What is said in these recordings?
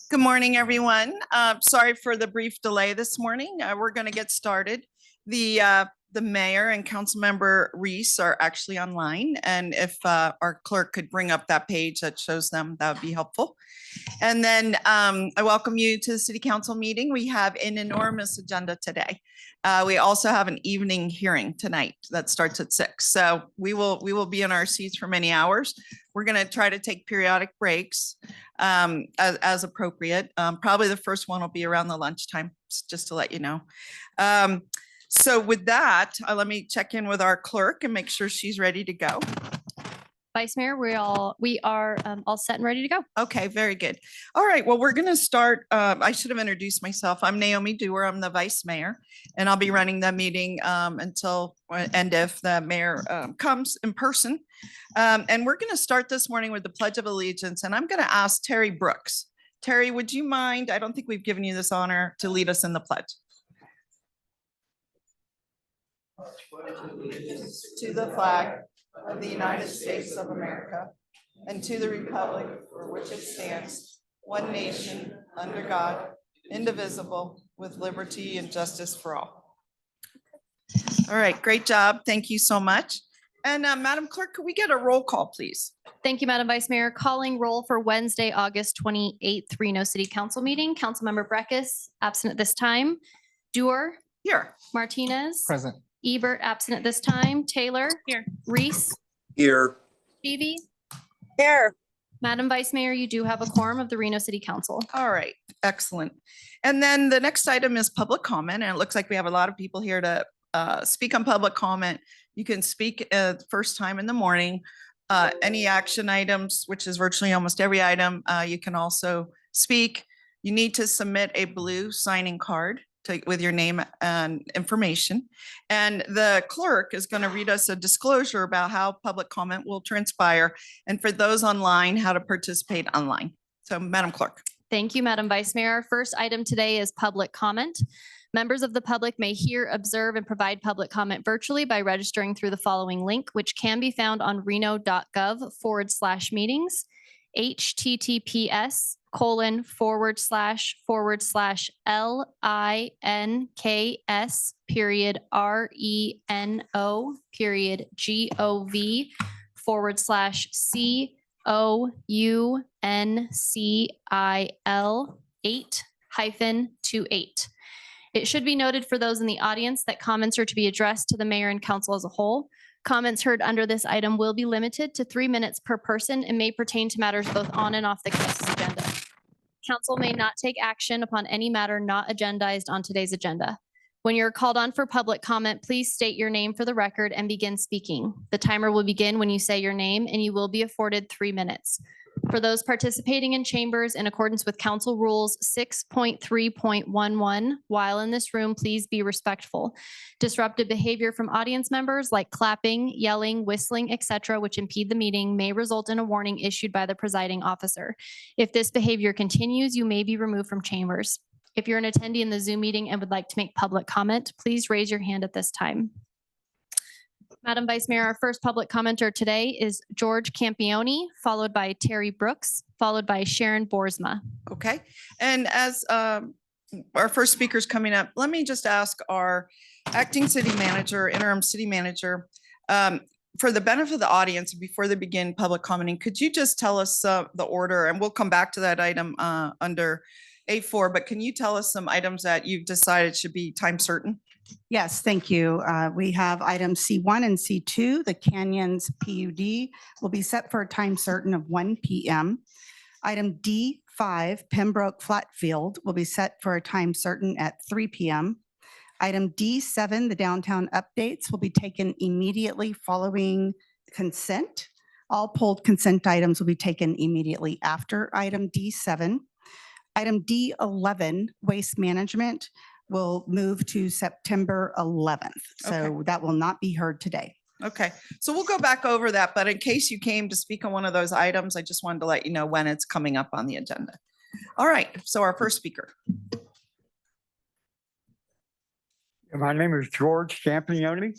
Good morning, everyone. Sorry for the brief delay this morning. We're going to get started. The mayor and Councilmember Reese are actually online, and if our clerk could bring up that page that shows them, that would be helpful. And then I welcome you to the City Council meeting. We have an enormous agenda today. We also have an evening hearing tonight that starts at 6. So we will be in our seats for many hours. We're going to try to take periodic breaks as appropriate. Probably the first one will be around the lunchtime, just to let you know. So with that, let me check in with our clerk and make sure she's ready to go. Vice Mayor, we are all set and ready to go. Okay, very good. All right, well, we're going to start. I should have introduced myself. I'm Naomi Dewar. I'm the Vice Mayor, and I'll be running the meeting until and if the mayor comes in person. And we're going to start this morning with the Pledge of Allegiance, and I'm going to ask Terry Brooks. Terry, would you mind? I don't think we've given you this honor to lead us in the pledge. To the flag of the United States of America and to the republic for which it stands, one nation, under God, indivisible, with liberty and justice for all. All right, great job. Thank you so much. And Madam Clerk, could we get a roll call, please? Thank you, Madam Vice Mayor. Calling roll for Wednesday, August 28th, Reno City Council meeting. Councilmember Breckus, absent at this time. Dewar. Here. Martinez. Present. Ebert, absent at this time. Taylor. Here. Reese. Here. Stevie. Here. Madam Vice Mayor, you do have a quorum of the Reno City Council. All right, excellent. And then the next item is public comment, and it looks like we have a lot of people here to speak on public comment. You can speak first time in the morning. Any action items, which is virtually almost every item, you can also speak. You need to submit a blue signing card with your name and information. And the clerk is going to read us a disclosure about how public comment will transpire. And for those online, how to participate online. So Madam Clerk. Thank you, Madam Vice Mayor. Our first item today is public comment. Members of the public may hear, observe, and provide public comment virtually by registering through the following link, which can be found on reno.gov/meetings, https://reno.gov/LINKS/COUNCIL8-28. It should be noted for those in the audience that comments are to be addressed to the mayor and council as a whole. Comments heard under this item will be limited to 3 minutes per person and may pertain to matters both on and off the council's agenda. Council may not take action upon any matter not agendized on today's agenda. When you're called on for public comment, please state your name for the record and begin speaking. The timer will begin when you say your name, and you will be afforded 3 minutes. For those participating in chambers in accordance with Council Rules 6.3.11, while in this room, please be respectful. Disruptive behavior from audience members like clapping, yelling, whistling, etc., which impede the meeting, may result in a warning issued by the presiding officer. If this behavior continues, you may be removed from chambers. If you're an attendee in the Zoom meeting and would like to make public comment, please raise your hand at this time. Madam Vice Mayor, our first public commenter today is George Campione, followed by Terry Brooks, followed by Sharon Boersma. Okay, and as our first speaker is coming up, let me just ask our acting city manager, interim city manager, for the benefit of the audience, before they begin public commenting, could you just tell us the order, and we'll come back to that item under A4, but can you tell us some items that you've decided should be time certain? Yes, thank you. We have items C1 and C2. The Canyons PUD will be set for a time certain of 1 p.m. Item D5, Pembroke Flatfield, will be set for a time certain at 3 p.m. Item D7, the downtown updates, will be taken immediately following consent. All pulled consent items will be taken immediately after item D7. Item D11, waste management, will move to September 11th. So Okay. that will not be heard today. Okay, so we'll go back over that, but in case you came to speak on one of those items, I just wanted to let you know when it's coming up on the agenda. All right, so our first speaker. My name is George Campione,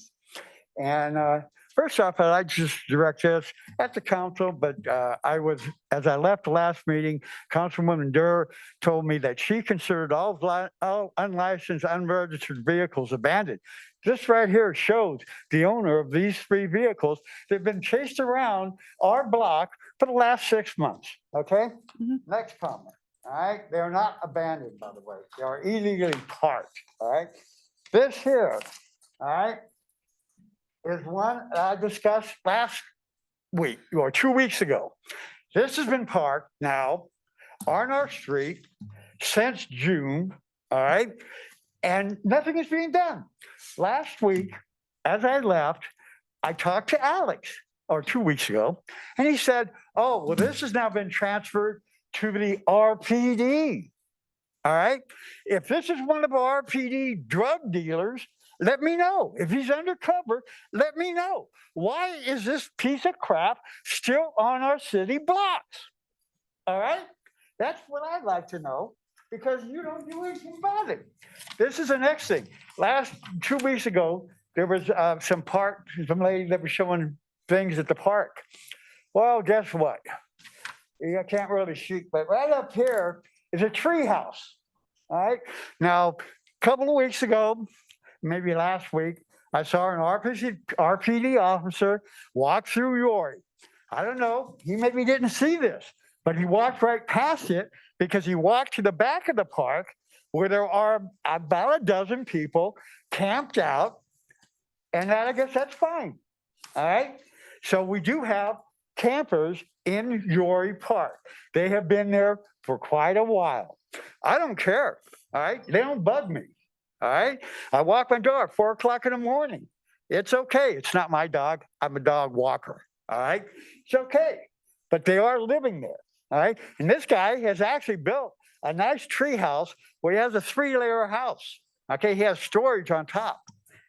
and First off, I'd like to just direct this at the council, but as I left the last meeting, Councilwoman Durr told me that she considered all unlicensed, unregistered vehicles abandoned. This right here shows the owner of these 3 vehicles. They've been chased around our block for the last 6 months, okay? Mhm. Next comment, all right? They're not abandoned, by the way. They are illegally parked, all right? This here, all right, is one I discussed last week or 2 weeks ago. This has been parked now on our street since June, all right? And nothing is being done. Last week, as I left, I talked to Alex, or 2 weeks ago, and he said, oh, well, this has now been transferred to the RPD. All right? If this is one of our RPD drug dealers, let me know. If he's undercover, let me know. Why is this piece of crap still on our city blocks? All right? That's what I'd like to know, because you don't do anything about it. This is the next thing. Last 2 weeks ago, there was some lady that was showing things at the park. Well, guess what? I can't really see, but right up here is a tree house. All right. Now, a couple of weeks ago, maybe last week, I saw an RPD officer walk through York. I don't know. He maybe didn't see this, but he walked right past it because he walked to the back of the park where there are about a dozen people camped out. And I guess that's fine. All right. So we do have campers in Yory Park. They have been there for quite a while. I don't care. All right. They don't bug me. All right. I walk my dog at 4 o'clock in the morning. It's okay. It's not my dog. I'm a dog walker. All right. It's okay. But they are living there. All right. And this guy has actually built a nice tree house where he has a 3-layer house. Okay. He has storage on top.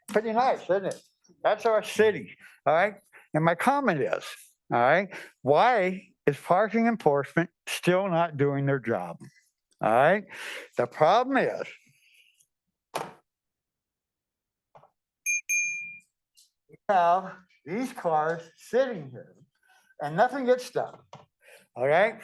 Pretty nice, isn't it? That's our city. All right. And my comment is, all right, why is parking enforcement still not doing their job? All right. The problem is, we have these cars sitting here and nothing gets done. All right.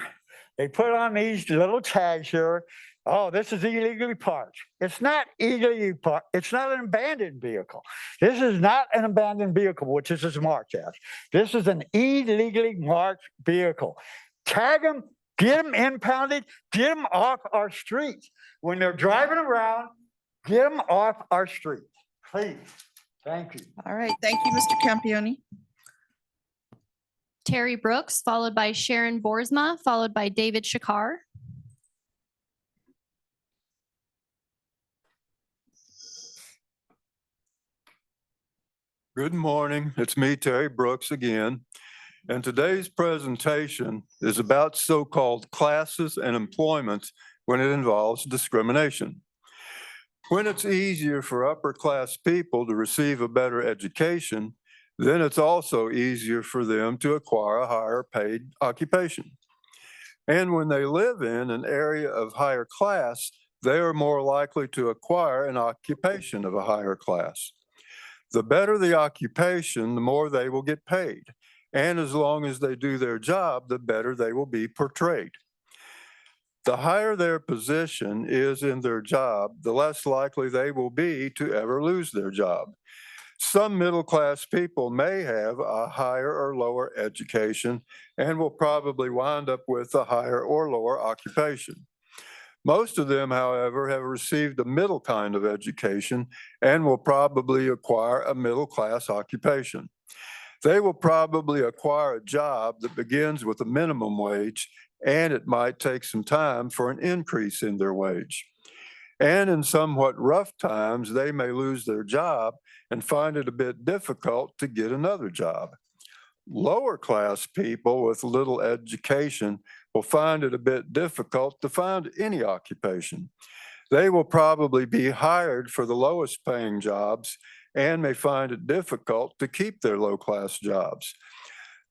They put on these little tags here. Oh, this is illegally parked. It's not illegally parked. It's not an abandoned vehicle. This is not an abandoned vehicle, which this is marked as. This is an illegally marked vehicle. Tag them, get them impounded, get them off our streets. When they're driving around, get them off our streets, please. Thank you. All right. Thank you, Mr. Campione. Terry Brooks, followed by Sharon Boersma, followed by David Shakar. Good morning. It's me, Terry Brooks, again. And today's presentation is about so-called classes and employments when it involves discrimination. When it's easier for upper-class people to receive a better education, then it's also easier for them to acquire a higher paid occupation. And when they live in an area of higher class, they are more likely to acquire an occupation of a higher class. The better the occupation, the more they will get paid. And as long as they do their job, the better they will be portrayed. The higher their position is in their job, the less likely they will be to ever lose their job. Some middle-class people may have a higher or lower education and will probably wind up with a higher or lower occupation. Most of them, however, have received a middle kind of education and will probably acquire a middle-class occupation. They will probably acquire a job that begins with a minimum wage, and it might take some time for an increase in their wage. And in somewhat rough times, they may lose their job and find it a bit difficult to get another job. Lower class people with little education will find it a bit difficult to find any occupation. They will probably be hired for the lowest paying jobs and may find it difficult to keep their low class jobs.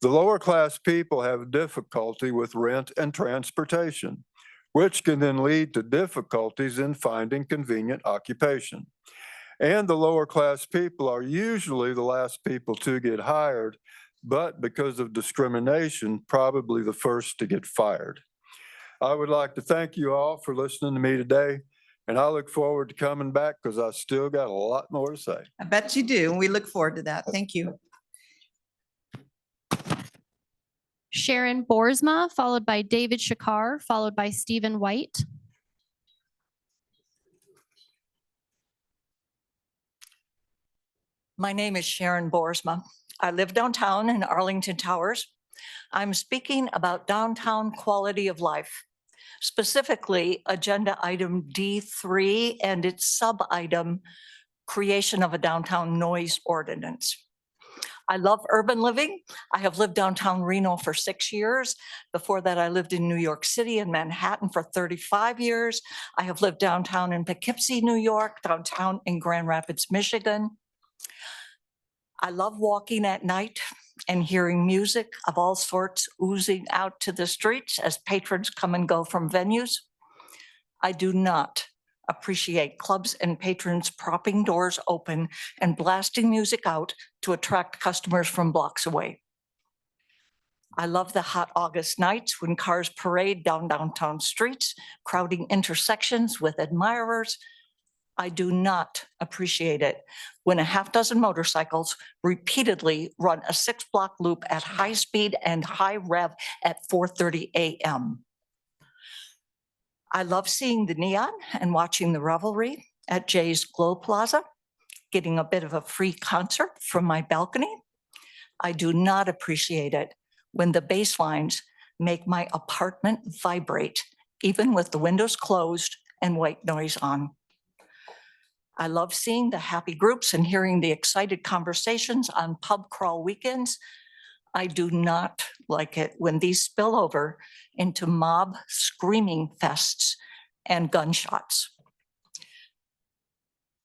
The lower class people have difficulty with rent and transportation, which can then lead to difficulties in finding convenient occupation. And the lower class people are usually the last people to get hired, but because of discrimination, probably the first to get fired. I would like to thank you all for listening to me today, and I look forward to coming back because I still got a lot more to say. I bet you do. And we look forward to that. Thank you. Sharon Boersma, followed by David Shakar, followed by Stephen White. My name is Sharon Boersma. I live downtown in Arlington Towers. I'm speaking about downtown quality of life, specifically agenda item D3 and its sub-item, creation of a downtown noise ordinance. I love urban living. I have lived downtown Reno for 6 years. Before that, I lived in New York City and Manhattan for 35 years. I have lived downtown in Poughkeepsie, New York, downtown in Grand Rapids, Michigan. I love walking at night and hearing music of all sorts oozing out to the streets as patrons come and go from venues. I do not appreciate clubs and patrons propping doors open and blasting music out to attract customers from blocks away. I love the hot August nights when cars parade down downtown streets, crowding intersections with admirers. I do not appreciate it when a half dozen motorcycles repeatedly run a 6-block loop at high speed and high rev at 4:30 a.m. I love seeing the neon and watching the revelry at Jay's Glow Plaza, getting a bit of a free concert from my balcony. I do not appreciate it when the bass lines make my apartment vibrate, even with the windows closed and white noise on. I love seeing the happy groups and hearing the excited conversations on pub crawl weekends. I do not like it when these spill over into mob screaming fests and gunshots.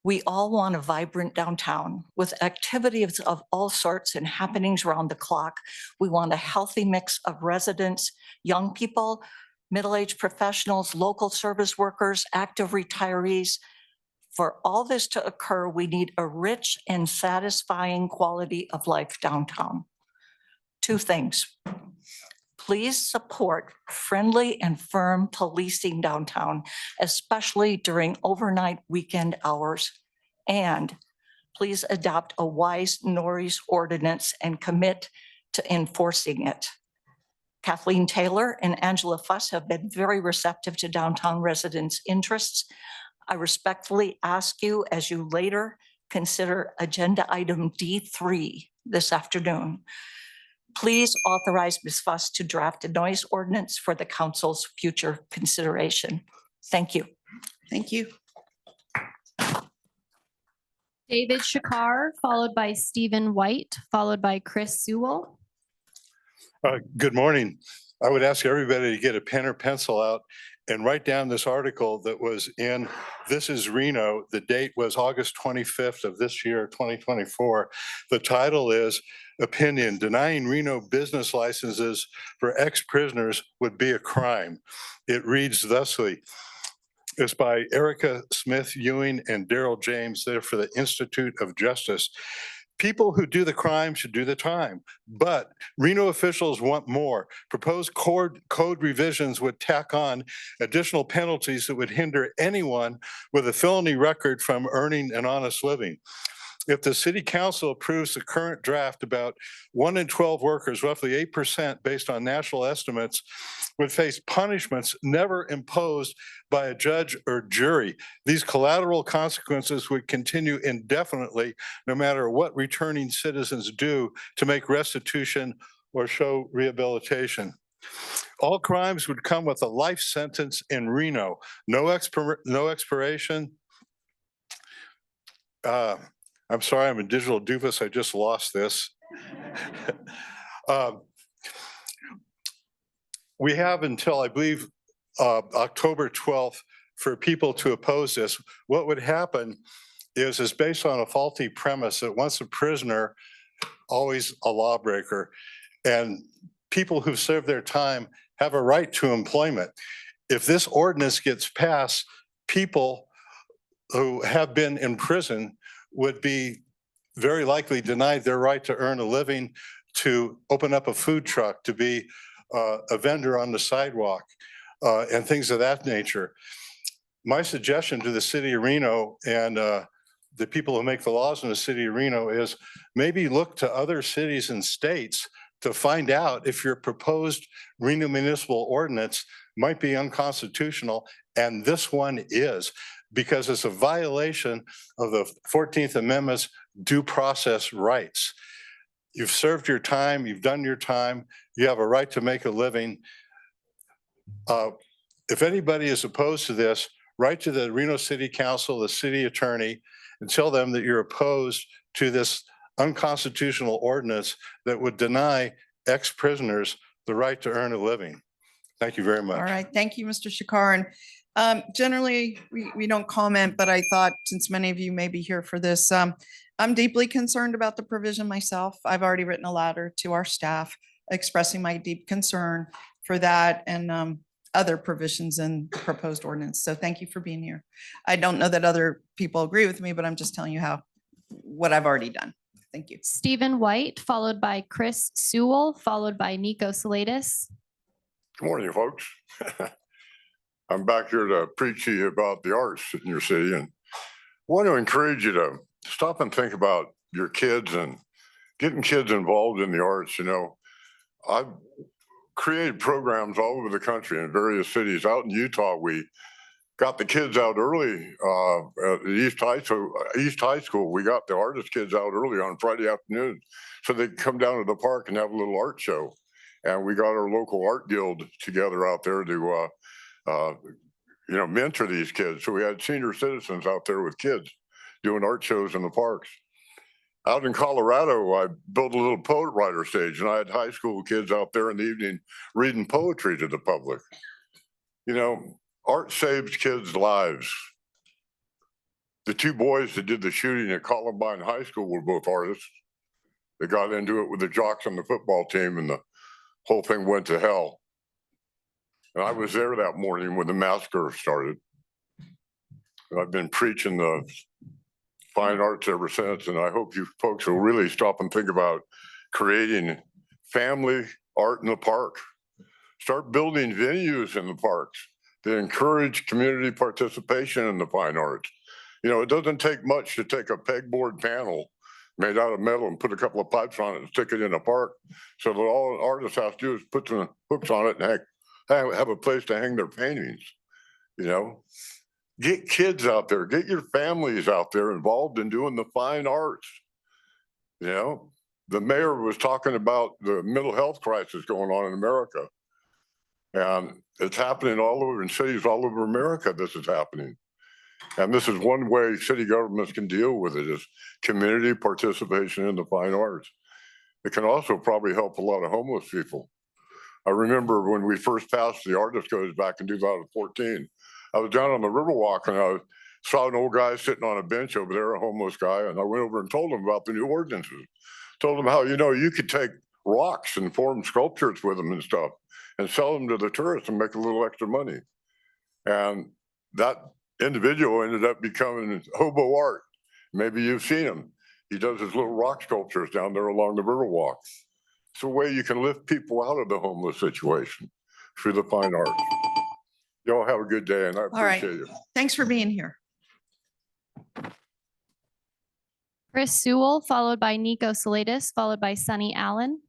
We all want a vibrant downtown with activities of all sorts and happenings around the clock. We want a healthy mix of residents, young people, middle-aged professionals, local service workers, active retirees. For all this to occur, we need a rich and satisfying quality of life downtown. 2 things. Please support friendly and firm policing downtown, especially during overnight weekend hours. And please adopt a wise noise ordinance and commit to enforcing it. Kathleen Taylor and Angela Fuss have been very receptive to downtown residents' interests. I respectfully ask you, as you later consider agenda item D3 this afternoon, please authorize Ms. Fuss to draft a noise ordinance for the council's future consideration. Thank you. Thank you. David Shakar, followed by Stephen White, followed by Chris Sewell. Good morning. I would ask everybody to get a pen or pencil out and write down this article that was in This is Reno. The date was August 25th of this year, 2024. The title is Opinion, Denying Reno Business Licenses for Ex-Prisoners Would Be a Crime. It reads thusly. It's by Erica Smith Ewing and Daryl James. They're for the Institute of Justice. People who do the crime should do the time, but Reno officials want more. Proposed code revisions would tack on additional penalties that would hinder anyone with a felony record from earning an honest living. If the city council approves the current draft, about 1 in 12 workers, roughly 8% based on national estimates, would face punishments never imposed by a judge or jury. These collateral consequences would continue indefinitely, no matter what returning citizens do to make restitution or show rehabilitation. All crimes would come with a life sentence in Reno. No expiration. I'm sorry, I'm a digital doofus. I just lost this. We have until, I believe, October 12th for people to oppose this. What would happen is based on a faulty premise that once a prisoner, always a lawbreaker, and people who serve their time have a right to employment. If this ordinance gets passed, people who have been in prison would be very likely denied their right to earn a living, to open up a food truck, to be a vendor on the sidewalk, and things of that nature. My suggestion to the city of Reno and the people who make the laws in the city of Reno is maybe look to other cities and states to find out if your proposed Reno municipal ordinance might be unconstitutional, and this one is, because it's a violation of the 14th Amendment's due process rights. You've served your time, you've done your time, you have a right to make a living. If anybody is opposed to this, write to the Reno City Council, the city attorney, and tell them that you're opposed to this unconstitutional ordinance that would deny ex-prisoners the right to earn a living. Thank you very much. All right, thank you, Mr. Shakar. And generally, we don't comment, but I thought since many of you may be here for this, I'm deeply concerned about the provision myself. I've already written a letter to our staff expressing my deep concern for that and other provisions in the proposed ordinance. So thank you for being here. I don't know that other people agree with me, but I'm just telling you what I've already done. Thank you. Stephen White, followed by Chris Sewell, followed by Nico Salatis. Good morning, folks. I'm back here to preach to you about the arts in your city and want to encourage you to stop and think about your kids and getting kids involved in the arts. You know, I've created programs all over the country in various cities. Out in Utah, we got the kids out early at East High School. We got the artist kids out early on Friday afternoon so they could come down to the park and have a little art show. And we got our local art guild together out there to, mentor these kids. So we had senior citizens out there with kids doing art shows in the parks. Out in Colorado, I built a little poet writer stage, and I had high school kids out there in the evening reading poetry to the public. You know, art saves kids' lives. The two boys that did the shooting at Columbine High School were both artists. They got into it with the jocks on the football team, and the whole thing went to hell. And I was there that morning when the massacre started. And I've been preaching the fine arts ever since. And I hope you folks will really stop and think about creating family art in the park. Start building venues in the parks that encourage community participation in the fine arts. You know, it doesn't take much to take a pegboard panel made out of metal and put a couple of pipes on it and stick it in a park. So that all an artist has to do is put some hooks on it and have a place to hang their paintings. You know, get kids out there, get your families out there involved in doing the fine arts. You know, the mayor was talking about the mental health crisis going on in America. And it's happening all over in cities all over America. This is happening. And this is one way city governments can deal with it, is community participation in the fine arts. It can also probably help a lot of homeless people. I remember when we first passed the artist codes back in 2014, I was down on the Riverwalk and I saw an old guy sitting on a bench over there, a homeless guy, and I went over and told him about the new ordinances. Told him how, you know, you could take rocks and form sculptures with them and stuff and sell them to the tourists and make a little extra money. And that individual ended up becoming hobo art. Maybe you've seen him. He does his little rock sculptures down there along the Riverwalk. It's a way you can lift people out of the homeless situation through the fine arts. Y'all have a good day, and I appreciate you. Thanks for being here. Chris Sewell, followed by Nico Salatis, followed by Sunny Allen.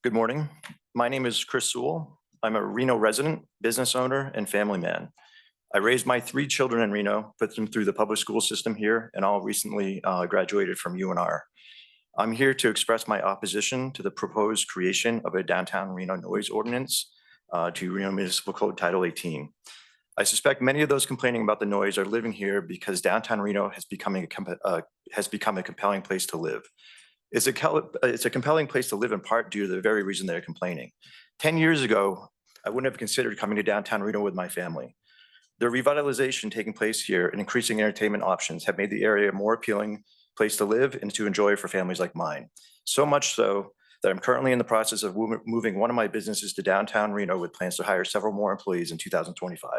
Good morning. My name is Chris Sewell. I'm a Reno resident, business owner, and family man. I raised my 3 children in Reno, put them through the public school system here, and all recently graduated from UNR. I'm here to express my opposition to the proposed creation of a downtown Reno noise ordinance to Reno Municipal Code Title 18. I suspect many of those complaining about the noise are living here because downtown Reno has become a compelling place to live. It's a compelling place to live in part due to the very reason they're complaining. 10 years ago, I wouldn't have considered coming to downtown Reno with my family. The revitalization taking place here and increasing entertainment options have made the area a more appealing place to live and to enjoy for families like mine. So much so that I'm currently in the process of moving one of my businesses to downtown Reno with plans to hire several more employees in 2025.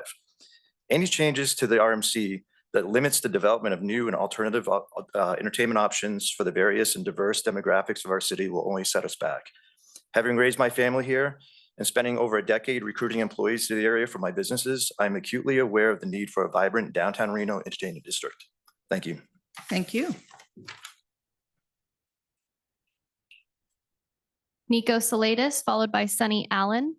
Any changes to the RMC that limits the development of new and alternative entertainment options for the various and diverse demographics of our city will only set us back. Having raised my family here and spending over a decade recruiting employees to the area for my businesses, I'm acutely aware of the need for a vibrant downtown Reno entertainment district. Thank you. Thank you. Nico Salatis, followed by Sunny Allen.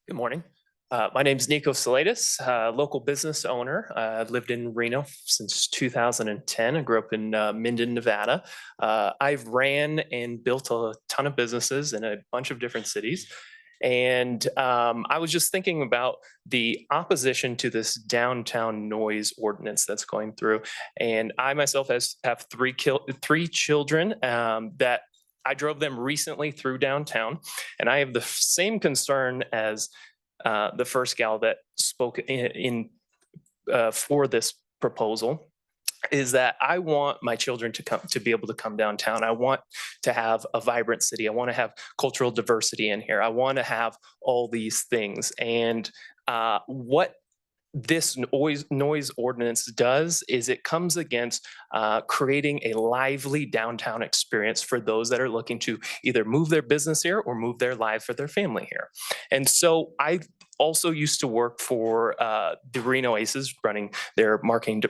Good morning. My name is Nico Salatis, local business owner. I've lived in Reno since 2010. I grew up in Minden, Nevada. I've ran and built a ton of businesses in a bunch of different cities. And I was just thinking about the opposition to this downtown noise ordinance that's going through. And I myself have three children that I drove them recently through downtown. And I have the same concern as the first gal that spoke in for this proposal, is that I want my children to be able to come downtown. I want to have a vibrant city. I want to have cultural diversity in here. I want to have all these things. And what this noise ordinance does is it comes against creating a lively downtown experience for those that are looking to either move their business here or move their life for their family here. And so I also used to work for the Reno Aces, running their marketing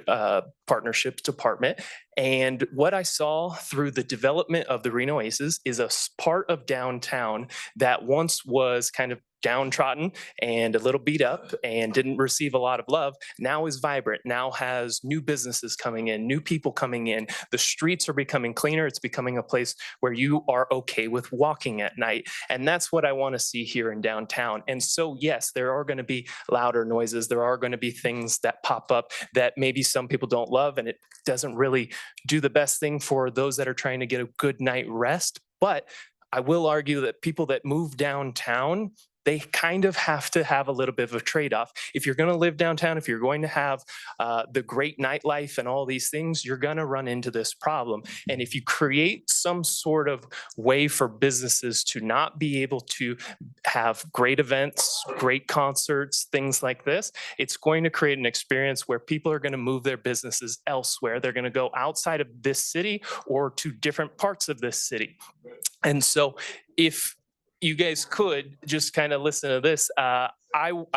partnerships department. And what I saw through the development of the Reno Aces is a part of downtown that once was kind of downtrodden and a little beat up and didn't receive a lot of love, now is vibrant, now has new businesses coming in, new people coming in. The streets are becoming cleaner. It's becoming a place where you are okay with walking at night. And that's what I want to see here in downtown. And so, yes, there are going to be louder noises. There are going to be things that pop up that maybe some people don't love, and it doesn't really do the best thing for those that are trying to get a good night rest. But I will argue that people that move downtown, they kind of have to have a little bit of a trade-off. If you're going to live downtown, if you're going to have the great nightlife and all these things, you're going to run into this problem. And if you create some sort of way for businesses to not be able to have great events, great concerts, things like this, it's going to create an experience where people are going to move their businesses elsewhere. They're going to go outside of this city or to different parts of this city. And so if you guys could just kind of listen to this. I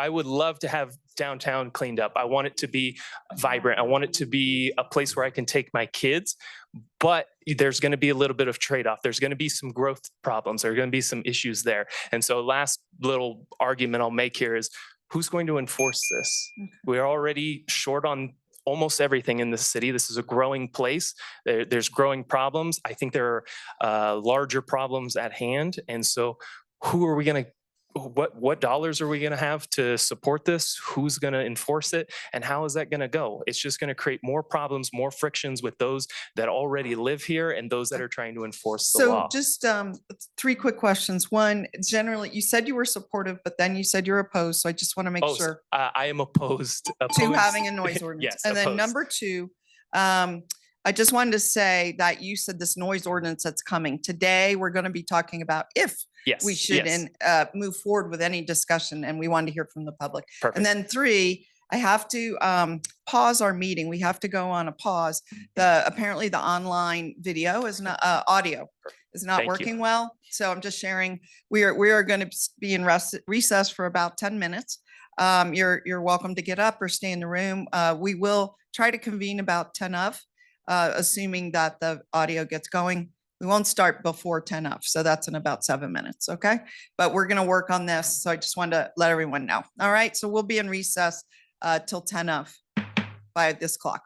would love to have downtown cleaned up. I want it to be vibrant. I want it to be a place where I can take my kids, but there's going to be a little bit of trade-off. There's going to be some growth problems. There are going to be some issues there. And so last little argument I'll make here is, who's going to enforce this? We're already short on almost everything in the city. This is a growing place. There's growing problems. I think there are larger problems at hand. And so who are we going to, what dollars are we going to have to support this? Who's going to enforce it? And how is that going to go? It's just going to create more problems, more frictions with those that already live here and those that are trying to enforce the So law. just three quick questions. One, generally, you said you were supportive, but then you said you're opposed. So I just want to make Oh, sure I am opposed to having a noise ordinance. Yes, And then opposed. number two, I just wanted to say that you said this noise ordinance that's coming. Today, we're going to be talking about if Yes, we should yes. move forward with any discussion, and we wanted to hear from the public. Perfect. And then three, I have to pause our meeting. We have to go on a pause. Apparently the online video is not, audio is not Thank you. working well. So I'm just sharing, we are going to be in recess for about 10 minutes. You're welcome to get up or stay in the room. We will try to convene about 10 of, assuming that the audio gets going. We won't start before 10 of, so that's in about 7 minutes, okay? But we're gonna work on this, so I just wanted to let everyone know. All right, so we'll be in recess till 10 of by this clock.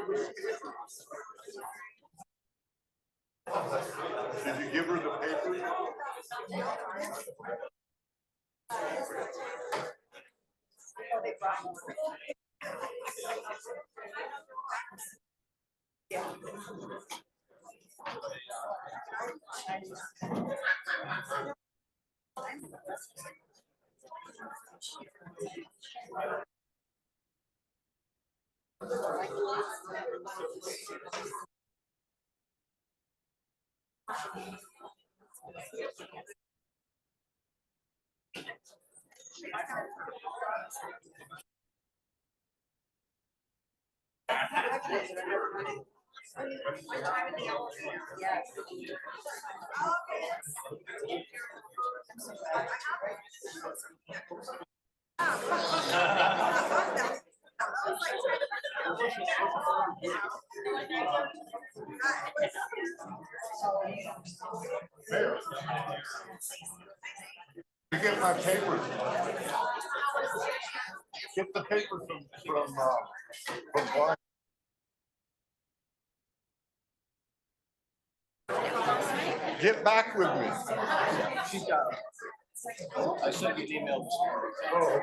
Did you give her the paper? Mayor. You get my papers. Get the paper from Brian. Get back with me. I sent you an email. Oh,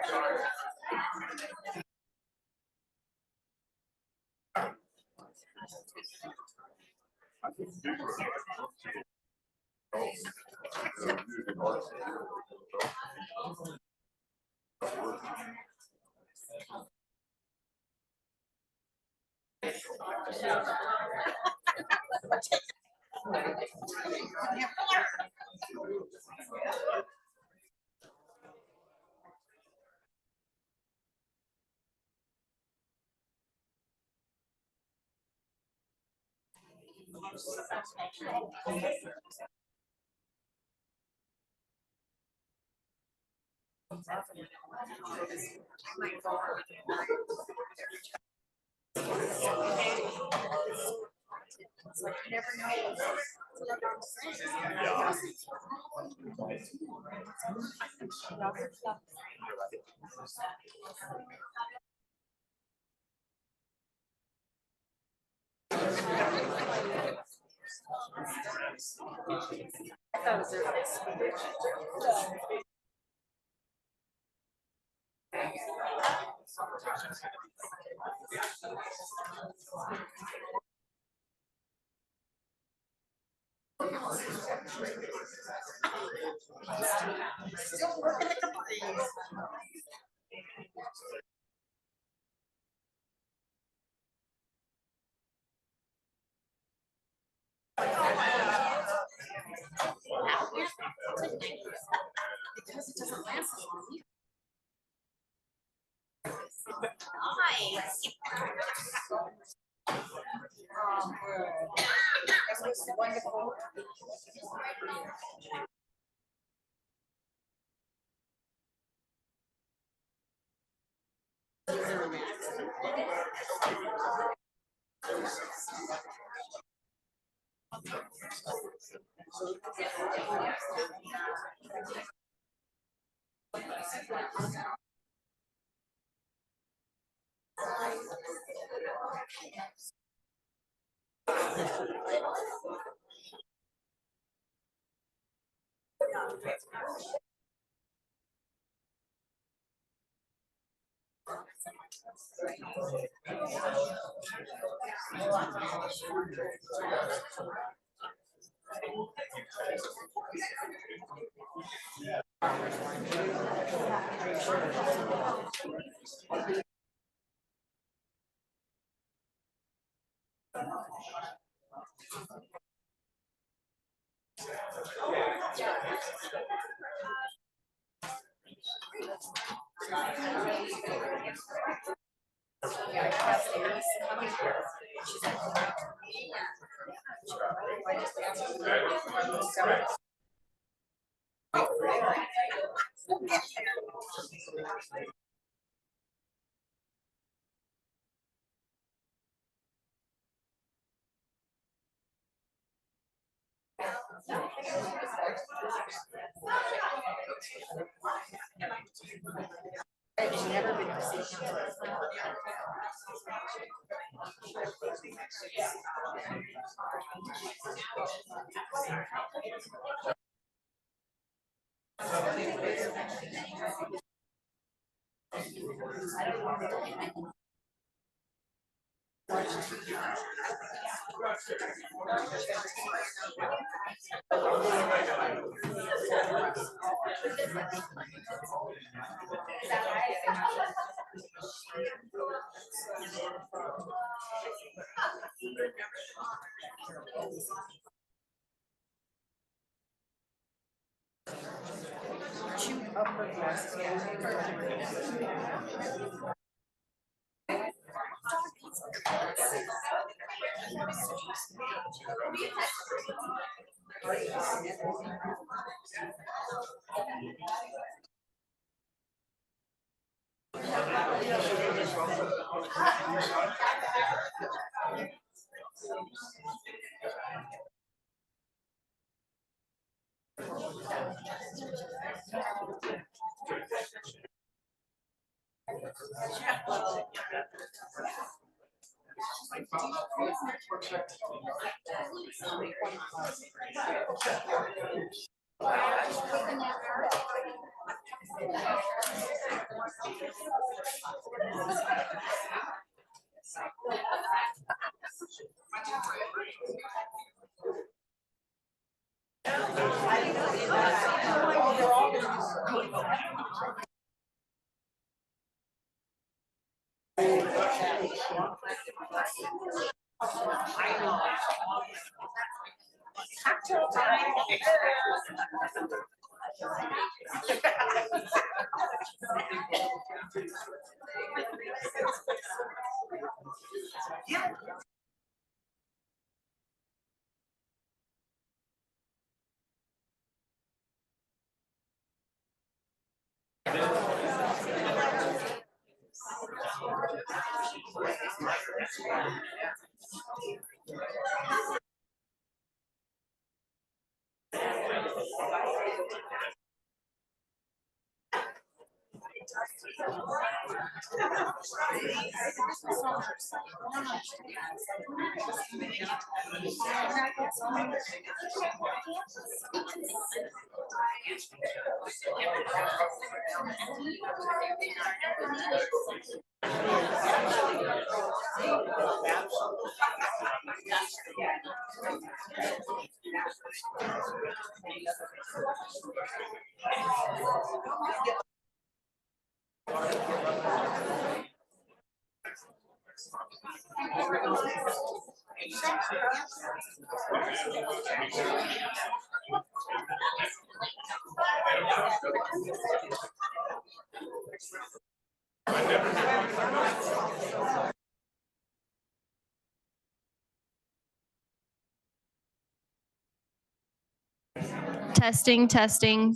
Testing, testing.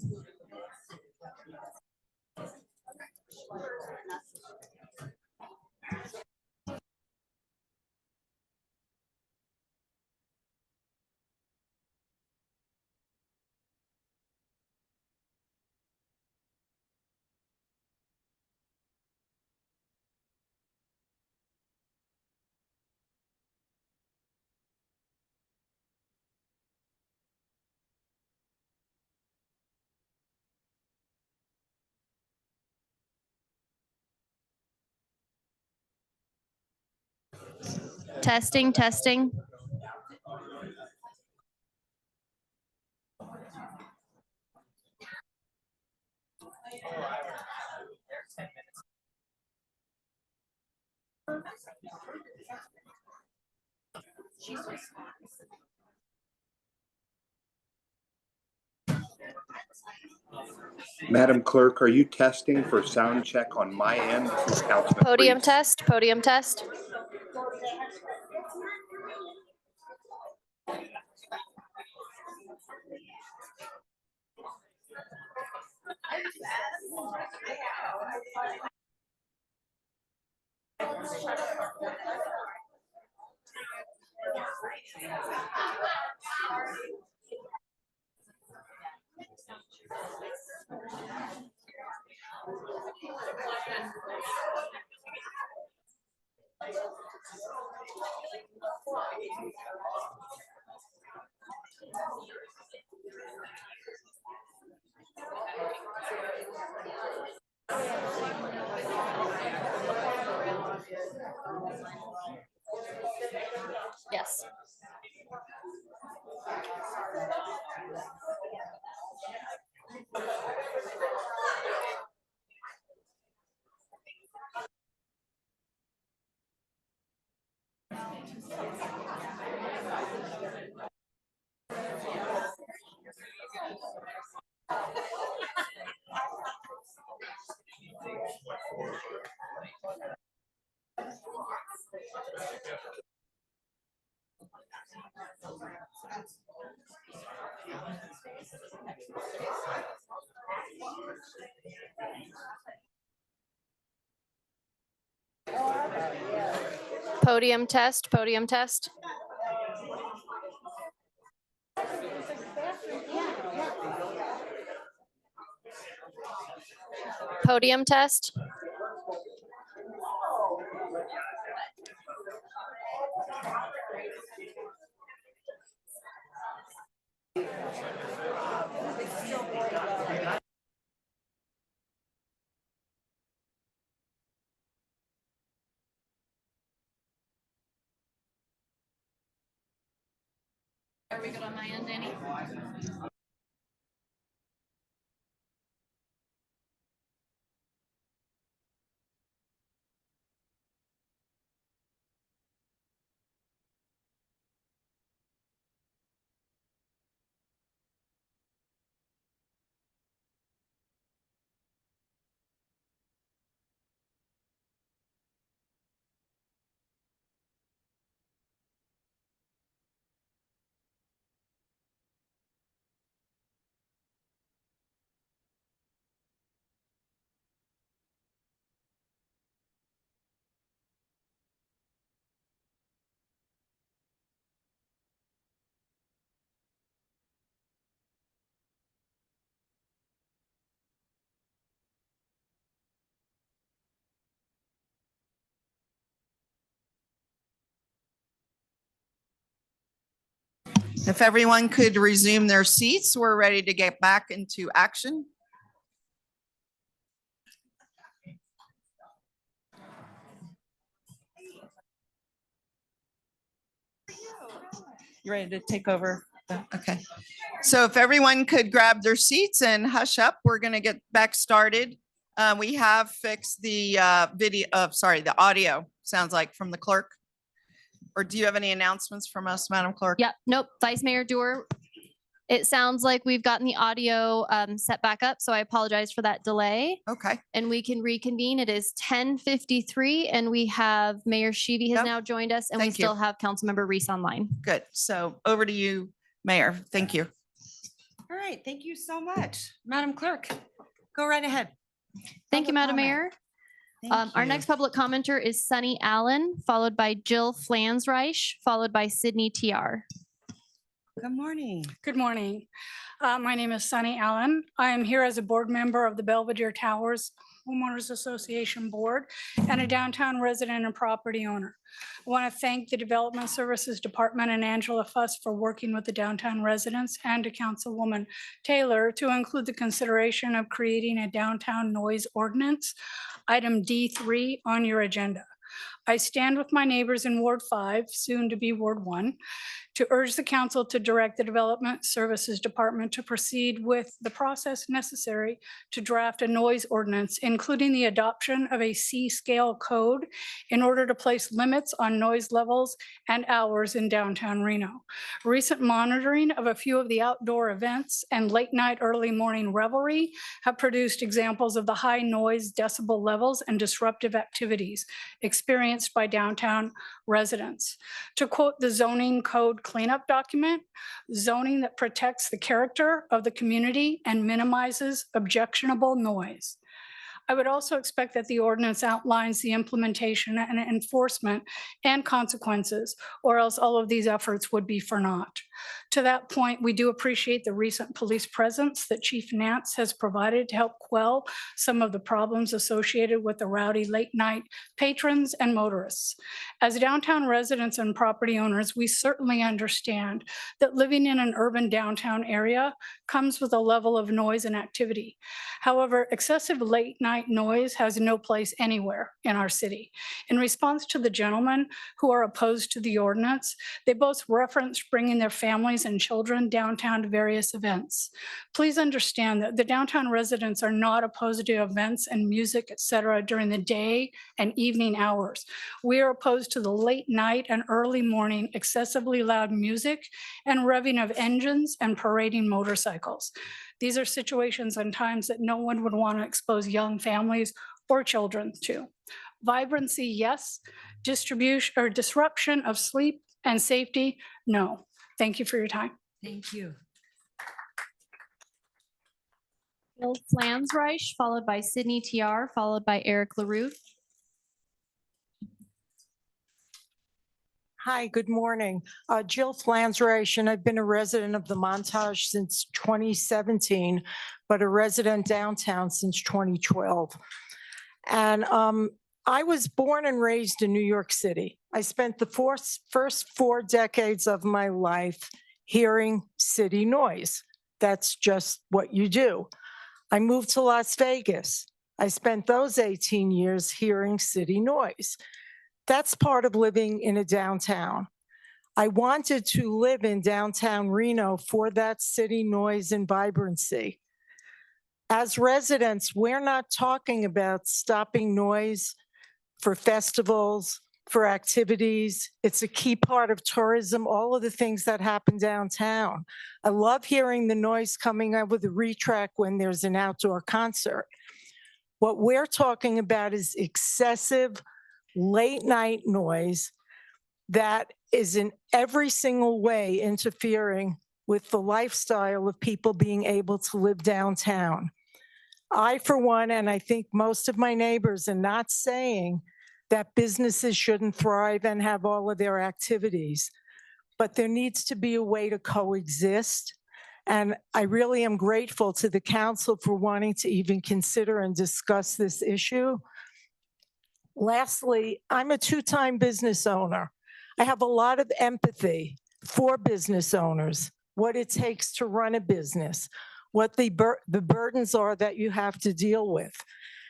Testing, testing. Madam Clerk, are you testing for sound check on my end? This is Councilman Podium Reese. test, podium test. Yes. Podium test, podium test. Podium test. Are we good on my end, Danny? If everyone could resume their seats, we're ready to get back into action. You ready to take over? Okay. So if everyone could grab their seats and hush up, we're going to get back started. We have fixed the the audio, sounds like, from the clerk. Or do you have any announcements from us, Madam Clerk? Yep, nope, Vice Mayor Dewar. It sounds like we've gotten the audio set back up, so I apologize for that delay. Okay. And we can reconvene. It is 10:53 and we have Mayor Sheevy has Yep. now joined us and we Thank you. still have Councilmember Reese online. Good. So over to you, Mayor. Thank you. All right, thank you so much. Madam Clerk, go right ahead. Thank you, Public Madam comment. Mayor. Thank Our you. next public commenter is Sunny Allen, followed by Jill Flansreich, followed by Sydney TR. Good morning. Good morning. My name is Sunny Allen. I am here as a board member of the Belvedere Towers Homeowners Association Board and a downtown resident and property owner. I want to thank the Development Services Department and Angela Fuss for working with the downtown residents and to Councilwoman Taylor to include the consideration of creating a downtown noise ordinance, item D3 on your agenda. I stand with my neighbors in Ward 5, soon to be Ward 1, to urge the council to direct the Development Services Department to proceed with the process necessary to draft a noise ordinance, including the adoption of a C-scale code in order to place limits on noise levels and hours in downtown Reno. Recent monitoring of a few of the outdoor events and late night, early morning revelry have produced examples of the high noise decibel levels and disruptive activities experienced by downtown residents. To quote the zoning code cleanup document, zoning that protects the character of the community and minimizes objectionable noise. I would also expect that the ordinance outlines the implementation and enforcement and consequences, or else all of these efforts would be for naught. To that point, we do appreciate the recent police presence that Chief Nance has provided to help quell some of the problems associated with the rowdy late night patrons and motorists. As downtown residents and property owners, we certainly understand that living in an urban downtown area comes with a level of noise and activity. However, excessive late night night noise has no place anywhere in our city. In response to the gentlemen who are opposed to the ordinance, they both referenced bringing their families and children downtown to various events. Please understand that the downtown residents are not opposed to events and music, et cetera, during the day and evening hours. We are opposed to the late night and early morning excessively loud music and revving of engines and parading motorcycles. These are situations and times that no one would want to expose young families or children to. Vibrancy, yes. Distribution or disruption of sleep and safety, no. Thank you for your time. Thank you. Bill Flansreich, followed by Sydney TR, followed by Eric LaRue. Hi, good morning. Jill Flansreich, and I've been a resident of the Montage since 2017, but a resident downtown since 2012. And I was born and raised in New York City. I spent the first 4 decades of my life hearing city noise. That's just what you do. I moved to Las Vegas. I spent those 18 years hearing city noise. That's part of living in a downtown. I wanted to live in downtown Reno for that city noise and vibrancy. As residents, we're not talking about stopping noise for festivals, for activities. It's a key part of tourism, all of the things that happen downtown. I love hearing the noise coming over the retrack when there's an outdoor concert. What we're talking about is excessive late night noise that is in every single way interfering with the lifestyle of people being able to live downtown. I, for one, and I think most of my neighbors are not saying that businesses shouldn't thrive and have all of their activities, but there needs to be a way to coexist. And I really am grateful to the council for wanting to even consider and discuss this issue. Lastly, I'm a 2-time business owner. I have a lot of empathy for business owners, what it takes to run a business, what the burdens are that you have to deal with.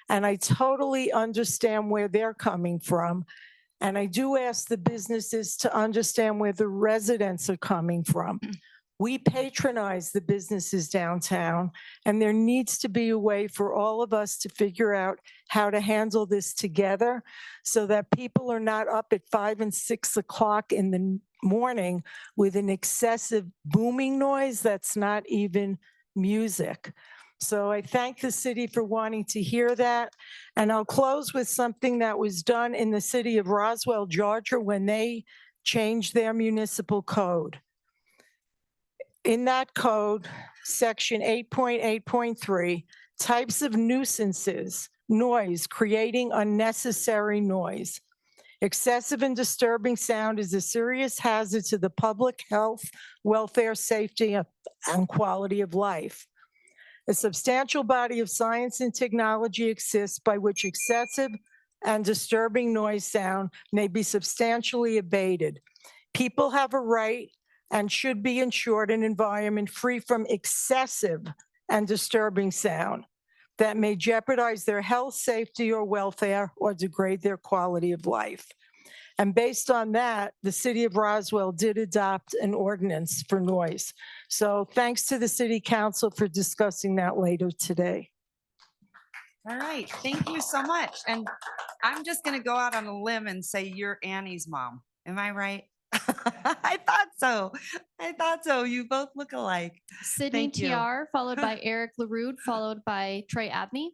And I totally understand where they're coming from. And I do ask the businesses to understand where the residents are coming from. We patronize the businesses downtown, and there needs to be a way for all of us to figure out how to handle this together so that people are not up at 5 and 6 o'clock in the morning with an excessive booming noise that's not even music. So I thank the city for wanting to hear that. And I'll close with something that was done in the city of Roswell, Georgia, when they changed their municipal code. In that code, section 8.8.3, types of nuisances, noise, creating unnecessary noise. Excessive and disturbing sound is a serious hazard to the public health, welfare, safety, and quality of life. A substantial body of science and technology exists by which excessive and disturbing noise sound may be substantially abated. People have a right and should be ensured an environment free from excessive and disturbing sound that may jeopardize their health, safety, or welfare, or degrade their quality of life. And based on that, the city of Roswell did adopt an ordinance for noise. So thanks to the city council for discussing that later today. All right, thank you so much. And I'm just gonna go out on a limb and say you're Annie's mom. Am I right? I thought so. I thought so. You both look alike. Sydney Thank you. TR, followed by Eric LaRue, followed by Trey Abney.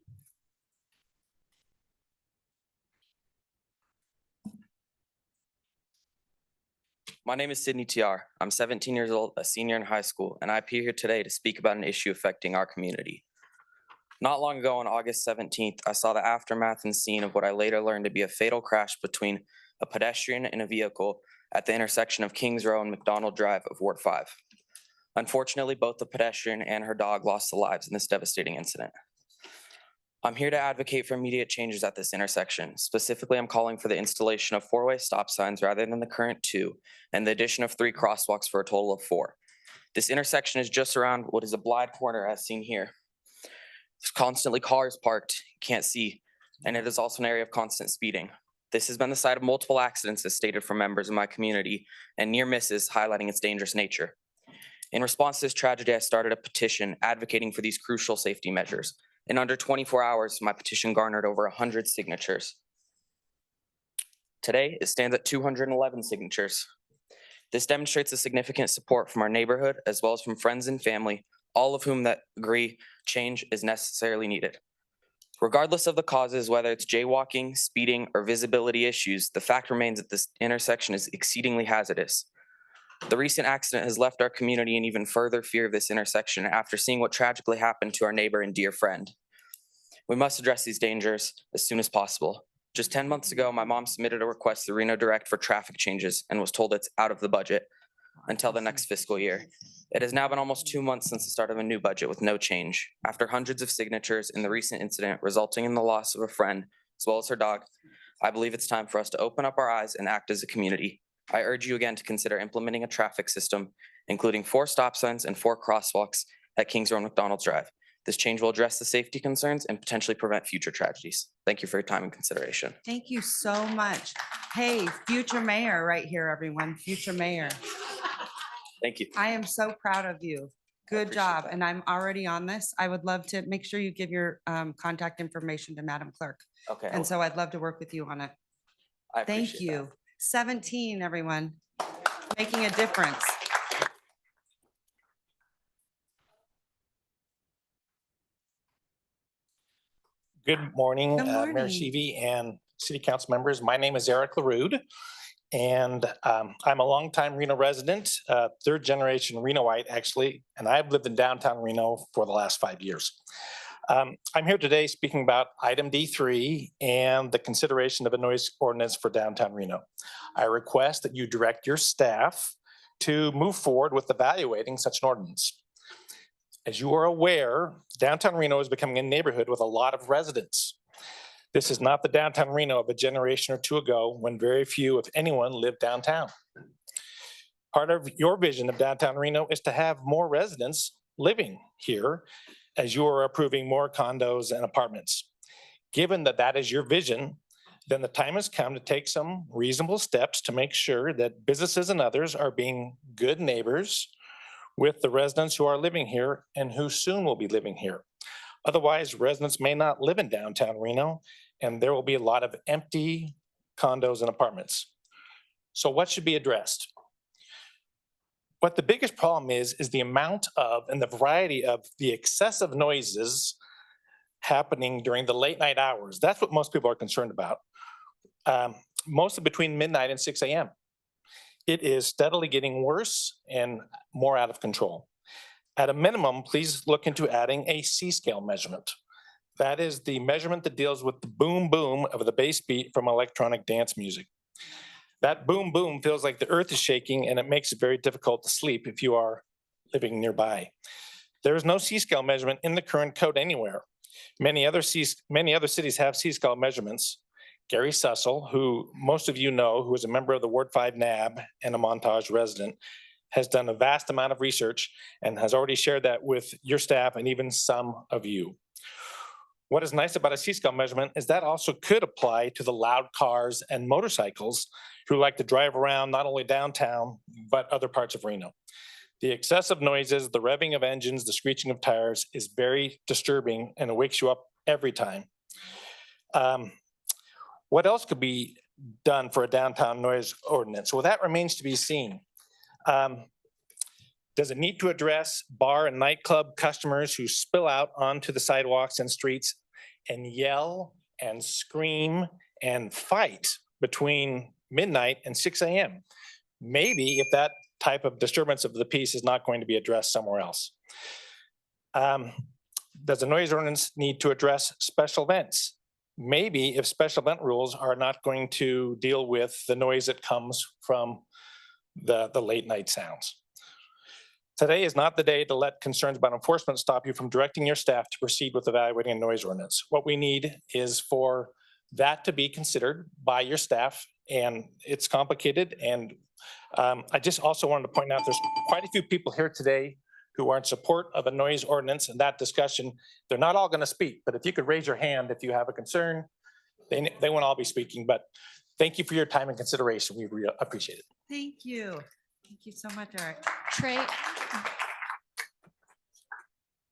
My name is Sydney TR. I'm 17 years old, a senior in high school, and I appear here today to speak about an issue affecting our community. Not long ago on August 17th, I saw the aftermath and scene of what I later learned to be a fatal crash between a pedestrian and a vehicle at the intersection of Kings Row and McDonald Drive of Ward 5. Unfortunately, both the pedestrian and her dog lost their lives in this devastating incident. I'm here to advocate for immediate changes at this intersection. Specifically, I'm calling for the installation of 4-way stop signs rather than the current 2, and the addition of 3 crosswalks for a total of 4. This intersection is just around what is a blind corner as seen here. There's constantly cars parked, can't see, and it is also an area of constant speeding. This has been the site of multiple accidents as stated from members of my community and near misses highlighting its dangerous nature. In response to this tragedy, I started a petition advocating for these crucial safety measures. In under 24 hours, my petition garnered over 100 signatures. Today, it stands at 211 signatures. This demonstrates the significant support from our neighborhood as well as from friends and family, all of whom that agree change is necessarily needed. Regardless of the causes, whether it's jaywalking, speeding, or visibility issues, the fact remains that this intersection is exceedingly hazardous. The recent accident has left our community in even further fear of this intersection after seeing what tragically happened to our neighbor and dear friend. We must address these dangers as soon as possible. Just 10 months ago, my mom submitted a request to Reno Direct for traffic changes and was told it's out of the budget until the next fiscal year. It has now been almost 2 months since the start of a new budget with no change. After hundreds of signatures in the recent incident resulting in the loss of a friend as well as her dog, I believe it's time for us to open up our eyes and act as a community. I urge you again to consider implementing a traffic system, including 4 stop signs and 4 crosswalks at Kings Road and McDonald's Drive. This change will address the safety concerns and potentially prevent future tragedies. Thank you for your time and consideration. Thank you so much. Hey, future mayor right here, everyone, future mayor. Thank you. I am so proud of you. Good appreciate job. that. And I'm already on this. I would love to make sure you give your contact information to Madam Clerk. Okay. And so I'd love to work with you on it. I Thank appreciate that. you. 17, everyone, making a difference. Good morning, Good Mayor morning. Sheevy and City Council members. My name is Eric LaRude, and I'm a longtime Reno resident, third generation Renoite actually, and I've lived in downtown Reno for the last 5 years. I'm here today speaking about item D3 and the consideration of a noise ordinance for downtown Reno. I request that you direct your staff to move forward with evaluating such an ordinance. As you are aware, downtown Reno is becoming a neighborhood with a lot of residents. This is not the downtown Reno of a generation or two ago when very few, if anyone, lived downtown. Part of your vision of downtown Reno is to have more residents living here as you are approving more condos and apartments. Given that that is your vision, then the time has come to take some reasonable steps to make sure that businesses and others are being good neighbors with the residents who are living here and who soon will be living here. Otherwise, residents may not live in downtown Reno, and there will be a lot of empty condos and apartments. So what should be addressed? What the biggest problem is the amount of and the variety of the excessive noises happening during the late night hours. That's what most people are concerned about. Mostly between midnight and 6 a.m. It is steadily getting worse and more out of control. At a minimum, please look into adding a C-scale measurement. That is the measurement that deals with the boom boom of the bass beat from electronic dance music. That boom boom feels like the earth is shaking, and it makes it very difficult to sleep if you are living nearby. There is no C-scale measurement in the current code anywhere. Many other cities have C-scale measurements. Gary Sussel, who most of you know, who is a member of the Ward 5 NAB and a Montage resident, has done a vast amount of research and has already shared that with your staff and even some of you. What is nice about a C-scale measurement is that also could apply to the loud cars and motorcycles who like to drive around not only downtown, but other parts of Reno. The excessive noises, the revving of engines, the screeching of tires is very disturbing, and it wakes you up every time. What else could be done for a downtown noise ordinance? Well, that remains to be seen. Does it need to address bar and nightclub customers who spill out onto the sidewalks and streets and yell and scream and fight between midnight and 6 a.m.? Maybe if that type of disturbance of the peace is not going to be addressed somewhere else. Does a noise ordinance need to address special events? Maybe if special event rules are not going to deal with the noise that comes from the late night sounds. Today is not the day to let concerns about enforcement stop you from directing your staff to proceed with evaluating a noise ordinance. What we need is for that to be considered by your staff, and it's complicated. And I just also wanted to point out there's quite a few people here today who are in support of a noise ordinance and that discussion. They're not all going to speak, but if you could raise your hand if you have a concern, they won't all be speaking, but thank you for your time and consideration. We really appreciate it. Thank you. Thank you so much, Eric. Trey.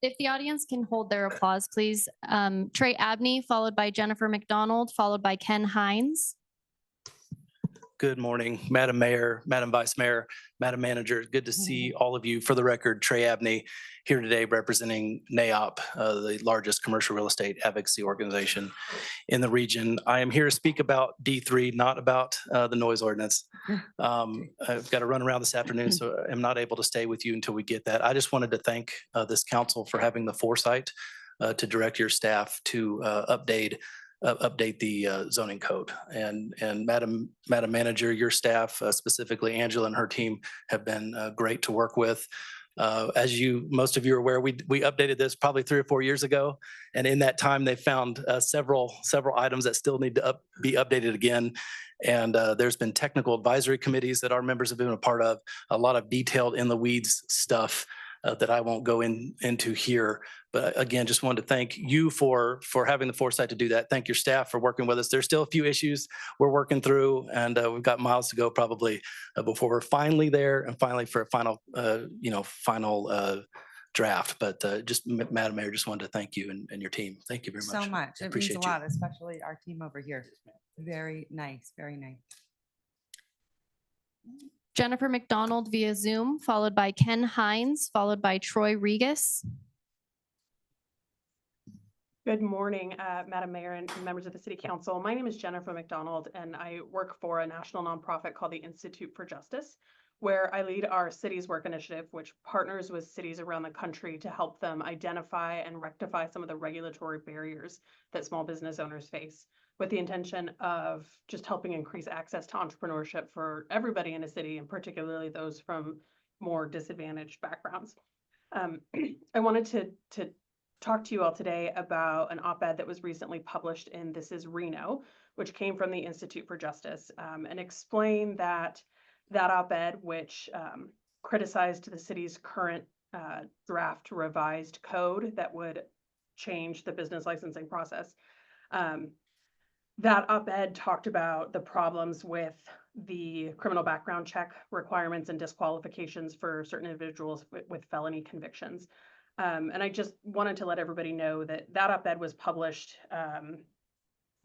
If the audience can hold their applause, please. Trey Abney, followed by Jennifer McDonald, followed by Ken Hines. Good morning, Madam Mayor, Madam Vice Mayor, Madam Manager. Good to see all of you. For the record, Trey Abney here today representing NAOP, the largest commercial real estate advocacy organization in the region. I am here to speak about D3, not about the noise ordinance. I've got to run around this afternoon, so I'm not able to stay with you until we get that. I just wanted to thank this council for having the foresight to direct your staff to update the zoning code. And Madam Manager, your staff, specifically Angela and her team, have been great to work with. As most of you are aware, we updated this probably 3 or 4 years ago. And in that time, they found several items that still need to be updated again. And there's been technical advisory committees that our members have been a part of, a lot of detailed in the weeds stuff that I won't go into here. But again, just wanted to thank you for having the foresight to do that. Thank your staff for working with us. There's still a few issues we're working through, and we've got miles to go probably before we're finally there and finally for a final draft. But just Madam Mayor, just wanted to thank you and your team. Thank you very much. So much. It means Appreciate a you. lot, especially our team over here. Very nice, very nice. Jennifer McDonald via Zoom, followed by Ken Hines, followed by Troy Regis. Good morning, Madam Mayor and members of the City Council. My name is Jennifer McDonald, and I work for a national nonprofit called the Institute for Justice, where I lead our Cities Work Initiative, which partners with cities around the country to help them identify and rectify some of the regulatory barriers that small business owners face, with the intention of just helping increase access to entrepreneurship for everybody in a city, and particularly those from more disadvantaged backgrounds. I wanted to talk to you all today about an op-ed that was recently published in This Is Reno, which came from the Institute for Justice, and explain that op-ed, which criticized the city's current draft revised code that would change the business licensing process. That op-ed talked about the problems with the criminal background check requirements and disqualifications for certain individuals with felony convictions. And I just wanted to let everybody know that op-ed was published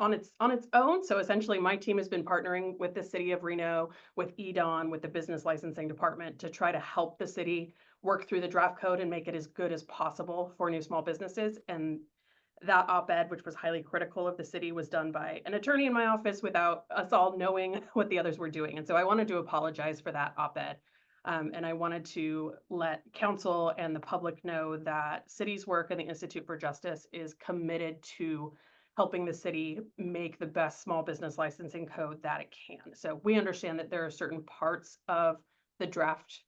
on its own. So essentially, my team has been partnering with the city of Reno, with EDON, with the business licensing department to try to help the city work through the draft code and make it as good as possible for new small businesses. And that op-ed, which was highly critical of the city, was done by an attorney in my office without us all knowing what the others were doing. And so I wanted to apologize for that op-ed. And I wanted to let council and the public know that Cities Work and the Institute for Justice is committed to helping the city make the best small business licensing code that it can. So we understand that there are certain parts of the draft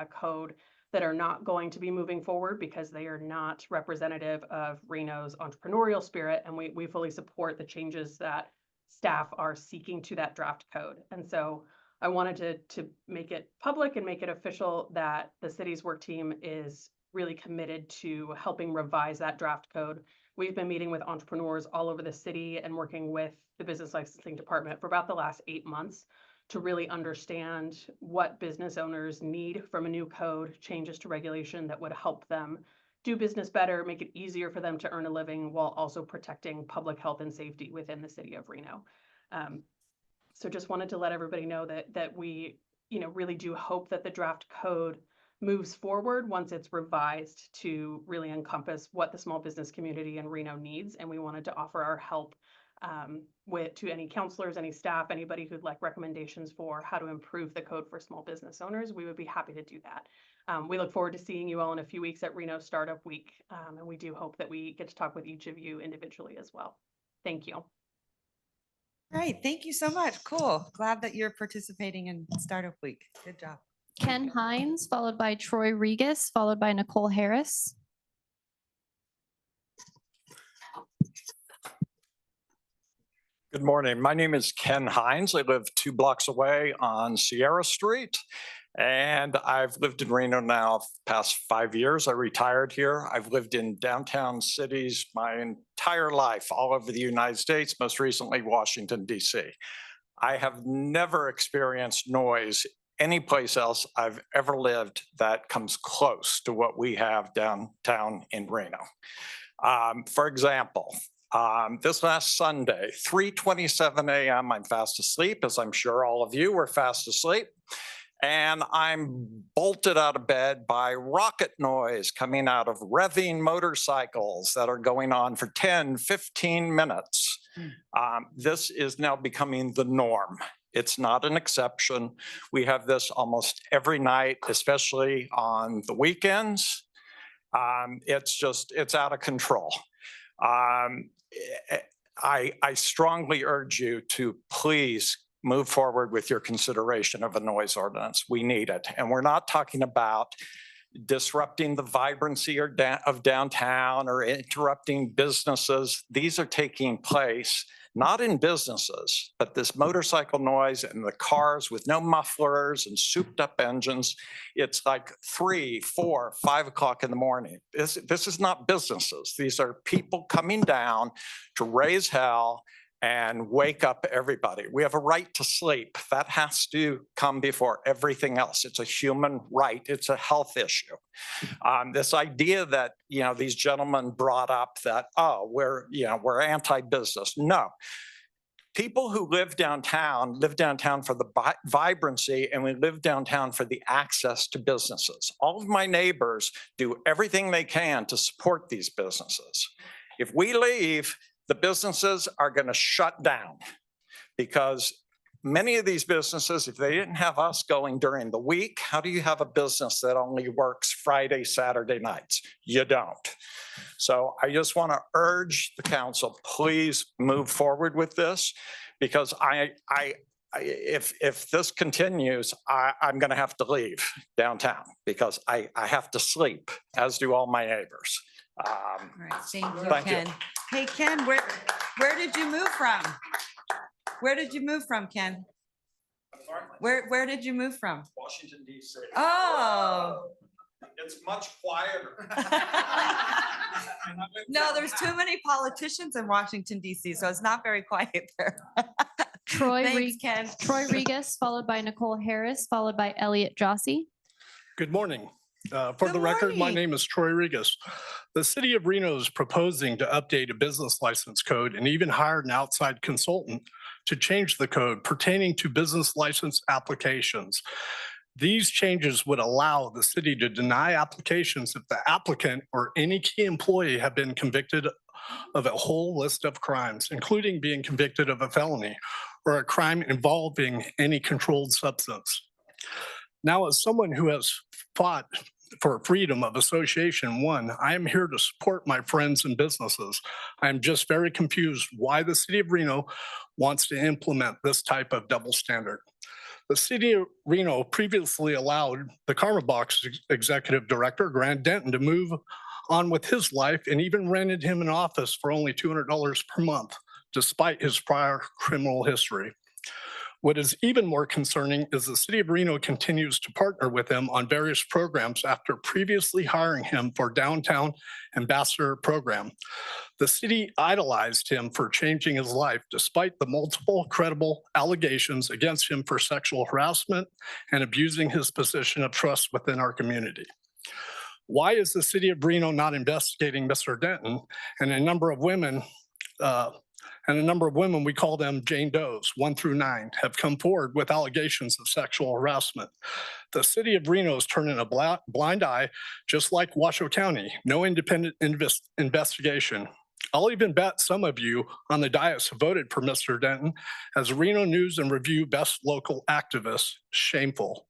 code that are not going to be moving forward because they are not representative of Reno's entrepreneurial spirit. And we fully support the changes that staff are seeking to that draft code. And so I wanted to make it public and make it official that the city's work team is really committed to helping revise that draft code. We've been meeting with entrepreneurs all over the city and working with the business licensing department for about the last 8 months to really understand what business owners need from a new code, changes to regulation that would help them do business better, make it easier for them to earn a living while also protecting public health and safety within the city of Reno. So just wanted to let everybody know that we, really do hope that the draft code moves forward once it's revised to really encompass what the small business community in Reno needs. And we wanted to offer our help to any counselors, any staff, anybody who'd like recommendations for how to improve the code for small business owners. We would be happy to do that. We look forward to seeing you all in a few weeks at Reno Startup Week. And we do hope that we get to talk with each of you individually as well. Thank you. Great, thank you so much. Cool. Glad that you're participating in Startup Week. Good job. Ken Hines, followed by Troy Regis, followed by Nicole Harris. Good morning. My name is Ken Hines. I live 2 blocks away on Sierra Street. And I've lived in Reno now past 5 years. I retired here. I've lived in downtown cities my entire life, all over the United States, most recently Washington, DC. I have never experienced noise anyplace else I've ever lived that comes close to what we have downtown in Reno. For example, this last Sunday, 3:27 a.m., I'm fast asleep, as I'm sure all of you were fast asleep. And I'm bolted out of bed by rocket noise coming out of revving motorcycles that are going on for 10, 15 minutes. This is now becoming the norm. It's not an exception. We have this almost every night, especially on the weekends. It's out of control. I strongly urge you to please move forward with your consideration of a noise ordinance. We need it. And we're not talking about disrupting the vibrancy of downtown or interrupting businesses. These are taking place not in businesses, but this motorcycle noise and the cars with no mufflers and souped up engines. It's like 3, 4, 5 o'clock in the morning. This is not businesses. These are people coming down to raise hell and wake up everybody. We have a right to sleep. That has to come before everything else. It's a human right. It's a health issue. This idea that, these gentlemen brought up that, we're anti-business. No. People who live downtown for the vibrancy, and we live downtown for the access to businesses. All of my neighbors do everything they can to support these businesses. If we leave, the businesses are going to shut down, because many of these businesses, if they didn't have us going during the week, how do you have a business that only works Friday, Saturday nights? You don't. So I just want to urge the council, please move forward with this, because if this continues, I'm going to have to leave downtown, because I have to sleep, as do all my neighbors. All right, thank you, Thank you. Ken. Hey, Ken, where did you move from? Where did you move from, Ken? Where did you move from? Washington, D.C. Oh. It's much quieter. No, there's too many politicians in Washington, D.C., so it's not very quiet there. Thanks, Ken. Troy Regas, followed by Nicole Harris, followed by Elliot Jossie. Good morning. For the record, my name is Troy Regas. The city of Reno is proposing to update a business license code and even hired an outside consultant to change the code pertaining to business license applications. These changes would allow the city to deny applications if the applicant or any key employee have been convicted of a whole list of crimes, including being convicted of a felony or a crime involving any controlled substance. Now, as someone who has fought for freedom of association, I am here to support my friends and businesses. I am just very confused why the city of Reno wants to implement this type of double standard. The city of Reno previously allowed the Karma Box executive director, Grant Denton, to move on with his life and even rented him an office for only $200 per month, despite his prior criminal history. What is even more concerning is the city of Reno continues to partner with him on various programs after previously hiring him for Downtown Ambassador program. The city idolized him for changing his life despite the multiple credible allegations against him for sexual harassment and abusing his position of trust within our community. Why is the city of Reno not investigating Mr. Denton and a number of women we call them Jane Does, 1 through 9, have come forward with allegations of sexual harassment? The city of Reno is turning a blind eye, just like Washoe County. No independent investigation. I'll even bet some of you on the dais voted for Mr. Denton as Reno News and Review Best Local Activist. Shameful.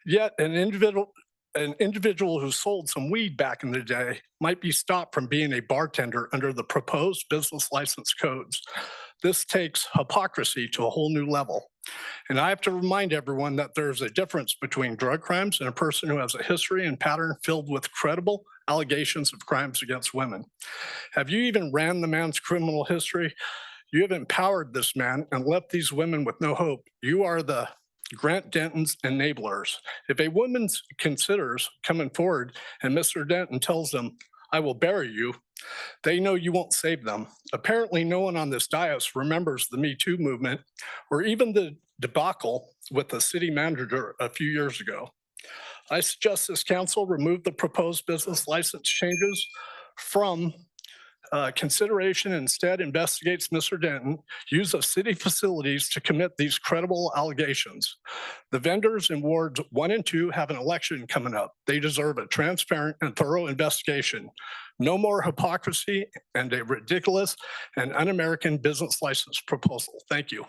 Yet an individual who sold some weed back in the day might be stopped from being a bartender under the proposed business license codes. This takes hypocrisy to a whole new level. And I have to remind everyone that there's a difference between drug crimes and a person who has a history and pattern filled with credible allegations of crimes against women. Have you even ran the man's criminal history? You have empowered this man and left these women with no hope. You are the Grant Denton's enablers. If a woman considers coming forward and Mr. Denton tells them, "I will bury you," they know you won't save them. Apparently, no one on this dais remembers the Me Too movement or even the debacle with the city manager a few years ago. I suggest this council remove the proposed business license changes from consideration, instead investigates Mr. Denton use of city facilities to commit these credible allegations. The vendors in wards 1 and 2 have an election coming up. They deserve a transparent and thorough investigation. No more hypocrisy and a ridiculous and un-American business license proposal. Thank you.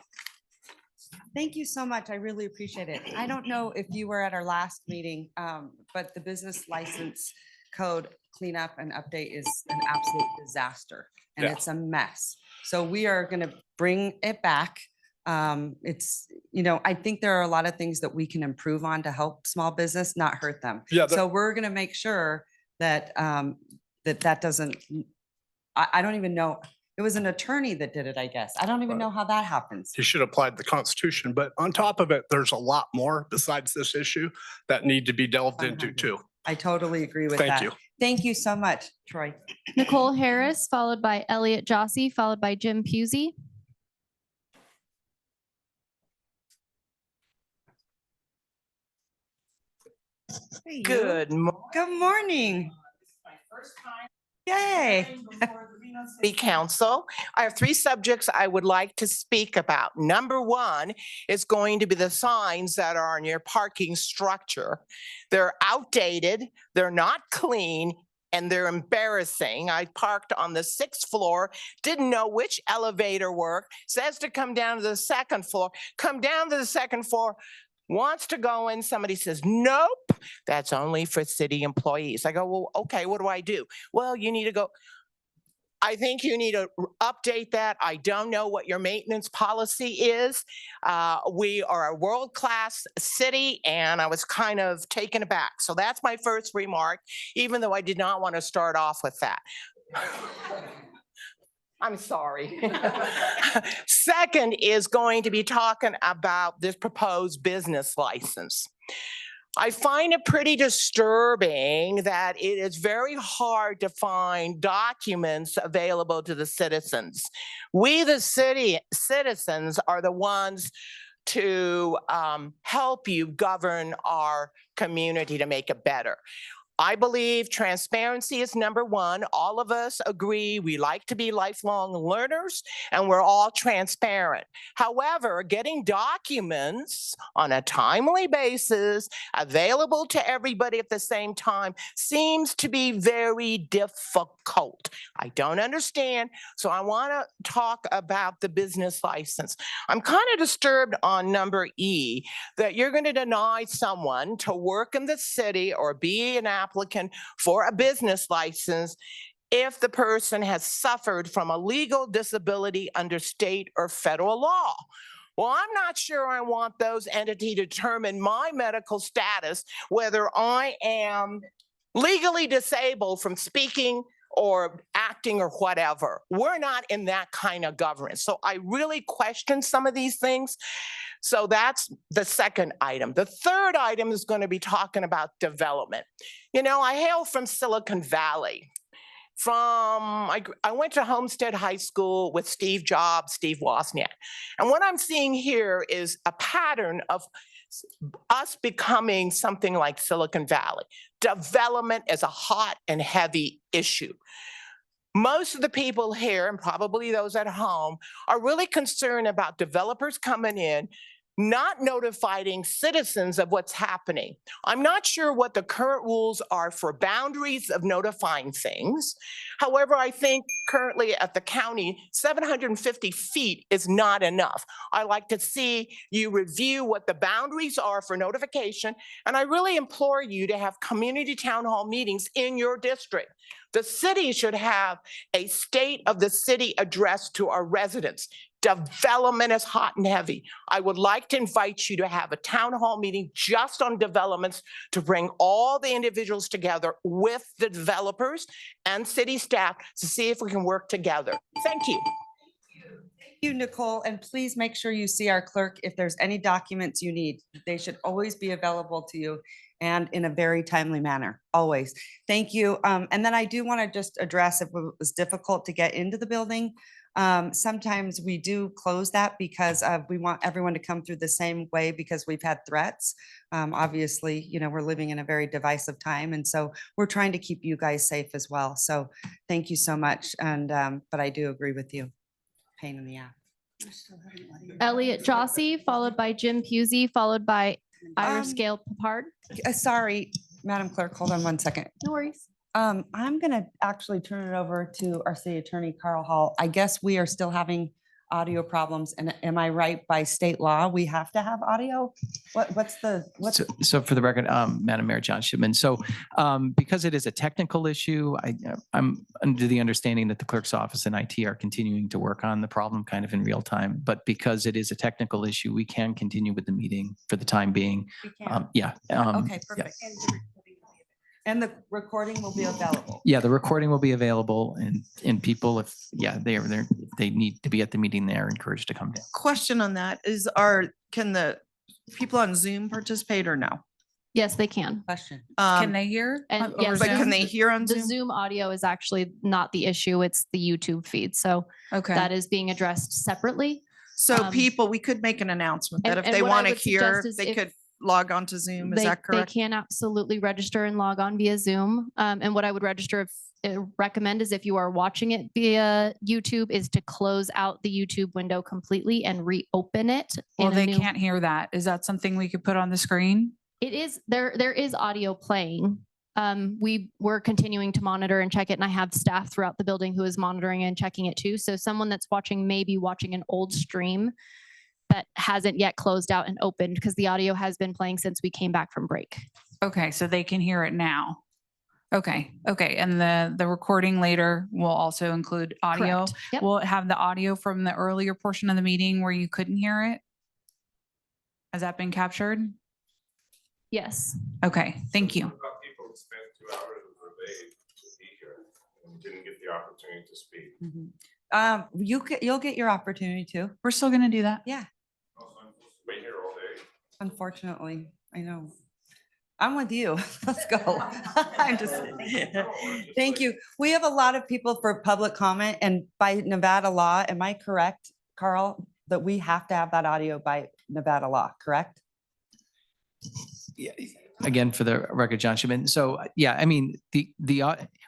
Thank you so much. I really appreciate it. I don't know if you were at our last meeting, but the business license code cleanup and update is an absolute disaster and Yeah. it's a mess. So we are going to bring it back. It's, I think there are a lot of things that we can improve on to help small business, not hurt them. Yeah, So we're going to make sure that that doesn't, I don't even know. It was an attorney that did it, I guess. I don't even know how that happens. He should have applied the Constitution, but on top of it, there's a lot more besides this issue that need to be delved into too. I totally agree with Thank that. you. Thank you so much, Troy. Nicole Harris, followed by Elliot Jossie, followed by Jim Pusey. Hey, Good Good morning. Yay. City Council. I have 3 subjects I would like to speak about. Number 1 is going to be the signs that are on your parking structure. They're outdated, they're not clean, and they're embarrassing. I parked on the 6th floor, didn't know which elevator worked, says to come down to the 2nd floor, come down to the 2nd floor, wants to go in, somebody says, nope, that's only for city employees. I go, well, okay, what do I do? Well, you need to go. I think you need to update that. I don't know what your maintenance policy is. We are a world-class city, and I was kind of taken aback. So that's my first remark, even though I did not want to start off with that. I'm sorry. Second is going to be talking about this proposed business license. I find it pretty disturbing that it is very hard to find documents available to the citizens. We, the citizens, are the ones to help you govern our community to make it better. I believe transparency is number 1. All of us agree we like to be lifelong learners and we're all transparent. However, getting documents on a timely basis available to everybody at the same time seems to be very difficult. I don't understand, so I want to talk about the business license. I'm kind of disturbed on number E that you're going to deny someone to work in the city or be an applicant for a business license if the person has suffered from a legal disability under state or federal law. Well, I'm not sure I want those entities to determine my medical status, whether I am legally disabled from speaking or acting or whatever. We're not in that kind of governance. So I really question some of these things. So that's the second item. The third item is going to be talking about development. I hail from Silicon Valley. I went to Homestead High School with Steve Jobs, Steve Wozniak. And what I'm seeing here is a pattern of us becoming something like Silicon Valley. Development is a hot and heavy issue. Most of the people here, and probably those at home, are really concerned about developers coming in, not notifying citizens of what's happening. I'm not sure what the current rules are for boundaries of notifying things. However, I think currently at the county, 750 feet is not enough. I like to see you review what the boundaries are for notification, and I really implore you to have community town hall meetings in your district. The city should have a state of the city address to our residents. Development is hot and heavy. I would like to invite you to have a town hall meeting just on developments to bring all the individuals together with the developers and city staff to see if we can work together. Thank you. you, Nicole, and please make sure you see our clerk if there's any documents you need. They should always be available to you and in a very timely manner, always. Thank you. And then I do want to just address if it was difficult to get into the building. Sometimes we do close that because we want everyone to come through the same way because we've had threats. Obviously, you know, we're living in a very divisive time, and so we're trying to keep you guys safe as well. So thank you so much. And but I do agree with you. Pain in the ass. Elliot Jossie, followed by Jim Pusey, followed by Iris Gale Papard. Sorry, Madam Clerk, hold on one second. No worries. I'm gonna actually turn it over to our city attorney, Carl Hall. I guess we are still having audio problems, and am I right, by state law, we have to have audio? What's So for the record, Madam Mayor, John Shipman. So because it is a technical issue, I'm under the understanding that the clerk's office and IT are continuing to work on the problem kind of in real time. But because it is a technical issue, we can continue with the meeting for the time being. Yeah. Okay, perfect. And the recording will be available. Yeah, the recording will be available and people, if, they need to be at the meeting, they're encouraged to come down. Question on that is, can the people on Zoom participate or no? Yes, they can. Question. Can they hear? And But can they hear on The Zoom? Zoom audio is actually not the issue. It's the YouTube feed. So Okay. that is being addressed separately. So people, we could make an announcement that and- if they and what I want to would suggest hear, is they if could log on to Zoom. Is They that correct? can absolutely register and log on via Zoom. And what I would recommend is if you are watching it via YouTube is to close out the YouTube window completely and reopen it. Well, in a they new- can't hear that. Is that something we could put on the screen? It is, there is audio playing. We're continuing to monitor and check it, and I have staff throughout the building who is monitoring and checking it too. So someone that's watching may be watching an old stream that hasn't yet closed out and opened because the audio has been playing since we came back from break. Okay, so they can hear it now. Okay, and the recording later will also include audio. Correct. Yep. Will it have the audio from the earlier portion of the meeting where you couldn't hear it? Has that been captured? Yes. Okay, thank you. People spent 2 hours of their day to be here and didn't get the opportunity to speak. You'll get your opportunity to. We're still gonna do that? Yeah, Also, I'm supposed to wait here all day. unfortunately, I know. I'm with you. Let's go. I'm just, thank you. We have a lot of people for public comment, and by Nevada law, am I correct, Carl, that we have to have that audio by Nevada law, correct? Yeah, again, for the record, John Shipman. So, yeah, I mean,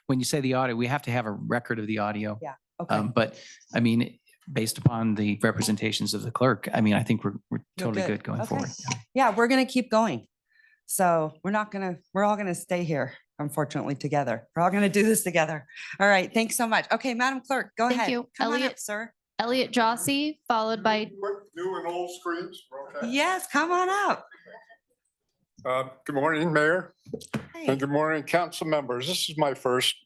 when you say the audio, we have to have a record of the audio. Yeah, okay. But I mean, based upon the representations of the clerk, I mean, I think we're You're totally good going Okay. forward. Yeah, we're gonna keep going. So we're all gonna stay here, unfortunately, together. We're all gonna do this together. All right, thanks so much. Okay, Madam Clerk, go Thank ahead. you. Come on up, Elliot. sir. Elliot Jossie, followed by New and old screens. Okay. Yes, come on up. Good morning, Mayor. And good morning, council members. This is my first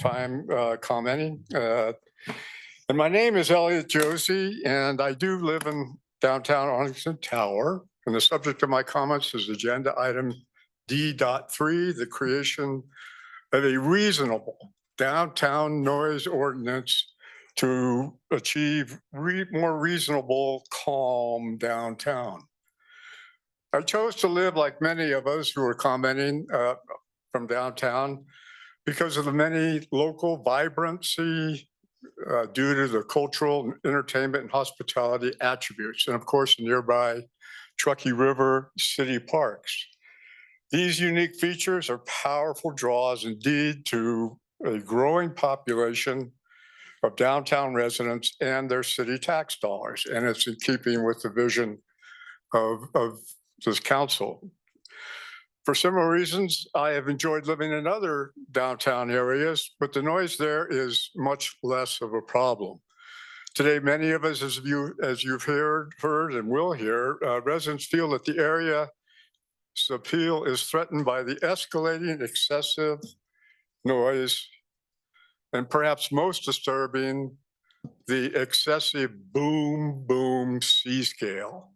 time commenting. And my name is Elliot Josie, and I do live in downtown Arlington Tower. And the subject of my comments is agenda item D.3, the creation of a reasonable downtown noise ordinance to achieve more reasonable calm downtown. I chose to live like many of us who are commenting from downtown because of the many local vibrancy due to the cultural, entertainment, and hospitality attributes, and of course, nearby Truckee River City Parks. These unique features are powerful draws indeed to a growing population of downtown residents and their city tax dollars, and it's in keeping with the vision of this council. For similar reasons, I have enjoyed living in other downtown areas, but the noise there is much less of a problem. Today, many of us, as you've heard and will hear, residents feel that the area's appeal is threatened by the escalating excessive noise, and perhaps most disturbing, the excessive boom, boom C-scale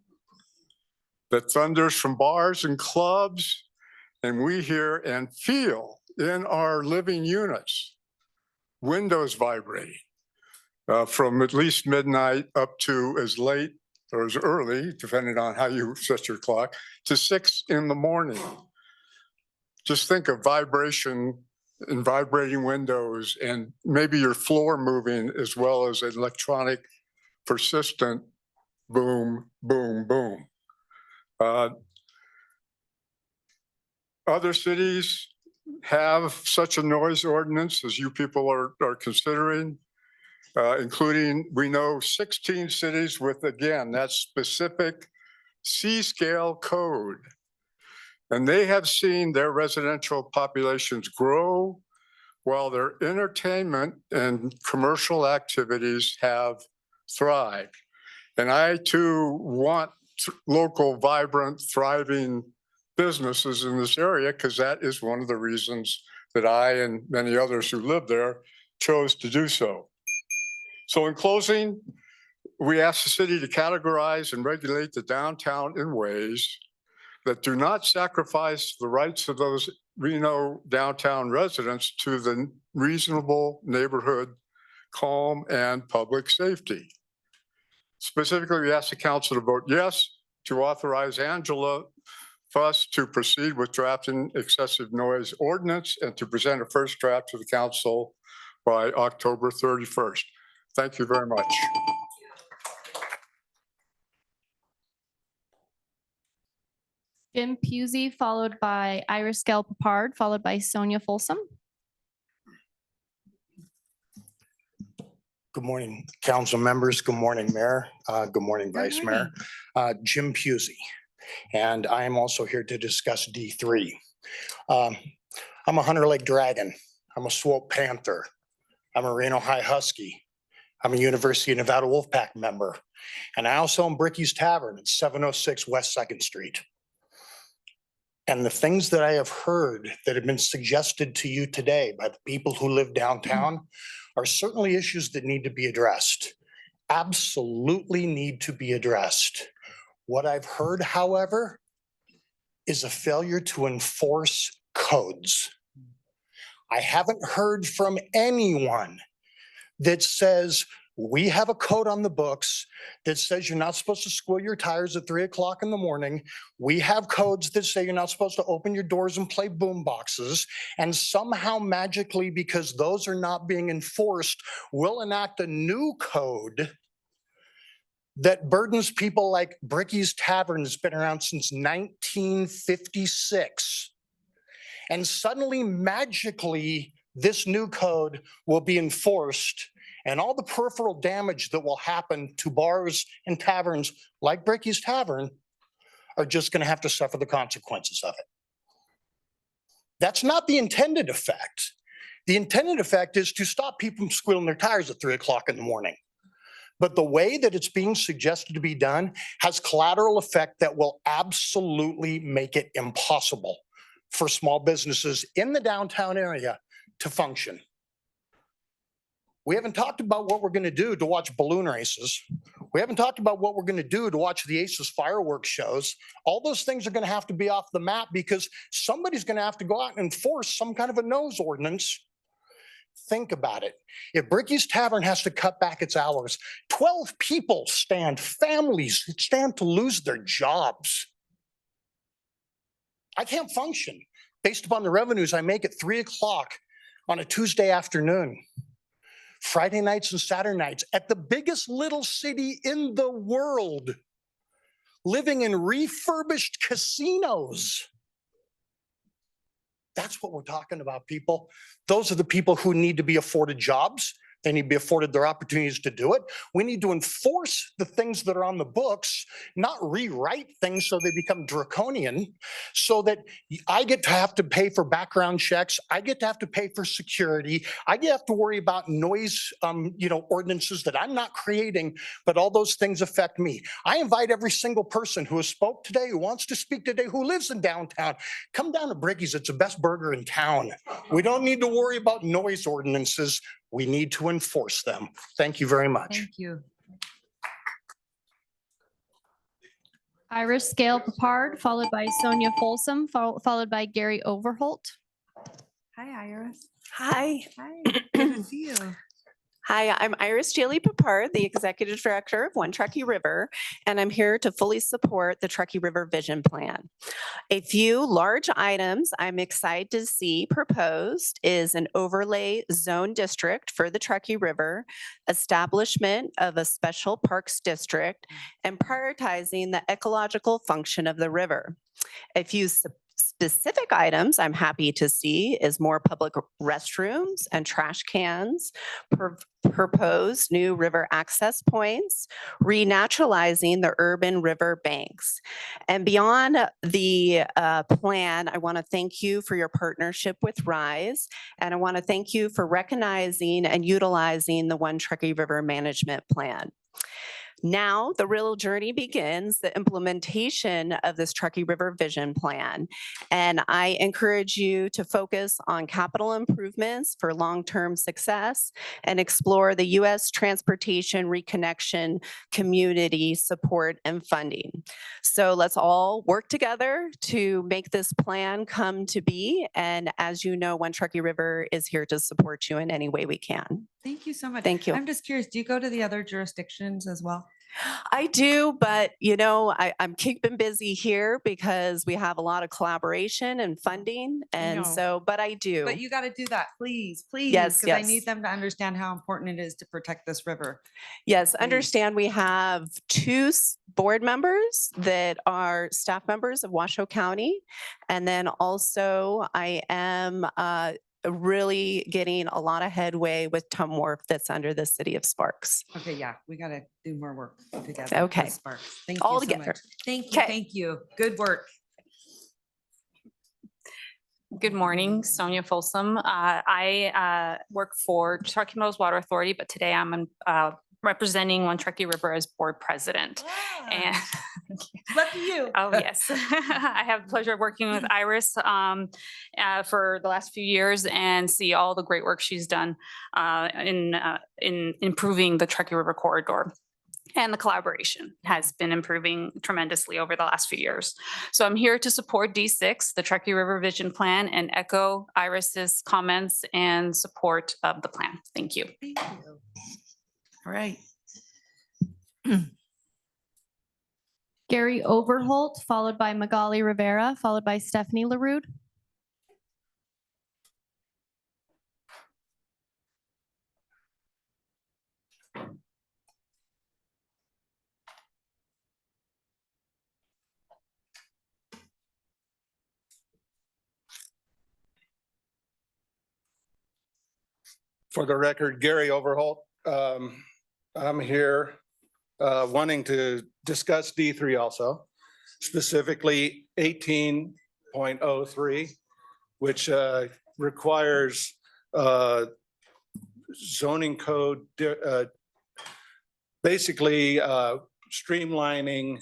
that thunders from bars and clubs, and we hear and feel in our living units, windows vibrating, from at least midnight up to as late or as early, depending on how you set your clock, to 6 in the morning. Just think of vibration and vibrating windows and maybe your floor moving as well as electronic persistent boom, boom, boom. Other cities have such a noise ordinance as you people are considering, including, we know 16 cities with, again, that specific C-scale code. And they have seen their residential populations grow while their entertainment and commercial activities have thrived. And I too want local, vibrant, thriving businesses in this area because that is one of the reasons that I and many others who live there chose to do so. So in closing, we ask the city to categorize and regulate the downtown in ways that do not sacrifice the rights of those Reno downtown residents to the reasonable neighborhood calm and public safety. Specifically, we ask the council to vote yes to authorize Angela Fuss to proceed with drafting excessive noise ordinance and to present a first draft to the council by October 31st. Thank you very much. Jim Pusey, followed by Iris Gale Papard, followed by Sonia Folsom. Good morning, council members. Good morning, Mayor. Good morning, Vice Mayor. Jim Pusey, and I am also here to discuss D3. I'm a Hunter Lake Dragon. I'm a Swope Panther. I'm a Reno High Husky. I'm a University of Nevada Wolfpack member. And I also own Bricky's Tavern at 706 West 2nd Street. And the things that I have heard that have been suggested to you today by the people who live downtown are certainly issues that need to be addressed. Absolutely need to be addressed. What I've heard, however, is a failure to enforce codes. I haven't heard from anyone that says, we have a code on the books that says you're not supposed to squeal your tires at 3 o'clock in the morning. We have codes that say you're not supposed to open your doors and play boom boxes. And somehow magically, because those are not being enforced, we'll enact a new code that burdens people like Bricky's Tavern has been around since 1956. And suddenly, magically, this new code will be enforced, and all the peripheral damage that will happen to bars and taverns like Bricky's Tavern are just going to have to suffer the consequences of it. That's not the intended effect. The intended effect is to stop people from squealing their tires at 3 o'clock in the morning. But the way that it's being suggested to be done has collateral effect that will absolutely make it impossible for small businesses in the downtown area to function. We haven't talked about what we're going to do to watch balloon races. We haven't talked about what we're going to do to watch the Aces fireworks shows. All those things are going to have to be off the map because somebody's going to have to go out and enforce some kind of a noise ordinance. Think about it. If Bricky's Tavern has to cut back its hours, 12 people stand, families stand to lose their jobs. I can't function based upon the revenues I make at 3 o'clock on a Tuesday afternoon. Friday nights and Saturday nights at the biggest little city in the world, living in refurbished casinos. That's what we're talking about, people. Those are the people who need to be afforded jobs. They need to be afforded their opportunities to do it. We need to enforce the things that are on the books, not rewrite things so they become draconian, so that I get to have to pay for background checks. I get to have to pay for security. I get to have to worry about noise, ordinances that I'm not creating, but all those things affect me. I invite every single person who has spoke today, who wants to speak today, who lives in downtown, come down to Bricky's. It's the best burger in town. We don't need to worry about noise ordinances. We need to enforce them. Thank you very much. Thank you. Iris Gale Papard, followed by Sonia Folsom, followed by Gary Overholt. Hi, Iris. Hi. Hi. Good to see you. Hi, I'm Iris Jaley Papard, the Executive Director of One Truckee River, and I'm here to fully support the Truckee River Vision Plan. A few large items I'm excited to see proposed is an overlay zone district for the Truckee River, establishment of a special parks district, and prioritizing the ecological function of the river. A few specific items I'm happy to see is more public restrooms and trash cans, proposed new river access points, renaturalizing the urban river banks. And beyond the plan, I want to thank you for your partnership with RISE, and I want to thank you for recognizing and utilizing the One Truckee River Management Plan. Now, the real journey begins, the implementation of this Truckee River Vision Plan. And I encourage you to focus on capital improvements for long-term success and explore the U.S. Transportation Reconnection Community Support and Funding. So let's all work together to make this plan come to be. And as you know, One Truckee River is here to support you in any way we can. Thank you so much. Thank you. I'm just curious, do you go to the other jurisdictions as well? I do, but you know, I'm keeping busy here because we have a lot of collaboration and funding. And know. so, but I do. But you got to do that, please, please. Yes, Because I yes. need them to understand how important it is to protect this river. Yes, understand we have two board members that are staff members of Washoe County. And then also I am really getting a lot of headway with Tum Wharf that's under the city of Sparks. Okay, yeah, we got to do more work together. Okay. with Sparks. Thank All you so together. much. Thank you, Okay. thank you. Good work. Good morning, Sonia Folsom. I work for Truckee Meadows Water Authority, but today I'm representing One Truckee River as board president. And lucky you. Oh, yes. I have the pleasure of working with Iris for the last few years and see all the great work she's done in improving the Truckee River corridor. And the collaboration has been improving tremendously over the last few years. So I'm here to support D6, the Truckee River Vision Plan, and echo Iris's comments and support of the plan. Thank you. Thank you. All right. Gary Overholt, followed by Magali Rivera, followed by Stephanie LaRude. For the record, Gary Overholt. I'm here wanting to discuss D3 also, specifically 18.03, which requires zoning code, basically streamlining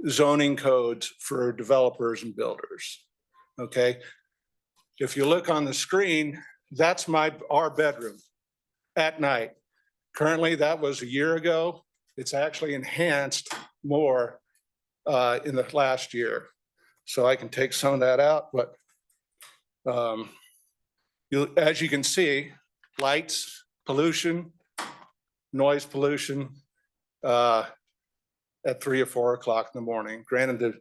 zoning codes for developers and builders. Okay. If you look on the screen, that's our bedroom at night. Currently, that was a year ago. It's actually enhanced more in the last year. So I can take some of that out, but as you can see, lights, pollution, noise pollution at 3 or 4 o'clock in the morning. Granted, the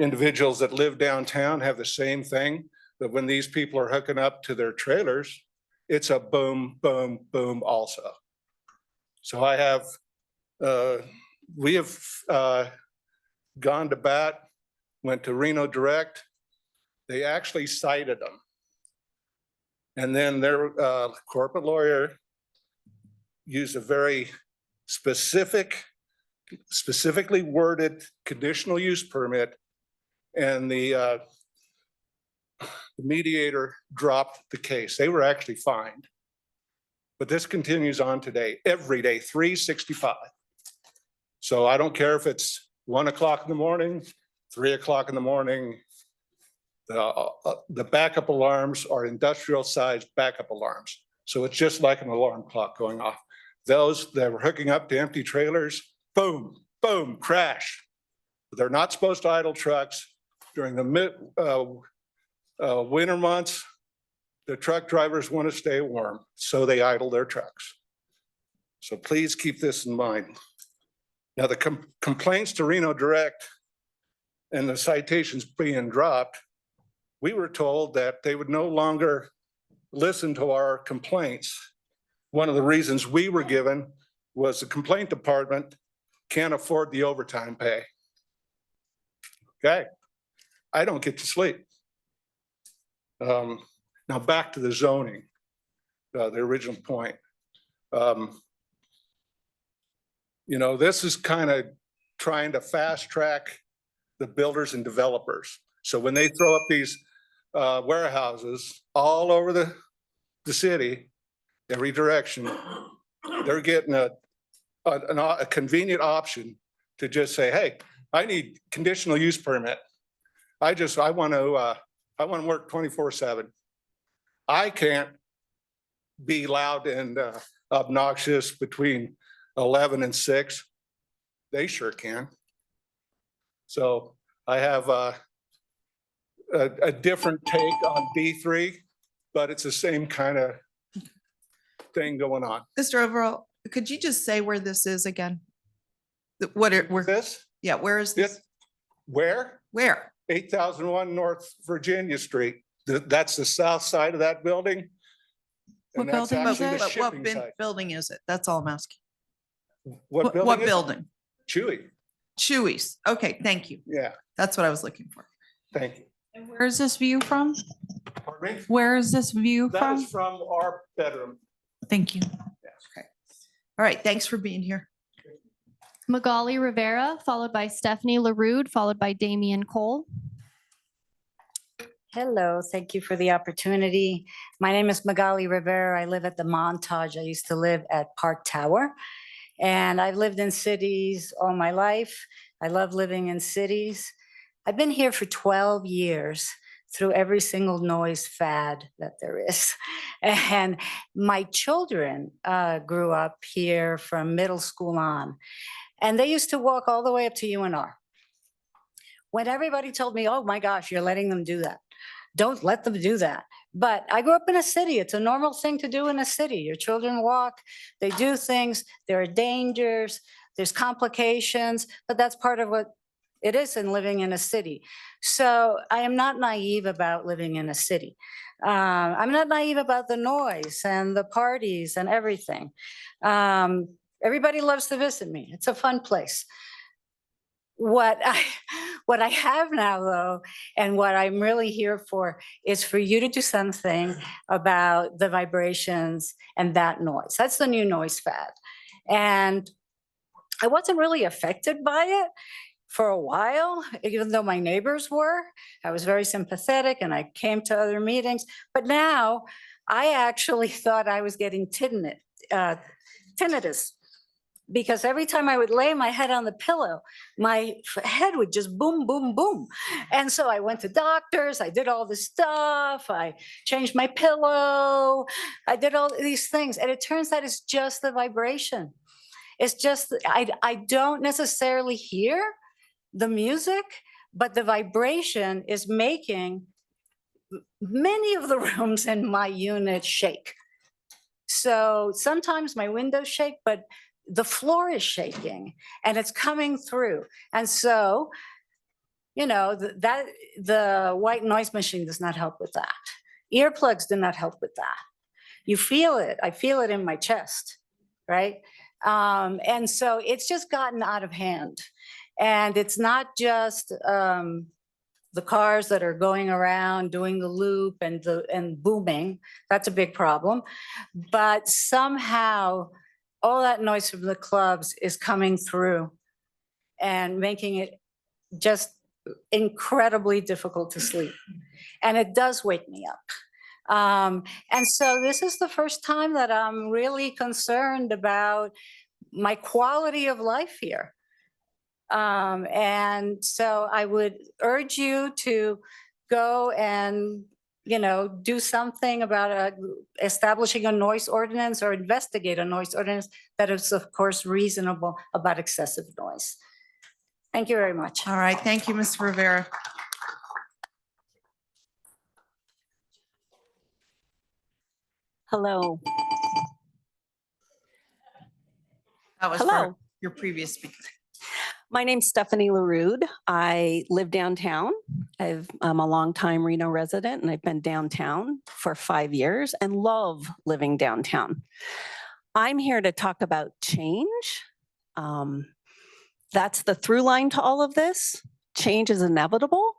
individuals that live downtown have the same thing, but when these people are hooking up to their trailers, it's a boom, boom, boom also. So we have gone to bat, went to Reno Direct. They actually cited them. And then their corporate lawyer used a very specifically worded conditional use permit, and the mediator dropped the case. They were actually fined. But this continues on today, every day, 365. So I don't care if it's 1 o'clock in the morning, 3 o'clock in the morning. The backup alarms are industrial sized backup alarms. So it's just like an alarm clock going off. Those that were hooking up to empty trailers, boom, boom, crash. They're not supposed to idle trucks during the winter months. The truck drivers want to stay warm, so they idle their trucks. So please keep this in mind. Now, the complaints to Reno Direct and the citations being dropped, we were told that they would no longer listen to our complaints. One of the reasons we were given was the complaint department can't afford the overtime pay. Okay, I don't get to sleep. Now back to the zoning, the original point. You know, this is kind of trying to fast track the builders and developers. So when they throw up these warehouses all over the city, every direction, they're getting a convenient option to just say, hey, I need conditional use permit. I want to work 24/7. I can't be loud and obnoxious between 11 and 6. They sure can. So I have a different take on B3, but it's the same kind of thing going on. Mr. Overall, could you just say where this is again? Where this? Yeah, where is this? Where? Where? 8001 North Virginia Street. That's the south side of that building. What And that's building is actually the it? But what shipping site. building is it? That's all I'm asking. What building? What is it? building? Chewy. Chewy's. Okay, thank you. Yeah, That's what I was looking for. thank you. And where is this view from? Pardon me? Where is this view That from? is from our bedroom. Thank you. Okay. All right, thanks for being here. Magali Rivera, followed by Stephanie LaRude, followed by Damian Cole. Hello, thank you for the opportunity. My name is Magali Rivera. I live at the Montage. I used to live at Park Tower. And I've lived in cities all my life. I love living in cities. I've been here for 12 years through every single noise fad that there is. And my children grew up here from middle school on. And they used to walk all the way up to UNR. When everybody told me, oh my gosh, you're letting them do that. Don't let them do that. But I grew up in a city. It's a normal thing to do in a city. Your children walk, they do things, there are dangers, there's complications, but that's part of what it is in living in a city. So I am not naive about living in a city. I'm not naive about the noise and the parties and everything. Everybody loves to visit me. It's a fun place. What I have now, though, and what I'm really here for is for you to do something about the vibrations and that noise. That's the new noise fad. And I wasn't really affected by it for a while, even though my neighbors were. I was very sympathetic and I came to other meetings. But now I actually thought I was getting tinnitus. Because every time I would lay my head on the pillow, my head would just boom, boom, boom. And so I went to doctors, I did all this stuff, I changed my pillow, I did all these things. And it turns out it's just the vibration. It's just, I don't necessarily hear the music, but the vibration is making many of the rooms in my unit shake. So sometimes my windows shake, but the floor is shaking and it's coming through. And so, you know, the white noise machine does not help with that. Earplugs do not help with that. You feel it. I feel it in my chest, right? And so it's just gotten out of hand. And it's not just the cars that are going around doing the loop and booming. That's a big problem. But somehow all that noise from the clubs is coming through and making it just incredibly difficult to sleep. And it does wake me up. And so this is the first time that I'm really concerned about my quality of life here. And so I would urge you to go and do something about establishing a noise ordinance or investigate a noise ordinance that is, of course, reasonable about excessive noise. Thank you very much. All right, thank you, Ms. Rivera. Hello. That was for Hello. your previous speaker. My name's Stephanie LaRude. I live downtown. I'm a longtime Reno resident and I've been downtown for 5 years and love living downtown. I'm here to talk about change. That's the through line to all of this. Change is inevitable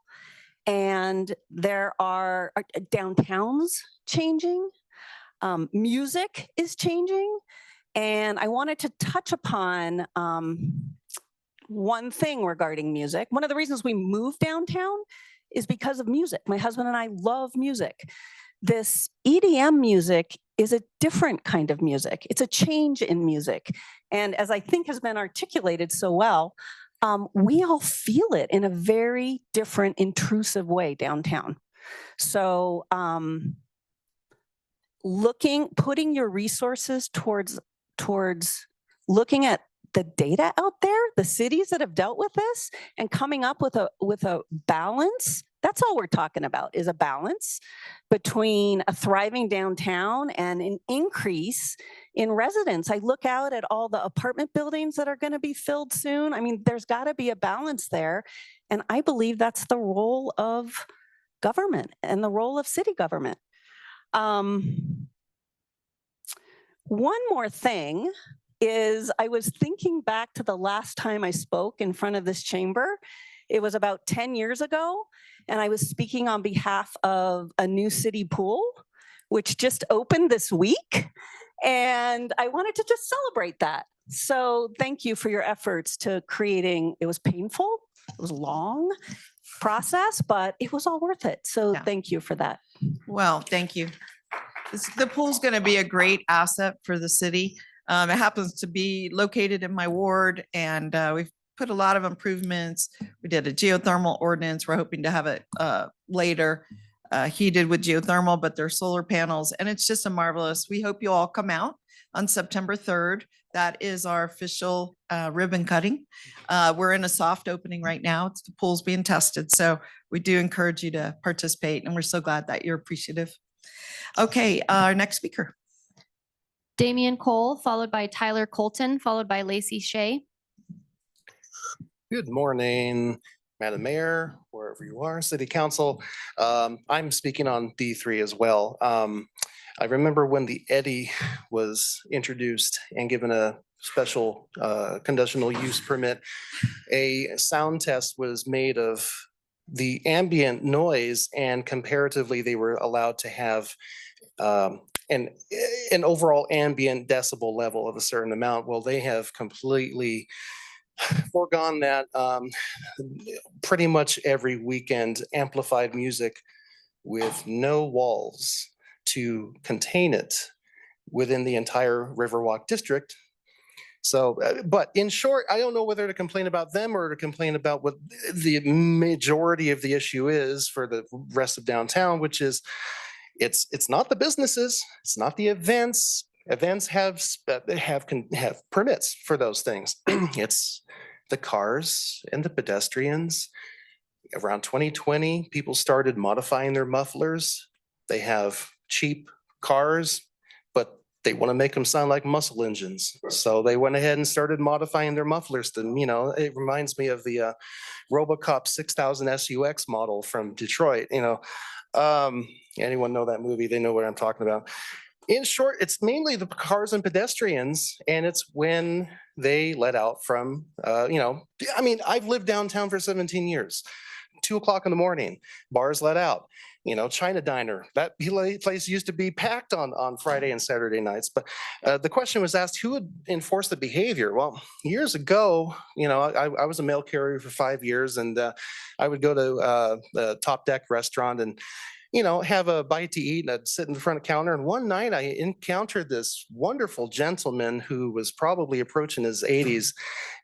and there are downtowns changing. Music is changing. And I wanted to touch upon one thing regarding music. One of the reasons we moved downtown is because of music. My husband and I love music. This EDM music is a different kind of music. It's a change in music. And as I think has been articulated so well, we all feel it in a very different, intrusive way downtown. So putting your resources towards looking at the data out there, the cities that have dealt with this and coming up with a balance. That's all we're talking about is a balance between a thriving downtown and an increase in residents. I look out at all the apartment buildings that are going to be filled soon. I mean, there's got to be a balance there. And I believe that's the role of government and the role of city government. One more thing is I was thinking back to the last time I spoke in front of this chamber. It was about 10 years ago, and I was speaking on behalf of a new city pool, which just opened this week. And I wanted to just celebrate that. So thank you for your efforts to creating, it was painful, it was a long process, but it was all worth it. So thank you for that. Well, thank you. The pool's going to be a great asset for the city. It happens to be located in my ward and we've put a lot of improvements. We did a geothermal ordinance. We're hoping to have it later heated with geothermal, but they're solar panels and it's just a marvelous. We hope you all come out on September 3rd. That is our official ribbon cutting. We're in a soft opening right now. The pool's being tested. So we do encourage you to participate and we're so glad that you're appreciative. Okay, our next speaker. Damian Cole, followed by Tyler Colton, followed by Lacey Shea. Good morning, Madam Mayor, wherever you are, City Council. I'm speaking on D3 as well. I remember when the Eddy was introduced and given a special conditional use permit, a sound test was made of the ambient noise and comparatively they were allowed to have an overall ambient decibel level of a certain amount. Well, they have completely foregone that. Pretty much every weekend, amplified music with no walls to contain it within the entire Riverwalk district. So, but in short, I don't know whether to complain about them or to complain about what the majority of the issue is for the rest of downtown, which is it's not the businesses, it's not the events. Events have permits for those things. It's the cars and the pedestrians. Around 2020, people started modifying their mufflers. They have cheap cars, but they want to make them sound like muscle engines. So they went ahead and started modifying their mufflers. And, you know, it reminds me of the RoboCop 6000 SUX model from Detroit. You know, anyone know that movie? They know what I'm talking about. In short, it's mainly the cars and pedestrians, and it's when they let out from, you know, I mean, I've lived downtown for 17 years. 2 o'clock in the morning, bars let out. You know, China Diner, that place used to be packed on Friday and Saturday nights. But the question was asked, who would enforce the behavior? Well, years ago, you know, I was a mail carrier for 5 years, and I would go to the Top Deck restaurant and, you know, have a bite to eat, and I'd sit in the front counter. And one night I encountered this wonderful gentleman who was probably approaching his 80s.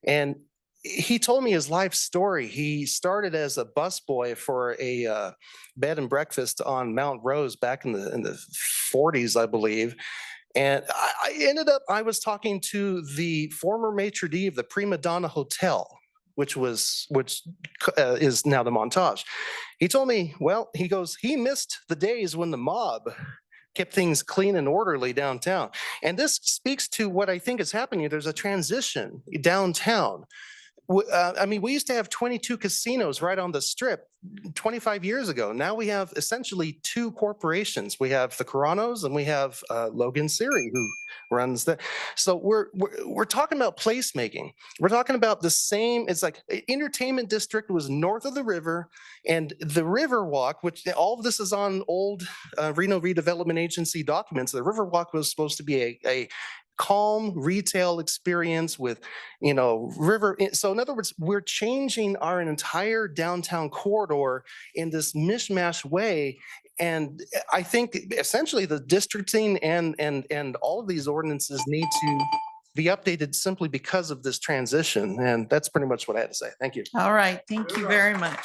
And he told me his life story. He started as a busboy for a bed and breakfast on Mount Rose back in the 40s, I believe. And I was talking to the former maitre d' of the Prima Donna Hotel, which is now the Montage. He told me, well, he goes, he missed the days when the mob kept things clean and orderly downtown. And this speaks to what I think is happening. There's a transition downtown. I mean, we used to have 22 casinos right on the strip 25 years ago. Now we have essentially two corporations. We have the Coronos and we have Logan Siri, who runs that. So we're talking about placemaking. We're talking about the same. It's like entertainment district was north of the river, and the Riverwalk, which all of this is on old Reno Redevelopment Agency documents. The Riverwalk was supposed to be a calm retail experience with, river. So in other words, we're changing our entire downtown corridor in this mishmash way. And I think essentially the districting and all of these ordinances need to be updated simply because of this transition. And that's pretty much what I had to say. Thank you. All right, thank you very much.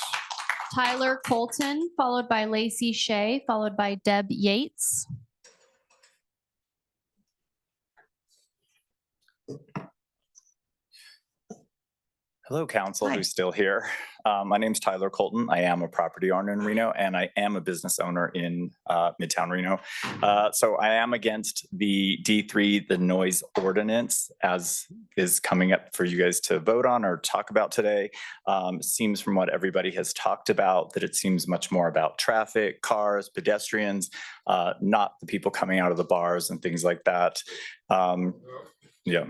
Tyler Colton, followed by Lacey Shea, followed by Deb Yates. Hello, council who's still here. My name's Tyler Colton. I am a property owner in Reno, and I am a business owner in Midtown Reno. So I am against the D3, the noise ordinance, as is coming up for you guys to vote on or talk about today. Seems from what everybody has talked about that it seems much more about traffic, cars, pedestrians, not the people coming out of the bars and things like that. Yeah.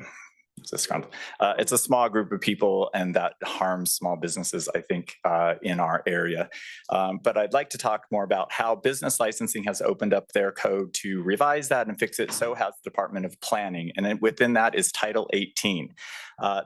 It's a small group of people, and that harms small businesses, I think, in our area. But I'd like to talk more about how business licensing has opened up their code to revise that and fix it. So has the Department of Planning. And then within that is Title 18.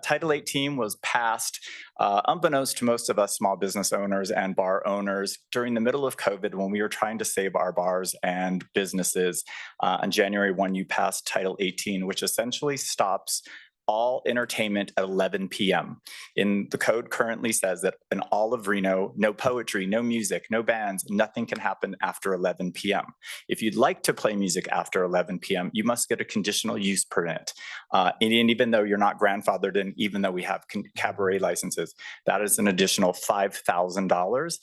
Title 18 was passed unbeknownst to most of us small business owners and bar owners during the middle of COVID when we were trying to save our bars and businesses. On January 1, you passed Title 18, which essentially stops all entertainment at 11 p.m. In the code currently says that in all of Reno, no poetry, no music, no bands, nothing can happen after 11 p.m. If you'd like to play music after 11 p.m., you must get a conditional use permit. And even though you're not grandfathered in, even though we have cabaret licenses, that is an additional $5,000.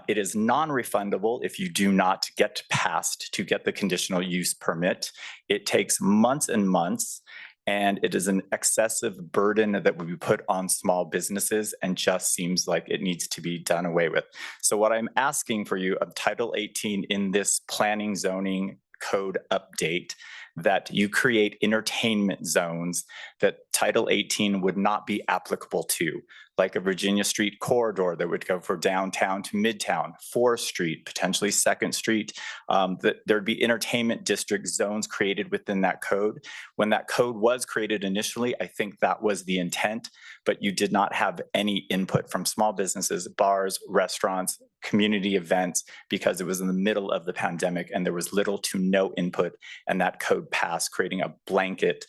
It is non-refundable if you do not get passed to get the conditional use permit. It takes months and months. And it is an excessive burden that would be put on small businesses and just seems like it needs to be done away with. So what I'm asking for you of Title 18 in this planning zoning code update, that you create entertainment zones that Title 18 would not be applicable to, like a Virginia Street corridor that would go from downtown to Midtown, 4th Street, potentially 2nd Street, that there'd be entertainment district zones created within that code. When that code was created initially, I think that was the intent, but you did not have any input from small businesses, bars, restaurants, community events, because it was in the middle of the pandemic and there was little to no input, and that code passed, creating a blanket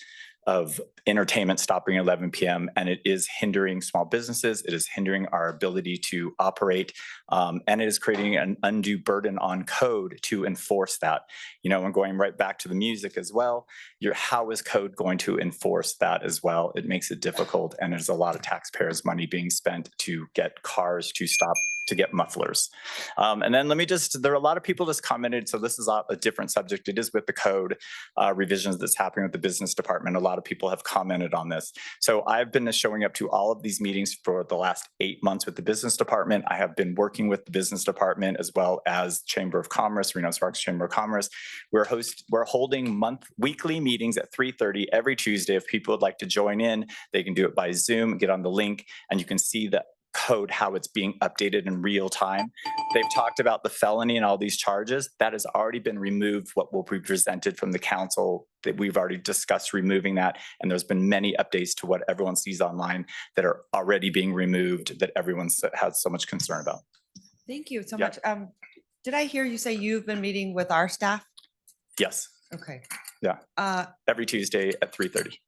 of entertainment stopping at 11 p.m. And it is hindering small businesses. It is hindering our ability to operate. And it is creating an undue burden on code to enforce that. And going right back to the music as well, how is code going to enforce that as well? It makes it difficult, and there's a lot of taxpayers' money being spent to get cars to stop, to get mufflers. And then there are a lot of people just commented, so this is a different subject. It is with the code revisions that's happening with the business department. A lot of people have commented on this. So I've been showing up to all of these meetings for the last 8 months with the business department. I have been working with the business department as well as Chamber of Commerce, Reno Sparks Chamber of Commerce. We're holding weekly meetings at 3:30 every Tuesday. If people would like to join in, they can do it by Zoom, get on the link, and you can see the code, how it's being updated in real time. They've talked about the felony and all these charges. That has already been removed. What will be presented from the council, that we've already discussed removing that. And there's been many updates to what everyone sees online that are already being removed, that everyone has so much concern about. Thank you so Yeah. much. Did I hear you say you've been meeting with our staff? Yes. Okay. Yeah. Every Tuesday at 3:30.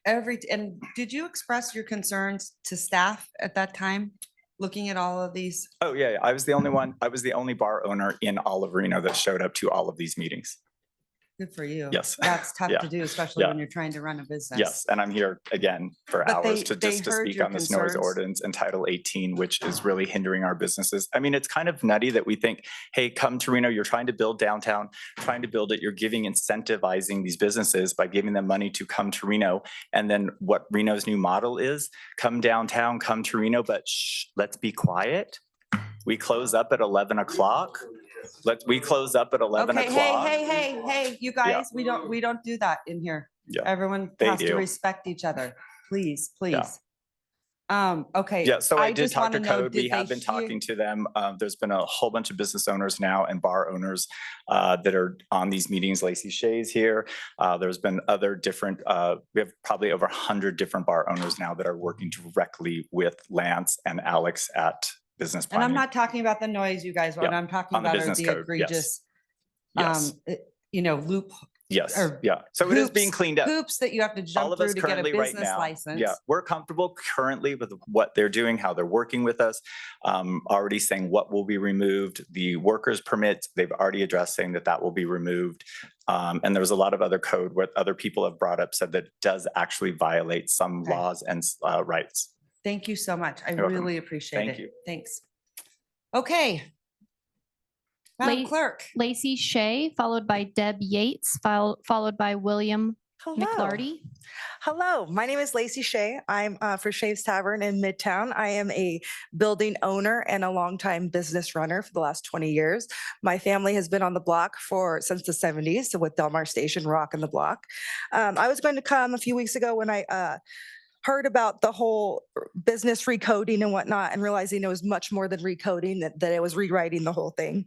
And did you express your concerns to staff at that time, looking at all of these? Oh, yeah. I was the only bar owner in all of Reno that showed up to all of these meetings. Good for you. Yes. That's tough Yeah. to do, especially Yeah. when you're trying to run a business. Yes, and I'm here again for But hours they to heard speak your on this noise concerns. ordinance and Title 18, which is really hindering our businesses. I mean, it's kind of nutty that we think, hey, come to Reno, you're trying to build downtown, trying to build it, you're incentivizing these businesses by giving them money to come to Reno. And then what Reno's new model is, come downtown, come to Reno, but shh, let's be quiet. We close up at 11 o'clock. We close up at 11 Okay, o'clock. hey, you guys, we don't do that in here. Yeah, Everyone they has to do. respect each other. Please, Yeah. please. Okay. Yeah, so I did just talk to wanna know, code. We did have they been hear- talking to them. There's been a whole bunch of business owners now and bar owners that are on these meetings. Lacey Shea's here. There's been other different, we have probably over 100 different bar owners now that are working directly with Lance and Alex at business And I'm planning. not talking about the noise, you guys, what Yeah, I'm talking on the about are business the code, yes. egregious, Yes. loop. Yes, or yeah. So it is being hoops- cleaned up. Hoops that you have to All jump of through us to get a currently right business now, license. yeah, we're comfortable currently with what they're doing, how they're working with us. Already saying what will be removed, the workers permits, they've already addressed saying that will be removed. And there was a lot of other code what other people have brought up said that does actually violate some Okay. laws and rights. Thank you so much. I You're welcome. really appreciate it. Thank you. Thanks. Okay. Madam La- Clerk. Lacey Shea, followed by Deb Yates, followed by William McLarty. Hello, my name is Lacey Shea. I'm for Shea's Tavern in Midtown. I am a building owner and a longtime business runner for the last 20 years. My family has been on the block since the 70s, so with Delmar Station, Rock and the Block. I was going to come a few weeks ago when I heard about the whole business recoding and whatnot and realizing it was much more than recoding, that it was rewriting the whole thing.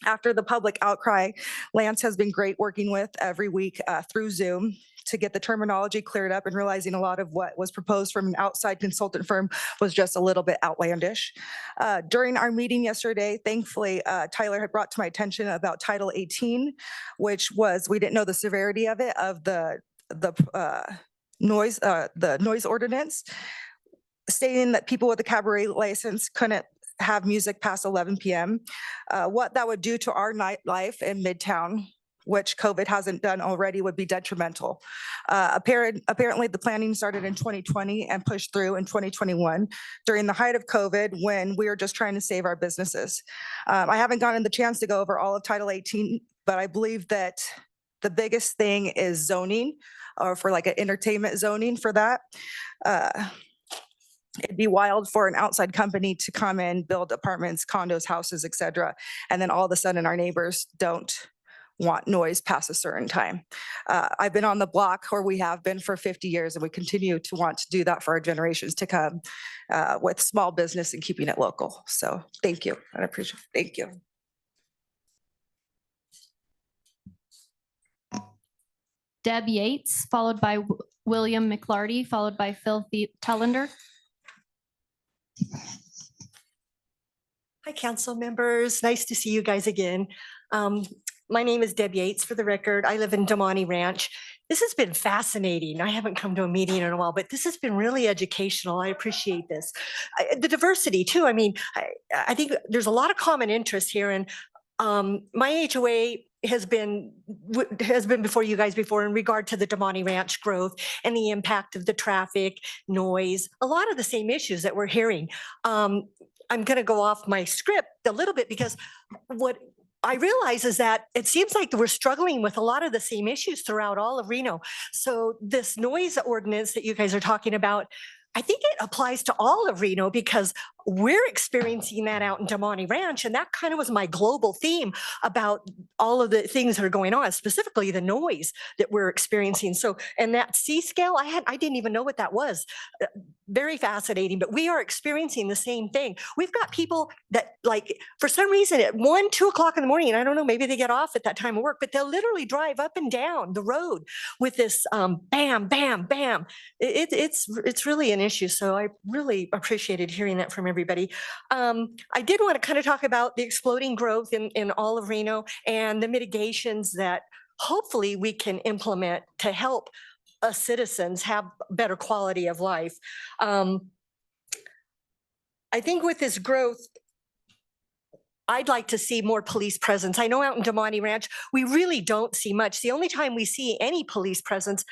After the public outcry, Lance has been great working with every week through Zoom to get the terminology cleared up and realizing a lot of what was proposed from an outside consultant firm was just a little bit outlandish. During our meeting yesterday, thankfully, Tyler had brought to my attention about Title 18, which was, we didn't know the severity of it, of the noise ordinance, stating that people with a cabaret license couldn't have music past 11 p.m. What that would do to our nightlife in Midtown, which COVID hasn't done already, would be detrimental. Apparently, the planning started in 2020 and pushed through in 2021 during the height of COVID when we were just trying to save our businesses. I haven't gotten the chance to go over all of Title 18, but I believe that the biggest thing is zoning, or for like an entertainment zoning for that. It'd be wild for an outside company to come in, build apartments, condos, houses, et cetera. And then all of a sudden our neighbors don't want noise past a certain time. I've been on the block, or we have been for 50 years, and we continue to want to do that for our generations to come with small business and keeping it local. So thank you. I appreciate it. Thank you. Deb Yates, followed by William McLarty, followed by Phil Tellender. Hi, council members. Nice to see you guys again. My name is Deb Yates, for the record. I live in Damani Ranch. This has been fascinating. I haven't come to a meeting in a while, but this has been really educational. I appreciate this. The diversity too. I mean, I think there's a lot of common interest here, and my HOA has been before you guys before in regard to the Damani Ranch growth and the impact of the traffic, noise, a lot of the same issues that we're hearing. I'm going to go off my script a little bit because what I realize is that it seems like we're struggling with a lot of the same issues throughout all of Reno. So this noise ordinance that you guys are talking about, I think it applies to all of Reno because we're experiencing that out in Damani Ranch. And that kind of was my global theme about all of the things that are going on, specifically the noise that we're experiencing. So, and that C scale, I didn't even know what that was. Very fascinating, but we are experiencing the same thing. We've got people that, like, for some reason at 1, 2 o'clock in the morning, and I don't know, maybe they get off at that time of work, but they'll literally drive up and down the road with this bam, bam, bam. It's really an issue. So I really appreciated hearing that from everybody. I did want to kind of talk about the exploding growth in all of Reno and the mitigations that hopefully we can implement to help us citizens have better quality of life. I think with this growth, I'd like to see more police presence. I know out in Damani Ranch, we really don't see much. The only time we see any police presence,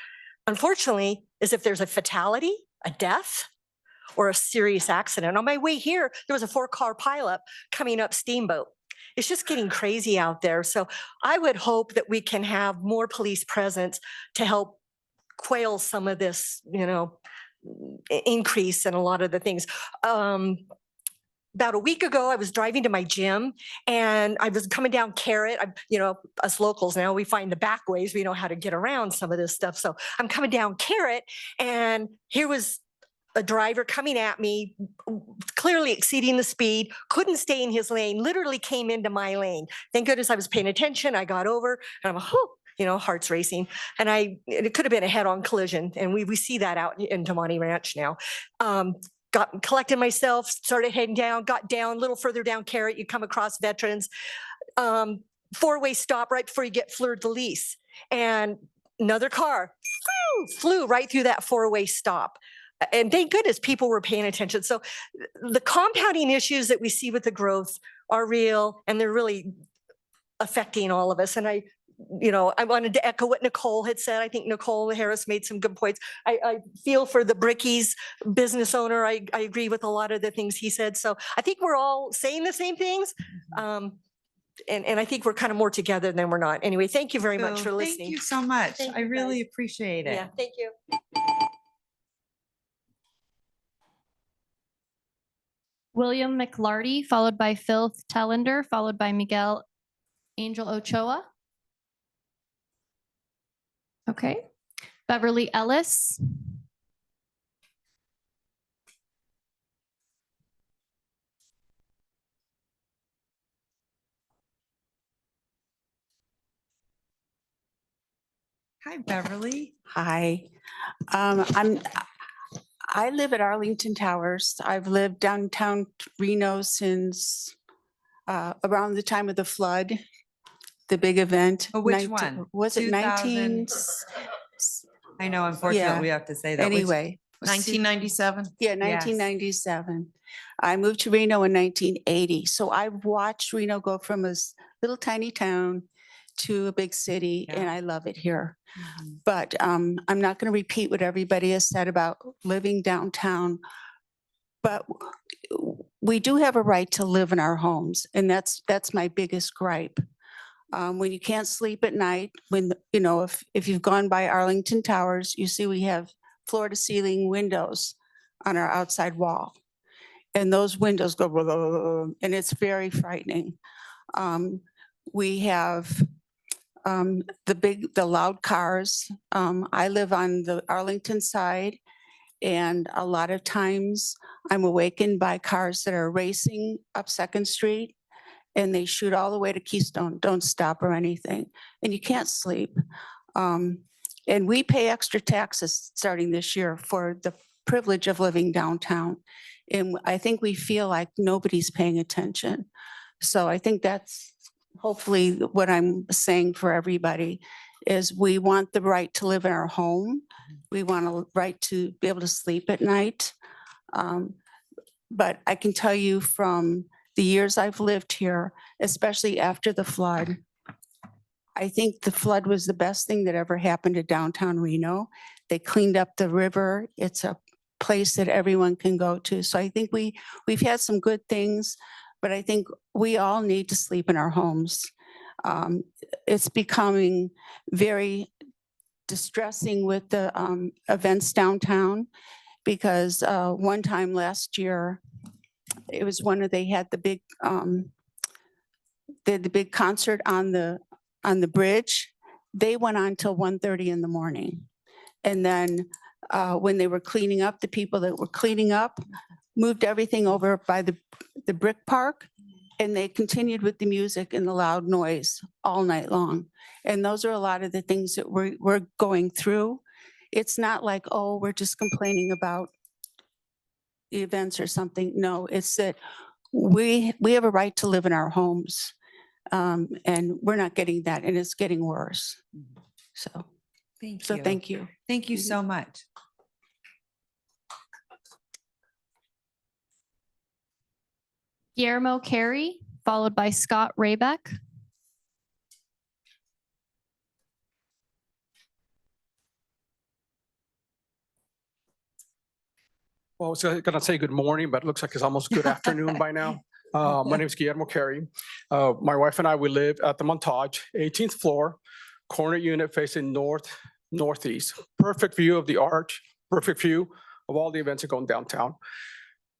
unfortunately, is if there's a fatality, a death, or a serious accident. On my way here, there was a 4-car pileup coming up Steamboat. It's just getting crazy out there. So I would hope that we can have more police presence to help quail some of this, increase in a lot of the things. About a week ago, I was driving to my gym and I was coming down Carrot. Us locals now, we find the back ways. We know how to get around some of this stuff. So I'm coming down Carrot and here was a driver coming at me, clearly exceeding the speed, couldn't stay in his lane, literally came into my lane. Thank goodness I was paying attention. I got over and I'm heart's racing. And it could have been a head-on collision. And we see that out in Damani Ranch now. Collected myself, started heading down, got down a little further down Carrot, you come across Veterans, 4-way stop right before you get fleur-de-lis. And another car flew right through that 4-way stop. And thank goodness people were paying attention. So the compounding issues that we see with the growth are real and they're really affecting all of us. And I wanted to echo what Nicole had said. I think Nicole Harris made some good points. I feel for the Brickies business owner. I agree with a lot of the things he said. So I think we're all saying the same things. And I think we're kind of more together than we're not. Anyway, thank you very much for listening. Thank you so much. Thank I you, really guys. appreciate it. Yeah, thank you. William McLarty, followed by Phil Tellender, followed by Miguel Angel Ochoa. Okay. Beverly Ellis. Hi, Beverly. Hi, I live at Arlington Towers. I've lived downtown Reno since around the time of the flood, the big event. Oh, which one? Was it 19? I know, unfortunately, we have to say that. Anyway. 1997? Yeah, Yes. 1997. I moved to Reno in 1980. So I've watched Reno go from a little tiny town to a big city, and I love it here. But I'm not going to repeat what everybody has said about living downtown. But we do have a right to live in our homes, and that's my biggest gripe. When you can't sleep at night, if you've gone by Arlington Towers, you see we have floor-to-ceiling windows on our outside wall, and those windows go, and it's very frightening. We have the loud cars. I live on the Arlington side, and a lot of times I'm awakened by cars that are racing up 2nd Street, and they shoot all the way to Keystone, don't stop or anything, and you can't sleep. And we pay extra taxes starting this year for the privilege of living downtown. And I think we feel like nobody's paying attention. So I think that's hopefully what I'm saying for everybody is we want the right to live in our home. We want a right to be able to sleep at night. But I can tell you from the years I've lived here, especially after the flood, I think the flood was the best thing that ever happened to downtown Reno. They cleaned up the river. It's a place that everyone can go to. So I think we've had some good things, but I think we all need to sleep in our homes. It's becoming very distressing with the events downtown because one time last year, it was they had the big concert on the bridge. They went on till 1:30 in the morning. And then when they were cleaning up, the people that were cleaning up moved everything over by the brick park, and they continued with the music and the loud noise all night long. And those are a lot of the things that we're going through. It's not like, oh, we're just complaining about the events or something. No, it's that we have a right to live in our homes. And we're not getting that, and it's getting worse. So thank you. Thank you so much. Guillermo Carey, followed by Scott Raybeck. Well, I was gonna say good morning, but it looks like it's almost good afternoon by now. My name is Guillermo Carey. My wife and I, we live at the Montage, 18th floor, corner unit facing northeast. Perfect view of the arch, perfect view of all the events that go on downtown.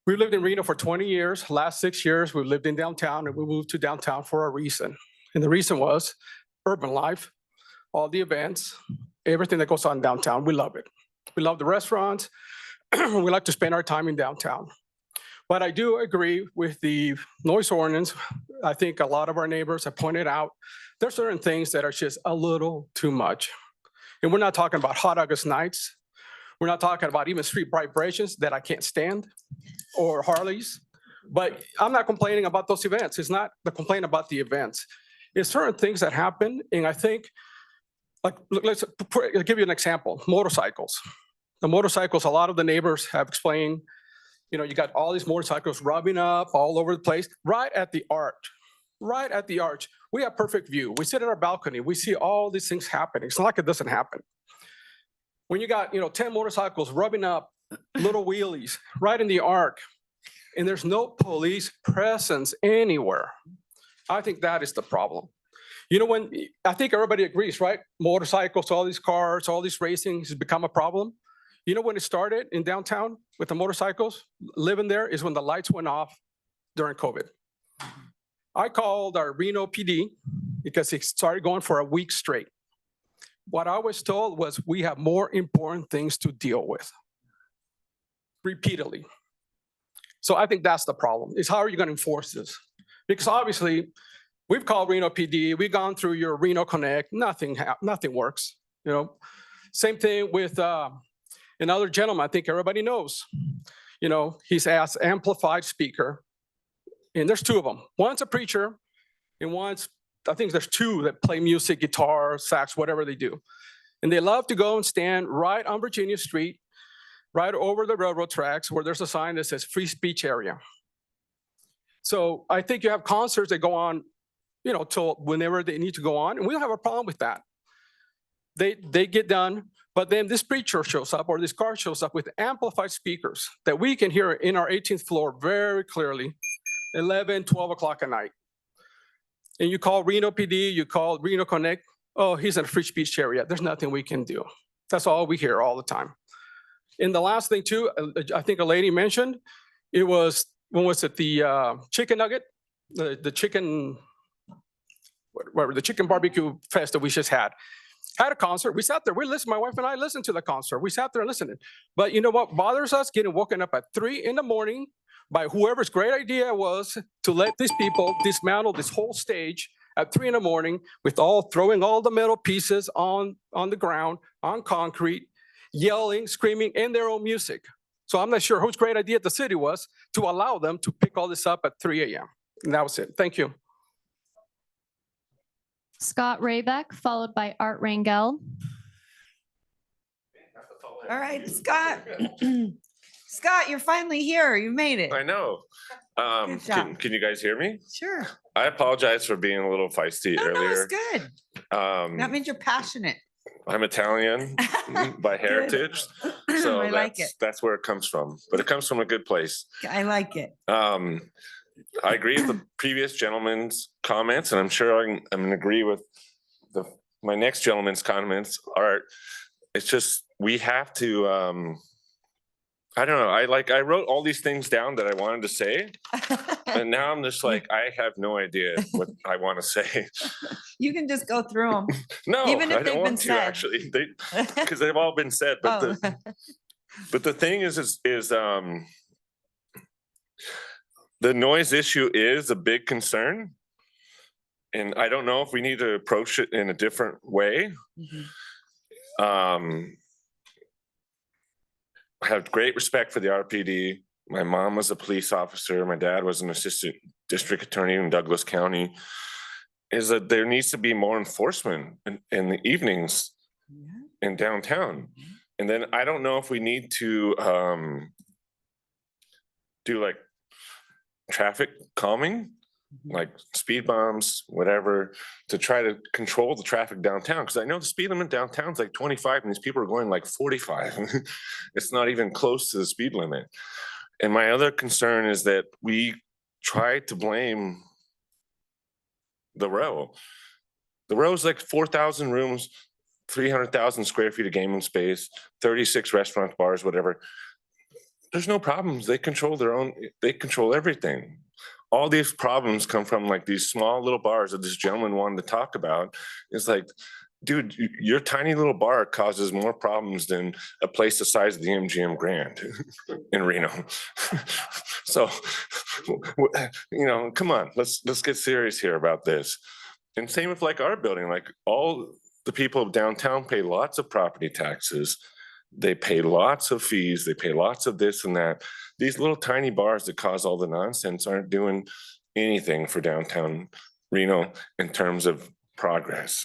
We lived in Reno for 20 years. Last 6 years, we've lived in downtown, and we moved to downtown for a reason. And the reason was urban life, all the events, everything that goes on downtown. We love it. We love the restaurants. We like to spend our time in downtown. But I do agree with the noise ordinance. I think a lot of our neighbors have pointed out there's certain things that are just a little too much. And we're not talking about hot August nights. We're not talking about even street vibrations that I can't stand or Harleys. But I'm not complaining about those events. It's not the complaint about the events. It's certain things that happen. And I think, like, let's give you an example, motorcycles. The motorcycles, a lot of the neighbors have explained, you know, you got all these motorcycles rubbing up all over the place, right at the arch, right at the arch. We have perfect view. We sit at our balcony. We see all these things happening. It's not like it doesn't happen. When you got, 10 motorcycles rubbing up, little wheelies right in the arc, and there's no police presence anywhere. I think that is the problem. When I think everybody agrees, right? Motorcycles, all these cars, all these racing has become a problem. When it started in downtown with the motorcycles, living there is when the lights went off during COVID. I called our Reno PD because it started going for a week straight. What I was told was we have more important things to deal with repeatedly. So I think that's the problem, is how are you going to enforce this? Because obviously we've called Reno PD, we've gone through your Reno Connect, nothing works. Same thing with another gentleman, I think everybody knows. He's asked amplified speaker, and there's two of them. One's a preacher, and I think there's two that play music, guitar, sax, whatever they do. And they love to go and stand right on Virginia Street, right over the railroad tracks where there's a sign that says free speech area. So I think you have concerts that go on, till whenever they need to go on, and we don't have a problem with that. They get done. But then this preacher shows up or this car shows up with amplified speakers that we can hear in our 18th floor very clearly, 11, 12 o'clock at night. And you call Reno PD, you call Reno Connect, oh, he's in a free speech area. There's nothing we can do. That's all we hear all the time. And the last thing too, I think a lady mentioned, it was, when was it? The chicken nugget, the chicken, whatever, the chicken barbecue fest that we just had a concert. We sat there, we listened, my wife and I listened to the concert. We sat there and listened. But you know what bothers us? Getting woken up at 3 a.m. by whoever's great idea it was to let these people dismantle this whole stage at 3 a.m. with throwing all the metal pieces on the ground, on concrete, yelling, screaming, and their own music. So I'm not sure whose great idea the city was to allow them to pick all this up at 3 a.m. And that was it. Thank you. Scott Raybeck, followed by Art Rangel. All right, Scott. Scott, you're finally here. You made it. I know. Good job. Can you guys hear me? Sure. I apologize for being a little feisty No, earlier. it's good. That means you're passionate. I'm Italian by heritage, so I like it. that's where it comes from. But it comes from a good place. I like it. I agree with the previous gentleman's comments, and I'm sure I'm going to agree with my next gentleman's comments. It's just we have to. I don't know. I wrote all these things down that I wanted to say, and now I'm just like I have no idea what I want to say. You can just go through them. No, even if I they've don't been want to said. actually, because they've all been said. But but the thing is the noise issue is a big concern, and I don't know if we need to approach it in a different way. I have great respect for the RPD. My mom was a police officer. My dad was an assistant district attorney in Douglas County. Is that there needs to be more enforcement in the evenings in downtown. And then I don't know if we need to do like traffic calming like speed bumps, whatever, to try to control the traffic downtown. Cause I know the speed limit downtown is like 25 and these people are going like 45. It's not even close to the speed limit. And my other concern is that we try to blame the row. The row is like 4,000 rooms, 300,000 square feet of gaming space, 36 restaurants, bars, whatever. There's no problems. They control their own, they control everything. All these problems come from like these small little bars that this gentleman wanted to talk about. It's like, dude, your tiny little bar causes more problems than a place the size of the MGM Grand in Reno. So, come on, let's get serious here about this. And same with like our building, like all the people of downtown pay lots of property taxes. They pay lots of fees. They pay lots of this and that. These little tiny bars that cause all the nonsense aren't doing anything for downtown Reno in terms of progress.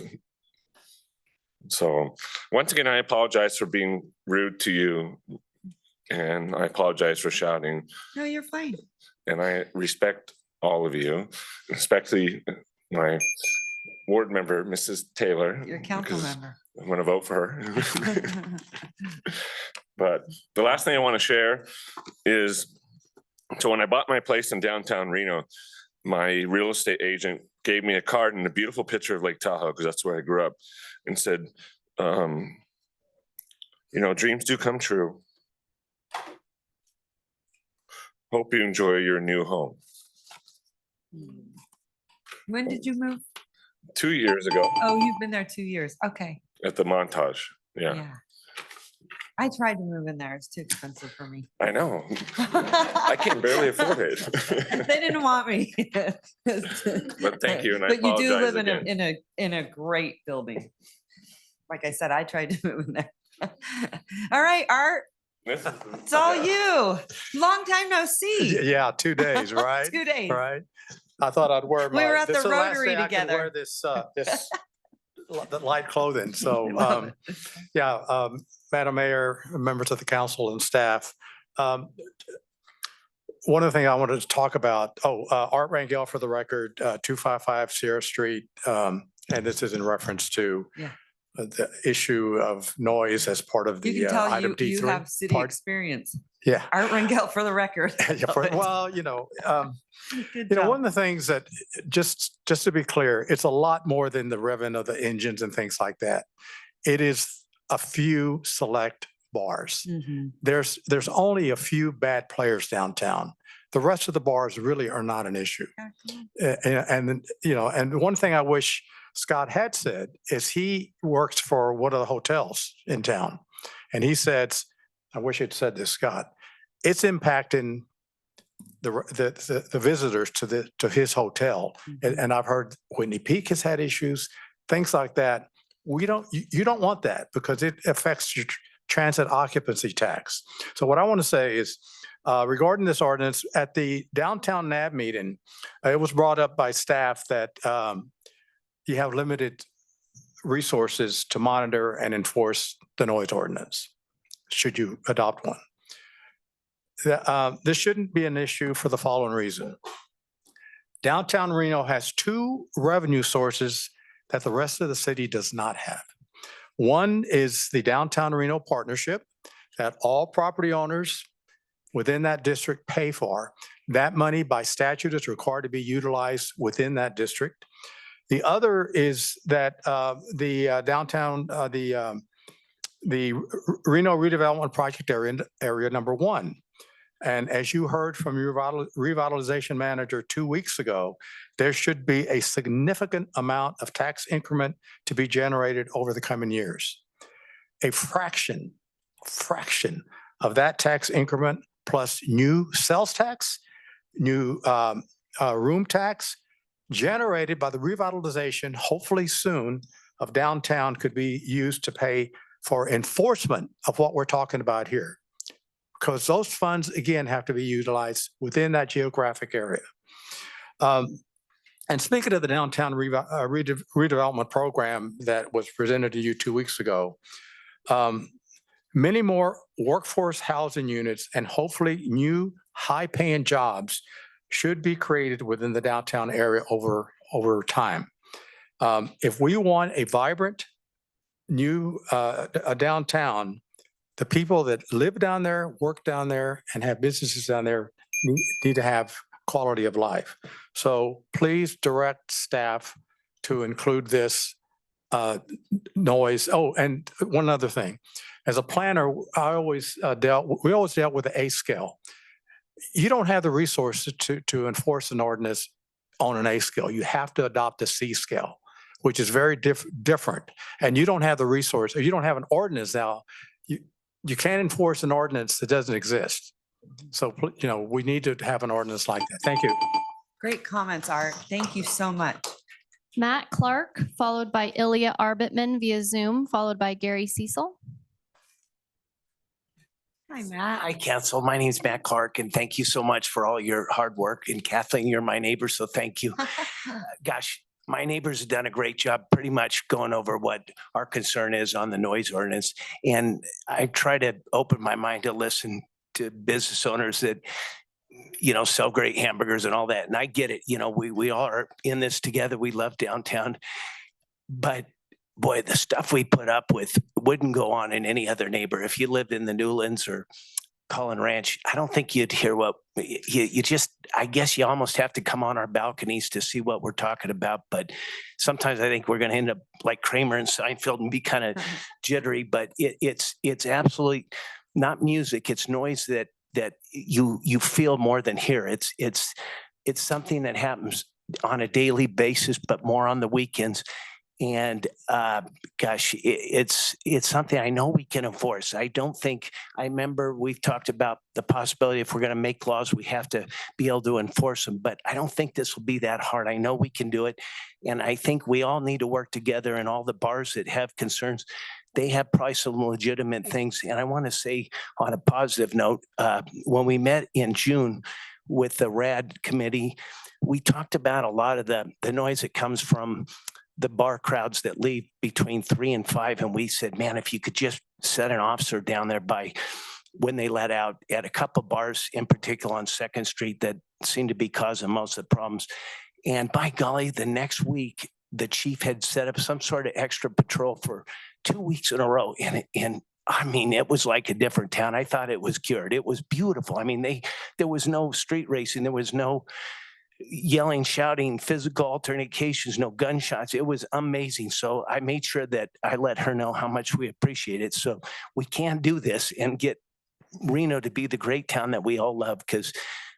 So once again, I apologize for being rude to you. And I apologize for shouting. No, you're fine. And I respect all of you, especially my ward member, Mrs. Taylor. Your council because member. I'm going to vote for her. But the last thing I want to share is, so when I bought my place in downtown Reno, my real estate agent gave me a card and a beautiful picture of Lake Tahoe, because that's where I grew up, and said, dreams do come true. Hope you enjoy your new home. When did you move? 2 years ago Oh, you've been there 2 years. Okay. at the Montage. Yeah, Yeah. I tried to move in there. It's too expensive for me. I know. I can barely afford it. They didn't want me. But thank you, and I But you do apologize live again. in a great building. Like I said, I tried to move in there. All right, Art, it's all you. Long time no see. Yeah, 2 days, right? 2 days. Right. I thought I'd wear We were at this the is last Rotary day I can together. Wear this, the light clothing. So, Love it. Madam Mayor, members of the council and staff. One of the things I wanted to talk about, Art Rangel for the record, 255 Sierra Street. And this is in reference to Yeah. the issue of noise as part of You the can tell item you D3. have city part- experience. Yeah. Art Rangel for the record. Yeah, well, Good one of the things that just to be clear, it's a lot more than the revving of the engines and things like that. It is a few select bars. Mhm. There's only a few bad players downtown. The rest of the bars really are not an issue. And one thing I wish Scott had said is he works for one of the hotels in town. And he said, I wish he'd said this, Scott, it's impacting the visitors to his hotel. And I've heard Whitney Peak has had issues, things like that. You don't want that because it affects your transit occupancy tax. So what I want to say is, regarding this ordinance, at the downtown NAB meeting, it was brought up by staff that you have limited resources to monitor and enforce the noise ordinance, should you adopt one. This shouldn't be an issue for the following reason. Downtown Reno has two revenue sources that the rest of the city does not have. One is the Downtown Reno Partnership that all property owners within that district pay for. That money by statute is required to be utilized within that district. The other is that the Reno redevelopment project area number 1. And as you heard from your revitalization manager 2 weeks ago, there should be a significant amount of tax increment to be generated over the coming years. A fraction of that tax increment plus new sales tax, new room tax generated by the revitalization, hopefully soon, of downtown could be used to pay for enforcement of what we're talking about here. Because those funds, again, have to be utilized within that geographic area. And speaking of the downtown redevelopment program that was presented to you 2 weeks ago, many more workforce housing units and hopefully new high-paying jobs should be created within the downtown area over time. If we want a vibrant new a downtown, the people that live down there, work down there, and have businesses down there need to have quality of life. So please direct staff to include this noise. Oh, and one other thing. As a planner, we always dealt with the A scale. You don't have the resources to enforce an ordinance on an A scale. You have to adopt a C scale, which is very different. And you don't have the resource, or you don't have an ordinance now. You can't enforce an ordinance that doesn't exist. So, we need to have an ordinance like that. Thank you. Great comments, Art. Thank you so much. Matt Clark, followed by Ilya Arbitman via Zoom, followed by Gary Cecil. Hi, Matt. Hi, Council. My name is Matt Clark, and thank you so much for all your hard work. And Kathleen, you're my neighbor, so thank you. Gosh, my neighbors have done a great job pretty much going over what our concern is on the noise ordinance. And I try to open my mind to listen to business owners that, sell great hamburgers and all that. And I get it. We all are in this together. We love downtown. But boy, the stuff we put up with wouldn't go on in any other neighbor. If you lived in the Newlands or Cullen Ranch, I don't think you'd hear what I guess you almost have to come on our balconies to see what we're talking about. But sometimes I think we're going to end up like Kramer and Seinfeld and be kind of jittery, but it's absolutely not music. It's noise that you feel more than hear. It's something that happens on a daily basis, but more on the weekends. And gosh, it's something I know we can enforce. I remember we've talked about the possibility if we're going to make laws, we have to be able to enforce them. But I don't think this will be that hard. I know we can do it. And I think we all need to work together, and all the bars that have concerns, they have probably some legitimate things. And I want to say on a positive note, when we met in June with the RAD committee, we talked about a lot of the noise that comes from the bar crowds that leave between 3 and 5. And we said, man, if you could just set an officer down there by when they let out at a couple bars, in particular on 2nd Street, that seemed to be causing most of the problems. And by golly, the next week, the chief had set up some sort of extra patrol for 2 weeks in a row. And I mean, it was like a different town. I thought it was cured. It was beautiful. I mean, there was no street racing. There was no yelling, shouting, physical altercations, no gunshots. It was amazing. So I made sure that I let her know how much we appreciate it. So we can do this and get Reno to be the great town that we all love. Because,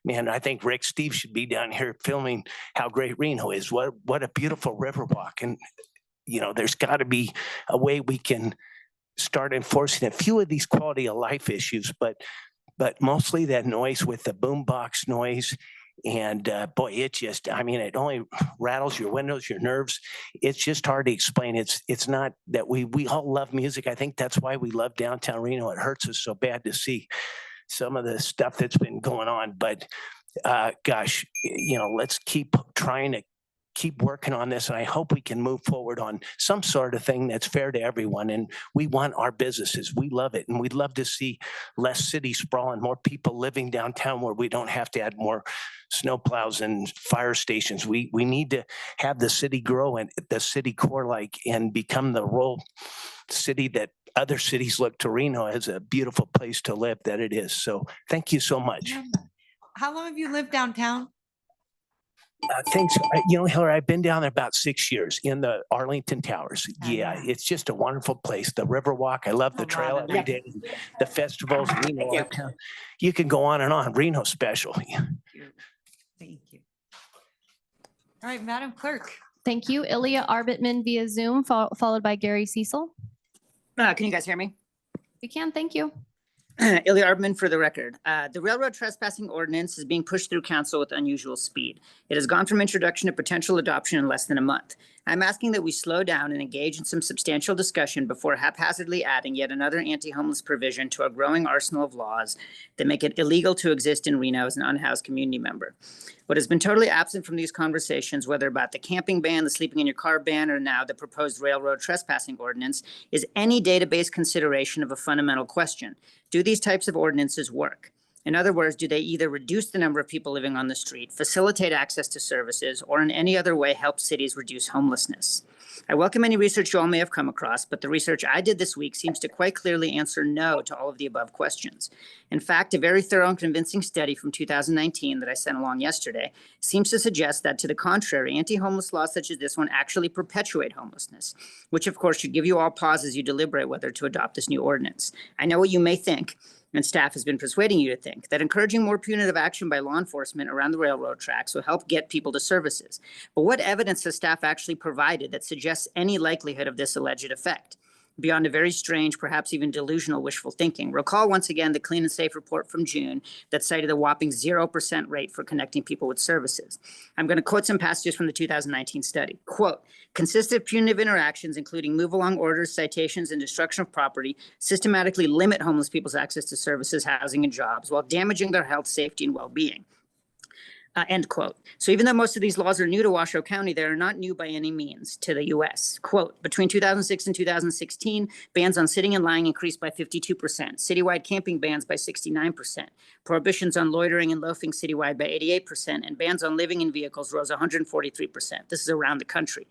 man, I think Steve should be down here filming how great Reno is. What a beautiful river walk. And, there's got to be a way we can start enforcing a few of these quality of life issues, but mostly that noise with the boombox noise. And boy, it only rattles your windows, your nerves. It's just hard to explain. It's not that we all love music. I think that's why we love downtown Reno. It hurts us so bad to see some of the stuff that's been going on. But gosh, let's keep trying to keep working on this. And I hope we can move forward on some sort of thing that's fair to everyone. And we want our businesses. We love it. And we'd love to see less city sprawl and more people living downtown where we don't have to add more snowplows and fire stations. We need to have the city grow and the city core and become the role city that other cities look to Reno as a beautiful place to live that it is. So thank you so much. How long have you lived downtown? Thanks. Hillary, I've been down there about 6 years in the Arlington Towers. Yeah, it's just a wonderful place. The Riverwalk, I love the trail every day. The festivals, Reno Uptown. You can go on and on. Reno special. Thank you. All right, Madam Clerk. Thank you. Ilya Arbitman via Zoom, followed by Gary Cecil. Can you guys hear me? We can, thank you. Ilya Arbitman for the record. The railroad trespassing ordinance is being pushed through council with unusual speed. It has gone from introduction to potential adoption in less than a month. I'm asking that we slow down and engage in some substantial discussion before haphazardly adding yet another anti-homeless provision to a growing arsenal of laws that make it illegal to exist in Reno as an unhoused community member. What has been totally absent from these conversations, whether about the camping ban, the sleeping in your car ban, or now the proposed railroad trespassing ordinance, is any database consideration of a fundamental question. Do these types of ordinances work? In other words, do they either reduce the number of people living on the street, facilitate access to services, or in any other way help cities reduce homelessness? I welcome any research you all may have come across, but the research I did this week seems to quite clearly answer no to all of the above questions. In fact, a very thorough and convincing study from 2019 that I sent along yesterday seems to suggest that, to the contrary, anti-homeless laws such as this one actually perpetuate homelessness, which of course should give you all pause as you deliberate whether to adopt this new ordinance. I know what you may think, and staff has been persuading you to think, that encouraging more punitive action by law enforcement around the railroad tracks will help get people to services. But what evidence has staff actually provided that suggests any likelihood of this alleged effect? Beyond a very strange, perhaps even delusional wishful thinking. Recall once again the Clean and Safe report from June that cited a whopping 0% rate for connecting people with services. I'm going to quote some passages from the 2019 study. Quote, consistent punitive interactions, including move-along orders, citations, and destruction of property, systematically limit homeless people's access to services, housing, and jobs while damaging their health, safety, and well-being. End quote. So even though most of these laws are new to Washoe County, they are not new by any means to the U.S. Quote, between 2006 and 2016, bans on sitting and lying increased by 52%, citywide camping bans by 69%, prohibitions on loitering and loafing citywide by 88%, and bans on living in vehicles rose 143%. This is around the country.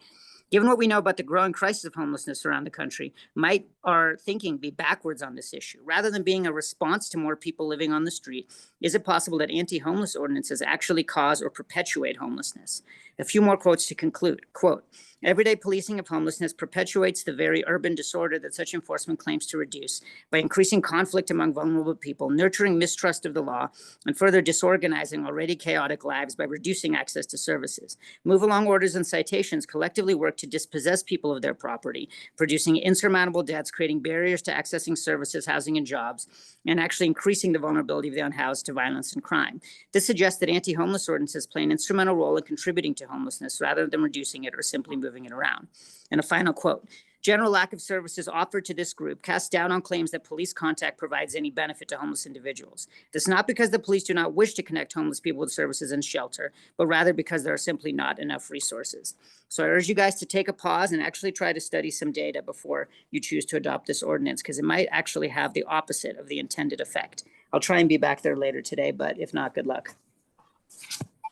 Given what we know about the growing crisis of homelessness around the country, might our thinking be backwards on this issue? Rather than being a response to more people living on the street, is it possible that anti-homeless ordinances actually cause or perpetuate homelessness? A few more quotes to conclude. Quote, everyday policing of homelessness perpetuates the very urban disorder that such enforcement claims to reduce by increasing conflict among vulnerable people, nurturing mistrust of the law, and further disorganizing already chaotic lives by reducing access to services. Move-along orders and citations collectively work to dispossess people of their property, producing insurmountable debts, creating barriers to accessing services, housing, and jobs, and actually increasing the vulnerability of the unhoused to violence and crime. This suggests that anti-homeless ordinances play an instrumental role in contributing to homelessness rather than reducing it or simply moving it around. And a final quote, general lack of services offered to this group casts doubt on claims that police contact provides any benefit to homeless individuals. This is not because the police do not wish to connect homeless people with services and shelter, but rather because there are simply not enough resources. So I urge you guys to take a pause and actually try to study some data before you choose to adopt this ordinance, because it might actually have the opposite of the intended effect. I'll try and be back there later today, but if not, good luck.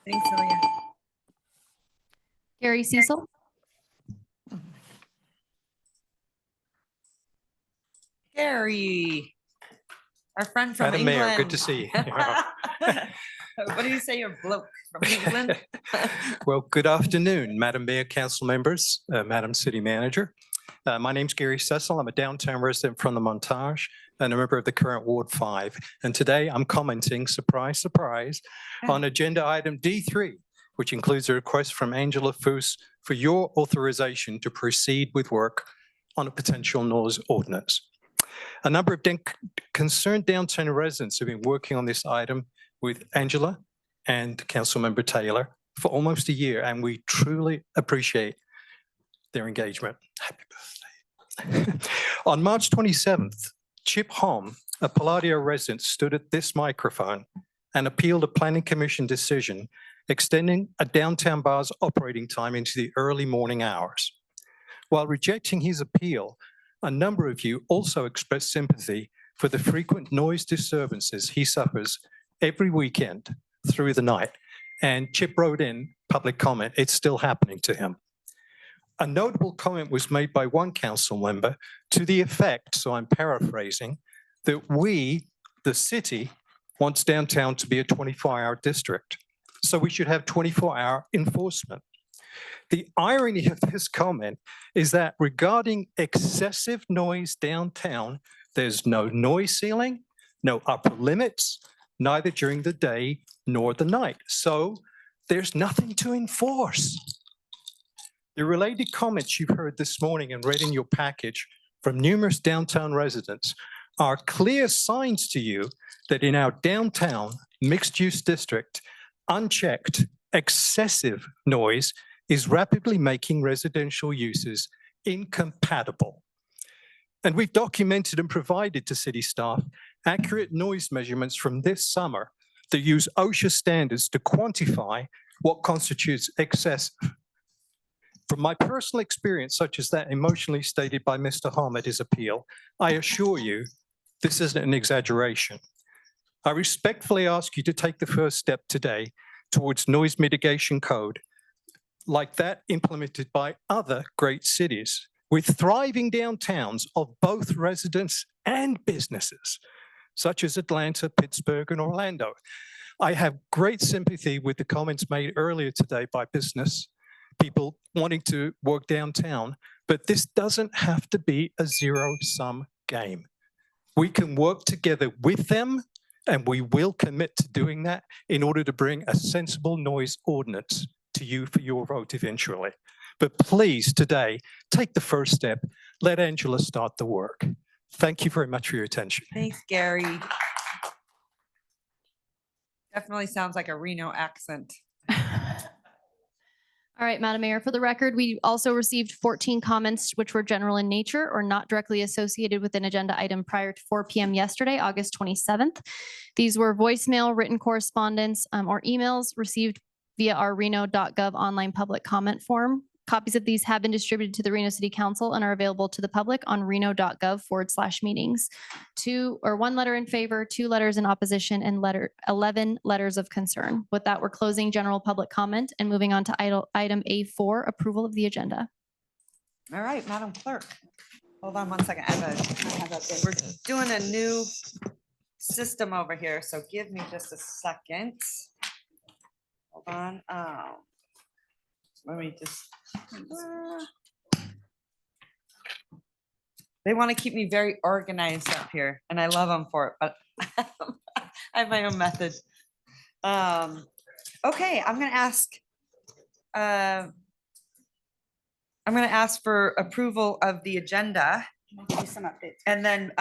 Thanks, Celia. Gary Cecil. Gary, our friend from Madam England. Mayor, good to see you. What do you say, you're bloke from England? Well, good afternoon, Madam Mayor, council members, Madam City Manager. My name's Gary Cecil. I'm a downtown resident from the Montage and a member of the current Ward 5. And today I'm commenting, surprise, surprise, on agenda item D3, which includes a request from Angela Foos for your authorization to proceed with work on a potential noise ordinance. A number of concerned downtown residents have been working on this item with Angela and Councilmember Taylor for almost a year, and we truly appreciate their engagement. Happy birthday. On March 27th, Chip Hom, a Palladio resident, stood at this microphone and appealed a planning commission decision extending a downtown bar's operating time into the early morning hours. While rejecting his appeal, a number of you also expressed sympathy for the frequent noise disturbances he suffers every weekend through the night. And Chip wrote in public comment, it's still happening to him. A notable comment was made by one council member to the effect, so I'm paraphrasing, that we, the city, wants downtown to be a 24-hour district. So we should have 24-hour enforcement. The irony of this comment is that regarding excessive noise downtown, there's no noise ceiling, no upper limits, neither during the day nor the night. So there's nothing to enforce. The related comments you've heard this morning and read in your package from numerous downtown residents are clear signs to you that in our downtown mixed-use district, unchecked, excessive noise is rapidly making residential uses incompatible. And we've documented and provided to city staff accurate noise measurements from this summer that use OSHA standards to quantify what constitutes excessive. From my personal experience, such as that emotionally stated by Mr. Hom at his appeal, I assure you, this isn't an exaggeration. I respectfully ask you to take the first step today towards noise mitigation code like that implemented by other great cities with thriving downtowns of both residents and businesses, such as Atlanta, Pittsburgh, and Orlando. I have great sympathy with the comments made earlier today by business people wanting to work downtown, but this doesn't have to be a zero-sum game. We can work together with them, and we will commit to doing that in order to bring a sensible noise ordinance to you for your vote eventually. But please, today, take the first step. Let Angela start the work. Thank you very much for your attention. Thanks, Gary. Definitely sounds like a Reno accent. All right, Madam Mayor, for the record, we also received 14 comments which were general in nature or not directly associated with an agenda item prior to 4 p.m. yesterday, August 27th. These were voicemail, written correspondence, or emails received via our reno.gov online public comment form. Copies of these have been distributed to the Reno City Council and are available to the public on reno.gov/meetings. 1 letter in favor, 2 letters in opposition, and 11 letters of concern. With that, we're closing general public comment and moving on to item A4, approval of the agenda. All right, Madam Clerk. Hold on 1 second. We're doing a new system over here, so give me just a second. Hold on. Let me just. They want to keep me very organized up here, and I love them for it, but I have my own method. Okay, I'm going to ask for approval of the agenda. Give you some updates. And then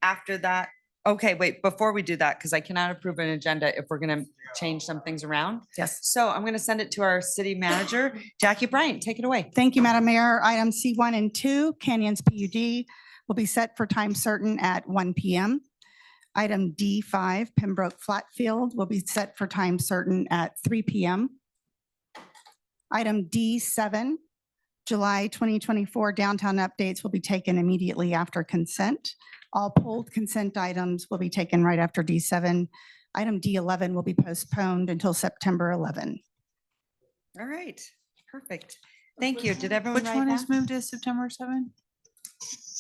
after that, okay, wait, before we do that, because I cannot approve an agenda if we're going to change some things around. Yes. So I'm going to send it to our city manager, Jackie Bryant. Take it away. Thank you, Madam Mayor. Item C1 and 2, Canyons PUD will be set for time certain at 1 p.m. Item D5, Pembroke Flatfield will be set for time certain at 3 p.m. Item D7, July 2024 downtown updates will be taken immediately after consent. All pulled consent items will be taken right after D7. Item D11 will be postponed until September 11. All right, perfect. Thank you. Did everyone Which write one that? is moved to September 7?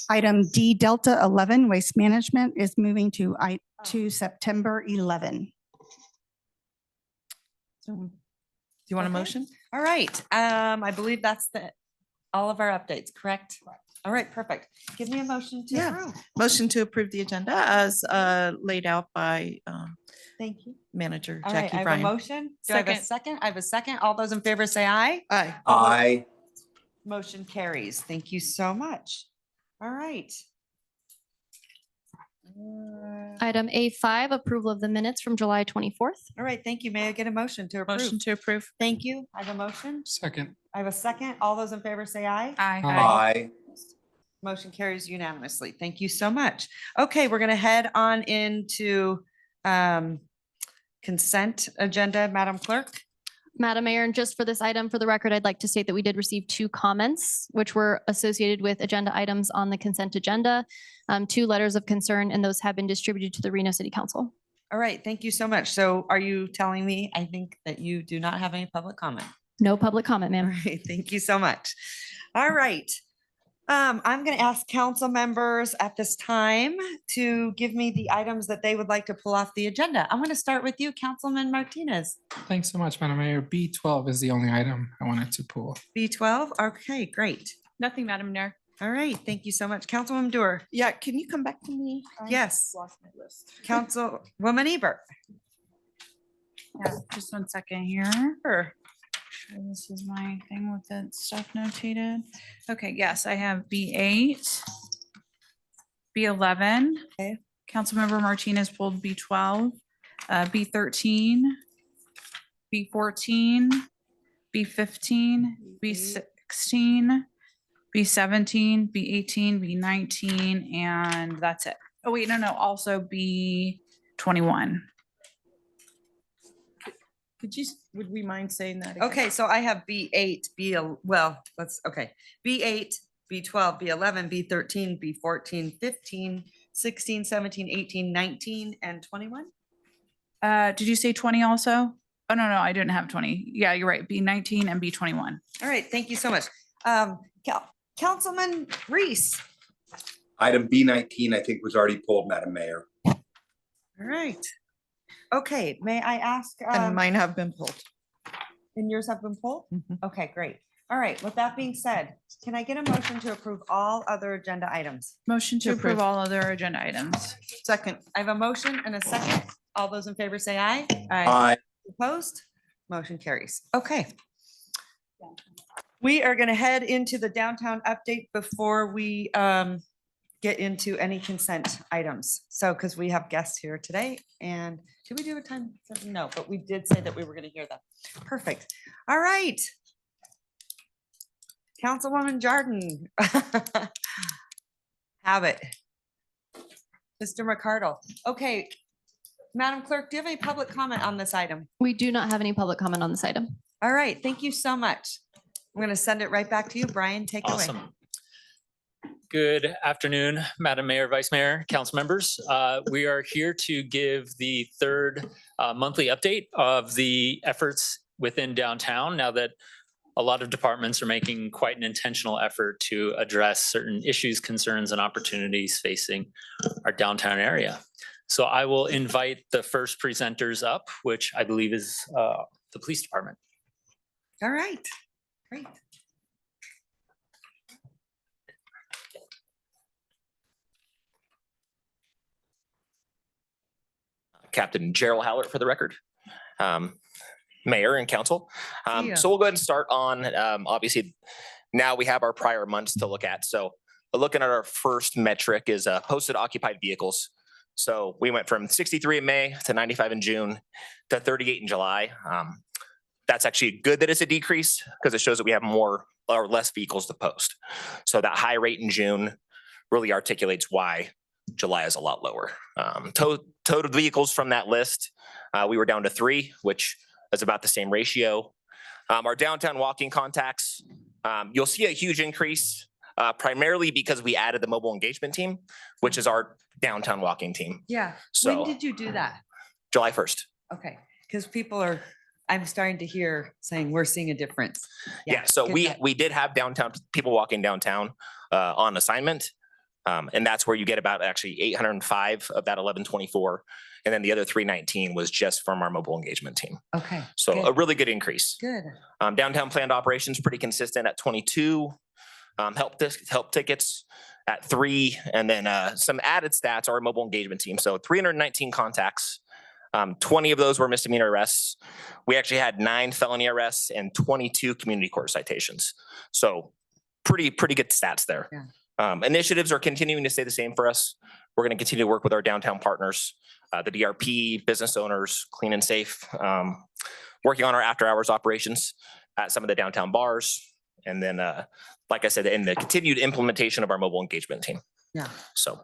Item D Delta 11, Waste Management, is moving to September 11. So, do you want a motion? All right, I believe that's all of our updates, correct? All right, perfect. Give me a motion to approve. Motion to approve the agenda as laid out by Thank you. Manager All right, Jackie I have a Bryan. motion. Do I have a second? I have a second. All those in favor say aye. Aye. Aye. Motion carries. Thank you so much. All right. Item A5, approval of the minutes from July 24th. All right, thank you. May I get a motion to approve? Motion to approve. Thank you. I have a motion. Second. I have a second. All those in favor say aye. Aye. Aye. Motion carries unanimously. Thank you so much. Okay, we're going to head on into consent agenda, Madam Clerk. Madam Mayor, and just for this item, for the record, I'd like to state that we did receive 2 comments, which were associated with agenda items on the consent agenda, 2 letters of concern, and those have been distributed to the Reno City Council. All right, thank you so much. So are you telling me, I think that you do not have any public comment? No public comment, All ma'am. right, thank you so much. All right. I'm going to ask council members at this time to give me the items that they would like to pull off the agenda. I'm going to start with you, Councilman Martinez. Thanks so much, Madam Mayor. B12 is the only item I wanted to pull. B12. Okay, great. Nothing, Madam Mayor. All right, thank you so much. Councilwoman Dewar. Yeah, can you come back to me? Yes. Lost my list. Councilwoman Ebert. Yeah, just 1 second here. Sure. Sure, this is my thing with the stuff notated. Okay, yes, I have B8, B11. Okay. Councilmember Martinez pulled B12, B13, B14, B15, B16, B17, B18, B19, and that's it. Oh, wait, no, also B21. Would we mind saying that again? Okay, so I have B8, B8, B12, B11, B13, B14, 15, 16, 17, 18, 19, and 21. Did you say 20 also? Oh, no, I didn't have 20. Yeah, you're right. B19 and B21. All right, thank you so much. Councilman Reese. Item B19, I think, was already pulled, Madam Mayor. All right. Okay, may I ask? And mine have been pulled. And yours have been pulled? Okay, great. All right, with that being said, can I get a motion to approve all other agenda items? Motion to approve all other agenda items. Second. I have a motion and a second. All those in favor say aye. Aye. Opposed? Motion carries. Okay. We are going to head into the downtown update before we get into any consent items. So, because we have guests here today, and did we do a time? No, but we did say that we were going to hear them. Perfect. All right. Councilwoman Jordan. Have it. Mr. McCardle. Okay. Madam Clerk, do you have any public comment on this item? We do not have any public comment on this item. All right, thank you so much. I'm going to send it right back to you. Brian, take it away. Awesome. Good afternoon, Madam Mayor, Vice Mayor, council members. We are here to give the third monthly update of the efforts within downtown now that a lot of departments are making quite an intentional effort to address certain issues, concerns, and opportunities facing our downtown area. So I will invite the first presenters up, which I believe is the police department. All right, great. Captain Gerald Howlett for the record, Mayor and Council. Yeah. So we'll go ahead and start on, obviously, now we have our prior months to look at. So looking at our first metric is posted occupied vehicles. So we went from 63 in May to 95 in June to 38 in July. That's actually good that it's a decrease because it shows that we have more or less vehicles to post. So that high rate in June really articulates why July is a lot lower. Total vehicles from that list, we were down to 3, which is about the same ratio. Our downtown walking contacts, you'll see a huge increase primarily because we added the mobile engagement team, which is our downtown walking team. Yeah. So- When did you do that? July 1st. Okay, because I'm starting to hear saying we're seeing a difference. Yeah, so good. we did have downtown, people walking downtown on assignment. And that's where you get about actually 805 of that 1124. And then the other 319 was just from our mobile engagement team. Okay. So good. a really good increase. Good. Downtown planned operations pretty consistent at 22. Help tickets at 3. And then some added stats, our mobile engagement team. So 319 contacts. 20 of those were misdemeanor arrests. We actually had 9 felony arrests and 22 community court citations. So pretty good stats there. Yeah. Initiatives are continuing to stay the same for us. We're going to continue to work with our downtown partners, the DRP, business owners, Clean and Safe, working on our after hours operations at some of the downtown bars. And then, like I said, in the continued implementation of our mobile engagement team. Yeah. So,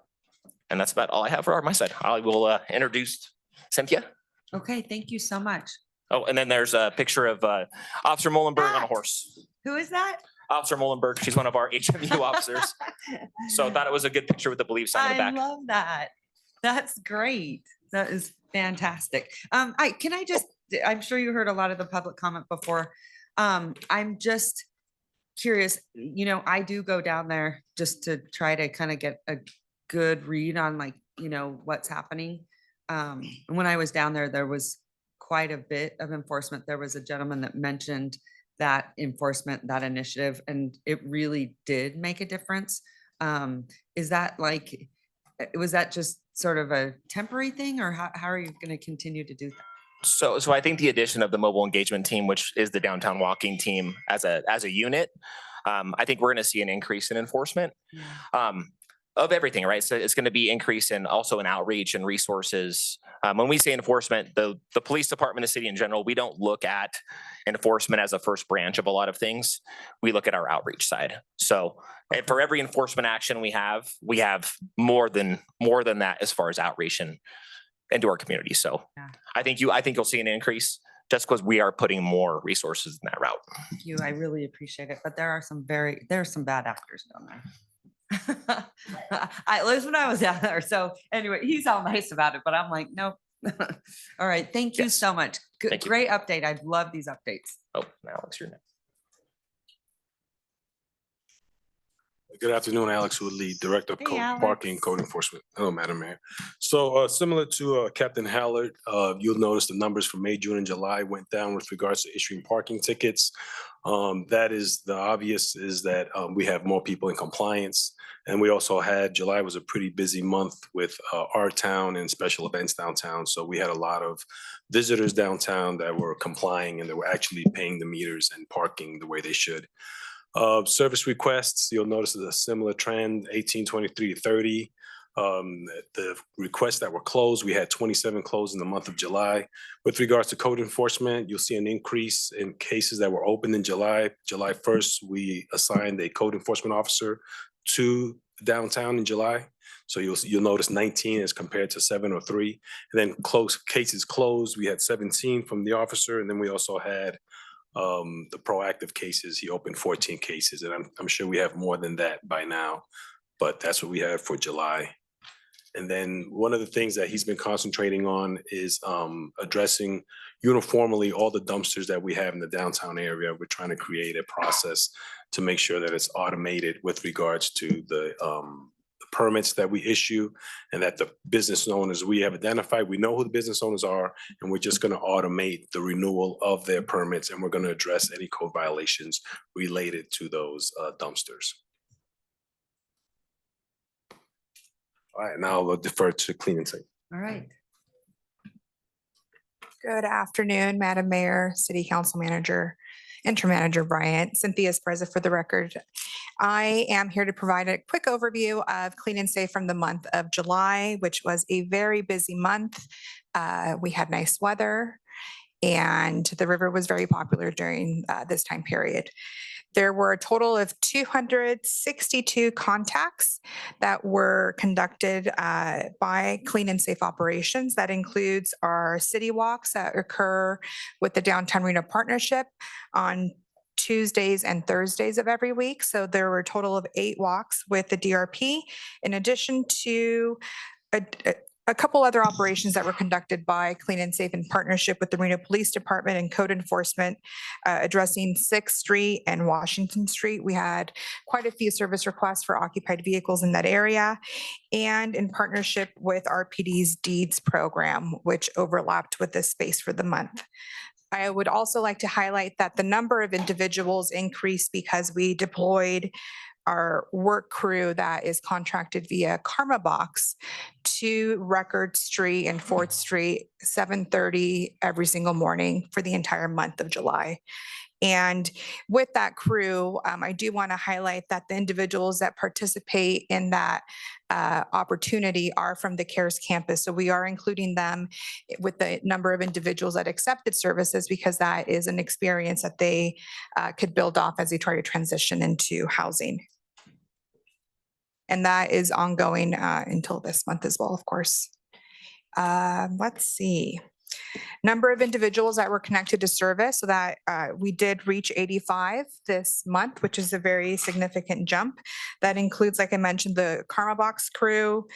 and that's about all I have for my side. I will introduce Cynthia. Okay, thank you so much. Oh, and then there's a picture of Officer Molenberg on a horse. Who is that? Officer Molenberg, she's one of our HMU officers. So I thought it was a good picture with the belief sign in the I back. love that. That's great. That is fantastic. I'm sure you heard a lot of the public comment before. I'm just curious, I do go down there just to try to kind of get a good read on what's happening. When I was down there was quite a bit of enforcement. There was a gentleman that mentioned that enforcement, that initiative, and it really did make a difference. Was that just sort of a temporary thing, or how are you going to continue to do that? So I think the addition of the mobile engagement team, which is the downtown walking team as a unit, I think we're going to see an increase in enforcement. Of everything, right? So it's going to be increase in also in outreach and resources. When we say enforcement, the police department, the city in general, we don't look at enforcement as a first branch of a lot of things. We look at our outreach side. So and for every enforcement action we have more than that as far as outreach and into our community. So yeah. I think you'll see an increase just because we are putting more resources in that route. Thank you. I really appreciate it. But there are some bad actors down there. At least when I was down there. So anyway, he's all nice about it, but I'm like, nope, All right, thank you Yes. so much. Good, Thank you. great update. I love these updates. Oh, Alex, you're next. Good afternoon, Alex Woodley, Director of Hey, Parking and Code Enforcement. Hello, Madam Mayor. So similar to Captain Hallard, you'll notice the numbers for May, June, and July went down with regards to issuing parking tickets. That is the obvious is that we have more people in compliance. And we also had, July was a pretty busy month with our town and special events downtown. So we had a lot of visitors downtown that were complying and they were actually paying the meters and parking the way they should. Service requests, you'll notice a similar trend, 18, 23, 30. The requests that were closed, we had 27 closed in the month of July. With regards to code enforcement, you'll see an increase in cases that were opened in July. July 1st, we assigned a code enforcement officer to downtown in July. So you'll notice 19 as compared to 7 or 3. And then cases closed, we had 17 from the officer. And then we also had the proactive cases, he opened 14 cases, and I'm sure we have more than that by now, but that's what we have for July. And then one of the things that he's been concentrating on is addressing uniformly all the dumpsters that we have in the downtown area. We're trying to create a process to make sure that it's automated with regards to the permits that we issue and that the business owners we have identified, we know who the business owners are, and we're just going to automate the renewal of their permits, and we're going to address any code violations related to those dumpsters. All right, now I'll defer to Clean and Safe. All right. Good afternoon, Madam Mayor, City Council Manager, Interim Manager Bryant. Cynthia is present for the record. I am here to provide a quick overview of Clean and Safe from the month of July, which was a very busy month. We had nice weather and the river was very popular during this time period. There were a total of 262 contacts that were conducted by Clean and Safe Operations. That includes our city walks that occur with the Downtown Reno Partnership on Tuesdays and Thursdays of every week. So there were a total of 8 walks with the DRP, in addition to a couple other operations that were conducted by Clean and Safe in partnership with the Reno Police Department and Code Enforcement, addressing 6th Street and Washington Street. We had quite a few service requests for occupied vehicles in that area, and in partnership with RPD's DEEDS program, which overlapped with this space for the month. I would also like to highlight that the number of individuals increased because we deployed our work crew that is contracted via Karma Box to Record Street and 4th Street, 7:30 every single morning for the entire month of July. And with that crew, I do want to highlight that the individuals that participate in that opportunity are from the CARES campus. So we are including them with the number of individuals that accepted services, because that is an experience that they could build off as they try to transition into housing. And that is ongoing until this month as well, of course. Let's see. Number of individuals that were connected to service, so that we did reach 85 this month, which is a very significant jump. That includes, like I mentioned, the Karma Box crew.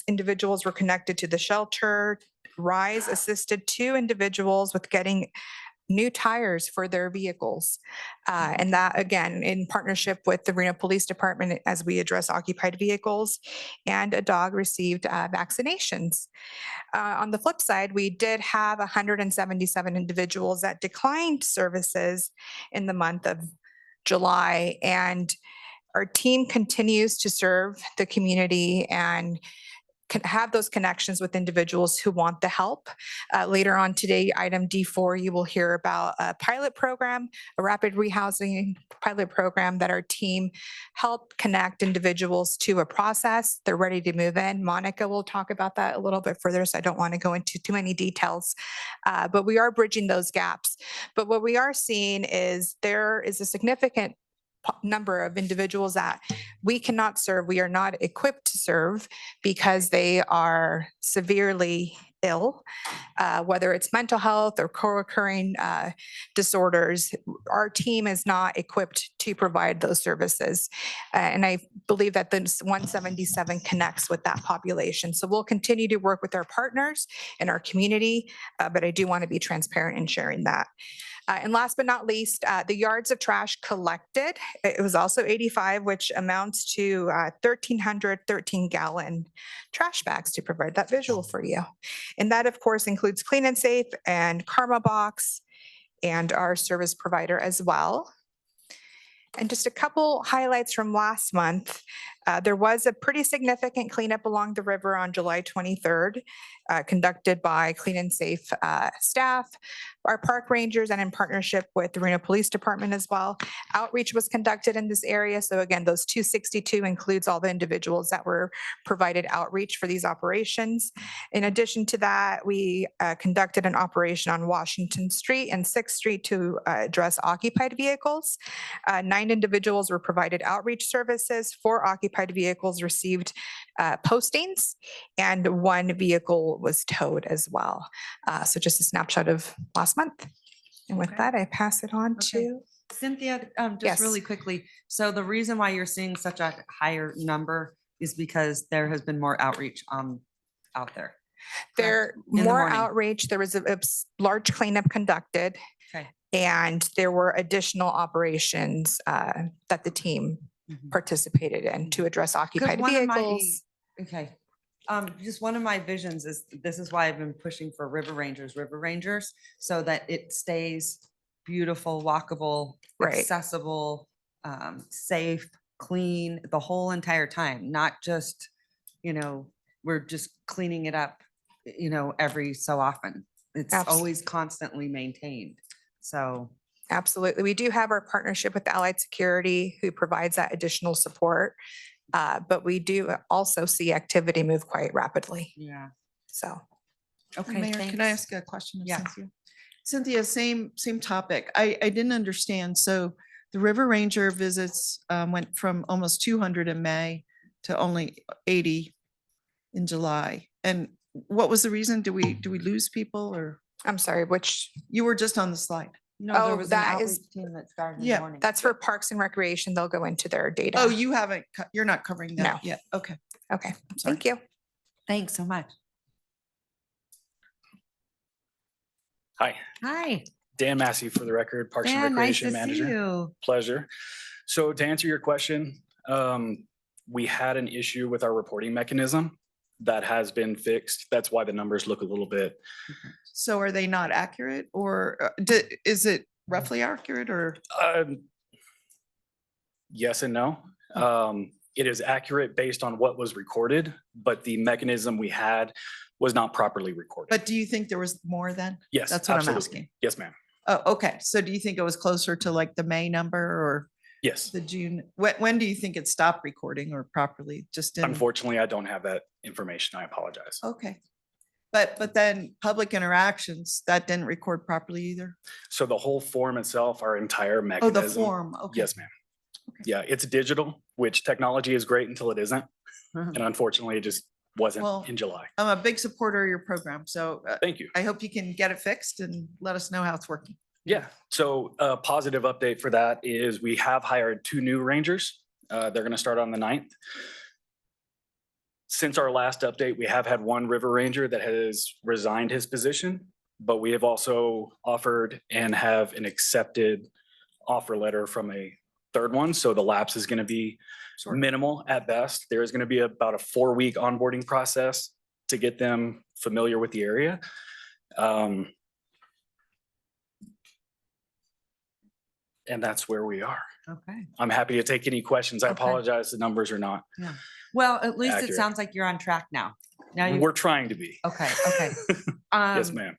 Individuals were connected to the shelter. RISE assisted 2 individuals with getting new tires for their vehicles. And that, again, in partnership with the Reno Police Department as we address occupied vehicles, and a dog received vaccinations. On the flip side, we did have 177 individuals that declined services in the month of July. And our team continues to serve the community and can have those connections with individuals who want the help. Later on today, item D4, you will hear about a pilot program, a rapid rehousing pilot program that our team helped connect individuals to a process. They're ready to move in. Monica will talk about that a little bit further, so I don't want to go into too many details. But we are bridging those gaps. But what we are seeing is there is a significant number of individuals that we cannot serve, we are not equipped to serve, because they are severely ill, whether it's mental health or co-occurring disorders. Our team is not equipped to provide those services. And I believe that this 177 connects with that population. So we'll continue to work with our partners in our community, but I do want to be transparent in sharing that. And last but not least, the yards of trash collected, it was also 85, which amounts to 1,313 gallon trash bags, to provide that visual for you. And that, of course, includes Clean and Safe and Karma Box and our service provider as well. And just a couple highlights from last month. There was a pretty significant cleanup along the river on July 23rd, conducted by Clean and Safe staff, our park rangers, and in partnership with the Reno Police Department as well. Outreach was conducted in this area. So again, those 262 includes all the individuals that were provided outreach for these operations. In addition to that, we conducted an operation on Washington Street and 6th Street to address occupied vehicles. 9 individuals were provided outreach services. 4 occupied vehicles received postings, and 1 vehicle was towed as well. So just a snapshot of last month. And with that, I pass it on to Cynthia, just Yes. really quickly. So the reason why you're seeing such a higher number is because there has been more outreach out there. There In the more morning. outreach. There was a large cleanup conducted, Okay. and there were additional operations that the team participated in to address 'Cause occupied one of my- vehicles. Okay. Just one of my visions is, this is why I've been pushing for river rangers, so that it stays beautiful, walkable, Right. accessible, safe, clean, the whole entire time, not just, we're just cleaning it up, every so often. It's always constantly maintained. So. Absolutely. We do have our partnership with Allied Security, who provides that additional support. But we do also see activity move quite rapidly. Yeah. So. Okay, Mayor, can I ask a question of Yeah. Cynthia? Cynthia, same topic. I didn't understand. So the River Ranger visits went from almost 200 in May to only 80 in July. And what was the reason? Do we lose people, or? I'm sorry, which? You were just on the slide. No, there Oh, was an that is, outreach team that started in the Yeah, morning. that's for Parks and Recreation. They'll go into their data. Oh, you haven't, you're not covering that No. yet. Okay. Okay, I'm sorry. thank you. Thanks so much. Hi, Hi, Dan Massey for the record, Parks and Dan, nice to Recreation see Manager. you. Pleasure. So to answer your question, we had an issue with our reporting mechanism that has been fixed. That's why the numbers look a little bit. So are they not accurate, or is it roughly accurate, or? Yes and no. It is accurate based on what was recorded, but the mechanism we had was not properly recorded. But do you think there was more then? Yes, That's what I'm absolutely. asking. Yes, ma'am. Oh, okay. So do you think it was closer to like the May number, or Yes. the June? When do you think it stopped recording, or properly just didn't? Unfortunately, I don't have that information. I apologize. Okay. But then public interactions, that didn't record properly either? So the whole form itself, our entire Oh, mechanism. the form. Okay. Yes, ma'am. Yeah, it's digital, which technology is great until it isn't. And unfortunately, it just wasn't Well, in July. I'm a big supporter of your program, so. Thank you. I hope you can get it fixed and let us know how it's working. Yeah, so a positive update for that is we have hired 2 new rangers. They're going to start on the 9th. Since our last update, we have had 1 river ranger that has resigned his position, but we have also offered and have an accepted offer letter from a 3rd one. So the lapse is going to be minimal at best. There is going to be about a 4-week onboarding process to get them familiar with the area. And that's where we are. Okay. I'm happy to take any questions. I Okay. apologize, the numbers are not. Yeah. Well, at least it Accurate. sounds like you're on track now. Now you. We're trying to be. Okay, okay. Yes, ma'am.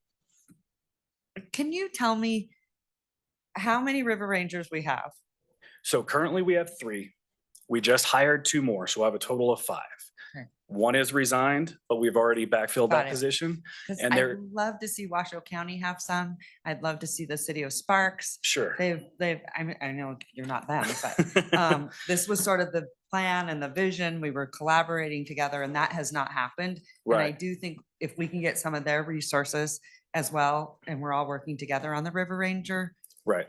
Can you tell me how many river rangers we have? So currently we have 3. We just hired 2 more, so we'll have a total of 5. Okay. 1 is resigned, but we've already backfilled Got that it. position. 'Cause And I'd they're, love to see Washoe County have some. I'd love to see the city of Sparks. Sure. I know you're not them, but this was sort of the plan and the vision. We were collaborating together, and that has not happened. And I Right. do think if we can get some of their resources as well, and we're all working together on the River Ranger Right.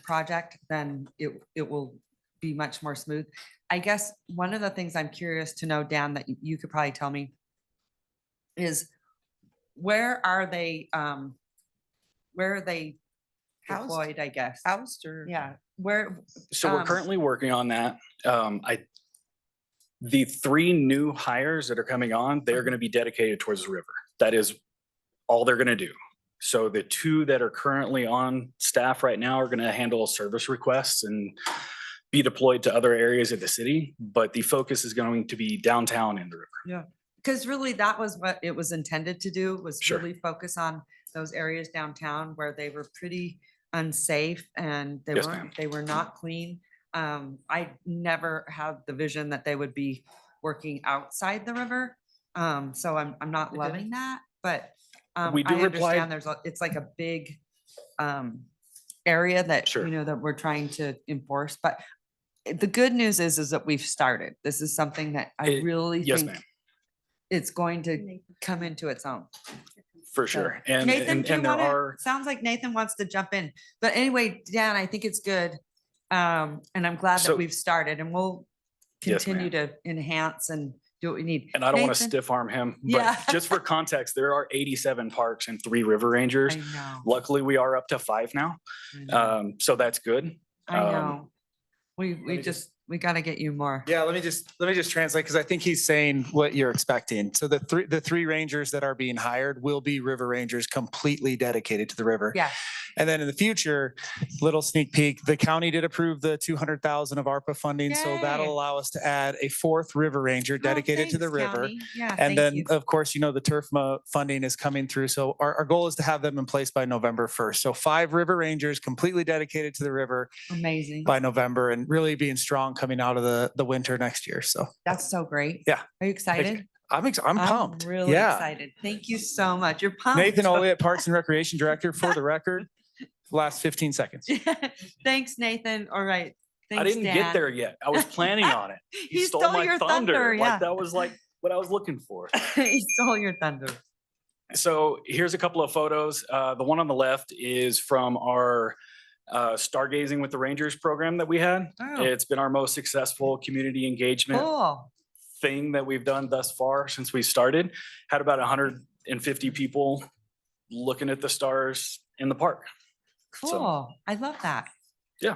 project, then it will be much more smooth. I guess one of the things I'm curious to know, Dan, that you could probably tell me is where are they Housed? deployed, I guess? Housed or? Yeah, where? So we're currently working on that. The 3 new hires that are coming on, they're going to be dedicated towards the river. That is all they're going to do. So the 2 that are currently on staff right now are going to handle service requests and be deployed to other areas of the city, but the focus is going to be downtown in the river. Yeah, because really that was what it was intended to do, was Sure. really focus on those areas downtown where they were pretty unsafe and Yes, ma'am. they were not clean. I never had the vision that they would be working outside the river. So I'm not loving that, but We do I reply- understand it's like a big area that, Sure. you know, that we're trying to enforce, but the good news is that we've started. This is something that I really Yes, think ma'am. it's going to come into its own. For sure. And Nathan, do you there wanna, are, sounds like Nathan wants to jump in. But anyway, Dan, I think it's good. And I'm glad So- that we've started and we'll Yes, continue to enhance and do what we need. and I don't want to Nathan? stiff arm him, Yeah. but just for context, there are 87 parks and 3 river rangers. I know, Luckily, we are up to 5 now. So that's good. I know. We got to get you more. Yeah, let me just translate, because I think he's saying what you're expecting. So the 3 rangers that are being hired will be river rangers completely dedicated to the river. Yeah. And then in the future, little sneak peek, the county did approve the 200,000 of ARPA funding. So that'll Yay. allow us to add a 4th river ranger dedicated to the thanks, river. County. Yeah, And thank then, you. of course, you know, the TURFMA funding is coming through. So our goal is to have them in place by November 1st. So 5 river rangers completely dedicated to the river Amazing. by November, and really being strong coming out of the winter next year. So That's so great. yeah, Are you excited? I'm pumped. Really Yeah. excited. Thank you so much. You're pumped. Nathan Olliott, Parks and Recreation Director, for the record. Last 15 seconds. Thanks, Nathan. All right. I Thanks, didn't Dan. get there yet. I was planning on it. He stole your thunder, yeah. Like that was like what I was looking for. He stole your thunder. So here's a couple of photos. The one on the left is from our Stargazing with the Rangers program that we had. Oh. It's been our most successful community engagement Cool. thing that we've done thus far since we started. Had about 150 people looking at the stars in the park. So, Cool. I love that. yeah.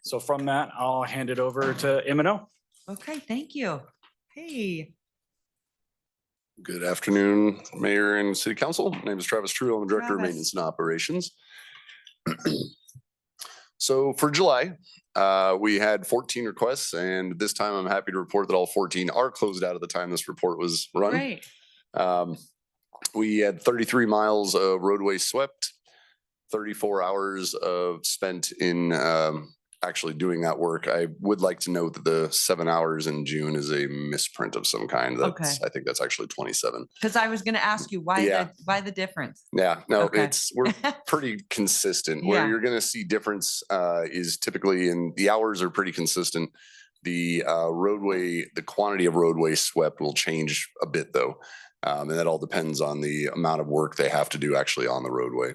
So from that, I'll hand it over to M&O. Okay, thank you. Hey. Good afternoon, Mayor and City Council. My name is Travis True. I'm the Director of Travis. Maintenance and Operations. So for July, we had 14 requests, and this time I'm happy to report that all 14 are closed out at the time this report was run. Great. We had 33 miles of roadway swept, 34 hours of spent in actually doing that work. I would like to note that the 7 hours in June is a misprint of some kind. That's, I think that's actually 27. Because I was going to ask you Yeah. why the difference? Yeah, no, Okay. we're pretty consistent. Where Yeah. you're gonna see difference is typically in the hours are pretty consistent. The roadway, the quantity of roadway swept will change a bit though. And that all depends on the amount of work they have to do actually on the roadway.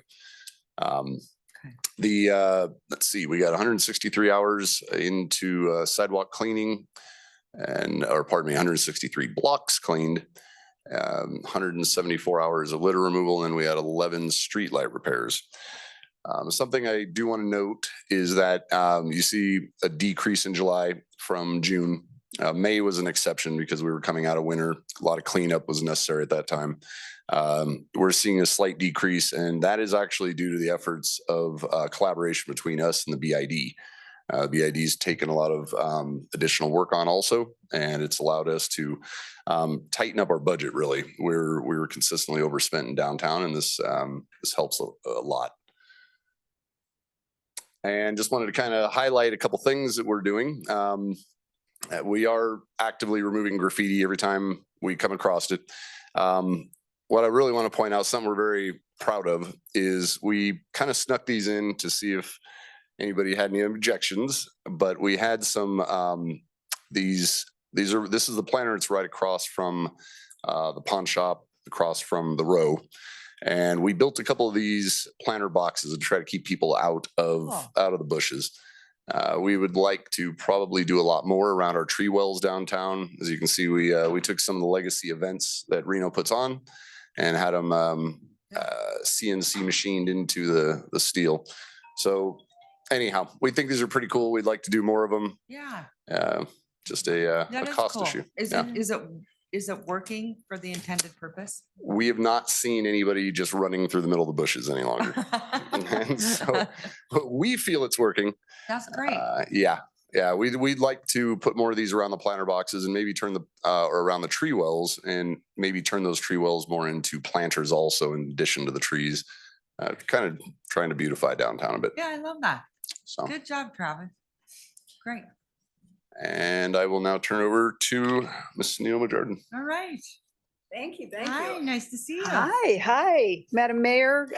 Let's see, we got 163 hours into sidewalk cleaning or pardon me, 163 blocks cleaned. 174 hours of litter removal, and we had 11 streetlight repairs. Something I do want to note is that you see a decrease in July from June. May was an exception because we were coming out of winter. A lot of cleanup was necessary at that time. We're seeing a slight decrease, and that is actually due to the efforts of collaboration between us and the BID. BID's taken a lot of additional work on also, and it's allowed us to tighten up our budget. Really, we were consistently overspent in downtown, and this helps a lot. And just wanted to kind of highlight a couple things that we're doing. We are actively removing graffiti every time we come across it. What I really want to point out, something we're very proud of, is we kind of snuck these in to see if anybody had any objections, but we had some these this is the planter. It's right across from the pawn shop, across from the row. And we built a couple of these planter boxes to try to keep people out of the bushes. We would like to probably do a lot more around our tree wells downtown. As you can see, we took some of the legacy events that Reno puts on and had them CNC machined into the steel. So anyhow, we think these are pretty cool. We'd like to do more of them. Yeah. Just a That is cost cool. issue. Is Yeah. is it working for the intended purpose? We have not seen anybody just running through the middle of the bushes any longer. And so we feel it's working. That's great. Yeah, we'd like to put more of these around the planter boxes and maybe turn or around the tree wells and maybe turn those tree wells more into planters also in addition to the trees. Kind of trying to beautify downtown a bit. Yeah, I love that. So. Good job, Travis. Great. And I will now turn over to Ms. Neoma Jordan. All right. Thank you, thank Hi, you. nice to see you. Hi, Madam Mayor,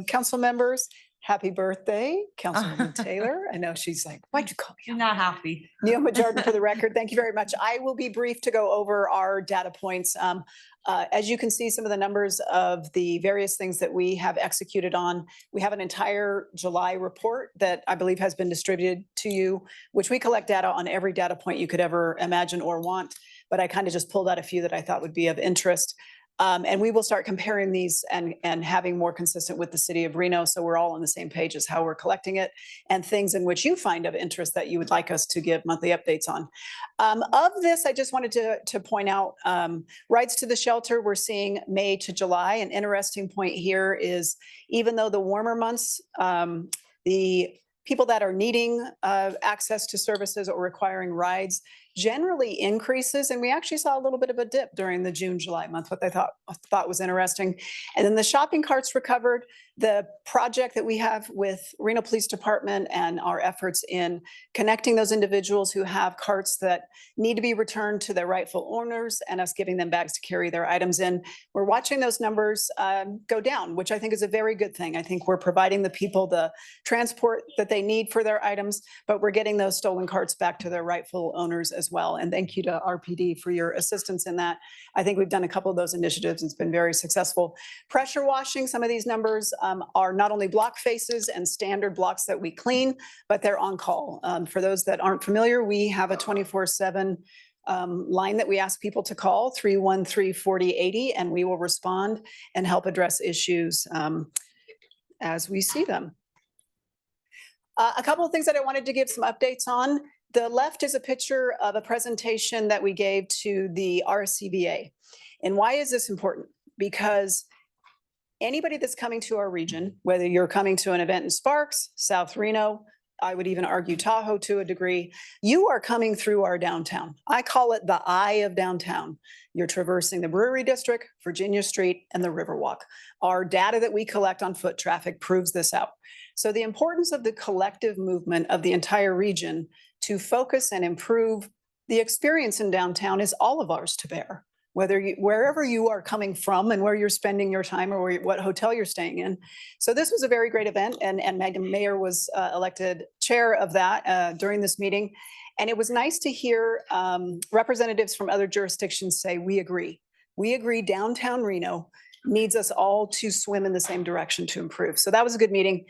council members. Happy birthday, Councilwoman Taylor. I know she's like, why'd you call me? You're not happy. Neoma Jordan for the record. Thank you very much. I will be brief to go over our data points. As you can see, some of the numbers of the various things that we have executed on. We have an entire July report that I believe has been distributed to you, which we collect data on every data point you could ever imagine or want. But I kind of just pulled out a few that I thought would be of interest. And we will start comparing these and having more consistent with the city of Reno. So we're all on the same page as how we're collecting it and things in which you find of interest that you would like us to give monthly updates on. Of this, I just wanted to point out rides to the shelter. We're seeing May to July. An interesting point here is even though the warmer months, the people that are needing access to services or requiring rides generally increases. And we actually saw a little bit of a dip during the June, July month, what I thought was interesting. And then the shopping carts recovered. The project that we have with Reno Police Department and our efforts in connecting those individuals who have carts that need to be returned to their rightful owners and us giving them bags to carry their items in. We're watching those numbers go down, which I think is a very good thing. I think we're providing the people the transport that they need for their items, but we're getting those stolen carts back to their rightful owners as well. And thank you to RPD for your assistance in that. I think we've done a couple of those initiatives. It's been very successful. Pressure washing, some of these numbers are not only block faces and standard blocks that we clean, but they're on call. For those that aren't familiar, we have a 24/7 line that we ask people to call, 313-4080, and we will respond and help address issues as we see them. A couple of things that I wanted to give some updates on. The left is a picture of a presentation that we gave to the RCVA. And why is this important? Because anybody that's coming to our region, whether you're coming to an event in Sparks, South Reno, I would even argue Tahoe to a degree, you are coming through our downtown. I call it the eye of downtown. You're traversing the Brewery District, Virginia Street, and the Riverwalk. Our data that we collect on foot traffic proves this out. So the importance of the collective movement of the entire region to focus and improve the experience in downtown is all of ours to bear. Wherever you are coming from and where you're spending your time or what hotel you're staying in. So this was a very great event and Madam Mayor was elected chair of that during this meeting. And it was nice to hear representatives from other jurisdictions say, we agree. We agree downtown Reno needs us all to swim in the same direction to improve. So that was a good meeting.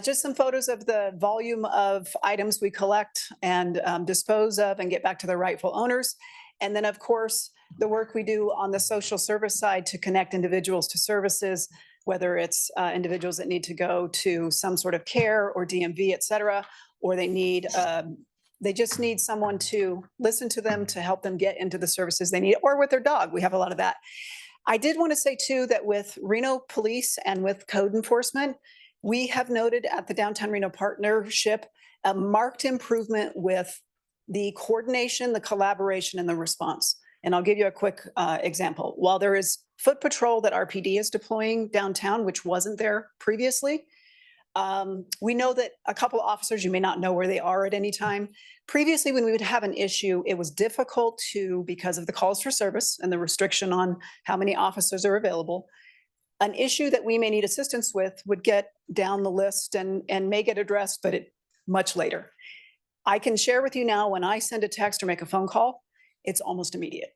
Just some photos of the volume of items we collect and dispose of and get back to their rightful owners. And then of course, the work we do on the social service side to connect individuals to services, whether it's individuals that need to go to some sort of care or DMV, et cetera, or they just need someone to listen to them to help them get into the services they need, or with their dog. We have a lot of that. I did want to say too that with Reno Police and with code enforcement, we have noted at the Downtown Reno Partnership a marked improvement with the coordination, the collaboration, and the response. And I'll give you a quick example. While there is foot patrol that RPD is deploying downtown, which wasn't there previously, we know that a couple of officers, you may not know where they are at any time. Previously, when we would have an issue, it was difficult because of the calls for service and the restriction on how many officers are available. An issue that we may need assistance with would get down the list and may get addressed, but much later. I can share with you now when I send a text or make a phone call, it's almost immediate.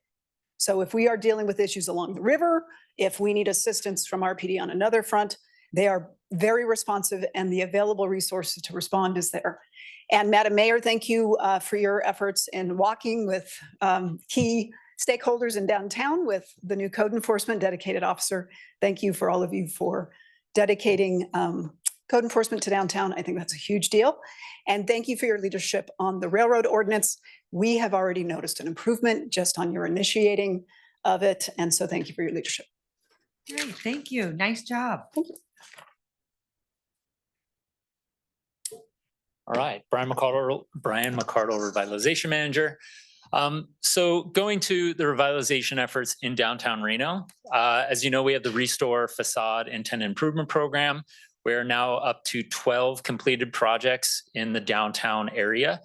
So if we are dealing with issues along the river, if we need assistance from RPD on another front, they are very responsive and the available resources to respond is there. And Madam Mayor, thank you for your efforts in walking with key stakeholders in downtown with the new code enforcement dedicated officer. Thank you for all of you for dedicating code enforcement to downtown. I think that's a huge deal. And thank you for your leadership on the railroad ordinance. We have already noticed an improvement just on your initiating of it. And so thank you for your leadership. Great, thank you. Nice job. Thank you. All right, Brian McCardle, Revitalization Manager. So going to the revitalization efforts in downtown Reno, as you know, we have the Restore Facade and Tenant Improvement Program. We are now up to 12 completed projects in the downtown area.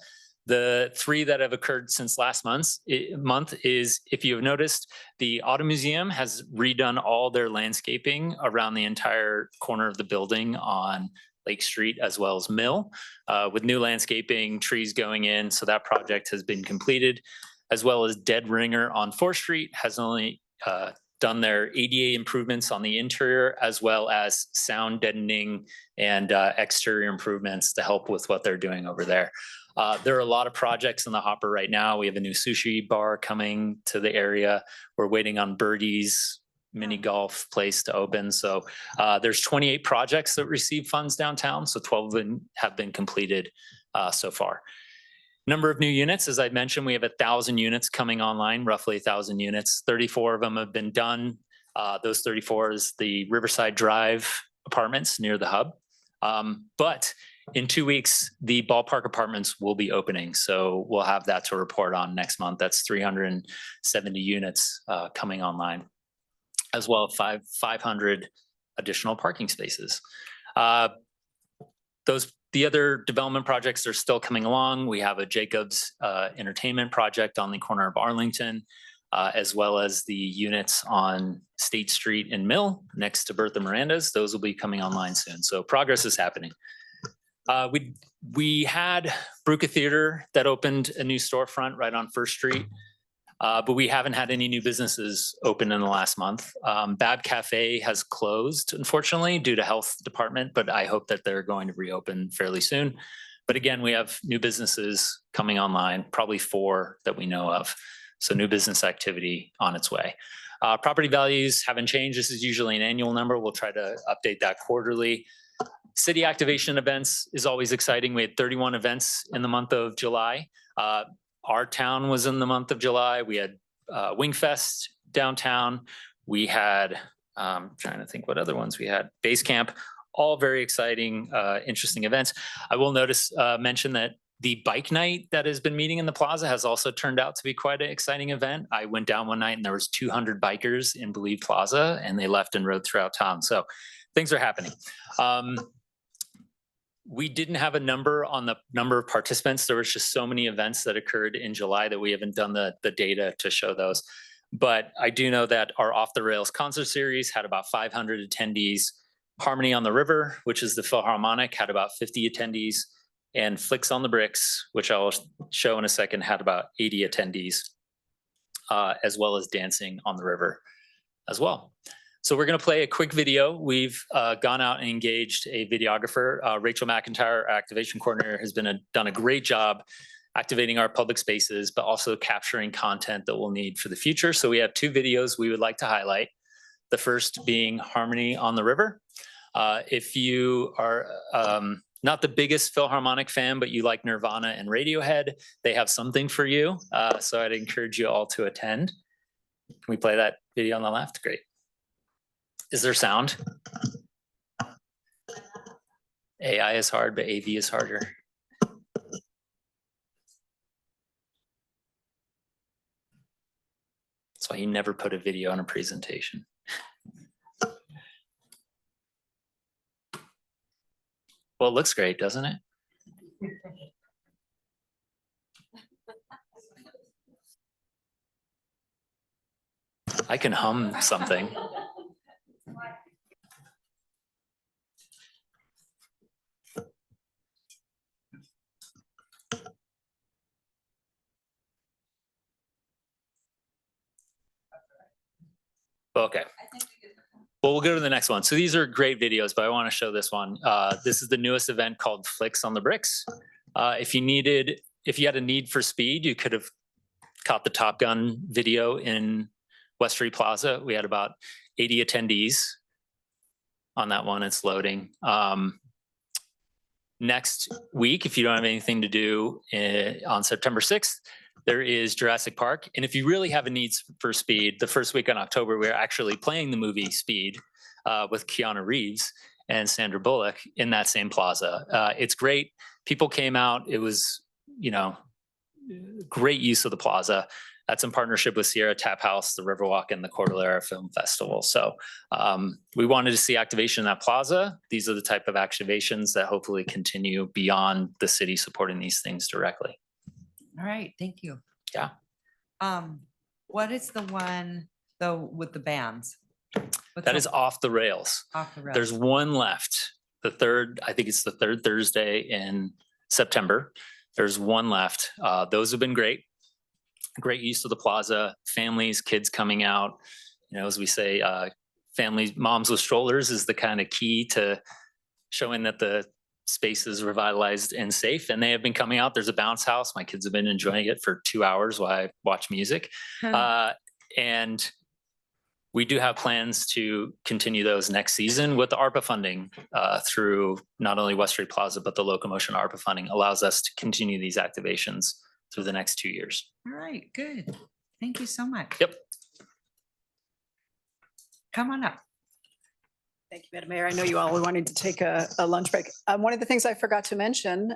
The 3 that have occurred since last month is, if you have noticed, the Auto Museum has redone all their landscaping around the entire corner of the building on Lake Street as well as Mill, with new landscaping, trees going in. So that project has been completed, as well as Dead Ringer on 4th Street has only done their ADA improvements on the interior, as well as sound deadening and exterior improvements to help with what they're doing over there. There are a lot of projects in the hopper right now. We have a new sushi bar coming to the area. We're waiting on Birdie's mini golf place to open. So there's 28 projects that receive funds downtown. So 12 of them have been completed so far. Number of new units, as I mentioned, we have 1,000 units coming online, roughly 1,000 units. 34 of them have been done. Those 34 is the Riverside Drive apartments near the hub. But in 2 weeks, the Ballpark apartments will be opening. So we'll have that to report on next month. That's 370 units coming online, as well as 500 additional parking spaces. The other development projects are still coming along. We have a Jacobs entertainment project on the corner of Arlington, as well as the units on State Street and Mill next to Bertha Miranda's. Those will be coming online soon. So progress is happening. We had Bruca Theater that opened a new storefront right on 1st Street. But we haven't had any new businesses open in the last month. Bab Cafe has closed, unfortunately, due to health department, but I hope that they're going to reopen fairly soon. But again, we have new businesses coming online, probably 4 that we know of. So new business activity on its way. Property values haven't changed. This is usually an annual number. We'll try to update that quarterly. City activation events is always exciting. We had 31 events in the month of July. Our town was in the month of July. We had Wingfest downtown. We had, trying to think what other ones we had, Base Camp, all very exciting, interesting events. I will mention that the bike night that has been meeting in the plaza has also turned out to be quite an exciting event. I went down one night and there was 200 bikers in Believe Plaza and they left and rode throughout town. So things are happening. We didn't have a number on the number of participants. There was just so many events that occurred in July that we haven't done the data to show those. But I do know that our Off the Rails concert series had about 500 attendees. Harmony on the River, which is the Philharmonic, had about 50 attendees. And Flicks on the Bricks, which I'll show in a second, had about 80 attendees, as well as Dancing on the River as well. So we're going to play a quick video. We've gone out and engaged a videographer. Rachel McIntyre, our activation coordinator, has done a great job activating our public spaces, but also capturing content that we'll need for the future. So we have 2 videos we would like to highlight. The first being Harmony on the River. If you are not the biggest Philharmonic fan, but you like Nirvana and Radiohead, they have something for you. So I'd encourage you all to attend. Can we play that video on the left? Great. Is there sound? AI is hard, but AV is harder. That's why you never put a video on a presentation. Well, it looks great, doesn't it? I can hum something. Okay. Well, we'll go to the next one. So these are great videos, but I want to show this one. This is the newest event called Flicks on the Bricks. If you had a need for speed, you could have caught the Top Gun video in West Street Plaza. We had about 80 attendees on that one. It's loading. Next week, if you don't have anything to do on September 6th, there is Jurassic Park. And if you really have a need for speed, the first week in October, we're actually playing the movie Speed with Keanu Reeves and Sandra Bullock in that same plaza. It's great. People came out. It was, great use of the plaza. That's in partnership with Sierra Tap House, the Riverwalk, and the Cordillera Film Festival. So we wanted to see activation in that plaza. These are the type of activations that hopefully continue beyond the city supporting these things directly. All right, thank you. Yeah. What is the one though with the bands? That is off the rails. Off the rails. There's one left. I think it's the third Thursday in September. There's one left. Those have been great. Great use of the plaza, families, kids coming out. As we say, families, moms with strollers is the kind of key to showing that the space is revitalized and safe. And they have been coming out. There's a bounce house. My kids have been enjoying it for 2 hours while I watch music. And we do have plans to continue those next season with the ARPA funding through not only West Street Plaza, but the Locomotion ARPA funding allows us to continue these activations through the next 2 years. All right, good. Thank you so much. Yep. Come on up. Thank you, Madam Mayor. I know you all were wanting to take a lunch break. One of the things I forgot to mention,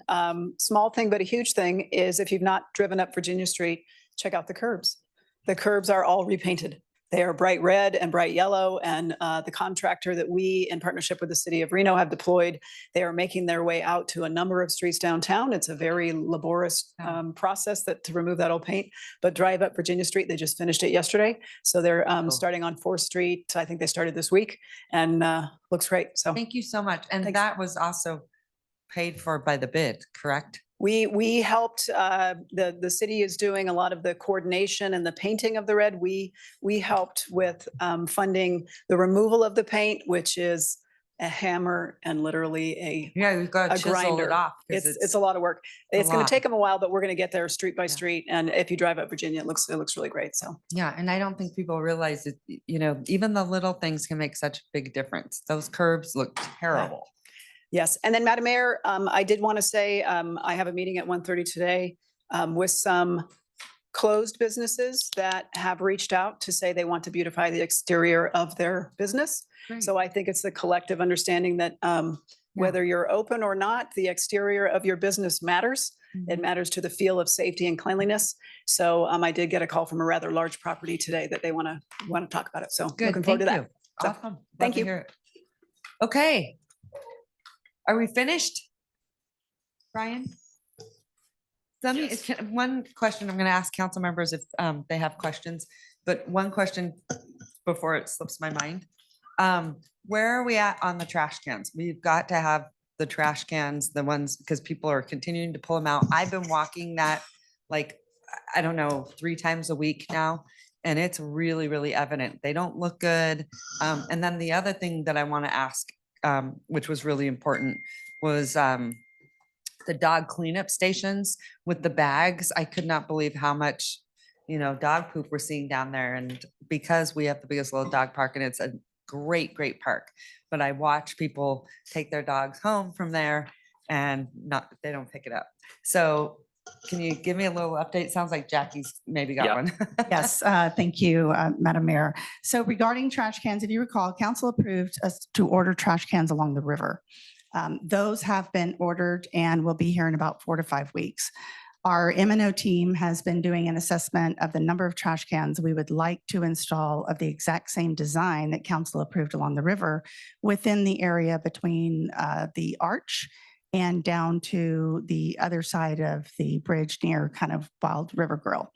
small thing, but a huge thing, is if you've not driven up Virginia Street, check out the curbs. The curbs are all repainted. They are bright red and bright yellow, and the contractor that we, in partnership with the city of Reno, have deployed, they are making their way out to a number of streets downtown. It's a very laborious process to remove that old paint, but drive up Virginia Street, they just finished it yesterday. So they're starting on 4th Street. I think they started this week, and looks great. So Thank you so much. And that was also paid for by the bid, correct? We helped, the city is doing a lot of the coordination and the painting of the red. We helped with funding the removal of the paint, which is a hammer and literally we've got a to chisel grinder. it off. It's a lot of work. It's going to take them a while, but we're going to get there street by street. And if you drive up Virginia, it looks really great. So Yeah, and I don't think people realize that, even the little things can make such a big difference. Those curbs look terrible. Yes, and then Madam Mayor, I did want to say, I have a meeting at 1:30 today with some closed businesses that have reached out to say they want to beautify the exterior of their business. So I think it's the collective understanding that whether you're open or not, the exterior of your business matters. It matters to the feel of safety and cleanliness. So I did get a call from a rather large property today that they want to talk about it. So looking forward to that. So, Awesome. thank Love to you. hear it. Okay. Are we finished? Brian? One question I'm going to ask council members if they have questions, but one question before it slips my mind. Where are we at on the trash cans? We've got to have the trash cans, the ones, because people are continuing to pull them out. I've been walking that I don't know, 3 times a week now. And it's really, really evident. They don't look good. And then the other thing that I want to ask, which was really important, was the dog cleanup stations with the bags. I could not believe how much, dog poop we're seeing down there. And because we have the biggest little dog park and it's a great, great park, but I watch people take their dogs home from there and they don't pick it up. So can you give me a little update? Sounds like Jackie's maybe got one. Yes, thank you, Madam Mayor. So regarding trash cans, if you recall, council approved us to order trash cans along the river. Those have been ordered and will be here in about 4 to 5 weeks. Our M&O team has been doing an assessment of the number of trash cans we would like to install of the exact same design that council approved along the river within the area between the arch and down to the other side of the bridge near kind of Wild River Grill.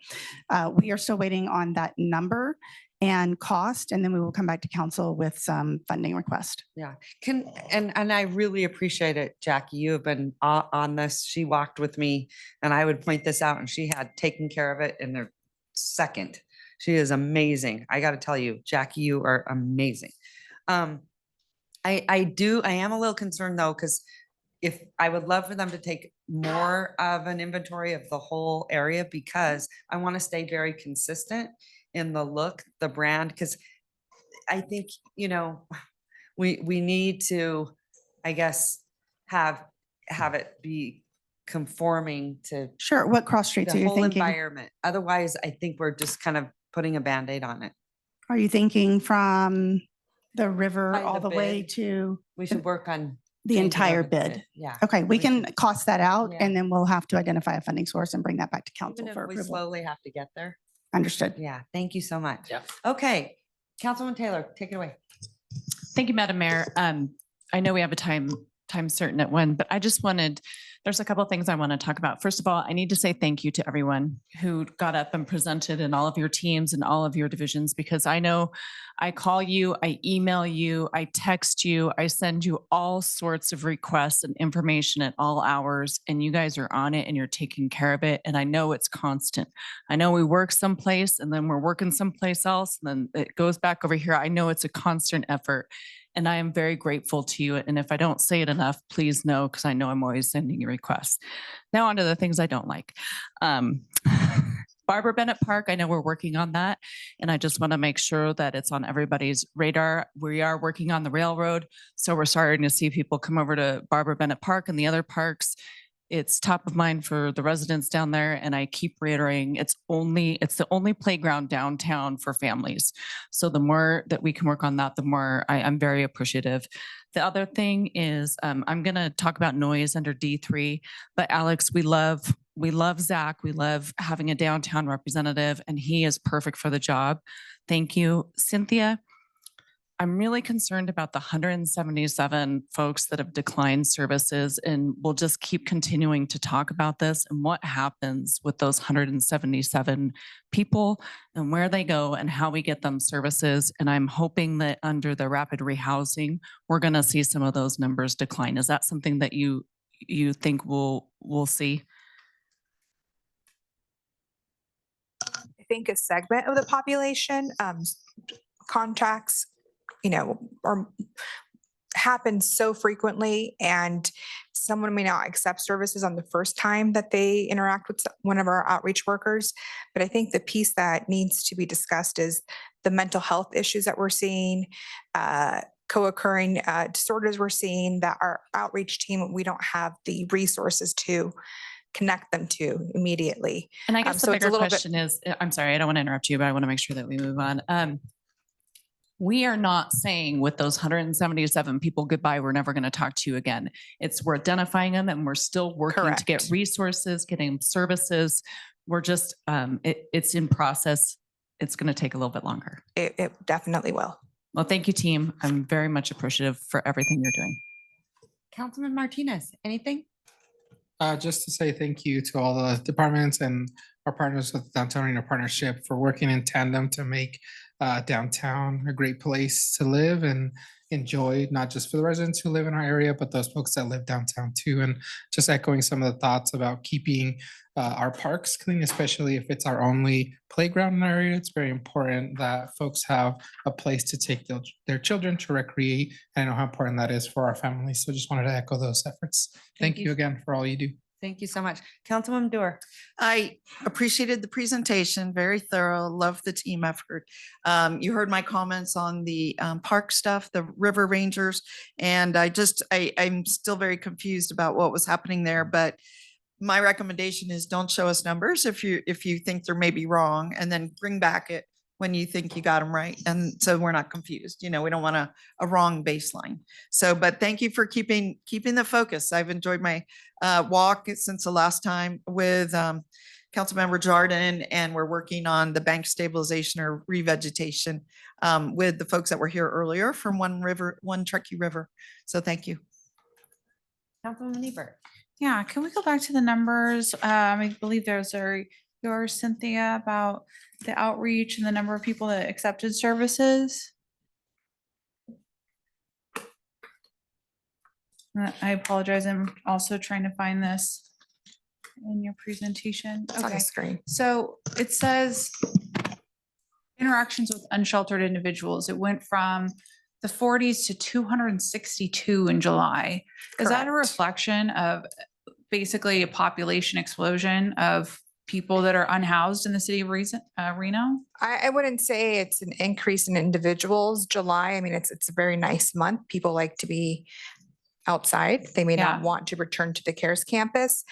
We are still waiting on that number and cost, and then we will come back to council with some funding request. Yeah, and I really appreciate it, Jackie. You have been on this. She walked with me and I would point this out and she had taken care of it in a second. She is amazing. I got to tell you, Jackie, you are amazing. I am a little concerned though, because if I would love for them to take more of an inventory of the whole area, because I want to stay very consistent in the look, the brand, because I think, you know, we need to, I guess, have it be conforming to Sure. What cross streets are the you whole thinking? environment. Otherwise, I think we're just kind of putting a Band-Aid on it. Are you thinking from the river By all the the way bid. to We should work on the changing entire of the bid? Yeah. Okay, we can cost that out Yeah. and then we'll have to identify a funding source and bring that back to Even council if for we approval. slowly have to get there. Understood. Yeah, thank you so much. Yeah. Okay, Councilwoman Taylor, take it away. Thank you, Madam Mayor. I know we have a time certain at 1, but I just wanted, there's a couple of things I want to talk about. First of all, I need to say thank you to everyone who got up and presented in all of your teams and all of your divisions, because I know I call you, I email you, I text you, I send you all sorts of requests and information at all hours, and you guys are on it and you're taking care of it. And I know it's constant. I know we work someplace and then we're working someplace else, and then it goes back over here. I know it's a constant effort. And I am very grateful to you. And if I don't say it enough, please know, because I know I'm always sending you requests. Now on to the things I don't like. Barbara Bennett Park, I know we're working on that. And I just want to make sure that it's on everybody's radar. We are working on the railroad. So we're starting to see people come over to Barbara Bennett Park and the other parks. It's top of mind for the residents down there. And I keep reiterating, it's the only playground downtown for families. So the more that we can work on that, the more I'm very appreciative. The other thing is I'm going to talk about noise under D3, but Alex, we love Zach. We love having a downtown representative, and he is perfect for the job. Thank you. Cynthia, I'm really concerned about the 177 folks that have declined services, and we'll just keep continuing to talk about this and what happens with those 177 people and where they go and how we get them services. And I'm hoping that under the rapid rehousing, we're going to see some of those numbers decline. Is that something that you think we'll see? I think a segment of the population contacts, or happen so frequently, and someone may not accept services on the first time that they interact with one of our outreach workers. But I think the piece that needs to be discussed is the mental health issues that we're seeing, co-occurring disorders we're seeing, that our outreach team, we don't have the resources to connect them to immediately. And I guess so the it's a bigger little bit- question is, I'm sorry, I don't want to interrupt you, but I want to make sure that we move on. We are not saying with those 177 people, goodbye, we're never going to talk to you again. We're identifying them and we're still working to get resources, getting services. We're just, it's in process. It's going to take a little bit longer. It definitely will. Well, thank you, team. I'm very much appreciative for everything you're doing. Councilman Martinez, anything? Just to say thank you to all the departments and our partners with Downtown Reno Partnership for working in tandem to make downtown a great place to live and enjoy, not just for the residents who live in our area, but those folks that live downtown too. And just echoing some of the thoughts about keeping our parks clean, especially if it's our only playground in our area. It's very important that folks have a place to take their children to recreate. I know how important that is for our families. So just wanted to echo those efforts. Thank you again for all you do. Thank you so much. Councilwoman Dorr. I appreciated the presentation, very thorough, love the team effort. You heard my comments on the park stuff, the River Rangers, and I'm still very confused about what was happening there, but my recommendation is don't show us numbers if you think they're maybe wrong, and then bring back it when you think you got them right. And so we're not confused. We don't want a wrong baseline. So, but thank you for keeping the focus. I've enjoyed my walk since the last time with Councilmember Jordan, and we're working on the bank stabilization or revegetation with the folks that were here earlier from One Truckee River. So thank you. Councilwoman Ebert. Yeah, can we go back to the numbers? I believe those are yours, Cynthia, about the outreach and the number of people that accepted services. I apologize. I'm also trying to find this in your presentation. It's on the screen. So it says interactions with unsheltered individuals. It went from the 40s to 262 in July. Is that a Correct. reflection of basically a population explosion of people that are unhoused in the city of Reno? I wouldn't say it's an increase in individuals. July, I mean, it's a very nice month. People like to be outside. They may not Yeah. want to return to the CARES campus.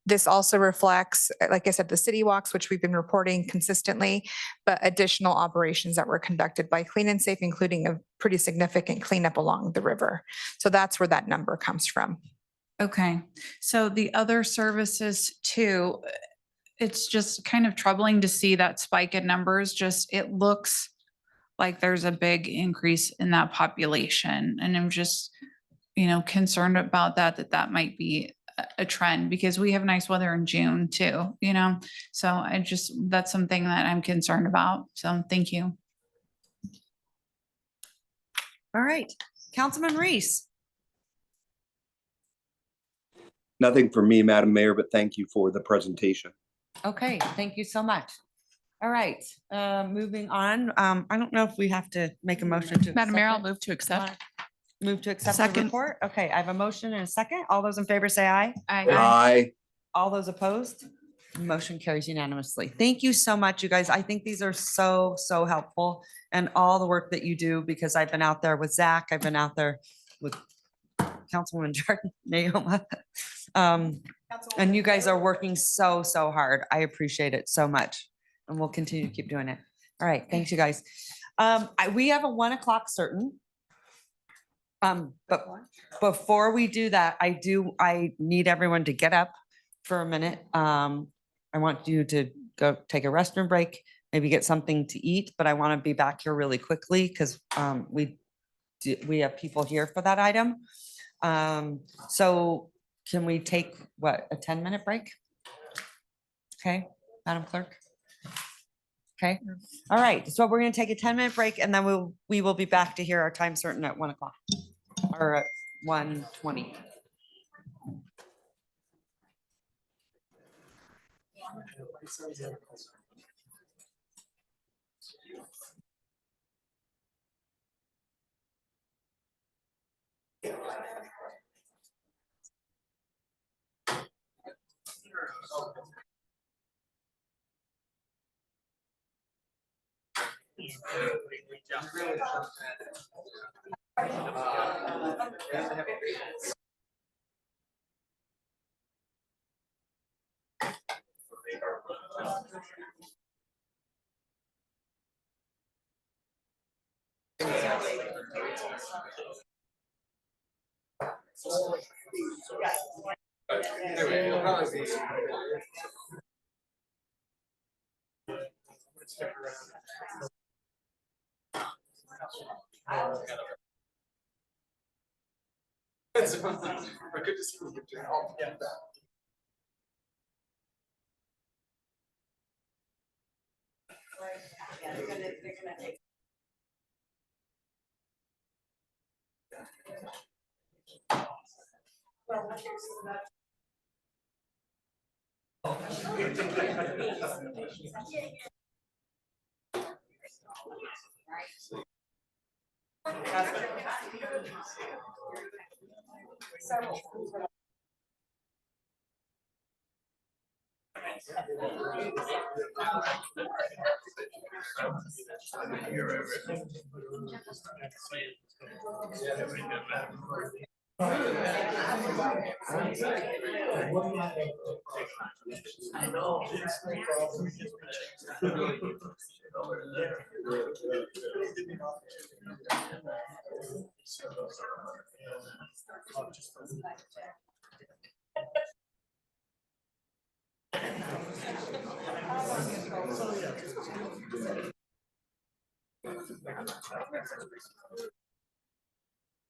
This also reflects, like I said, the city walks, which we've been reporting consistently, but additional operations that were conducted by Clean and Safe, including a pretty significant cleanup along the river. So that's where that number comes from. Okay, so the other services too, it's just kind of troubling to see that spike in numbers. Just, it looks like there's a big increase in that population. And I'm just, concerned about that might be a trend because we have nice weather in June too, So that's something that I'm concerned about. So thank you. All right, Councilman Reese. Nothing for me, Madam Mayor, but thank you for the presentation. Okay, thank you so much. All right, moving on. I don't know if we have to make a motion to. Madam Mayor, I'll accept it. move to accept. Move to accept the Second. report. Okay, I have a motion and a second. All those in favor say aye. Aye. All those opposed? Motion carries unanimously. Thank you so much, you guys. I think these are so, so helpful and all the work that you do because I've been out there with Zach. I've been out there with Councilwoman Jordan, Naoma. And you guys are working so, so hard. I appreciate it so much. And we'll continue to keep doing it. All right, thanks you guys. We have a 1 o'clock certain. But before we do that, I need everyone to get up for a minute. I want you to go take a restroom break, maybe get something to eat, but I want to be back here really quickly because we have people here for that item. So can we take a 10-minute break? Okay, Madam Clerk. Okay, all right, so we're gonna take a 10-minute break and then we will be back to hear our time certain at 1 o'clock or at 1:20.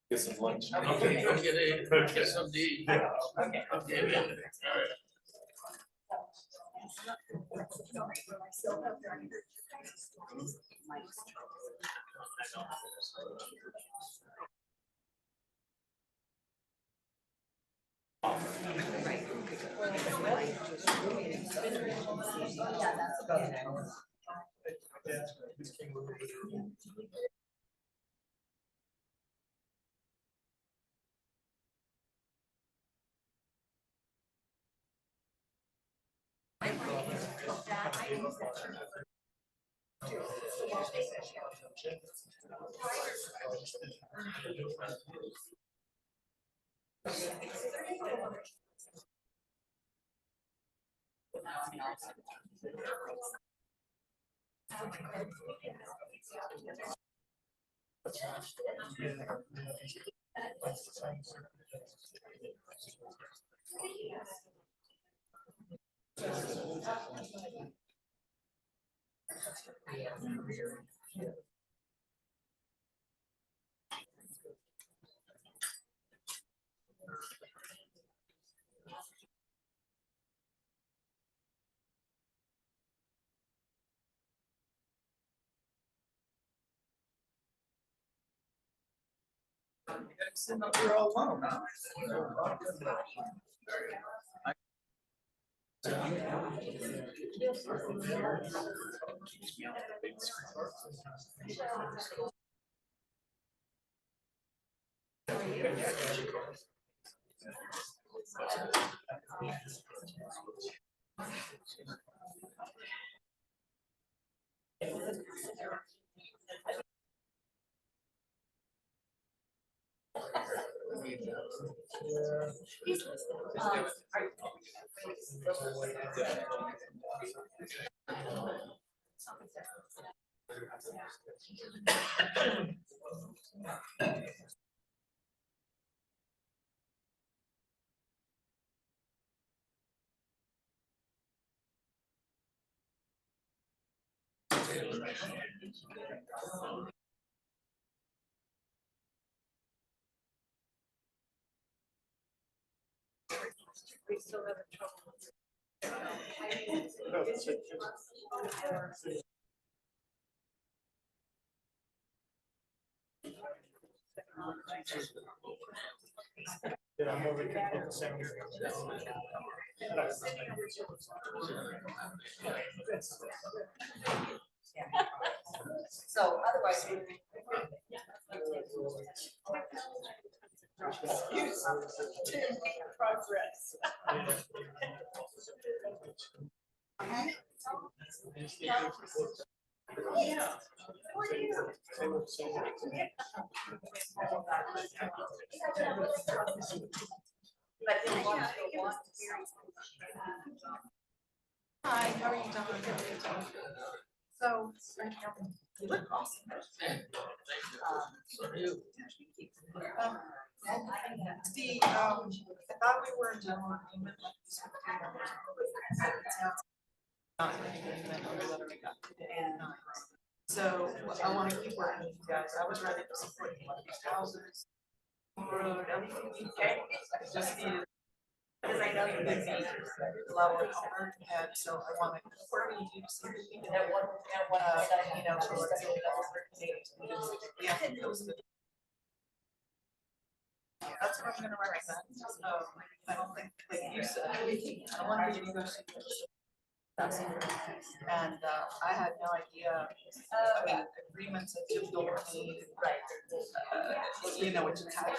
Get some lunch. Okay, go get some to eat. Okay, man. All right. You're all alone, huh? We still have trouble. So otherwise. Progress. Yeah. Hi, how are you doing? So, you look awesome. Steve, I thought we were in general agreement. And so I want to keep working with you guys. I was ready to support you on these houses. Road, everything you can. Just needed. Because I know you're gonna be a lot of hard, and so I want to work with you to see if we can have one, you know, for let's say yeah, it was good. That's what I'm gonna recommend. I don't think, like you said, I want you to go see this. And I had no idea, I mean, agreements that you don't need, right? You know, which is how the.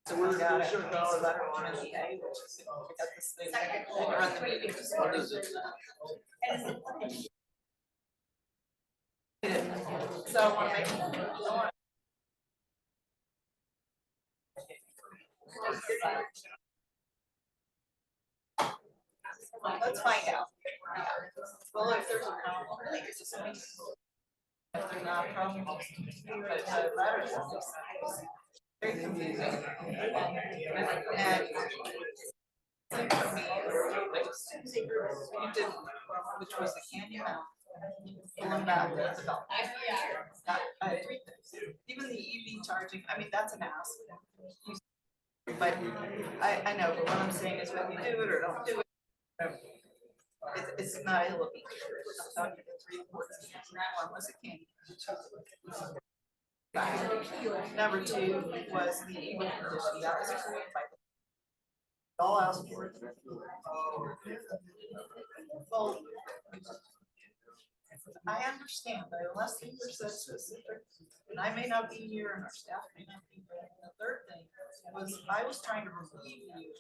So we're gonna show a letter on it, okay, which is, we got this thing, and run the meeting. So I want to make. Let's find out. Well, if there's a problem, it's just. If there's not a problem, but letters are just very confusing. And for me, you did, which was the canyon out. Pulling back. Even the EV charging, I mean, that's an ask. But I know, but what I'm saying is whether you do it or don't do it. It's not, it'll be. I'm talking to 3 quarters. One was a king. Number 2 was the EV condition. That was agreed by. All else. Well, I understand, but unless things are so specific, and I may not be here and our staff may not be here. And the third thing was I was trying to relieve you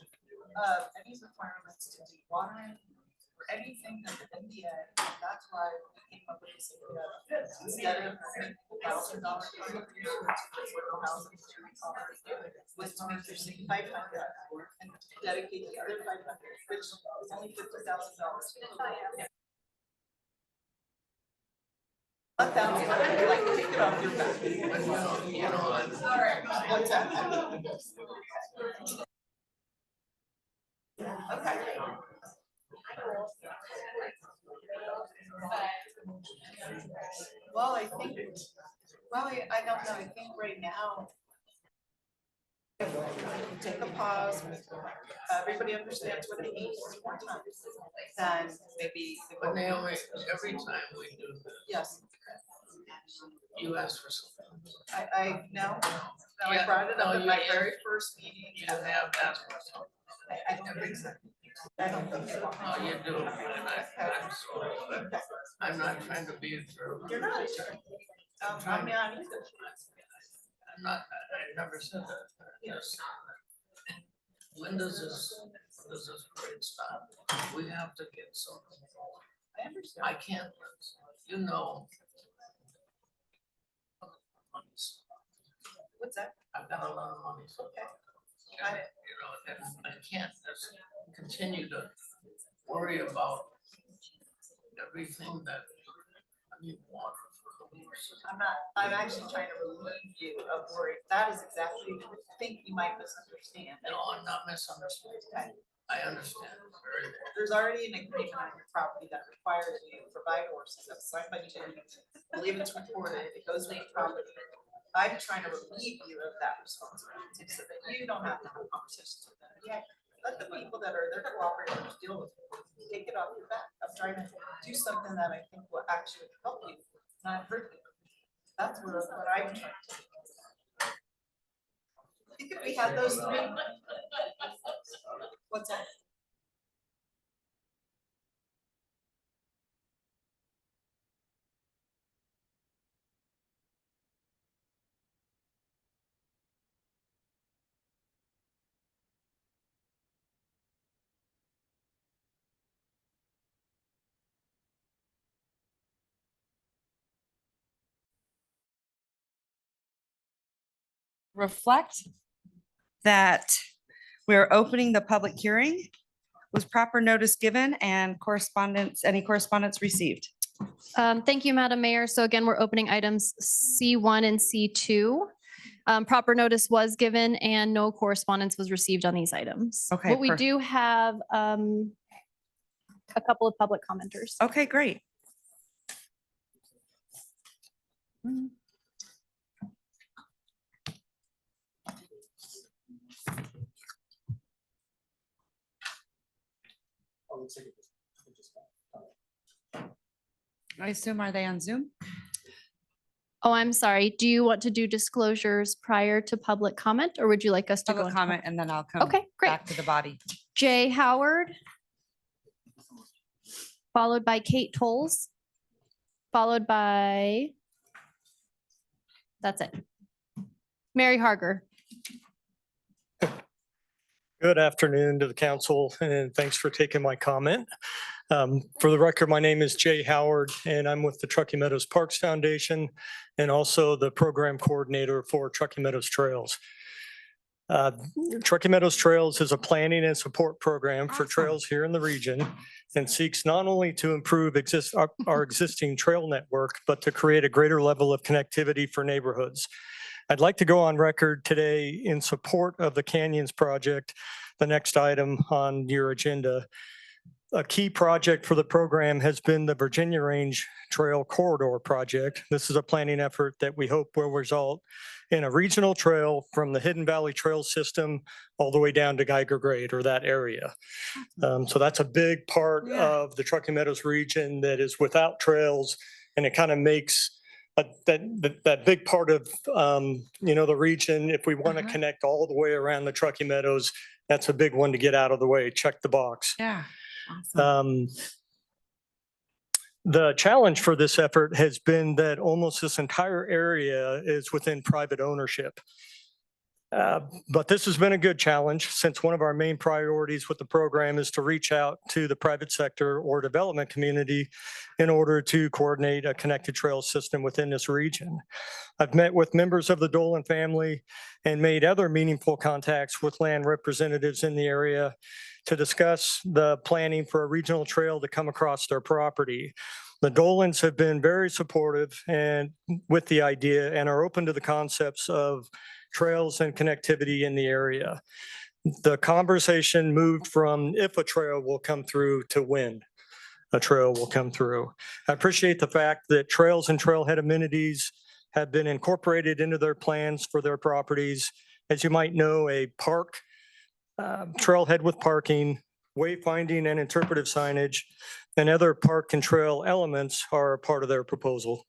of any requirements to do watering or anything that the NDA, that's why we came up with this idea. Instead of $1,000 was to make your city 500 and dedicate the other 500, which is only $50,000. Like, take it off your back. What's that? Okay. Well, I think, I don't know, I think right now, take a pause, everybody understands what it means more times, then maybe. But Naomi, every time we do this. Yes. You ask for something. I know, no, I brought it up at my very first meeting. You have asked for something. I don't think so. I don't think so. No, you do, and I'm sorry, but I'm not trying to be a. You're not. I'm not either. I'm not, I never said that. Yes. When does this parade stop? We have to get some. I understand. I can't, you know. What's that? I've got a lot of money. Okay. And, you know, and I can't just continue to worry about everything that I need water for. I'm actually trying to relieve you of worry. That is exactly, I think you might misunderstand. No, I'm not misunderstanding. I understand. There's already an agreement on your property that requires you to provide horses. That's signed by you. I believe it's recorded. It goes with the property. I'm trying to relieve you of that responsibility so that you don't have to have conversations with them. Yeah, let the people that are their cooperators deal with it. Take it off your back. I'm trying to do something that I think will actually help you, not hurt you. That's what I'm trying to do. I think if we had those three. What's that? Reflect that we're opening the public hearing. Was proper notice given and any correspondence received? Thank you, Madam Mayor. So again, we're opening items C1 and C2. Proper notice was given and no correspondence was received on these items. Okay, But we do have a couple of public commenters. Okay, great. I assume, are they on Zoom? Oh, I'm sorry. Do you want to do disclosures prior to public comment or would you like us to go? Public into comment and then I'll come Okay, great. back to the body. Jay Howard, followed by Kate Tolles, followed by, that's it. Mary Harger. Good afternoon to the council and thanks for taking my comment. For the record, my name is Jay Howard and I'm with the Truckee Meadows Parks Foundation and also the program coordinator for Truckee Meadows Trails. Truckee Meadows Trails is a planning and support program for trails here in the region and seeks not only to improve our existing trail network, but to create a greater level of connectivity for neighborhoods. I'd like to go on record today in support of the Canyons project, the next item on your agenda. A key project for the program has been the Virginia Range Trail Corridor Project. This is a planning effort that we hope will result in a regional trail from the Hidden Valley Trail System all the way down to Geiger Grade or that area. So that's a big part of the Truckee Meadows region that is without trails, and it kind of makes that big part of the region. If we want to connect all the way around the Truckee Meadows, that's a big one to get out of the way. Check the box. Yeah. Awesome. The challenge for this effort has been that almost this entire area is within private ownership. But this has been a good challenge since one of our main priorities with the program is to reach out to the private sector or development community in order to coordinate a connected trail system within this region. I've met with members of the Dolan family and made other meaningful contacts with land representatives in the area to discuss the planning for a regional trail to come across their property. The Dolans have been very supportive and with the idea and are open to the concepts of trails and connectivity in the area. The conversation moved from if a trail will come through to when a trail will come through. I appreciate the fact that trails and trailhead amenities have been incorporated into their plans for their properties. As you might know, a park, trailhead with parking, wayfinding and interpretive signage, and other park and trail elements are a part of their proposal.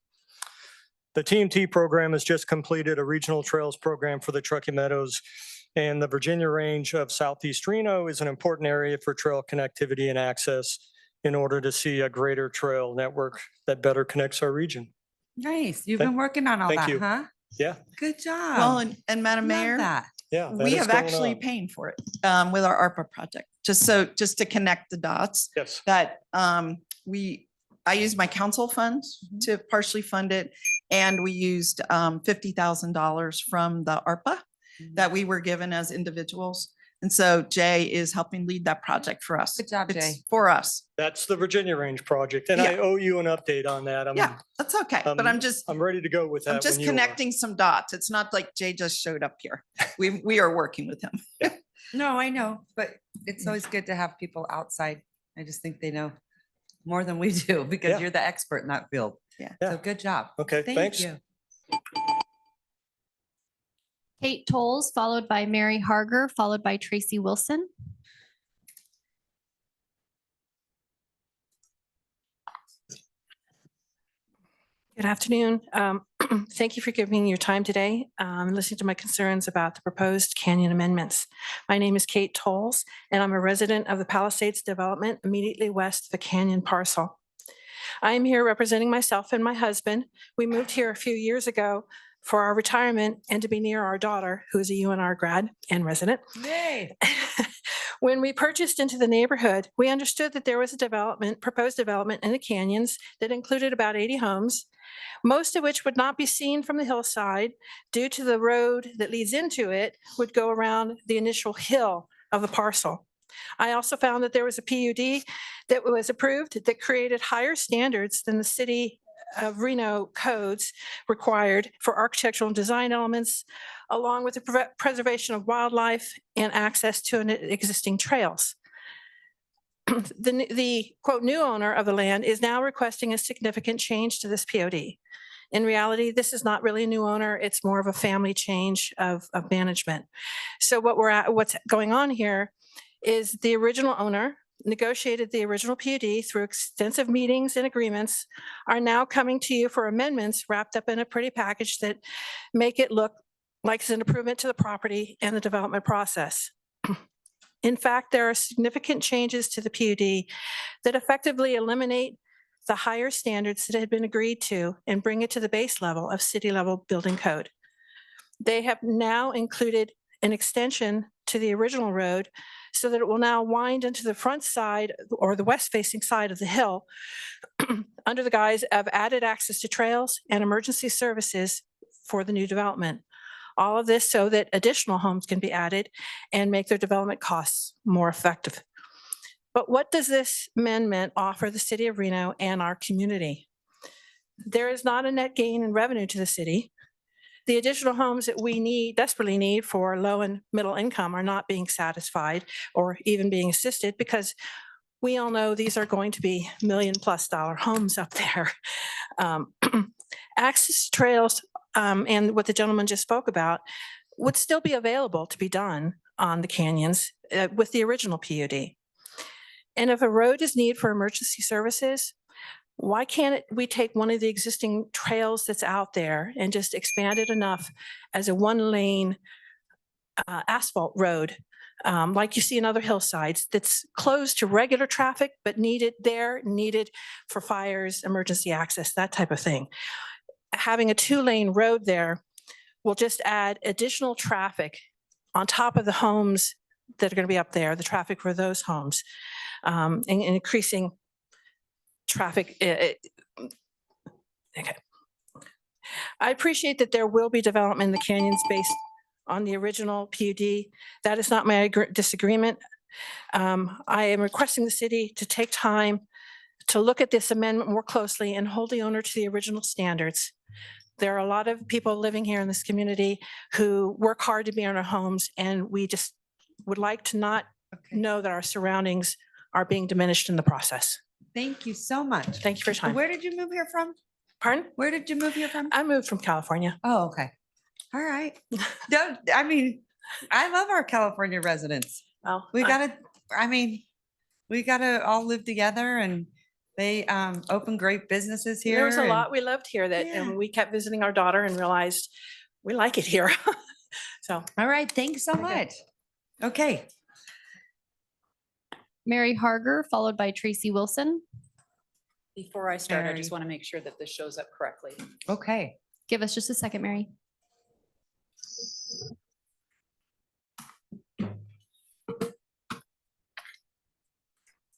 The TMT program has just completed a regional trails program for the Truckee Meadows, and the Virginia range of Southeast Reno is an important area for trail connectivity and access in order to see a greater trail network that better connects our region. Nice. You've Thank- been working on all thank that, you. huh? Yeah, Good job. Well, and Madam Love Mayor, that. yeah. that we is have going actually on. paying for it with our ARPA project, just to connect the dots. Yes. That I used my council funds to partially fund it. And we used $50,000 from the ARPA that we were given as individuals. And so Jay is helping lead that project for us. Good job, It's Jay. for us. That's the Virginia range project, and I Yeah. owe you an update on that. Yeah, that's okay. But I'm ready to go with that. I'm just when you are. connecting some dots. It's not like Jay just showed up here. We are working with him. No, I know, but it's always good to have people outside. I just think they know more than we do because Yeah. you're the expert in that field. Yeah. So good job. Okay, Thank thanks. you. Kate Tolles, followed by Mary Harger, followed by Tracy Wilson. Good afternoon. Thank you for giving me your time today and listening to my concerns about the proposed canyon amendments. My name is Kate Tolles, and I'm a resident of the Palisades development immediately west of the canyon parcel. I am here representing myself and my husband. We moved here a few years ago for our retirement and to be near our daughter, who is a UNR grad and resident. Yay. When we purchased into the neighborhood, we understood that there was a proposed development in the canyons that included about 80 homes, most of which would not be seen from the hillside due to the road that leads into it would go around the initial hill of the parcel. I also found that there was a PUD that was approved that created higher standards than the city of Reno codes required for architectural and design elements, along with the preservation of wildlife and access to existing trails. The quote new owner of the land is now requesting a significant change to this POD. In reality, this is not really a new owner. It's more of a family change of management. So what's going on here is the original owner negotiated the original PUD through extensive meetings and agreements, are now coming to you for amendments wrapped up in a pretty package that make it look like it's an improvement to the property and the development process. In fact, there are significant changes to the PUD that effectively eliminate the higher standards that had been agreed to and bring it to the base level of city level building code. They have now included an extension to the original road so that it will now wind into the front side or the west facing side of the hill under the guise of added access to trails and emergency services for the new development. All of this so that additional homes can be added and make their development costs more effective. But what does this amendment offer the city of Reno and our community? There is not a net gain in revenue to the city. The additional homes that we desperately need for low and middle income are not being satisfied or even being assisted because we all know these are going to be $1 million+ homes up there. Access trails and what the gentleman just spoke about would still be available to be done on the canyons with the original PUD. And if a road is needed for emergency services, why can't we take one of the existing trails that's out there and just expand it enough as a 1-lane asphalt road like you see in other hillsides that's closed to regular traffic, but needed for fires, emergency access, that type of thing. Having a 2-lane road there will just add additional traffic on top of the homes that are going to be up there, the traffic for those homes, and increasing traffic. Okay. I appreciate that there will be development in the canyons based on the original PUD. That is not my disagreement. I am requesting the city to take time to look at this amendment more closely and hold the owner to the original standards. There are a lot of people living here in this community who work hard to be in our homes, and we just would like to not know that our surroundings are being diminished in the process. Thank you so much. Thank you for your time. Where did you move here from? Pardon? Where did you move here from? I moved from California. Oh, okay. All right. Don't, I mean, I love our California residents. Well, We gotta, I mean, we gotta all live together, and they open great businesses here. There was a and- lot we loved here that, and we kept visiting our daughter and realized we like it here. So. All right, thanks so much. Okay. Mary Harger, followed by Tracy Wilson. Before I start, I Mary. just want to make sure that this shows up correctly. Okay. Give us just a second, Mary.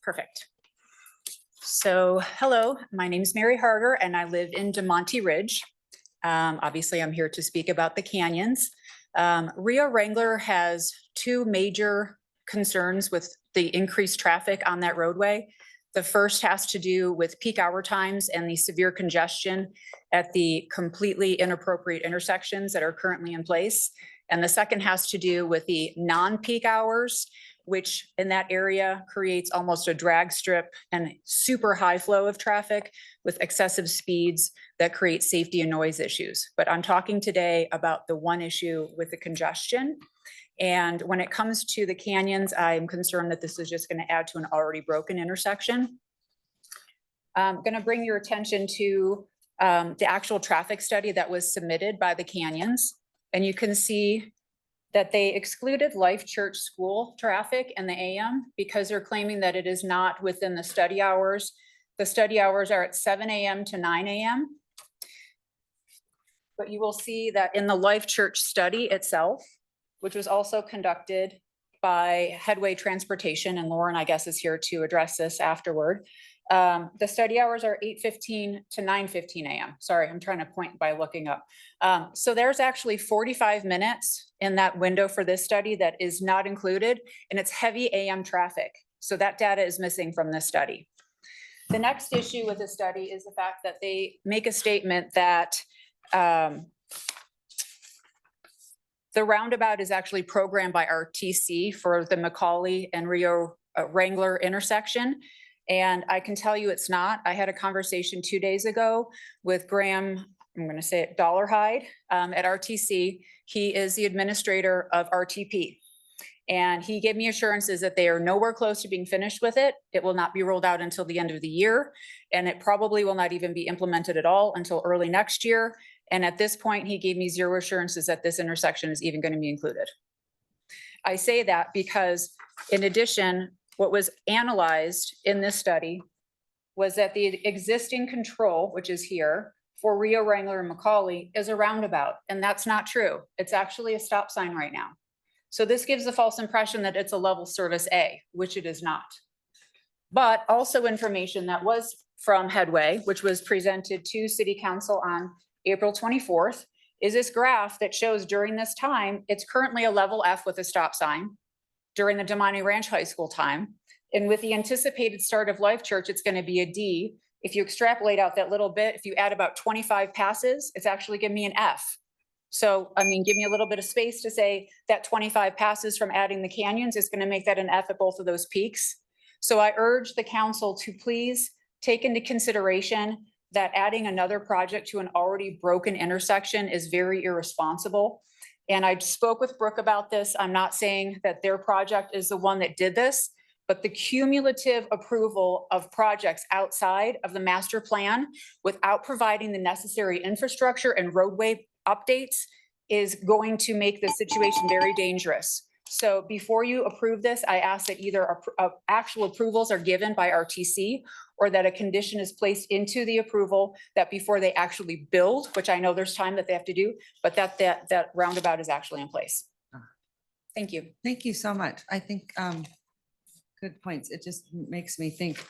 Perfect. So, hello, my name is Mary Harger and I live in DeMonte Ridge. Obviously, I'm here to speak about the canyons. Rio Wrangler has two major concerns with the increased traffic on that roadway. The first has to do with peak hour times and the severe congestion at the completely inappropriate intersections that are currently in place. And the second has to do with the non-peak hours, which in that area creates almost a drag strip and super high flow of traffic with excessive speeds that create safety and noise issues. But I'm talking today about the one issue with the congestion. And when it comes to the canyons, I'm concerned that this is just going to add to an already broken intersection. I'm going to bring your attention to the actual traffic study that was submitted by the canyons. And you can see that they excluded Life Church school traffic in the AM because they're claiming that it is not within the study hours. The study hours are at 7 AM to 9 AM. But you will see that in the Life Church study itself, which was also conducted by Headway Transportation, and Lauren, I guess, is here to address this afterward. The study hours are 8:15 to 9:15 AM. Sorry, I'm trying to point by looking up. So there's actually 45 minutes in that window for this study that is not included, and it's heavy AM traffic. So that data is missing from this study. The next issue with the study is the fact that they make a statement that the roundabout is actually programmed by RTC for the Macaulay and Rio Wrangler intersection. And I can tell you it's not. I had a conversation 2 days ago with Graham, I'm going to say it, Dollarhide at RTC. He is the administrator of RTP. And he gave me assurances that they are nowhere close to being finished with it. It will not be rolled out until the end of the year. And it probably will not even be implemented at all until early next year. And at this point, he gave me zero assurances that this intersection is even going to be included. I say that because in addition, what was analyzed in this study was that the existing control, which is here, for Rio Wrangler and Macaulay is a roundabout, and that's not true. It's actually a stop sign right now. So this gives a false impression that it's a level service A, which it is not. But also information that was from Headway, which was presented to City Council on April 24th, is this graph that shows during this time, it's currently a level F with a stop sign during the Damani Ranch High School time. And with the anticipated start of Life Church, it's going to be a D. If you extrapolate out that little bit, if you add about 25 passes, it's actually giving me an F. So, I mean, give me a little bit of space to say that 25 passes from adding the canyons is going to make that an F at both of those peaks. So I urge the council to please take into consideration that adding another project to an already broken intersection is very irresponsible. And I spoke with Brooke about this. I'm not saying that their project is the one that did this, but the cumulative approval of projects outside of the master plan without providing the necessary infrastructure and roadway updates is going to make the situation very dangerous. So before you approve this, I ask that either actual approvals are given by RTC or that a condition is placed into the approval that before they actually build, which I know there's time that they have to do, but that roundabout is actually in place. Thank you. Thank you so much. I think, good points. It just makes me think,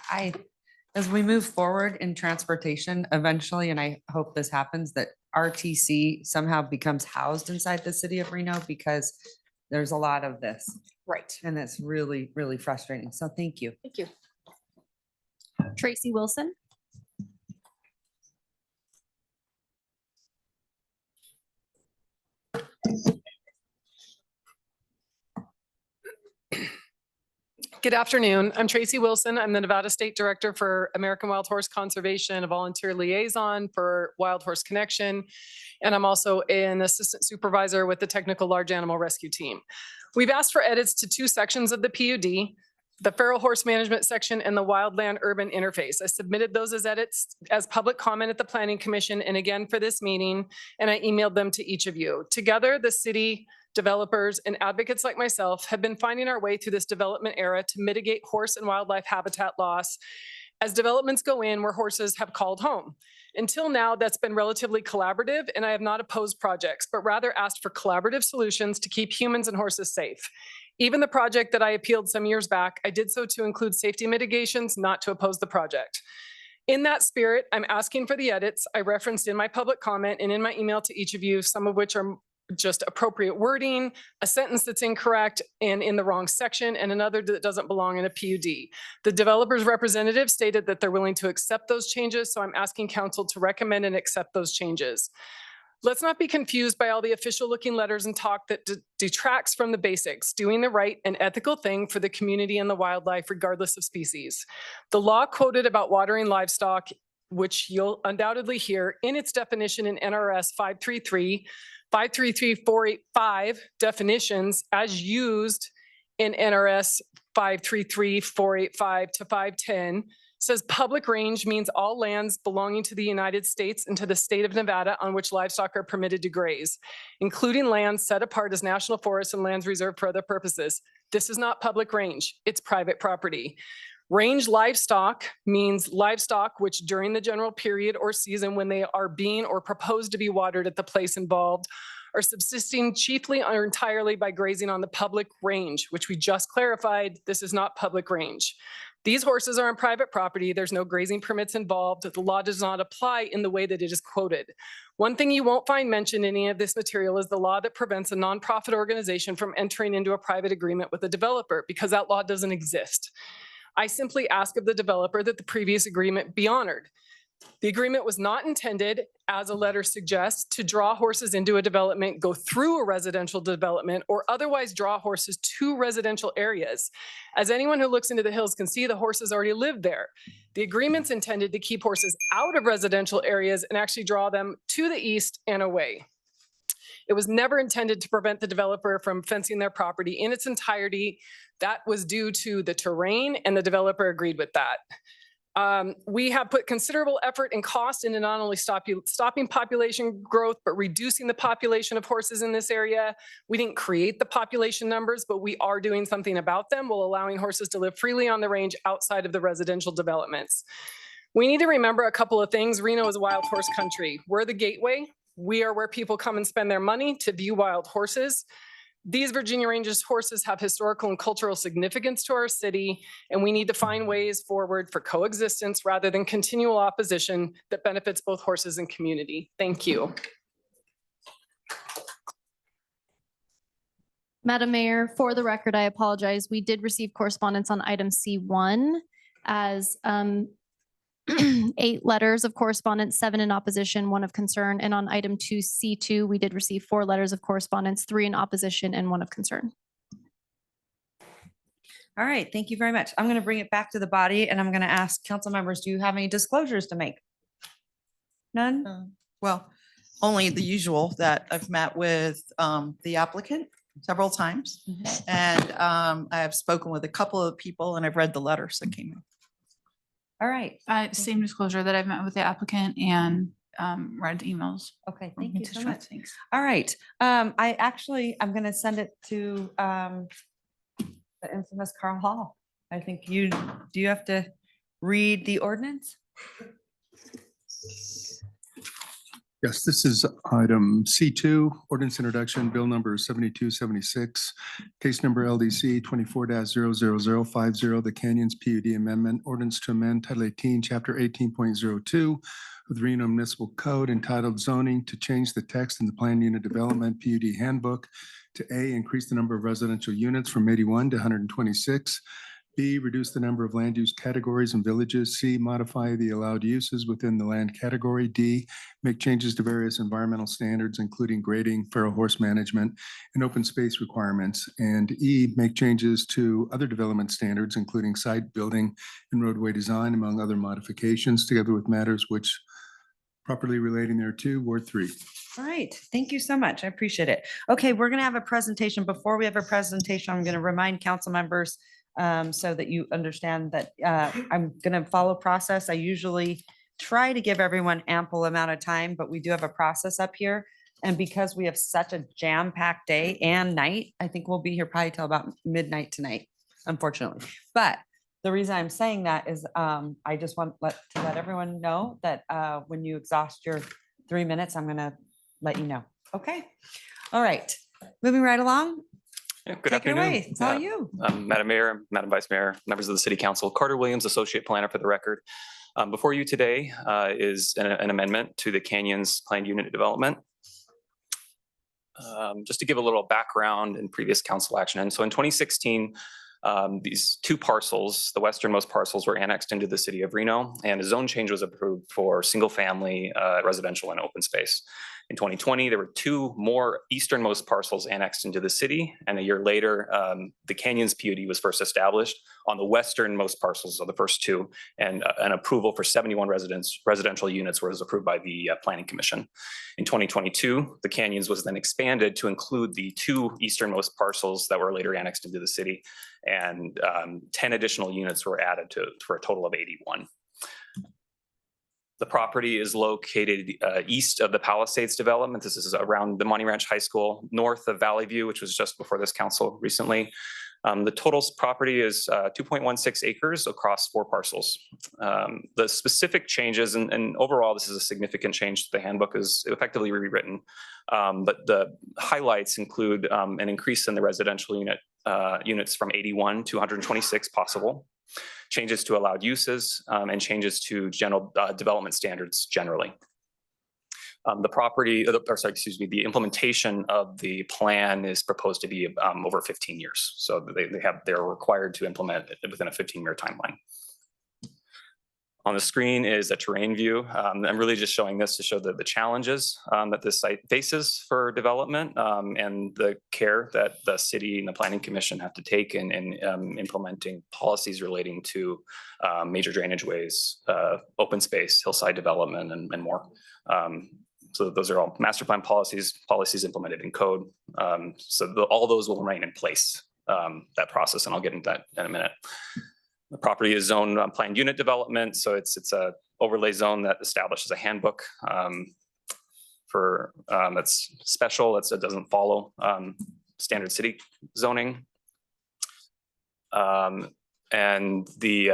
as we move forward in transportation eventually, and I hope this happens, that RTC somehow becomes housed inside the city of Reno, because there's a lot of this. Right. And that's really, really frustrating. So thank you. Thank you. Tracy Wilson. Good afternoon. I'm Tracy Wilson. I'm the Nevada State Director for American Wild Horse Conservation, a volunteer liaison for Wild Horse Connection, and I'm also an assistant supervisor with the Technical Large Animal Rescue Team. We've asked for edits to 2 sections of the PUD, the Feral Horse Management section and the Wildland Urban Interface. I submitted those as edits as public comment at the Planning Commission and again for this meeting, and I emailed them to each of you. Together, the city, developers, and advocates like myself have been finding our way through this development era to mitigate horse and wildlife habitat loss as developments go in where horses have called home. Until now, that's been relatively collaborative, and I have not opposed projects, but rather asked for collaborative solutions to keep humans and horses safe. Even the project that I appealed some years back, I did so to include safety mitigations, not to oppose the project. In that spirit, I'm asking for the edits I referenced in my public comment and in my email to each of you, some of which are just appropriate wording, a sentence that's incorrect and in the wrong section, and another that doesn't belong in a PUD. The developer's representative stated that they're willing to accept those changes, so I'm asking council to recommend and accept those changes. Let's not be confused by all the official looking letters and talk that detracts from the basics, doing the right and ethical thing for the community and the wildlife, regardless of species. The law quoted about watering livestock, which you'll undoubtedly hear in its definition in NRS 533-485 definitions as used in NRS 533-485 to 510 says public range means all lands belonging to the United States and to the state of Nevada on which livestock are permitted to graze, including lands set apart as national forests and lands reserved for other purposes. This is not public range, it's private property. Range livestock means livestock which during the general period or season when they are being or proposed to be watered at the place involved are subsisting chiefly or entirely by grazing on the public range, which we just clarified, this is not public range. These horses are on private property. There's no grazing permits involved. The law does not apply in the way that it is quoted. One thing you won't find mentioned in any of this material is the law that prevents a nonprofit organization from entering into a private agreement with a developer, because that law doesn't exist. I simply ask of the developer that the previous agreement be honored. The agreement was not intended, as a letter suggests, to draw horses into a development, go through a residential development, or otherwise draw horses to residential areas. As anyone who looks into the hills can see, the horses already live there. The agreement's intended to keep horses out of residential areas and actually draw them to the east and away. It was never intended to prevent the developer from fencing their property in its entirety. That was due to the terrain, and the developer agreed with that. We have put considerable effort and cost into not only stopping population growth, but reducing the population of horses in this area. We didn't create the population numbers, but we are doing something about them while allowing horses to live freely on the range outside of the residential developments. We need to remember a couple of things. Reno is wild horse country. We're the gateway. We are where people come and spend their money to view wild horses. These Virginia Ranges horses have historical and cultural significance to our city, and we need to find ways forward for coexistence rather than continual opposition that benefits both horses and community. Thank you. Madam Mayor, for the record, I apologize. We did receive correspondence on item C1 as 8 letters of correspondence, 7 in opposition, 1 of concern. And on item 2C2, we did receive 4 letters of correspondence, 3 in opposition and 1 of concern. All right, thank you very much. I'm going to bring it back to the body, and I'm going to ask council members, do you have any disclosures to make? None? Well, only the usual, that I've met with the applicant several times. And I have spoken with a couple of people, and I've read the letters that came in. All right. Same disclosure that I've met with the applicant and read emails. Okay, thank you so much. Thanks. All right. I'm going to send it to the infamous Carl Hall. I think do you have to read the ordinance? Yes, this is item C2, ordinance introduction, bill number 7276, case number LDC 24-00050, the Canyons PUD amendment, ordinance to amend Title 18, Chapter 18.02 of the Reno Municipal Code entitled zoning to change the text in the Planned Unit Development PUD Handbook to A, increase the number of residential units from 81 to 126, B, reduce the number of land use categories and villages. C, modify the allowed uses within the land category. D, make changes to various environmental standards, including grading, feral horse management, and open space requirements. And E, make changes to other development standards, including site building and roadway design, among other modifications, together with matters which properly relating thereto. Ward 3. All right, thank you so much. I appreciate it. Okay, we're going to have a presentation. Before we have a presentation, I'm going to remind council members so that you understand that I'm going to follow process. I usually try to give everyone ample amount of time, but we do have a process up here. And because we have such a jam-packed day and night, I think we'll be here probably till about midnight tonight, unfortunately. But the reason I'm saying that is I just want to let everyone know that when you exhaust your 3 minutes, I'm going to let you know. Okay. All right. Moving right along. Good Take it afternoon. away. It's all you. Madam Mayor, Madam Vice Mayor, members of the City Council, Carter Williams, Associate Planner for the record. Before you today is an amendment to the Canyons Planned Unit Development. Just to give a little background in previous council action. And so in 2016, these two parcels, the westernmost parcels, were annexed into the city of Reno, and a zone change was approved for single family residential and open space. In 2020, there were two more easternmost parcels annexed into the city, and a year later, the Canyons PUD was first established on the westernmost parcels of the first two, and an approval for 71 residential units was approved by the Planning Commission. In 2022, the Canyons was then expanded to include the two easternmost parcels that were later annexed into the city, and 10 additional units were added for a total of 81. The property is located east of the Palisades development. This is around the Monty Ranch High School, north of Valley View, which was just before this council recently. The total property is 2.16 acres across 4 parcels. The specific changes, and overall, this is a significant change to the handbook, is effectively rewritten. But the highlights include an increase in the residential units from 81 to 126 possible, changes to allowed uses, and changes to general development standards generally. The implementation of the plan is proposed to be over 15 years. So they're required to implement it within a 15-year timeline. On the screen is a terrain view. I'm really just showing this to show the challenges that this site faces for development and the care that the city and the Planning Commission have to take in implementing policies relating to major drainage ways, open space, hillside development, and more. So those are all master plan policies implemented in code. All those will remain in place, that process, and I'll get into that in a minute. The property is zoned on planned unit development, so it's a overlay zone that establishes a handbook that's special. It doesn't follow standard city zoning. And the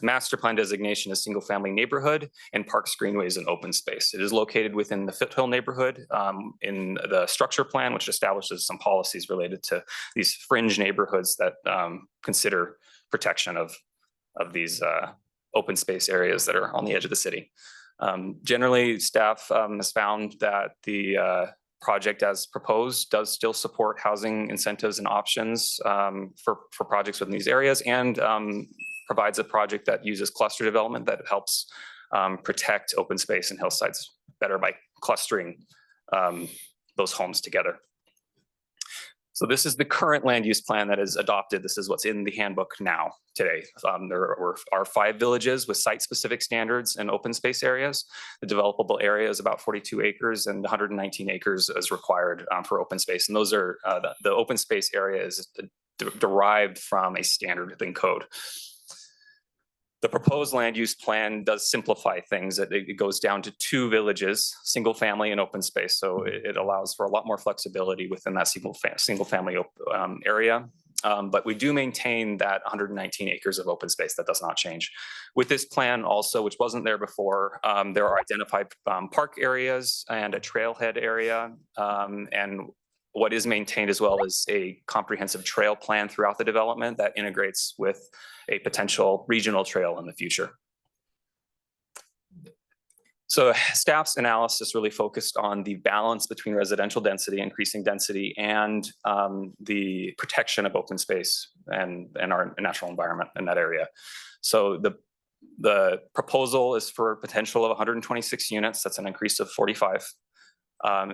master plan designation is single family neighborhood and parks, greenways, and open space. It is located within the Foothill neighborhood in the structure plan, which establishes some policies related to these fringe neighborhoods that consider protection of these open space areas that are on the edge of the city. Generally, staff has found that the project as proposed does still support housing incentives and options for projects within these areas, and provides a project that uses cluster development that helps protect open space and hillsides better by clustering those homes together. So this is the current land use plan that is adopted. This is what's in the handbook now today. There are 5 villages with site-specific standards and open space areas. The developable area is about 42 acres, and 119 acres is required for open space. And those are the open space area is derived from a standard within code. The proposed land use plan does simplify things. It goes down to 2 villages, single family and open space. So it allows for a lot more flexibility within that single family area. But we do maintain that 119 acres of open space. That does not change. With this plan also, which wasn't there before, there are identified park areas and a trailhead area. And what is maintained as well is a comprehensive trail plan throughout the development that integrates with a potential regional trail in the future. So staff's analysis really focused on the balance between residential density, increasing density, and the protection of open space and our natural environment in that area. So the proposal is for a potential of 126 units. That's an increase of 45.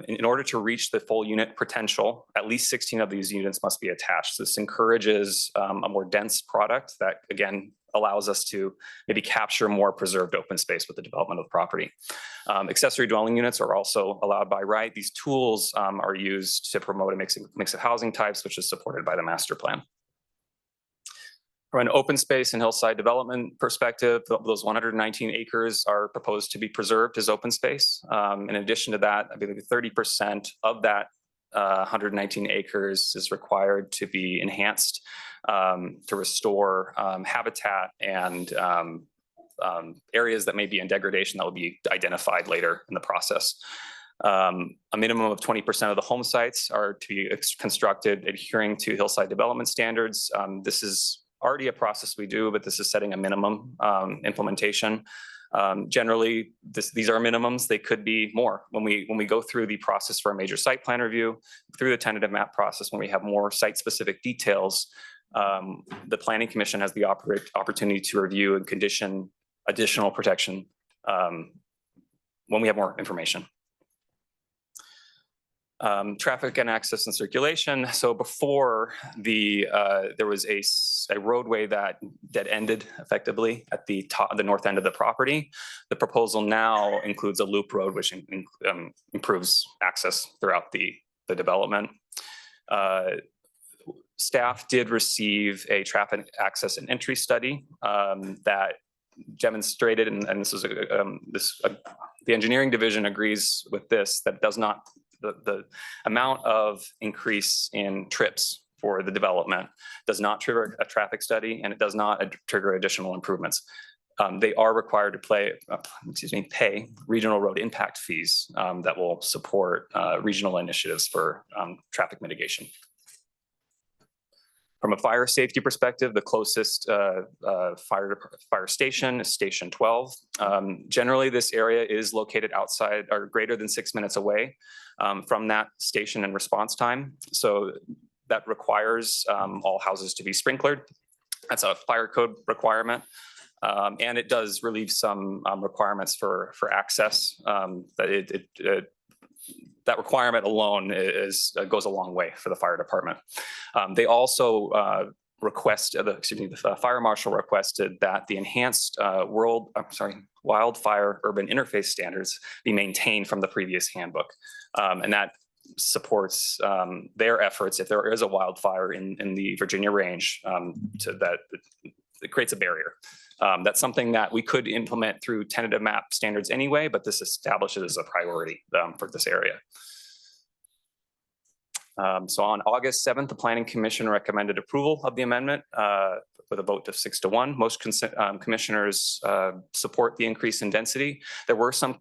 In order to reach the full unit potential, at least 16 of these units must be attached. This encourages a more dense product that, again, allows us to maybe capture more preserved open space with the development of the property. Accessory dwelling units are also allowed by right. These tools are used to promote a mix of housing types, which is supported by the master plan. From an open space and hillside development perspective, those 119 acres are proposed to be preserved as open space. In addition to that, I believe 30% of that 119 acres is required to be enhanced to restore habitat and areas that may be in degradation that will be identified later in the process. A minimum of 20% of the home sites are to be constructed adhering to hillside development standards. This is already a process we do, but this is setting a minimum implementation. Generally, these are minimums. They could be more. When we go through the process for a major site plan review, through the tentative map process, when we have more site-specific details, the Planning Commission has the opportunity to review and condition additional protection when we have more information. Traffic and access and circulation. So before there was a roadway that ended effectively at the north end of the property. The proposal now includes a loop road, which improves access throughout the development. Staff did receive a traffic access and entry study that demonstrated, and this is the engineering division agrees with this, that does not. The amount of increase in trips for the development does not trigger a traffic study, and it does not trigger additional improvements. They are required to pay regional road impact fees that will support regional initiatives for traffic mitigation. From a fire safety perspective, the closest fire station is Station 12. Generally, this area is located outside or greater than 6 minutes away from that station in response time. So that requires all houses to be sprinklered. That's a fire code requirement. And it does relieve some requirements for access. That requirement alone goes a long way for the fire department. They also the fire marshal requested that the enhanced wildfire urban interface standards be maintained from the previous handbook. And that supports their efforts if there is a wildfire in the Virginia range, it creates a barrier. That's something that we could implement through tentative map standards anyway, but this establishes as a priority for this area. So on August 7th, the Planning Commission recommended approval of the amendment with a vote of 6-1. Most commissioners support the increase in density. There were some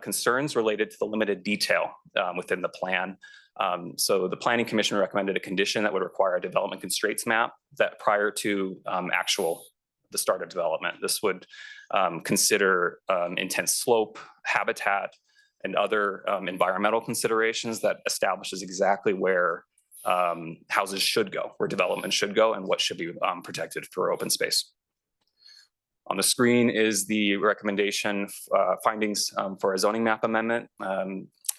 concerns related to the limited detail within the plan. So the Planning Commission recommended a condition that would require a development constraints map that prior to the start of development. This would consider intense slope, habitat, and other environmental considerations that establishes exactly where houses should go, where development should go, and what should be protected for open space. On the screen is the recommendation findings for a zoning map amendment.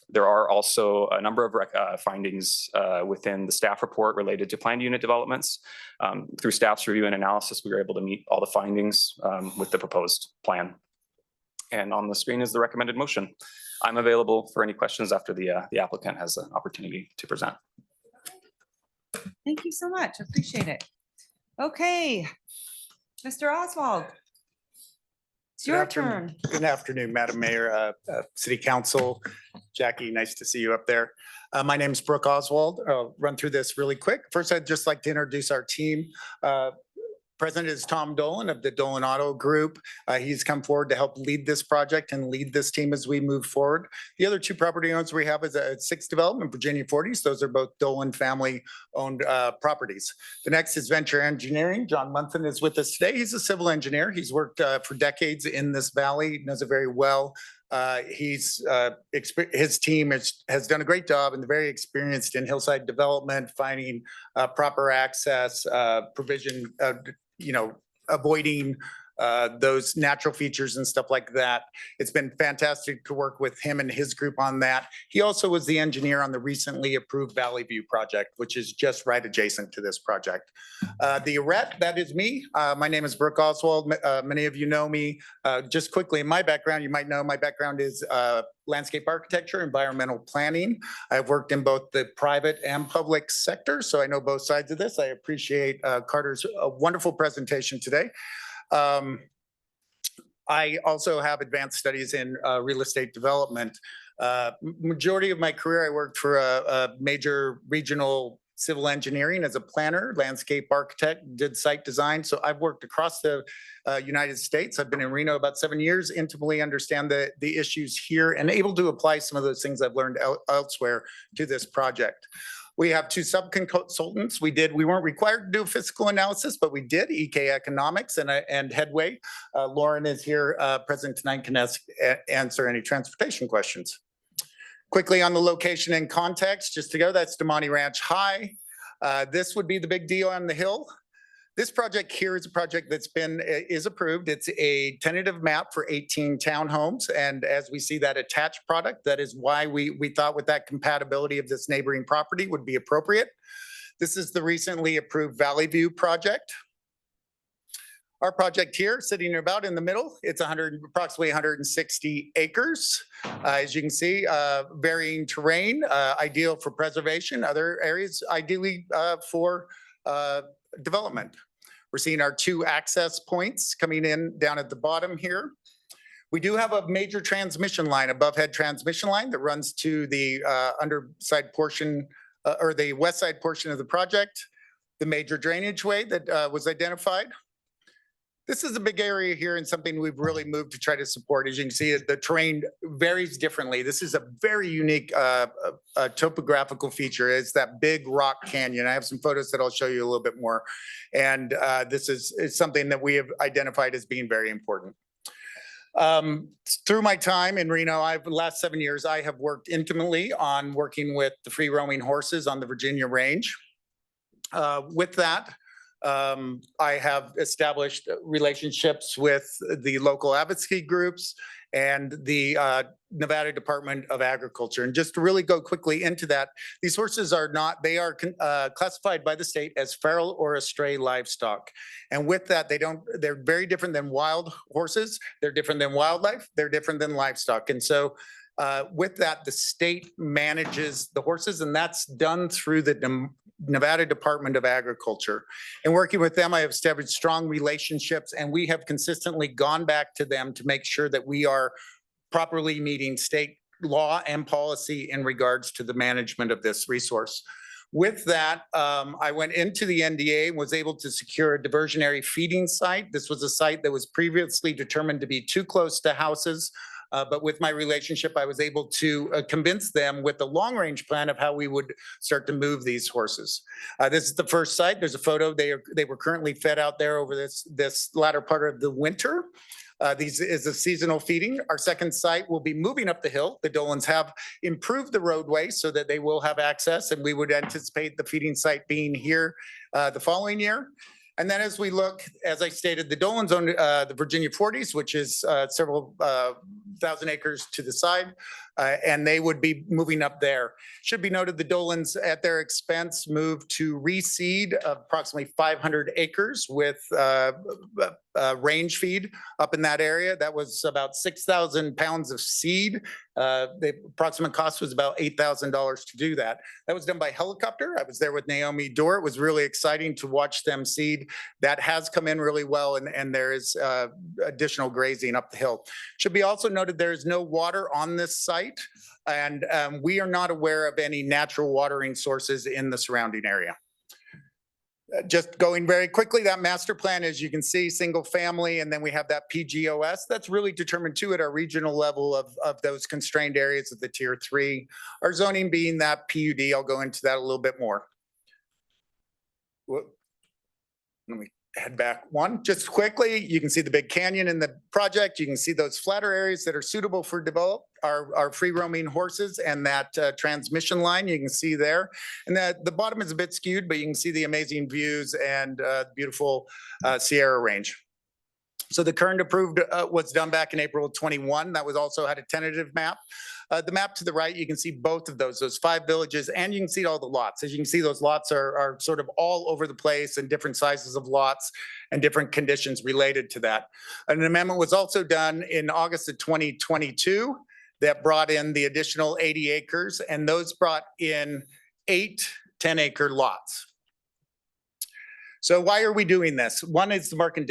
There are also a number of findings within the staff report related to planned unit developments. Through staff's review and analysis, we were able to meet all the findings with the proposed plan. And on the screen is the recommended motion. I'm available for any questions after the applicant has an opportunity to present. Thank you so much. Appreciate it. Okay, Mr. Oswald. It's your turn. Good afternoon, Madam Mayor, City Council, Jackie, nice to see you up there. My name is Brooke Oswald. I'll run through this really quick. First, I'd just like to introduce our team. President is Tom Dolan of the Dolan Auto Group. He's come forward to help lead this project and lead this team as we move forward. The other two property owners we have is a 6 development, Virginia 40s. Those are both Dolan family-owned properties. The next is Venture Engineering. John Munthin is with us today. He's a civil engineer. He's worked for decades in this valley, knows it very well. His team has done a great job and they're very experienced in hillside development, finding proper access, provision, avoiding those natural features and stuff like that. It's been fantastic to work with him and his group on that. He also was the engineer on the recently approved Valley View project, which is just right adjacent to this project. The ARET, that is me. My name is Brooke Oswald. Many of you know me. Just quickly, my background, you might know my background is landscape architecture, environmental planning. I've worked in both the private and public sector, so I know both sides of this. I appreciate Carter's wonderful presentation today. I also have advanced studies in real estate development. Majority of my career, I worked for a major regional civil engineering as a planner, landscape architect, did site design. So I've worked across the United States. I've been in Reno about 7 years, intimately understand the issues here and able to apply some of those things I've learned elsewhere to this project. We have 2 sub-consultants. We weren't required to do a fiscal analysis, but we did, EK Economics and Headway. Lauren is here present tonight, can answer any transportation questions. Quickly on the location and context, just to go, that's Damani Ranch High. This would be the big deal on the hill. This project here is a project is approved. It's a tentative map for 18 townhomes. And as we see that attached product, that is why we thought with that compatibility of this neighboring property would be appropriate. This is the recently approved Valley View project. Our project here, sitting about in the middle, it's approximately 160 acres. As you can see, varying terrain, ideal for preservation, other areas ideally for development. We're seeing our 2 access points coming in down at the bottom here. We do have a major transmission line, above head transmission line that runs to the underside portion or the west side portion of the project. The major drainage way that was identified. This is a big area here and something we've really moved to try to support. As you can see, the terrain varies differently. This is a very unique topographical feature. It's that big rock canyon. I have some photos that I'll show you a little bit more. And this is something that we have identified as being very important. Through my time in Reno, the last 7 years, I have worked intimately on working with the free roaming horses on the Virginia range. With that, I have established relationships with the local advocacy groups and the Nevada Department of Agriculture. And just to really go quickly into that, these horses are classified by the state as feral or estray livestock. And with that, they're very different than wild horses. They're different than wildlife. They're different than livestock. And so with that, the state manages the horses, and that's done through the Nevada Department of Agriculture. And working with them, I have established strong relationships, and we have consistently gone back to them to make sure that we are properly meeting state law and policy in regards to the management of this resource. With that, I went into the NDA and was able to secure a diversionary feeding site. This was a site that was previously determined to be too close to houses. But with my relationship, I was able to convince them with the long-range plan of how we would start to move these horses. This is the first site. There's a photo. They were currently fed out there over this latter part of the winter. These is a seasonal feeding. Our second site will be moving up the hill. The Dolans have improved the roadway so that they will have access, and we would anticipate the feeding site being here the following year. And then as we look, as I stated, the Dolans own the Virginia 40s, which is several thousand acres to the side, and they would be moving up there. Should be noted the Dolans at their expense moved to reseed approximately 500 acres with range feed up in that area. That was about 6,000 pounds of seed. The approximate cost was about $8,000 to do that. That was done by helicopter. I was there with Naomi Dorr. It was really exciting to watch them seed. That has come in really well, and there is additional grazing up the hill. Should be also noted there is no water on this site. site. And we are not aware of any natural watering sources in the surrounding area. Just going very quickly, that master plan, as you can see, single family, and then we have that PGOS. That's really determined too at our regional level of those constrained areas of the tier 3. Our zoning being that PUD, I'll go into that a little bit more. Let me head back one. Just quickly, you can see the big canyon in the project. You can see those flatter areas that are suitable for develop, our free roaming horses, and that transmission line you can see there. And the bottom is a bit skewed, but you can see the amazing views and beautiful Sierra Range. So the current approved was done back in April 21. That was also had a tentative map. The map to the right, you can see both of those 5 villages, and you can see all the lots. As you can see, those lots are sort of all over the place and different sizes of lots and different conditions related to that. An amendment was also done in August of 2022 that brought in the additional 80 acres, and those brought in 8 10-acre lots. So why are we doing this? One is the market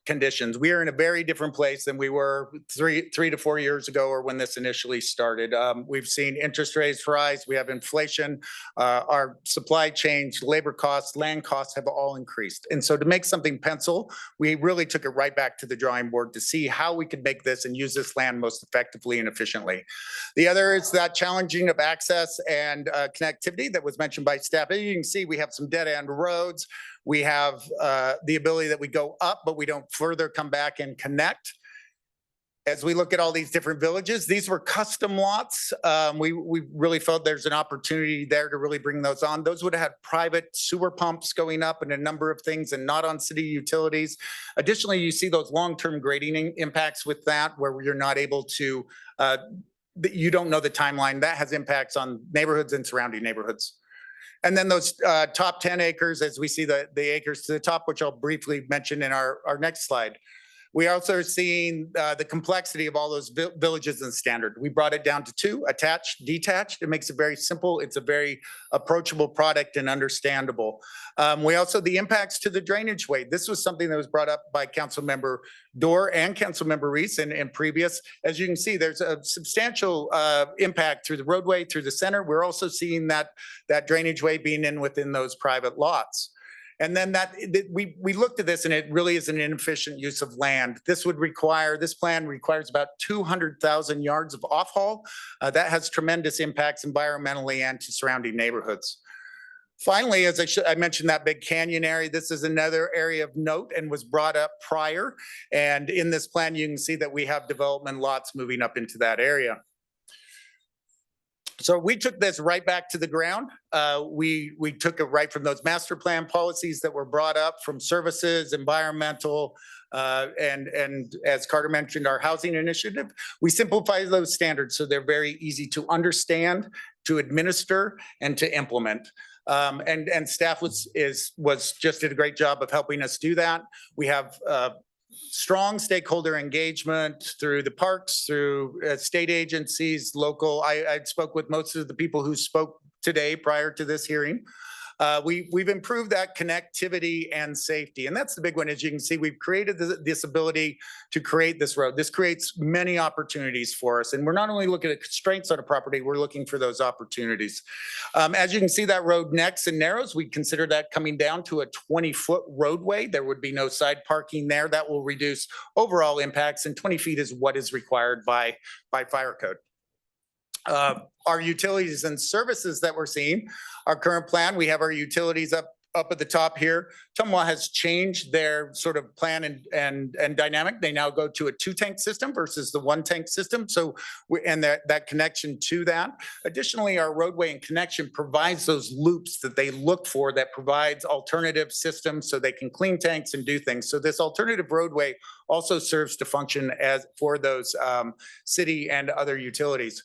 conditions. We are in a very different place than we were three to 4 years ago, or when this initially started. We've seen interest rates rise. We have inflation. Our supply chain, labor costs, land costs have all increased. And so to make something pencil, we really took it right back to the drawing board to see how we could make this and use this land most effectively and efficiently. The other is that challenging of access and connectivity that was mentioned by staff. As you can see, we have some dead end roads. We have the ability that we go up, but we don't further come back and connect. As we look at all these different villages, these were custom lots. We really felt there's an opportunity there to really bring those on. Those would have had private sewer pumps going up and a number of things and not on city utilities. Additionally, you see those long-term grading impacts with that, where you're not able to, you don't know the timeline. That has impacts on neighborhoods and surrounding neighborhoods. And then those top 10 acres, as we see the acres to the top, which I'll briefly mention in our next slide. We also are seeing the complexity of all those villages and standard. We brought it down to 2, attached, detached. It makes it very simple. It's a very approachable product and understandable. We also, the impacts to the drainage way. This was something that was brought up by Councilmember Dorr and Councilmember Reese in previous. As you can see, there's a substantial impact through the roadway, through the center. We're also seeing that drainage way being in within those private lots. And then we looked at this, and it really is an inefficient use of land. This plan requires about 200,000 yards of off-haul. That has tremendous impacts environmentally and to surrounding neighborhoods. Finally, as I mentioned, that big canyon area, this is another area of note and was brought up prior. And in this plan, you can see that we have development lots moving up into that area. So we took this right back to the ground. We took it right from those master plan policies that were brought up from services, environmental, and as Carter mentioned, our housing initiative. We simplify those standards so they're very easy to understand, to administer, and to implement. And staff was just did a great job of helping us do that. We have strong stakeholder engagement through the parks, through state agencies, local. I spoke with most of the people who spoke today prior to this hearing. We've improved that connectivity and safety. And that's the big one. As you can see, we've created this ability to create this road. This creates many opportunities for us. And we're not only looking at constraints on a property, we're looking for those opportunities. As you can see, that road necks and narrows. We consider that coming down to a 20-foot roadway. There would be no side parking there. That will reduce overall impacts. And 20 feet is what is required by fire code. Our utilities and services that we're seeing, our current plan, we have our utilities up at the top here. Tumwa has changed their sort of plan and dynamic. They now go to a 2-tank system versus the 1-tank system. So, and that connection to that. Additionally, our roadway and connection provides those loops that they look for, that provides alternative systems so they can clean tanks and do things. So this alternative roadway also serves to function as for those city and other utilities.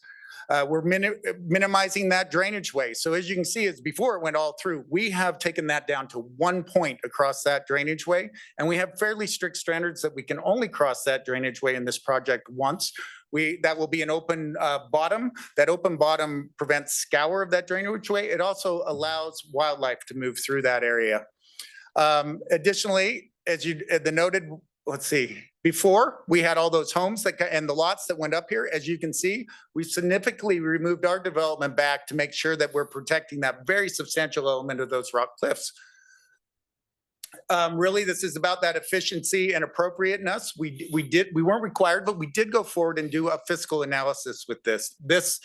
We're minimizing that drainage way. So as you can see, as before it went all through, we have taken that down to 1 point across that drainage way. And we have fairly strict standards that we can only cross that drainage way in this project once. That will be an open bottom. That open bottom prevents scour of that drainage way. It also allows wildlife to move through that area. Additionally, as the noted, let's see, Before, we had all those homes and the lots that went up here. As you can see, we significantly removed our development back to make sure that we're protecting that very substantial element of those rock cliffs. Really, this is about that efficiency and appropriateness. We weren't required, but we did go forward and do a fiscal analysis with this. This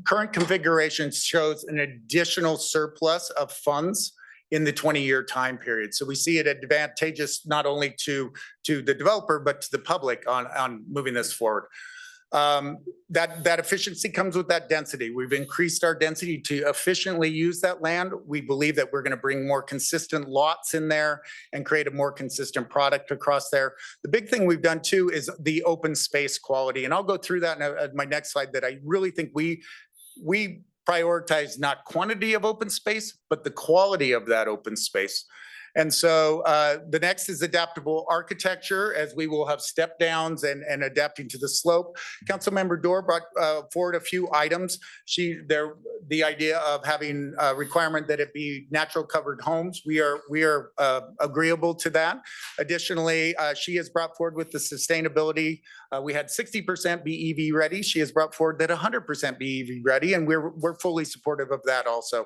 current configuration shows an additional surplus of funds in the 20-year time period. So we see it advantageous not only to the developer, but to the public on moving this forward. That efficiency comes with that density. We've increased our density to efficiently use that land. We believe that we're going to bring more consistent lots in there and create a more consistent product across there. The big thing we've done too is the open space quality. And I'll go through that in my next slide, that I really think we prioritize not quantity of open space, but the quality of that open space. And so the next is adaptable architecture, as we will have step downs and adapting to the slope. Councilmember Dorr brought forward a few items. The idea of having a requirement that it be natural covered homes. We are agreeable to that. Additionally, she has brought forward with the sustainability. We had 60% be EV ready. She has brought forward that 100% be EV ready, and we're fully supportive of that also.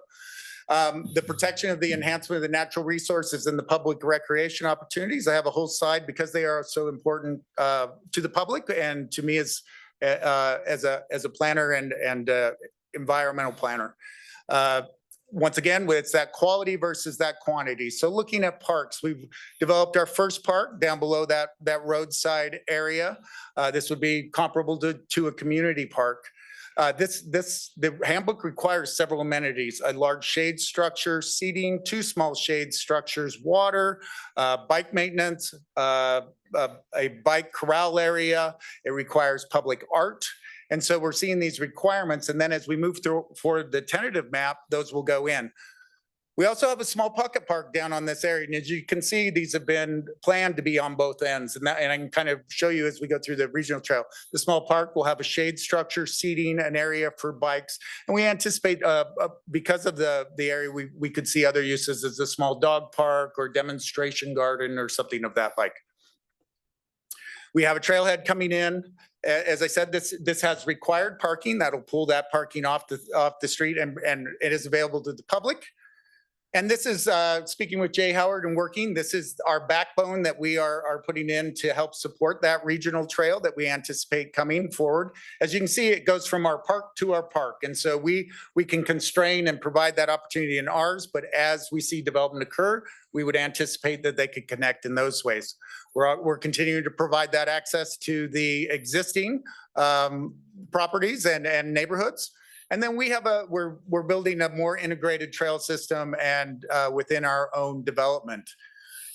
The protection of the enhancement of the natural resources and the public recreation opportunities. I have a whole slide because they are so important to the public and to me as a planner and environmental planner. Once again, it's that quality versus that quantity. So looking at parks, we've developed our first park down below that roadside area. This would be comparable to a community park. The handbook requires several amenities: a large shade structure, seating, 2 small shade structures, water, bike maintenance, a bike corral area. It requires public art. And so we're seeing these requirements. And then as we move through for the tentative map, those will go in. We also have a small pocket park down on this area. And as you can see, these have been planned to be on both ends. And I can kind of show you as we go through the regional trail. The small park will have a shade structure, seating, an area for bikes. And we anticipate, because of the area, we could see other uses as a small dog park or demonstration garden or something of that like. We have a trailhead coming in. As I said, this has required parking that'll pull that parking off the street, and it is available to the public. And this is, speaking with Jay Howard and working, this is our backbone that we are putting in to help support that regional trail that we anticipate coming forward. As you can see, it goes from our park to our park. And so we can constrain and provide that opportunity in ours, but as we see development occur, we would anticipate that they could connect in those ways. We're continuing to provide that access to the existing properties and neighborhoods. And then we're building a more integrated trail system and within our own development.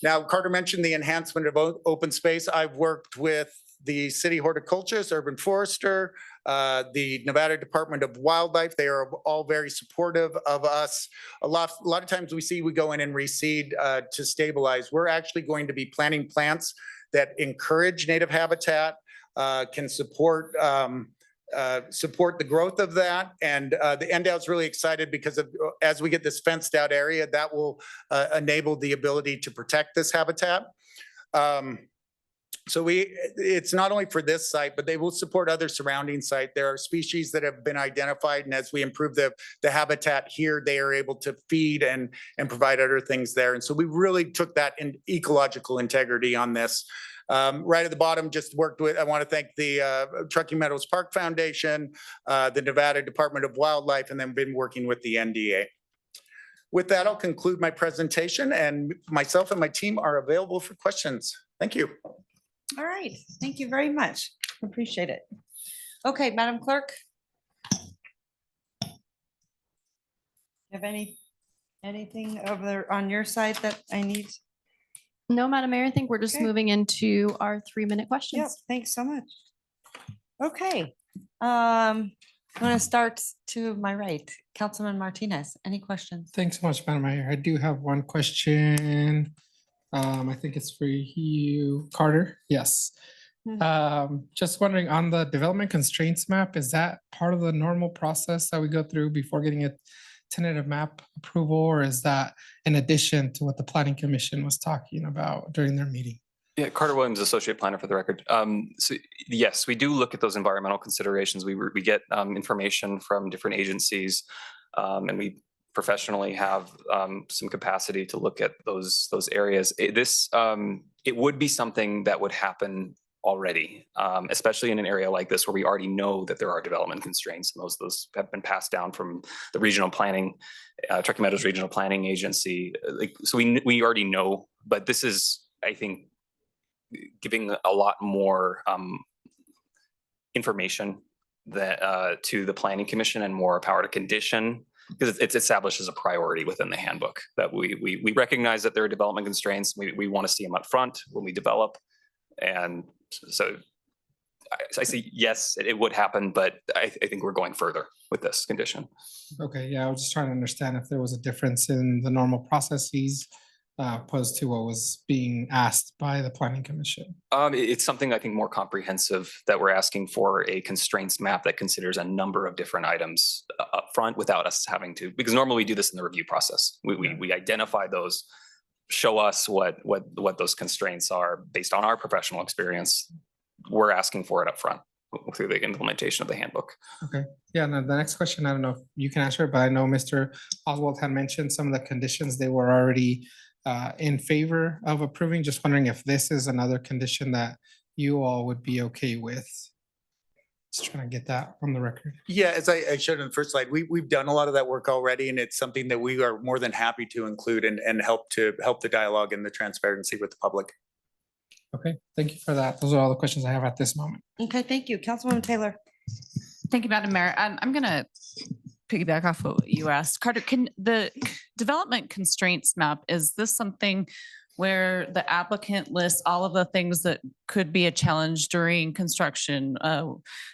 Now, Carter mentioned the enhancement of open space. I've worked with the city horticulturist, urban forester, the Nevada Department of Wildlife. They are all very supportive of us. A lot of times we go in and reseed to stabilize. We're actually going to be planting plants that encourage native habitat, can support the growth of that. And the NDOW is really excited because as we get this fenced out area, that will enable the ability to protect this habitat. So it's not only for this site, but they will support other surrounding sites. There are species that have been identified, and as we improve the habitat here, they are able to feed and provide other things there. And so we really took that in ecological integrity on this. Right at the bottom, I want to thank the Truckee Meadows Park Foundation, the Nevada Department of Wildlife, and then been working with the NDA. With that, I'll conclude my presentation, and myself and my team are available for questions. Thank you. All right, thank you very much. Appreciate it. Okay, Madam Clerk. Have anything over on your side that I need? No, Madam Mayor, I think we're just Okay. moving into our 3-minute questions. Yep, thanks so much. Okay, I'm gonna start to my right. Councilman Martinez, any questions? Thanks so much, Madam Mayor. I do have one question. I think it's for you, Carter. Yes. Just wondering, on the development constraints map, is that part of the normal process that we go through before getting a tentative map approval, or is that in addition to what the Planning Commission was talking about during their meeting? Yeah, Carter Williams, Associate Planner for the record. So yes, we do look at those environmental considerations. We get information from different agencies, and we professionally have some capacity to look at those areas. It would be something that would happen already, especially in an area like this where we already know that there are development constraints, and those have been passed down from the regional planning, Truckee Meadows Regional Planning Agency. So we already know, but this is, I think, giving a lot more information that to the Planning Commission and more power to condition, because it's established as a priority within the handbook that we recognize that there are development constraints. We want to see them up front when we develop. And so I say, yes, it would happen, but I think we're going further with this condition. Okay, yeah, I was just trying to understand if there was a difference in the normal processes opposed to what was being asked by the Planning Commission. It's something I think more comprehensive that we're asking for a constraints map that considers a number of different items up front without us having to, because normally we do this in the review process. We identify those, show us what those constraints are based on our professional experience. We're asking for it up front through the implementation of the handbook. Okay, yeah, now the next question, I don't know if you can answer it, but I know Mr. Oswald had mentioned some of the conditions they were already in favor of approving. Just wondering if this is another condition that you all would be okay with. Just trying to get that on the record. Yeah, as I showed in the first slide, we've done a lot of that work already, and it's something that we are more than happy to include and help the dialogue and the transparency with the public. Okay, thank you for that. Those are all the questions I have at this moment. Okay, thank you. Councilwoman Taylor. Thank you, Madam Mayor. I'm gonna piggyback off what you asked. Carter, can the development constraints map, is this something where the applicant lists all of the things that could be a challenge during construction,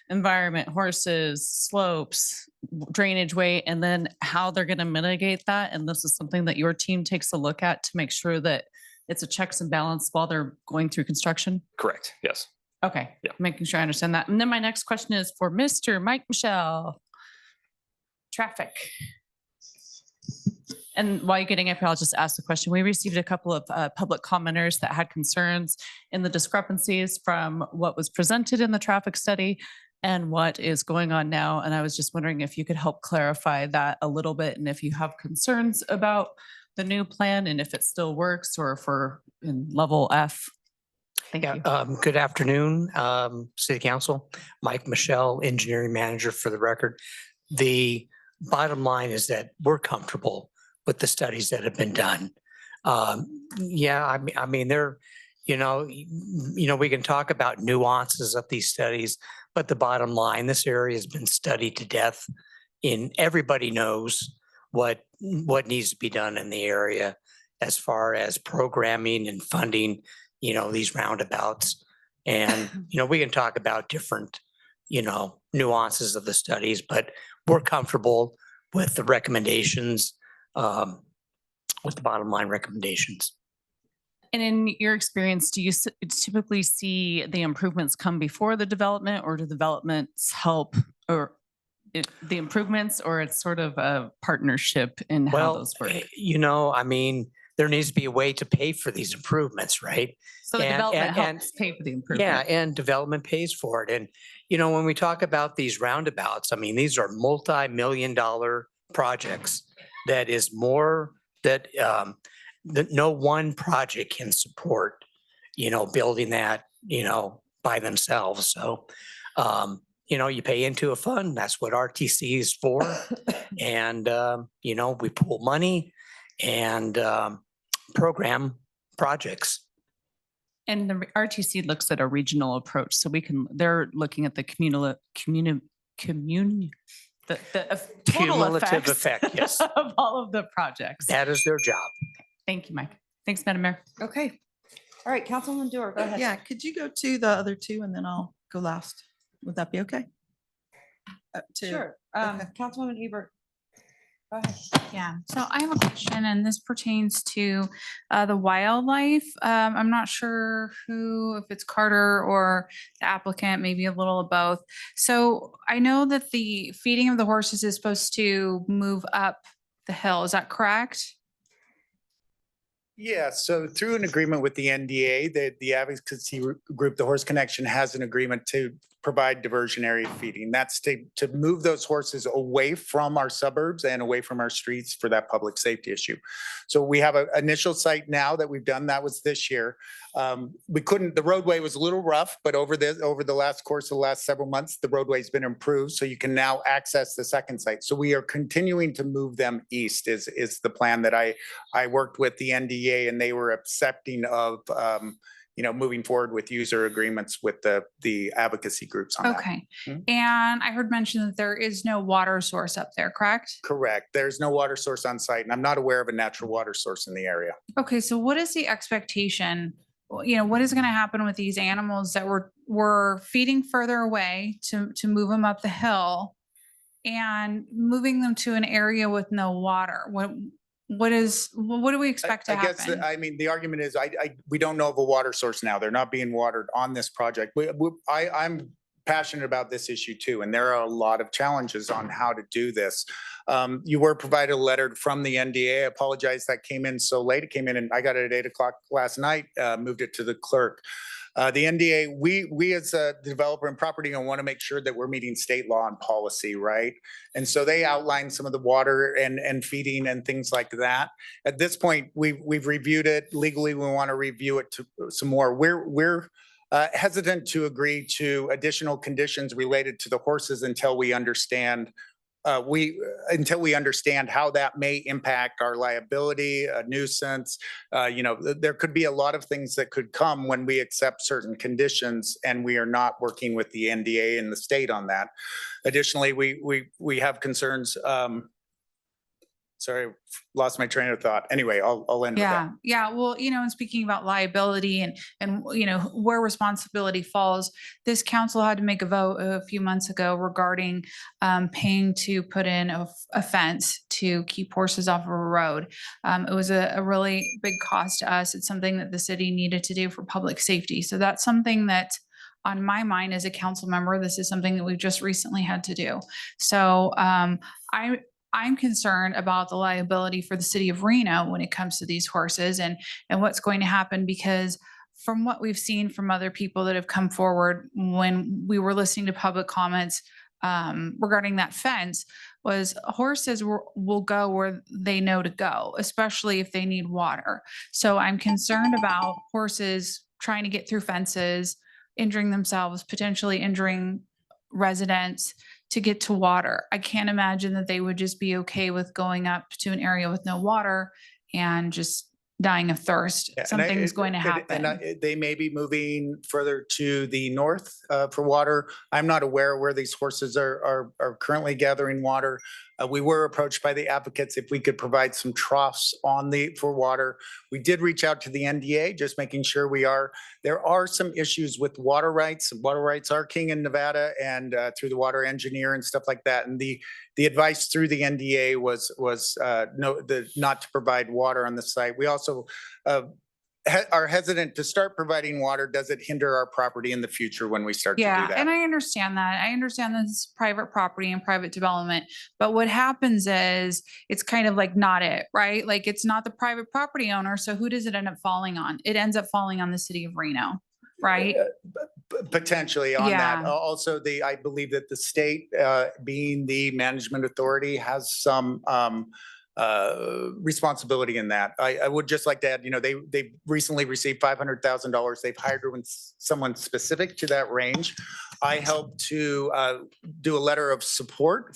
environment, horses, slopes, drainage way, and then how they're gonna mitigate that? And this is something that your team takes a look at to make sure that it's a checks and balance while they're going through construction? Correct, yes. Okay, Yeah. making sure I understand that. And then my next question is for Mr. Mike Michelle. Traffic. And while you're getting up here, I'll just ask the question. We received a couple of public commenters that had concerns in the discrepancies from what was presented in the traffic study and what is going on now. And I was just wondering if you could help clarify that a little bit, and if you have concerns about the new plan and if it still works, or if we're in level F. Thank you. Good afternoon, City Council. Mike Michelle, Engineering Manager for the record. The bottom line is that we're comfortable with the studies that have been done. Yeah, I mean, they're, we can talk about nuances of these studies, but the bottom line, this area has been studied to death. Everybody knows what needs to be done in the area as far as programming and funding, these roundabouts. And, we can talk about different, nuances of the studies, but we're comfortable with the recommendations, with the bottom line recommendations. And in your experience, do you typically see the improvements come before the development, or do developments help, or the improvements, or it's sort of a partnership in how those work? I mean, there needs to be a way to pay for these improvements, right? So the development helps pay for the improvement. Yeah, and development pays for it. And, when we talk about these roundabouts, I mean, these are multi-million-dollar projects that is more that no one project can support, building that, by themselves. So, you pay into a fund. That's what RTC is for. And, we pool money and program projects. And the RTC looks at a regional approach, so they're looking at the total Cumulative effects effect, yes. of all of the projects. That is their job. Thank you, Mike. Thanks, Madam Mayor. Okay. All right, Councilwoman Dewar, go ahead. Yeah, could you go to the other two and then I'll go last? Would that be okay? Sure. Councilwoman Ebert. Go ahead. Yeah, so I have a question, and this pertains to the wildlife. I'm not sure if it's Carter or the applicant, maybe a little of both. So I know that the feeding of the horses is supposed to move up the hill. Is that correct? Yeah, so through an agreement with the NDA, the advocacy group, the Horse Connection, has an agreement to provide diversionary feeding. That's to move those horses away from our suburbs and away from our streets for that public safety issue. So we have an initial site now that we've done. That was this year. The roadway was a little rough, but over the last course of the last several months, the roadway's been improved. So you can now access the second site. So we are continuing to move them east is the plan that I worked with the NDA, and they were accepting of, moving forward with user agreements with the advocacy groups on that. Okay. Mhm. And I heard mention that there is no water source up there, correct? Correct. There's no water source on site, and I'm not aware of a natural water source in the area. Okay, so what is the expectation? What is going to happen with these animals that we're feeding further away to move them up the hill and moving them to an area with no water? What do we expect to I guess, happen? I mean, the argument is we don't know of a water source now. They're not being watered on this project. I'm passionate about this issue too, and there are a lot of challenges on how to do this. You were provided a letter from the NDA. I apologize that came in so late. It came in and I got it at 8 o'clock last night, moved it to the clerk. The NDA, we as a developer and property owner want to make sure that we're meeting state law and policy, right? And so they outline some of the water and feeding and things like that. At this point, we've reviewed it legally. We want to review it to some more. We're hesitant to agree to additional conditions related to the horses until we understand how that may impact our liability, a nuisance. There could be a lot of things that could come when we accept certain conditions, and we are not working with the NDA and the state on that. Additionally, we have concerns. Sorry, lost my train of thought. Anyway, I'll end with that. Yeah. Well, and speaking about liability and where responsibility falls, this council had to make a vote a few months ago regarding paying to put in a fence to keep horses off of a road. It was a really big cost to us. It's something that the city needed to do for public safety. So that's something that on my mind as a council member, this is something that we've just recently had to do. So I'm concerned about the liability for the city of Reno when it comes to these horses and what's going to happen, because from what we've seen from other people that have come forward when we were listening to public comments regarding that fence, was horses will go where they know to go, especially if they need water. So I'm concerned about horses trying to get through fences, injuring themselves, potentially injuring residents to get to water. I can't imagine that they would just be okay with going up to an area with no water and just dying of thirst. Yeah, Something's going to happen. They may be moving further to the north for water. I'm not aware where these horses are currently gathering water. We were approached by the advocates if we could provide some troughs for water. We did reach out to the NDA, just making sure there are some issues with water rights. Water rights are king in Nevada, and through the water engineer and stuff like that. And the advice through the NDA was not to provide water on the site. We also are hesitant to start providing water. Does it hinder our property in the future when we start to do that? And I understand that. I understand this is private property and private development. But what happens is it's kind of like not it, right? Like it's not the private property owner. So who does it end up falling on? It ends up falling on the city of Reno, right? Potentially on that. Yeah. Also, I believe that the state, being the management authority, has some responsibility in that. I would just like to add, they recently received $500,000. They've hired someone specific to that range. I helped to do a letter of support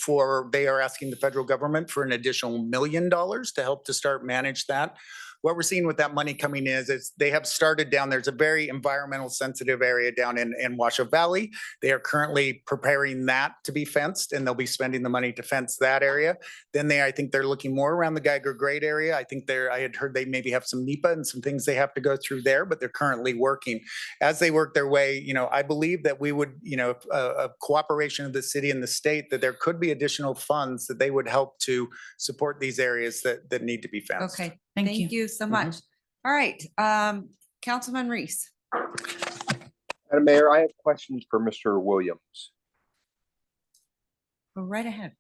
they are asking the federal government for an additional $1 million to help to start manage that. What we're seeing with that money coming is they have started down. There's a very environmental sensitive area down in Washoe Valley. They are currently preparing that to be fenced, and they'll be spending the money to fence that area. Then I think they're looking more around the Geiger Grade area. I had heard they maybe have some NEPA and some things they have to go through there, but they're currently working. As they work their way, I believe that we would, a cooperation of the city and the state, that there could be additional funds that they would help to support these areas that need to be fenced. Okay, Thank thank you. you so much. All right, Councilman Reese. Madam Mayor, I have questions for Mr. Williams. Go right ahead.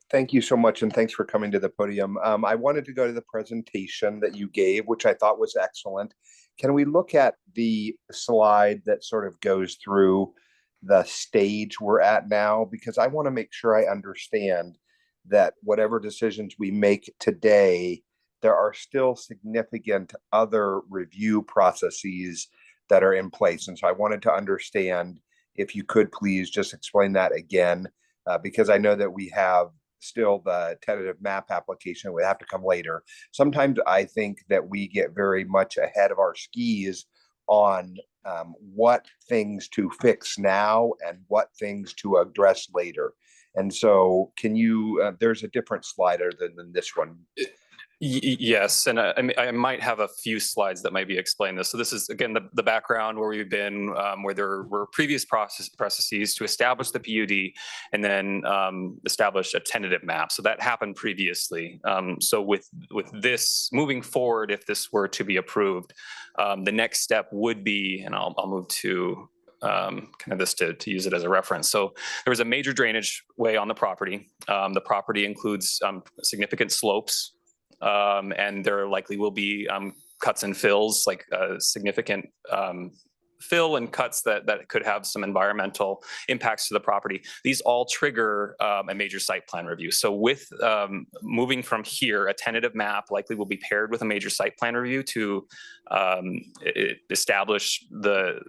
Thank you so much, and thanks for coming to the podium. I wanted to go to the presentation that you gave, which I thought was excellent. Can we look at the slide that sort of goes through the stage we're at now? Because I want to make sure I understand that whatever decisions we make today, there are still significant other review processes that are in place. And so I wanted to understand if you could please just explain that again, because I know that we have still the tentative map application would have to come later. Sometimes I think that we get very much ahead of our skis on what things to fix now and what things to address later. And so can you, there's a different slide other than this one. Yes, and I might have a few slides that might be explain this. So this is, again, the background where we've been, where there were previous processes to establish the PUD and then establish a tentative map. So that happened previously. So with this moving forward, if this were to be approved, the next step would be, and I'll move to kind of this to use it as a reference. So there was a major drainage way on the property. The property includes significant slopes. And there likely will be cuts and fills, like significant fill and cuts that could have some environmental impacts to the property. These all trigger a major site plan review. So with moving from here, a tentative map likely will be paired with a major site plan review to establish the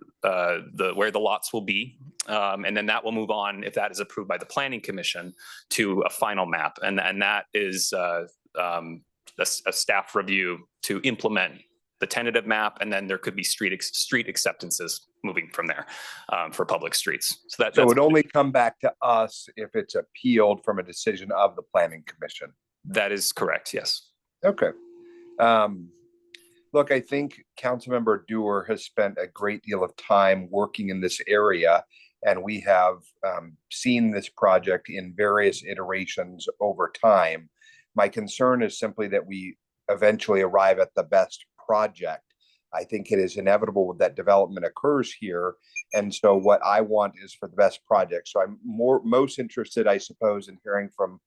where the lots will be. And then that will move on, if that is approved by the Planning Commission, to a final map. And that is a staff review to implement the tentative map, and then there could be street acceptances moving from there for public streets. So that it would only come back to us if it's appealed from a decision of the Planning Commission. That is correct. Yes. Okay. Look, I think Councilmember Dewar has spent a great deal of time working in this area, and we have seen this project in various iterations over time. My concern is simply that we eventually arrive at the best project. I think it is inevitable that development occurs here. And so what I want is for the best project. So I'm most interested, I suppose, in hearing from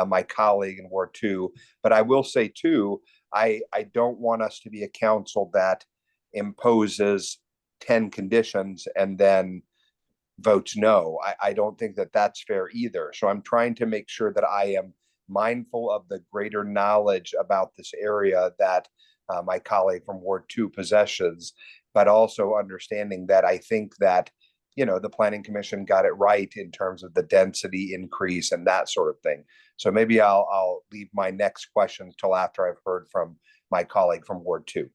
my colleague in Ward 2. But I will say too, I don't want us to be a council that imposes 10 conditions and then votes no. I don't think that that's fair either. So I'm trying to make sure that I am mindful of the greater knowledge about this area that my colleague from Ward 2 possesses, but also understanding that I think that, you know, the Planning Commission got it right in terms of the density increase and that sort of thing. So maybe I'll leave my next questions till after I've heard from my colleague from Ward 2.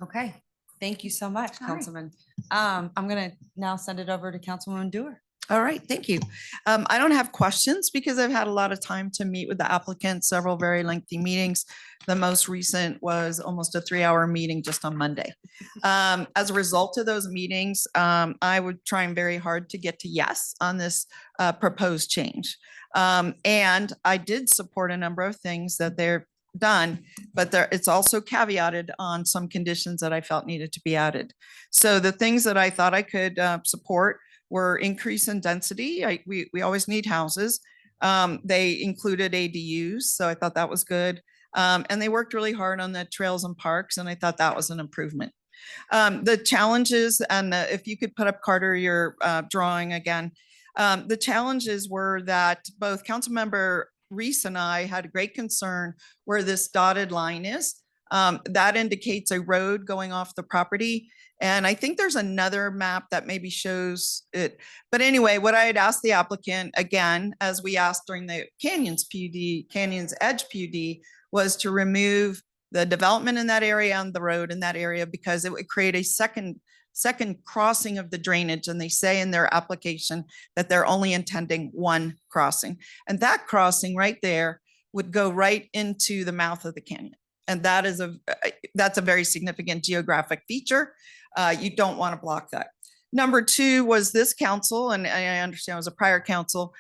Okay, thank you so much, Councilman. I'm gonna now send it over to Councilwoman Dewar. All right, thank you. I don't have questions because I've had a lot of time to meet with the applicant, several very lengthy meetings. The most recent was almost a 3-hour meeting just on Monday. As a result of those meetings, I would try very hard to get to yes on this proposed change. And I did support a number of things that they're done, but it's also caveated on some conditions that I felt needed to be added. So the things that I thought I could support were increase in density. We always need houses. They included ADUs, so I thought that was good. And they worked really hard on the trails and parks, and I thought that was an improvement. The challenges, and if you could put up, Carter, your drawing again. The challenges were that both Councilmember Reese and I had a great concern where this dotted line is. That indicates a road going off the property. And I think there's another map that maybe shows it. But anyway, what I had asked the applicant, again, as we asked during the Canyons Edge PUD, was to remove the development in that area and the road in that area because it would create a second crossing of the drainage. And they say in their application that they're only intending one crossing. And that crossing right there would go right into the mouth of the canyon. And that's a very significant geographic feature. You don't want to block that. Number two was this council, and I understand it was a prior council,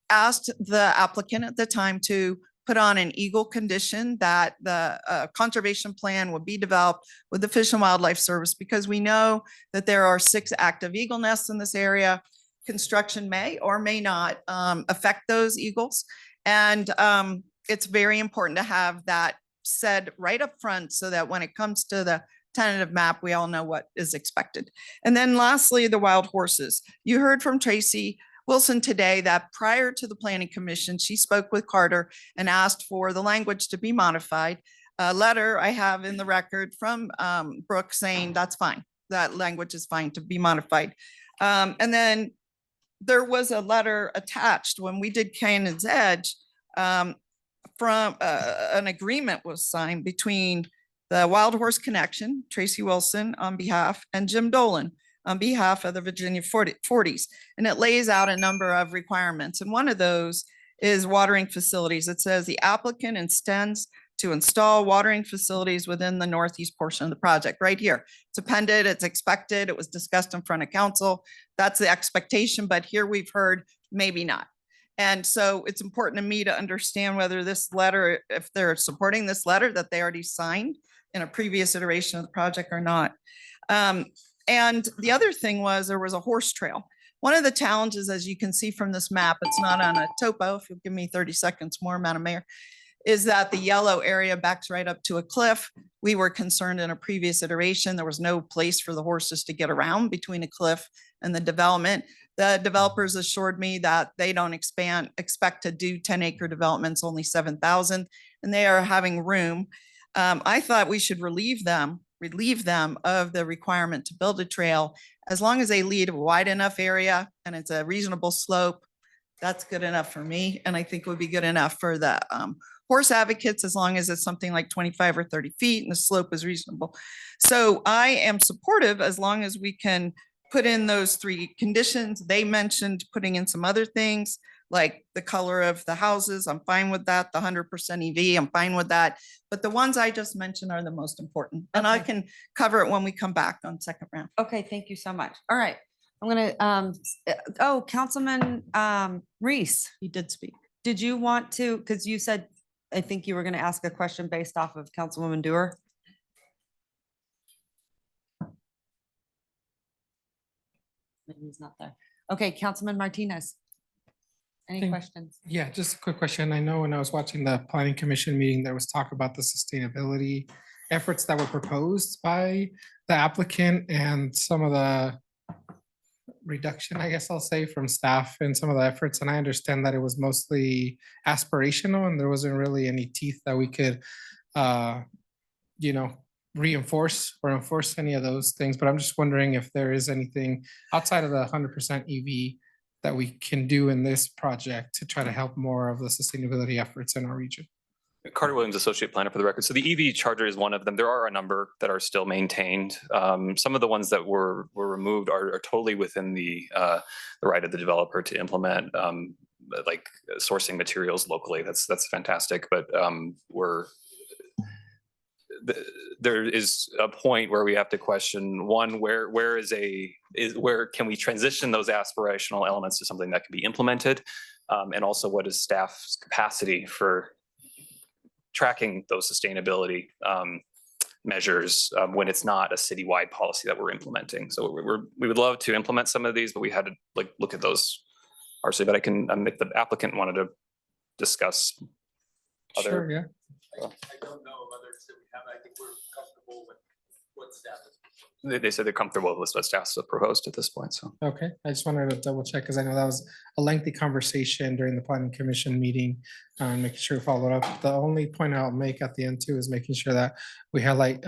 asked the applicant at the time to put on an eagle condition that the conservation plan would be developed with the Fish and Wildlife Service, because we know that there are 6 active eagle nests in this area. construction may or may not affect those eagles. And it's very important to have that said right up front so that when it comes to the tentative map, we all know what is expected. And then lastly, the wild horses. You heard from Tracy Wilson today that prior to the Planning Commission, she spoke with Carter and asked for the language to be modified. A letter I have in the record from Brooke saying that's fine. That language is fine to be modified. And then there was a letter attached when we did Canyon's Edge from an agreement was signed between the Wild Horse Connection, Tracy Wilson on behalf, and Jim Dolan on behalf of the Virginia 40s. And it lays out a number of requirements. And one of those is watering facilities. It says the applicant intends to install watering facilities within the northeast portion of the project right here. It's appended, it's expected, it was discussed in front of council. That's the expectation, but here we've heard maybe not. And so it's important to me to understand whether this letter, if they're supporting this letter that they already signed in a previous iteration of the project or not. And the other thing was there was a horse trail. One of the challenges, as you can see from this map, it's not on a topo, if you'll give me 30 seconds more, Madam Mayor, is that the yellow area backs right up to a cliff. We were concerned in a previous iteration, there was no place for the horses to get around between a cliff and the development. The developers assured me that they don't expect to do 10-acre developments, only 7,000, and they are having room. I thought we should relieve them of the requirement to build a trail as long as they lead a wide enough area and it's a reasonable slope. That's good enough for me, and I think it would be good enough for the horse advocates as long as it's something like 25 or 30 feet and the slope is reasonable. So I am supportive as long as we can put in those 3 conditions. They mentioned putting in some other things like the color of the houses. I'm fine with that. The 100% EV, I'm fine with that. But the ones I just mentioned are the most important. And I can cover it when we come back on second round. Okay, thank you so much. All right. I'm gonna, Councilman Reese, He did speak. did you want to, because you said, I think you were gonna ask a question based off of Councilwoman Dewar. Maybe he's not there. Okay, Councilman Martinez. Any Thank- questions? Yeah, just a quick question. I know when I was watching the planning commission meeting, there was talk about the sustainability efforts that were proposed by the applicant and some of the reduction, I guess I'll say, from staff and some of the efforts. And I understand that it was mostly aspirational and there wasn't really any teeth that we could, reinforce or enforce any of those things. But I'm just wondering if there is anything outside of the 100% EV that we can do in this project to try to help more of the sustainability efforts in our region. Carter Williams, Associate Planner for the record. So the EV charger is one of them. There are a number that are still maintained. Some of the ones that were removed are totally within the right of the developer to implement, like sourcing materials locally. That's fantastic. But there is a point where we have to question, one, where can we transition those aspirational elements to something that can be implemented? And also, what is staff's capacity for tracking those sustainability measures when it's not a citywide policy that we're implementing? So we would love to implement some of these, but we had to look at those partially. But I can, if the applicant wanted to discuss other. Sure, yeah. I don't know of others that we have. I think we're comfortable with what staff is. They said they're comfortable with what staff's proposed at this point, so. Okay, I just wanted to double check because I know that was a lengthy conversation during the planning commission meeting, making sure we followed up. The only point I'll make at the end too is making sure that we highlight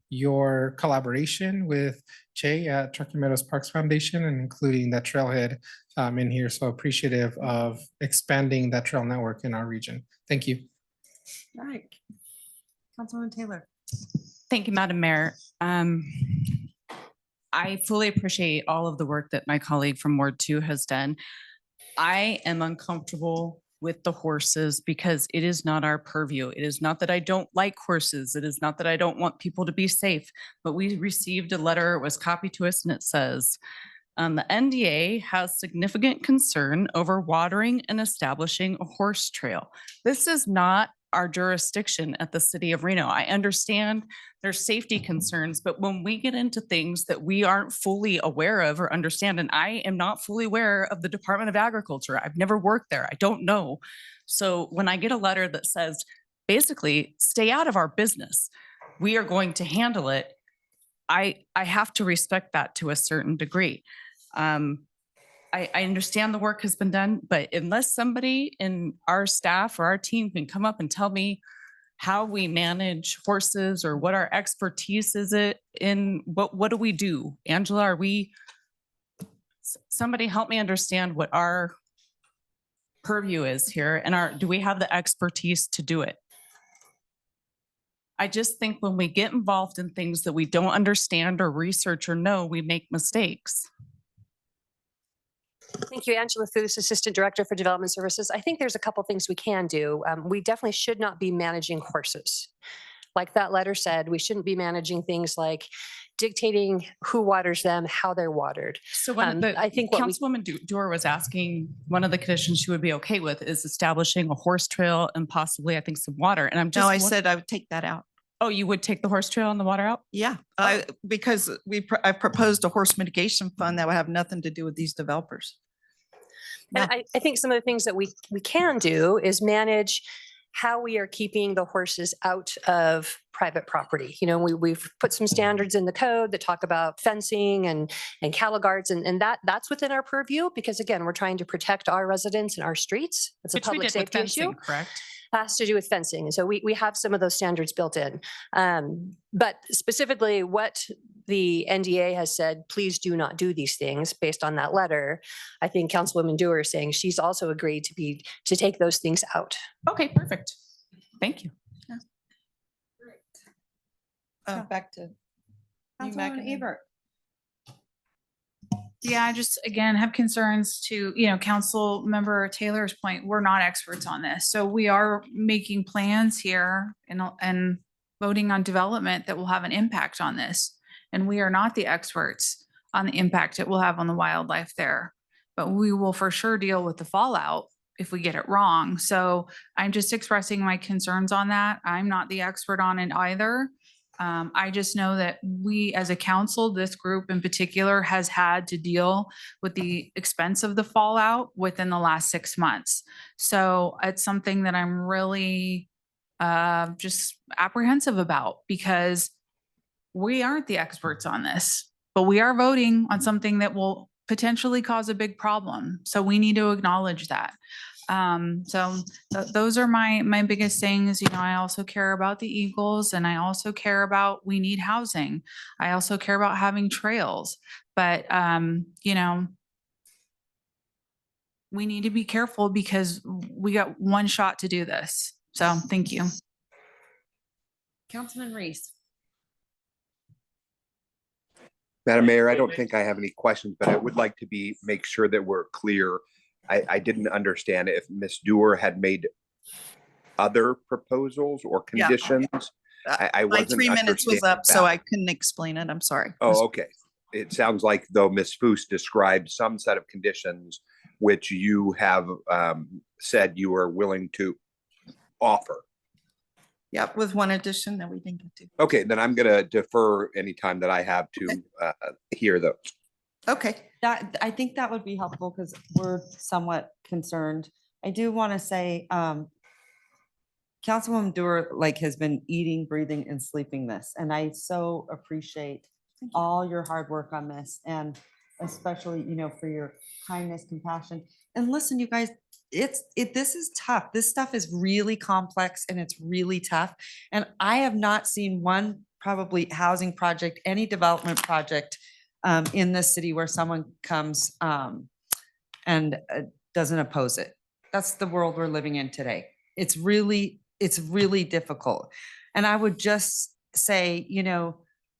your collaboration with Jay at Truckee Meadows Parks Foundation and including that trailhead in here. So appreciative of expanding that trail network in our region. Thank you. All right. Councilwoman Taylor. Thank you, Madam Mayor. I fully appreciate all of the work that my colleague from Ward 2 has done. I am uncomfortable with the horses because it is not our purview. It is not that I don't like horses. It is not that I don't want people to be safe, but we received a letter, it was copied to us, and it says, the NDA has significant concern over watering and establishing a horse trail. This is not our jurisdiction at the city of Reno. I understand there's safety concerns, but when we get into things that we aren't fully aware of or understand, and I am not fully aware of the Department of Agriculture, I've never worked there, I don't know. So when I get a letter that says, basically, stay out of our business, we are going to handle it, I have to respect that to a certain degree. I understand the work has been done, but unless somebody in our staff or our team can come up and tell me how we manage horses or what our expertise is it in, what do we do? Angela, are we, somebody help me understand what our purview is here and do we have the expertise to do it? I just think when we get involved in things that we don't understand or research or know, we make mistakes. Thank you, Angela Foos, Assistant Director for Development Services. I think there's a couple things we can do. We definitely should not be managing horses. Like that letter said, we shouldn't be managing things like dictating who waters them, how they're watered. So when I think what Councilwoman Dewar was asking, one of the conditions she would be okay with is establishing a horse trail and possibly, I think, some water. And I'm just. No, I said I would take that out. Oh, you would take the horse trail and the water out? Yeah, because I proposed a horse mitigation fund that would have nothing to do with these developers. And I think some of the things that we can do is manage how we are keeping the horses out of private property. You know, we've put some standards in the code that talk about fencing and cattle guards, and that's within our purview because again, we're trying to protect our residents and our streets. It's a public safety issue. Correct. Has to do with fencing. And so we have some of those standards built in. But specifically what the NDA has said, please do not do these things based on that letter. I think Councilwoman Dewar is saying she's also agreed to take those things out. Okay, perfect. Thank you. Back to Councilwoman Ebert. Yeah, I just, again, have concerns to, you know, Council Member Taylor's point, we're not experts on this. So we are making plans here and voting on development that will have an impact on this. And we are not the experts on the impact it will have on the wildlife there. But we will for sure deal with the fallout if we get it wrong. So I'm just expressing my concerns on that. I'm not the expert on it either. I just know that we as a council, this group in particular has had to deal with the expense of the fallout within the last 6 months. So it's something that I'm really just apprehensive about because we aren't the experts on this, but we are voting on something that will potentially cause a big problem. So we need to acknowledge that. Those are my biggest things. You know, I also care about the eagles and I also care about, we need housing. I also care about having trails, but, you know, we need to be careful because we got one shot to do this. So thank you. Councilman Reese. Madam Mayor, I don't think I have any questions, but I would like to make sure that we're clear. I didn't understand if Ms. Dewar had made other proposals or conditions. I My wasn't 3 minutes was understanding up, so that. I couldn't explain it. I'm sorry. Oh, okay. It sounds like though Ms. Foos described some set of conditions which you have said you are willing to offer. Yep, with one addition that we didn't get to. Okay, then I'm going to defer any time that I have to hear those. Okay. I think that would be helpful because we're somewhat concerned. I do want to say, Councilwoman Dewar has been eating, breathing and sleeping this. And I so appreciate all your hard work on this and especially, you know, for your kindness, compassion. And listen, you guys, this is tough. This stuff is really complex and it's really tough. And I have not seen one probably housing project, any development project in this city where someone comes and doesn't oppose it. That's the world we're living in today. It's really difficult. And I would just say, you know,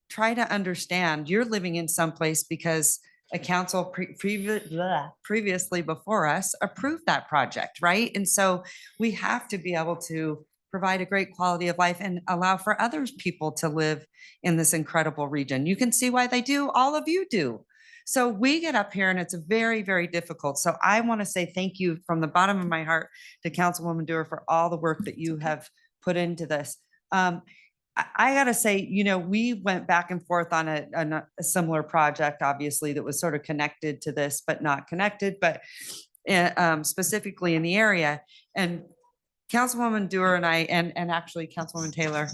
try to understand you're living in some place because a council previously before us approved that project, right? And so we have to be able to provide a great quality of life and allow for other people to live in this incredible region. You can see why they do, all of you do. So we get up here and it's very, very difficult. So I want to say thank you from the bottom of my heart to Councilwoman Dewar for all the work that you have put into this. I gotta say, we went back and forth on a similar project, obviously, that was sort of connected to this, but not connected, but specifically in the area. And Councilwoman Dewar and I, and actually Councilwoman Taylor,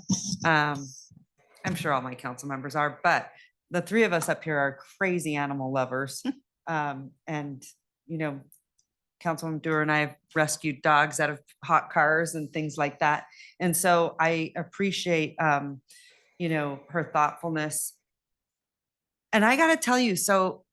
I'm sure all my council members are, but the three of us up here are crazy animal lovers. And, Councilwoman Dewar and I have rescued dogs out of hot cars and things like that. And so I appreciate, her thoughtfulness. And I gotta tell you, so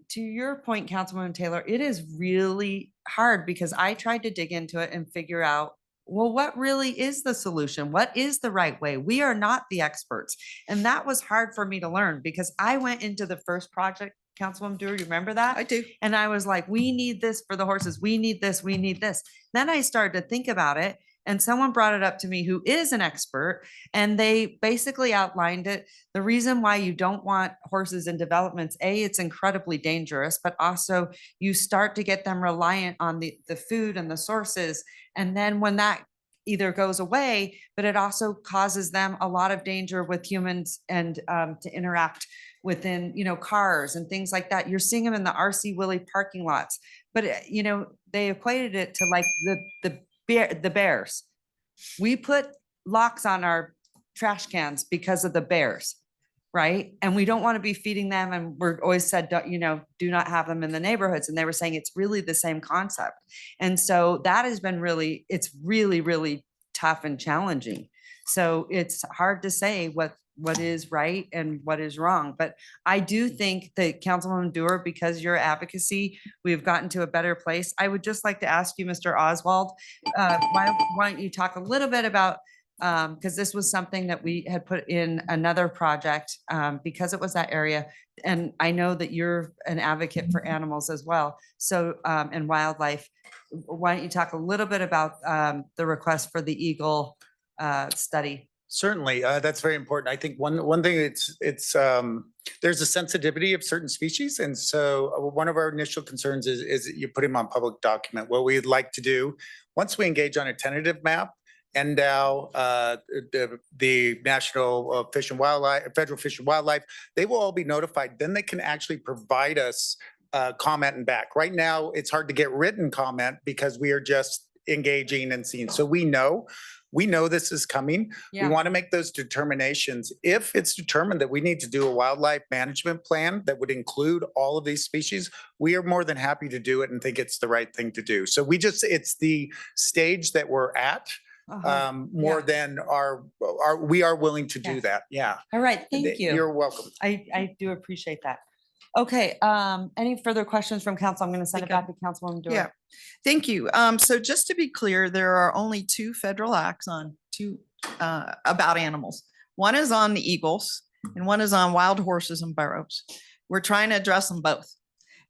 to your point, Councilwoman Taylor, it is really hard because I tried to dig into it and figure out, well, what really is the solution? What is the right way? We are not the experts. And that was hard for me to learn because I went into the first project, Councilwoman Dewar, you remember that? I do. And I was like, we need this for the horses. We need this. We need this. Then I started to think about it. And someone brought it up to me who is an expert, and they basically outlined it. The reason why you don't want horses in developments, A, it's incredibly dangerous, but also you start to get them reliant on the food and the sources. And then when that either goes away, but it also causes them a lot of danger with humans and to interact within, cars and things like that. You're seeing them in the RC Willey parking lots, but they equated it to like the bears. We put locks on our trash cans because of the bears, right? And we don't want to be feeding them. And we're always said, do not have them in the neighborhoods. And they were saying it's really the same concept. And so that has been it's really, really tough and challenging. So it's hard to say what is right and what is wrong. But I do think that Councilwoman Dewar, because your advocacy, we've gotten to a better place. I would just like to ask you, Mr. Oswald, why don't you talk a little bit about, because this was something that we had put in another project because it was that area. And I know that you're an advocate for animals as well. So, and wildlife, why don't you talk a little bit about the request for the Eagle study? Certainly, that's very important. I think one thing it's there's a sensitivity of certain species, and so one of our initial concerns is that you put them on public document. What we'd like to do once we engage on a tentative map, NDOW, the National Fish and Wildlife, Federal Fish and Wildlife, they will all be notified. Then they can actually provide us comment and back. Right now, it's hard to get written comment because we are just engaging and seeing. So we know this is coming. Yeah. We want to make those determinations. If it's determined that we need to do a wildlife management plan that would include all of these species, we are more than happy to do it and think it's the right thing to do. So it's the stage that we're at more than we are willing to do that. Yeah. All right. Thank you. You're welcome. I do appreciate that. Okay. Any further questions from council? I'm going to send it back to Councilwoman Dewar. Yeah, thank you. So just to be clear, there are only two federal acts about animals. One is on the eagles and one is on wild horses and burros. We're trying to address them both.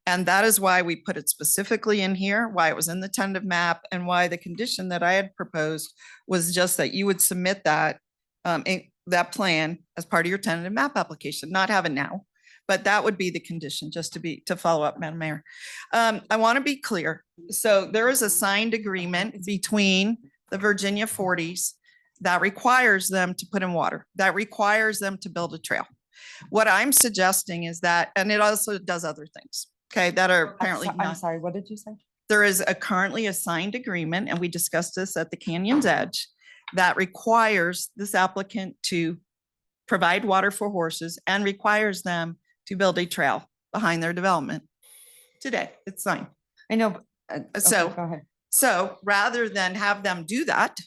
And that is why we put it specifically in here, why it was in the tentative map, and why the condition that I had proposed was just that you would submit that plan as part of your tentative map application, not have it now. But that would be the condition, just to follow up, Madam Mayor. I want to be clear. So there is a signed agreement between the Virginia 40s that requires them to put in water, that requires them to build a trail. What I'm suggesting is that, and it also does other things, okay, that are apparently I'm not. sorry, what did you say? There is currently a signed agreement, and we discussed this at the Canyon's Edge, that requires this applicant to provide water for horses and requires them to build a trail behind their development. Today, it's signed. I know. So, go ahead. So rather than have them do that,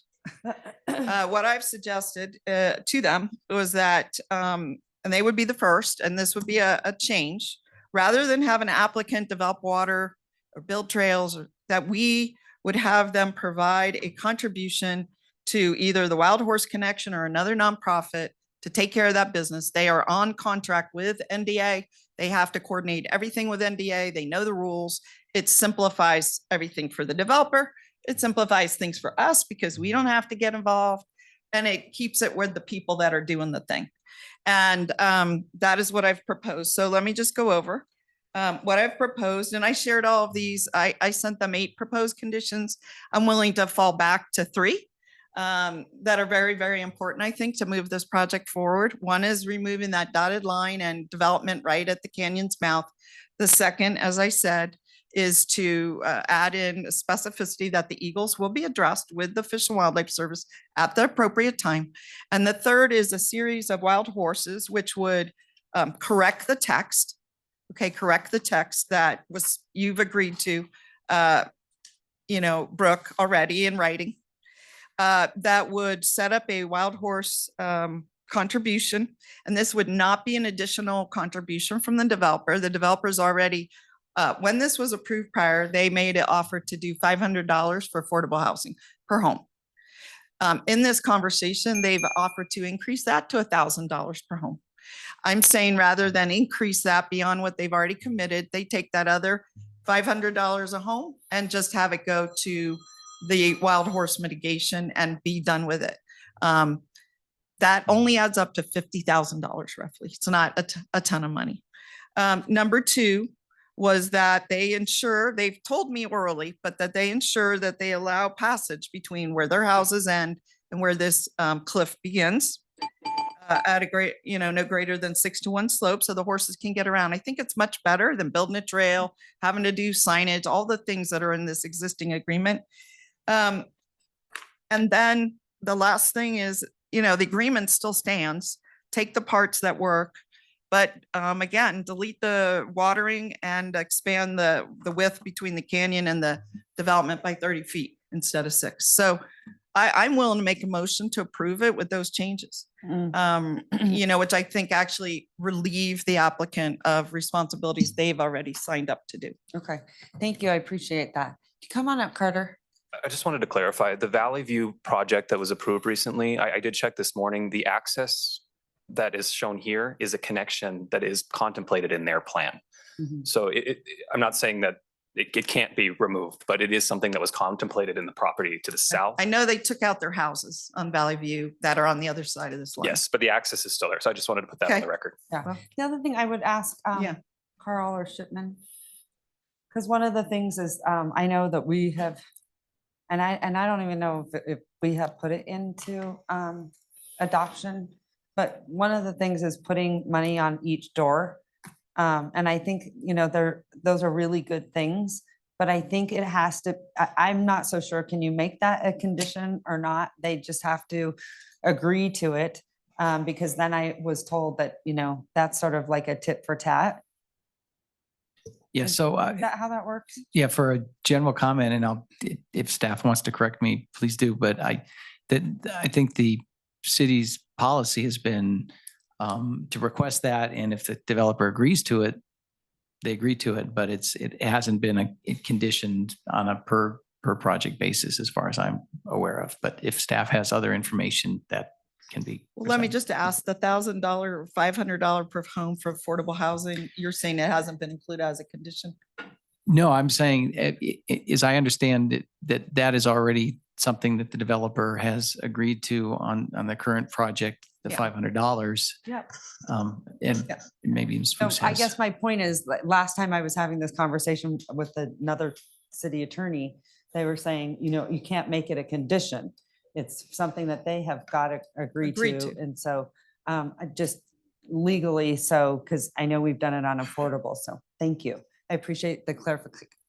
what I've suggested to them was that, and they would be the first, and this would be a change, rather than have an applicant develop water or build trails, or that we would have them provide a contribution to either the Wild Horse Connection or another nonprofit to take care of that business. They are on contract with NDA. They have to coordinate everything with NDA. They know the rules. It simplifies everything for the developer. It simplifies things for us because we don't have to get involved, and it keeps it with the people that are doing the thing. And that is what I've proposed. So let me just go over what I've proposed. And I shared all of these. I sent them 8 proposed conditions. I'm willing to fall back to 3. that are very, very important, I think, to move this project forward. One is removing that dotted line and development right at the canyon's mouth. The second, as I said, is to add in a specificity that the eagles will be addressed with the Fish and Wildlife Service at the appropriate time. And the third is a series of wild horses, which would correct the text. Okay, correct the text that was you've agreed to, Brooke, already in writing. That would set up a wild horse contribution. And this would not be an additional contribution from the developer. The developer's already, when this was approved prior, they made it offer to do $500 for affordable housing per home. In this conversation, they've offered to increase that to $1,000 per home. I'm saying rather than increase that beyond what they've already committed, they take that other $500 a home and just have it go to the wild horse mitigation and be done with it. That only adds up to $50,000 roughly. It's not a ton of money. Number two was that they've told me orally, but that they ensure that they allow passage between where their houses end and where this cliff begins at a no greater than 6-to-1 slope so the horses can get around. I think it's much better than building a trail, having to do signage, all the things that are in this existing agreement. And then the last thing is, the agreement still stands. Take the parts that work, but again, delete the watering and expand the width between the canyon and the development by 30 feet instead of 6. So I'm willing to make a motion to approve it with those changes, which I think actually relieve the applicant of responsibilities they've already signed up to do. Okay, thank you. I appreciate that. Come on up, Carter. I just wanted to clarify, the Valley View project that was approved recently, I did check this morning, the access that is shown here is a connection that is contemplated in their plan. So I'm not saying that it can't be removed, but it is something that was contemplated in the property to the south. I know they took out their houses on Valley View that are on the other side of this line. Yes, but the access is still there. So I just wanted to put that on the record. Yeah. The other thing I would ask Carl or Shipman, because one of the things is I know that we have, and I don't even know if we have put it into adoption, but one of the things is putting money on each door. And I think, those are really good things, but I think it has to, I'm not so sure. Can you make that a condition or not? They just have to agree to it. Because then I was told that, that's sort of like a tit for tat. Yeah, so Is that how that works? yeah, for a general comment, and if staff wants to correct me, please do. But I think the city's policy has been to request that, and if the developer agrees to it, they agree to it. But it hasn't been conditioned on a per project basis, as far as I'm aware of. But if staff has other information that can be. Well, let me just ask, the $1,000, $500 per home for affordable housing, you're saying it hasn't been included as a condition? No, I'm saying, as I understand it, that is already something that the developer has agreed to on the current project, the $500. Yep. And maybe Spruce I has. guess my point is, last time I was having this conversation with another city attorney, they were saying, you can't make it a condition. It's something that they have got to agree to. And so I just legally, because I know we've done it on affordable. So thank you. I appreciate the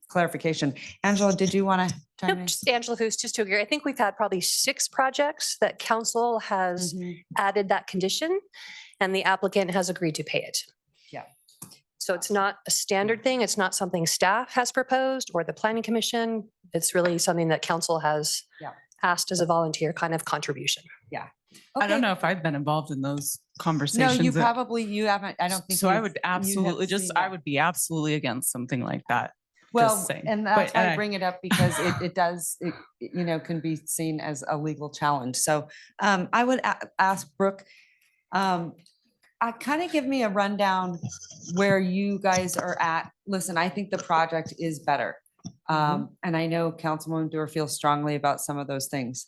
clarification. Angela, did you want to chime in? Nope, just Angela Foos, just to agree. I think we've had probably 6 projects that council has added that condition and the applicant has agreed to pay it. Yeah. So it's not a standard thing. It's not something staff has proposed or the planning commission. It's really something that council has asked as a volunteer kind of contribution. Yeah. I don't know if I've been involved in those conversations. No, you haven't. I don't think so. I you've- would you have absolutely seen that. I would be absolutely against something like that. Well, Just saying. and that's But, why I bring it up, because it does, can be seen as a legal challenge. So I would ask Brooke, kind of give me a rundown where you guys are at. Listen, I think the project is better. And I know Councilwoman Dewar feels strongly about some of those things.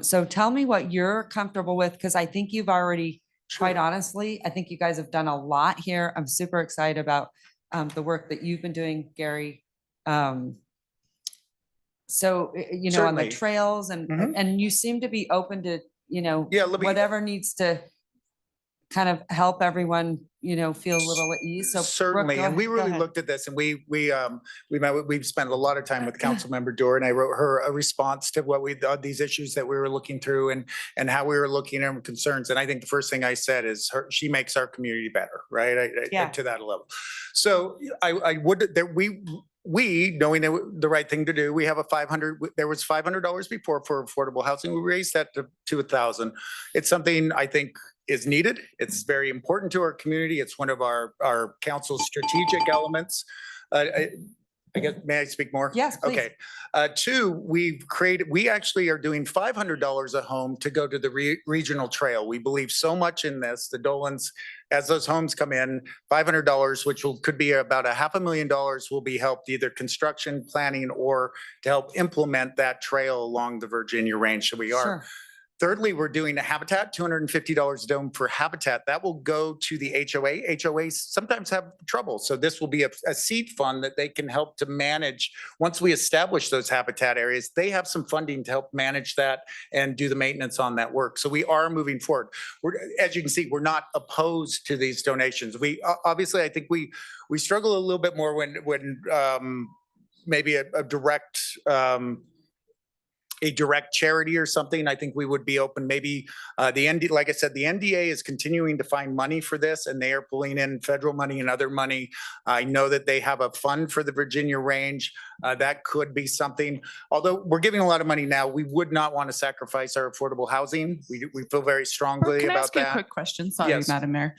So tell me what you're comfortable with, because I think you've already, quite honestly, I think you guys have done a lot here. I'm super excited about the work that you've been doing, Gary. So, you know, on the Certainly. trails and, Mhm. and you seem to be open to, you know, Yeah, let me- whatever needs to kind of help everyone, you know, feel a little at ease. So Brooke, Certainly, go and we ahead- go really ahead. looked at this and we've spent a lot of time with Councilmember Dewar, and I wrote her a response to what these issues that we were looking through and how we were looking at concerns. And I think the first thing I said is she makes our community better, right? Yeah. To that level. So I would, that we, knowing the right thing to do, we have there was $500 before for affordable housing. We raised that to 1,000. It's something I think is needed. It's very important to our community. It's one of our council's strategic elements. I guess, may I speak more? Yes, please. Okay. Two, we actually are doing $500 a home to go to the regional trail. We believe so much in this. The Dolans, as those homes come in, $500, which could be about $500,000, will be helped either construction, planning, or to help implement that trail along the Virginia range. So we are. Sure. Thirdly, we're doing a habitat, $250 a dome for habitat. That will go to the HOA. HOAs sometimes have trouble. So this will be a seed fund that they can help to manage. Once we establish those habitat areas, they have some funding to help manage that and do the maintenance on that work. So we are moving forward. As you can see, we're not opposed to these donations. We obviously, I think we struggle a little bit more when maybe a direct charity or something. I think we would be open. Maybe like I said, the NDA is continuing to find money for this, and they are pulling in federal money and other money. I know that they have a fund for the Virginia range. That could be something. Although we're giving a lot of money now, we would not want to sacrifice our affordable housing. We feel very strongly Can I about ask you a that. quick question? Sorry, Yes. Madam Mayor.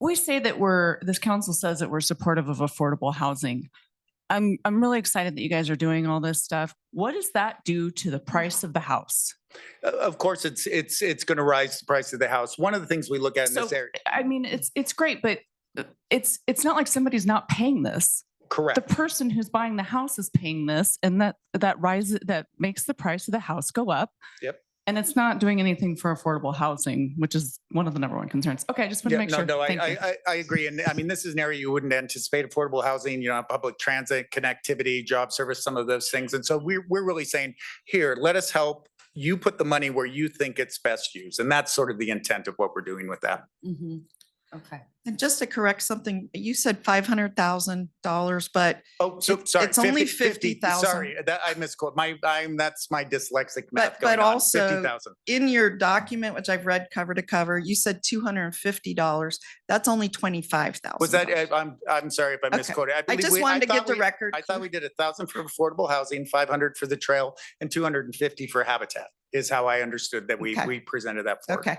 We say that this council says that we're supportive of affordable housing. I'm really excited that you guys are doing all this stuff. What does that do to the price of the house? Of course, it's going to rise the price of the house. One of the things we look at in this area. I mean, it's great, but it's not like somebody's not paying this. Correct. The person who's buying the house is paying this, and that makes the price of the house go up. Yep. And it's not doing anything for affordable housing, which is one of the number one concerns. Okay, I just want to make sure. No, Thank you. I agree. And I mean, this is an area you wouldn't anticipate affordable housing, public transit, connectivity, job service, some of those things. And so we're really saying, here, let us help you put the money where you think it's best used. And that's sort of the intent of what we're doing with that. Mhm. Okay. And just to correct something, you said $500,000, but Oh, so sorry. it's only 50,000. 50,000. Sorry, I misquoted. That's my dyslexic math But going on. also 50,000. in your document, which I've read cover to cover, you said $250. That's only $25,000. Was that, I'm sorry if I Okay. misquoted. I believe just we- wanted to thought get the we- record I thought we did 1,000 for affordable housing, 500 for the trail, and 250 for habitat is how I understood that Okay. we presented that for. Okay.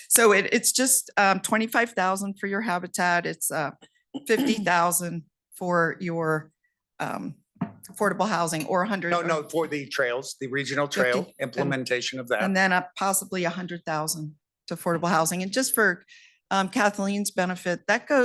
So it's just 25,000 for your habitat. It's 50,000 for your affordable housing, or 100. No, for the trails, the regional trail 50, implementation of that. And then possibly 100,000 to affordable housing. And just for Kathleen's benefit,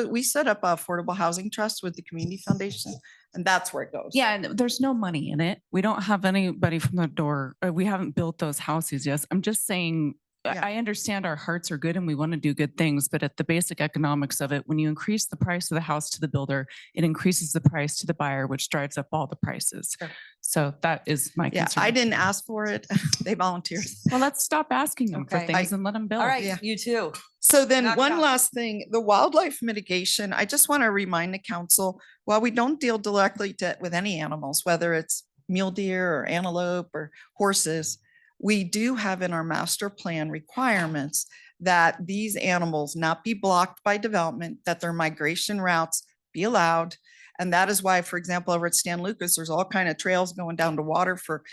we set up a affordable housing trust with the community foundation, and that's where it goes. Yeah, and there's no money in it. We don't have anybody from the door. We haven't built those houses yet. I'm just saying, Yeah. I understand our hearts are good and we want to do good things, but at the basic economics of it, when you increase the price of the house to the builder, it increases the price to the buyer, which drives up all the prices. Sure. So that is my Yeah, concern. I didn't ask for it. They volunteered. Well, let's stop asking them for Okay. things and let them build. All right, Yeah. you too. So then Knock it one out. last thing, the wildlife mitigation, I just want to remind the council, while we don't deal directly with any animals, whether it's mule deer or antelope or horses, we do have in our master plan requirements that these animals not be blocked by development, that their migration routes be allowed. And that is why, for example, over at Stan Lucas, there's all kind of trails going down to water for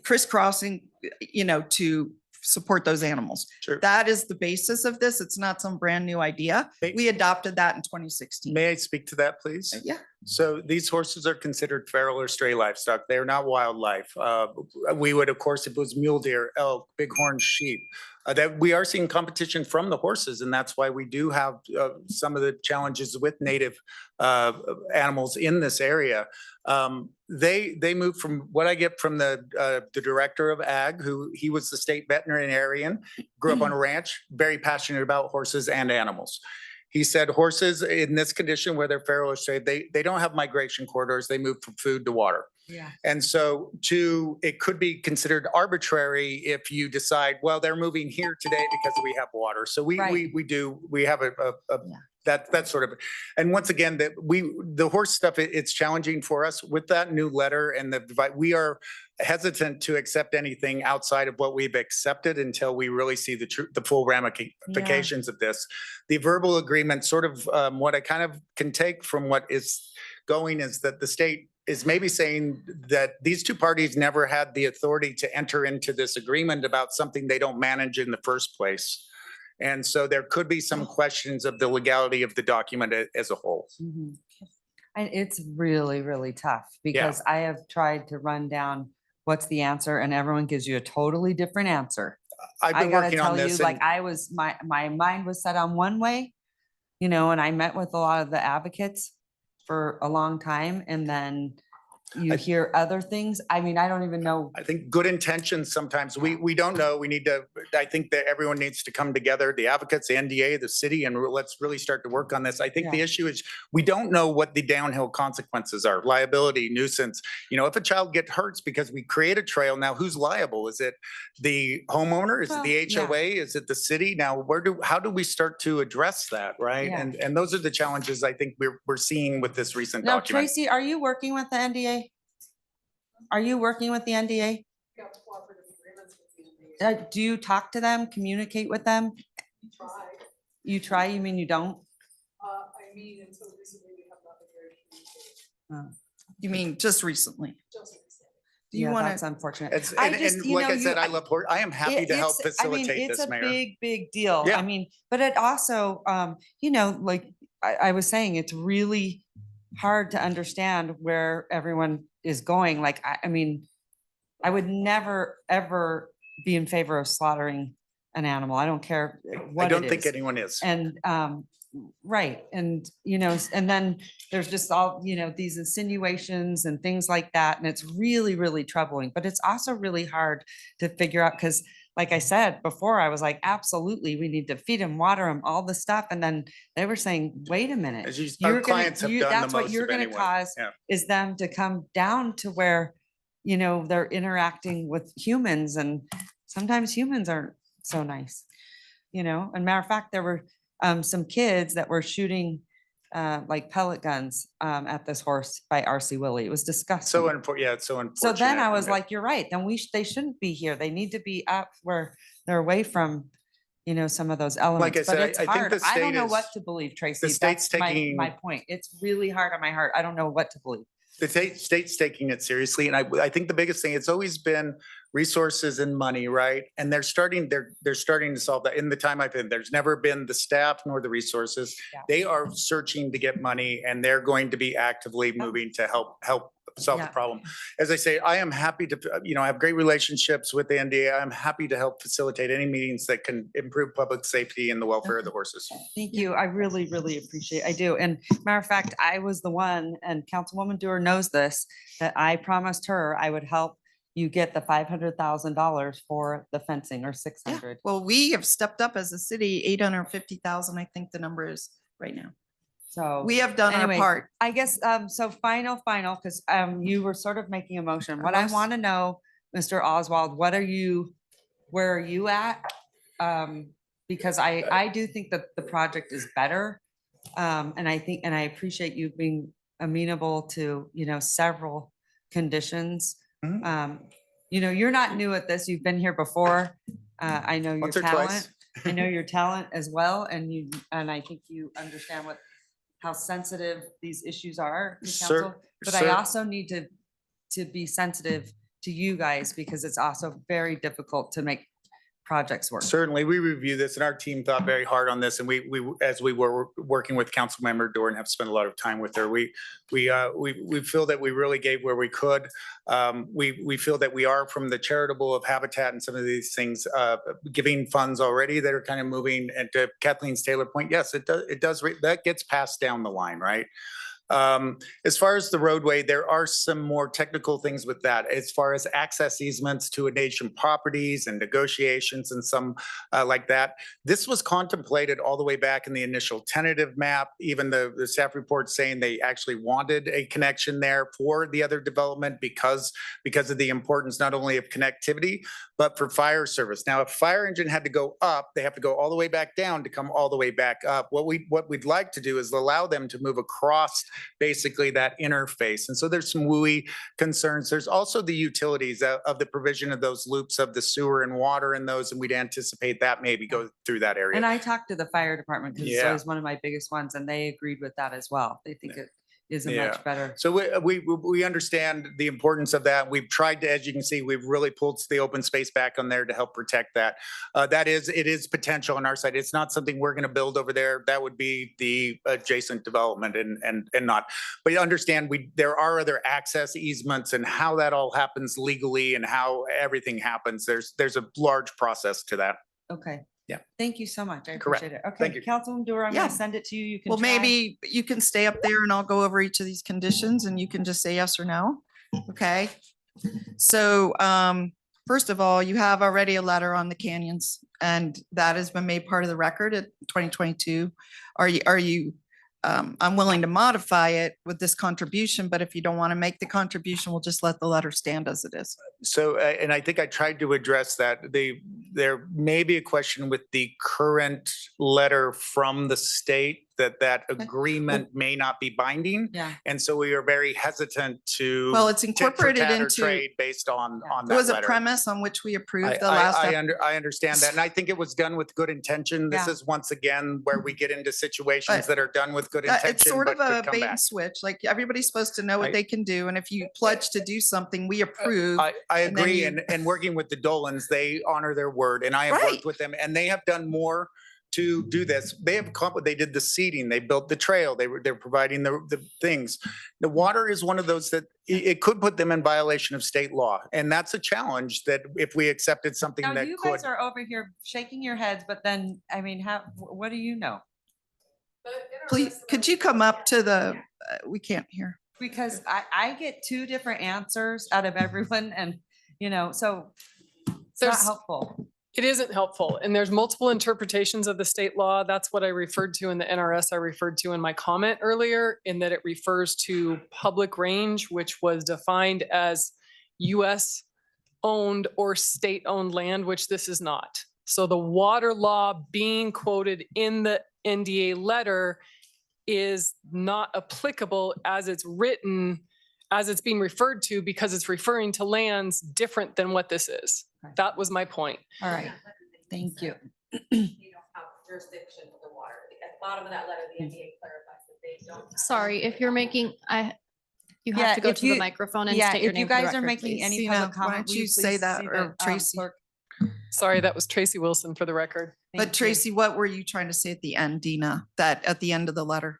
crisscrossing, to support those animals. Sure. That is the basis of this. It's not some brand new idea. Hey. We adopted that in 2016. May I speak to that, please? Yeah. So these horses are considered feral or stray livestock. They are not wildlife. We would, of course, if it was mule deer, elk, bighorn sheep, that we are seeing competition from the horses. And that's why we do have some of the challenges with native animals in this area. They move from what I get from the director of ag, he was the state veterinarian, grew up on a ranch, very passionate about horses and animals. He said horses in this condition where they're feral or stray, they don't have migration corridors. They move from food to water. Yeah. And so it could be considered arbitrary if you decide, well, they're moving here today because we have water. So we have that sort of, and once again, the horse stuff, it's challenging for us with that new letter and we are hesitant to accept anything outside of what we've accepted until we really see the full ramifications of this. The verbal agreement, sort of what I kind of can take from what is going is that the state is maybe saying that these two parties never had the authority to enter into this agreement about something they don't manage in the first place. And so there could be some questions of the legality of the document as a whole. Mhm. And it's really, really tough because I have tried to run down what's the answer and everyone gives you a totally different answer. I've been I gotta working on tell you, this. like my mind was set on one way, and I met with a lot of the advocates for a long time and then you hear other things. I mean, I don't even know. I think good intentions sometimes, we don't know. I think that everyone needs to come together, the advocates, the NDA, the city, and let's really start to work on this. I think the issue is we don't know what the downhill consequences are, liability, nuisance. If a child gets hurt because we create a trail, now who's liable? Is it the homeowner? Is it the HOA? Is it the city? Now, how do we start to address that, right? Yeah. And those are the challenges I think we're seeing with this recent Now, document. Tracy, are you working with the NDA? Are you working with the NDA? Do you talk to them, communicate with them? You try, you mean you don't? I mean, until recently, we have not been very communicative. You mean just recently? Do you Yeah, want that's to? unfortunate. And like I said, I love horse. I am happy to help facilitate this, Mayor. It's a big, big deal. Yeah. I mean, but it also, like I was saying, it's really hard to understand where everyone is going. Like, I mean, I would never, ever be in favor of slaughtering an animal. I don't care what I don't it think is. anyone is. And, right. And, and then there's just all, these insinuations and things like that. And it's really, really troubling, but it's also really hard to figure out because like I said before, I was like, absolutely, we need to feed them, water them, all the stuff. And then they were saying, wait a minute. Our clients have done the That's what most you're of going to anyone. cause Yeah. is them to come down to where, they're interacting with humans and sometimes humans aren't so nice, and matter of fact, there were some kids that were shooting like pellet guns at this horse by RC Willie. It was disgusting. So important. Yeah, it's so unfortunate. So then I was like, you're right. Then they shouldn't be here. They need to be up where they're away from, some of those elements. Like I said, but it's I think hard. the I don't state know is- what to believe, Tracy. the state's That's taking- my point. It's really hard on my heart. I don't know what to believe. The state's taking it seriously. And I think the biggest thing, it's always been resources and money, right? And they're starting to solve that. In the time I've been, there's never been the staff nor the resources. Yeah. They are searching to get money and they're going to be actively moving to help solve the Yeah. problem. As I say, I am happy to, I have great relationships with the NDA. I'm happy to help facilitate any meetings that can improve public safety and the welfare of the horses. Thank you. I really, really appreciate, I do. And matter of fact, I was the one, and Councilwoman Dewar knows this, that I promised her I would help you get the $500,000 for the fencing or 600. Well, we have stepped up as a city, 850,000, I think the number is right now. So We have done our anyway, part. I guess, so final, because you were sort of making a motion. What I Yes. want to know, Mr. Oswald, where are you at? Because I do think that the project is better. And I appreciate you being amenable to, several conditions. You're not new at this. You've been here before. I know your Once or twice. talent. I know your talent as well. And I think you understand how sensitive these issues are to council. But I also need to be sensitive to you guys because it's also very difficult to make projects work. Certainly, we review this and our team thought very hard on this and we as we were working with Councilmember Dorn, have spent a lot of time with her. We feel that we really gave where we could. We feel that we are from the charitable of Habitat and some of these things, giving funds already that are kind of moving. And to Kathleen's Taylor point, yes, it does, that gets passed down the line, right? As far as the roadway, there are some more technical things with that, as far as access easements to adjacent properties and negotiations and some like that. This was contemplated all the way back in the initial tentative map, even the staff report saying they actually wanted a connection there for the other development because of the importance not only of connectivity, but for fire service. Now, if a fire engine had to go up, they have to go all the way back down to come all the way back up. What we'd like to do is allow them to move across basically that interface. And so there's some WUI concerns. There's also the utilities of the provision of those loops of the sewer and water in those, and we'd anticipate that maybe go through that area. And I talked to the fire department because it's Yeah. always one of my biggest ones, and they agreed with that as well. They think it is a Yeah. much better. So we understand the importance of that. We've tried to, as you can see, we've really pulled the open space back on there to help protect that. It is potential on our side. It's not something we're going to build over there. That would be the adjacent development and not. But you understand, there are other access easements and how that all happens legally and how everything happens. There's a large process to that. Okay. Yeah. Thank you so much. I Correct. appreciate it. Okay, Thank you. Councilman Dewar, I'm Yeah. gonna send it to you. You can Well, try. maybe you can stay up there and I'll go over each of these conditions and you can just say yes or no. Okay. So first of all, you have already a letter on the canyons and that has been made part of the record at 2022. Are you, I'm willing to modify it with this contribution, but if you don't want to make the contribution, we'll just let the letter stand as it is. So, and I think I tried to address that. There may be a question with the current letter from the state that agreement may not be binding. Yeah. And so we are very hesitant to. Well, it's tit for incorporated tat or into- Trade based on It that was a letter. premise on which we approved the last. I understand that. And I think it was done with good intention. This Yeah. is once again where we get into situations But, that are done with good intention. It's sort of but could a come bait back. and switch, like everybody's supposed to know what I- they can do. And if you pledge to do something, we approve. I and then agree, you- and working with the Dolans, they honor their word, and I have Right. worked with them, and they have done more to do this. They did the seeding, they built the trail, they're providing the things. The water is one of those that it could put them in violation of state law, and that's a challenge that if we accepted something Now, that you could. guys are over here shaking your heads, but then, I mean, what do you know? Please, could you come up to the, we can't hear. Because I get two different answers out of everyone and, so it's not There's- helpful. It isn't helpful, and there's multiple interpretations of the state law. That's what I referred to in the NRS I referred to in my comment earlier, in that it refers to public range, which was defined as US owned or state owned land, which this is not. So the water law being quoted in the NDA letter is not applicable as it's written, as it's being referred to, because it's referring to lands different than what this is. That was my point. All right, thank you. Jurisdiction of the water. At the bottom of that letter, the NDA clarifies that they don't. Sorry, if you're making, you Yeah, have to go if to the you- microphone and Yeah, state your if you name for the guys are record, making please. any Sina, public why comment, don't will you you say please that, see or the, Tracy? clerk? Sorry, that was Tracy Wilson for the record. But Thank you. Tracy, what were you trying to say at the end, Dina, that at the end of the letter?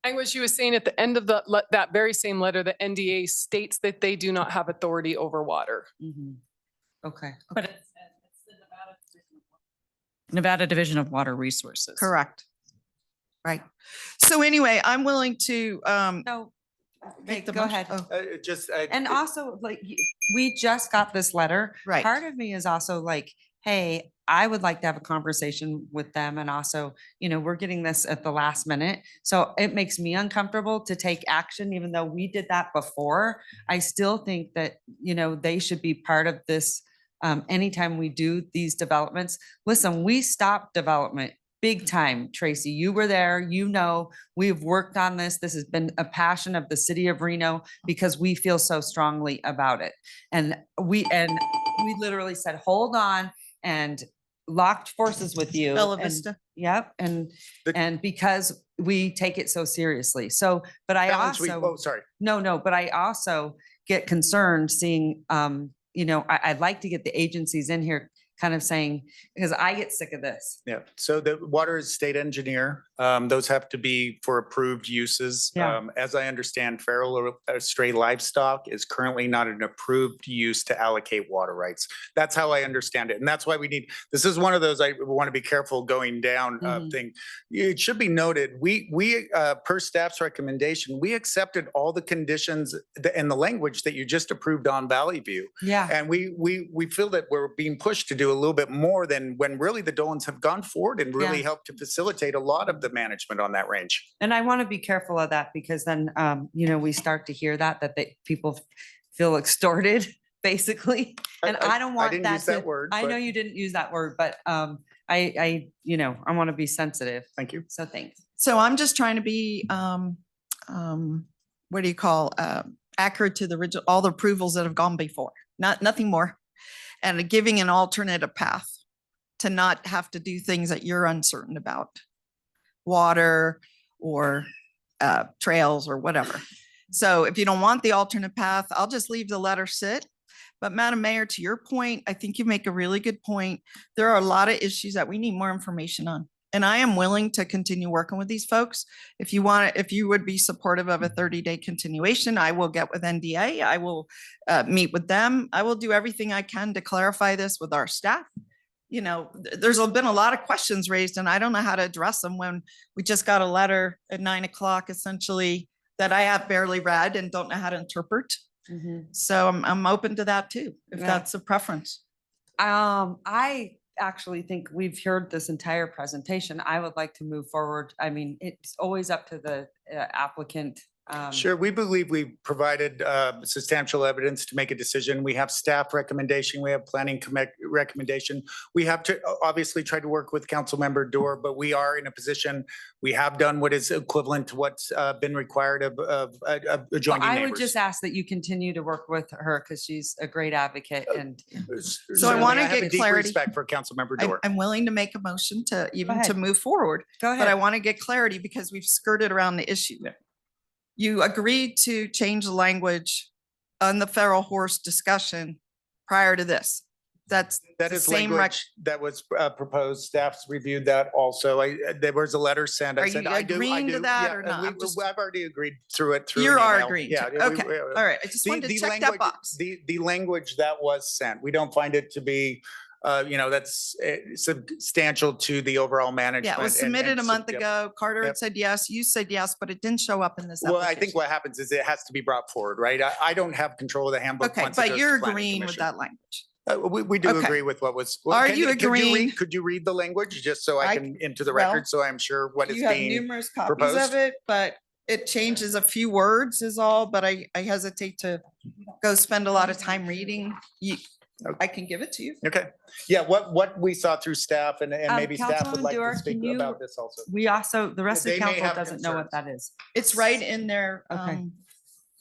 And what she was saying at the end of that very same letter, the NDA states that they do not have authority over water. Mhm. Okay. But it's the Nevada Division of Water Resources. Correct. Right. So anyway, I'm willing to, No, make the go motion. ahead. Oh, And also, like, we just got this letter. Right. Part of me is also like, hey, I would like to have a conversation with them and also, we're getting this at the last minute. So it makes me uncomfortable to take action, even though we did that before. I still think that, they should be part of this. Anytime we do these developments, listen, we stopped development big time. Tracy, you were there, we've worked on this. This has been a passion of the city of Reno because we feel so strongly about it. And we literally said, hold on, and locked forces with you. Bella and- Vista. Yep. And because we take it so seriously. So, but I Balance we- also. Oh, sorry. No, but I also get concerned seeing, I'd like to get the agencies in here kind of saying, because I get sick of this. Yeah, so the water is state engineer. Those have to be for approved uses. Yeah. As I understand, feral or stray livestock is currently not an approved use to allocate water rights. That's how I understand it. And that's why we need, this is one of those, I want to be careful going down thing. It should be noted, we per staff's recommendation, we accepted all the conditions and the language that you just approved on Valley View. Yeah. And we feel that we're being pushed to do a little bit more than when really the Dolans have gone forward and really Yeah. helped to facilitate a lot of the management on that range. And I want to be careful of that because then, we start to hear that people feel extorted, basically. And I don't want didn't that use that to, word, I know but- you didn't use that word, but, I want to be sensitive. Thank you. So thanks. So I'm just trying to be, what do you call, accurate to the original, all the approvals that have gone before, nothing more. And giving an alternative path to not have to do things that you're uncertain about. Water or trails or whatever. So if you don't want the alternate path, I'll just leave the letter sit. But Madam Mayor, to your point, I think you make a really good point. There are a lot of issues that we need more information on. And I am willing to continue working with these folks. If you want, if you would be supportive of a 30-day continuation, I will get with NDA. I will meet with them. I will do everything I can to clarify this with our staff. There's been a lot of questions raised and I don't know how to address them when we just got a letter at 9 o'clock essentially that I have barely read and don't know how to interpret. So I'm open to that too, if Yeah. that's a preference. I actually think we've heard this entire presentation. I would like to move forward. I mean, it's always up to the applicant. Sure, we believe we provided substantial evidence to make a decision. We have staff recommendation, we have planning recommendation. We have to obviously try to work with Councilmember Dorr, but we are in a position, we have done what is equivalent to what's been required of adjoining I would neighbors. just ask that you continue to work with her because she's a great advocate and. So I want to have a get deep clarity. Respect for Councilmember I'm, Dorr. I'm willing to make a motion to even to ahead. move forward. Go But I ahead. want to get clarity because we've skirted around the issue. You agreed to change the language on the feral horse discussion prior to this. That's That the is same rec- language that was proposed. Staff's reviewed that also. There was a letter sent. I Are said, you I do. agreeing to that Yeah, or and not? I've already agreed through it. Through You an are email. agreeing Yeah. to, okay, all right. I just wanted to check that language- box. The language that was sent, we don't find it to be, that's substantial to the overall management. Yeah, it was and- submitted and a so- month yep. ago. Carter Yep. had said yes, you said yes, but it didn't show up in this Well, I application. think what happens is it has to be brought forward, right? I don't have control of the handbook. Okay, once it but goes to you're planning agreeing with commission. that language. We do Okay. agree with what was. Are can you could agreeing- Could you read the language just so I I can into the well, record, so I'm sure what is You have being numerous copies proposed? of it, but it changes a few words is all, but I hesitate to go spend a lot of time reading. I can give it to you. Okay, yeah, what we saw through staff and maybe staff would Councilwoman like Dewar, to speak can you- about this also. We also, the rest of They the may council have doesn't know what concerns. that is. It's right in there. Okay.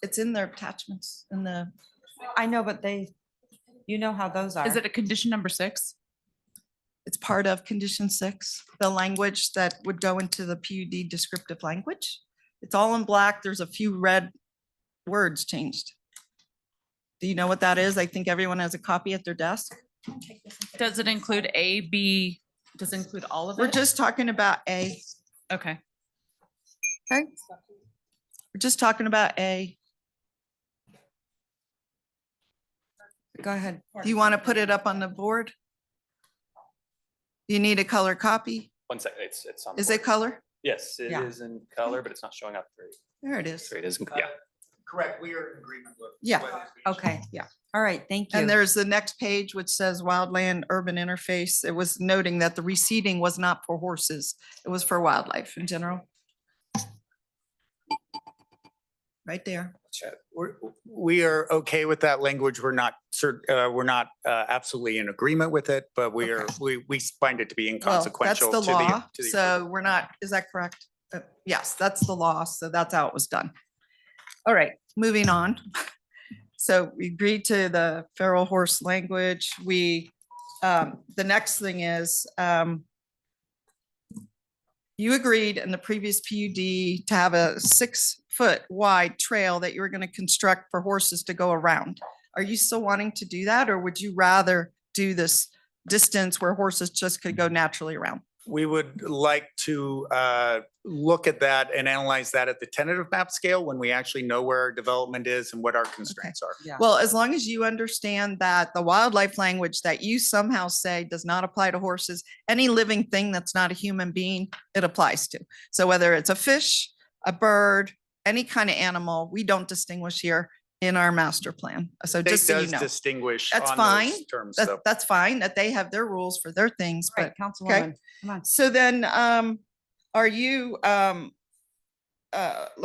It's in their attachments in the. I know, but you know how those are. Is it a condition number 6? It's part of condition 6, the language that would go into the PUD descriptive language. It's all in black. There's a few red words changed. Do you know what that is? I think everyone has a copy at their desk. Does it include A, B? Does it include all of it? We're just talking about A. Okay. Okay. We're just talking about A. Go ahead. Do you want to put it up on the board? You need a color copy? One second, it's on. Is board. it color? Yes, it Yeah. is in color, but it's not showing up very. There it is. So it is, yeah. Correct, we are in agreement with. Yeah. what is being Okay. Yeah. All right, thank you. And there's the next page, which says wildland urban interface. It was noting that the reseeding was not for horses. It was for wildlife in general. Right there. We are okay with that language. We're not absolutely in agreement with it, but we find it to be Well, inconsequential that's to the the. law. to the So we're not, is that correct? Yes, that's the law. So that's how it was done. All right, moving on. So we agreed to the feral horse language. The next thing is, you agreed in the previous PUD to have a 6-foot wide trail that you were going to construct for horses to go around. Are you still wanting to do that, or would you rather do this distance where horses just could go naturally around. We would like to look at that and analyze that at the tentative map scale when we actually know where our development is and what our constraints are. Well, as long as you understand that the wildlife language that you somehow say does not apply to horses, any living thing that's not a human being, it applies to. So whether it's a fish, a bird, any kind of animal, we don't distinguish here in our master plan. So State just so you does know. distinguish That's on fine. those terms, That's, though. that's fine, that they have their rules for their things, All but, right, okay. Councilwoman, come on. So then, are you, let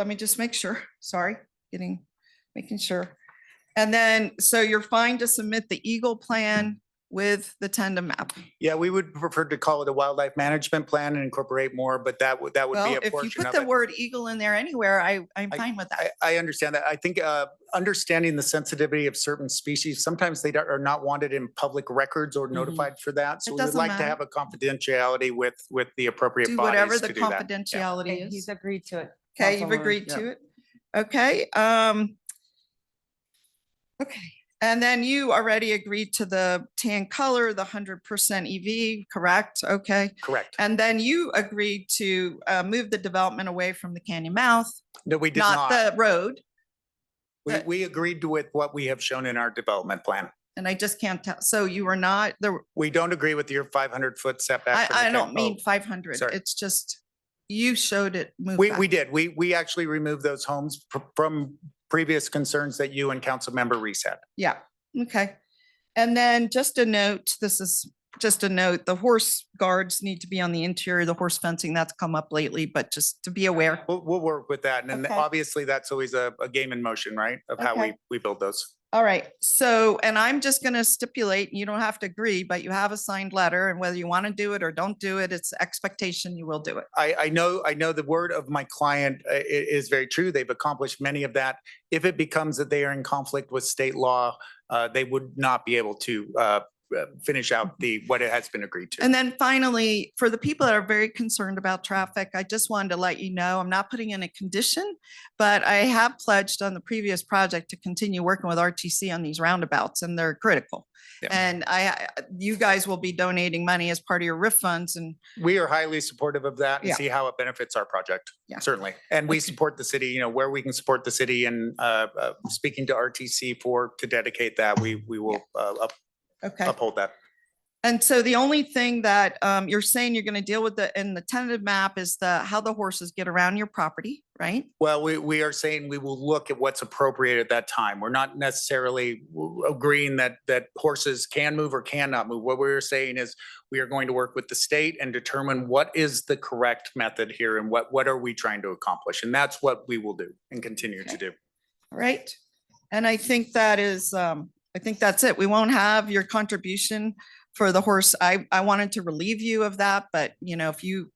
me just make sure, sorry, making sure. And then, so you're fine to submit the Eagle plan with the tandem map? Yeah, we would prefer to call it a wildlife management plan and incorporate more, but that would be Well, a if you portion put of the it. word eagle in there anywhere, I'm fine with that. I understand that. I think understanding the sensitivity of certain species, sometimes they are not wanted in public records or notified for that. So It we would doesn't like to matter. have a confidentiality with the appropriate Do whatever bodies the to do that. Yeah. confidentiality Okay, is. he's agreed to it. Okay, you've Councilwoman. agreed Yeah. to it. Okay, okay. And then you already agreed to the tan color, the 100% EV, correct? Okay. Correct. And then you agreed to move the development away from the canyon mouth, No, we did not the road. We agreed with what we have shown in our development plan. And I just can't tell. So you were not the, We don't agree with your 500-foot setback. from the I can- don't mean oh, 500. sorry. It's just, you showed it move We back. did. We actually removed those homes from previous concerns that you and Councilmember Reese had. Yeah, okay. And then just a note, this is just a note, the horse guards need to be on the interior, the horse fencing, that's come up lately, but just to be aware. We'll work with that. And then Okay. obviously that's always a game in motion, right? Of how Okay. we build those. All right, so, and I'm just gonna stipulate, you don't have to agree, but you have a signed letter, and whether you want to do it or don't do it, it's expectation you will do it. I know the word of my client is very true. They've accomplished many of that. If it becomes that they are in conflict with state law, they would not be able to finish out what it has been agreed to. And then finally, for the people that are very concerned about traffic, I just wanted to let you know, I'm not putting in a condition, but I have pledged on the previous project to continue working with RTC on these roundabouts, and they're critical. Yeah. And you guys will be donating money as part of your RIF funds, and We are highly supportive of that and Yeah. see how it benefits our project. Yeah. Certainly. And we support the city, where we can support the city and speaking to RTC to dedicate that, we will okay. uphold that. And so the only thing that you're saying you're going to deal with in the tentative map is how the horses get around your property, right? Well, we are saying we will look at what's appropriate at that time. We're not necessarily agreeing that horses can move or cannot move. What we're saying is we are going to work with the state and determine what is the correct method here and what are we trying to accomplish? And that's what we will do and continue to do. All right. And I think that is, I think that's it. We won't have your contribution for the horse. I wanted to relieve you of that, but if you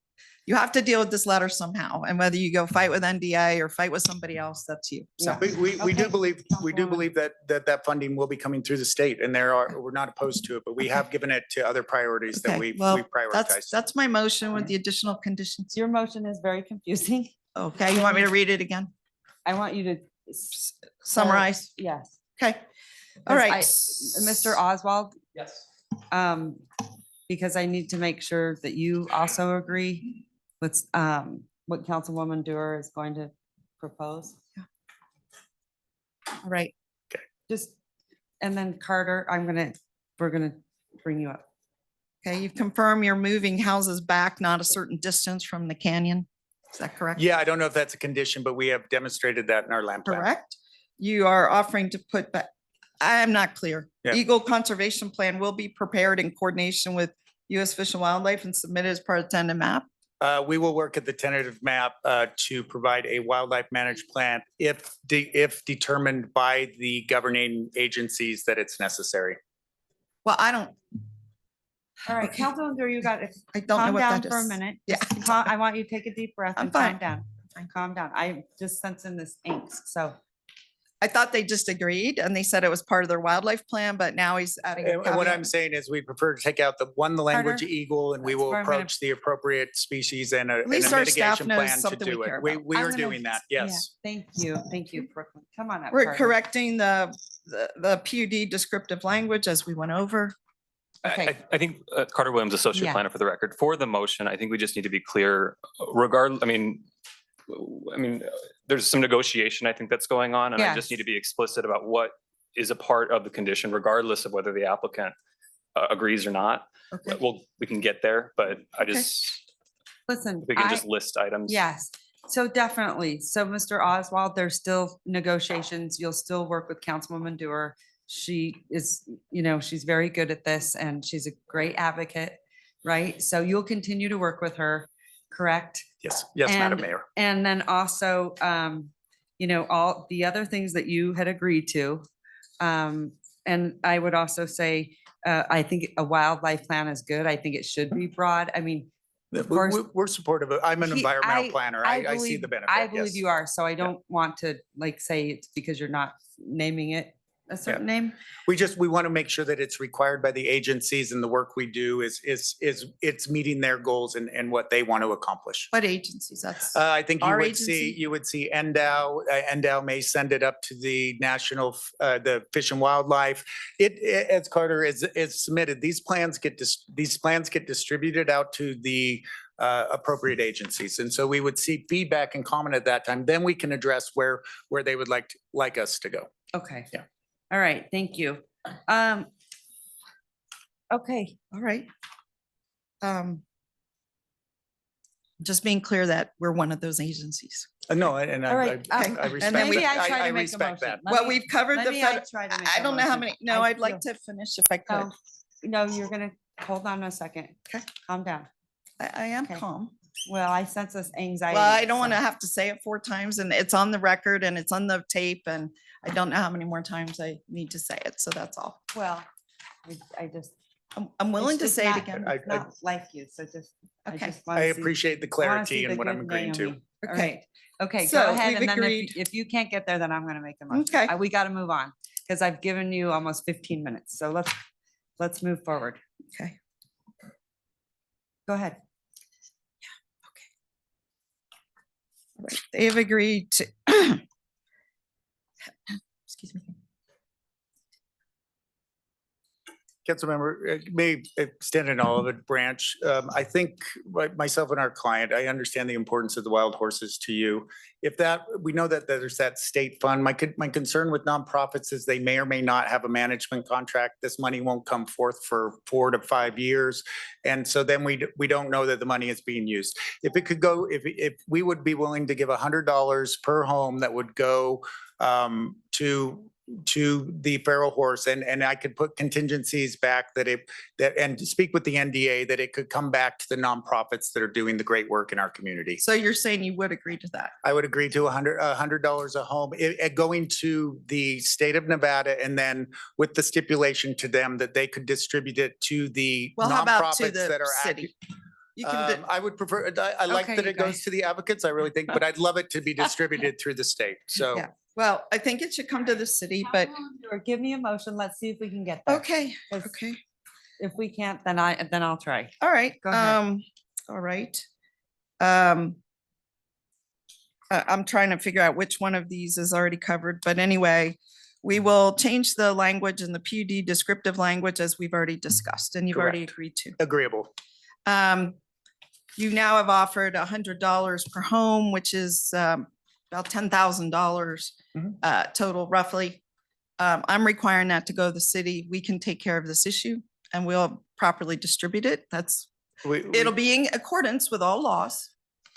have to deal with this letter somehow, and whether you go fight with NDA or fight with somebody else, that's you. So, We do Okay. believe that funding will be coming through the state and we're not opposed to it, but we have given it to other priorities that okay, we well, prioritize. that's my motion with the additional conditions. Your motion is very confusing. Okay, you want me to read it again? I want you to Summarize? Yes. Okay. All 'Cause right. Mr. Oswald, Yes. because I need to make sure that you also agree with what Councilwoman Dewar is going to propose. All right. Just, and then Carter, we're gonna bring you up. Okay, you've confirmed you're moving houses back not a certain distance from the canyon. Is that correct? Yeah, I don't know if that's a condition, but we have demonstrated that in our land plan. Correct. You are offering to put back, I am not clear. Yeah. Eagle Conservation Plan will be prepared in coordination with U.S. Fish and Wildlife and submitted as part of tentative map. We will work at the tentative map to provide a wildlife managed plan if determined by the governing agencies that it's necessary. Well, I don't, All right, Okay. Councilwoman Dewar, you got it. I don't know Calm what down that for a is. minute. Yeah. Just I want you to take a deep breath I'm and calm fine. down. And calm down. I'm just sensing this angst, so. I thought they just agreed and they said it was part of their wildlife plan, but now he's adding. a And what I'm caveat. saying is we prefer to take out the language Carter, eagle and we that's will where I'm gonna- approach the appropriate species and a least our staff mitigation knows plan to something we do care it. We about. we I'm are gonna doing that, yeah, yes. Thank you, Brooklyn. Come on up. We're Carter. correcting the PUD descriptive language as we went over. Okay. I think Carter Williams, Associate Yeah. Planner for the record, for the motion, I think we just need to be clear I mean, there's some negotiation I think that's going on, and I just need to Yes. be explicit about what is a part of the condition, regardless of whether the applicant agrees or not. Okay. Well, we can get there, but I Okay. just, Listen, we can I, just list items. yes, so definitely. So Mr. Oswald, there's still negotiations. You'll still work with Councilwoman Dewar. She is, she's very good at this and she's a great advocate, right? So you'll continue to work with her, correct? Yes, Madam And- Mayor. And then also, all the other things that you had agreed to. And I would also say, I think a wildlife plan is good. I think it should be broad. I mean, of course. We're supportive of, I'm an environmental planner. I see believe- the benefit. I believe yes. you are, so I don't want to say it's because you're not naming it a certain name. We want to make sure that it's required by the agencies and the work we do is it's meeting their goals and what they want to accomplish. What agencies? That's I think our agency? you would see NDOW. NDOW may send it up to the national, the Fish and Wildlife. As Carter is submitted, these plans get distributed out to the appropriate agencies. And so we would see feedback and comment at that time. Then we can address where they would like us to go. Okay. Yeah. All right, thank you. Okay, all right. Just being clear that we're one of those agencies. No, and all right. I And respect, then Maybe I I try to make a respect motion. that. Well, we've covered the Maybe I federal, try to make I a don't know how motion. many, no, I I'd like feel- to finish if I could. No, you're gonna, hold on a second. Okay. Calm down. I am Okay. calm. Well, I sense this anxiety. Well, I don't want to so- have to say it 4 times and it's on the record and it's on the tape and I don't know how many more times I need to say it. So that's all. Well, I just. I'm willing it's to just say it not- again. It's not like you, so just. Okay. I appreciate the clarity and what I'm agreeing to. All right. Okay, So go ahead. we've And then agreed. if you can't get there, then I'm gonna make the motion. Okay. We gotta move on because I've given you almost 15 minutes. So let's move forward. Okay. Go ahead. Right. They have agreed to. Excuse me. Councilmember, may extend an olive branch. I think myself and our client, I understand the importance of the wild horses to you. We know that there's that state fund. My concern with nonprofits is they may or may not have a management contract. This money won't come forth for 4 to 5 years. And so then we don't know that the money is being used. If it could go, if we would be willing to give $100 per home that would go to the feral horse and I could put contingencies back and speak with the NDA that it could come back to the nonprofits that are doing the great work in our community. So you're saying you would agree to that? I would agree to $100 a home, going to the state of Nevada and then with the stipulation to them that they could distribute it to the Well, how about to nonprofits that the are city? You can, I would prefer, I like Okay, that you it goes guys. to the advocates, I really think, but I'd love it to be distributed through the state. So. yeah. Well, I think it should come to the city, but Or give me a motion. Let's see if we can get there. okay, 'Cause okay. If we can't, then I'll try. All right. Go ahead. All right. I'm trying to figure out which one of these is already covered, but anyway, we will change the language in the PUD descriptive language as we've already discussed and you've already Correct. agreed to. Agreeable. You now have offered $100 per home, which is about $10,000 total roughly. I'm requiring that to go to the city. We can take care of this issue and we'll properly distribute it. It'll be in accordance with all laws.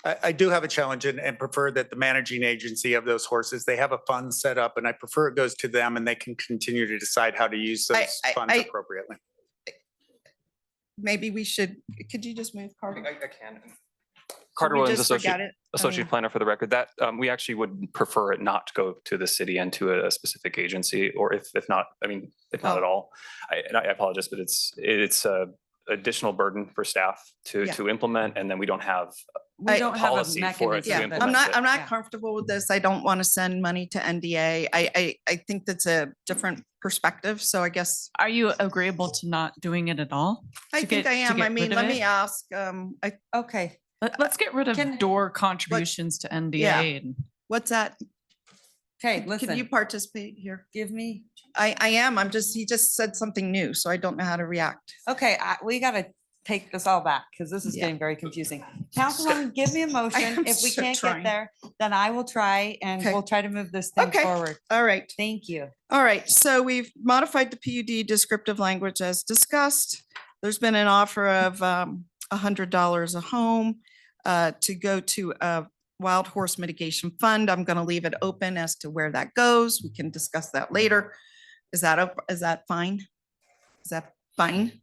I do have a challenge and prefer that the managing agency of those horses, they have a fund set up and I prefer it goes to them and they can continue to decide how to use those funds appropriately. Maybe we should, could you just move Carter? I can. Carter we Williams, just forget it? Associate mean- Planner for the record, that we actually would prefer it not to go to the city and to a specific agency, or if not, if not at all. And I apologize, but it's a additional burden for staff Yeah. to implement, and then we don't have We don't have a policy for it to mechanism. Yeah, implement. I'm not Yeah. comfortable with this. I don't want to send money to NDA. I think that's a different perspective. So I guess, Are you agreeable to not doing it at all? I To think get- I to am. get I mean, rid of let it? me ask, Okay. Let's get rid of Can- door contributions to NDA and what's that? Okay, Can listen, you participate here? give me, I am. He just said something new, so I don't know how to react. okay, we gotta take this all back because this is Yeah. getting very confusing. Councilwoman, give me a motion. am If we so can't trying. get there, then I will try and Okay. we'll try to move this thing Okay. forward. All right. Thank you. All right, so we've modified the PUD descriptive language as discussed. There's been an offer of $100 a home to go to a wild horse mitigation fund. I'm going to leave it open as to where that goes. We can discuss that later. Is that fine? Is that fine?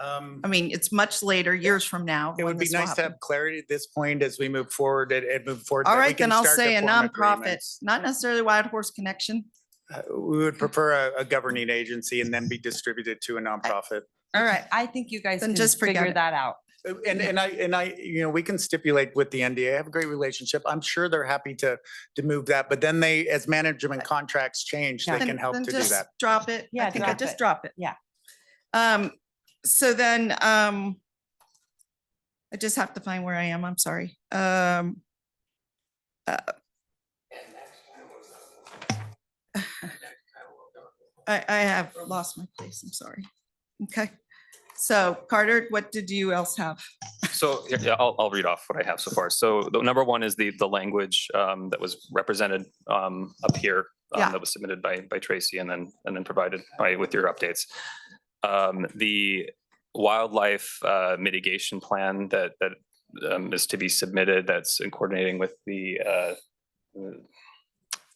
I mean, it's much later, years from now. It when would be this will nice to happen. have clarity at this point as we move forward and move forward. All that we right, can then I'll start to say a form nonprofit, agreements. not necessarily Wild Horse Connection. We would prefer a governing agency and then be distributed to a nonprofit. All right, I think you guys Then can just forget figure it. that out. And I, we can stipulate with the NDA, I have a great relationship. I'm sure they're happy to move that, but then they, as management contracts change, they can help Then to do just that. Drop it. Yeah, I think I drop just it. drop it. Yeah. So then, I just have to find where I am. I'm sorry. I have lost my place. I'm sorry. Okay. So Carter, what did you else have? So yeah, I'll read off what I have so far. So the number one is the language that was represented up here Yeah. that was submitted by Tracy and then provided with your updates. The wildlife mitigation plan that is to be submitted, that's in coordinating with the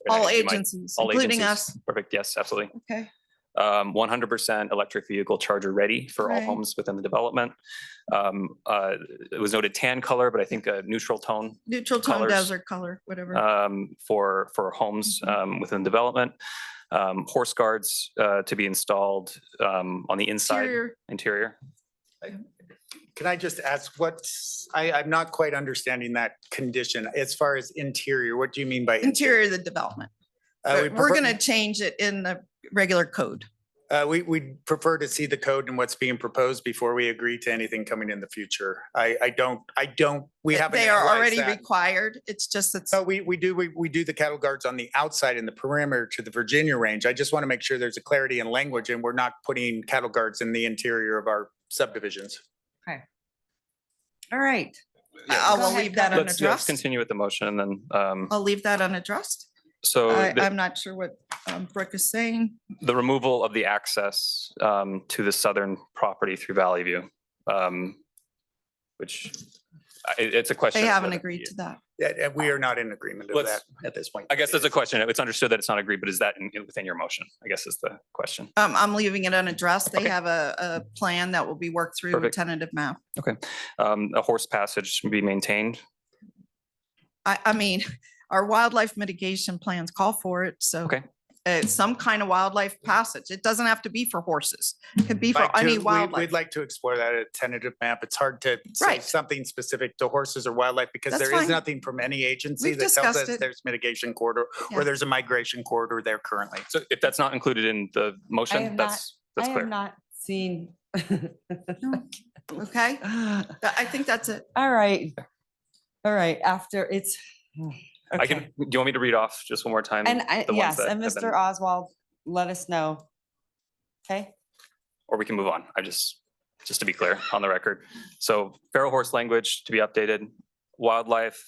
All agencies, including us. Perfect. Yes, absolutely. Okay. 100% electric vehicle charger ready for all Right. homes within the development. It was noted tan color, but I think a neutral tone Neutral tone, colors, desert color, whatever. for homes within development. Horse guards to be installed on the inside interior. Can I just ask I'm not quite understanding that condition as far as interior. What do you mean by Interior of the development. we But we're prefer- gonna change it in the regular code. We'd prefer to see the code and what's being proposed before we agree to anything coming in the future. we haven't. They are analyzed already that. required. It's just that So we do the cattle guards on the outside in the perimeter to the Virginia range. I just want to make sure there's a clarity in language and we're not putting cattle guards in the interior of our subdivisions. Okay. All right. I will leave that Let's unaddressed. continue with the motion and then I'll leave that unaddressed. so I'm not sure what Brooke is saying. the removal of the access to the southern property through Valley View, which it's a question. They of haven't whether- agreed to that. And we are not in agreement of that Let's- at this point. I guess that's a question. It's understood that it's not agreed, but is that within your motion? I guess is the question. I'm leaving it unaddressed. They Okay. have a plan that will be worked through, a Perfect. tentative map. Okay. A horse passage should be maintained. I mean, our wildlife mitigation plans call for it, so. Okay. Some kind of wildlife passage. It doesn't have to be for horses. It could be for any wildlife. We'd like to explore that at a tentative map. It's hard to say Right. something specific to horses or wildlife because That's there is fine. nothing from any agency We've that tells discussed us it. there's mitigation corridor Yeah. or there's a migration corridor there currently. So if that's not included in the motion, that's I clear. have not seen. Okay, I think that's it. All right. All right, after it's. I can, do you want me to read off just one more time? And the ones yes, that and have been- Mr. Oswald, let us know. Okay, Or we can move on. just to be clear on the record. So feral horse language to be updated, wildlife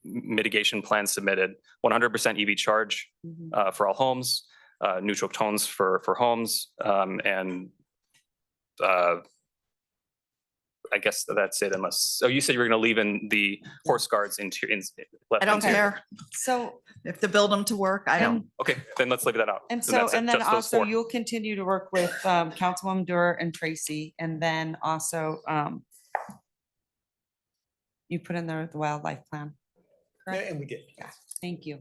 mitigation plan submitted, 100% EV charge for all homes, neutral tones for homes, and I guess that's it unless, so you said you were going to leave in the horse guards into. I don't care. so, If to build them to work, I don't. Okay, then let's leave that out. and Then so, that's it, and then just those also four. you'll continue to work with Councilwoman Dewar and Tracy, and then also you put in there the wildlife plan. correct? And we did. Yeah, thank you.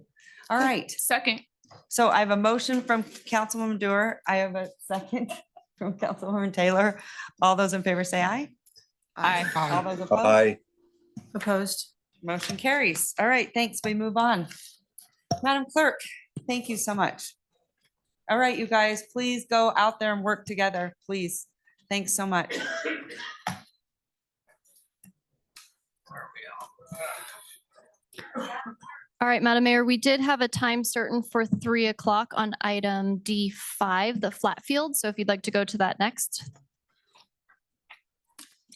All right. Second. So I have a motion from Councilwoman Dewar. I have a second from Councilwoman Taylor. All those in favor say aye. Aye. All those opposed? Aye. Opposed? Motion carries. All right, thanks. We move on. Madam Clerk, thank you so much. All right, you guys, please go out there and work together, please. Thanks so much. All right, Madam Mayor, we did have a time certain for 3 o'clock on item D5, the flat field. So if you'd like to go to that next.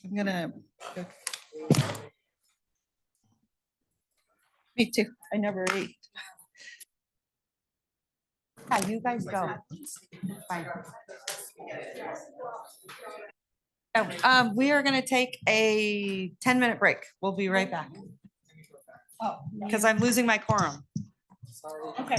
I'm gonna. Me too. I never ate. Yeah, you guys go. Fine. So, we are gonna take a 10-minute break. We'll be right back. Oh, because I'm losing my quorum. Okay.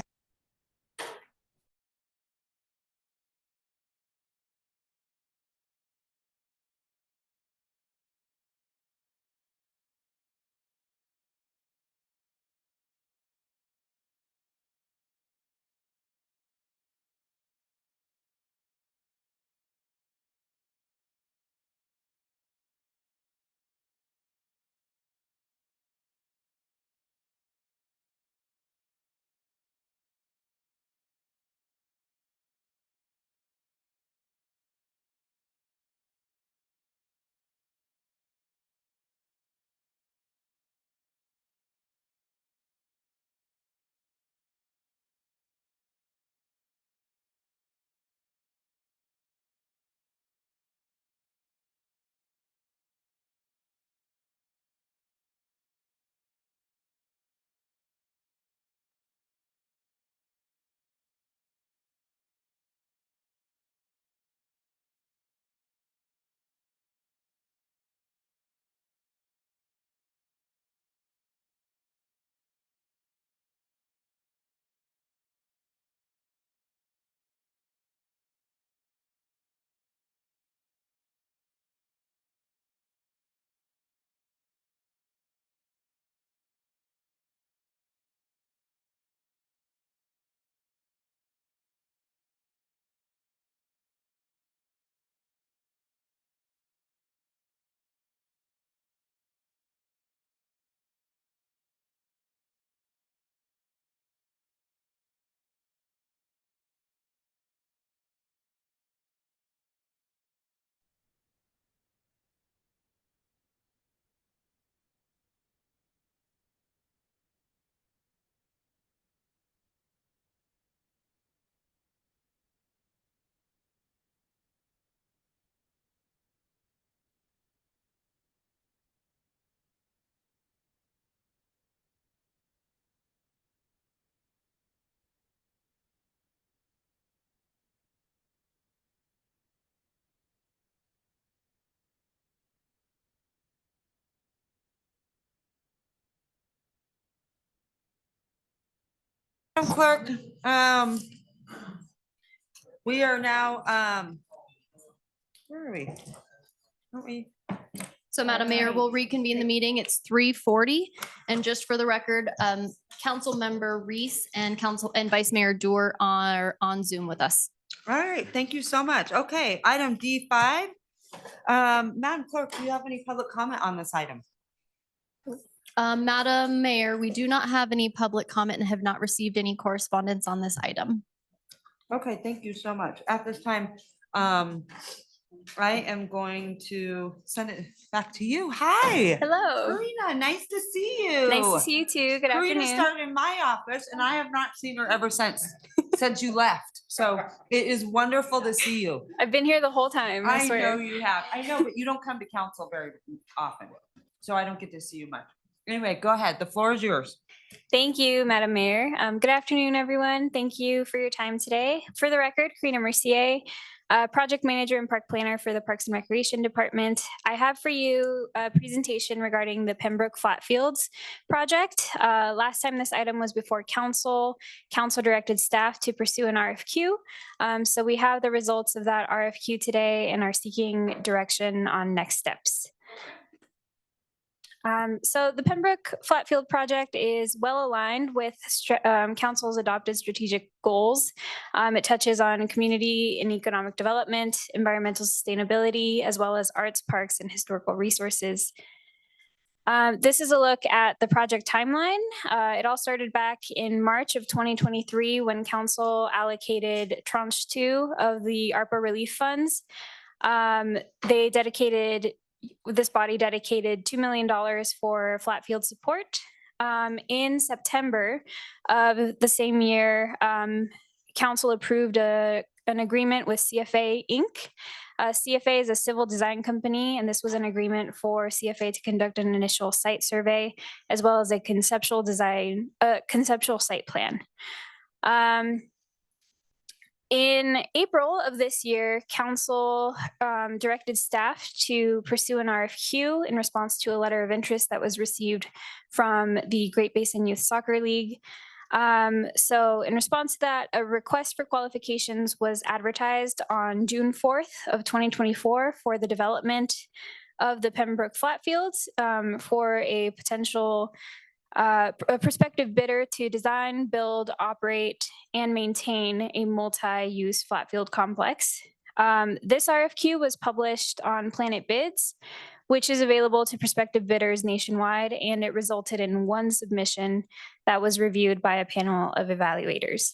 Madam Clerk, we are now, where are we? Aren't we? So Madam Mayor, we'll reconvene the meeting. It's 3:40. And just for the record, Council Member Reese and Vice Mayor Dewar are on Zoom with us. All right, thank you so much. Okay, item D5. Madam Clerk, do you have any public comment on this item? Madam Mayor, we do not have any public comment and have not received any correspondence on this item. Okay, thank you so much. At this time, I am going to send it back to you. Hi. Hello. Karina, nice to see you. Nice to see you too. Good Karina afternoon. started in my office and I have not seen her ever since you left. So it is wonderful to see you. I've been here the whole time, I I swear. know you have. I know, but you don't come to council very often, so I don't get to see you much. Anyway, go ahead. The floor is yours. Thank you, Madam Mayor. Good afternoon, everyone. Thank you for your time today. For the record, Karina Mercier, Project Manager and Park Planner for the Parks and Recreation Department. I have for you a presentation regarding the Pembroke Flat Fields project. Last time this item was before council directed staff to pursue an RFQ. So we have the results of that RFQ today and are seeking direction on next steps. So the Pembroke Flatfield project is well aligned with council's adopted strategic goals. It touches on community and economic development, environmental sustainability, as well as arts, parks, and historical resources. This is a look at the project timeline. It all started back in March of 2023 when council allocated tranche 2 of the ARPA relief funds. This body dedicated $2 million for flat field support. In September of the same year, council approved an agreement with CFA Inc. CFA is a civil design company, and this was an agreement for CFA to conduct an initial site survey as well as a conceptual site plan. In April of this year, council directed staff to pursue an RFQ in response to a letter of interest that was received from the Great Basin Youth Soccer League. So in response to that, a request for qualifications was advertised on June 4th of 2024 for the development of the Pembroke Flatfields for a potential a prospective bidder to design, build, operate, and maintain a multi-use flatfield complex. This RFQ was published on Planet Bids, which is available to prospective bidders nationwide, and it resulted in one submission that was reviewed by a panel of evaluators.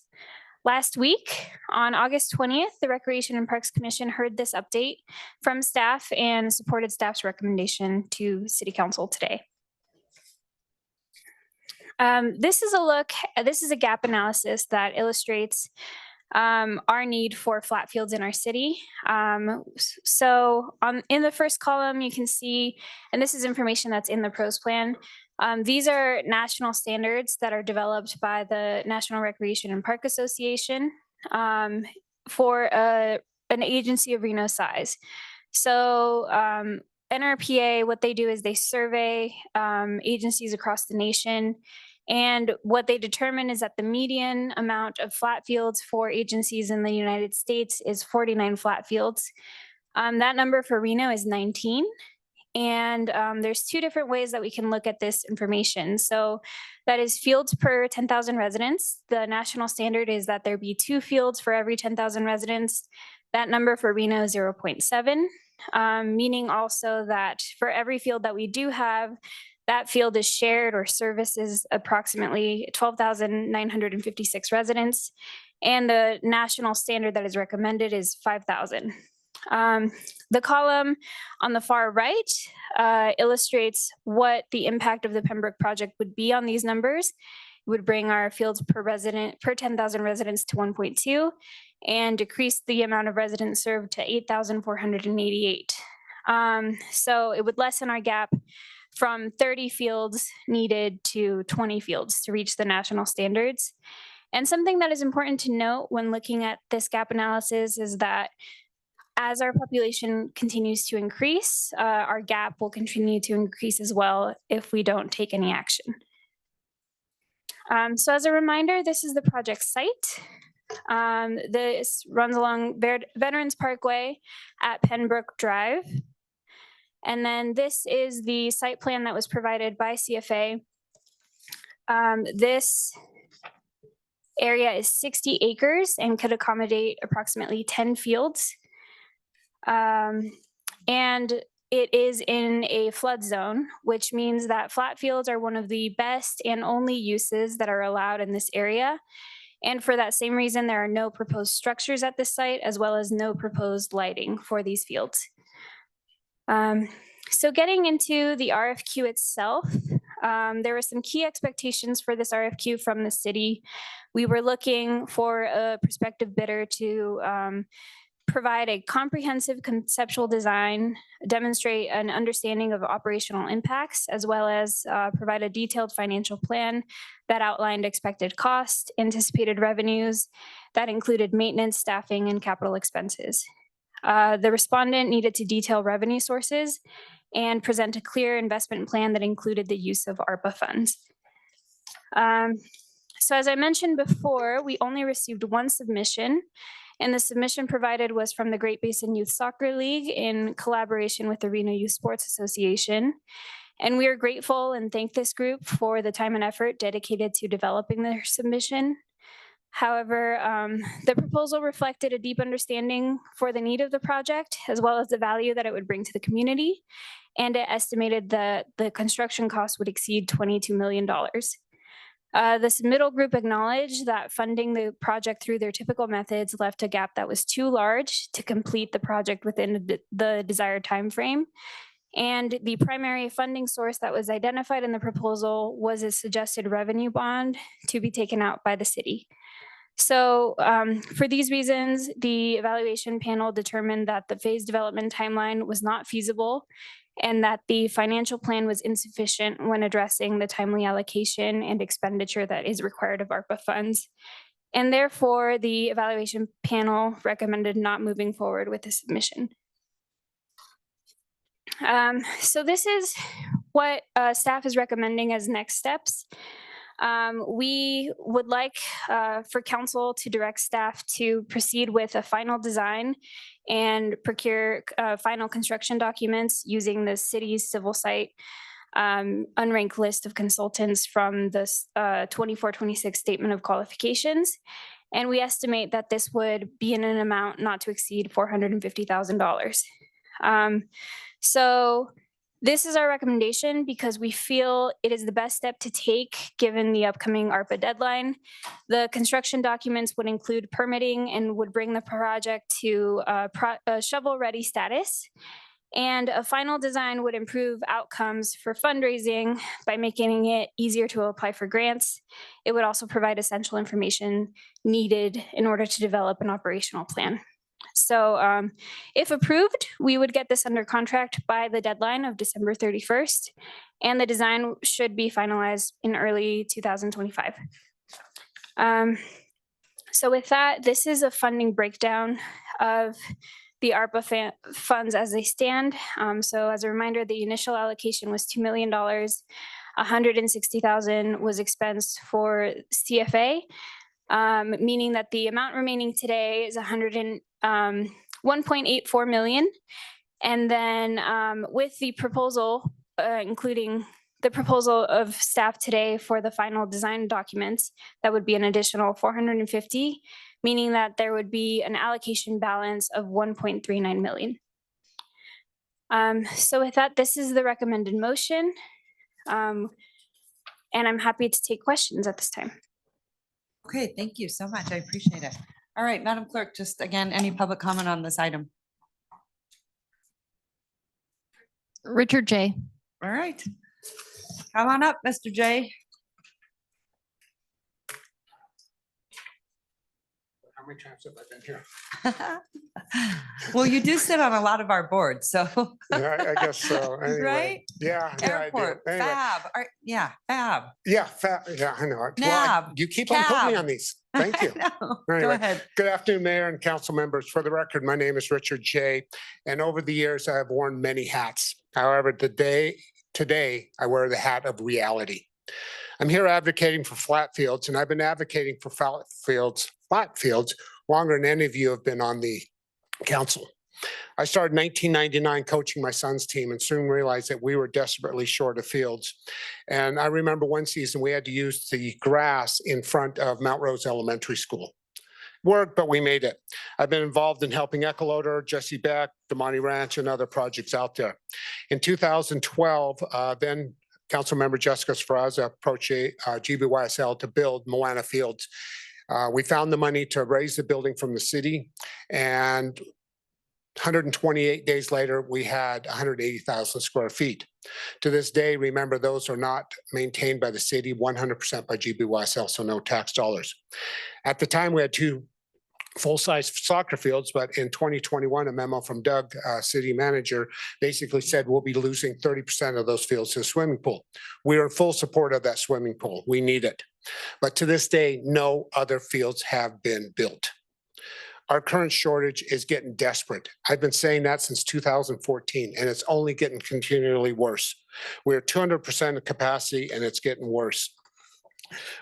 Last week, on August 20th, the Recreation and Parks Commission heard this update from staff and supported staff's recommendation to City Council today. This is a gap analysis that illustrates our need for flat fields in our city. In the first column, you can see, and this is information that's in the pros plan. These are national standards that are developed by the National Recreation and Park Association for an agency of Reno size. So NRPA, what they do is they survey agencies across the nation. And what they determine is that the median amount of flat fields for agencies in the United States is 49 flat fields. That number for Reno is 19. And there's two different ways that we can look at this information. So that is fields per 10,000 residents. The national standard is that there be 2 fields for every 10,000 residents. That number for Reno is 0.7, meaning also that for every field that we do have, that field is shared or services approximately 12,956 residents, and the national standard that is recommended is 5,000. The column on the far right illustrates what the impact of the Pembroke project would be on these numbers. It would bring our fields per 10,000 residents to 1.2 and decrease the amount of residents served to 8,488. So it would lessen our gap from 30 fields needed to 20 fields to reach the national standards. And something that is important to note when looking at this gap analysis is that as our population continues to increase, our gap will continue to increase as well if we don't take any action. So as a reminder, this is the project site. This runs along Veterans Parkway at Pembroke Drive. And then this is the site plan that was provided by CFA. This area is 60 acres and could accommodate approximately 10 fields. And it is in a flood zone, which means that flat fields are one of the best and only uses that are allowed in this area. And for that same reason, there are no proposed structures at this site, as well as no proposed lighting for these fields. So getting into the RFQ itself, there were some key expectations for this RFQ from the city. We were looking for a prospective bidder to provide a comprehensive conceptual design, demonstrate an understanding of operational impacts, as well as provide a detailed financial plan that outlined expected cost, anticipated revenues, that included maintenance, staffing, and capital expenses. The respondent needed to detail revenue sources and present a clear investment plan that included the use of ARPA funds. So as I mentioned before, we only received one submission, and the submission provided was from the Great Basin Youth Soccer League in collaboration with the Reno Youth Sports Association. And we are grateful and thank this group for the time and effort dedicated to developing their submission. However, the proposal reflected a deep understanding for the need of the project, as well as the value that it would bring to the community. And it estimated that the construction cost would exceed $22 million. This middle group acknowledged that funding the project through their typical methods left a gap that was too large to complete the project within the desired timeframe. And the primary funding source that was identified in the proposal was a suggested revenue bond to be taken out by the city. So for these reasons, the evaluation panel determined that the phase development timeline was not feasible and that the financial plan was insufficient when addressing the timely allocation and expenditure that is required of ARPA funds. And therefore, the evaluation panel recommended not moving forward with the submission. So this is what staff is recommending as next steps. We would like for council to direct staff to proceed with a final design and procure final construction documents using the city's civil site unranked list of consultants from the 24-26 statement of qualifications. And we estimate that this would be in an amount not to exceed $450,000. So this is our recommendation because we feel it is the best step to take given the upcoming ARPA deadline. The construction documents would include permitting and would bring the project to a shovel-ready status. And a final design would improve outcomes for fundraising by making it easier to apply for grants. It would also provide essential information needed in order to develop an operational plan. So if approved, we would get this under contract by the deadline of December 31st, and the design should be finalized in early 2025. So with that, this is a funding breakdown of the ARPA funds as they stand. So as a reminder, the initial allocation was $2 million. $160,000 was expensed for CFA, meaning that the amount remaining today is 1.84 million. And then with the proposal, including the proposal of staff today for the final design documents, that would be an additional 450, meaning that there would be an allocation balance of 1.39 million. So with that, this is the recommended motion. And I'm happy to take questions at this time. Okay, thank you so much. I appreciate it. All right, Madam Clerk, just again, any public comment on this item? Richard J. All right. Come on up, Mr. J. How many times have I been here? Well, you do sit on a lot of our boards, so. Yeah, I guess so. Anyway, Right? Yeah. I do. Airport, Anyway, FAB, yeah, FAB. Yeah, yeah, I know. Well, NAB, you keep on putting me CAB. on these. Thank you. Go Anyway, ahead. Good afternoon, Mayor and council members. For the record, my name is Richard J. And over the years, I have worn many hats. However, today I wear the hat of reality. I'm here advocating for flat fields, and I've been advocating for flat fields longer than any of you have been on the council. I started in 1999 coaching my son's team and soon realized that we were desperately short of fields. And I remember one season we had to use the grass in front of Mount Rose Elementary School. Worked, but we made it. I've been involved in helping Echoloader, Jesse Beck, DeMonte Ranch, and other projects out there. In 2012, then Councilmember Jessica Sferraza approached GBYSL to build Moana Fields. We found the money to raise the building from the city, and 128 days later, we had 180,000 square feet. To this day, remember, those are not maintained by the city, 100% by GBYSL, so no tax dollars. At the time, we had 2 full-size soccer fields, but in 2021, a memo from Doug, city manager, basically said we'll be losing 30% of those fields to the swimming pool. We are in full support of that swimming pool. We need it. But to this day, no other fields have been built. Our current shortage is getting desperate. I've been saying that since 2014, and it's only getting continually worse. We're 200% of capacity, and it's getting worse.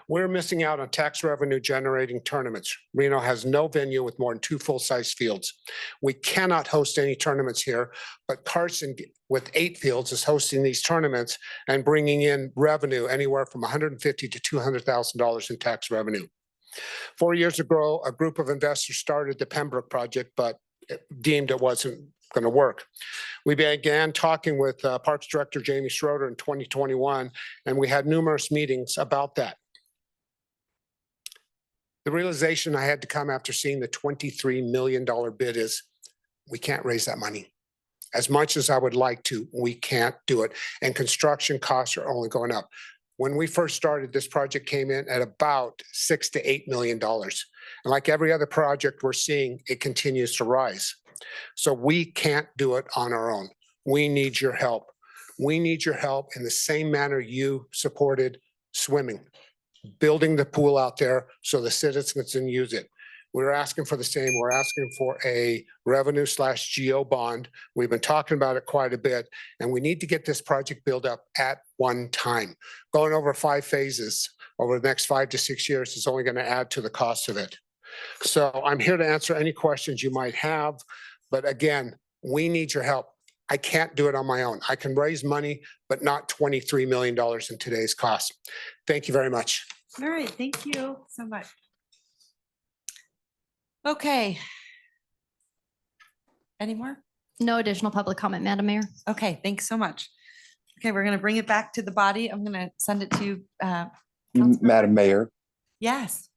We're missing out on tax revenue generating tournaments. Reno has no venue with more than 2 full-size fields. We cannot host any tournaments here, but Carson with 8 fields is hosting these tournaments and bringing in revenue anywhere from $150,000 to $200,000 in tax revenue. 4 years ago, a group of investors started the Pembroke project, but deemed it wasn't going to work. We began talking with Parks Director Jamie Schroeder in 2021, and we had numerous meetings about that. The realization I had to come after seeing the $23 million bid is we can't raise that money. As much as I would like to, we can't do it. And construction costs are only going up. When we first started, this project came in at about $6 to $8 million. And like every other project we're seeing, it continues to rise. So we can't do it on our own. We need your help. We need your help in the same manner you supported swimming, building the pool out there so the citizens can use it. We're asking for the same. We're asking for a revenue/GO bond. We've been talking about it quite a bit, and we need to get this project built up at one time. Going over 5 phases over the next 5 to 6 years is only going to add to the cost of it. So I'm here to answer any questions you might have. But again, we need your help. I can't do it on my own. I can raise money, but not $23 million in today's cost. Thank you very much. All right, thank you so much. Okay. Any more? No additional public comment, Madam Mayor. Okay, thanks so much. Okay, we're going to bring it back to the body. I'm going to send it to Madam Mayor, yes.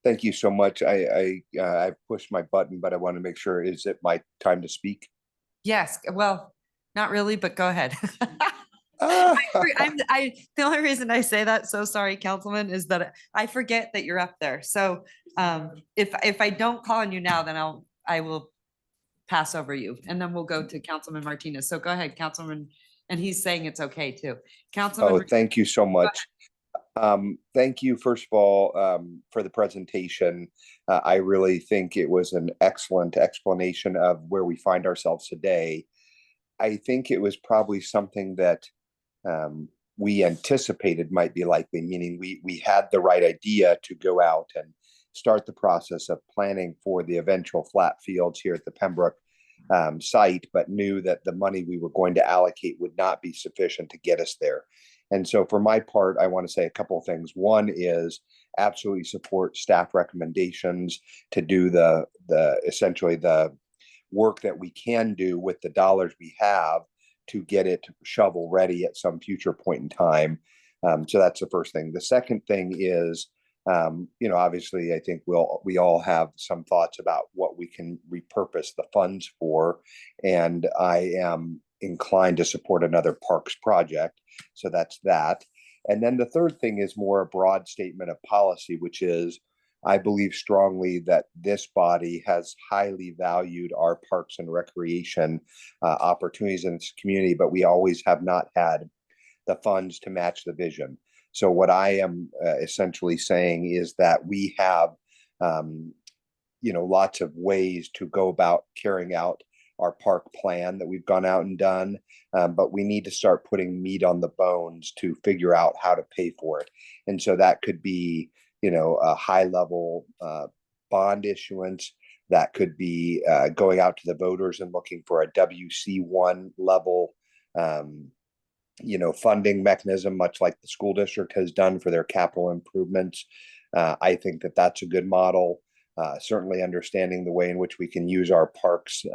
thank you so much. I pushed my button, but I want to make sure, is it my time to speak? Yes, well, not really, but go ahead. Ah. The only reason I say that, so sorry, Councilman, is that I forget that you're up there. So if I don't call on you now, then I will pass over you, and then we'll go to Councilman Martinez. So go ahead, Councilman, and he's saying it's okay too. Councilman. Oh, thank you so much. Thank you, first of all, for the presentation. I really think it was an excellent explanation of where we find ourselves today. I think it was probably something that we anticipated might be likely, meaning we had the right idea to go out and start the process of planning for the eventual flat fields here at the Pembroke site, but knew that the money we were going to allocate would not be sufficient to get us there. And so for my part, I want to say a couple of things. One is absolutely support staff recommendations to do the essentially the work that we can do with the dollars we have to get it shovel ready at some future point in time. So that's the first thing. The second thing is, obviously, I think we all have some thoughts about what we can repurpose the funds for, and I am inclined to support another parks project. So that's that. And then the third thing is more a broad statement of policy, which is I believe strongly that this body has highly valued our parks and recreation opportunities in this community, but we always have not had the funds to match the vision. So what I am essentially saying is that we have, lots of ways to go about carrying out our park plan that we've gone out and done, but we need to start putting meat on the bones to figure out how to pay for it. And so that could be, a high level bond issuance. That could be going out to the voters and looking for a WC1 level, funding mechanism, much like the school district has done for their capital improvements. I think that that's a good model. Certainly understanding the way in which we can use our parks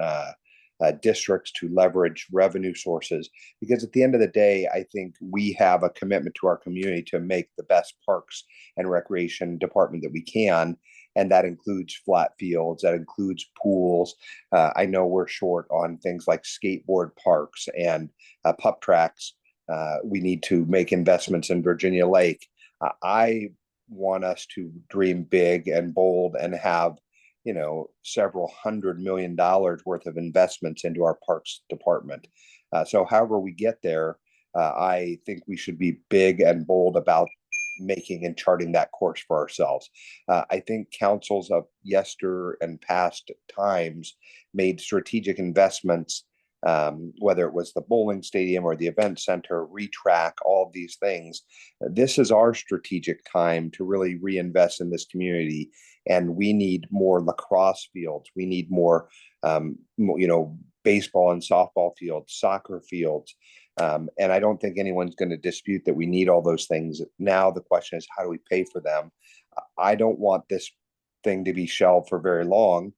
districts to leverage revenue sources, because at the end of the day, I think we have a commitment to our community to make the best parks and recreation department that we can. And that includes flat fields, that includes pools. I know we're short on things like skateboard parks and pup tracks. We need to make investments in Virginia Lake. I want us to dream big and bold and have several $100 million worth of investments into our parks department. So however we get there, I think we should be big and bold about making and charting that course for ourselves. I think councils of yester and past times made strategic investments, whether it was the bowling stadium or the event center, retrack, all of these things. This is our strategic time to really reinvest in this community. And we need more lacrosse fields. We need more, baseball and softball fields, soccer fields. And I don't think anyone's going to dispute that we need all those things. Now the question is, how do we pay for them? I don't want this thing to be shelved for very long.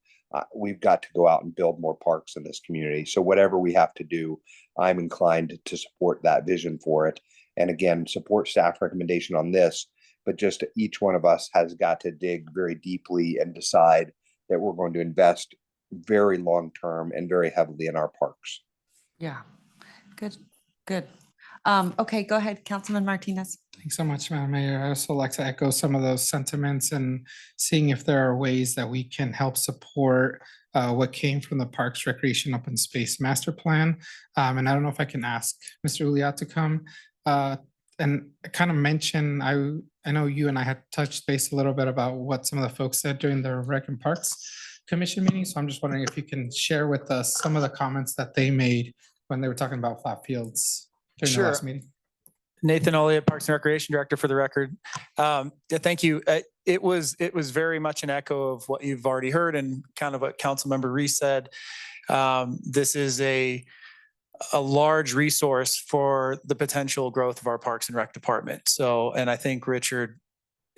We've got to go out and build more parks in this community. So whatever we have to do, I'm inclined to support that vision for it. And again, support staff recommendation on this, but just each one of us has got to dig very deeply and decide that we're going to invest very long-term and very heavily in our parks. Yeah, good, good. Okay, go ahead, Councilman Martinez. Thanks so much, Madam Mayor. I also like to echo some of those sentiments and seeing if there are ways that we can help support what came from the Parks Recreation Open Space Master Plan. And I don't know if I can ask Mr. Uliat to come and kind of mention, I know you and I had touched base a little bit about what some of the folks said during the Rec and Parks Commission meeting. So I'm just wondering if you can share with us some of the comments that they made when they were talking about flat fields during the Sure. last meeting. Nathan Olliott, Parks and Recreation Director for the record. Yeah, thank you. It was very much an echo of what you've already heard and kind of what Councilmember Reese said. This is a large resource for the potential growth of our Parks and Rec department. So, and I think Richard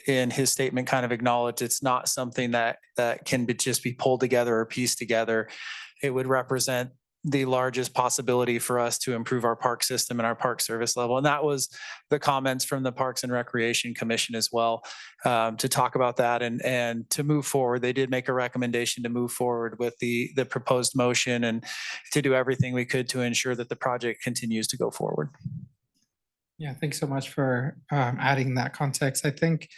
in his statement kind of acknowledged it's not something that can just be pulled together or pieced together. It would represent the largest possibility for us to improve our park system and our park service level. And that was the comments from the Parks and Recreation Commission as well, to talk about that and to move forward. They did make a recommendation to move forward with the proposed motion and to do everything we could to ensure that the project continues to go forward. Yeah, thanks so much for adding that context. I think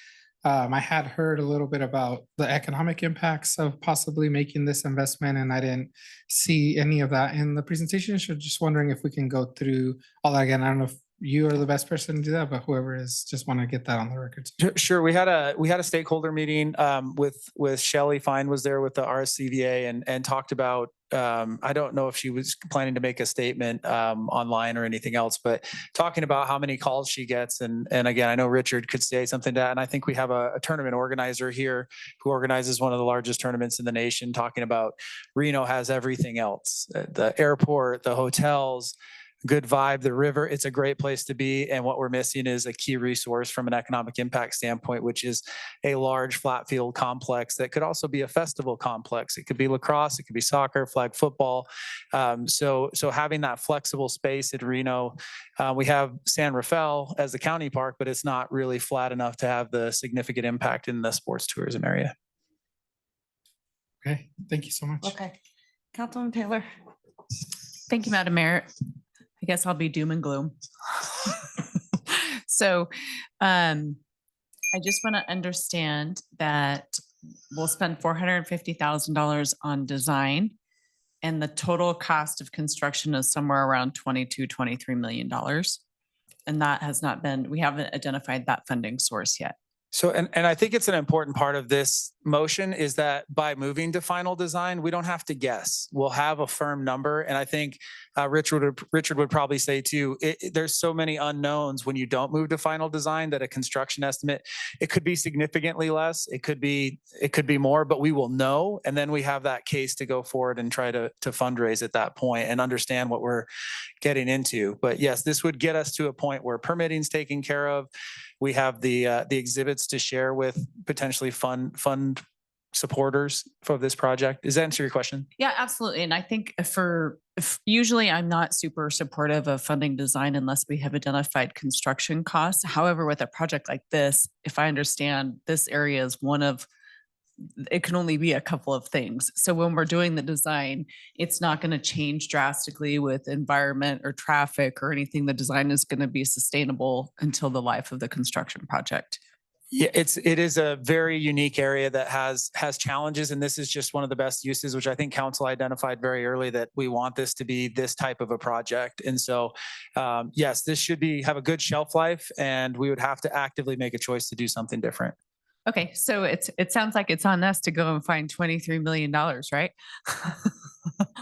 I had heard a little bit about the economic impacts of possibly making this investment, and I didn't see any of that in the presentation. So just wondering if we can go through all that again. I don't know if you are the best person to do that, but whoever is, just want to get that on the record. Sure. We had a stakeholder meeting with Shelley Fine was there with the RSCVA and talked about, I don't know if she was planning to make a statement online or anything else, but talking about how many calls she gets. And again, I know Richard could say something to that. And I think we have a tournament organizer here who organizes one of the largest tournaments in the nation, talking about Reno has everything else, the airport, the hotels, good vibe, the river. It's a great place to be. And what we're missing is a key resource from an economic impact standpoint, which is a large flat field complex that could also be a festival complex. It could be lacrosse, it could be soccer, flag football. So having that flexible space at Reno, we have San Rafael as the county park, but it's not really flat enough to have the significant impact in the sports tourism area. Okay, thank you so much. Okay, Councilman Taylor. Thank you, Madam Mayor. I guess I'll be doom and gloom. So I just want to understand that we'll spend $450,000 on design and the total cost of construction is somewhere around $23 million. And that has not been, we haven't identified that funding source yet. So, and I think it's an important part of this motion is that by moving to final design, we don't have to guess. We'll have a firm number. And I think Richard would probably say too, there's so many unknowns when you don't move to final design that a construction estimate, it could be significantly less. It could be more, but we will know. And then we have that case to go forward and try to fundraise at that point and understand what we're getting into. But yes, this would get us to a point where permitting's taken care of. We have the exhibits to share with potentially fund supporters for this project. Does that answer your question? Yeah, absolutely. And I think usually I'm not super supportive of funding design unless we have identified construction costs. However, with a project like this, if I understand this area is one of, it can only be a couple of things. So when we're doing the design, it's not going to change drastically with environment or traffic or anything. The design is going to be sustainable until the life of the construction project. Yeah, it is a very unique area that has challenges, and this is just one of the best uses, which I think council identified very early that we want this to be this type of a project. And so, yes, this should have a good shelf life, and we would have to actively make a choice to do something different. Okay, so it sounds like it's on us to go and find $23 million, right?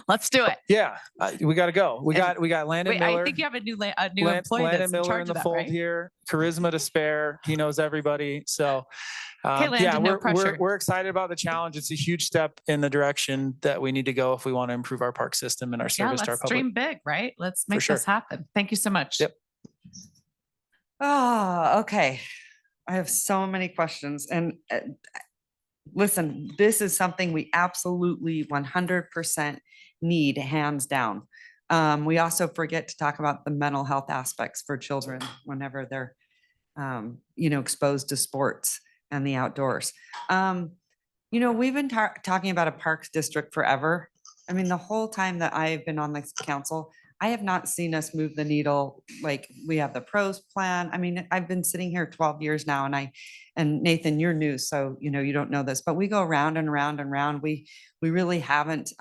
Let's do it. Yeah, we got to go. We got Landon Wait, Miller. I think you have a new employee Landon that's in Miller charge in the of that, fold right? here. Charisma to spare. He knows everybody. So, Okay, Landon, yeah, no pressure. we're excited about the challenge. It's a huge step in the direction that we need to go if we want to improve our park system and our service to our Let's public. dream big, right? Let's make sure. this happen. Thank you so much. Yep. Oh, okay. I have so many questions and listen, this is something we absolutely 100% need, hands down. We also forget to talk about the mental health aspects for children whenever they're, exposed to sports and the outdoors. We've been talking about a parks district forever. I mean, the whole time that I've been on this council, I have not seen us move the needle. Like we have the pros plan. I mean, I've been sitting here 12 years now and Nathan, you're new, so you know, you don't know this, but we go round and round and round. We really haven't,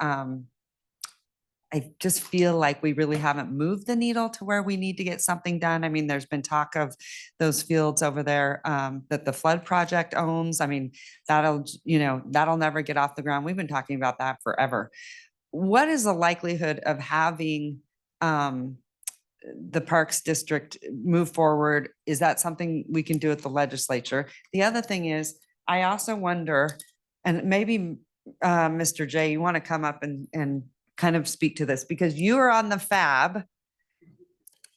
I just feel like we really haven't moved the needle to where we need to get something done. I mean, there's been talk of those fields over there that the flood project owns. I mean, that'll never get off the ground. We've been talking about that forever. What is the likelihood of having the Parks District move forward? Is that something we can do at the legislature? The other thing is, I also wonder, and maybe Mr. J, you want to come up and kind of speak to this because you are on the FAB.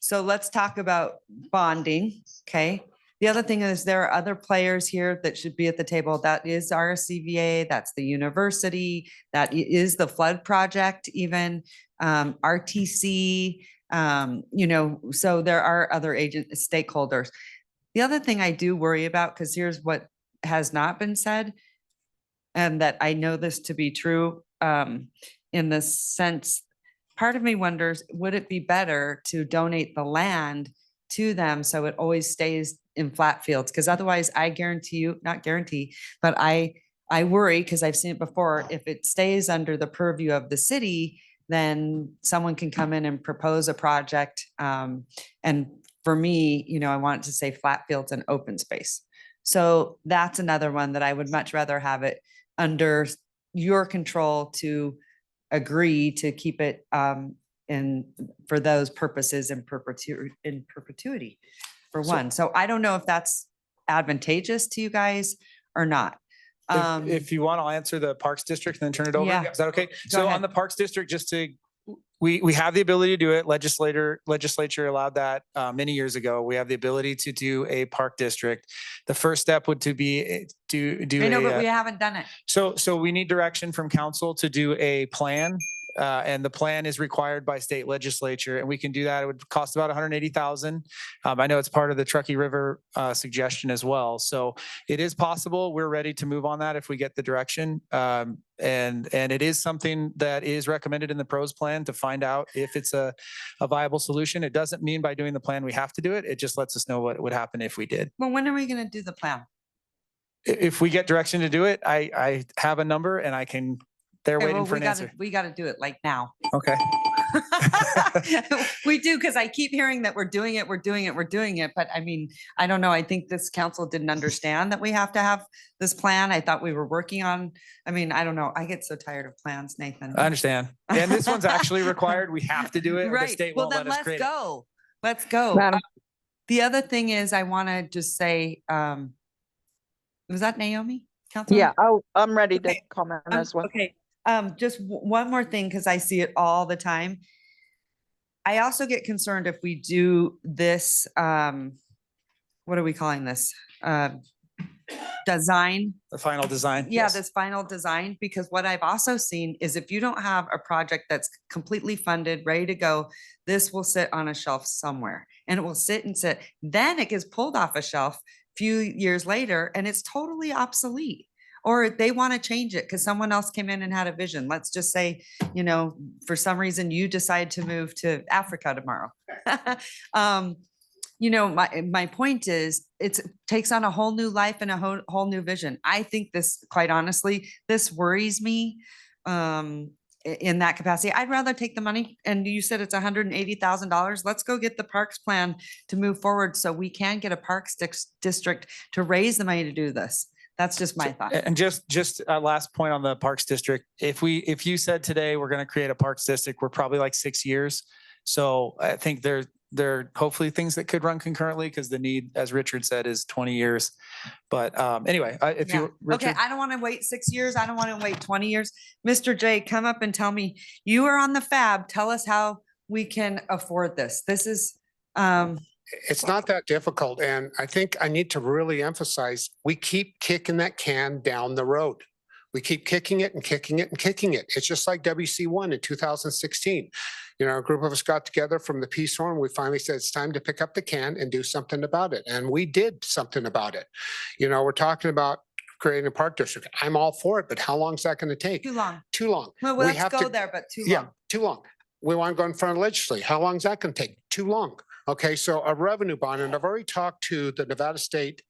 So let's talk about bonding, okay? The other thing is there are other players here that should be at the table. That is our CVA, that's the university, that is the flood project, even RTC, so there are other stakeholders. The other thing I do worry about, because here's what has not been said, and that I know this to be true, in the sense, part of me wonders, would it be better to donate the land to them so it always stays in flat fields? Because otherwise, I guarantee you, not guarantee, but I worry, because I've seen it before, if it stays under the purview of the city, then someone can come in and propose a project. And for me, I want it to say flat fields and open space. So that's another one that I would much rather have it under your control to agree to keep it for those purposes in perpetuity for one. So I don't know if that's advantageous to you guys or not. If you want, I'll answer the Parks District and then turn it over. Yeah. Is that okay? Go So ahead. on the Parks District, we have the ability to do it. Legislature allowed that many years ago. We have the ability to do a park district. The first step would to be do I know, a, but we haven't done it. So we need direction from council to do a plan. And the plan is required by state legislature, and we can do that. It would cost about 180,000. I know it's part of the Truckee River suggestion as well. So it is possible. We're ready to move on that if we get the direction. And it is something that is recommended in the pros plan to find out if it's a viable solution. It doesn't mean by doing the plan we have to do it. It just lets us know what would happen if we did. Well, when are we going to do the plan? If we get direction to do it, I have a number and I can. They're Okay, waiting well, for an answer. We got to do it like now. Okay. We do, because I keep hearing that we're doing it. But I mean, I don't know. I think this council didn't understand that we have to have this plan. I thought we were working on, I mean, I don't know. I get so tired of plans, Nathan. I understand. And this one's actually required. We have to do it. Or the Right. state Well, won't then let us let's create go. Let's go. Madam- The other thing is I want to just say, was that Naomi? Councilwoman? Yeah, I'm ready to comment as well. Okay. Just one more thing, because I see it all the time. I also get concerned if we do this, what are we calling this? Design. The final design. Yeah, yes. this final design, because what I've also seen is if you don't have a project that's completely funded, ready to go, this will sit on a shelf somewhere and it will sit and sit. Then it gets pulled off a shelf a few years later and it's totally obsolete. Or they want to change it because someone else came in and had a vision. Let's just say, for some reason you decide to move to Africa tomorrow. My point is it takes on a whole new life and a whole new vision. I think this, quite honestly, this worries me in that capacity. I'd rather take the money, and you said it's $180,000. Let's go get the parks plan to move forward so we can get a parks district to raise the money to do this. That's just my thought. And just a last point on the Parks District. If you said today we're going to create a Parks District, we're probably like 6 years. So I think there are hopefully things that could run concurrently because the need, as Richard said, is 20 years. But anyway, if you, Richard. Okay, I don't want to wait 6 years. I don't want to wait 20 years. Mr. J, come up and tell me, you are on the FAB. Tell us how we can afford this. This is, It's not that difficult. And I think I need to really emphasize, we keep kicking that can down the road. We keep kicking it and kicking it and kicking it. It's just like WC1 in 2016. A group of us got together from the Peace Corps and we finally said it's time to pick up the can and do something about it. And we did something about it. We're talking about creating a park district. I'm all for it, but how long is that going to take? too long. Too long. Well, We let's have go to- there, but too Yeah, long. too long. we want to go in front of the legislature. How long is that going to take? Too long. Okay, so a revenue bond, and I've already talked to the Nevada State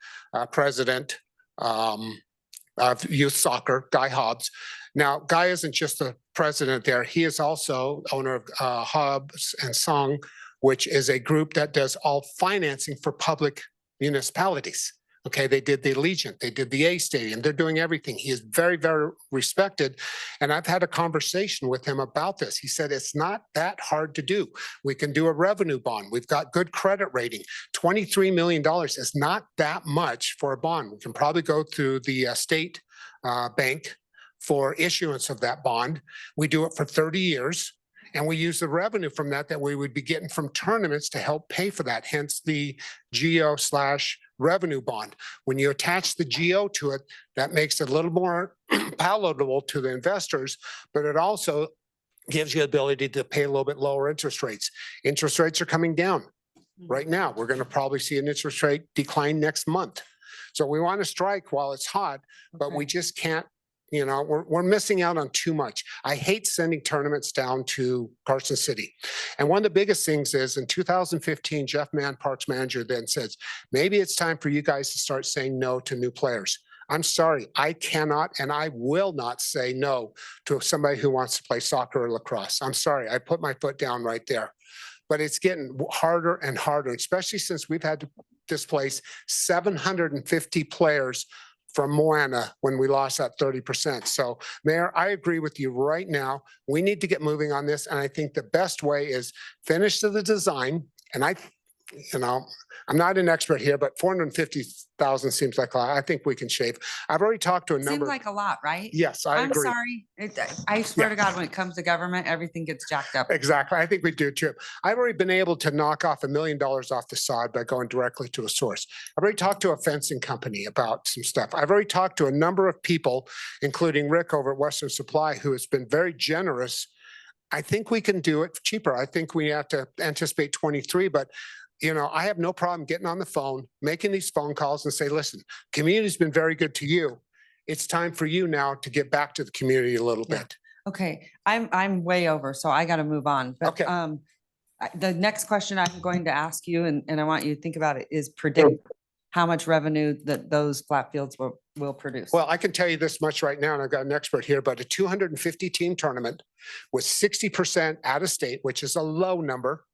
president of youth soccer, Guy Hobbs. Now, Guy isn't just the president there. He is also owner of Hobbs and Song, which is a group that does all financing for public municipalities. Okay, they did the Allegiant, they did the A Stadium, they're doing everything. He is very, very respected. And I've had a conversation with him about this. He said, it's not that hard to do. We can do a revenue bond. We've got good credit rating. $23 million is not that much for a bond. We can probably go through the state bank for issuance of that bond. We do it for 30 years. And we use the revenue from that we would be getting from tournaments to help pay for that, hence the GO/revenue bond. When you attach the GO to it, that makes it a little more palatable to the investors, but it also gives you the ability to pay a little bit lower interest rates. Interest rates are coming down right now. We're going to probably see an interest rate decline next month. So we want to strike while it's hot, but we just can't. You know, we're missing out on too much. I hate sending tournaments down to Carson City. And one of the biggest things is in 2015, Jeff Mann, Parks manager, then says, maybe it's time for you guys to start saying no to new players. I'm sorry, I cannot and I will not say no to somebody who wants to play soccer or lacrosse. I'm sorry, I put my foot down right there. But it's getting harder and harder, especially since we've had to displace 750 players from Moana when we lost that 30%. So Mayor, I agree with you right now. We need to get moving on this. And I think the best way is finish the design. And I'm not an expert here, but 450,000 seems like a lot. I think we can shave. I've already talked to a number. Seems like a lot, right? Yes, I I'm agree. sorry. I swear to God, when it comes to government, everything gets jacked up. Exactly. I think we do too. I've already been able to knock off $1 million off the side by going directly to a source. I've already talked to a fencing company about some stuff. I've already talked to a number of people, including Rick over at Western Supply, who has been very generous. I think we can do it cheaper. I think we have to anticipate 23, but I have no problem getting on the phone, making these phone calls and say, listen, community's been very good to you. It's time for you now to get back to the community a little bit. Okay, I'm way over, so I got to move on. But the next question I'm going to ask you, and I want you to think about it, is predict how much revenue that those flat fields will produce. Well, I can tell you this much right now, and I've got an expert here, but a 250 team tournament with 60% out of state, which is a low number,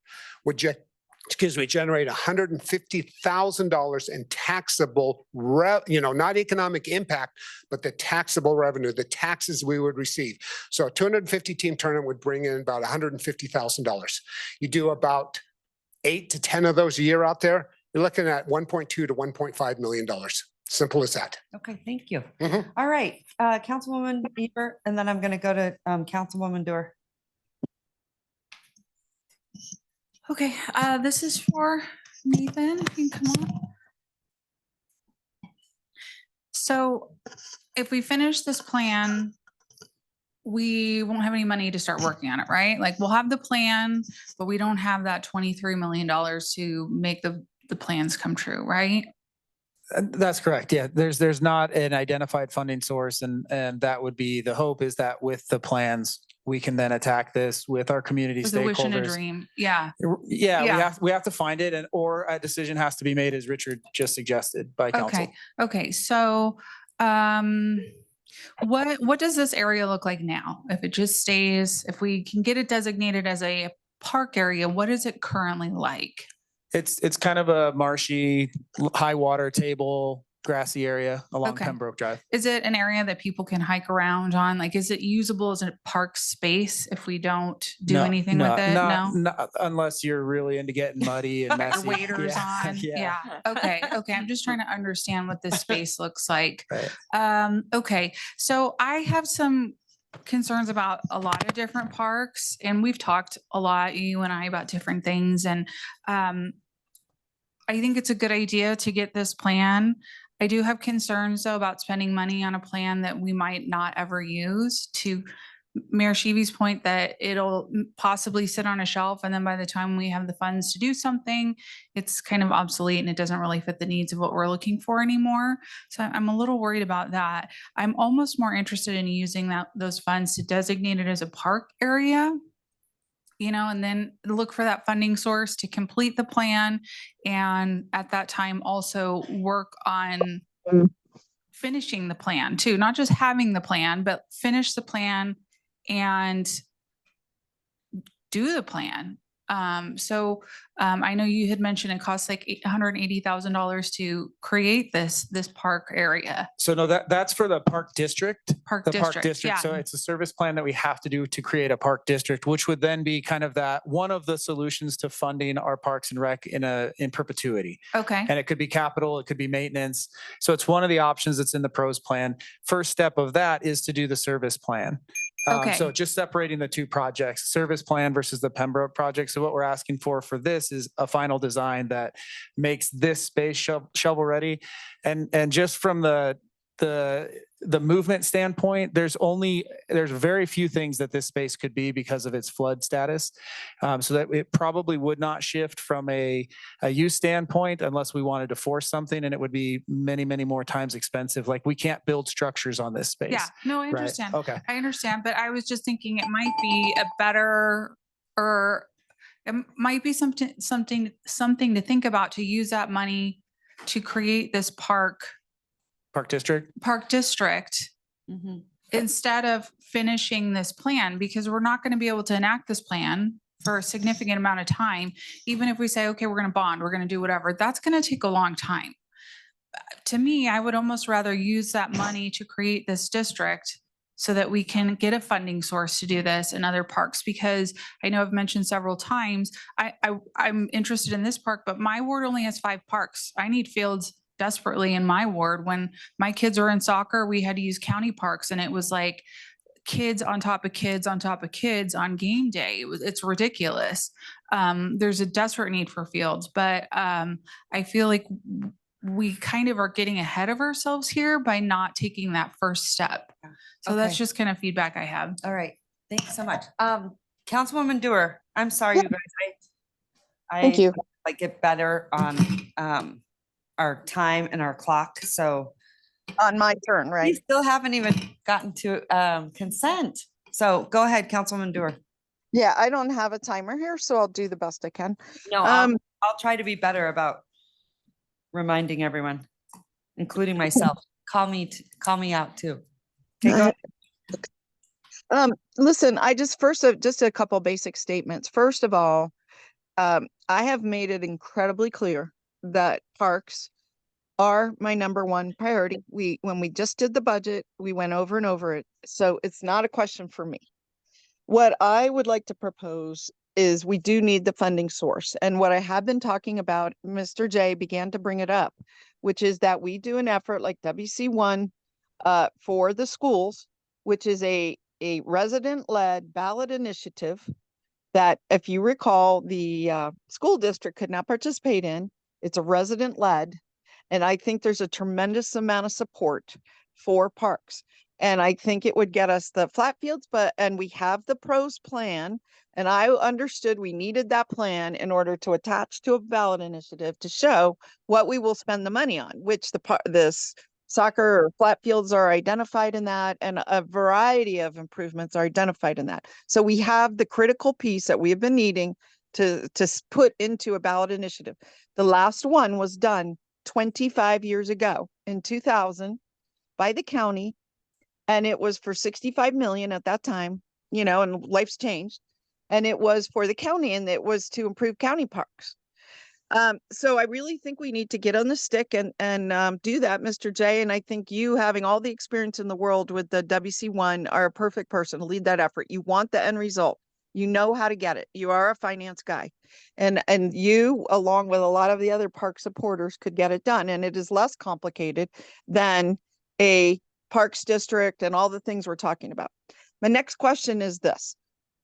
would generate $150,000 in taxable, not economic impact, but the taxable revenue, the taxes we would receive. So a 250 team tournament would bring in about $150,000. You do about 8 to 10 of those a year out there, you're looking at $1.2 to $1.5 million. Simple as that. Okay, thank you. All right, Councilwoman Bieber, and then I'm going to go to Councilwoman Dorr. Okay, this is for Nathan. You can come on. So if we finish this plan, we won't have any money to start working on it, right? Like we'll have the plan, but we don't have that $23 million to make the plans come true, right? That's correct. Yeah, there's not an identified funding source, and that would be the hope is that with the plans, we can then attack this with our community With a wish and a stakeholders. dream. Yeah. Yeah, we have to find it, or a decision has to be made, as Richard just suggested, by council. Okay. So, what does this area look like now? If it just stays, if we can get it designated as a park area, what is it currently like? It's kind of a marshy, high water table, grassy area along Okay. Pembroke Drive. Is it an area that people can hike around on? Like, is it usable as a park space if we don't do anything with it? Not unless you're really into getting muddy and messy. Waders on. Yeah. Okay. I'm just trying to understand what this space looks like. Right. Okay. So I have some concerns about a lot of different parks, and we've talked a lot, you and I, about different things. And I think it's a good idea to get this plan. I do have concerns though about spending money on a plan that we might not ever use. To Mayor Sheevy's point that it'll possibly sit on a shelf, and then by the time we have the funds to do something, it's kind of obsolete and it doesn't really fit the needs of what we're looking for anymore. So I'm a little worried about that. I'm almost more interested in using those funds to designate it as a park area. and then look for that funding source to complete the plan. And at that time, also work on finishing the plan too, not just having the plan, but finish the plan and do the plan. I know you had mentioned it costs like $180,000 to create this park area. So no, that's for the park district. The park district, district. So yeah. it's a service plan that we have to do to create a park district, which would then be kind of that one of the solutions to funding our parks and rec in perpetuity. Okay. And it could be capital, it could be maintenance. So it's one of the options that's in the pros plan. First step of that is to do the service plan. Okay. So just separating the two projects, service plan versus the Pembroke project. So what we're asking for this is a final design that makes this space shovel ready. And just from the movement standpoint, there's very few things that this space could be because of its flood status. So that it probably would not shift from a use standpoint unless we wanted to force something, and it would be many, many more times expensive. Like we can't build structures on this space. Yeah, no, I Right. understand. Okay. I understand, but I was just thinking it might be a better, or it might be something to think about, to use that money to create this park district. instead of finishing this plan, because we're not going to be able to enact this plan for a significant amount of time. Even if we say, okay, we're going to bond, we're going to do whatever, that's going to take a long time. To me, I would almost rather use that money to create this district so that we can get a funding source to do this in other parks, because I know I've mentioned several times, I'm interested in this park, but my ward only has 5 parks. I need fields desperately in my ward. When my kids were in soccer, we had to use county parks, and it was like kids on top of kids on top of kids on game day. It's ridiculous. There's a desperate need for fields, but I feel like we kind of are getting ahead of ourselves here by not taking that first step. So that's Okay. just kind of feedback I have. All right. Thanks so much. Councilwoman Dewar, I'm sorry, you guys. Thank you. Like get better on our time and our clock. So On my turn, we right? still haven't even gotten to consent. So go ahead, Councilwoman Dewar. Yeah, I don't have a timer here, so I'll do the best I can. No, I'll try to be better about reminding everyone, including myself. Call me out too. Okay, go ahead. Listen, just a couple basic statements. First of all, I have made it incredibly clear that parks are my number one priority. When we just did the budget, we went over and over it. So it's not a question for me. What I would like to propose is we do need the funding source. And what I have been talking about, Mr. J began to bring it up, which is that we do an effort like WC1 for the schools, which is a resident-led ballot initiative that, if you recall, the school district could not participate in. It's a resident-led. And I think there's a tremendous amount of support for parks. And I think it would get us the flat fields, and we have the pros plan. And I understood we needed that plan in order to attach to a ballot initiative to show what we will spend the money on, which this soccer or flat fields are identified in that, and a variety of improvements are identified in that. So we have the critical piece that we have been needing to put into a ballot initiative. The last one was done 25 years ago in 2000 by the county. And it was for 65 million at that time, and life's changed. And it was for the county, and it was to improve county parks. So I really think we need to get on the stick and do that, Mr. J. And I think you, having all the experience in the world with the WC1, are a perfect person to lead that effort. You want the end result. You know how to get it. You are a finance guy, and you, along with a lot of the other park supporters, could get it done. And it is less complicated than a parks district and all the things we're talking about. My next question is this.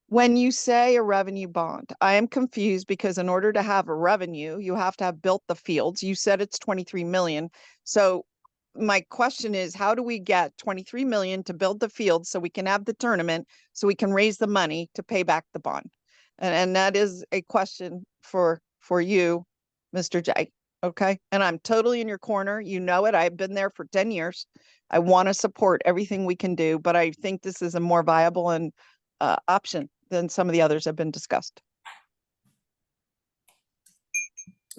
When you say a revenue bond, I am confused, because in order to have a revenue, you have to have built the fields. You said it's 23 million. So my question is, how do we get 23 million to build the field so we can have the tournament, so we can raise the money to pay back the bond? And that is a question for you, Mr. J. Okay. And I'm totally in your corner. You know it. I've been there for 10 years. I want to support everything we can do, but I think this is a more viable and option than some of the others have been discussed.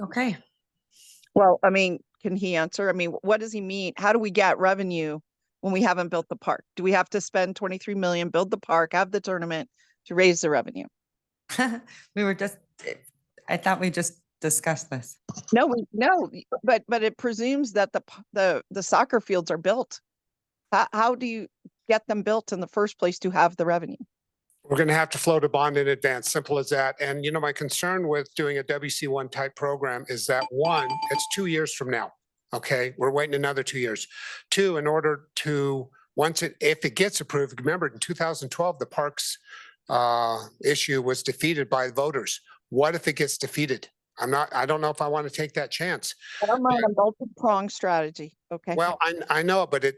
Okay. Well, I mean, can he answer? I mean, what does he mean? How do we get revenue when we haven't built the park? Do we have to spend 23 million, build the park, have the tournament to raise the revenue? We were just, I thought we just discussed this. No, but it presumes that the soccer fields are built. How do you get them built in the first place to have the revenue? We're going to have to float a bond in advance, simple as that. And, you know, my concern with doing a WC1 type program is that one, it's 2 years from now. Okay, we're waiting another 2 years. Two, in order to, if it gets approved, remember in 2012, the parks issue was defeated by voters. What if it gets defeated? I don't know if I want to take that chance. I don't mind a multi-pronged strategy. Okay. Well, I know, but it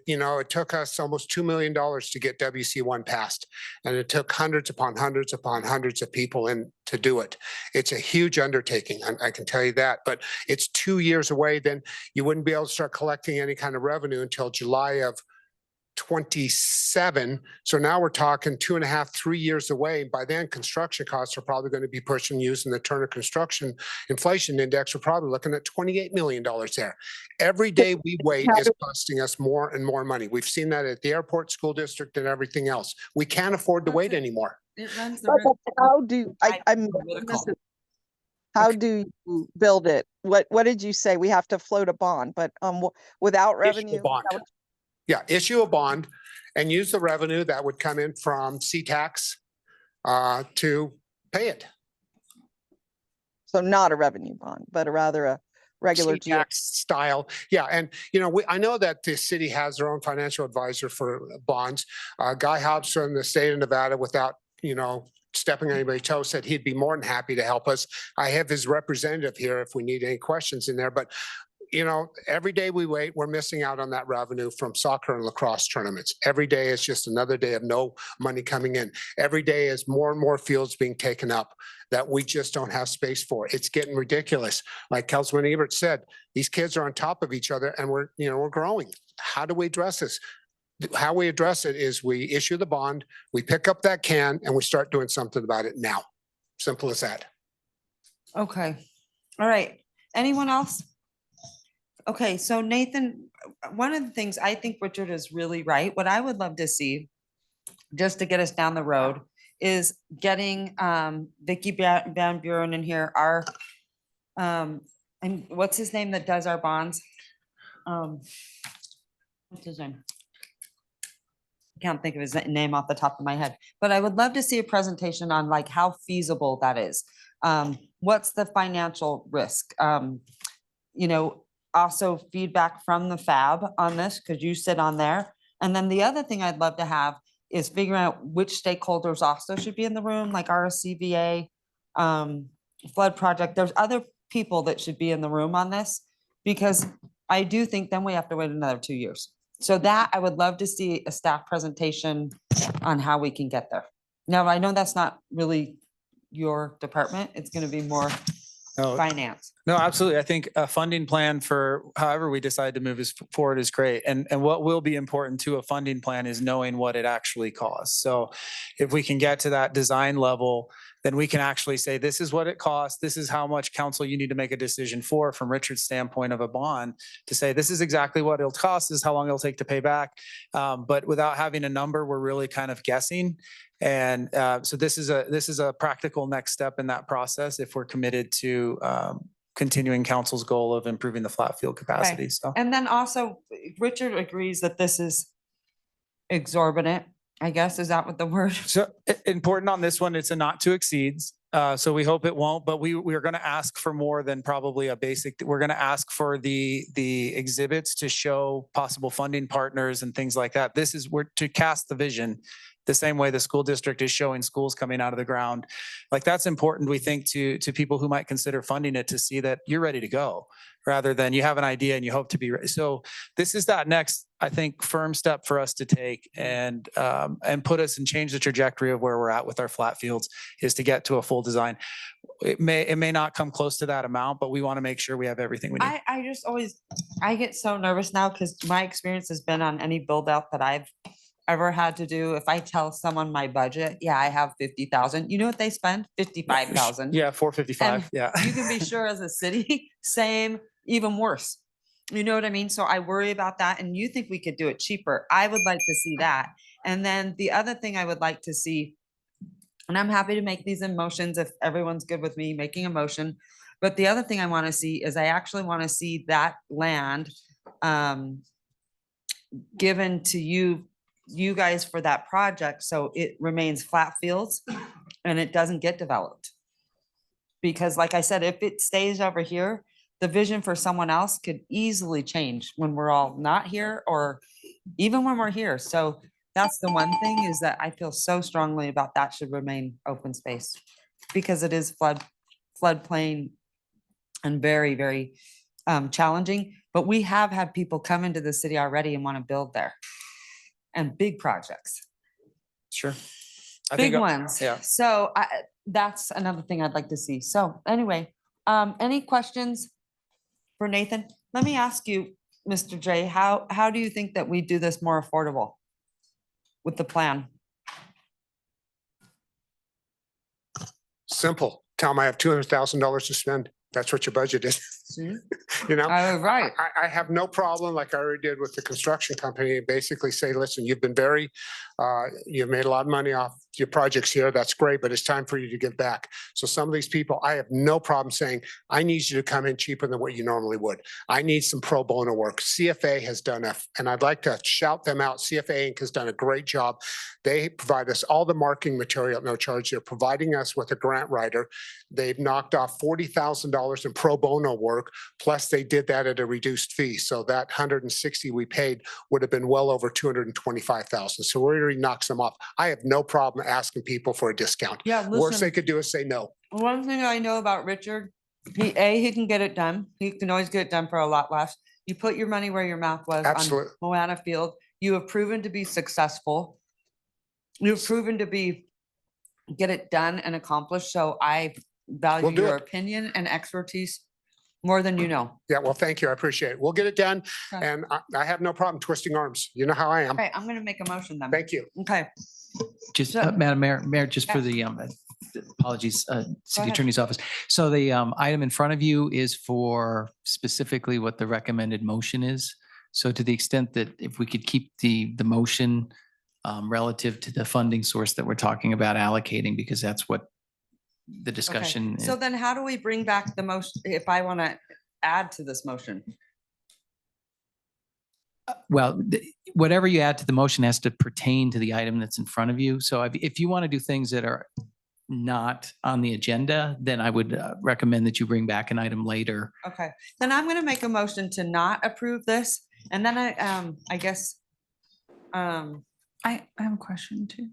took us almost $2 million to get WC1 passed. And it took hundreds upon hundreds upon hundreds of people to do it. It's a huge undertaking. I can tell you that, but it's 2 years away. Then you wouldn't be able to start collecting any kind of revenue until July of 27. So now we're talking 2.5, 3 years away. By then, construction costs are probably going to be pushing, using the Turner Construction Inflation Index. We're probably looking at $28 million there. Every day we wait is costing us more and more money. We've seen that at the airport, school district, and everything else. We can't afford to wait anymore. It runs the risk. How do how do you build it? What did you say? We have to float a bond, but without revenue? Bond. Yeah, issue a bond and use the revenue that would come in from C-Tax to pay it. So not a revenue bond, but rather a regular C-Tax style. Yeah, and I know that the city has their own financial advisor for bonds. Guy Hobbs from the state of Nevada, without stepping on anybody's toes, said he'd be more than happy to help us. I have his representative here if we need any questions in there, but every day we wait, we're missing out on that revenue from soccer and lacrosse tournaments. Every day is just another day of no money coming in. Every day is more and more fields being taken up that we just don't have space for. It's getting ridiculous. Like Councilman Ebert said, these kids are on top of each other and we're growing. How do we address this? How we address it is we issue the bond, we pick up that can, and we start doing something about it now. Simple as that. Okay. All right. Anyone else? Okay, so Nathan, one of the things I think Richard is really right. What I would love to see, just to get us down the road, is getting Vicky Van Buren in here, our and what's his name that does our bonds? What's his name? I can't think of his name off the top of my head, but I would love to see a presentation on like how feasible that is. What's the financial risk? Also feedback from the FAB on this, because you sit on there. And then the other thing I'd love to have is figuring out which stakeholders also should be in the room, like RSCVA, flood project. There's other people that should be in the room on this, because I do think then we have to wait another 2 years. So that I would love to see a staff presentation on how we can get there. Now, I know that's not really your department. It's going to be more finance. No, absolutely. I think a funding plan for however we decide to move forward is great. And what will be important to a funding plan is knowing what it actually costs. So if we can get to that design level, then we can actually say, this is what it costs. This is how much council you need to make a decision for, from Richard's standpoint of a bond, to say, this is exactly what it'll cost, this is how long it'll take to pay back. But without having a number, we're really kind of guessing. And so this is a practical next step in that process if we're committed to continuing council's goal of improving the flat field capacity. So, and then also Richard agrees that this is exorbitant, I guess. Is that what the word? So important on this one, it's a not to exceeds. So we hope it won't, but we are going to ask for more than probably a basic. We're going to ask for the exhibits to show possible funding partners and things like that. We're to cast the vision the same way the school district is showing schools coming out of the ground. Like, that's important, we think, to people who might consider funding it, to see that you're ready to go, rather than you have an idea and you hope to be ready. So this is that next, I think, firm step for us to take and put us and change the trajectory of where we're at with our flat fields, is to get to a full design. It may not come close to that amount, but we want to make sure we have everything we need. I get so nervous now, because my experience has been on any build out that I've ever had to do, if I tell someone my budget, yeah, I have 50,000, you know what they spend? 55,000. Yeah, 455. Yeah. You can be sure as a city, same, even worse. You know what I mean? So I worry about that. And you think we could do it cheaper. I would like to see that. And then the other thing I would like to see, and I'm happy to make these in motions if everyone's good with me making a motion. But the other thing I want to see is I actually want to see that land given to you guys for that project. So it remains flat fields and it doesn't get developed. Because like I said, if it stays over here, the vision for someone else could easily change when we're all not here or even when we're here. So that's the one thing is that I feel so strongly about that should remain open space because it is floodplain and very, very challenging. But we have had people come into the city already and want to build there and big projects. Sure. Big ones. Yeah. So that's another thing I'd like to see. So anyway, any questions for Nathan? Let me ask you, Mr. J, how do you think that we do this more affordable with the plan? Simple. Tell them I have $200,000 to spend. That's what your budget is. See? You know, Right. I have no problem, like I already did with the construction company, basically say, listen, you've been very, you've made a lot of money off your projects here. That's great, but it's time for you to give back. So some of these people, I have no problem saying, I need you to come in cheaper than what you normally would. I need some pro bono work. CFA has done and I'd like to shout them out. CFA Inc. has done a great job. They provide us all the marketing material at no charge. They're providing us with a grant writer. They've knocked off $40,000 in pro bono work. Plus they did that at a reduced fee. So that 160 we paid would have been well over 225,000. So we already knocked some off. I have no problem asking people for a discount. Yeah, Worst they listen, could do is say no. one thing I know about Richard, he can get it done. He can always get it done for a lot less. You put your money where your mouth was on Absolutely. Moana Field. You have proven to be successful. You've proven to get it done and accomplished. So I value We'll do your it. opinion and expertise more than you know. Yeah, well, thank you. I appreciate it. We'll get it done. Okay. And I have no problem twisting arms. You know how I am. Okay, I'm gonna make a motion then. Thank you. Okay. Just, So- Madam Mayor, just for Yeah. the, apologies, City ahead. Attorney's Office. So the item in front of you is for specifically what the recommended motion is. So to the extent that if we could keep the motion relative to the funding source that we're talking about allocating, because that's what the Okay. discussion. So then how do we bring back the motion if I want to add to this motion? Well, whatever you add to the motion has to pertain to the item that's in front of you. So if you want to do things that are not on the agenda, then I would recommend that you bring back an item later. Okay, then I'm gonna make a motion to not approve this. And then I guess, I have a question too.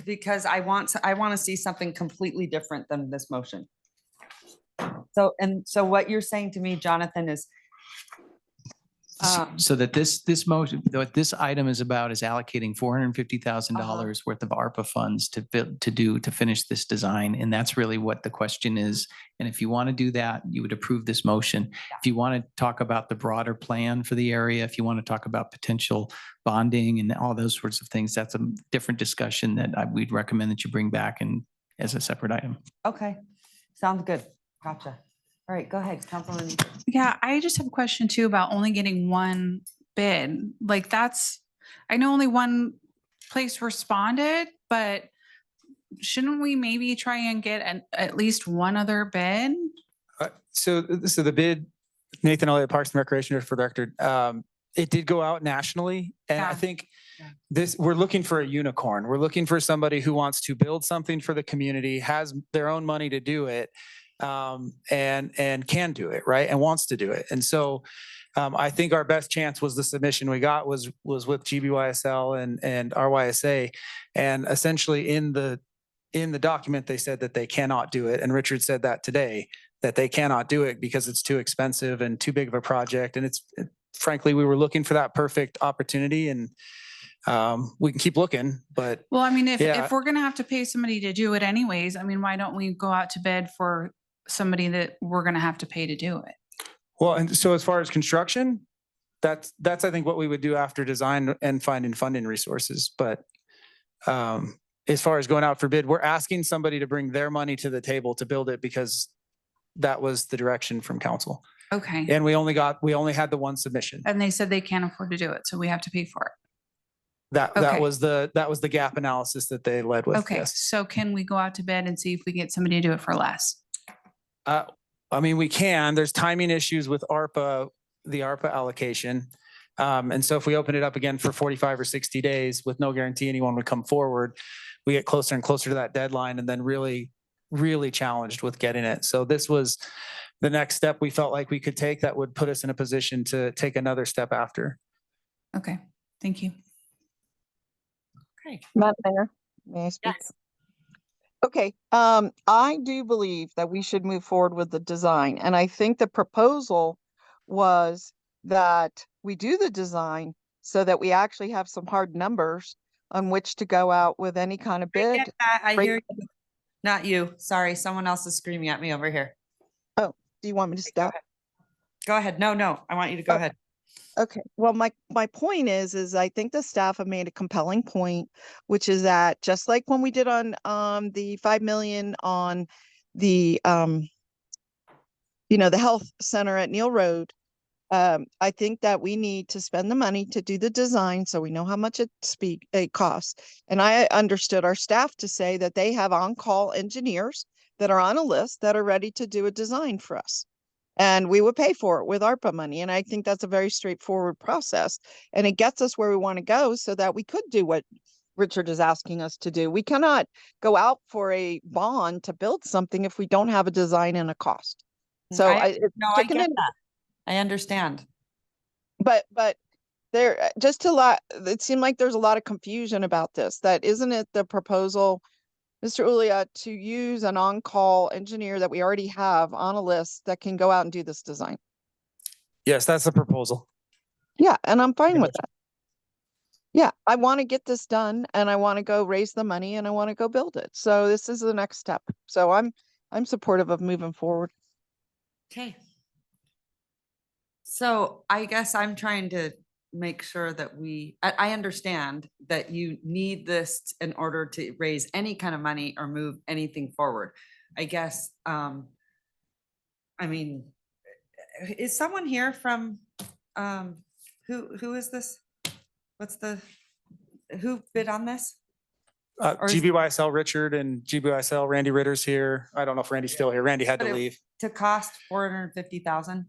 because I want to see something completely different than this motion. So what you're saying to me, Jonathan, is So that this motion, what this item is about is allocating $450,000 worth of ARPA funds to finish this design. And that's really what the question is. And if you want to do that, you would approve this motion. If you want to talk about the broader plan for the area, if you want to talk about potential bonding and all those sorts of things, that's a different discussion that we'd recommend that you bring back and as a separate item. okay, sounds good. Gotcha. All right, go ahead, Councilman. Yeah, I just have a question too about only getting one bid. Like I know only one place responded, but shouldn't we maybe try and get at least one other bid? So the bid, Nathan Elliott, Parks and Recreation, for the record, it did go out nationally. And I Yeah. think we're looking for a unicorn. We're looking for somebody who wants to build something for the community, has their own money to do it, and can do it, right? And wants to do it. And so I think our best chance was the submission we got was with GBYSL and RYSA. And essentially in the document, they said that they cannot do it. And Richard said that today, that they cannot do it because it's too expensive and too big of a project. And frankly, we were looking for that perfect opportunity, and we can keep looking, but. Well, I mean, if yeah. we're gonna have to pay somebody to do it anyways, I mean, why don't we go out to bid for somebody that we're gonna have to pay to do it? Well, and so as far as construction, that's, I think, what we would do after design and finding funding resources. But as far as going out for bid, we're asking somebody to bring their money to the table to build it because that was the direction from council. Okay. And we only had the one submission. And they said they can't afford to do it, so we have to pay for it. That Okay. was the gap analysis that they led with. Okay, Yes. so can we go out to bid and see if we get somebody to do it for less? I mean, we can. There's timing issues with ARPA, the ARPA allocation. And so if we open it up again for 45 or 60 days with no guarantee anyone would come forward, we get closer and closer to that deadline and then really challenged with getting it. So this was the next step we felt like we could take that would put us in a position to take another step after. Okay, thank you. Okay. Madam Mayor, may I speak? Okay, I do believe that we should move forward with the design, and I think the proposal was that we do the design so that we actually have some hard numbers on which to go out with any kind of bid. I hear you. Not you. Sorry, someone else is screaming at me over here. Oh, do you want me to stop? Go ahead. No, I want you to go ahead. Okay, well, my point is I think the staff have made a compelling point, which is that just like when we did on the 5 million on the the health center at Neil Road, I think that we need to spend the money to do the design so we know how much it costs. And I understood our staff to say that they have on-call engineers that are on a list that are ready to do a design for us. And we would pay for it with ARPA money. And I think that's a very straightforward process. And it gets us where we want to go so that we could do what Richard is asking us to do. We cannot go out for a bond to build something if we don't have a design and a cost. So I get that. I understand. But there it seemed like there's a lot of confusion about this. That isn't it the proposal, Mr. Ulia, to use an on-call engineer that we already have on a list that can go out and do this design? Yes, that's the proposal. Yeah, and I'm fine with that. Yeah, I want to get this done and I want to go raise the money and I want to go build it. So this is the next step. So I'm supportive of moving forward. Okay. So I guess I'm trying to make sure that I understand that you need this in order to raise any kind of money or move anything forward. I guess, I mean, is someone here from, who is this? Who bid on this? Or is- GBYSL Richard and GBYSL Randy Ritter's here. I don't know if Randy's still here. Randy had to leave. To cost 450,000?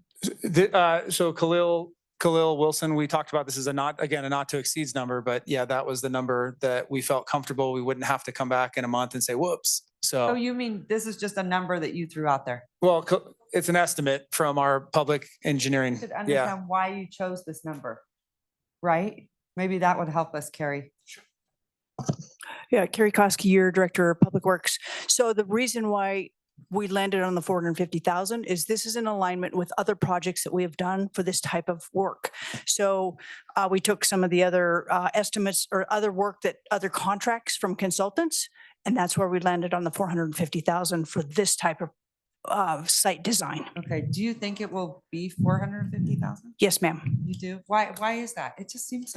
So Khalil Wilson, we talked about this as a not to exceeds number, but yeah, that was the number that we felt comfortable. We wouldn't have to come back in a month and say, whoops. So you mean this is just a number that you threw out there? Well, it's an estimate from our public engineering. You should Yeah. understand why you chose this number, right? Maybe that would help us, Carrie. Yeah, Carrie Koski, your Director of Public Works. So the reason why we landed on the 450,000 is this is in alignment with other projects that we have done for this type of work. So we took some of the other estimates or other work that other contracts from consultants, and that's where we landed on the 450,000 for this type of site design. Okay, do you think it will be 450,000? Yes, ma'am. You do? Why is that? It just seems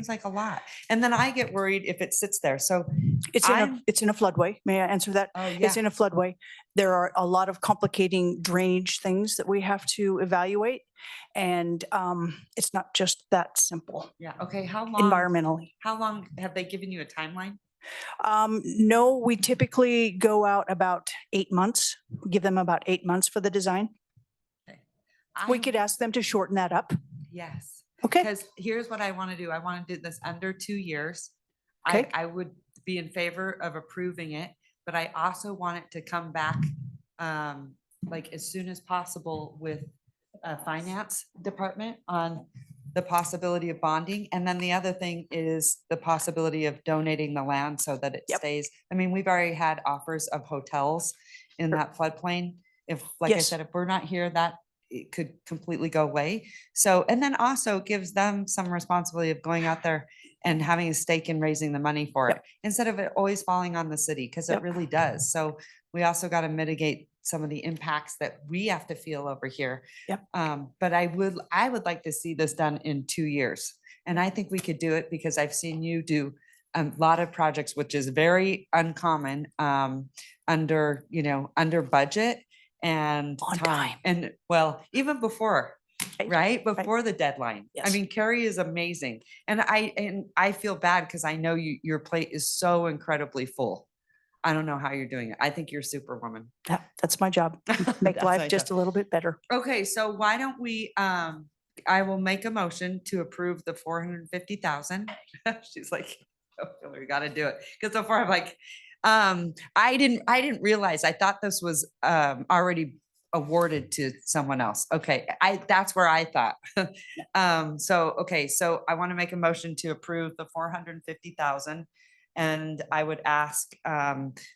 like a lot. And then I get worried if it sits there. So It's in a floodway. May I answer that? Oh, It's yeah. in a floodway. There are a lot of complicating drainage things that we have to evaluate. And it's not just that simple Yeah, okay, how long? environmentally. How long have they given you a timeline? No, we typically go out about 8 months, give them about 8 months for the design. We could ask them to shorten that up. Yes. Okay. Because here's what I want to do. I want to do this under 2 years. Okay. I would be in favor of approving it, but I also want it to come back like as soon as possible with finance department on the possibility of bonding. And then the other thing is the possibility of donating the land so that it stays. I mean, we've already had offers of hotels in that floodplain. If, like I Yes. said, if we're not here, that it could completely go away. So, and then also gives them some responsibility of going out there and having a stake in raising the money for it, instead of it always falling on the city, because it Yep. really does. So we also got to mitigate some of the impacts that we have to feel over here. Yep. But I would like to see this done in 2 years. And I think we could do it because I've seen you do a lot of projects, which is very uncommon, under, under budget and On time. time. And well, even before, Right, right? Before the deadline. I Yes. mean, Carrie is amazing. And I feel bad because I know your plate is so incredibly full. I don't know how you're doing it. I think you're superwoman. That's my job. Make That's my life just job. a little bit better. Okay, so why don't we, I will make a motion to approve the 450,000. She's like, oh, we gotta do it. Cause so far I'm like, I didn't realize, I thought this was, already awarded to someone else. Okay, that's where I thought. Okay, so I want to make a motion to approve the 450,000. And I would ask,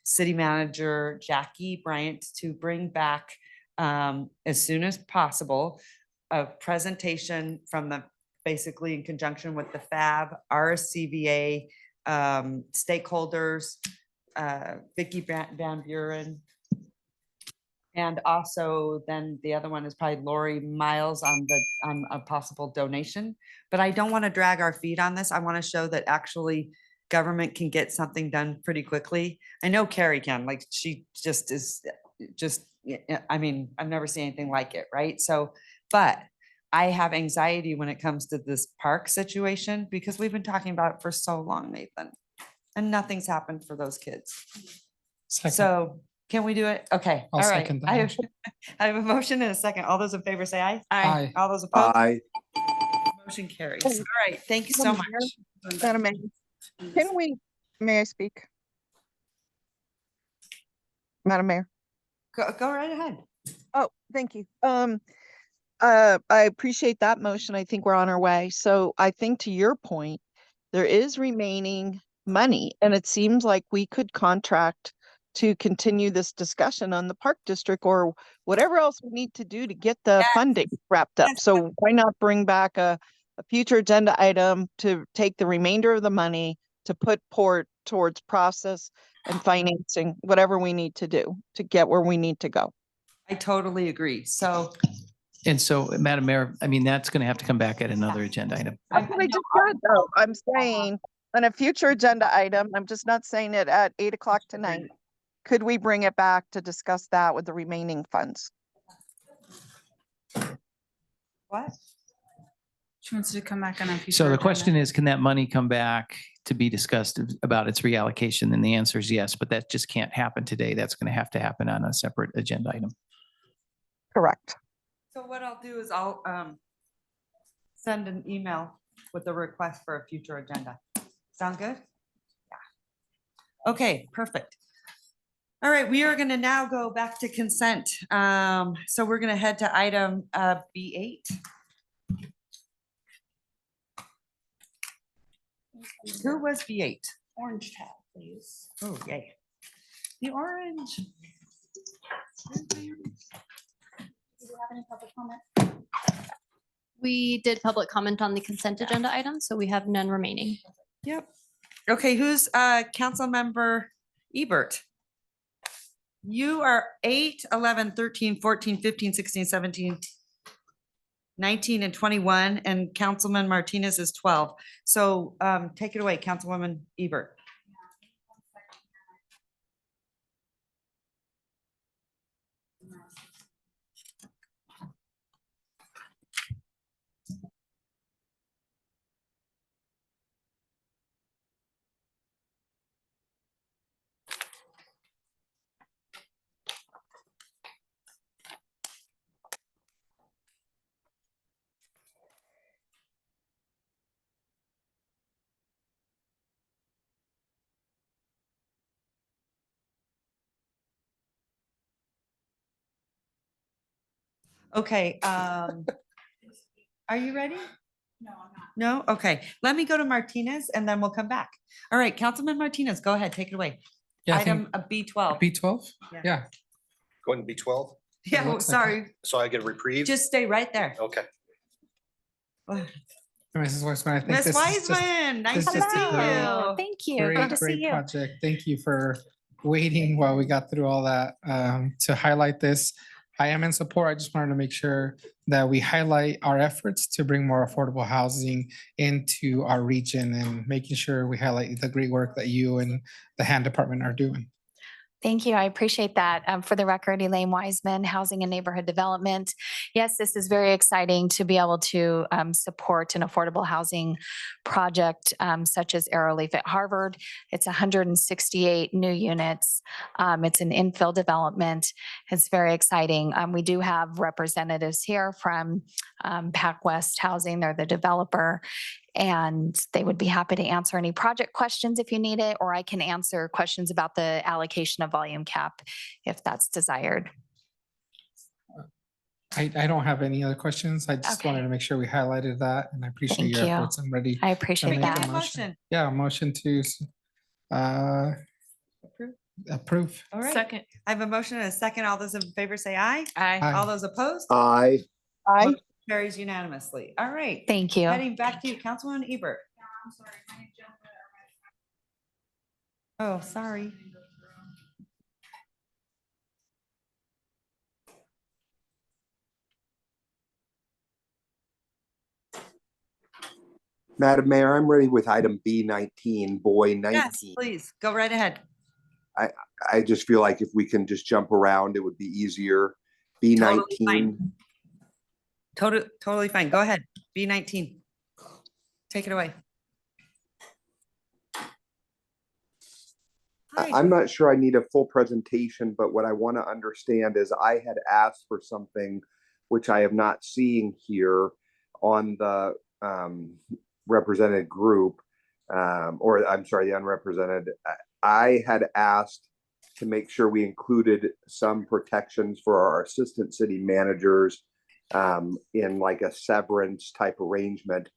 City Manager Jackie Bryant to bring back, as soon as possible, a presentation from basically in conjunction with the FAB, RSCVA, stakeholders, Vicky Van Buren. And also then the other one is probably Lori Miles on a possible donation. But I don't want to drag our feet on this. I want to show that actually government can get something done pretty quickly. I know Carrie can, like she just is I mean, I've never seen anything like it, right? So, but I have anxiety when it comes to this park situation because we've been talking about it for so long, Nathan, and nothing's happened for those kids. Second. So can we do it? Okay, I'll all right. second that I motion. have a motion and a second. All those in favor say aye. Aye. All those opposed? Aye. Motion carries. All right, thank you so much. Madam Mayor, may I speak? Madam Mayor? Go right ahead. Oh, thank you. I appreciate that motion. I think we're on our way. So I think to your point, there is remaining money and it seems like we could contract to continue this discussion on the park district or whatever else we need to do to get the funding wrapped up. So why not bring back a future agenda item to take the remainder of the money to put towards process and financing, whatever we need to do to get where we need to go. I totally agree. So And so, Madam Mayor, I mean, that's going to have to come back at another agenda item. That's what I just said, though. I'm saying on a future agenda item, I'm just not saying it at 8 o'clock tonight. Could we bring it back to discuss that with the remaining funds? what? She wants to come back on a future. So the agenda. question is, can that money come back to be discussed about its reallocation? And the answer is yes, but that just can't happen today. That's going to happen on a separate agenda item. Correct. So what I'll do is I'll send an email with a request for a future agenda. Sound good? Yeah. Okay, perfect. All right, we are going to now go back to consent. So we're going to head to item B8. Who was B8? Orange tab, please. Oh, yay. The orange. Do you have any public comment? We did public comment on the consent agenda item, so we have none remaining. Yep. Okay, who's council member Ebert? You are 8, 11, 13, 14, 15, 16, 17, 19, and 21, and Councilman Martinez is 12. So take it away, Councilwoman Ebert. Okay, are you ready? No, I'm not. No? Okay, let me go to Martinez and then we'll come back. All right, Councilman Martinez, go ahead, take it away. Yeah, I Item think B12. B12? Yeah. Yeah. Going to B12, Yeah, looks like sorry, so I get a reprieve? just stay right there. Okay. Mrs. Weissman, I think Miss this is just, Wiseman, nice this to is just a see great- you. Thank you. Good great, to see great you. project. Thank you for waiting while we got through all that to highlight this. I am in support. I just wanted to make sure that we highlight our efforts to bring more affordable housing into our region and making sure we highlight the great work that you and the hand department are doing. Thank you. I appreciate that. For the record, Elaine Wiseman, Housing and Neighborhood Development. Yes, this is very exciting to be able to support an affordable housing project such as Arrowleaf at Harvard. It's 168 new units. It's an infill development. It's very exciting. We do have representatives here from PacWest Housing. They're the developer. And they would be happy to answer any project questions if you need it, or I can answer questions about the allocation of volume cap if that's desired. I don't have any other questions. I just wanted to make sure we highlighted that, and I appreciate Thank your you. efforts. I'm ready. I to appreciate make that. a motion. Yeah, a motion to approve. All right. Second. I have a motion and a second. All those in favor say aye. Aye. Aye. All those opposed? Aye. Aye. Carries unanimously. All right. Thank you. Heading back to you, Councilwoman Ebert. Oh, sorry. Madam Mayor, I'm ready with item B19, boy 19. Yes, please, go right ahead. I just feel like if we can just jump around, it would be easier. Totally B19. fine. Totally fine. Go ahead. B19. Take it away. I'm not sure I need a full presentation, but what I want to understand is I had asked for something which I have not seen here on the represented group, or I'm sorry, the unrepresented. I had asked to make sure we included some protections for our assistant city managers in like a severance type arrangement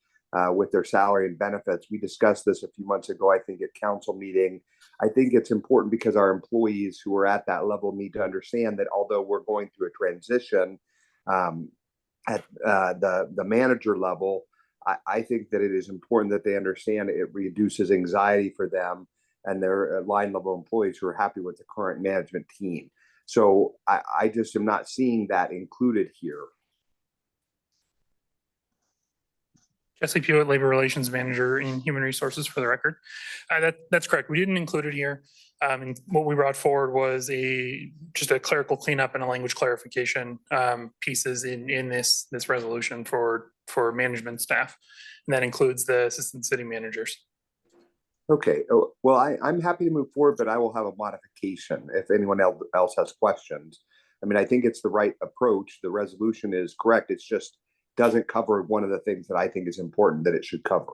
with their salary and benefits. We discussed this a few months ago, I think, at council meeting. I think it's important because our employees who are at that level need to understand that although we're going through a transition at the manager level, I think that it is important that they understand it reduces anxiety for them and their line level employees who are happy with the current management team. So I just am not seeing that included here. Jesse Pewitt, Labor Relations Manager in Human Resources, for the record. That's correct. We didn't include it here. And what we brought forward was just a clerical cleanup and a language clarification pieces in this resolution for management staff. And that includes the assistant city managers. Okay, well, I'm happy to move forward, but I will have a modification if anyone else has questions. I mean, I think it's the right approach. The resolution is correct. It's just doesn't cover one of the things that I think is important that it should cover.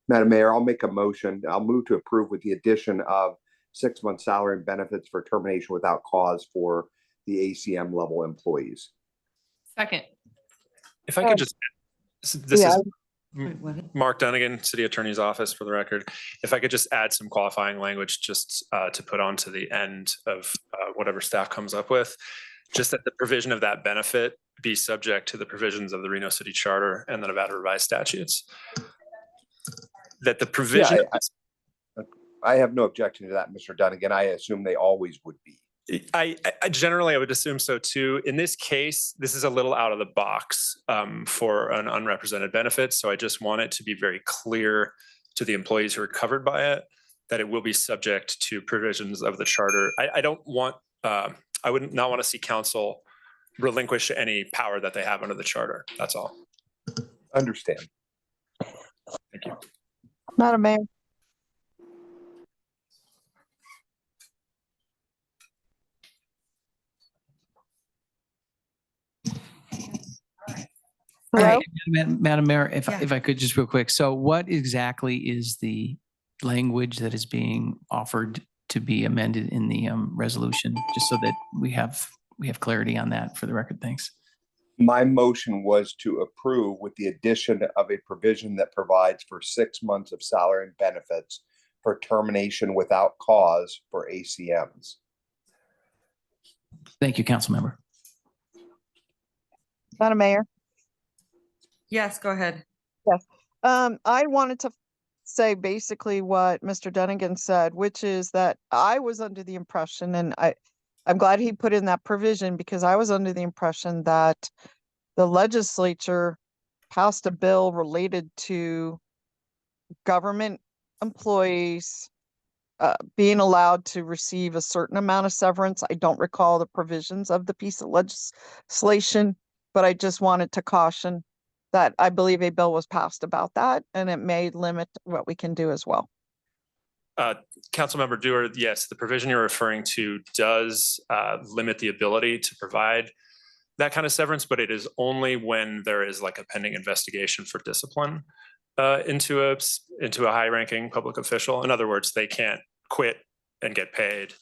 Madam Mayor, I'll make a motion. I'll move to approve with the addition of 6 months salary and benefits for termination without cause for the ACM level employees. Second. If I could just, this Yeah. is Mark Dunnigan, City Attorney's Office, for the record. If I could just add some qualifying language just to put onto the end of whatever staff comes up with, just that the provision of that benefit be subject to the provisions of the Reno City Charter and the Nevada Revised Statutes. That the provision. Yeah, I have no objection to that, Mr. Dunnigan. I assume they always would be. I generally, I would assume so too. In this case, this is a little out of the box for an unrepresented benefit. So I just want it to be very clear to the employees who are covered by it that it will be subject to provisions of the charter. I don't want, I would not want to see council relinquish any power that they have under the charter. That's all. Understand. Thank you. Madam Mayor. Hi, Madam Mayor, if Yeah. I could just real quick. So what exactly is the language that is being offered to be amended in the resolution? Just so that we have clarity on that for the record. Thanks. My motion was to approve with the addition of a provision that provides for 6 months of salary and benefits for termination without cause for ACMs. Thank you, council member. Madam Mayor? Yes, go ahead. Yes. I wanted to say basically what Mr. Dunnigan said, which is that I was under the impression, and I'm glad he put in that provision, because I was under the impression that the legislature passed a bill related to government employees being allowed to receive a certain amount of severance. I don't recall the provisions of the piece of legislation, but I just wanted to caution that I believe a bill was passed about that, and it may limit what we can do as well. Councilmember Dewar, yes, the provision you're referring to does limit the ability to provide that kind of severance, but it is only when there is like a pending investigation for discipline into a high-ranking public official. In other words, they can't quit and get paid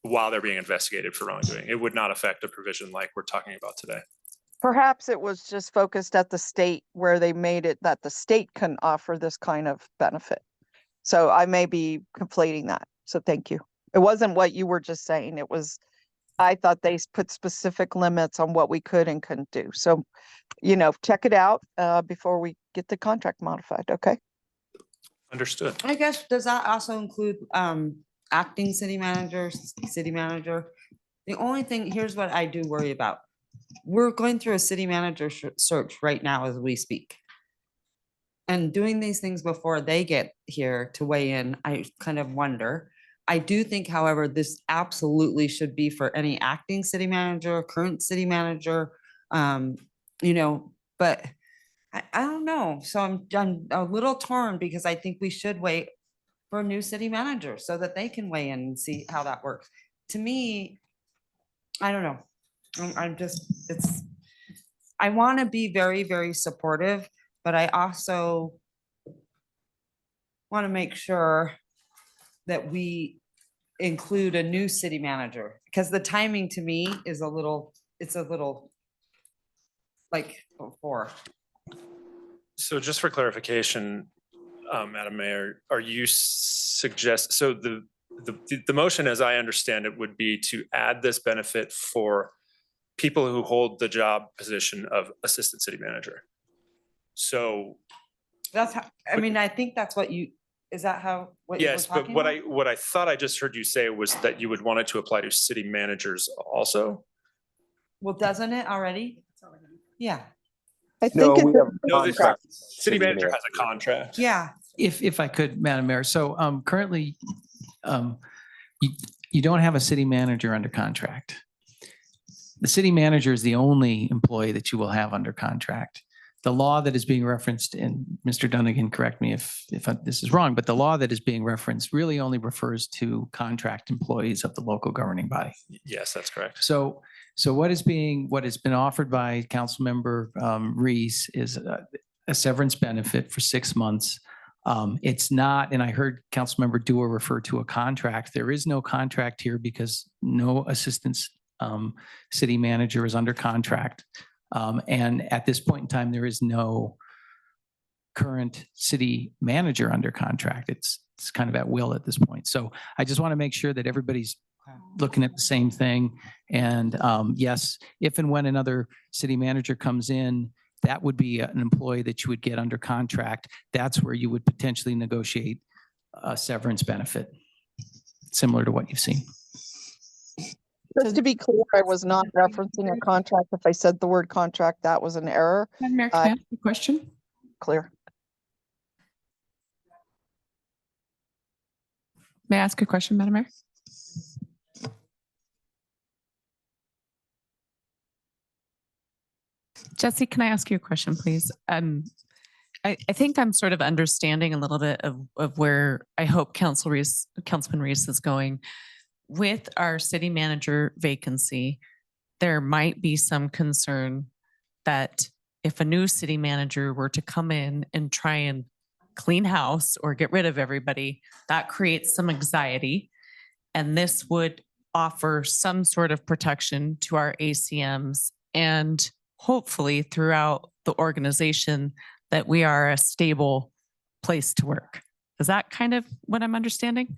while they're being investigated for wrongdoing. It would not affect a provision like we're talking about today. Perhaps it was just focused at the state, where they made it that the state can offer this kind of benefit. So I may be conflating that. So thank you. It wasn't what you were just saying. It was, I thought they put specific limits on what we could and couldn't do. So, check it out before we get the contract modified. Okay. Understood. I guess, does that also include acting city manager, city manager? The only thing, here's what I do worry about. We're going through a city manager search right now as we speak. And doing these things before they get here to weigh in, I kind of wonder. I do think, however, this absolutely should be for any acting city manager, current city manager, but I don't know. So I'm a little torn, because I think we should wait for a new city manager so that they can weigh in and see how that works. To me, I don't know. I want to be very, very supportive, but I also want to make sure that we include a new city manager, because the timing to me is it's a little like before. So just for clarification, Madam Mayor, are you so the motion, as I understand it, would be to add this benefit for people who hold the job position of assistant city manager. So That's how, I think that's what is that how, what you were yes, but talking what about? I thought I just heard you say was that you would want it to apply to city managers also. Well, doesn't it already? Yeah. I think it's No, the city manager has a contract. Yeah. If I could, Madam Mayor, so currently you don't have a city manager under contract. The city manager is the only employee that you will have under contract. The law that is being referenced, and Mr. Dunnigan, correct me if this is wrong, but the law that is being referenced really only refers to contract employees of the local governing body. Yes, that's correct. So what has been offered by Councilmember Reese is a severance benefit for 6 months. It's not, and I heard Councilmember Dewar refer to a contract. There is no contract here because no assistant city manager is under contract. And at this point in time, there is no current city manager under contract. It's kind of at will at this point. So I just want to make sure that everybody's looking at the same thing. And yes, if and when another city manager comes in, that would be an employee that you would get under contract. That's where you would potentially negotiate a severance benefit, similar to what you've seen. Just to be clear, I was not referencing a contract. If I said the word contract, that was an error. Madam Mayor, can I ask a question? Clear. May I ask a question, Madam Mayor? Jesse, can I ask you a question, please? I think I'm sort of understanding a little bit of where I hope Councilman Reese is going. With our city manager vacancy, there might be some concern that if a new city manager were to come in and try and clean house or get rid of everybody, that creates some anxiety. And this would offer some sort of protection to our ACMs and hopefully throughout the organization that we are a stable place to work. Is that kind of what I'm understanding?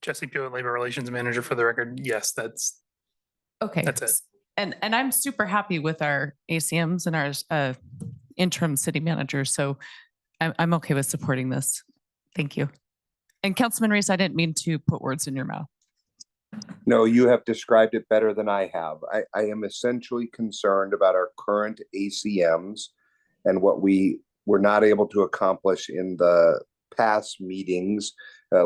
Jesse Pewitt, Labor Relations Manager, for the record. Yes, that's okay. That's it. And I'm super happy with our ACMs and our interim city managers. So I'm okay with supporting this. Thank you. And Councilman Reese, I didn't mean to put words in your mouth. No, you have described it better than I have. I am essentially concerned about our current ACMs and what we were not able to accomplish in the past meetings.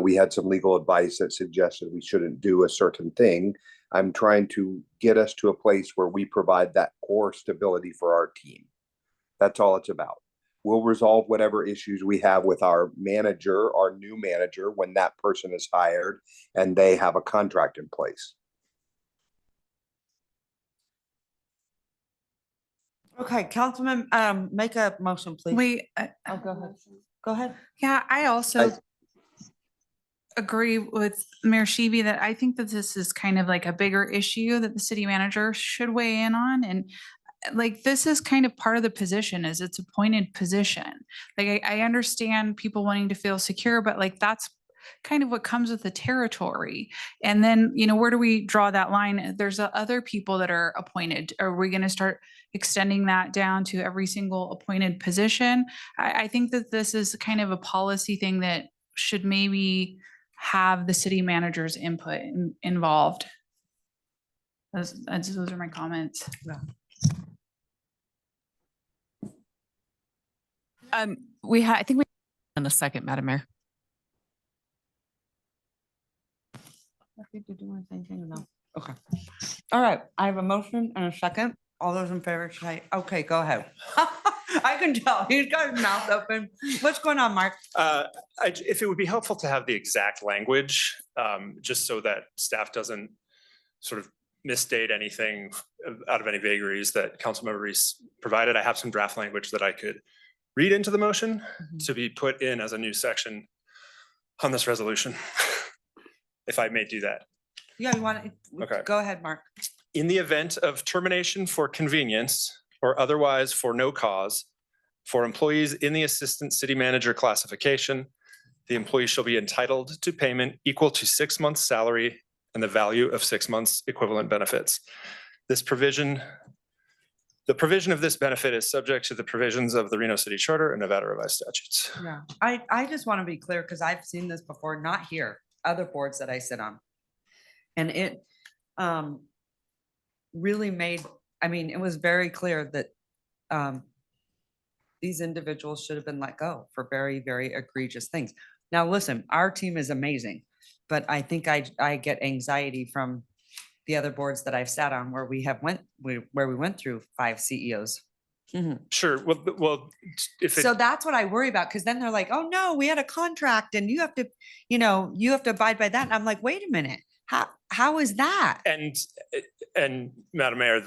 We had some legal advice that suggested we shouldn't do a certain thing. I'm trying to get us to a place where we provide that core stability for our team. That's all it's about. We'll resolve whatever issues we have with our manager, our new manager, when that person is hired and they have a contract in place. Okay, Councilman, make a motion, please. Wait, Oh, go ahead. Go ahead. yeah, I also agree with Mayor Sheeby that I think that this is kind of like a bigger issue that the city manager should weigh in on. And like, this is kind of part of the position, is it's appointed position. Like, I understand people wanting to feel secure, but like, that's kind of what comes with the territory. And then, you know, where do we draw that line? There's other people that are appointed. Are we going to start extending that down to every single appointed position? I think that this is kind of a policy thing that should maybe have the city manager's input involved. Those are my comments. Yeah. I think we in a second, Madam Mayor. Did you do anything? No. Okay. All right, I have a motion and a second. All those in favor say, okay, go ahead. I can tell, he's got his mouth open. What's going on, Mark? If it would be helpful to have the exact language, just so that staff doesn't sort of misstate anything out of any vagaries that Councilmember Reese provided. I have some draft language that I could read into the motion to be put in as a new section on this resolution, if I may do that. Yeah, you want to, Okay. Go ahead, Mark. In the event of termination for convenience or otherwise for no cause, for employees in the assistant city manager classification, the employee shall be entitled to payment equal to 6 months' salary and the value of 6 months' equivalent benefits. The provision of this benefit is subject to the provisions of the Reno City Charter and Nevada Revised Statutes. Yeah, I just want to be clear because I've seen this before, not here, other boards that I sit on. And it really made, I mean, it was very clear that these individuals should have been let go for very, very egregious things. Now, listen, our team is amazing, but I think I get anxiety from the other boards that I've sat on where we went through 5 CEOs. Sure. Well, So that's what I worry about, because then they're like, oh no, we had a contract and you have to abide by that. And I'm like, wait a minute, how is that? And Madam Mayor,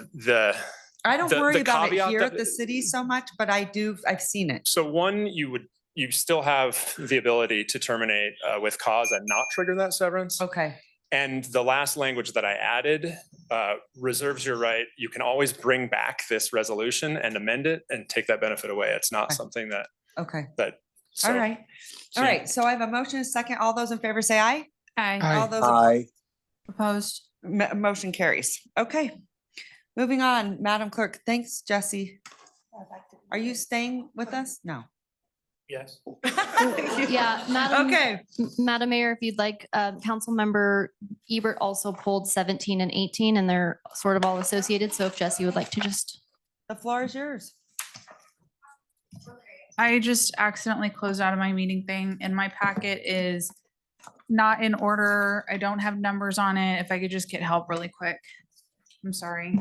I don't worry about it caveat here that- at the city so much, but I've seen it. So one, you still have the ability to terminate with cause and not trigger that severance. Okay. And the last language that I added reserves your right. You can always bring back this resolution and amend it and take that benefit away. It's not something that. Okay. So, All right. All right. So I have a motion, a second. All those in favor say aye. Aye. All those Aye. opposed, motion carries. Okay. Moving on, Madam Clerk. Thanks, Jesse. Are you staying with us? No. Yes. Yeah, Madam. Okay. Madam Mayor, if you'd like, Councilmember Ebert also pulled 17 and 18, and they're sort of all associated. So if Jesse would like to just. The floor is yours. I just accidentally closed out of my meeting thing, and my packet is not in order. I don't have numbers on it. If I could just get help really quick. I'm sorry.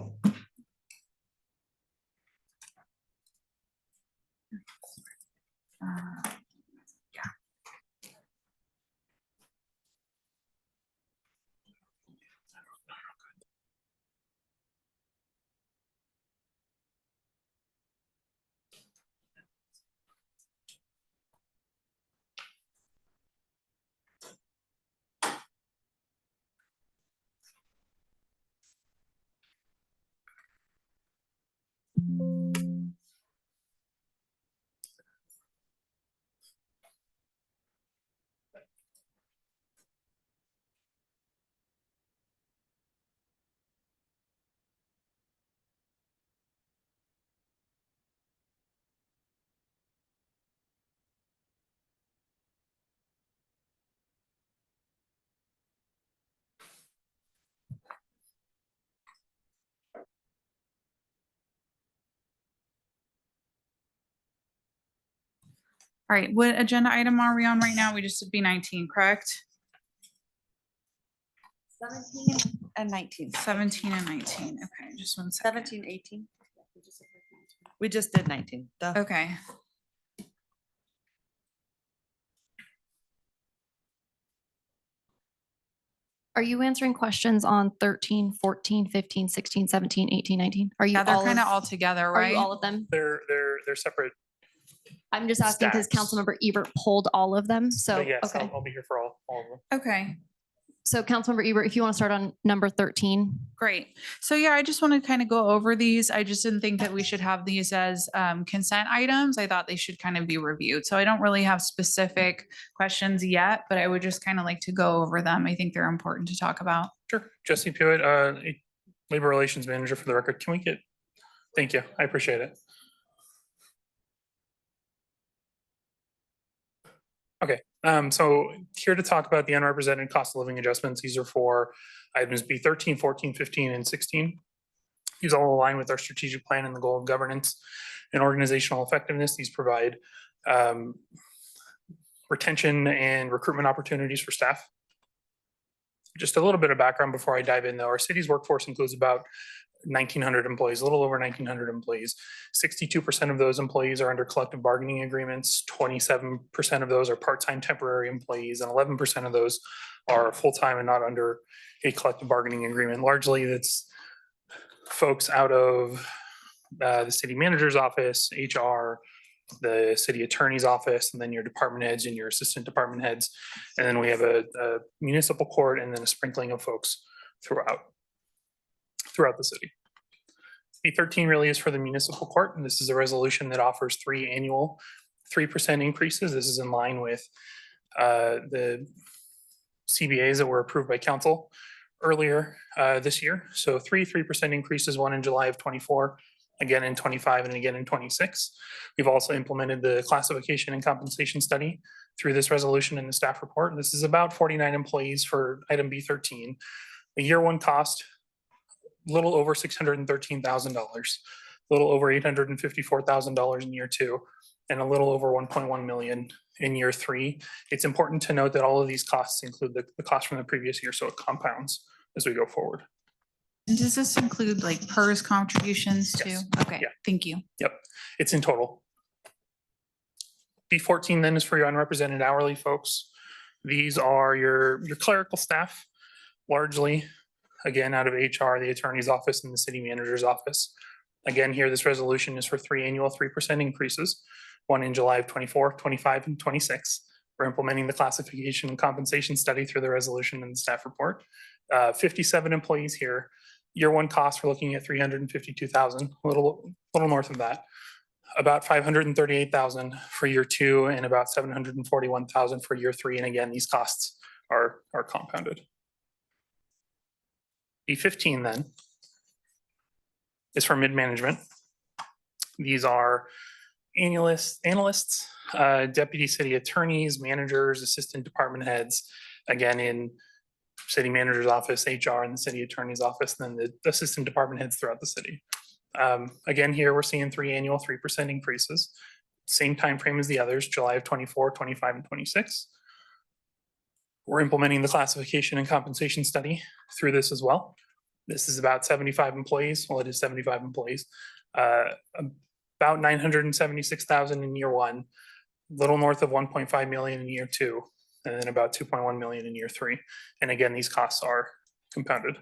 All right, what agenda item are we on right now? We just did B19, correct? 17 and 19. 17 and 19. Okay, just one second. 17, 18. We just did 19. Duh. Okay. Are you answering questions on 13, 14, 15, 16, 17, 18, 19? Are you Yeah, they're all kind of of, all together, are you right? all of them? They're separate. I'm just asking because Stacks. Councilmember Ebert pulled all of them. So, But yes, okay. I'll be here for all of them. Okay. So Councilmember Ebert, if you want to start on number 13. Great. So yeah, I just want to kind of go over these. I just didn't think that we should have these as consent items. I thought they should kind of be reviewed. So I don't really have specific questions yet, but I would just kind of like to go over them. I think they're important to talk about. Sure. Jesse Pewitt, Labor Relations Manager for the record. Can we get, thank you. I appreciate it. Okay, so here to talk about the unrepresented cost of living adjustments. These are for items B13, 14, 15, and 16. These all align with our strategic plan and the goal of governance and organizational effectiveness. These provide retention and recruitment opportunities for staff. Just a little bit of background before I dive in though. Our city's workforce includes about 1,900 employees, a little over 1,900 employees. 62% of those employees are under collective bargaining agreements. 27% of those are part-time temporary employees, and 11% of those are full-time and not under a collective bargaining agreement. Largely, that's folks out of the city manager's office, HR, the city attorney's office, and then your department heads and your assistant department heads. And then we have a municipal court and then a sprinkling of folks throughout the city. B13 really is for the municipal court, and this is a resolution that offers 3 annual 3% increases. This is in line with the CBAs that were approved by council earlier this year. So 3% increases, one in July of 24, again in 25, and again in 26. We've also implemented the classification and compensation study through this resolution in the staff report. This is about 49 employees for item B13. The year one cost, little over $613,000, a little over $854,000 in year 2, and a little over 1.1 million in year 3. It's important to note that all of these costs include the cost from the previous year, so it compounds as we go forward. And does this include like PERS contributions too? Yes. Okay, Yeah. thank you. Yep, it's in total. B14 then is for your unrepresented hourly folks. These are your clerical staff, largely, again, out of HR, the attorney's office, and the city manager's office. Again, here, this resolution is for 3 annual 3% increases, one in July of 24, 25, and 26. We're implementing the classification and compensation study through the resolution and the staff report. 57 employees here. Year one cost, we're looking at 352,000, a little north of that. About 538,000 for year 2 and about 741,000 for year 3. And again, these costs are compounded. B15 then is for mid-management. These are analysts, deputy city attorneys, managers, assistant department heads, again in city manager's office, HR, and the city attorney's office, and then the assistant department heads throughout the city. Again, here we're seeing 3 annual 3% increases. Same time frame as the others, July of 24, 25, and 26. We're implementing the classification and compensation study through this as well. This is about 75 employees. Well, it is 75 employees. About 976,000 in year 1, a little north of 1.5 million in year 2, and then about 2.1 million in year 3. And again, these costs are compounded.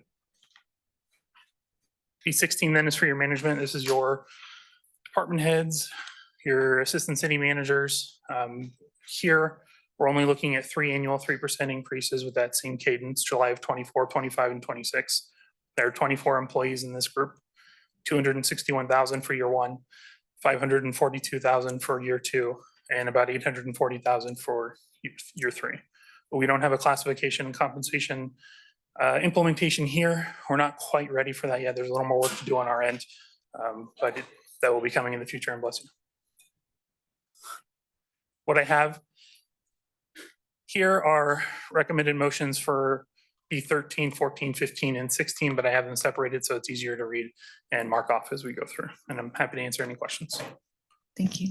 B16 then is for your management. This is your department heads, your assistant city managers. Here, we're only looking at 3 annual 3% increases with that same cadence, July of 24, 25, and 26. There are 24 employees in this group, 261,000 for year 1, 542,000 for year 2, and about 840,000 for year 3. But we don't have a classification and compensation implementation here. We're not quite ready for that yet. There's a little more work to do on our end, but that will be coming in the future, and bless you. What I have here are recommended motions for B13, 14, 15, and 16, but I have them separated so it's easier to read and mark off as we go through. And I'm happy to answer any questions. Thank you.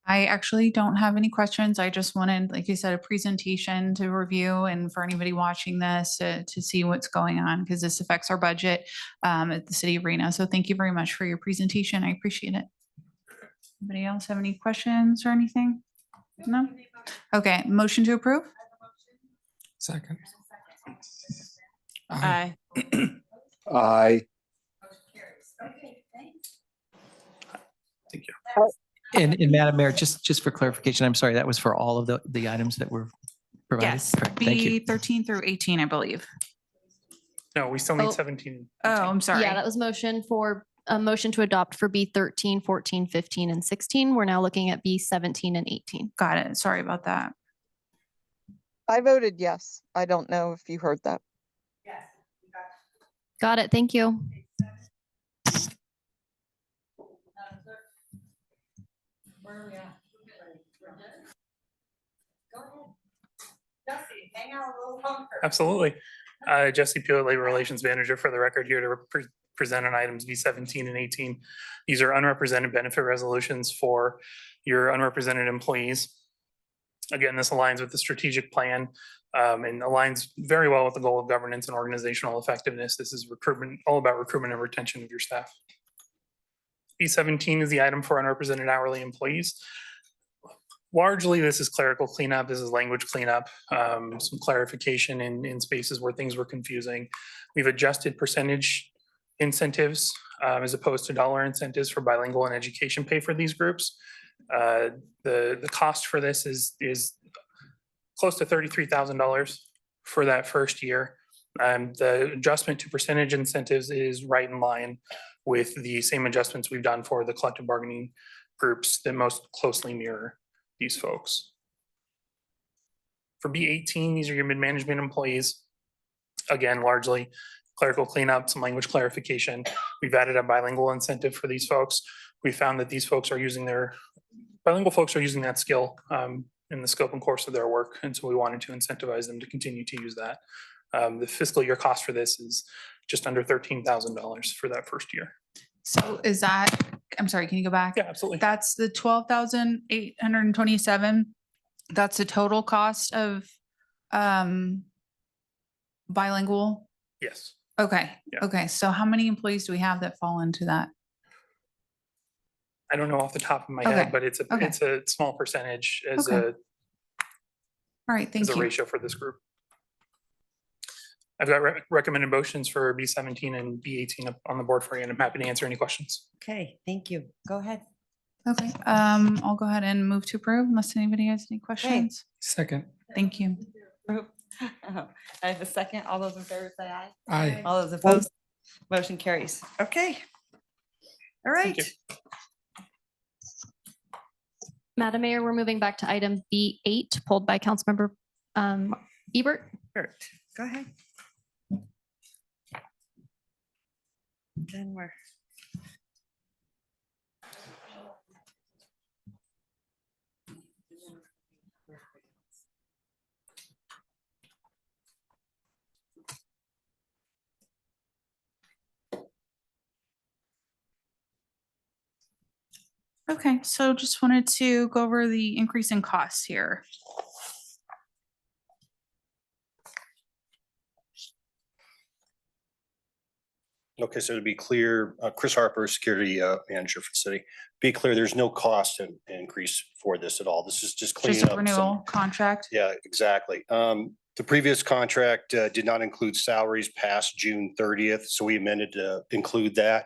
I actually don't have any questions. I just wanted, like you said, a presentation to review and for anybody watching this to see what's going on because this affects our budget at the city of Reno. So thank you very much for your presentation. I appreciate it. Anybody else have any questions or anything? No? Okay, motion to approve? Second. Aye. Aye. Thank you. And Madam Mayor, just for clarification, I'm sorry, that was for all of the items that were provided? Yes, Correct. Thank you. B 13 through 18, I believe. No, we still need Oh. 17. Oh, I'm sorry. Yeah, that was a motion to adopt for B 13, 14, 15, and 16. We're now looking at B 17 and 18. Got it. Sorry about that. I voted yes. I don't know if you heard that. Got it. Thank you. Where are we at? Go ahead. Jesse, hang out a little longer. Absolutely. Jesse Pewitt, Labor Relations Manager for the record here to present on items B17 and 18. These are unrepresented benefit resolutions for your unrepresented employees. Again, this aligns with the strategic plan and aligns very well with the goal of governance and organizational effectiveness. This is recruitment, all about recruitment and retention of your staff. B17 is the item for unrepresented hourly employees. Largely, this is clerical cleanup. This is language cleanup, some clarification in spaces where things were confusing. We've adjusted percentage incentives as opposed to dollar incentives for bilingual and education pay for these groups. The cost for this is close to $33,000 for that first year. The adjustment to percentage incentives is right in line with the same adjustments we've done for the collective bargaining groups that most closely mirror these folks. For B18, these are your mid-management employees. Again, largely clerical cleanup, some language clarification. We've added a bilingual incentive for these folks. We found that these folks are using bilingual folks are using that skill in the scope and course of their work. And so we wanted to incentivize them to continue to use that. The fiscal year cost for this is just under $13,000 for that first year. So is that, I'm sorry, can you go back? Yeah, absolutely. That's the 12,827. That's the total cost of bilingual? Yes. Okay, Yeah. okay. So how many employees do we have that fall into that? I don't know off the top of my Okay, head, but it's okay. a small percentage as Okay. All right, thank a you. ratio for this group. I've got recommended motions for B17 and B18 up on the board for you, and I'm happy to answer any questions. Okay, thank you. Go ahead. Okay, I'll go ahead and move to approve unless anybody has any questions. Second. Thank you. I have a second. All those in favor say aye. Aye. All those opposed, motion carries. Okay. All right. you. Madam Mayor, we're moving back to item B8 pulled by Councilmember Ebert. Kurt, go ahead. Then we're. Okay, so just wanted to go over the increase in costs here. Okay, so to be clear, Chris Harper, security manager for the city. Be clear, there's no cost increase for this at all. This is just cleaning Just up a renewal contract. Yeah, exactly. The previous contract did not include salaries past June 30th, so we amended to include that.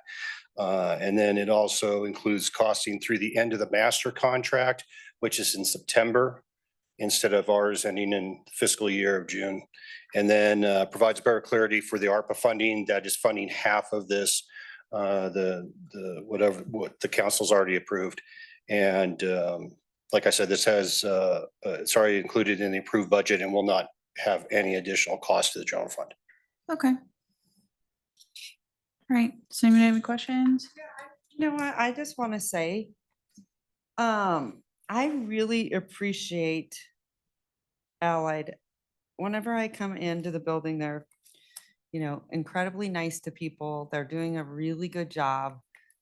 And then it also includes costing through the end of the master contract, which is in September, instead of ours ending in fiscal year of June. And then provides better clarity for the ARPA funding that is funding half of this, what the council's already approved. And like I said, this has, it's already included in the approved budget and will not have any additional cost to the general fund. Okay. All right, so anybody have any questions? You know what, I just want to say, I really appreciate Allied. Whenever I come into the building, they're, incredibly nice to people. They're doing a really good job.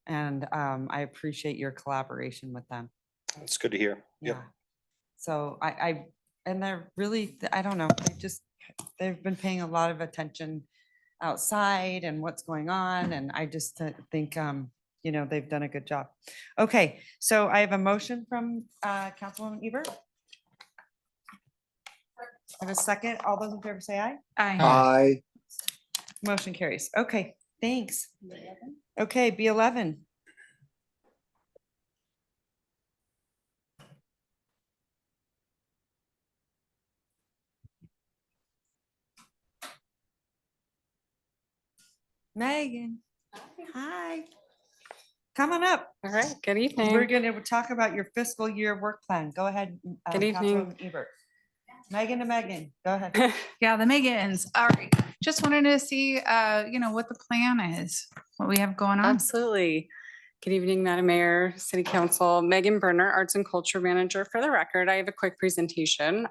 And I appreciate your collaboration with them. That's good to hear. Yep. Yeah. So and they're really, I don't know, they've been paying a lot of attention outside and what's going on. And I just think, they've done a good job. Okay, so I have a motion from Councilwoman Ebert. I have a second. All those in favor say aye. Aye. Motion carries. Okay, thanks. Okay, B11. Megan. Hi. Come on up. All right, good We're evening. going to talk about your fiscal year work plan. Go ahead. Good evening. Councilwoman Ebert. Megan to Megan, go ahead. Yeah, the Megans. All right. Just wanted to see, what the plan is, what we have going on. Absolutely. Good evening, Madam Mayor, City Council. Megan Berner, Arts and Culture Manager. For the record, I have a quick presentation.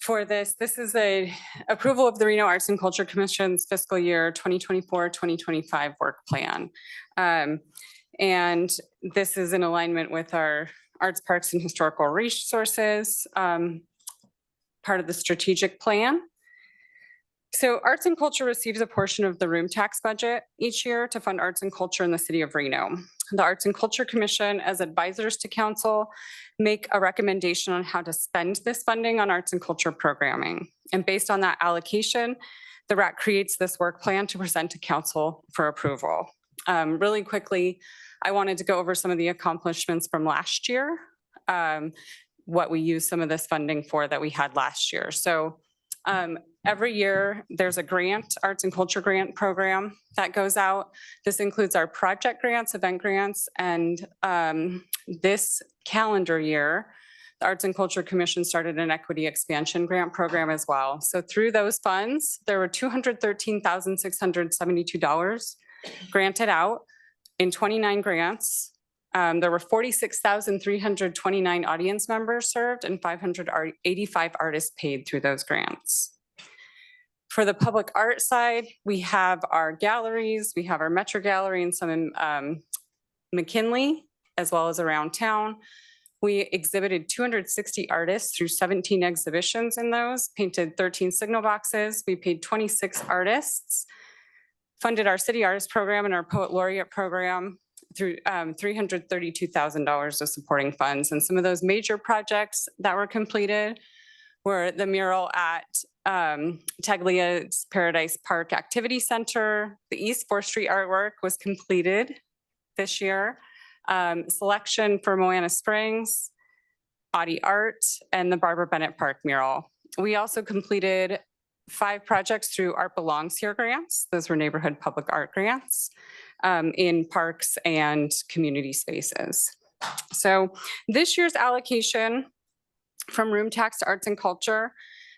For this is a approval of the Reno Arts and Culture Commission's fiscal year 2024-2025 work plan. And this is in alignment with our Arts, Parks, and Historical Resources, part of the strategic plan. So Arts and Culture receives a portion of the room tax budget each year to fund arts and culture in the city of Reno. The Arts and Culture Commission, as advisors to council, make a recommendation on how to spend this funding on arts and culture programming. And based on that allocation, the RAC creates this work plan to present to council for approval. Really quickly, I wanted to go over some of the accomplishments from last year, what we use some of this funding for that we had last year. So every year there's a grant, arts and culture grant program that goes out. This includes our project grants, event grants, and this calendar year, the Arts and Culture Commission started an equity expansion grant program as well. So through those funds, there were $213,672 granted out in 29 grants. There were 46,329 audience members served and 585 artists paid through those grants. For the public art side, we have our galleries, we have our Metro Gallery and some in McKinley, as well as around town. We exhibited 260 artists through 17 exhibitions in those, painted 13 signal boxes. We paid 26 artists, funded our city artist program and our poet laureate program through $332,000 of supporting funds. And some of those major projects that were completed were the mural at Taglia's Paradise Park Activity Center. The East 4th Street artwork was completed this year. Selection for Moana Springs, Audi Art, and the Barbara Bennett Park mural. We also completed 5 projects through Art Belongs Here grants. Those were neighborhood public art grants in parks and community spaces. So this year's allocation from room tax to arts and culture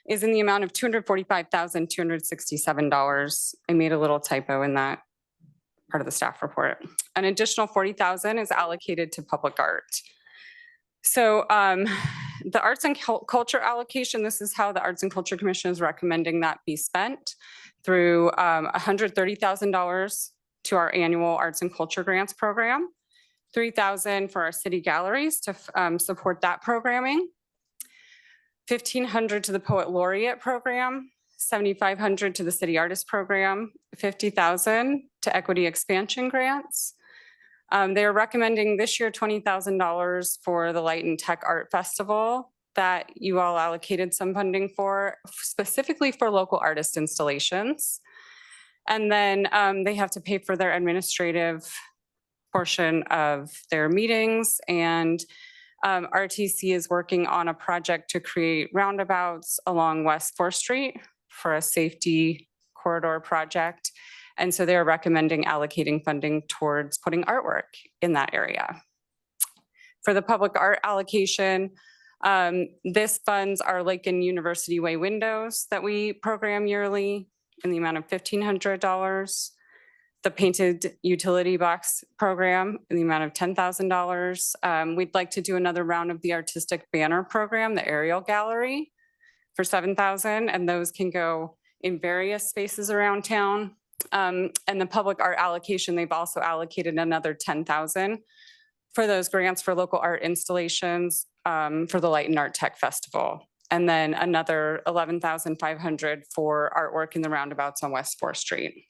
is in the amount of $245,267. I made a little typo in that part of the staff report. An additional $40,000 is allocated to public art. So the arts and culture allocation, this is how the Arts and Culture Commission is recommending that be spent through $130,000 to our annual arts and culture grants program, $3,000 for our city galleries to support that programming, $1,500 to the Poet Laureate program, $7,500 to the City Artist program, $50,000 to Equity Expansion grants. They are recommending this year $20,000 for the Light and Tech Art Festival that you all allocated some funding for, specifically for local artist installations. And then they have to pay for their administrative portion of their meetings, and RTC is working on a project to create roundabouts along West 4th Street for a safety corridor project. And so they're recommending allocating funding towards putting artwork in that area. For the public art allocation, this funds our Lincoln University Way windows that we program yearly in the amount of $1,500. The painted utility box program in the amount of $10,000. We'd like to do another round of the artistic banner program, the aerial gallery, for $7,000, and those can go in various spaces around town. And the public art allocation, they've also allocated another $10,000 for those grants for local art installations for the Light and Art Tech Festival. And then another 11,500 for artwork in the roundabouts on West 4th Street.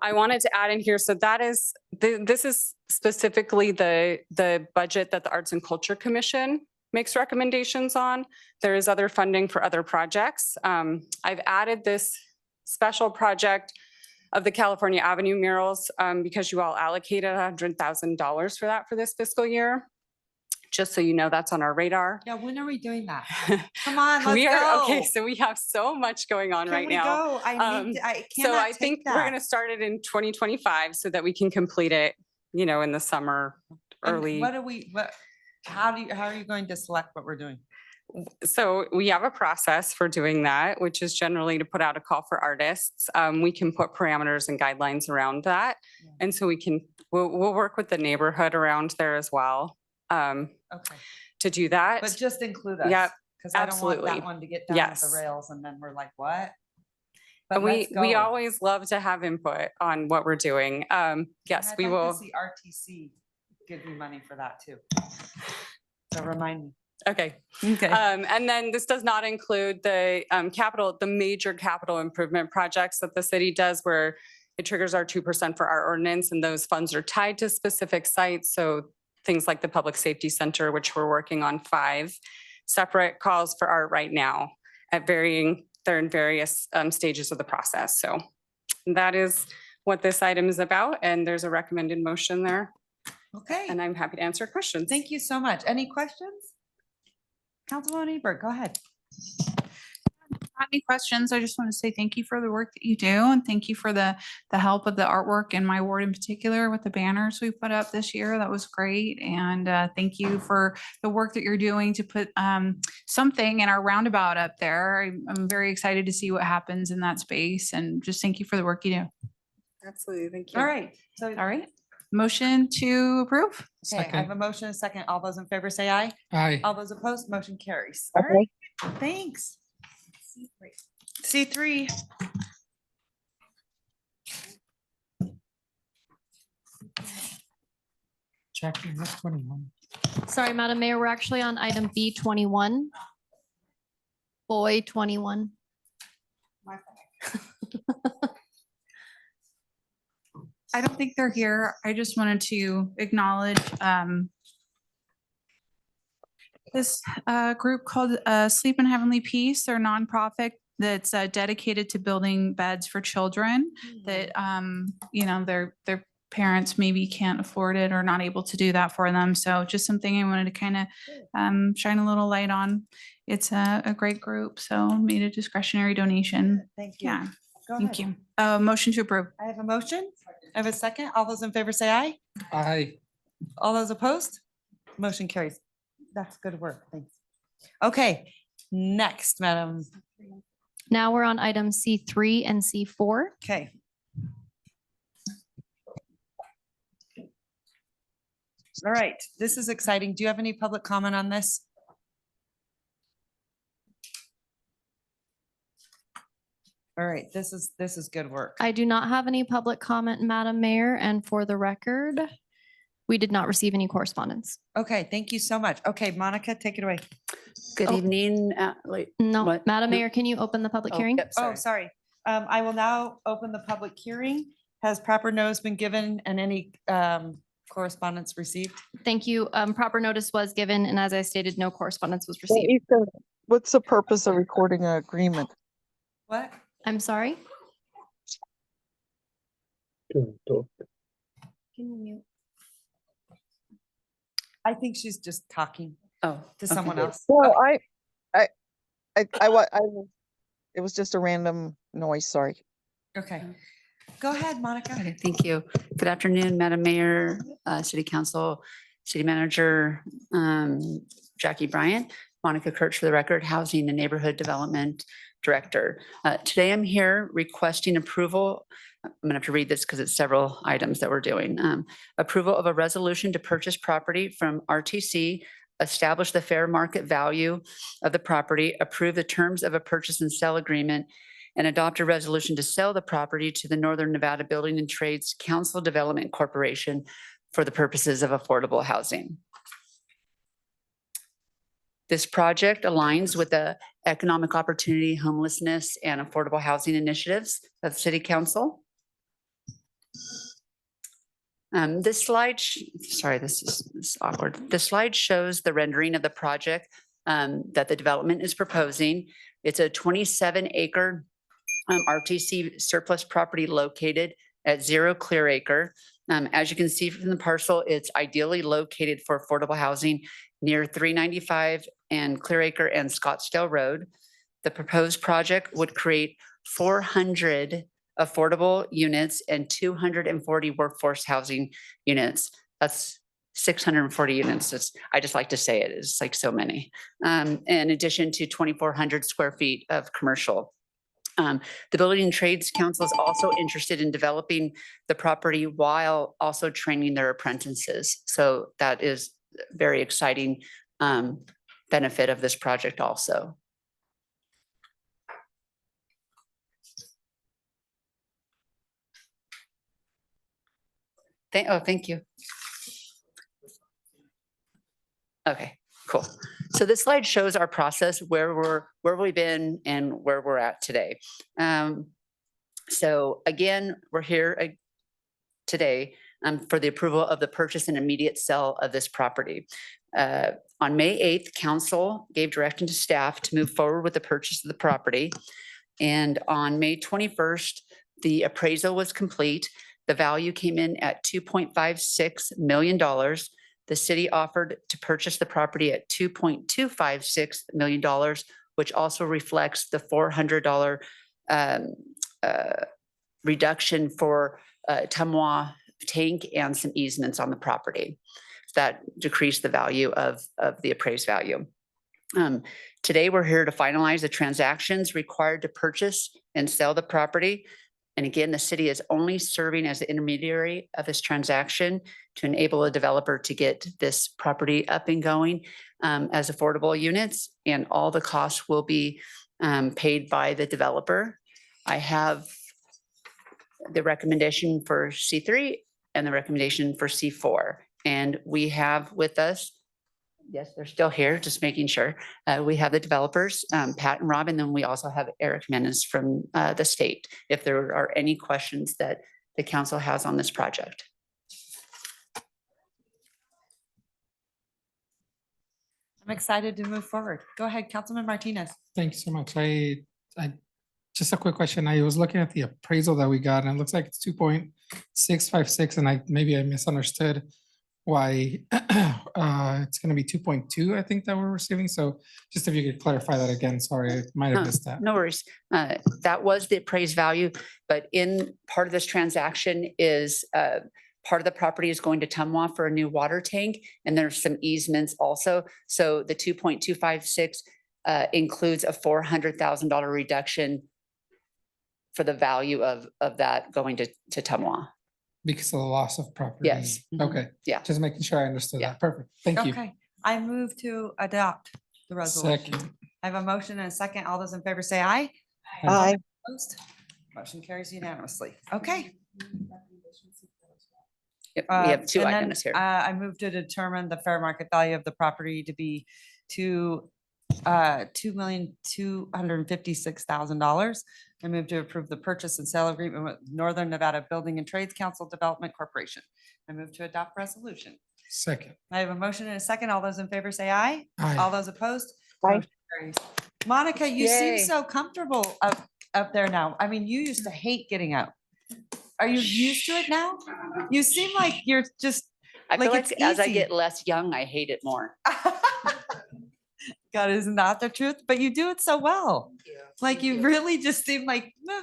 I wanted to add in here, so that is, this is specifically the budget that the Arts and Culture Commission makes recommendations on. There is other funding for other projects. I've added this special project of the California Avenue murals because you all allocated $100,000 for that for this fiscal year. Just so you know, that's on our radar. Yeah, when are we doing that? Come on, let's We are, go. okay, so we have so much going on right now. Go? I need to, I So cannot I think take we're that. gonna start it in 2025 so that we can complete it, you know, in the summer, And early. What how are you going to select what we're doing? So we have a process for doing that, which is generally to put out a call for artists. We can put parameters and guidelines around that. And so we'll work with the neighborhood around there as well. Okay, To do that. but just include us. Yep, Because I don't want absolutely. that one to get down at the Yes. rails and then we're like, what? And But we let's go. always love to have input on what we're doing. Yes, I'd we like to will. see RTC give me money for that too. So remind me. Okay. Okay. And then this does not include the the major capital improvement projects that the city does where it triggers our 2% for our ordinance, and those funds are tied to specific sites. So things like the Public Safety Center, which we're working on 5 separate calls for art right now they're in various stages of the process. So that is what this item is about, and there's a recommended motion there. Okay. And I'm happy to answer questions. Thank you so much. Any questions? Councilwoman Ebert, go ahead. Not any questions. I just want to say thank you for the work that you do, and thank you for the help of the artwork in my ward in particular with the banners we put up this year. That was great. And thank you for the work that you're doing to put something in our roundabout up there. I'm very excited to see what happens in that space, and just thank you for the work you do. Absolutely. Thank you. All right. So, All right. Motion to approve? okay, I have a motion, a second. All those in favor say aye. Aye. All those opposed, motion carries. All right. Thanks. C3. Jackie, that's 21. Sorry, Madam Mayor, we're actually on item B21. Boy 21. I don't think they're here. I just wanted to acknowledge this group called Sleep in Heavenly Peace. They're a nonprofit that's dedicated to building beds for children that, you know, their parents maybe can't afford it or not able to do that for them. So just something I wanted to kind of shine a little light on. It's a great group, so made a discretionary donation. Thank you. Yeah, Go thank ahead. you. Motion to approve. I have a motion. I have a second. All those in favor say aye. Aye. All those opposed? Motion carries. That's good work. Thanks. Okay, next, Madam. Now we're on item C3 and C4. Okay. All right, this is exciting. Do you have any public comment on this? All right, this is good work. I do not have any public comment, Madam Mayor, and for the record, we did not receive any correspondence. Okay, thank you so much. Okay, Monica, take it away. Good Oh. evening. No, What? Madam No. Mayor, can you open the public hearing? Yep, Oh, sorry. I will now open the public hearing. Has proper notice been given and any correspondence received? Thank you. Proper notice was given, and as I stated, no correspondence was received. Ethan, what's the purpose of recording an agreement? What? I'm sorry? Can you mute? I think she's just talking Oh, to someone else. Well, it was just a random noise, sorry. Okay. Go ahead, Monica. Okay, thank you. Good afternoon, Madam Mayor, City Council, City Manager, Jackie Bryant, Monica Kirch for the record, Housing and Neighborhood Development Director. Today I'm here requesting approval. I'm gonna have to read this because it's several items that we're doing. Approval of a resolution to purchase property from RTC, establish the fair market value of the property, approve the terms of a purchase and sell agreement, and adopt a resolution to sell the property to the Northern Nevada Building and Trades Council Development Corporation for the purposes of affordable housing. This project aligns with the economic opportunity, homelessness, and affordable housing initiatives of City Council. This slide, sorry, this is awkward. The slide shows the rendering of the project that the development is proposing. It's a 27-acre RTC surplus property located at 0 clear acre. As you can see from the parcel, it's ideally located for affordable housing near 395 and Clear Acre and Scottsdale Road. The proposed project would create 400 affordable units and 240 workforce housing units. That's 640 units. I just like to say it. It's like so many. In addition to 2,400 square feet of commercial. The Building and Trades Council is also interested in developing the property while also training their apprentices. So that is very exciting benefit of this project also. Thank you. Okay, cool. So this slide shows our process, where we've been and where we're at today. So again, we're here today for the approval of the purchase and immediate sale of this property. On May 8th, council gave direction to staff to move forward with the purchase of the property. And on May 21st, the appraisal was complete. The value came in at $2.56 million. The city offered to purchase the property at $2.256 million, which also reflects the $400 reduction for Tumwa tank and some easements on the property. That decreased the value of the appraised value. Today, we're here to finalize the transactions required to purchase and sell the property. And again, the city is only serving as the intermediary of this transaction to enable a developer to get this property up and going as affordable units, and all the costs will be paid by the developer. I have the recommendation for C3 and the recommendation for C4. And we have with us, yes, they're still here, just making sure. We have the developers, Pat and Rob, and then we also have Eric Menes from the state, if there are any questions that the council has on this project. I'm excited to move forward. Go ahead, Councilman Martinez. Thank you so much. I just a quick question. I was looking at the appraisal that we got and it looks like it's 2.656 and maybe I misunderstood why it's going to be 2.2, I think that we're receiving. So just if you could clarify that again, sorry, I might have missed that. No worries. That was the appraised value, but in part of this transaction is part of the property is going to Tumwa for a new water tank, and there's some easements also. So the 2.256 includes a $400,000 reduction for the value of that going to Tumwa. Because of the loss of property. Yes. Okay. Yeah. Just making sure I understood that. Perfect. Thank you. Okay, I move to adopt the resolution. Second. I have a motion and a second. All those in favor say aye. Aye. Opposed? Motion carries unanimously. Okay. Yep, we have two And then, items here. I move to determine the fair market value of the property to be $2,256,000. I move to approve the purchase and sale agreement with Northern Nevada Building and Trades Council Development Corporation. I move to adopt resolution. Second. I have a motion and a second. All those in favor say aye. Aye. All those opposed? Aye. Motion carries. Monica, you seem Yay. so comfortable up there now. I mean, you used to hate getting up. Are you used to it now? You seem like you're just, I feel it's like as I easy. get less young, I hate it more. God, isn't that the truth? But you do it so well. Like you really just seem like, "No,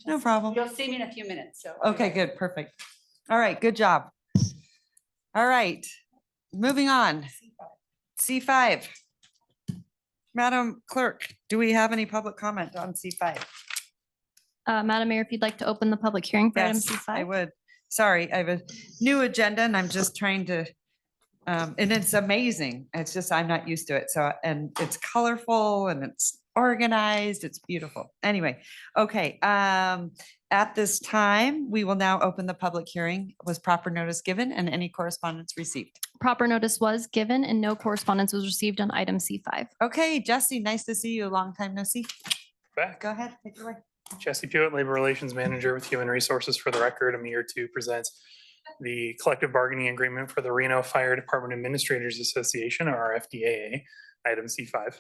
no problem." You'll see me in a few minutes, so. Okay, good, perfect. All right, good job. All right, moving on. C5. Madam Clerk, do we have any public comment on C5? Madam Mayor, if you'd like to open the public hearing for item Yes, I C5. would. Sorry, I have a new agenda and I'm just trying to, and it's amazing. It's just, I'm not used to it. So, and it's colorful and it's organized. It's beautiful. Anyway, okay. At this time, we will now open the public hearing. Was proper notice given and any correspondence received? Proper notice was given and no correspondence was received on item C5. Okay, Jesse, nice to see you. Long time no see. Back. Go ahead, take it away. Jesse Pewitt, Labor Relations Manager with Human Resources. For the record, I'm here to present the collective bargaining agreement for the Reno Fire Department Administrators Association, or RFDAA, item C5.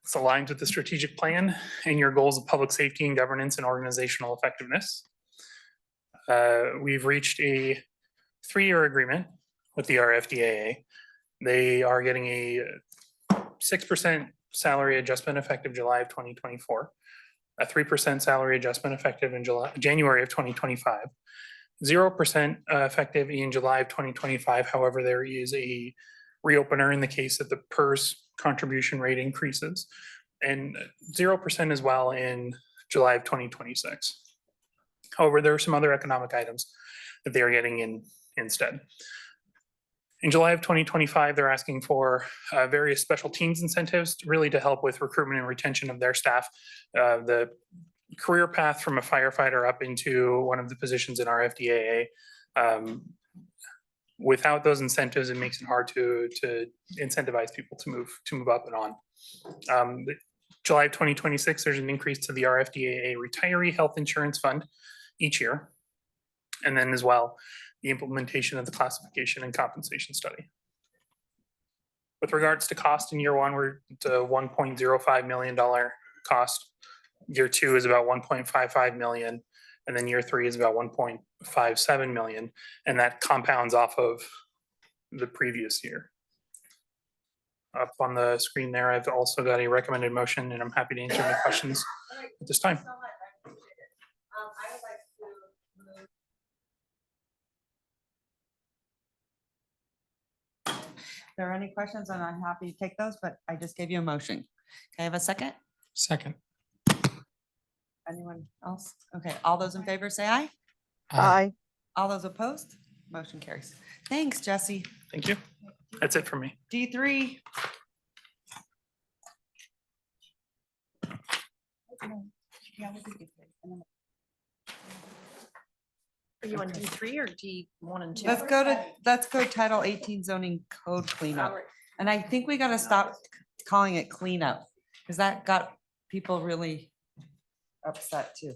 It's aligned with the strategic plan and your goals of public safety and governance and organizational effectiveness. We've reached a 3-year agreement with the RFDAA. They are getting a 6% salary adjustment effective July of 2024, a 3% salary adjustment effective in January of 2025, 0% effective in July of 2025. However, there is a reopener in the case that the PERS contribution rate increases, and 0% as well in July of 2026. However, there are some other economic items that they are getting in instead. In July of 2025, they're asking for various special teams incentives really to help with recruitment and retention of their staff. The career path from a firefighter up into one of the positions in RFDAA. Without those incentives, it makes it hard to incentivize people to move up and on. July of 2026, there's an increase to the RFDAA Retiree Health Insurance Fund each year. And then as well, the implementation of the classification and compensation study. With regards to cost in year one, we're at a $1.05 million cost. Year two is about 1.55 million. And then year three is about 1.57 million. And that compounds off of the previous year. Up on the screen there, I've also got a recommended motion, and I'm happy to answer any questions at this time. If there are any questions, and I'm happy to take those, but I just gave you a motion. Can I have a second? Second. Anyone else? Okay, all those in favor say aye. Aye. All those opposed? Motion carries. Thanks, Jesse. Thank you. That's it for me. D3. Are you on D3 or D1 and 2? Let's go Title 18 zoning code cleanup. And I think we gotta stop calling it cleanup, because that got people really upset too.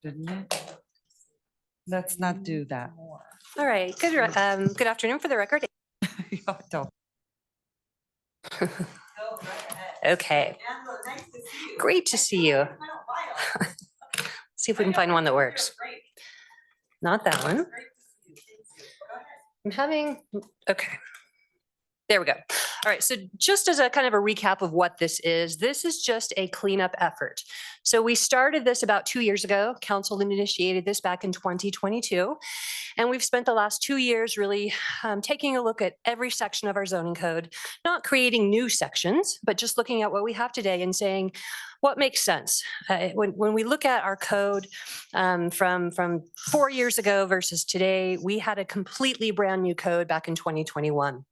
Didn't it? Let's not do that. All right, good afternoon. For the record. Don't. Okay. Great to see you. See if we can find one that works. Not that one. I'm having, okay. There we go. All right, so just as a kind of a recap of what this is just a cleanup effort. So we started this about 2 years ago. Council initiated this back in 2022. And we've spent the last 2 years really taking a look at every section of our zoning code, not creating new sections, but just looking at what we have today and saying, what makes sense? When we look at our code from 4 years ago versus today, we had a completely brand new code back in 2021.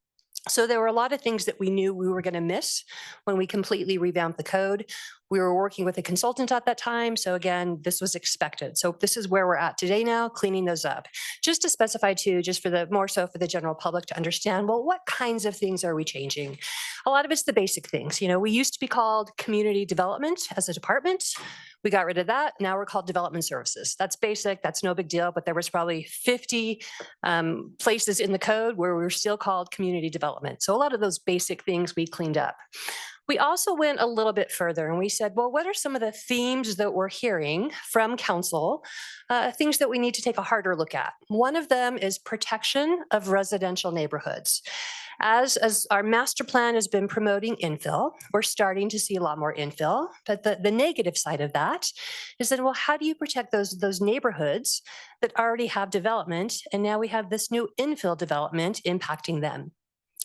So there were a lot of things that we knew we were going to miss when we completely revamped the code. We were working with a consultant at that time. So again, this was expected. So this is where we're at today now, cleaning those up. Just to specify too, just for the more so for the general public to understand, well, what kinds of things are we changing? A lot of it's the basic things. You know, we used to be called community development as a department. We got rid of that. Now we're called development services. That's basic. That's no big deal. But there was probably 50 places in the code where we were still called community development. So a lot of those basic things we cleaned up. We also went a little bit further and we said, well, what are some of the themes that we're hearing from council, things that we need to take a harder look at? One of them is protection of residential neighborhoods. As our master plan has been promoting infill, we're starting to see a lot more infill. But the negative side of that is that, well, how do you protect those neighborhoods that already have development? And now we have this new infill development impacting them.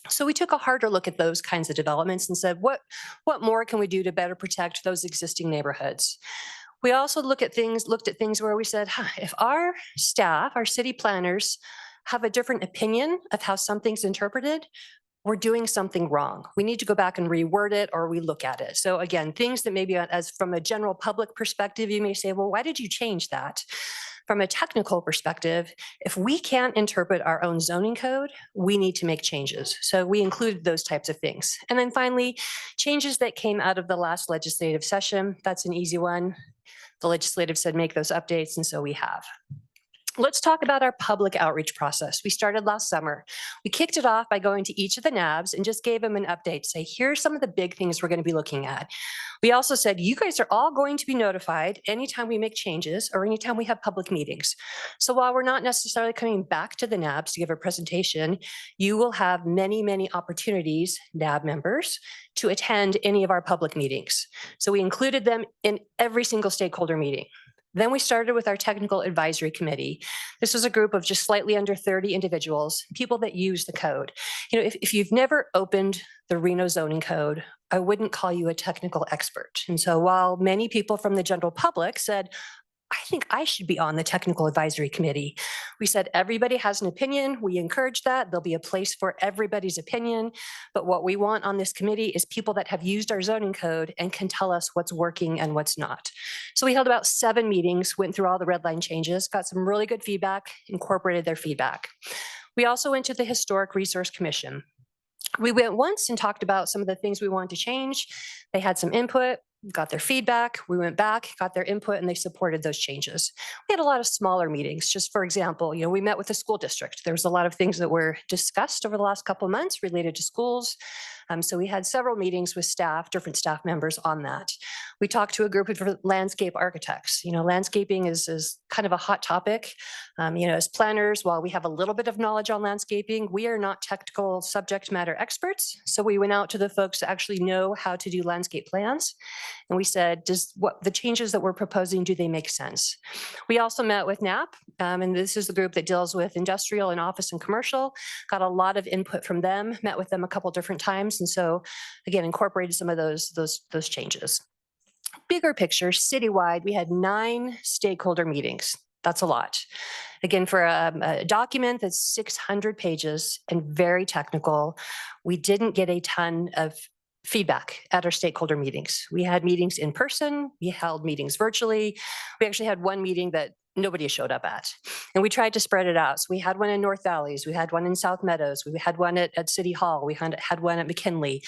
So we took a harder look at those kinds of developments and said, what more can we do to better protect those existing neighborhoods? We also looked at things where we said, if our staff, our city planners, have a different opinion of how something's interpreted, we're doing something wrong. We need to go back and reword it or relook at it. So again, things that maybe as from a general public perspective, you may say, well, why did you change that? From a technical perspective, if we can't interpret our own zoning code, we need to make changes. So we included those types of things. And then finally, changes that came out of the last legislative session. That's an easy one. The legislative said make those updates, and so we have. Let's talk about our public outreach process. We started last summer. We kicked it off by going to each of the NABs and just gave them an update, say, here's some of the big things we're going to be looking at. We also said, you guys are all going to be notified anytime we make changes or anytime we have public meetings. So while we're not necessarily coming back to the NABs to give a presentation, you will have many, many opportunities, NAB members, to attend any of our public meetings. So we included them in every single stakeholder meeting. Then we started with our technical advisory committee. This was a group of just slightly under 30 individuals, people that use the code. You know, if you've never opened the Reno zoning code, I wouldn't call you a technical expert. And so while many people from the general public said, I think I should be on the technical advisory committee, we said everybody has an opinion. We encourage that. There'll be a place for everybody's opinion. But what we want on this committee is people that have used our zoning code and can tell us what's working and what's not. So we held about 7 meetings, went through all the red line changes, got some really good feedback, incorporated their feedback. We also went to the Historic Resource Commission. We went once and talked about some of the things we wanted to change. They had some input, got their feedback. We went back, got their input, and they supported those changes. We had a lot of smaller meetings. Just for example, you know, we met with the school district. There was a lot of things that were discussed over the last couple of months related to schools. So we had several meetings with staff, different staff members on that. We talked to a group of landscape architects. You know, landscaping is kind of a hot topic. You know, as planners, while we have a little bit of knowledge on landscaping, we are not technical subject matter experts. So we went out to the folks that actually know how to do landscape plans. And we said, what the changes that we're proposing, do they make sense? We also met with NAP, and this is the group that deals with industrial and office and commercial. Got a lot of input from them, met with them a couple different times. And so again, incorporated some of those changes. Bigger picture, citywide, we had 9 stakeholder meetings. That's a lot. Again, for a document that's 600 pages and very technical, we didn't get a ton of feedback at our stakeholder meetings. We had meetings in person, we held meetings virtually. We actually had one meeting that nobody showed up at. And we tried to spread it out. So we had one in North Valleys, we had one in South Meadows, we had one at City Hall, we had one at McKinley,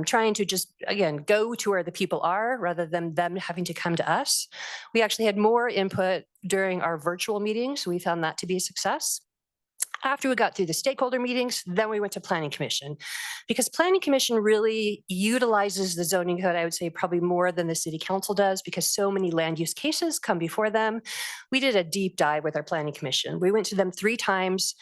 trying to just, again, go to where the people are rather than them having to come to us. We actually had more input during our virtual meetings. So we found that to be a success. After we got through the stakeholder meetings, then we went to Planning Commission, because Planning Commission really utilizes the zoning code, I would say probably more than the City Council does, because so many land use cases come before them. We did a deep dive with our Planning Commission. We went to them 3 times.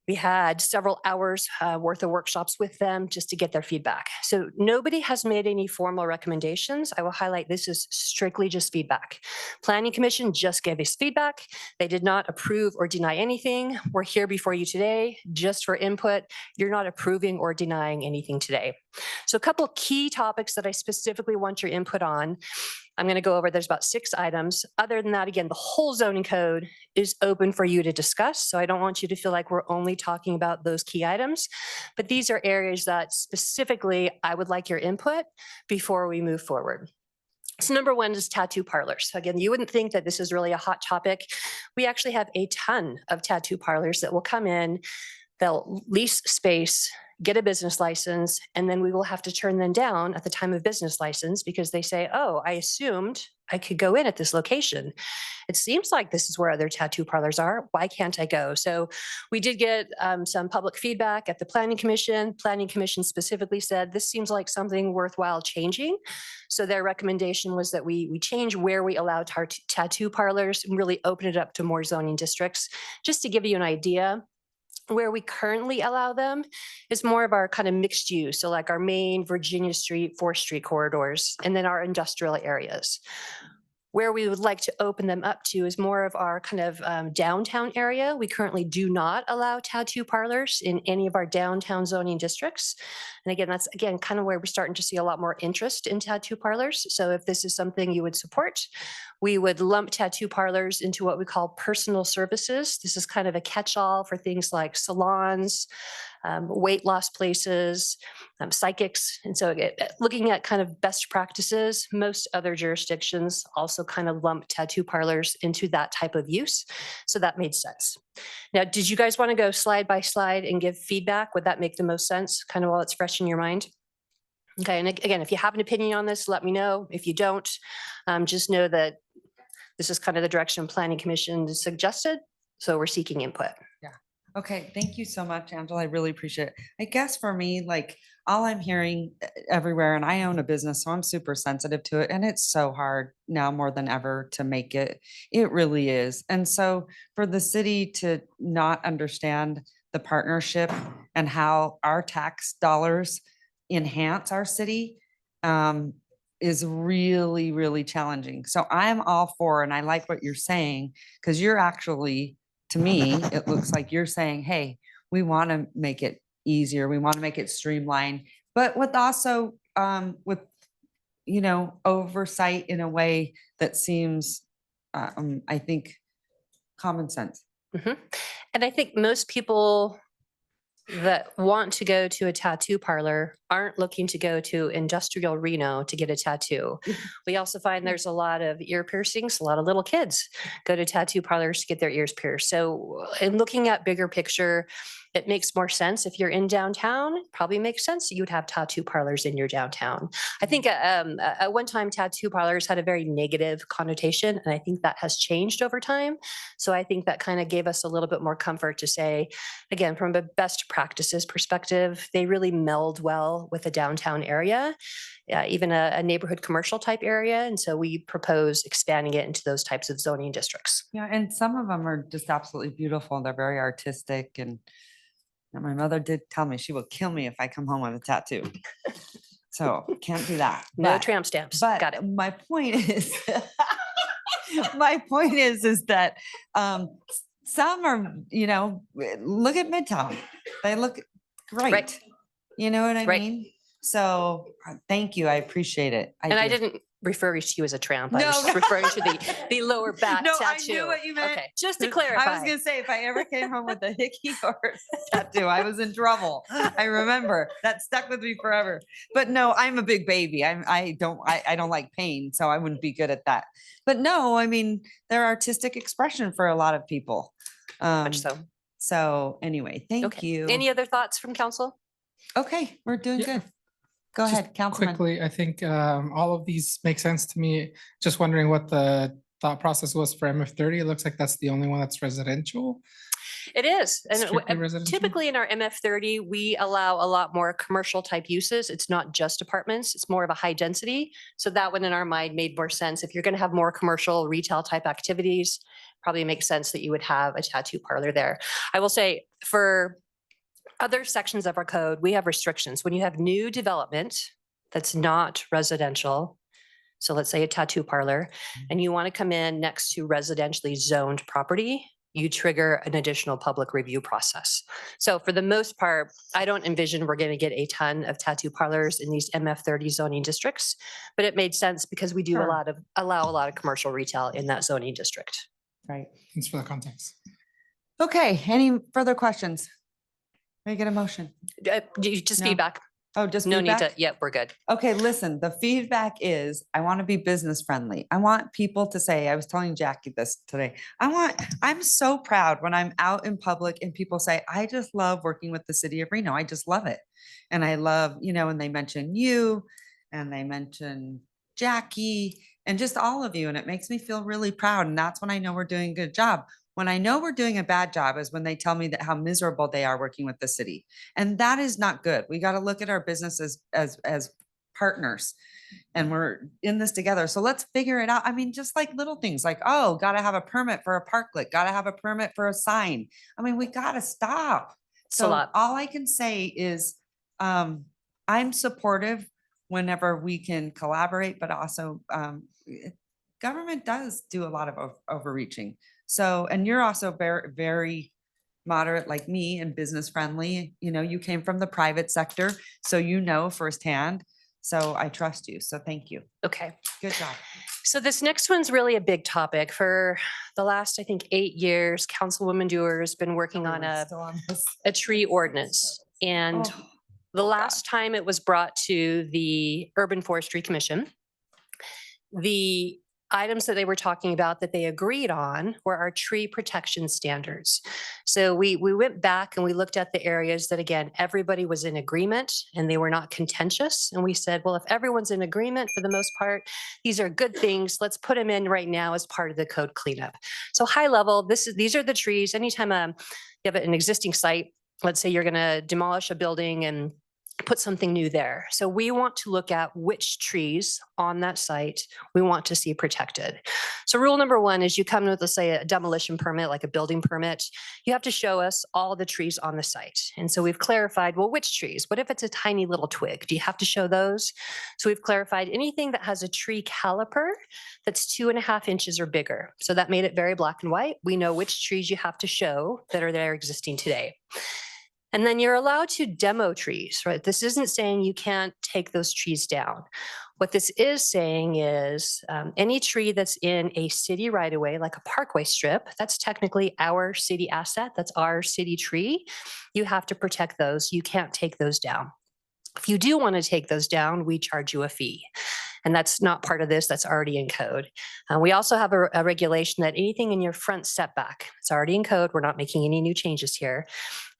We had several hours worth of workshops with them just to get their feedback. So nobody has made any formal recommendations. I will highlight this is strictly just feedback. Planning Commission just gave us feedback. They did not approve or deny anything. We're here before you today just for input. You're not approving or denying anything today. So a couple of key topics that I specifically want your input on. I'm going to go over, there's about 6 items. Other than that, again, the whole zoning code is open for you to discuss. So I don't want you to feel like we're only talking about those key items, but these are areas that specifically I would like your input before we move forward. So number 1 is tattoo parlors. Again, you wouldn't think that this is really a hot topic. We actually have a ton of tattoo parlors that will come in, they'll lease space, get a business license, and then we will have to turn them down at the time of business license because they say, oh, I assumed I could go in at this location. It seems like this is where other tattoo parlors are. Why can't I go? So we did get some public feedback at the Planning Commission. Planning Commission specifically said, this seems like something worthwhile changing. So their recommendation was that we change where we allow tattoo parlors and really open it up to more zoning districts. Just to give you an idea, where we currently allow them is more of our kind of mixed use. So like our main Virginia Street, 4th Street corridors, and then our industrial areas. Where we would like to open them up to is more of our kind of downtown area. We currently do not allow tattoo parlors in any of our downtown zoning districts. And again, that's kind of where we're starting to see a lot more interest in tattoo parlors. So if this is something you would support, we would lump tattoo parlors into what we call personal services. This is kind of a catch-all for things like salons, weight loss places, psychics. And so looking at kind of best practices, most other jurisdictions also kind of lump tattoo parlors into that type of use. So that made sense. Now, did you guys want to go slide by slide and give feedback? Would that make the most sense, kind of while it's fresh in your mind? Okay, and again, if you have an opinion on this, let me know. If you don't, just know that this is kind of the direction Planning Commission suggested. So we're seeking input. Yeah. Okay. Thank you so much, Angela. I really appreciate it. I guess for me, like all I'm hearing everywhere, and I own a business, so I'm super sensitive to it. And it's so hard now more than ever to make it. It really is. And so for the city to not understand the partnership and how our tax dollars enhance our city, is really, really challenging. So I'm all for, and I like what you're saying, because you're actually, to me, it looks like you're saying, hey, we want to make it easier. We want to make it streamlined, but with also, with, oversight in a way that seems, I think, common sense. And I think most people that want to go to a tattoo parlor aren't looking to go to industrial Reno to get a tattoo. We also find there's a lot of ear piercings. A lot of little kids go to tattoo parlors to get their ears pierced. So in looking at bigger picture, it makes more sense. If you're in downtown, it probably makes sense you would have tattoo parlors in your downtown. I think at one time tattoo parlors had a very negative connotation, and I think that has changed over time. So I think that kind of gave us a little bit more comfort to say, again, from a best practices perspective, they really meld well with a downtown area, even a neighborhood commercial type area. And so we propose expanding it into those types of zoning districts. Yeah, and some of them are just absolutely beautiful. They're very artistic, and my mother did tell me she will kill me if I come home with a tattoo. So can't do that. No tramp stamps. Got it. My point is, is that some are, look at Midtown. They look great. Right. You know what I mean? So thank you. I appreciate it. I do. didn't refer to you as a tramp. I No, was no. referring to the lower back No, tattoo. I knew what you meant. Okay, just to clarify. I was gonna say, if I ever came home with a hickey or a tattoo, I was in trouble. I remember that stuck with me forever. But no, I'm a big baby. I don't like pain, so I wouldn't be good at that. But no, I mean, they're artistic expression for a lot of people. Much so. So anyway, thank you. Any other thoughts from council? Okay, we're doing good. Go Just ahead, Councilman. Quickly, I think all of these make sense to me. Just wondering what the thought process was for MF30. It looks like that's the only one that's residential. It is. And Strictly residential? typically in our MF30, we allow a lot more commercial type uses. It's not just apartments. It's more of a high density. So that one in our mind made more sense. If you're going to have more commercial retail type activities, probably makes sense that you would have a tattoo parlor there. I will say for other sections of our code, we have restrictions. When you have new development that's not residential, so let's say a tattoo parlor, and you want to come in next to residentially zoned property, you trigger an additional public review process. So for the most part, I don't envision we're going to get a ton of tattoo parlors in these MF30 zoning districts, but it made sense because we do allow a lot of commercial retail in that zoning district. Right. Thanks for the context. Okay, any further questions? May I get a motion? Just No. feedback. Oh, just No need feedback? to, yep, we're good. Okay, listen, the feedback is, I want to be business friendly. I want people to say, I was telling Jackie this today. I'm so proud when I'm out in public and people say, I just love working with the city of Reno. I just love it. And I love, and they mention you and they mention Jackie and just all of you. And it makes me feel really proud. And that's when I know we're doing a good job. When I know we're doing a bad job is when they tell me that how miserable they are working with the city. And that is not good. We got to look at our businesses as partners, and we're in this together. So let's figure it out. I mean, just like little things like, oh, got to have a permit for a parklet, got to have a permit for a sign. I mean, we got to stop. a lot. All I can say is I'm supportive whenever we can collaborate, but also government does do a lot of overreaching. So, and you're also very, very moderate like me and business friendly. You came from the private sector, so firsthand. So I trust you. So thank you. Okay. Good job. So this next one's really a big topic. For the last, I think, 8 years, Councilwoman Dewar has been working on a tree ordinance. And the last time it was brought to the Urban Forestry Commission, the items that they were talking about that they agreed on were our tree protection standards. So we went back and we looked at the areas that, again, everybody was in agreement and they were not contentious. And we said, well, if everyone's in agreement for the most part, these are good things. Let's put them in right now as part of the code cleanup. So high level, these are the trees. Anytime you have an existing site, let's say you're going to demolish a building and put something new there. So we want to look at which trees on that site we want to see protected. So rule number one is you come with, let's say, a demolition permit, like a building permit, you have to show us all the trees on the site. And so we've clarified, well, which trees? What if it's a tiny little twig? Do you have to show those? So we've clarified anything that has a tree caliper that's 2.5 inches or bigger. So that made it very black and white. We know which trees you have to show that are there existing today. And then you're allowed to demo trees, right? This isn't saying you can't take those trees down. What this is saying is any tree that's in a city right of way, like a parkway strip, that's technically our city asset. That's our city tree. You have to protect those. You can't take those down. If you do want to take those down, we charge you a fee. And that's not part of this, that's already in code. We also have a regulation that anything in your front setback, it's already in code. We're not making any new changes here.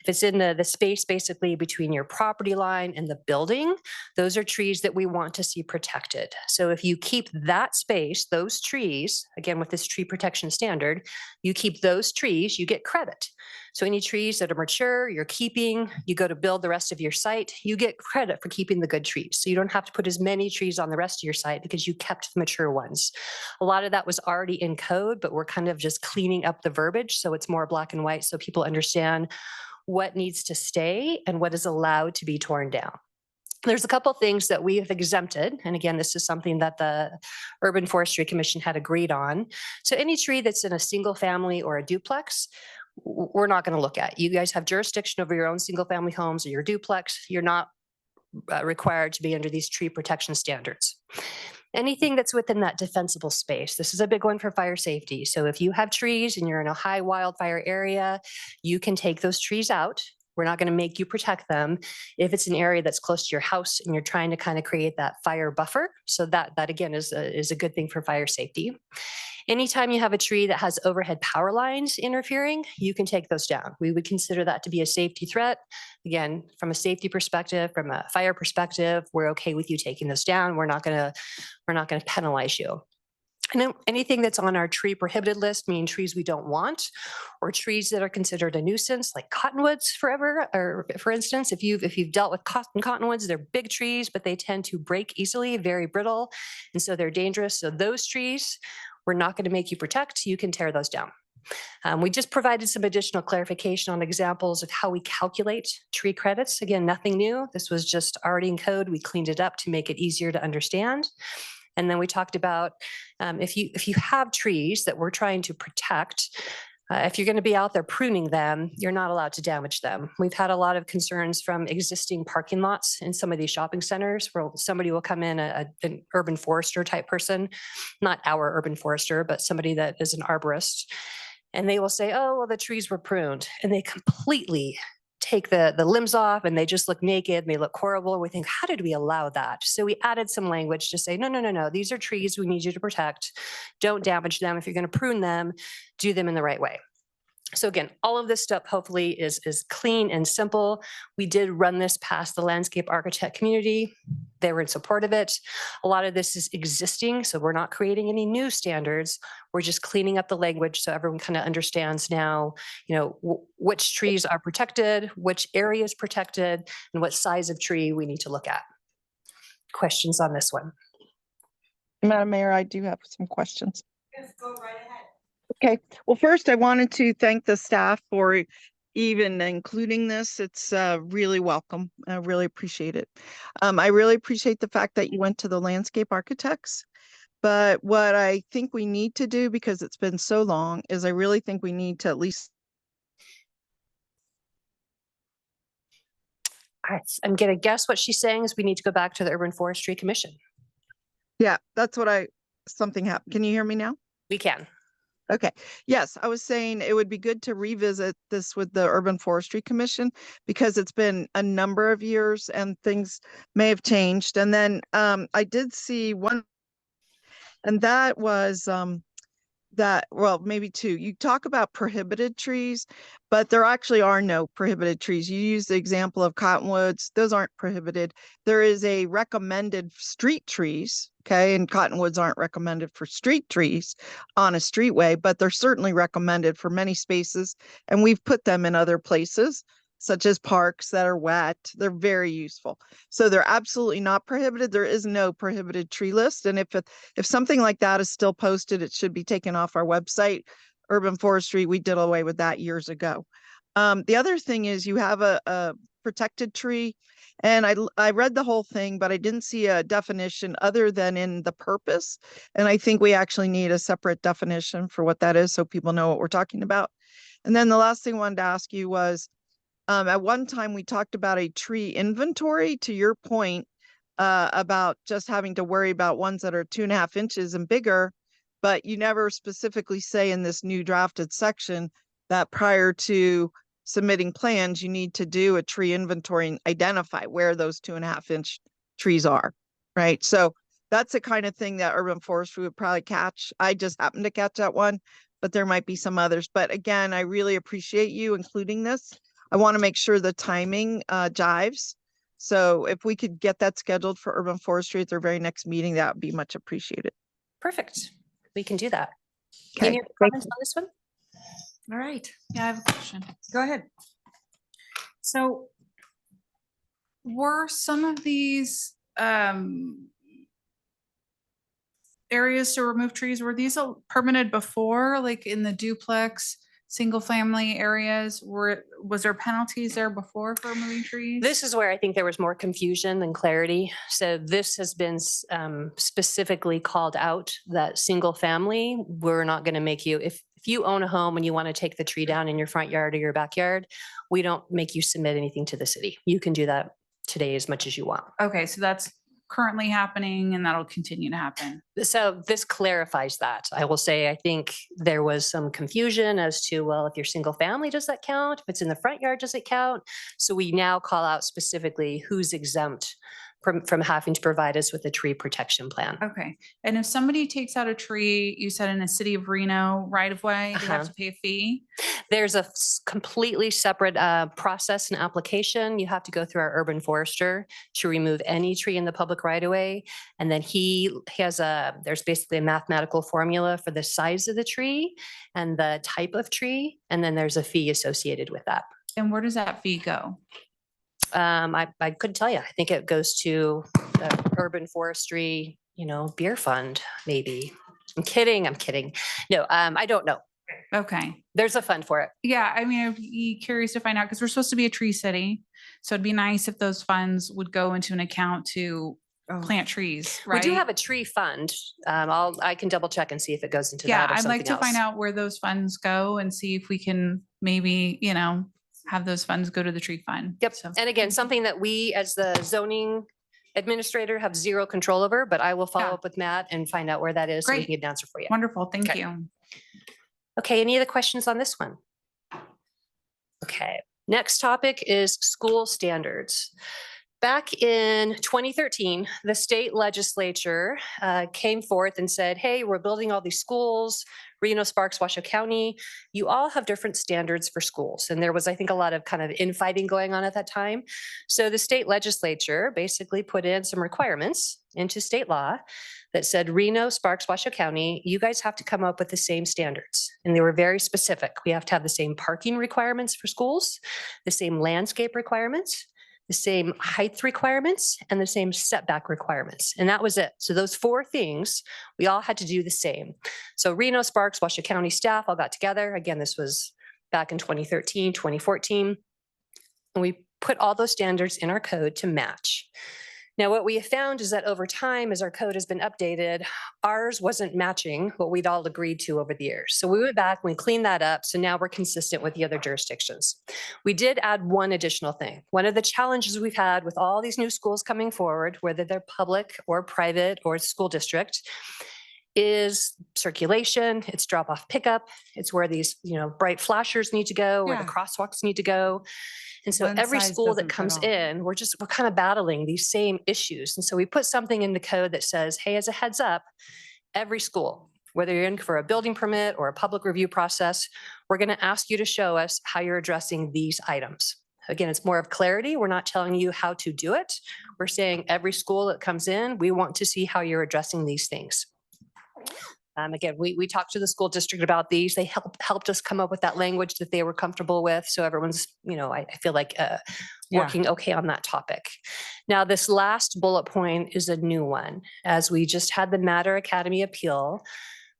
If it's in the space basically between your property line and the building, those are trees that we want to see protected. So if you keep that space, those trees, again, with this tree protection standard, you keep those trees, you get credit. So any trees that are mature, you're keeping, you go to build the rest of your site, you get credit for keeping the good trees. So you don't have to put as many trees on the rest of your site because you kept the mature ones. A lot of that was already in code, but we're kind of just cleaning up the verbiage so it's more black and white so people understand what needs to stay and what is allowed to be torn down. There's a couple things that we have exempted. And again, this is something that the Urban Forestry Commission had agreed on. So any tree that's in a single family or a duplex, we're not going to look at. You guys have jurisdiction over your own single family homes or your duplex. You're not required to be under these tree protection standards. Anything that's within that defensible space. This is a big one for fire safety. So if you have trees and you're in a high wildfire area, you can take those trees out. We're not going to make you protect them if it's an area that's close to your house and you're trying to kind of create that fire buffer. So that again is a good thing for fire safety. Anytime you have a tree that has overhead power lines interfering, you can take those down. We would consider that to be a safety threat. Again, from a safety perspective, from a fire perspective, we're okay with you taking those down. We're not gonna penalize you. And then anything that's on our tree prohibited list, meaning trees we don't want, or trees that are considered a nuisance, like cottonwoods forever, or for instance, if you've dealt with cottonwoods, they're big trees, but they tend to break easily, very brittle, and so they're dangerous. So those trees, we're not going to make you protect. You can tear those down. We just provided some additional clarification on examples of how we calculate tree credits. Again, nothing new. This was just already in code. We cleaned it up to make it easier to understand. And then we talked about if you have trees that we're trying to protect, if you're going to be out there pruning them, you're not allowed to damage them. We've had a lot of concerns from existing parking lots in some of these shopping centers where somebody will come in, an urban forester type person, not our urban forester, but somebody that is an arborist. And they will say, oh, well, the trees were pruned. And they completely take the limbs off and they just look naked and they look horrible. And we think, how did we allow that? So we added some language to say, no, these are trees we need you to protect. Don't damage them. If you're going to prune them, do them in the right way. So again, all of this stuff hopefully is clean and simple. We did run this past the landscape architect community. They were in support of it. A lot of this is existing, so we're not creating any new standards. We're just cleaning up the language so everyone kind of understands now, which trees are protected, which area is protected, and what size of tree we need to look at. Questions on this one? Madam Mayor, I do have some questions. Yes, go right ahead. Okay, well, first I wanted to thank the staff for even including this. It's really welcome. I really appreciate it. I really appreciate the fact that you went to the landscape architects. But what I think we need to do, because it's been so long, is I really think we need to at least. I'm going to guess what she's saying is we need to go back to the Urban Forestry Commission. Yeah, that's what something happened. Can you hear me now? We can. Okay, yes, I was saying it would be good to revisit this with the Urban Forestry Commission because it's been a number of years and things may have changed. And then I did see one, and that was well, maybe two. You talk about prohibited trees, but there actually are no prohibited trees. You use the example of cottonwoods. Those aren't prohibited. There is a recommended street trees, okay? And cottonwoods aren't recommended for street trees on a streetway, but they're certainly recommended for many spaces. And we've put them in other places, such as parks that are wet. They're very useful. So they're absolutely not prohibited. There is no prohibited tree list. And if something like that is still posted, it should be taken off our website. Urban Forestry, we did away with that years ago. The other thing is you have a protected tree, and I read the whole thing, but I didn't see a definition other than in the purpose. And I think we actually need a separate definition for what that is so people know what we're talking about. And then the last thing I wanted to ask you was, at one time, we talked about a tree inventory, to your point, about just having to worry about ones that are 2.5 inches and bigger, but you never specifically say in this new drafted section that prior to submitting plans, you need to do a tree inventory and identify where those 2.5 inch trees are, right? So that's the kind of thing that urban forestry would probably catch. I just happened to catch that one, but there might be some others. But again, I really appreciate you including this. I want to make sure the timing jives. So if we could get that scheduled for urban forestry at their very next meeting, that would be much appreciated. Perfect. We can do that. Okay, Any other comments on this one? All right. Yeah, I have a question. Go ahead. So were some of these areas to remove trees, were these all permitted before, like in the duplex, single family areas? Was there penalties there before for removing trees? This is where I think there was more confusion than clarity. So this has been specifically called out that single family, we're not going to make you, if you own a home and you want to take the tree down in your front yard or your backyard, we don't make you submit anything to the city. You can do that today as much as you want. Okay, so that's currently happening and that'll continue to happen. So this clarifies that. I will say, I think there was some confusion as to, well, if you're single family, does that count? If it's in the front yard, does it count? So we now call out specifically who's exempt from having to provide us with a tree protection plan. Okay. And if somebody takes out a tree, you said in a city of Reno right of way, they have to pay a fee? There's a completely separate process and application. You have to go through our urban forester to remove any tree in the public right of way. And then there's basically a mathematical formula for the size of the tree and the type of tree. And then there's a fee associated with that. And where does that fee go? I couldn't tell you. I think it goes to the urban forestry, beer fund, maybe. I'm kidding. No, I don't know. Okay. There's a fund for it. Yeah, I mean, I'd be curious to find out because we're supposed to be a tree city. So it'd be nice if those funds would go into an account to plant trees, right? We do have a tree fund. I can double check and see if it goes into that or I'd something like to find else. out where those funds go and see if we can maybe, have those funds go to the tree fund. Yep. So, And again, something that we as the zoning administrator have zero control over, but I will follow up with Matt and find out where that is so we Great. can get an answer for you. Wonderful. Thank Okay. you. Okay, any other questions on this one? Okay, next topic is school standards. Back in 2013, the state legislature came forth and said, hey, we're building all these schools, Reno, Sparks, Washoe County, you all have different standards for schools. And there was, I think, a lot of kind of infighting going on at that time. So the state legislature basically put in some requirements into state law that said, Reno, Sparks, Washoe County, you guys have to come up with the same standards. And they were very specific. We have to have the same parking requirements for schools, the same landscape requirements, the same height requirements, and the same setback requirements. And that was it. So those 4 things, we all had to do the same. So Reno, Sparks, Washoe County staff all got together. Again, this was back in 2013, 2014. And we put all those standards in our code to match. Now, what we have found is that over time, as our code has been updated, ours wasn't matching what we'd all agreed to over the years. So we went back, we cleaned that up. So now we're consistent with the other jurisdictions. We did add one additional thing. One of the challenges we've had with all these new schools coming forward, whether they're public or private or school district, is circulation, it's drop off pickup, it's where these, bright flashers need to go, where the Yeah. crosswalks need to go. And so One every size school that doesn't fit comes all. in, we're kind of battling these same issues. And so we put something in the code that says, hey, as a heads up, every school, whether you're in for a building permit or a public review process, we're going to ask you to show us how you're addressing these items. Again, it's more of clarity. We're not telling you how to do it. We're saying every school that comes in, we want to see how you're addressing these things. Again, we talked to the school district about these. They helped us come up with that language that they were comfortable with. So everyone's, I feel like working okay on that topic. Now, this last bullet point is a new one. As we just had the Matter Academy appeal,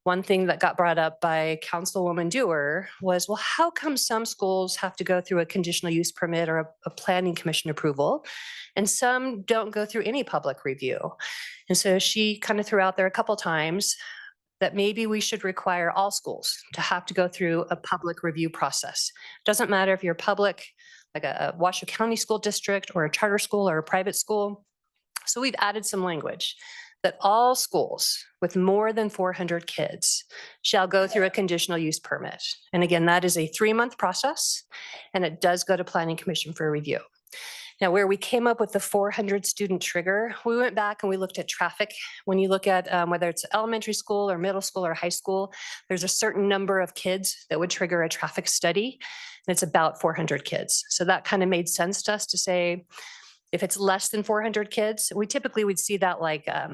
one thing that got brought up by Councilwoman Dewar was, well, how come some schools have to go through a conditional use permit or a planning commission approval, and some don't go through any public review? And so she kind of threw out there a couple times that maybe we should require all schools to have to go through a public review process. Doesn't matter if you're public, like a Washoe County school district or a charter school or a private school. So we've added some language that all schools with more than 400 kids shall go through a conditional use permit. And again, that is a 3-month process, and it does go to Planning Commission for review. Now, where we came up with the 400 student trigger, we went back and we looked at traffic. When you look at whether it's elementary school or middle school or high school, there's a certain number of kids that would trigger a traffic study, and it's about 400 kids. So that kind of made sense to us to say, if it's less than 400 kids, we typically would see that like a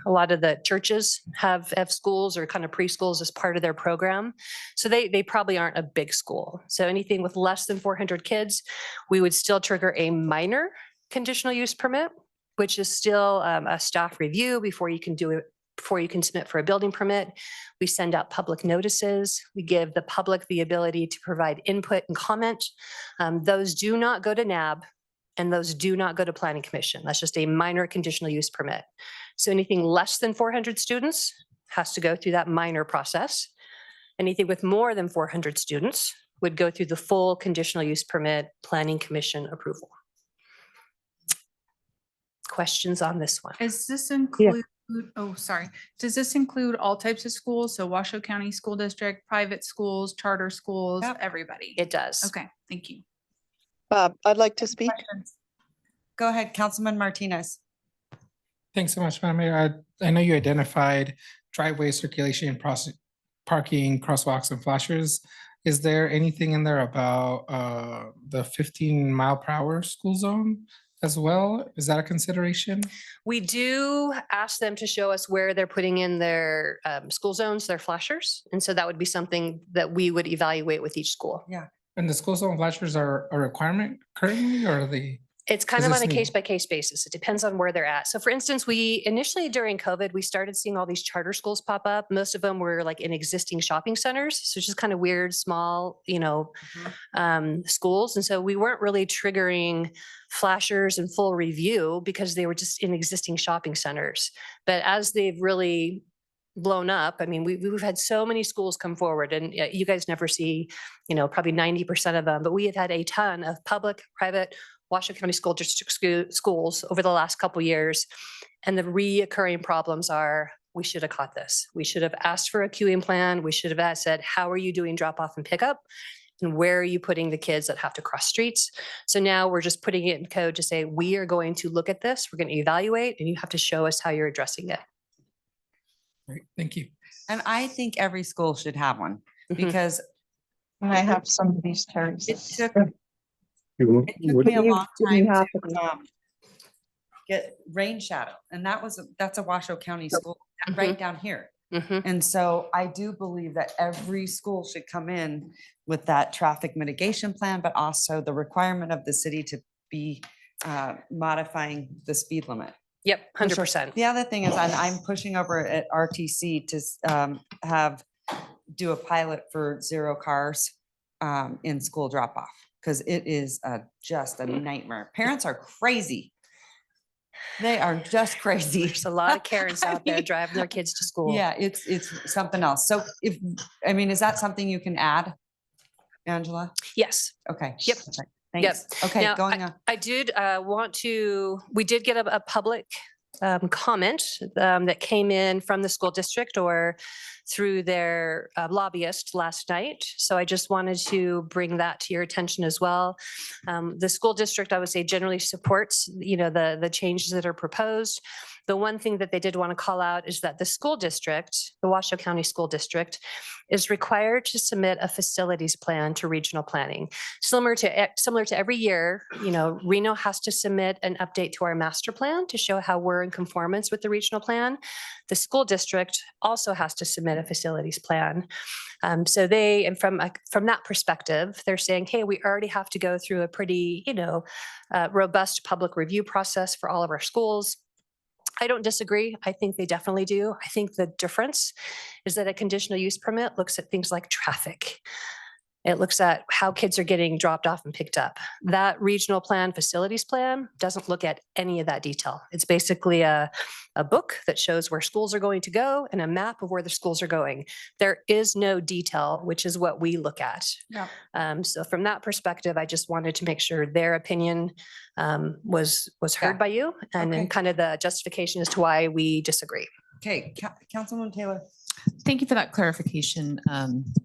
lot of the churches have schools or kind of preschools as part of their program. So they probably aren't a big school. So anything with less than 400 kids, we would still trigger a minor conditional use permit, which is still a staff review before you can do it, before you can submit for a building permit. We send out public notices. We give the public the ability to provide input and comment. Those do not go to NAB. And those do not go to Planning Commission. That's just a minor conditional use permit. So anything less than 400 students has to go through that minor process. Anything with more than 400 students would go through the full conditional use permit Planning Commission approval. Questions on this one? Does this include, oh, sorry. Does this include all types of schools? So Washoe County School District, private schools, charter schools, everybody? It does. Okay, thank you. I'd like to speak. Go ahead, Councilman Martinez. Thanks so much, Madam Mayor. I know you identified driveway circulation, parking, crosswalks, and flashers. Is there anything in there about the 15-mile-per-hour school zone as well? Is that a consideration? We do ask them to show us where they're putting in their school zones, their flashers. And so that would be something that we would evaluate with each school. Yeah. And the school zone flashers are a requirement currently, or are they? It's kind Is of this on a new? case-by-case basis. It depends on where they're at. So for instance, we initially during COVID, we started seeing all these charter schools pop up. Most of them were like in existing shopping centers. So it's just kind of weird, small, schools. And so we weren't really triggering flashers and full review because they were just in existing shopping centers. But as they've really blown up, I mean, we've had so many schools come forward, and you guys never see, probably 90% of them, but we have had a ton of public, private, Washoe County School District schools over the last couple of years. And the reoccurring problems are, we should have caught this. We should have asked for a queuing plan. We should have said, how are you doing drop off and pickup? And where are you putting the kids that have to cross streets? So now we're just putting it in code to say, we are going to look at this. We're going to evaluate, and you have to show us how you're addressing it. Great, thank you. And I think every school should have one because I have some of these terms. it took me a long time to get rain shadow. And that's a Washoe County school right down here. And so I do believe that every school should come in with that traffic mitigation plan, but also the requirement of the city to be modifying the speed limit. Yep, For sure. 100%. The other thing is I'm pushing over at RTC to do a pilot for 0 cars in school drop off, because it is just a nightmare. Parents are crazy. They are just crazy. There's a lot of Karens out there driving their kids to school. Yeah, it's something else. So is that something you can add, Angela? Yes. Okay. Yep. Thanks. Okay, Now, going on. I did we did get a public comment that came in from the school district or through their lobbyist last night. So I just wanted to bring that to your attention as well. The school district, I would say, generally supports, the changes that are proposed. The one thing that they did want to call out is that the school district, the Washoe County School District, is required to submit a facilities plan to regional planning. Similar to every year, Reno has to submit an update to our master plan to show how we're in conformance with the regional plan. The school district also has to submit a facilities plan. So and from that perspective, they're saying, hey, we already have to go through a pretty, robust public review process for all of our schools. I don't disagree. I think they definitely do. I think the difference is that a conditional use permit looks at things like traffic. It looks at how kids are getting dropped off and picked up. That regional plan, facilities plan, doesn't look at any of that detail. It's basically a book that shows where schools are going to go and a map of where the schools are going. There is no detail, which is what we look at. Yeah. So from that perspective, I just wanted to make sure their opinion was heard by you, and then kind of the justification as to why we disagree. Okay, Councilwoman Taylor. Thank you for that clarification,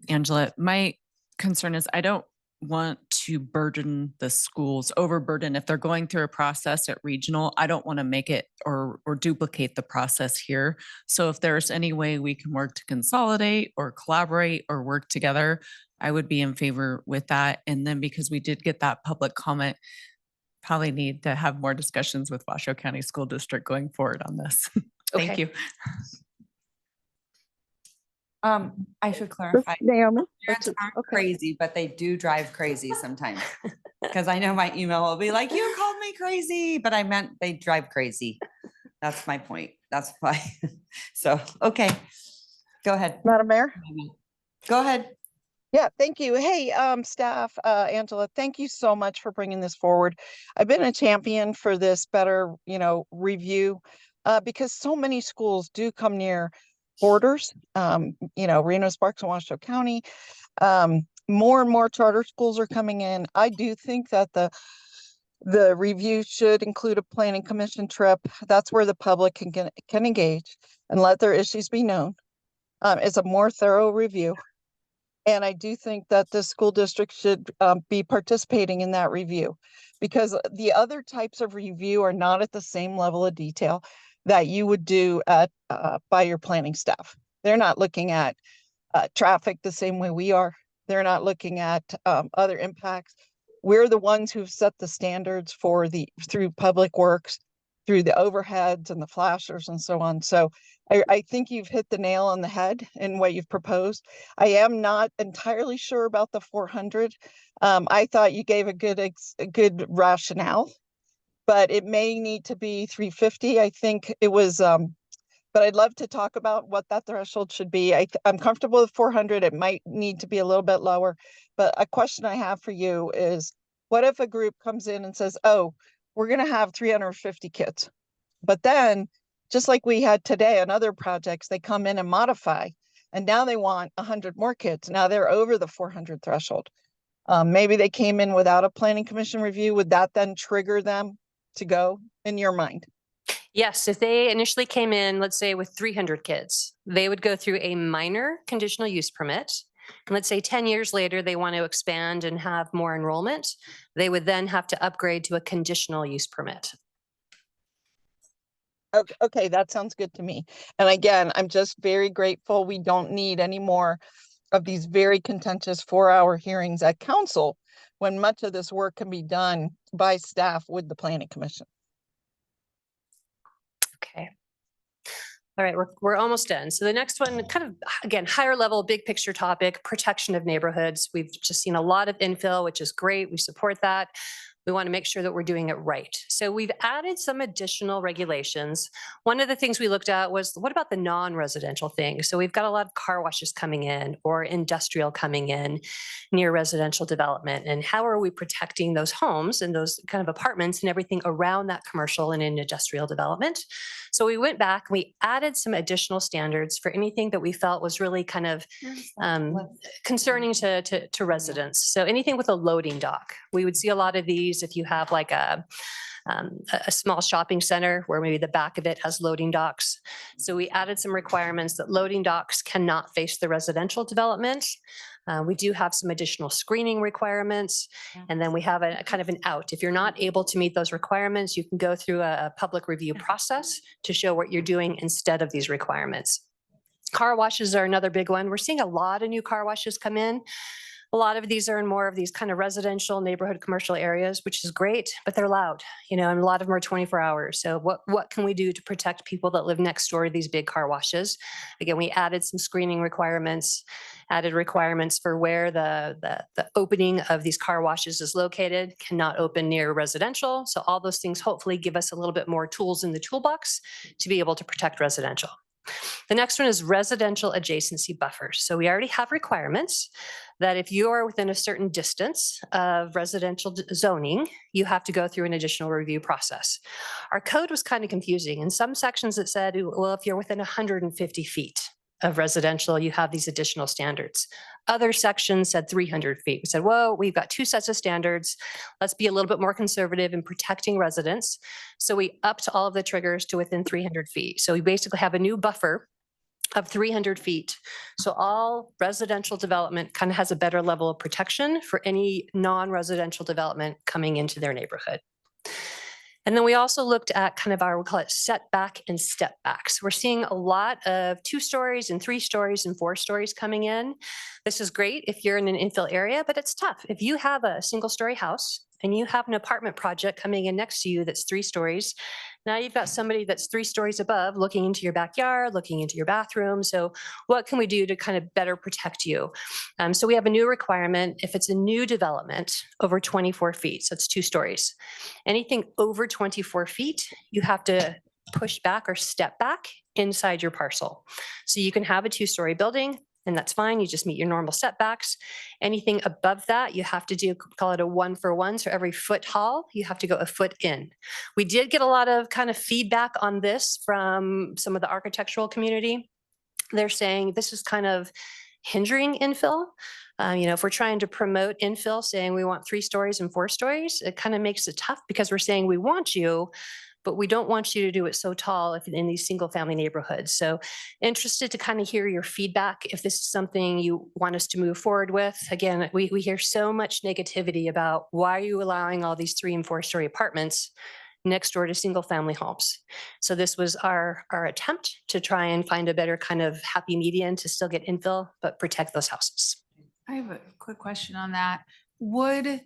Angela. My concern is I don't want to burden the schools, overburden. If they're going through a process at regional, I don't want to make it or duplicate the process here. So if there's any way we can work to consolidate or collaborate or work together, I would be in favor with that. And then because we did get that public comment, probably need to have more discussions with Washoe County School District going forward on this. Thank Okay. you. I should clarify. Naomi? Parents aren't crazy, but they do drive crazy sometimes. Because I know my email will be like, you called me crazy, but I meant they drive crazy. That's my point. That's why. So, okay, go ahead. Madam Mayor? Go ahead. Yeah, thank you. Hey, staff, Angela, thank you so much for bringing this forward. I've been a champion for this better, review, because so many schools do come near borders, Reno, Sparks, and Washoe County. More and more charter schools are coming in. I do think that the review should include a planning commission trip. That's where the public can engage and let their issues be known. It's a more thorough review. And I do think that the school district should be participating in that review, because the other types of review are not at the same level of detail that you would do by your planning staff. They're not looking at traffic the same way we are. They're not looking at other impacts. We're the ones who've set the standards through public works, through the overheads and the flashers and so on. So I think you've hit the nail on the head in what you've proposed. I am not entirely sure about the 400. I thought you gave a good rationale, but it may need to be 350. I think it was, but I'd love to talk about what that threshold should be. I'm comfortable with 400. It might need to be a little bit lower, but a question I have for you is, what if a group comes in and says, oh, we're going to have 350 kids, but then just like we had today on other projects, they come in and modify, and now they want 100 more kids. Now they're over the 400 threshold. Maybe they came in without a planning commission review. Would that then trigger them to go, in your mind? Yes, if they initially came in, let's say with 300 kids, they would go through a minor conditional use permit. And let's say 10 years later, they want to expand and have more enrollment. They would then have to upgrade to a conditional use permit. Okay, that sounds good to me. And again, I'm just very grateful. We don't need any more of these very contentious 4-hour hearings at council when much of this work can be done by staff with the planning commission. Okay. All right, we're almost done. So the next one, kind of, again, higher level, big picture topic, protection of neighborhoods. We've just seen a lot of infill, which is great. We support that. We want to make sure that we're doing it right. So we've added some additional regulations. One of the things we looked at was, what about the non-residential things? So we've got a lot of car washes coming in or industrial coming in near residential development. And how are we protecting those homes and those kind of apartments and everything around that commercial and in industrial development? So we went back, we added some additional standards for anything that we felt was really kind of concerning to residents. So anything with a loading dock, we would see a lot of these if you have like a a small shopping center where maybe the back of it has loading docks. So we added some requirements that loading docks cannot face the residential development. We do have some additional screening requirements, and then we have a kind of an out. If you're not able to meet those requirements, you can go through a public review process to show what you're doing instead of these requirements. Car washes are another big one. We're seeing a lot of new car washes come in. A lot of these are in more of these kind of residential neighborhood commercial areas, which is great, but they're loud, you know, and a lot of them are 24 hours. So what can we do to protect people that live next door to these big car washes? Again, we added some screening requirements, added requirements for where the opening of these car washes is located, cannot open near residential. So all those things hopefully give us a little bit more tools in the toolbox to be able to protect residential. The next one is residential adjacency buffers. So we already have requirements that if you are within a certain distance of residential zoning, you have to go through an additional review process. Our code was kind of confusing. In some sections it said, well, if you're within 150 feet of residential, you have these additional standards. Other sections said 300 feet. We said, whoa, we've got two sets of standards. Let's be a little bit more conservative in protecting residents. So we upped all of the triggers to within 300 feet. So we basically have a new buffer of 300 feet. So all residential development kind of has a better level of protection for any non-residential development coming into their neighborhood. And then we also looked at kind of our, we call it setback and step backs. We're seeing a lot of 2 stories and 3 stories and 4 stories coming in. This is great if you're in an infill area, but it's tough. If you have a single story house and you have an apartment project coming in next to you that's 3 stories, now you've got somebody that's 3 stories above looking into your backyard, looking into your bathroom. So what can we do to kind of better protect you? So we have a new requirement. If it's a new development over 24 feet, so it's 2 stories, anything over 24 feet, you have to push back or step back inside your parcel. So you can have a 2-story building, and that's fine. You just meet your normal setbacks. Anything above that, you have to do, call it a 1-for-1. So every foot tall, you have to go a foot in. We did get a lot of kind of feedback on this from some of the architectural community. They're saying this is kind of hindering infill. You know, if we're trying to promote infill, saying we want 3 stories and 4 stories, it kind of makes it tough because we're saying we want you, but we don't want you to do it so tall if in these single family neighborhoods. So interested to kind of hear your feedback if this is something you want us to move forward with. Again, we hear so much negativity about why are you allowing all these 3- and 4-story apartments next door to single family homes. So this was our attempt to try and find a better kind of happy median to still get infill, but protect those houses. I have a quick question on that. Would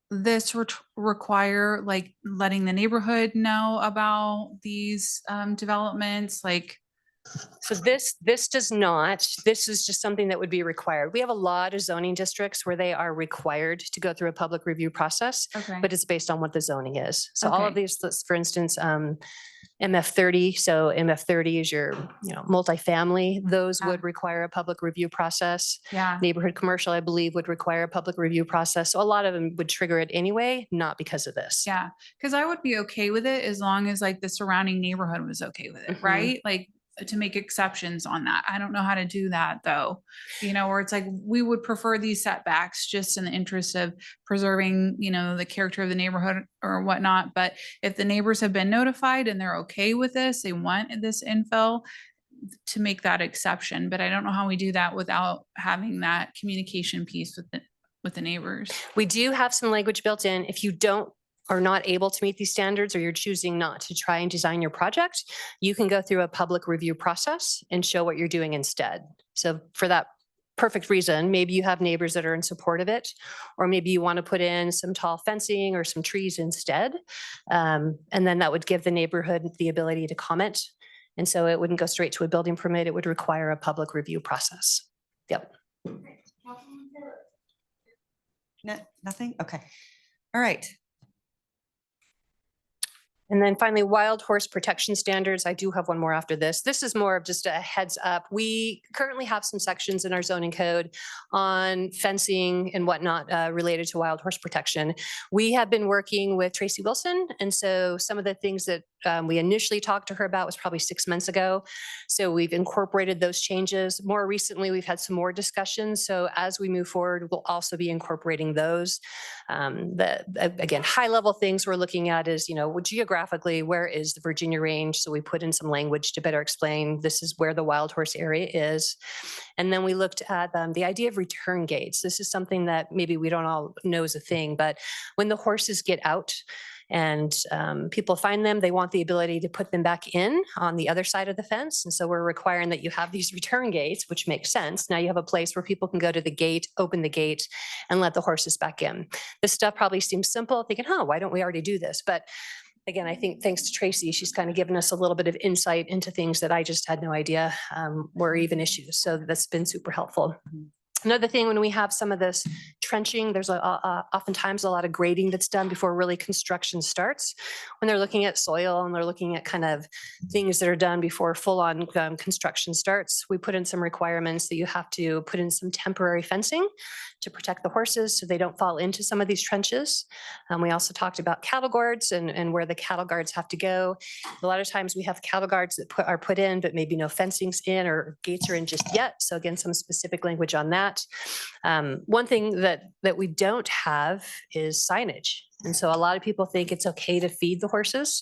this require like letting the neighborhood know about these developments? Like, so this does not. This is just something that would be required. We have a lot of zoning districts where they are required to go through a public review process, okay. but it's based on what the zoning is. So all of Okay. these, for instance, MF30. So MF30 is your, you know, multifamily. Those Yeah. would require a public review process. Yeah. Neighborhood commercial, I believe, would require a public review process. So a lot of them would trigger it anyway, not because of this. Yeah, because I would be okay with it as long as like the surrounding neighborhood was okay with it, Mhm. right? Like to make exceptions on that. I don't know how to do that though. You know, where it's like, we would prefer these setbacks just in the interest of preserving, you know, the character of the neighborhood or whatnot. But if the neighbors have been notified and they're okay with this, they want this infill, to make that exception. But I don't know how we do that without having that communication piece with the neighbors. We do have some language built in. If you are not able to meet these standards or you're choosing not to try and design your project, you can go through a public review process and show what you're doing instead. So for that perfect reason, maybe you have neighbors that are in support of it, or maybe you want to put in some tall fencing or some trees instead. And then that would give the neighborhood the ability to comment. And so it wouldn't go straight to a building permit. It would require a public review process. Yep. Nothing? Okay. All right. And then finally, wild horse protection standards. I do have one more after this. This is more of just a heads up. We currently have some sections in our zoning code on fencing and whatnot related to wild horse protection. We have been working with Tracy Wilson. And so some of the things that we initially talked to her about was probably 6 months ago. So we've incorporated those changes. More recently, we've had some more discussions. So as we move forward, we'll also be incorporating those. Again, high level things we're looking at is, geographically, where is the Virginia range? So we put in some language to better explain this is where the wild horse area is. And then we looked at the idea of return gates. This is something that maybe we don't all know is a thing, but when the horses get out and people find them, they want the ability to put them back in on the other side of the fence. And so we're requiring that you have these return gates, which makes sense. Now you have a place where people can go to the gate, open the gate, and let the horses back in. This stuff probably seems simple, thinking, why don't we already do this? But again, I think thanks to Tracy, she's kind of given us a little bit of insight into things that I just had no idea were even issues. So that's been super helpful. Another thing, when we have some of this trenching, there's oftentimes a lot of grading that's done before really construction starts. When they're looking at soil and they're looking at kind of things that are done before full-on construction starts, we put in some requirements that you have to put in some temporary fencing to protect the horses so they don't fall into some of these trenches. We also talked about cattle guards and where the cattle guards have to go. A lot of times we have cattle guards that are put in, but maybe no fencing's in or gates are in just yet. So again, some specific language on that. One thing that we don't have is signage. And so a lot of people think it's okay to feed the horses,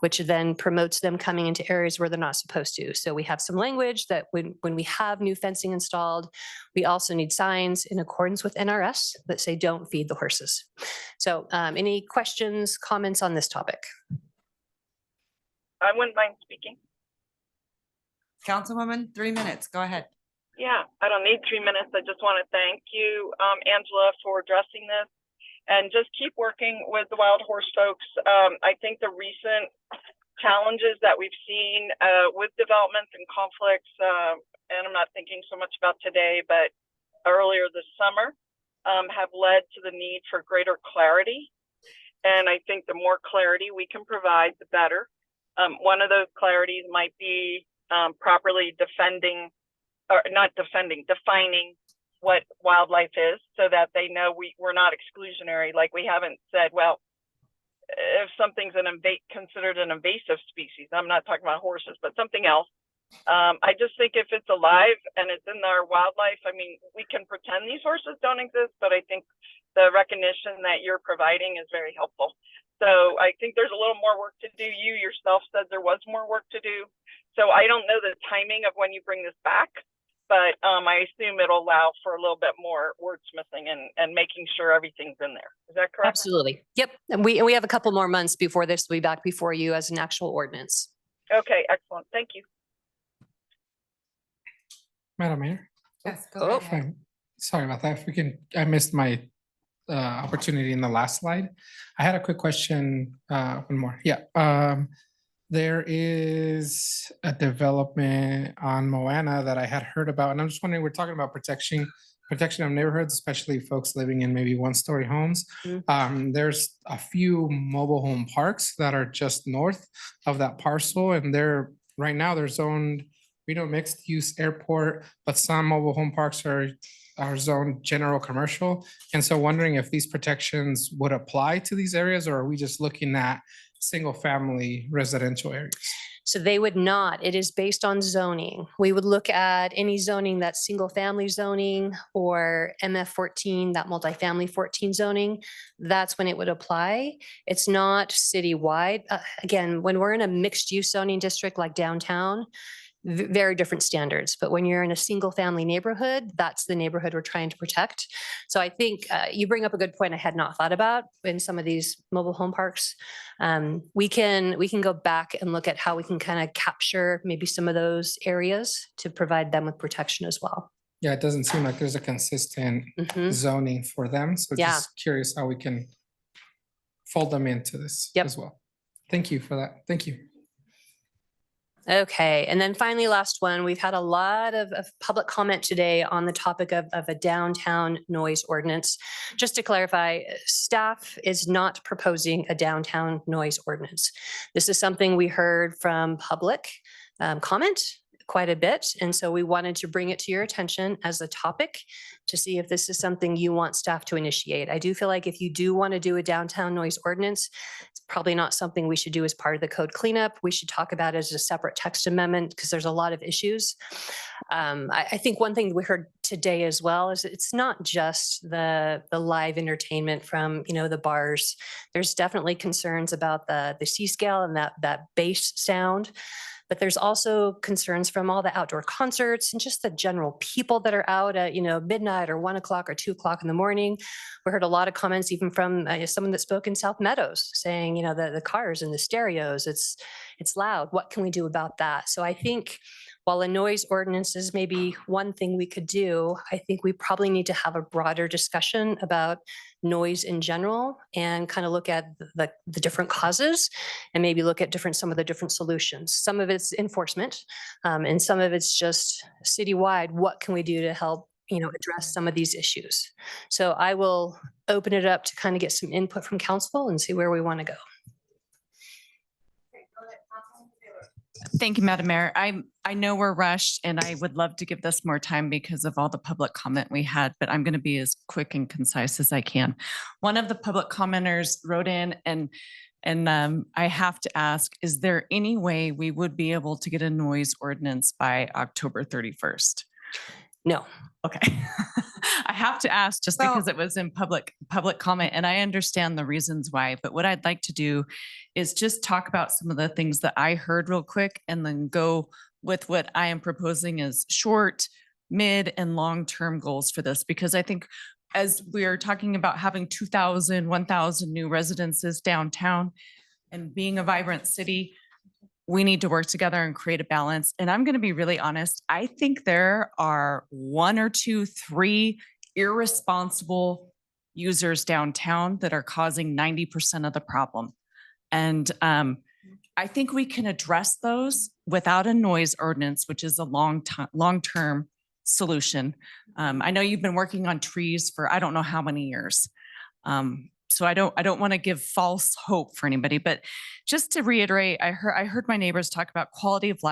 which then promotes them coming into areas where they're not supposed to. So we have some language that when we have new fencing installed, we also need signs in accordance with NRS that say don't feed the horses. So any questions, comments on this topic? I wouldn't mind speaking. Councilwoman, 3 minutes. Go ahead. Yeah, I don't need 3 minutes. I just want to thank you, Angela, for addressing this and just keep working with the wild horse folks. I think the recent challenges that we've seen with developments and conflicts, and I'm not thinking so much about today, but earlier this summer, have led to the need for greater clarity. And I think the more clarity we can provide, the better. One of those clarities might be properly defining what wildlife is so that they know we're not exclusionary. Like we haven't said, well, if something's considered an invasive species, I'm not talking about horses, but something else. I just think if it's alive and it's in our wildlife, I mean, we can pretend these horses don't exist, but I think the recognition that you're providing is very helpful. So I think there's a little more work to do. You yourself said there was more work to do. So I don't know the timing of when you bring this back, but I assume it'll allow for a little bit more wordsmithing and making sure everything's in there. Is that correct? Absolutely. Yep. And we have a couple more months before this will be back before you as an actual ordinance. Okay, excellent. Thank you. Madam Mayor? Yes, go ahead. Sorry about that. If we can, I missed my opportunity in the last slide. I had a quick question, one more. Yeah. There is a development on Moana that I had heard about, and I'm just wondering, we're talking about protection of neighborhoods, especially folks living in maybe one-story homes. There's a few mobile home parks that are just north of that parcel, and right now they're zoned Reno mixed use airport, but some mobile home parks are zoned general commercial. And so wondering if these protections would apply to these areas, or are we just looking at single family residential areas? So they would not. It is based on zoning. We would look at any zoning that's single family zoning or MF 14, that multifamily 14 zoning. That's when it would apply. It's not citywide. Again, when we're in a mixed use zoning district like downtown, very different standards. But when you're in a single family neighborhood, that's the neighborhood we're trying to protect. So I think you bring up a good point I had not thought about in some of these mobile home parks. We can go back and look at how we can kind of capture maybe some of those areas to provide them with protection as well. Yeah, it doesn't seem like there's a consistent zoning for them. So just curious how we can fold them into this as well. Thank you for that. Thank you. Okay, and then finally, last one, we've had a lot of public comment today on the topic of a downtown noise ordinance. Just to clarify, staff is not proposing a downtown noise ordinance. This is something we heard from public comment. quite a bit. And so we wanted to bring it to your attention as a topic to see if this is something you want staff to initiate. I do feel like if you do want to do a downtown noise ordinance, it's probably not something we should do as part of the code cleanup. We should talk about it as a separate text amendment because there's a lot of issues. I think one thing we heard today as well is it's not just the live entertainment from, you know, the bars. There's definitely concerns about the C scale and that bass sound. But there's also concerns from all the outdoor concerts and just the general people that are out at, you know, midnight or 1 o'clock or 2 o'clock in the morning. We heard a lot of comments even from someone that spoke in South Meadows saying, you know, the cars and the stereos, it's loud. What can we do about that? So I think while a noise ordinance is maybe one thing we could do, I think we probably need to have a broader discussion about noise in general and kind of look at the different causes and maybe look at some of the different solutions. Some of it's enforcement and some of it's just citywide. What can we do to help, you know, address some of these issues? So I will open it up to kind of get some input from council and see where we want to go. Thank you, Madam Mayor. I know we're rushed and I would love to give this more time because of all the public comment we had, but I'm going to be as quick and concise as I can. One of the public commenters wrote in and I have to ask, is there any way we would be able to get a noise ordinance by October 31st? No. Okay. I have to ask just because it was in public comment and I understand the reasons why, but what I'd like to do is just talk about some of the things that I heard real quick and then go with what I am proposing as short, mid, and long-term goals for this, because I think as we are talking about having 2,000, 1,000 new residences downtown and being a vibrant city, we need to work together and create a balance. And I'm going to be really honest. I think there are 1 or 2, 3 irresponsible users downtown that are causing 90% of the problem. And I think we can address those without a noise ordinance, which is a long-term solution. I know you've been working on trees for I don't know how many years. So I don't want to give false hope for anybody, but just to reiterate, I heard my neighbors talk about quality of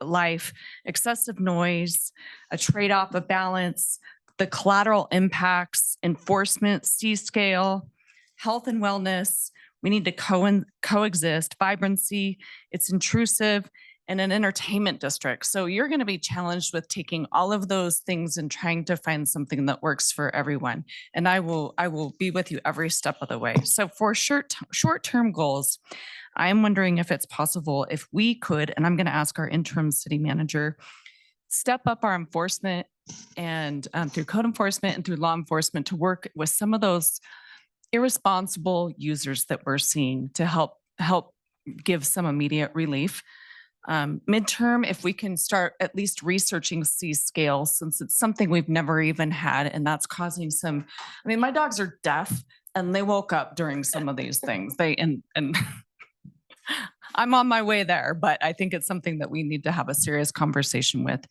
life, excessive noise, a trade-off of balance, the collateral impacts, enforcement, C-scale, health and wellness. We need to coexist, vibrancy, it's intrusive, and an entertainment district. So you're going to be challenged with taking all of those things and trying to find something that works for everyone. And I will be with you every step of the way. So for short-term goals, I'm wondering if it's possible if we could, and I'm going to ask our interim city manager, step up our enforcement and through code enforcement and through law enforcement to work with some of those irresponsible users that we're seeing to help give some immediate relief. Midterm, if we can start at least researching C-scale, since it's something we've never even had, and that's causing some, I mean, my dogs are deaf and they woke up during some of these things. And I'm on my way there, but I think it's something that we need to have a serious conversation with.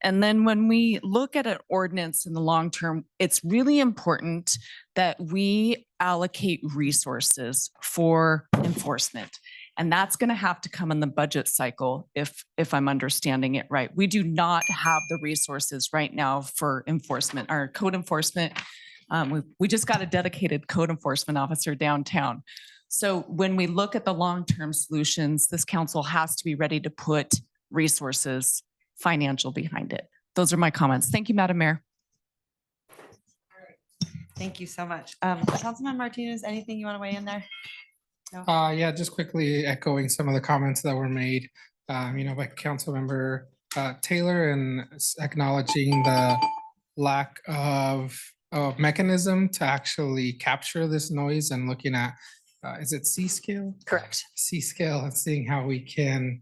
And then when we look at an ordinance in the long term, it's really important that we allocate resources for enforcement. And that's going to have to come in the budget cycle if I'm understanding it right. We do not have the resources right now for enforcement. Our code enforcement, we just got a dedicated code enforcement officer downtown. So when we look at the long-term solutions, this council has to be ready to put resources, financial behind it. Those are my comments. Thank you, Madam Mayor. Thank you so much. Councilman Martinez, anything you want to weigh in there? No? Yeah, just quickly echoing some of the comments that were made, by Councilmember Taylor and acknowledging the lack of mechanism to actually capture this noise and looking at, is it C-scale? Correct. C-scale and seeing how we can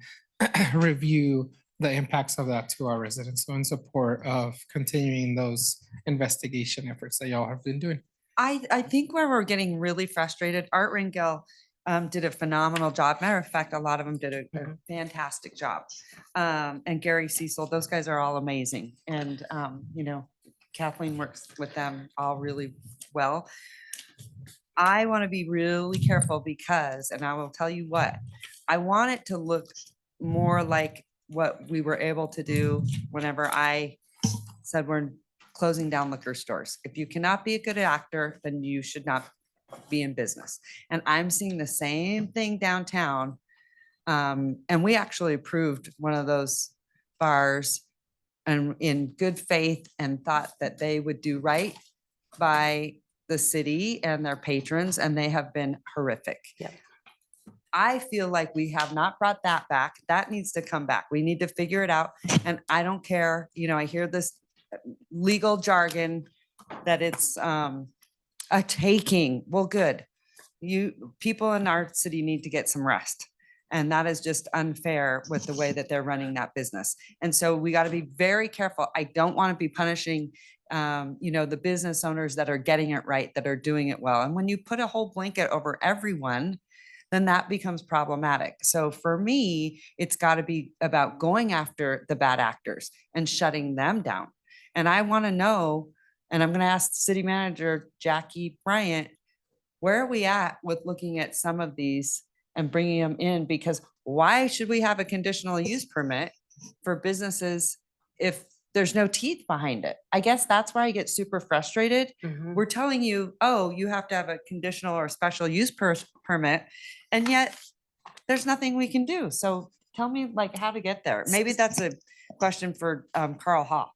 review the impacts of that to our residents. So in support of continuing those investigation efforts that y'all have been doing. I think where we're getting really frustrated, Art Ringel did a phenomenal job. Matter of fact, a lot of them did a fantastic job. And Gary Cecil, those guys are all amazing. And, Kathleen works with them all really well. I want to be really careful because, and I will tell you what, I want it to look more like what we were able to do whenever I said we're closing down liquor stores. If you cannot be a good actor, then you should not be in business. And I'm seeing the same thing downtown. And we actually approved one of those bars and in good faith and thought that they would do right by the city and their patrons, and they have been horrific. Yep. I feel like we have not brought that back. That needs to come back. We need to figure it out. And I don't care, you know, I hear this legal jargon that it's a taking. Well, good. People in our city need to get some rest. And that is just unfair with the way that they're running that business. And so we got to be very careful. I don't want to be punishing the business owners that are getting it right, that are doing it well. And when you put a whole blanket over everyone, then that becomes problematic. So for me, it's got to be about going after the bad actors and shutting them down. And I want to know, and I'm going to ask City Manager Jackie Bryant, where are we at with looking at some of these and bringing them in? Because why should we have a conditional use permit for businesses if there's no teeth behind it? I guess that's where I get super frustrated. We're telling you, oh, you have to have a conditional or special use permit, and yet there's nothing we can do. So tell me like how to get there. Maybe that's a question for Carl Hoff,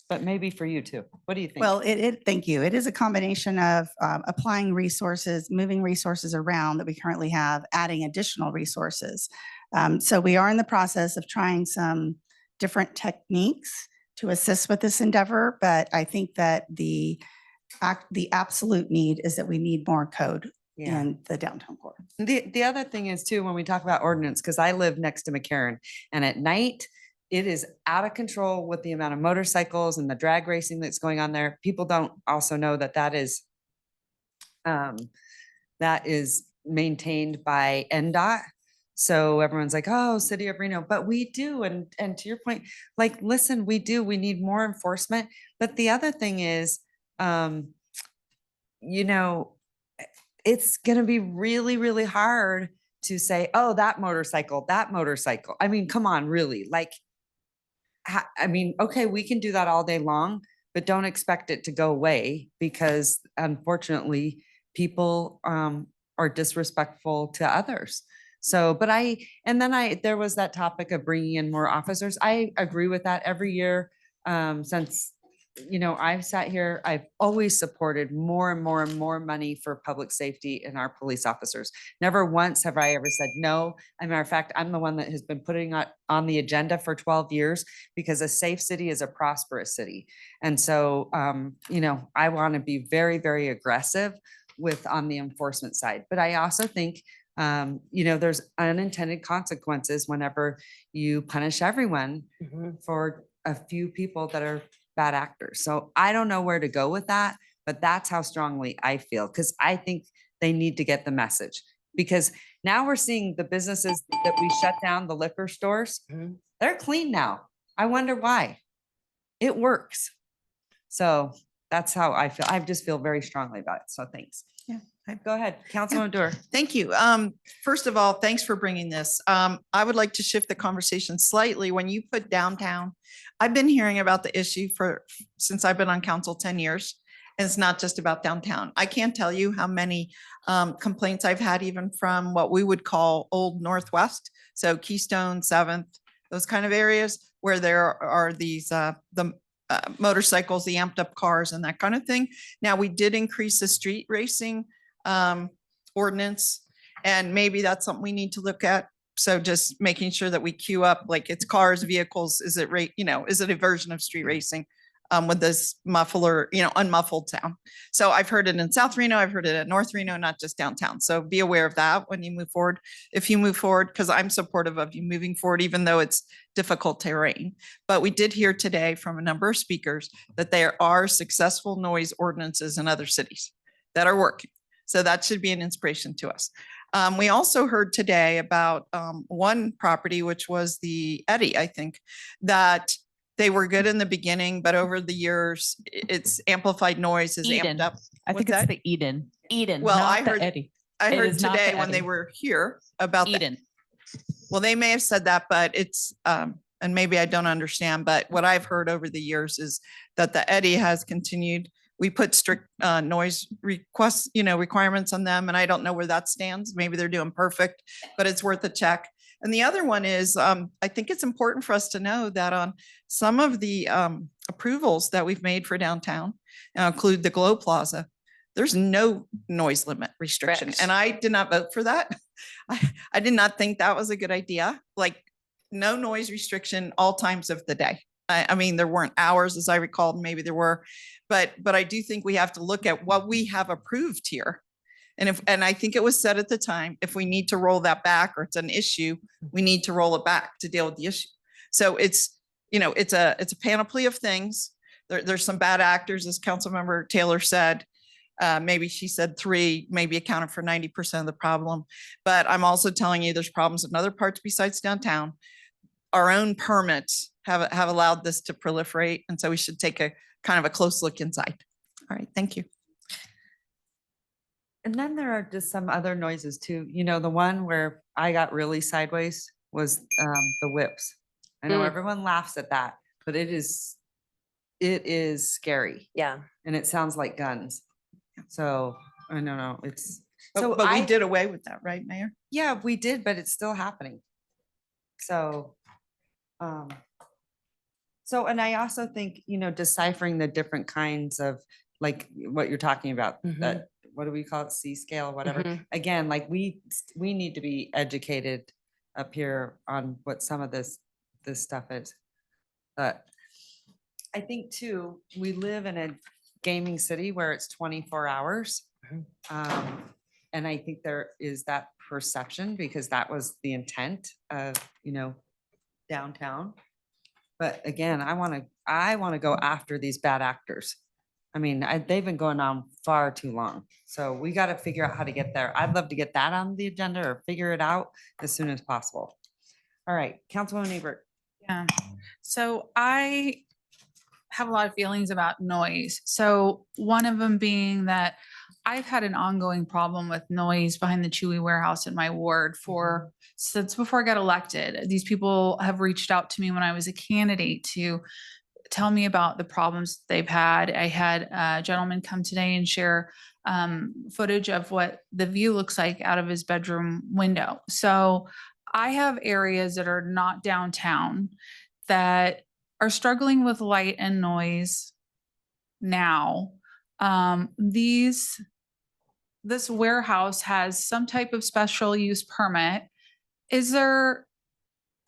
but maybe for you too. What do you think? Well, thank you. It is a combination of applying resources, moving resources around that we currently have, adding additional resources. So we are in the process of trying some different techniques to assist with this endeavor, but I think that the absolute need is that we need more code in the downtown core. The other thing is too, when we talk about ordinance, because I live next to McCarran, and at night, it is out of control with the amount of motorcycles and the drag racing that's going on there. People don't also know that that is maintained by NDOT. So everyone's like, oh, City of Reno, but we do. And to your point, like, listen, we do, we need more enforcement. But the other thing is, it's going to be really, really hard to say, oh, that motorcycle. I mean, come on, really, like, okay, we can do that all day long, but don't expect it to go away because unfortunately people are disrespectful to others. So, but there was that topic of bringing in more officers. I agree with that every year since, I've sat here, I've always supported more and more and more money for public safety and our police officers. Never once have I ever said no. As a matter of fact, I'm the one that has been putting it on the agenda for 12 years because a safe city is a prosperous city. And so, I want to be very, very aggressive on the enforcement side. But I also think there's unintended consequences whenever you punish everyone for a few people that are bad actors. So I don't know where to go with that, but that's how strongly I feel, because I think they need to get the message. Because now we're seeing the businesses that we shut down, the liquor stores, they're clean now. I wonder why. It works. So that's how I feel. I just feel very strongly about it. So thanks. Yeah. Go ahead, Councilwoman Dewar. Thank you. First of all, thanks for bringing this. I would like to shift the conversation slightly. When you put downtown, I've been hearing about the issue since I've been on council 10 years. And it's not just about downtown. I can't tell you how many complaints I've had even from what we would call Old Northwest. So Keystone, 7th, those kind of areas where there are these, motorcycles, the amped up cars and that kind of thing. Now we did increase the street racing ordinance, and maybe that's something we need to look at. So just making sure that we queue up, like it's cars, vehicles, is it a version of street racing with this unmuffled sound. So I've heard it in South Reno, I've heard it at North Reno, not just downtown. So be aware of that when you move forward. If you move forward, because I'm supportive of you moving forward, even though it's difficult terrain. But we did hear today from a number of speakers that there are successful noise ordinances in other cities that are working. So that should be an inspiration to us. We also heard today about one property, which was the Eddy, I think, that they were good in the beginning, but over the years, it's amplified noise is amped up. I think it's the Eden. Well, not I the heard Eddy. I It heard is not the today when they Eddy. were here about Eden. Well, they may have said that, but it's and maybe I don't understand, but what I've heard over the years is that the Eddy has continued. We put strict noise requests, requirements on them, and I don't know where that stands. Maybe they're doing perfect, but it's worth a check. And the other one is, I think it's important for us to know that on some of the approvals that we've made for downtown, include the Glow Plaza, there's no noise limit restriction. Correct. And I did not vote for that. I did not think that was a good idea. Like, no noise restriction all times of the day. I mean, there weren't hours, as I recalled, maybe there were, but I do think we have to look at what we have approved here. And I think it was said at the time, if we need to roll that back or it's an issue, we need to roll it back to deal with the issue. So it's a panoply of things. There's some bad actors, as Councilmember Taylor said. Maybe she said 3, maybe accounted for 90% of the problem. But I'm also telling you, there's problems in other parts besides downtown. Our own permits have allowed this to proliferate. And so we should take a kind of a close look inside. All right, thank you. And then there are just some other noises too. The one where I got really sideways was the whips. I know everyone laughs at that, but it is scary. Yeah. And it sounds like guns. So I don't know. It's But we did away with that, right, Mayor? Yeah, we did, but it's still happening. So, and I also think, deciphering the different kinds of, like what you're talking about, that, what do we call it? C scale, whatever. Again, like we need to be educated up here on what some of this stuff is. But I think too, we live in a gaming city where it's 24 hours. And I think there is that perception because that was the intent of, downtown. But again, I want to go after these bad actors. I mean, they've been going on far too long. So we got to figure out how to get there. I'd love to get that on the agenda or figure it out as soon as possible. All right, Councilwoman Ebert. Yeah. So I have a lot of feelings about noise. So one of them being that I've had an ongoing problem with noise behind the Chewy warehouse in my ward since before I got elected. These people have reached out to me when I was a candidate to tell me about the problems they've had. I had a gentleman come today and share footage of what the view looks like out of his bedroom window. So I have areas that are not downtown that are struggling with light and noise now. This warehouse has some type of special use permit. Is there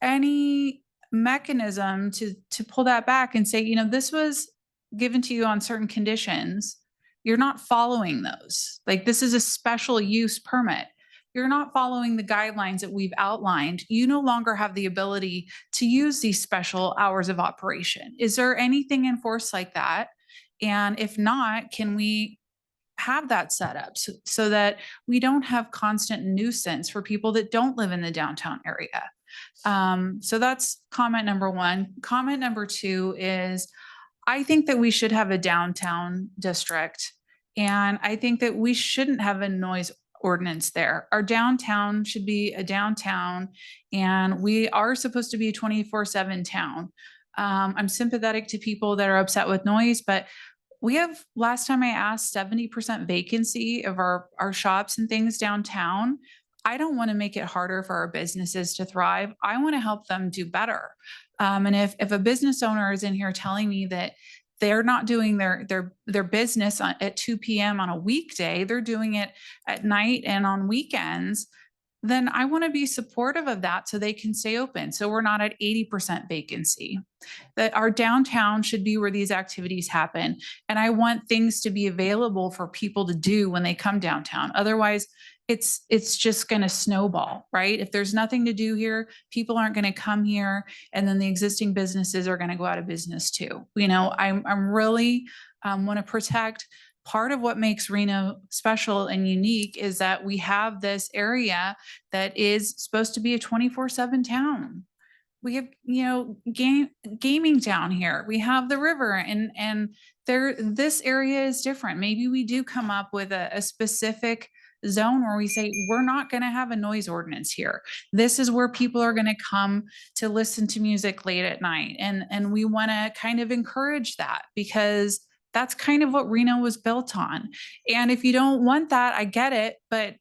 any mechanism to pull that back and say, this was given to you on certain conditions. You're not following those. Like, this is a special use permit. You're not following the guidelines that we've outlined. You no longer have the ability to use these special hours of operation. Is there anything enforced like that? And if not, can we have that set up so that we don't have constant nuisance for people that don't live in the downtown area? So that's comment number 1. Comment number 2 is, I think that we should have a downtown district, and I think that we shouldn't have a noise ordinance there. Our downtown should be a downtown, and we are supposed to be a 24/7 town. I'm sympathetic to people that are upset with noise, but we have, last time I asked, 70% vacancy of our shops and things downtown. I don't want to make it harder for our businesses to thrive. I want to help them do better. And if a business owner is in here telling me that they're not doing their business at 2 p.m. on a weekday, they're doing it at night and on weekends, then I want to be supportive of that so they can stay open. So we're not at 80% vacancy. That our downtown should be where these activities happen. And I want things to be available for people to do when they come downtown. Otherwise, it's just going to snowball, right? If there's nothing to do here, people aren't going to come here, and then the existing businesses are going to go out of business too. I'm really want to protect. Part of what makes Reno special and unique is that we have this area that is supposed to be a 24/7 town. We have, gaming down here. We have the river, and this area is different. Maybe we do come up with a specific zone where we say, we're not going to have a noise ordinance here. This is where people are going to come to listen to music late at night. And we want to kind of encourage that because that's kind of what Reno was built on. And if you don't want that, I get it, but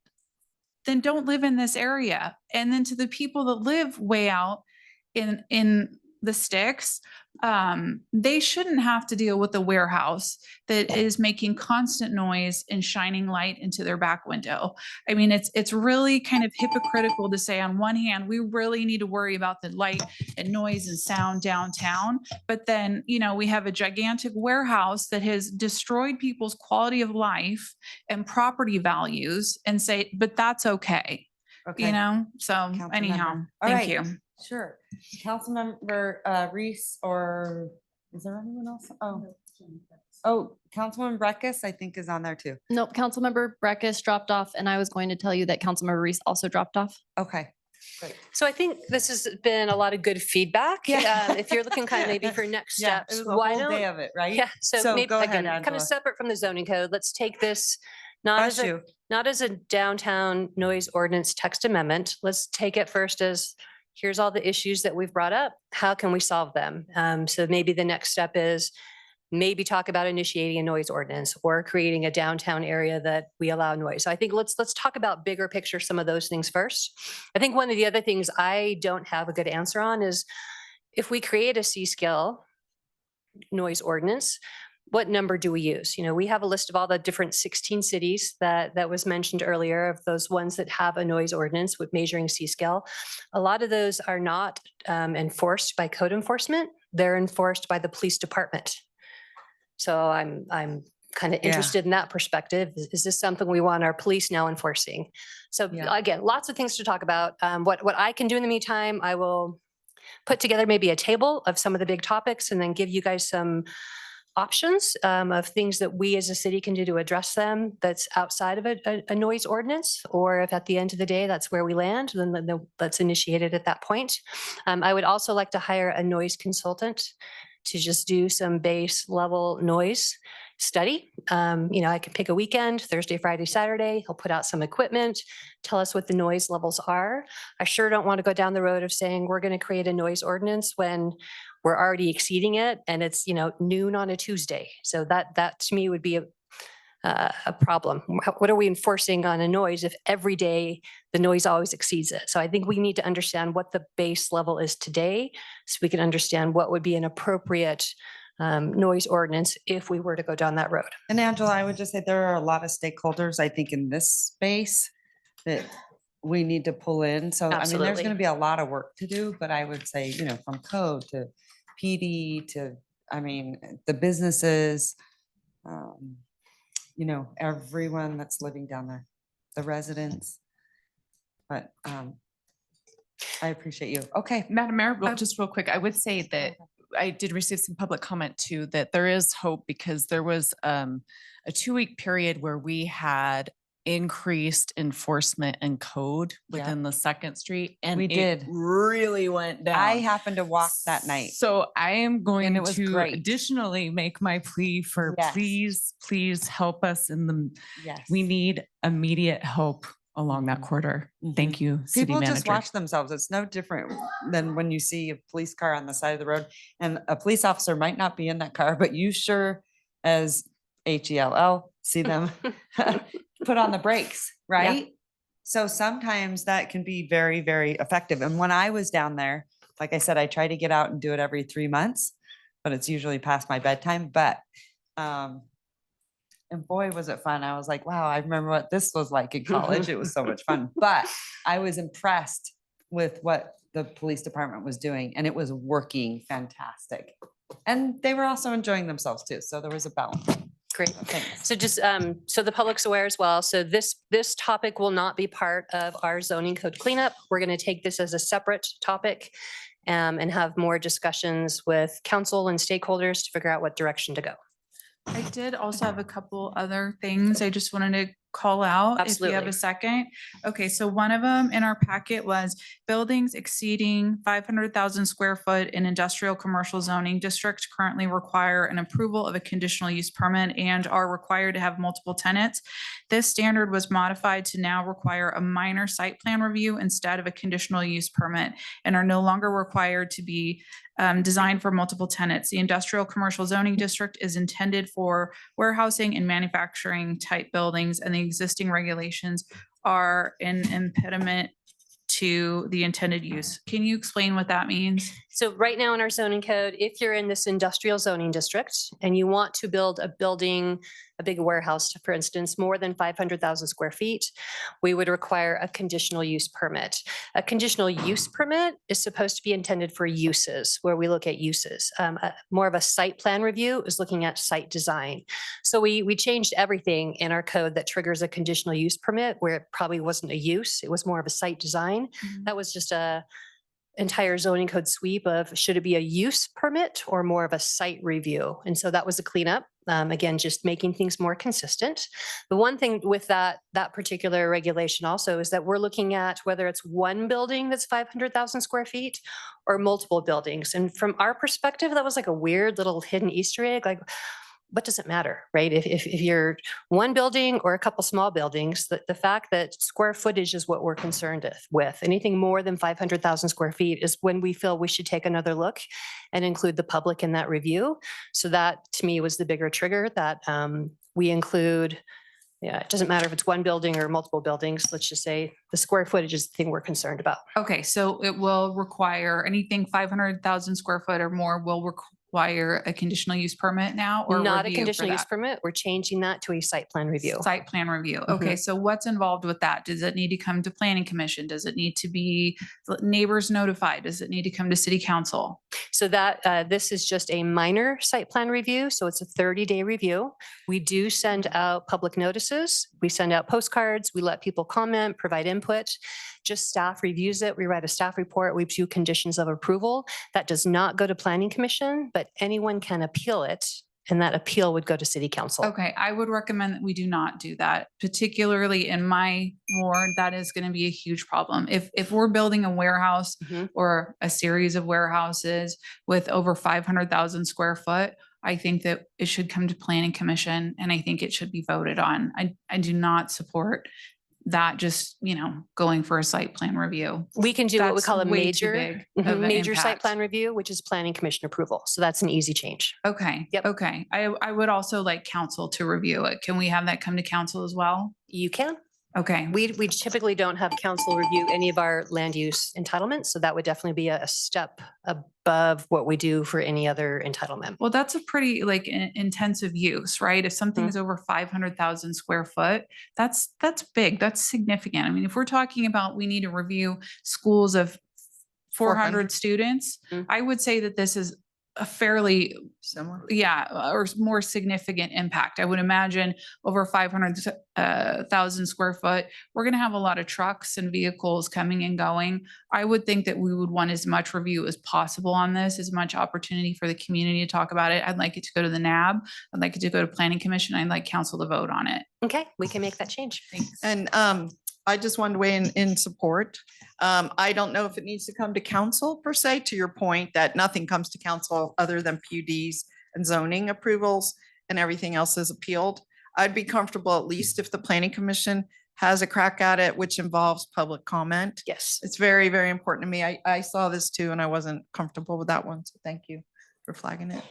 then don't live in this area. And then to the people that live way out in the sticks, they shouldn't have to deal with a warehouse that is making constant noise and shining light into their back window. I mean, it's really kind of hypocritical to say on one hand, we really need to worry about the light and noise and sound downtown. But then, you know, we have a gigantic warehouse that has destroyed people's quality of life and property values and say, but that's okay. Okay. You know, so anyhow, Councilmember. All thank right. you. Sure. Councilmember Reese, or is there anyone else? Oh, Councilman Breckus, I think, is on there too. Nope, Councilmember Breckus dropped off, and I was going to tell you that Councilmember Reese also dropped off. Okay. Great. So I think this has been a lot of good feedback. Yeah. If you're looking kind of maybe for next Yeah, steps, it was a why whole don't? day of it, right? Yeah, so maybe go ahead, again, kind Angela. of separate from the zoning code, let's take this not Bless as you. not as a downtown noise ordinance text amendment. Let's take it first as, here's all the issues that we've brought up. How can we solve them? So maybe the next step is maybe talk about initiating a noise ordinance or creating a downtown area that we allow noise. So I think let's talk about bigger picture, some of those things first. I think one of the other things I don't have a good answer on is if we create a C-scale noise ordinance, what number do we use? You know, we have a list of all the different 16 cities that was mentioned earlier, of those ones that have a noise ordinance with measuring C-scale. A lot of those are not enforced by code enforcement. They're enforced by the police department. So I'm kind of interested in that perspective. Is this something we want our police now enforcing? So again, lots of things to talk about. What I can do in the meantime, I will put together maybe a table of some of the big topics and then give you guys some options of things that we as a city can do to address them that's outside of a noise ordinance, or if at the end of the day that's where we land, then let's initiate it at that point. I would also like to hire a noise consultant to just do some base level noise study. You know, I could pick a weekend, Thursday, Friday, Saturday. He'll put out some equipment, tell us what the noise levels are. I sure don't want to go down the road of saying we're going to create a noise ordinance when we're already exceeding it and it's, you know, noon on a Tuesday. So that to me would be a problem. What are we enforcing on a noise if every day the noise always exceeds it? So I think we need to understand what the base level is today so we can understand what would be an appropriate noise ordinance if we were to go down that road. And Angela, I would just say there are a lot of stakeholders, I think, in this space that we need to pull in. So, I mean, there's Absolutely. going to be a lot of work to do, but I would say, you know, from code to PD to, I mean, the businesses, you know, everyone that's living down there, the residents. But I appreciate you. Okay. Madam Mayor, just real quick, I would say that I did receive some public comment too, that there is hope because there was a 2-week period where we had increased enforcement and code within the 2nd Street. And We it did. really went down. I happened to walk that night. So I am going it was to great. additionally make my plea for Yes. please help us in the, Yes. we need immediate help along that corridor. Thank you, City People Manager. just watch themselves. It's no different than when you see a police car on the side of the road and a police officer might not be in that car, but you sure as HELL see them put on the brakes, right? So sometimes that can be very, very effective. And when I was down there, like I said, I try to get out and do it every 3 months, but it's usually past my bedtime. But and boy, was it fun. I was like, wow, I remember what this was like in college. It was so much fun. But I was impressed with what the police department was doing, and it was working fantastic. And they were also enjoying themselves too. So there was a balance. Great. Thanks. So just so the public's aware as well. So this topic will not be part of our zoning code cleanup. We're going to take this as a separate topic and have more discussions with council and stakeholders to figure out what direction to go. I did also have a couple other things I just wanted to call out if you have Absolutely. a second. Okay, so one of them in our packet was buildings exceeding 500,000 square foot in industrial commercial zoning district currently require an approval of a conditional use permit and are required to have multiple tenants. This standard was modified to now require a minor site plan review instead of a conditional use permit and are no longer required to be designed for multiple tenants. The industrial commercial zoning district is intended for warehousing and manufacturing type buildings, and the existing regulations are an impediment to the intended use. Can you explain what that means? So right now in our zoning code, if you're in this industrial zoning district and you want to build a building, a big warehouse, for instance, more than 500,000 square feet, we would require a conditional use permit. A conditional use permit is supposed to be intended for uses, where we look at uses. More of a site plan review is looking at site design. So we changed everything in our code that triggers a conditional use permit, where it probably wasn't a use, it was more of a site design. That was just a entire zoning code sweep of should it be a use permit or more of a site review? And so that was a cleanup. Again, just making things more consistent. The one thing with that particular regulation also is that we're looking at whether it's one building that's 500,000 square feet or multiple buildings. And from our perspective, that was like a weird little hidden Easter egg. Like, what does it matter, right? If you're one building or a couple small buildings, the fact that square footage is what we're concerned with. Anything more than 500,000 square feet is when we feel we should take another look and include the public in that review. So that to me was the bigger trigger that we include. Yeah, it doesn't matter if it's one building or multiple buildings. Let's just say the square footage is the thing we're concerned about. Okay, so it will require anything 500,000 square foot or more will require a conditional use permit now or Not a review for conditional use that? permit. We're changing that to a site plan review. Site plan review. Okay, so what's involved with that? Does it need to come to planning commission? Does it need to be neighbors notified? Does it need to come to city council? So that this is just a minor site plan review. So it's a 30-day review. We do send out public notices. We send out postcards. We let people comment, provide input. Just staff reviews it. We write a staff report. We do conditions of approval. That does not go to planning commission, but anyone can appeal it. And that appeal would go to city council. Okay, I would recommend that we do not do that, particularly in my ward. That is going to be a huge problem. If we're building a warehouse or a series of warehouses with over 500,000 square foot, I think that it should come to planning commission and I think it should be voted on. I do not support that just, going for a site plan review. We can do what we That's call a way too major, big of an major site impact. plan review, which is planning commission approval. So that's an easy change. Okay. Yep. Okay. I would also like council to review it. Can we have that come to council as well? You can. Okay. We typically don't have council review any of our land use entitlements. So that would definitely be a step above what we do for any other entitlement. Well, that's a pretty intensive use, right? If something is over 500,000 square foot, that's big. That's significant. I mean, if we're talking about we need to review schools of 400 students, I would say that this is a fairly similar, or more significant impact. I would imagine over 500,000 square foot, we're going to have a lot of trucks and vehicles coming and going. I would think that we would want as much review as possible on this, as much opportunity for the community to talk about it. I'd like it to go to the NAB. I'd like it to go to planning commission. I'd like council to vote on it. Okay, we can make that change. Thanks. And I just wanted to weigh in support. I don't know if it needs to come to council per se, to your point that nothing comes to council other than PUDs and zoning approvals and everything else is appealed. I'd be comfortable at least if the planning commission has a crack at it, which involves public comment. Yes. It's very, very important to me. I saw this too and I wasn't comfortable with that one. So thank you for flagging it.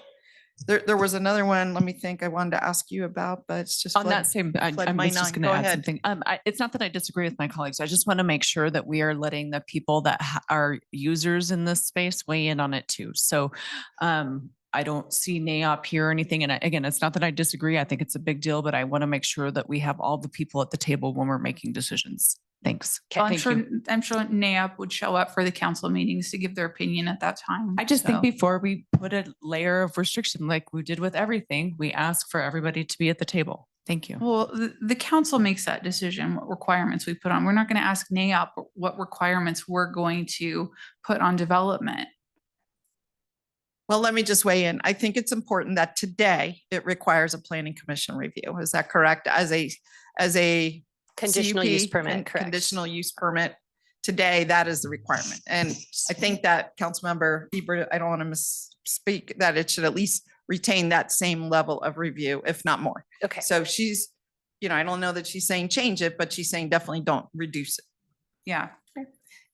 There was another one, let me think, I wanted to ask you about, but it's just. On fled- that same, fled I'm my just mind. going to Go add ahead. something. It's not that I disagree with my colleagues. I just want to make sure that we are letting the people that are users in this space weigh in on it too. So I don't see NAOP here or anything. And again, it's not that I disagree. I think it's a big deal, but I want to make sure that we have all the people at the table when we're making decisions. Thanks. Well, I'm Thank you. sure NAOP would show up for the council meetings to give their opinion at that time. I just think So- before we put a layer of restriction like we did with everything, we ask for everybody to be at the table. Thank you. Well, the council makes that decision, what requirements we put on. We're not going to ask NAOP what requirements we're going to put on development. Well, let me just weigh in. I think it's important that today it requires a planning commission review. Is that correct? As a Conditional use CUP, permit, correct. Conditional use permit. Today, that is the requirement. And I think that Councilmember Ebert, I don't want to misspeak, that it should at least retain that same level of review, if not more. Okay. So she's, I don't know that she's saying change it, but she's saying definitely don't reduce it. Yeah.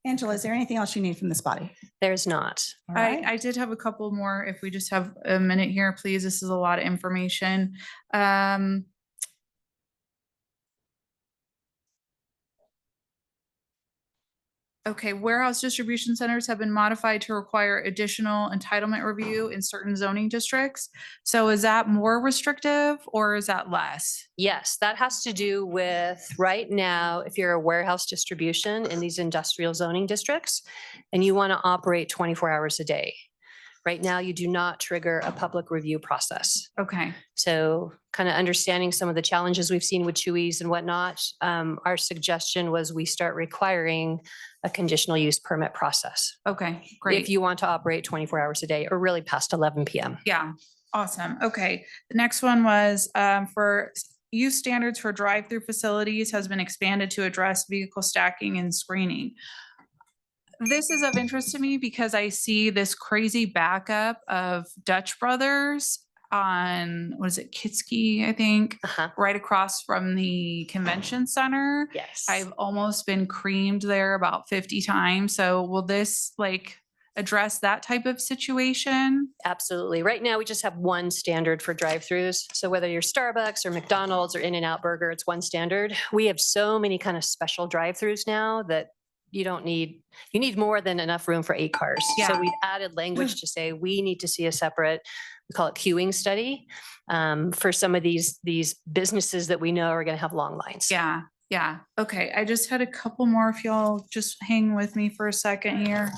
Angela, is there anything else you need from this body? There's not. All right. I did have a couple more. If we just have a minute here, please. This is a lot of information. Okay, warehouse distribution centers have been modified to require additional entitlement review in certain zoning districts. So is that more restrictive or is that less? Yes, that has to do with right now, if you're a warehouse distribution in these industrial zoning districts and you want to operate 24 hours a day. Right now, you do not trigger a public review process. Okay. So kind of understanding some of the challenges we've seen with Chewy's and whatnot, our suggestion was we start requiring a conditional use permit process. Okay, great. If you want to operate 24 hours a day or really past 11 PM. Yeah, awesome. Okay, the next one was for use standards for drive-through facilities has been expanded to address vehicle stacking and screening. This is of interest to me because I see this crazy backup of Dutch Brothers on, what is it, Kitski, I think, right across from the convention center. Yes. I've almost been creamed there about 50 times. So will this address that type of situation? Absolutely. Right now, we just have one standard for drive-throughs. So whether you're Starbucks or McDonald's or In-N-Out Burger, it's one standard. We have so many kind of special drive-throughs now that you need more than enough room for 8 cars. So Yeah. we've added language to say we need to see a separate, we call it queuing study, for some of these businesses that we know are going to have long lines. Yeah, yeah. Okay, I just had a couple more if y'all just hang with me for a second here.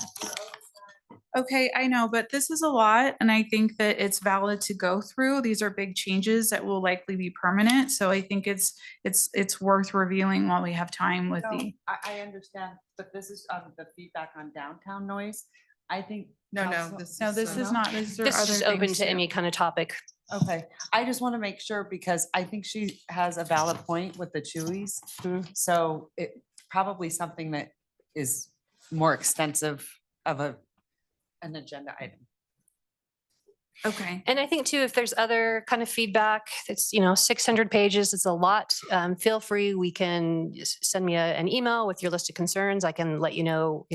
Okay, I know, but this is a lot and I think that it's valid to go through. These are big changes that will likely be permanent. So I think it's worth reviewing while we have time with No, the. I understand, but this is the feedback on downtown noise. I think. No, this is not. These are This other is open things to too. any kind of topic. Okay, I just want to make sure because I think she has a valid point with the Chewy's. So it probably something that is more extensive of an agenda item. Okay. And I think too, if there's other kind of feedback, it's, 600 pages, it's a lot. Feel free, we can send me an email with your list of concerns. I can let you know,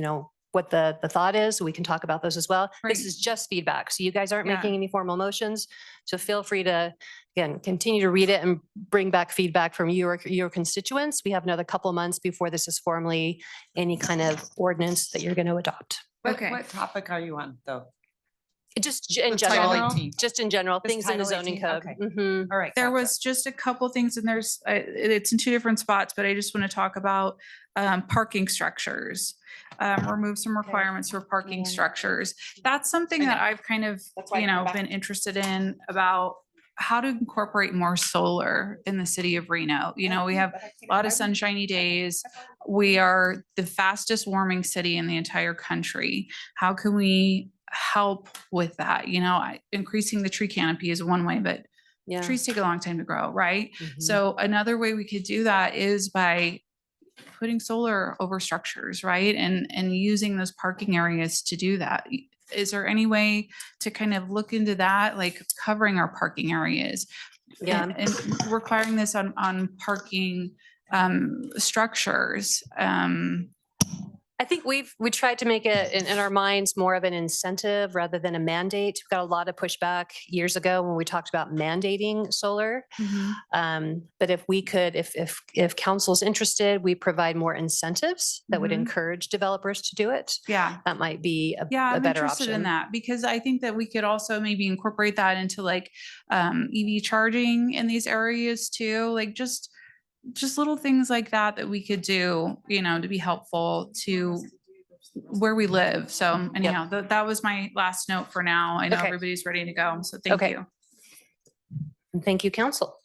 what the thought is. We can talk about those as well. This Right. is just feedback. So you guys aren't Yeah. making any formal motions. So feel free to, again, continue to read it and bring back feedback from your constituents. We have another couple of months before this is formally any kind of ordinance that you're going to adopt. What topic are you on though? Just in The Title general, 18. just in general, This things in the Title zoning 18? code. Okay. Mhm. All right. There gotcha. was just a couple things and it's in 2 different spots, but I just want to talk about parking structures. Remove some requirements for parking structures. That's something that I've kind of, been interested in about how to incorporate more solar in the city of Reno. We have a lot of sunshiny days. We are the fastest warming city in the entire country. How can we help with that? Increasing the tree canopy is one way, but Yeah. trees take a long time to grow, right? Mhm. So another way we could do that is by putting solar over structures, right? And using those parking areas to do that. Is there any way to kind of look into that, like covering our parking areas? Yeah. And requiring this on parking structures. I think we tried to make it in our minds more of an incentive rather than a mandate. We got a lot of pushback years ago when we talked about mandating solar. But if we could, if council's interested, we provide more incentives that would Mhm. encourage developers to do it. Yeah. That might be a I'm better interested in option. that because I think that we could also maybe incorporate that into EV charging in these areas too, like just little things like that we could do, to be helpful to where we live. So anyhow, that was my last note for now. I know Okay. everybody's ready to go. So thank Okay. you. And thank you, council.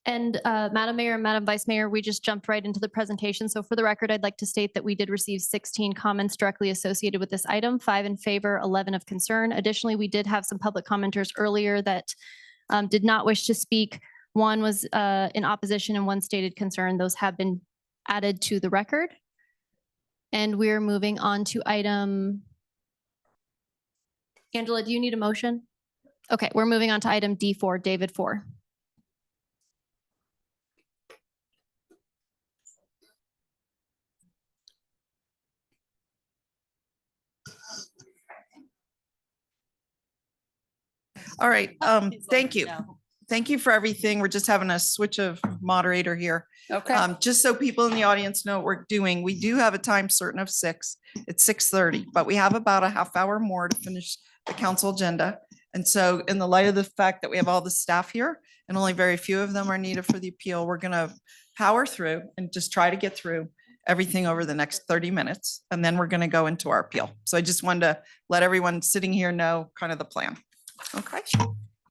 And Madam Mayor and Madam Vice Mayor, we just jumped right into the presentation. So for the record, I'd like to state that we did receive 16 comments directly associated with this item, 5 in favor, 11 of concern. Additionally, we did have some public commenters earlier that did not wish to speak. One was in opposition and one stated concern. Those have been added to the record. And we're moving on to item. Angela, do you need a motion? Okay, we're moving on to item D4, David 4. All right, thank you. Thank you for everything. We're just having a switch of moderator here. Okay. Just so people in the audience know what we're doing, we do have a time certain of 6. It's 6:30, but we have about a half hour more to finish the council agenda. And so in the light of the fact that we have all the staff here and only very few of them are needed for the appeal, we're gonna power through and just try to get through everything over the next 30 minutes. And then we're gonna go into our appeal. So I just wanted to let everyone sitting here know kind of the plan. Okay.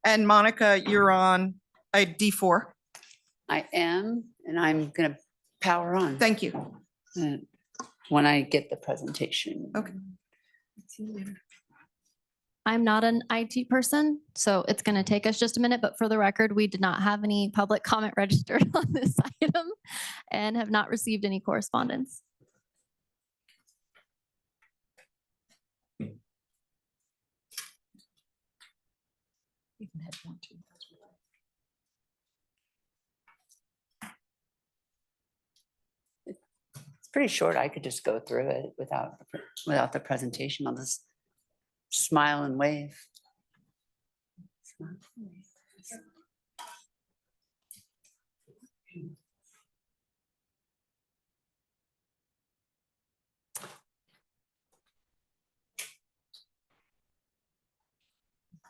And Monica, you're on D4. I am, and I'm gonna power on. Thank you. When I get the presentation. Okay. I'm not an IT person, so it's going to take us just a minute, but for the record, we did not have any public comment registered on this item and have not received any correspondence. It's pretty short. I could just go through it without the presentation. I'll just smile and wave. Smile and wave.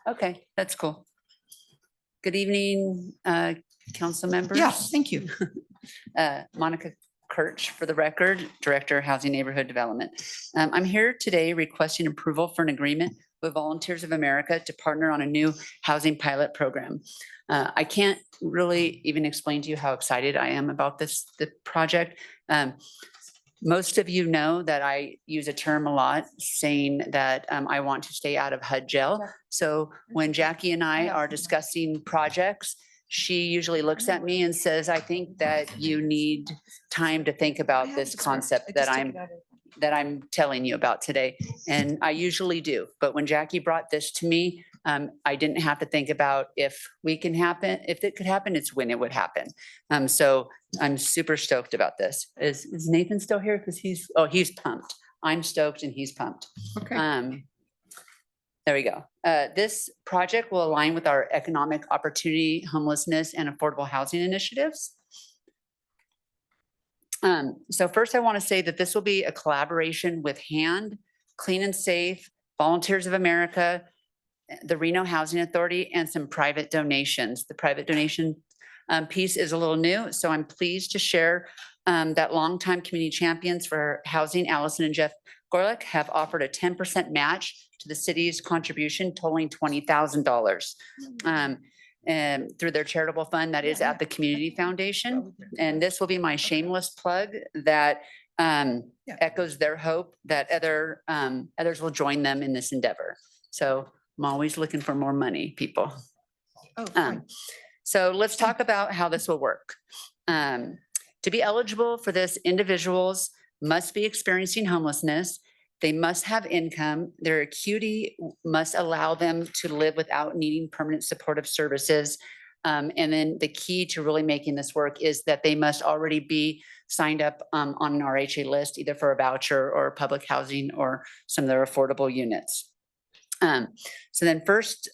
Okay, that's cool. Good evening, council members. Yeah, thank you. Monica Kirch, for the record, Director, Housing Neighborhood Development. I'm here today requesting approval for an agreement with Volunteers of America to partner on a new housing pilot program. I can't really even explain to you how excited I am about the project. Most of you know that I use a term a lot saying that I want to stay out of HUD jail. So when Jackie and I are discussing projects, she usually looks at me and says, I think that you need time to think about this concept that I'm telling you about today. And I usually do. But when Jackie brought this to me, I didn't have to think about if it could happen, it's when it would happen. So I'm super stoked about this. Is Nathan still here? Because he's pumped. I'm stoked and he's pumped. Okay. There we go. This project will align with our economic opportunity, homelessness, and affordable housing initiatives. So first I want to say that this will be a collaboration with HAND, Clean and Safe, Volunteers of America, the Reno Housing Authority, and some private donations. The private donation piece is a little new, so I'm pleased to share that longtime community champions for housing, Allison and Jeff Gorlick, have offered a 10% match to the city's contribution totaling $20,000 and through their charitable fund that is at the Community Foundation. And this will be my shameless plug that echoes their hope that others will join them in this endeavor. So I'm always looking for more money, people. So let's talk about how this will work. To be eligible for this, individuals must be experiencing homelessness. They must have income. Their acuity must allow them to live without needing permanent supportive services. And then the key to really making this work is that they must already be signed up on an RHA list, either for a voucher or public housing or some of their affordable units. So then first,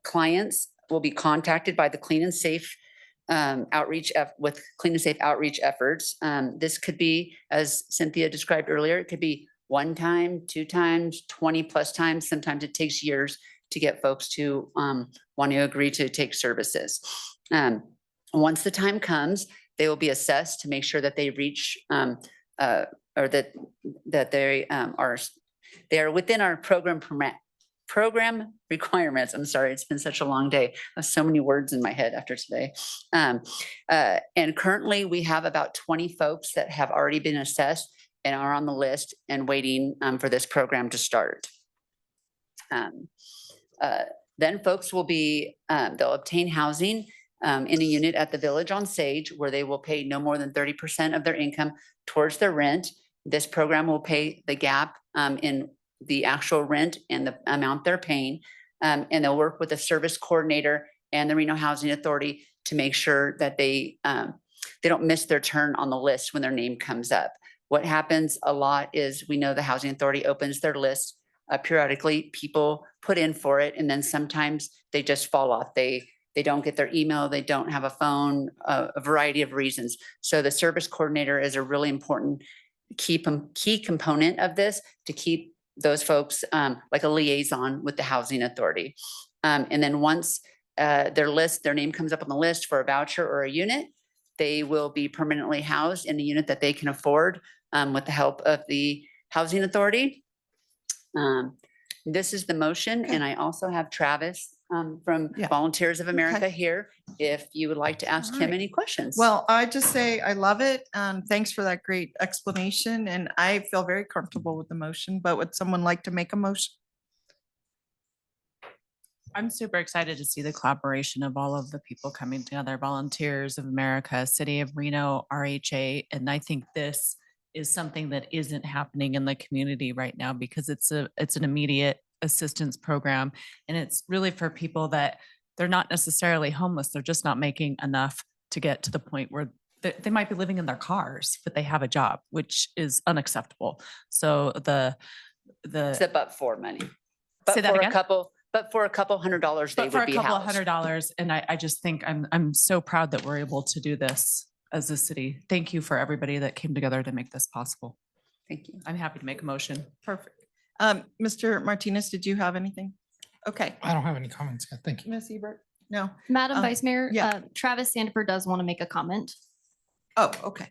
clients will be contacted by the Clean and Safe outreach with Clean and Safe outreach efforts. This could be, as Cynthia described earlier, it could be 1 time, 2 times, 20+ times. Sometimes it takes years to get folks to want to agree to take services. Once the time comes, they will be assessed to make sure that they reach or that they are within our program program requirements. I'm sorry, it's been such a long day. There's so many words in my head after today. And currently we have about 20 folks that have already been assessed and are on the list and waiting for this program to start. Then folks will be, they'll obtain housing in a unit at the Village on Sage, where they will pay no more than 30% of their income towards their rent. This program will pay the gap in the actual rent and the amount they're paying. And they'll work with the service coordinator and the Reno Housing Authority to make sure that they don't miss their turn on the list when their name comes up. What happens a lot is we know the Housing Authority opens their list periodically. People put in for it, and then sometimes they just fall off. They don't get their email, they don't have a phone, a variety of reasons. So the service coordinator is a really important key component of this to keep those folks like a liaison with the Housing Authority. And then once their name comes up on the list for a voucher or a unit, they will be permanently housed in a unit that they can afford with the help of the Housing Authority. This is the motion, and I also have Travis from Volunteers of America here, if you would like to ask him any questions. Well, I just say I love it. Thanks for that great explanation, and I feel very comfortable with the motion, but would someone like to make a motion? I'm super excited to see the collaboration of all of the people coming together, Volunteers of America, City of Reno, RHA, and I think this is something that isn't happening in the community right now because it's an immediate assistance program, and it's really for people that they're not necessarily homeless, they're just not making enough to get to the point where they might be living in their cars, but they have a job, which is unacceptable. So It's a but for money. Say that again? But for a couple $100s, they But for would a be couple of housed. $100s, and I just think I'm so proud that we're able to do this as a city. Thank you for everybody that came together to make this possible. Thank you. I'm happy to make a motion. Perfect. Mr. Martinez, did you have anything? Okay. I don't have any comments yet. Thank you. Ms. Ebert? No. Madam Vice Mayor, yeah. Travis Sandifer does want to make a comment. Oh, okay.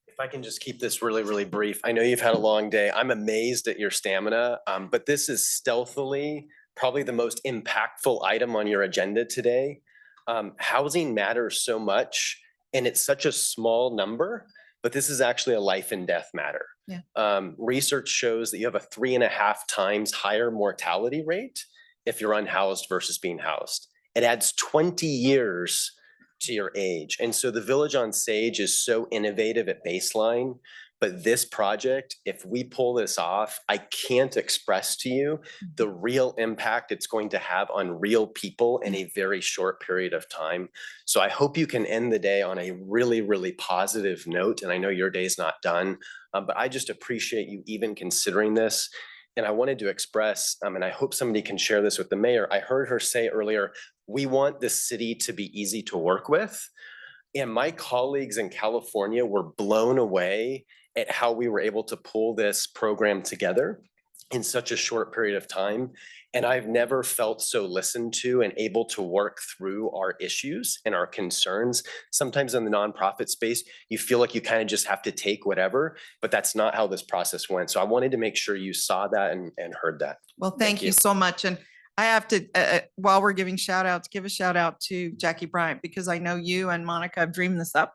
If I can just keep this really, really brief. I know you've had a long day. I'm amazed at your stamina, but this is stealthily probably the most impactful item on your agenda today. Housing matters so much, and it's such a small number, but this is actually a life and death matter. Yeah. Research shows that you have a 3.5 times higher mortality rate if you're unhoused versus being housed. It adds 20 years to your age. And so the Village on Sage is so innovative at baseline, but this project, if we pull this off, I can't express to you the real impact it's going to have on real people in a very short period of time. So I hope you can end the day on a really, really positive note. And I know your day's not done, but I just appreciate you even considering this. And I wanted to express, and I hope somebody can share this with the mayor. I heard her say earlier, we want this city to be easy to work with. And my colleagues in California were blown away at how we were able to pull this program together in such a short period of time. And I've never felt so listened to and able to work through our issues and our concerns. Sometimes in the nonprofit space, you feel like you kind of just have to take whatever, but that's not how this process went. So I wanted to make sure you saw that and heard that. Well, thank you so much. And I have to, while we're giving shout outs, give a shout out to Jackie Bryant, because I know you and Monica have dreamed this up.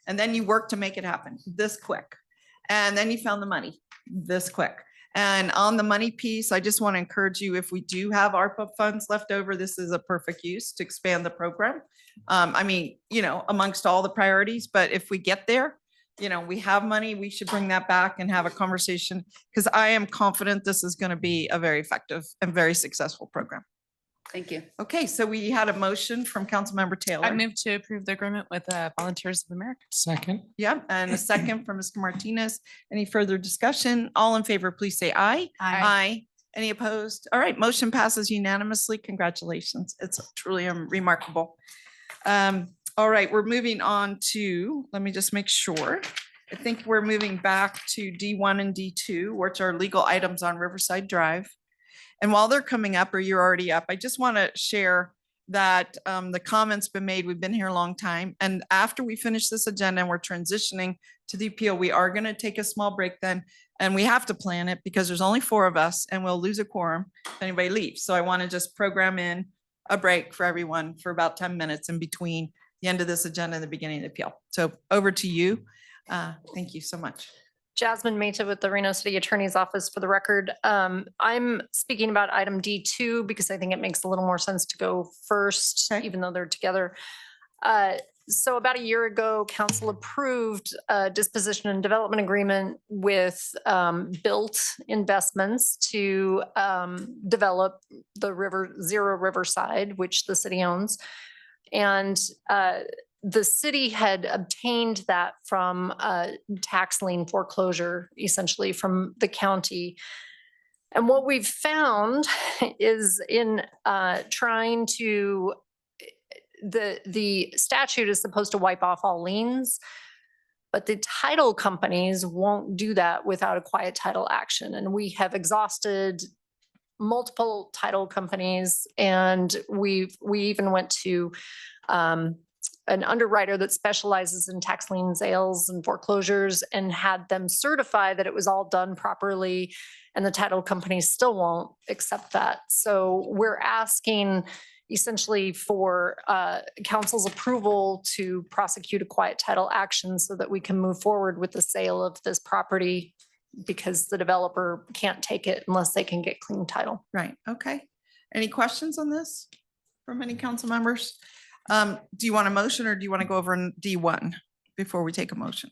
And then you worked to make it happen this quick. And then you found the money this quick. And on the money piece, I just want to encourage you, if we do have ARPA funds left over, this is a perfect use to expand the program. I mean, you know, amongst all the priorities, but if we get there, you know, we have money, we should bring that back and have a conversation, because I am confident this is going to be a very effective and very successful program. Thank you. Okay, so we had a motion from Councilmember Taylor. I move to approve the agreement with Volunteers of America. Second. Yeah, and a second from Mr. Martinez. Any further discussion? All in favor, please say aye. Aye. Any opposed? All right, motion passes unanimously. Congratulations. It's truly remarkable. All right, we're moving on to, let me just make sure. I think we're moving back to D1 and D2, which are legal items on Riverside Drive. And while they're coming up, or you're already up, I just want to share that the comments been made. We've been here a long time. And after we finish this agenda and we're transitioning to the appeal, we are going to take a small break then. And we have to plan it because there's only 4 of us and we'll lose a quorum if anybody leaves. So I want to just program in a break for everyone for about 10 minutes in between the end of this agenda and the beginning of the appeal. So over to you. Thank you so much. Jasmine Mehta with the Reno City Attorney's Office for the record. I'm speaking about item D2 because I think it makes a little more sense to go first, even though they're together. So about a year ago, council approved a disposition and development agreement with Built Investments to develop the Zero Riverside, which the city owns. And the city had obtained that from a tax lien foreclosure, essentially from the county. And what we've found is in trying to, the statute is supposed to wipe off all liens, but the title companies won't do that without a quiet title action. And we have exhausted multiple title companies, and we even went to an underwriter that specializes in tax lien sales and foreclosures and had them certify that it was all done properly, and the title companies still won't accept that. So we're asking essentially for council's approval to prosecute a quiet title action so that we can move forward with the sale of this property, because the developer can't take it unless they can get clean title. Right. Okay. Any questions on this from any council members? Do you want a motion or do you want to go over in D1 before we take a motion?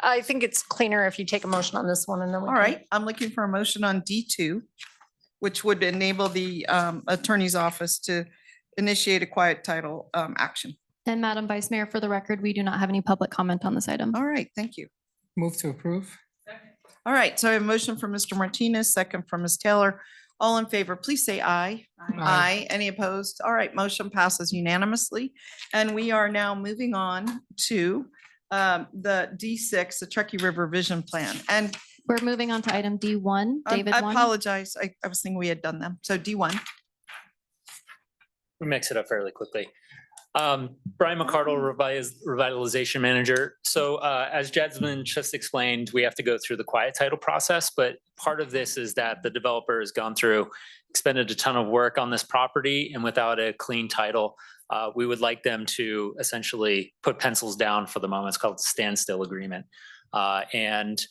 I think it's cleaner if you take a motion on this one and then we All right. I'm looking for a motion on D2, which would enable the attorney's office to initiate a quiet title action. And Madam Vice Mayor, for the record, we do not have any public comment on this item. All right. Thank you. Move to approve. All right. So I have a motion from Mr. Martinez, second from Ms. Taylor. All in favor, please say aye. Aye. Any opposed? All right, motion passes unanimously. And we are now moving on to the D6, the Truckee River Vision Plan. And we're moving on to item D1. David, I apologize. I was thinking we had done them. So D1. We mix it up fairly quickly. Brian McCardle, Revitalization Manager. So as Jasmine just explained, we have to go through the quiet title process, but part of this is that the developer has gone through, expended a ton of work on this property, and without a clean title, we would like them to essentially put pencils down for the moment. It's called a standstill agreement. And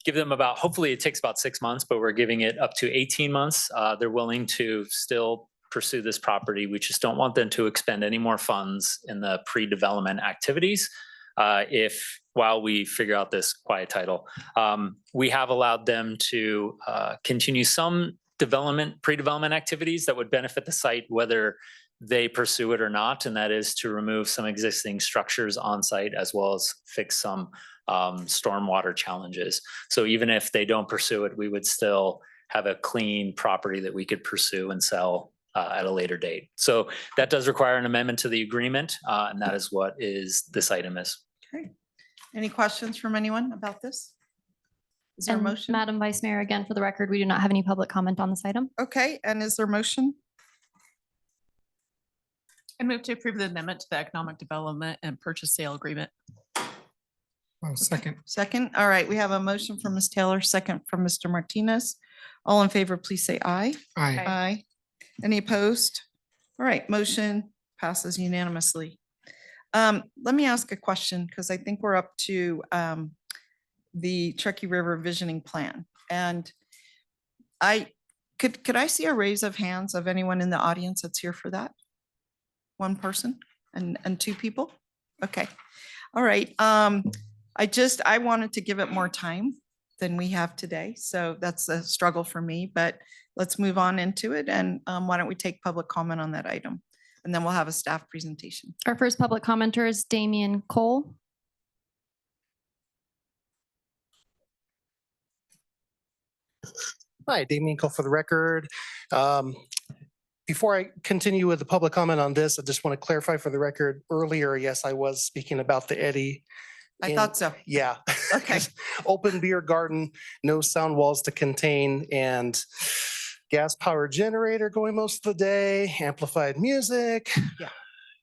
give them about, hopefully it takes about 6 months, but we're giving it up to 18 months. They're willing to still pursue this property. We just don't want them to expend any more funds in the pre-development activities while we figure out this quiet title. We have allowed them to continue some pre-development activities that would benefit the site, whether they pursue it or not, and that is to remove some existing structures on site as well as fix some stormwater challenges. So even if they don't pursue it, we would still have a clean property that we could pursue and sell at a later date. So that does require an amendment to the agreement, and that is what this item is. Okay. Any questions from anyone about this? Is there a motion? Madam Vice Mayor, again, for the record, we do not have any public comment on this item. Okay, and is there a motion? I move to approve the amendment to the economic development and purchase sale agreement. Oh, second. Second. All right, we have a motion from Ms. Taylor, second from Mr. Martinez. All in favor, please say aye. Aye. Aye. Any opposed? All right, motion passes unanimously. Let me ask a question because I think we're up to the Truckee River Visioning Plan. And could I see a raise of hands of anyone in the audience that's here for that? One person and 2 people? Okay. All right. I wanted to give it more time than we have today. So that's a struggle for me, but let's move on into it. And why don't we take public comment on that item? And then we'll have a staff presentation. Our first public commenter is Damian Cole. Hi, Damian Cole for the record. Before I continue with the public comment on this, I just want to clarify for the record earlier, yes, I was speaking about the Eddy. I thought so. Yeah. Okay. Open beer garden, no sound walls to contain, and gas powered generator going most of the day, amplified music. Yeah.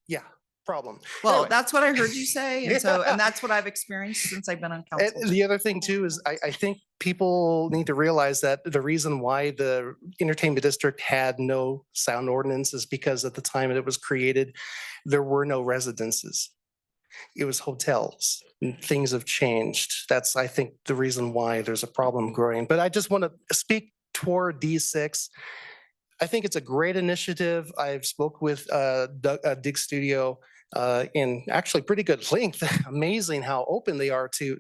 Yeah, problem. Well, Anyway. that's what I heard you say. And so, and that's what I've experienced since I've been on council. And the other thing too is I think people need to realize that the reason why the entertainment district had no sound ordinance is because at the time it was created, there were no residences. It was hotels and things have changed. That's, I think, the reason why there's a problem growing. But I just want to speak toward D6. I think it's a great initiative. I've spoke with Dig Studio in actually pretty good length. Amazing how open they are to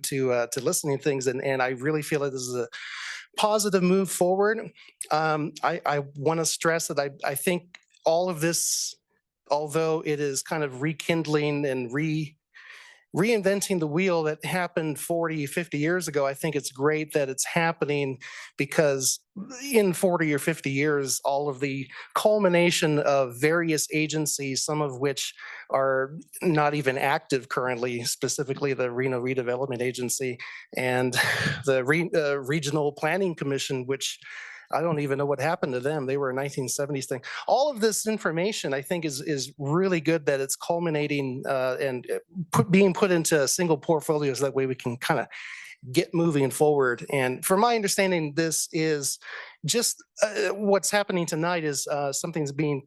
listening to things, and I really feel that this is a positive move forward. I want to stress that I think all of this, although it is kind of rekindling and reinventing the wheel that happened 40, 50 years ago, I think it's great that it's happening because in 40 or 50 years, all of the culmination of various agencies, some of which are not even active currently, specifically the Reno Redevelopment Agency and the Regional Planning Commission, which I don't even know what happened to them. They were a 1970s thing. All of this information, I think, is really good that it's culminating and being put into single portfolios. That way we can kind of get moving forward. And from my understanding, this is just what's happening tonight is something's being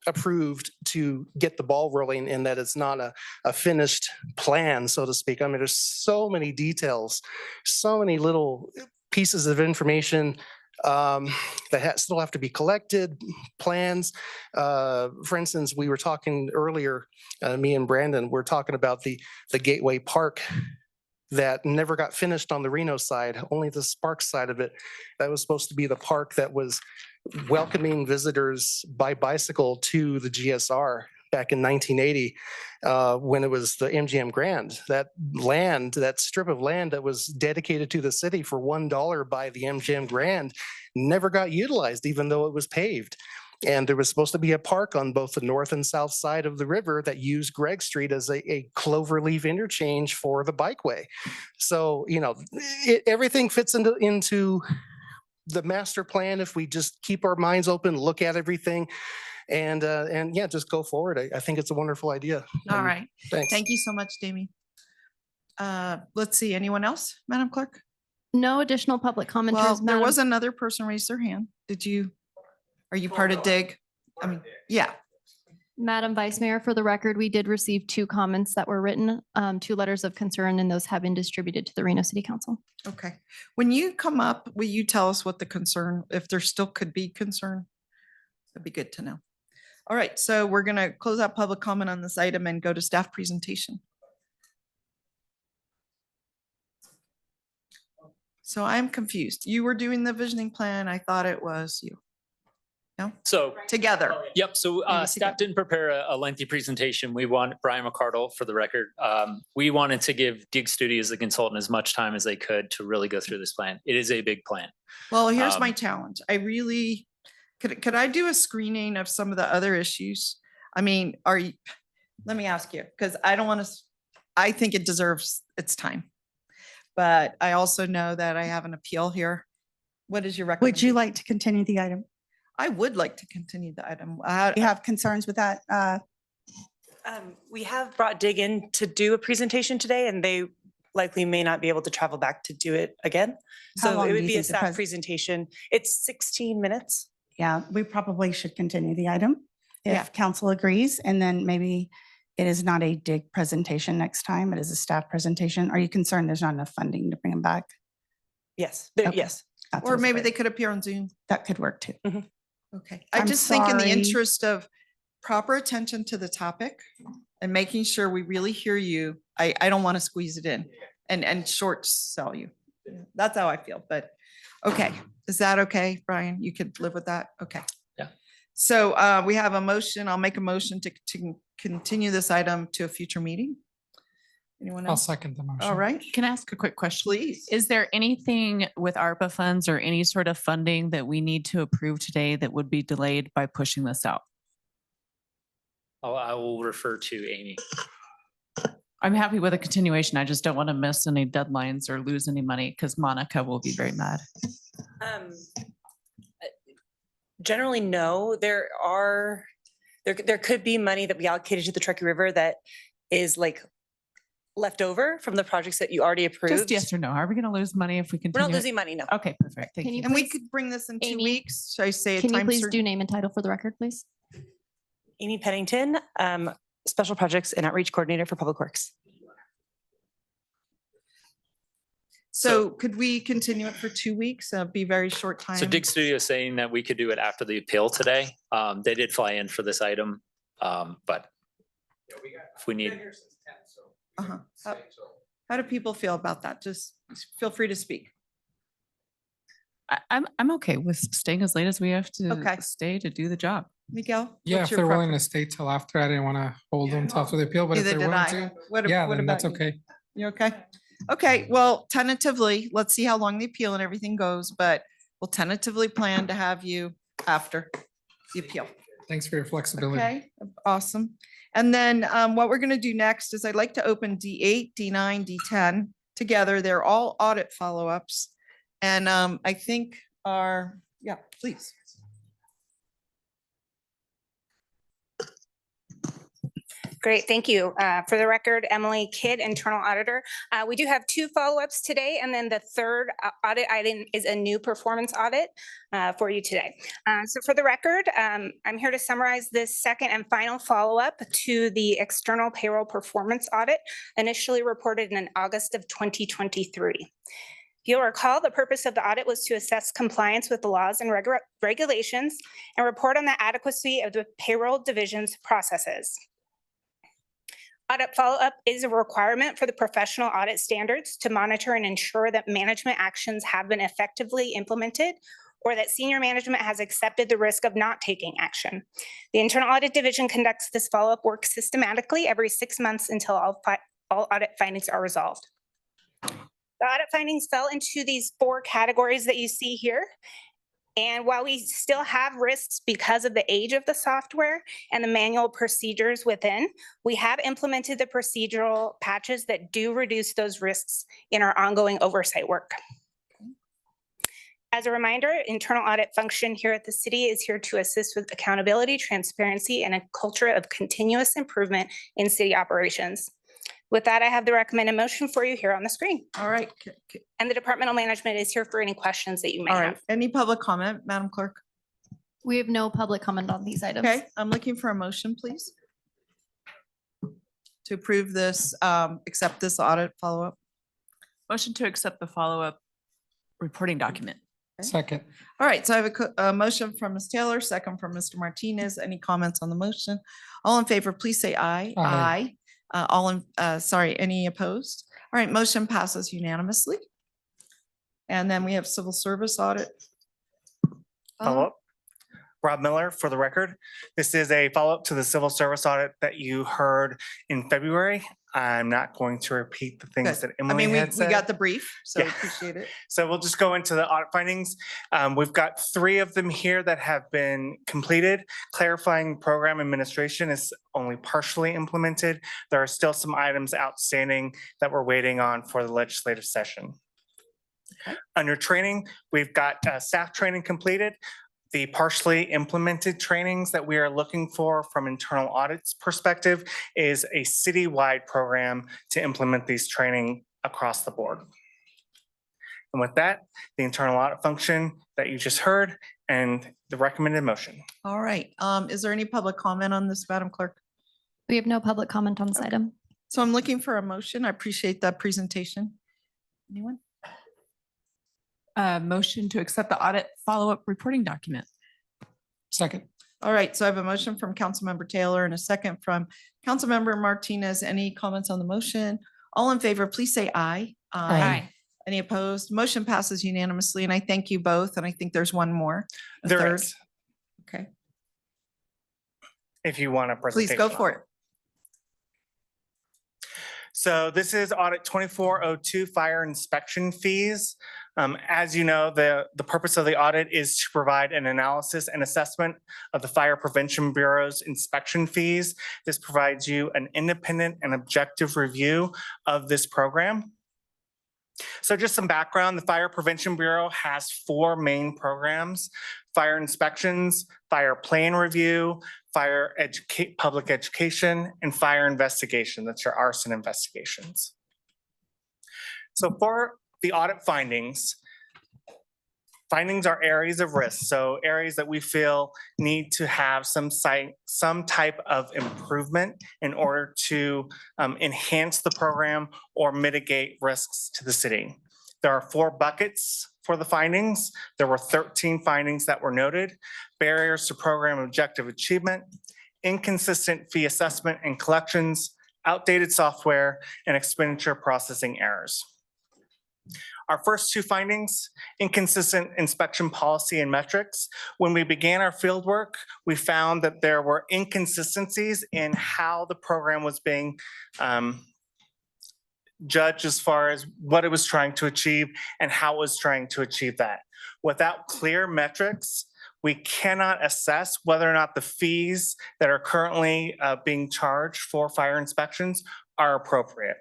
approved to get the ball rolling and that it's not a finished plan, so to speak. I mean, there's so many details, so many little pieces of information that still have to be collected, plans. For instance, we were talking earlier, me and Brandon, we're talking about the Gateway Park that never got finished on the Reno side, only the Sparks side of it. That was supposed to be the park that was welcoming visitors by bicycle to the GSR back in 1980, when it was the MGM Grand. That land, that strip of land that was dedicated to the city for $1 by the MGM Grand never got utilized, even though it was paved. And there was supposed to be a park on both the north and south side of the river that used Gregg Street as a cloverleaf interchange for the bikeway. So, you know, everything fits into the master plan if we just keep our minds open, look at everything, and yeah, just go forward. I think it's a wonderful idea. All And right. Thanks. Thank you so much, Jamie. Let's see, anyone else, Madam Clerk? No additional public commenters. Well, there Madam- was another person raised their hand. Are you part of DIG? I mean, yeah. Madam Vice Mayor, for the record, we did receive 2 comments that were written, 2 letters of concern, and those have been distributed to the Reno City Council. Okay. When you come up, will you tell us what the concern, if there still could be concern? That'd be good to know. All right, so we're going to close out public comment on this item and go to staff presentation. So I'm confused. You were doing the visioning plan. I thought it was you. No? So Together. Yep, so Maybe staff didn't prepare a lengthy presentation. We want Brian McCardle for the record. We wanted to give Dig Studios, the consultant, as much time as they could to really go through this plan. It is a big plan. Well, here's my Um, challenge. I really, could I do a screening of some of the other issues? I mean, let me ask you, because I don't want to, I think it deserves its time. But I also know that I have an appeal here. What is your recommendation? Would you like to continue the item? I would like to continue the item. You have concerns with that? We have brought Dig in to do a presentation today and they likely may not be able to travel back to do it again. How So long it do would you be a think the staff presentation. It's 16 minutes. Yeah, we probably should continue the item Yeah. if council agrees, and then maybe it is not a dig presentation next time, it is a staff presentation. Are you concerned there's not enough funding to bring them back? Yes, Okay. yes. That's Or what's maybe great. they could appear on Zoom. That could work too. Okay. I I'm just think in the sorry. interest of proper attention to the topic and making sure we really hear you, I don't want to squeeze it in and short sell you. That's how I feel, but okay. Is that okay, Brian? You could live with that? Okay. Yeah. So we have a motion. I'll make a motion to continue this item to a future meeting. Anyone I'll else? second the motion. All right. Can I ask a quick question? Please. Is there anything with ARPA funds or any sort of funding that we need to approve today that would be delayed by pushing this out? I will refer to Amy. I'm happy with a continuation. I just don't want to miss any deadlines or lose any money because Monica will be very mad. Generally, no, there could be money that we allocated to the Truckee River that is like left over from the projects that you already approved. Just yes or no. Are we going to lose money if we We're continue? not losing money, no. Okay, perfect. Thank Can you. you And we please, could bring this in 2 Amy, weeks. Should I say a can you time please certain? do name and title for the record, please? Amy Pennington, Special Projects and Outreach Coordinator for Public Works. So could we continue it for 2 weeks? Be very short time. So Dig Studio is saying that we could do it after the appeal today. They did fly in for this item, but if we need. Uh-huh. How do people feel about that? Just feel free to speak. I'm okay with staying as late as we have Okay. to stay to do the job. Miguel? Yeah, what's if your they're willing to preference? stay till after, I didn't want to hold them till after the appeal, but if Neither they're did willing I. to, What yeah, what then that's about you? okay. You okay? Okay, well, tentatively, let's see how long the appeal and everything goes, but we'll tentatively plan to have you after the appeal. Thanks for your flexibility. Okay, awesome. And then what we're gonna do next is I'd like to open D8, D9, D10 together. They're all audit follow-ups. And I think yeah, please. Great, thank you. For the record, Emily Kidd, Internal Auditor. We do have 2 follow-ups today, and then the third audit item is a new performance audit for you today. So for the record, I'm here to summarize this second and final follow-up to the external payroll performance audit initially reported in August of 2023. You'll recall the purpose of the audit was to assess compliance with the laws and regulations and report on the adequacy of the payroll division's processes. Audit follow-up is a requirement for the professional audit standards to monitor and ensure that management actions have been effectively implemented or that senior management has accepted the risk of not taking action. The Internal Audit Division conducts this follow-up work systematically every 6 months until all audit findings are resolved. The audit findings fell into these 4 categories that you see here. And while we still have risks because of the age of the software and the manual procedures within, we have implemented the procedural patches that do reduce those risks in our ongoing oversight work. As a reminder, internal audit function here at the city is here to assist with accountability, transparency, and a culture of continuous improvement in city operations. With that, I have the recommended motion for you here on the screen. All right. And the departmental management is here for any questions that you may All right. have. Any public comment, Madam Clerk? We have no public comment on these items. Okay, I'm looking for a motion, please. To approve this, accept this audit follow-up. Motion to accept the follow-up reporting document. Second. All right, so I have a motion from Ms. Taylor, second from Mr. Martinez. Any comments on the motion? All in favor, please say aye. Aye. Any opposed? All right, motion passes unanimously. And then we have civil service audit. Follow-up. Rob Miller, for the record. This is a follow-up to the civil service audit that you heard in February. I'm not going to repeat the things that I Emily mean, had we said. got the brief, so Yeah. appreciate it. So we'll just go into the audit findings. We've got 3 of them here that have been completed. Clarifying program administration is only partially implemented. There are still some items outstanding that we're waiting on for the legislative session. Under training, we've got staff training completed. The partially implemented trainings that we are looking for from internal audits perspective is a citywide program to implement these training across the board. And with that, the internal audit function that you just heard and the recommended motion. All right, is there any public comment on this, Madam Clerk? We have no public comment on this item. So I'm looking for a motion. I appreciate that presentation. Anyone? Motion to accept the audit follow-up reporting document. Second. All right, so I have a motion from Councilmember Taylor and a second from Councilmember Martinez. Any comments on the motion? All in favor, please say aye. Aye. Any opposed? Motion passes unanimously, and I thank you both, and I think there's one more. a There third. is, Okay, if you want a please presentation. go on for it. it. So this is audit 2402 fire inspection fees. As you know, the purpose of the audit is to provide an analysis and assessment of the Fire Prevention Bureau's inspection fees. This provides you an independent and objective review of this program. So just some background, the Fire Prevention Bureau has 4 main programs: fire inspections, fire plan review, public education, and fire investigation. That's your arson investigations. So for the audit findings are areas of risk. So areas that we feel need to have some type of improvement in order to enhance the program or mitigate risks to the city. There are 4 buckets for the findings. There were 13 findings that were noted: barriers to program objective achievement, inconsistent fee assessment and collections, outdated software, and expenditure processing errors. Our first 2 findings: inconsistent inspection policy and metrics. When we began our field work, we found that there were inconsistencies in how the program was being judged as far as what it was trying to achieve and how it was trying to achieve that. Without clear metrics, we cannot assess whether or not the fees that are currently being charged for fire inspections are appropriate.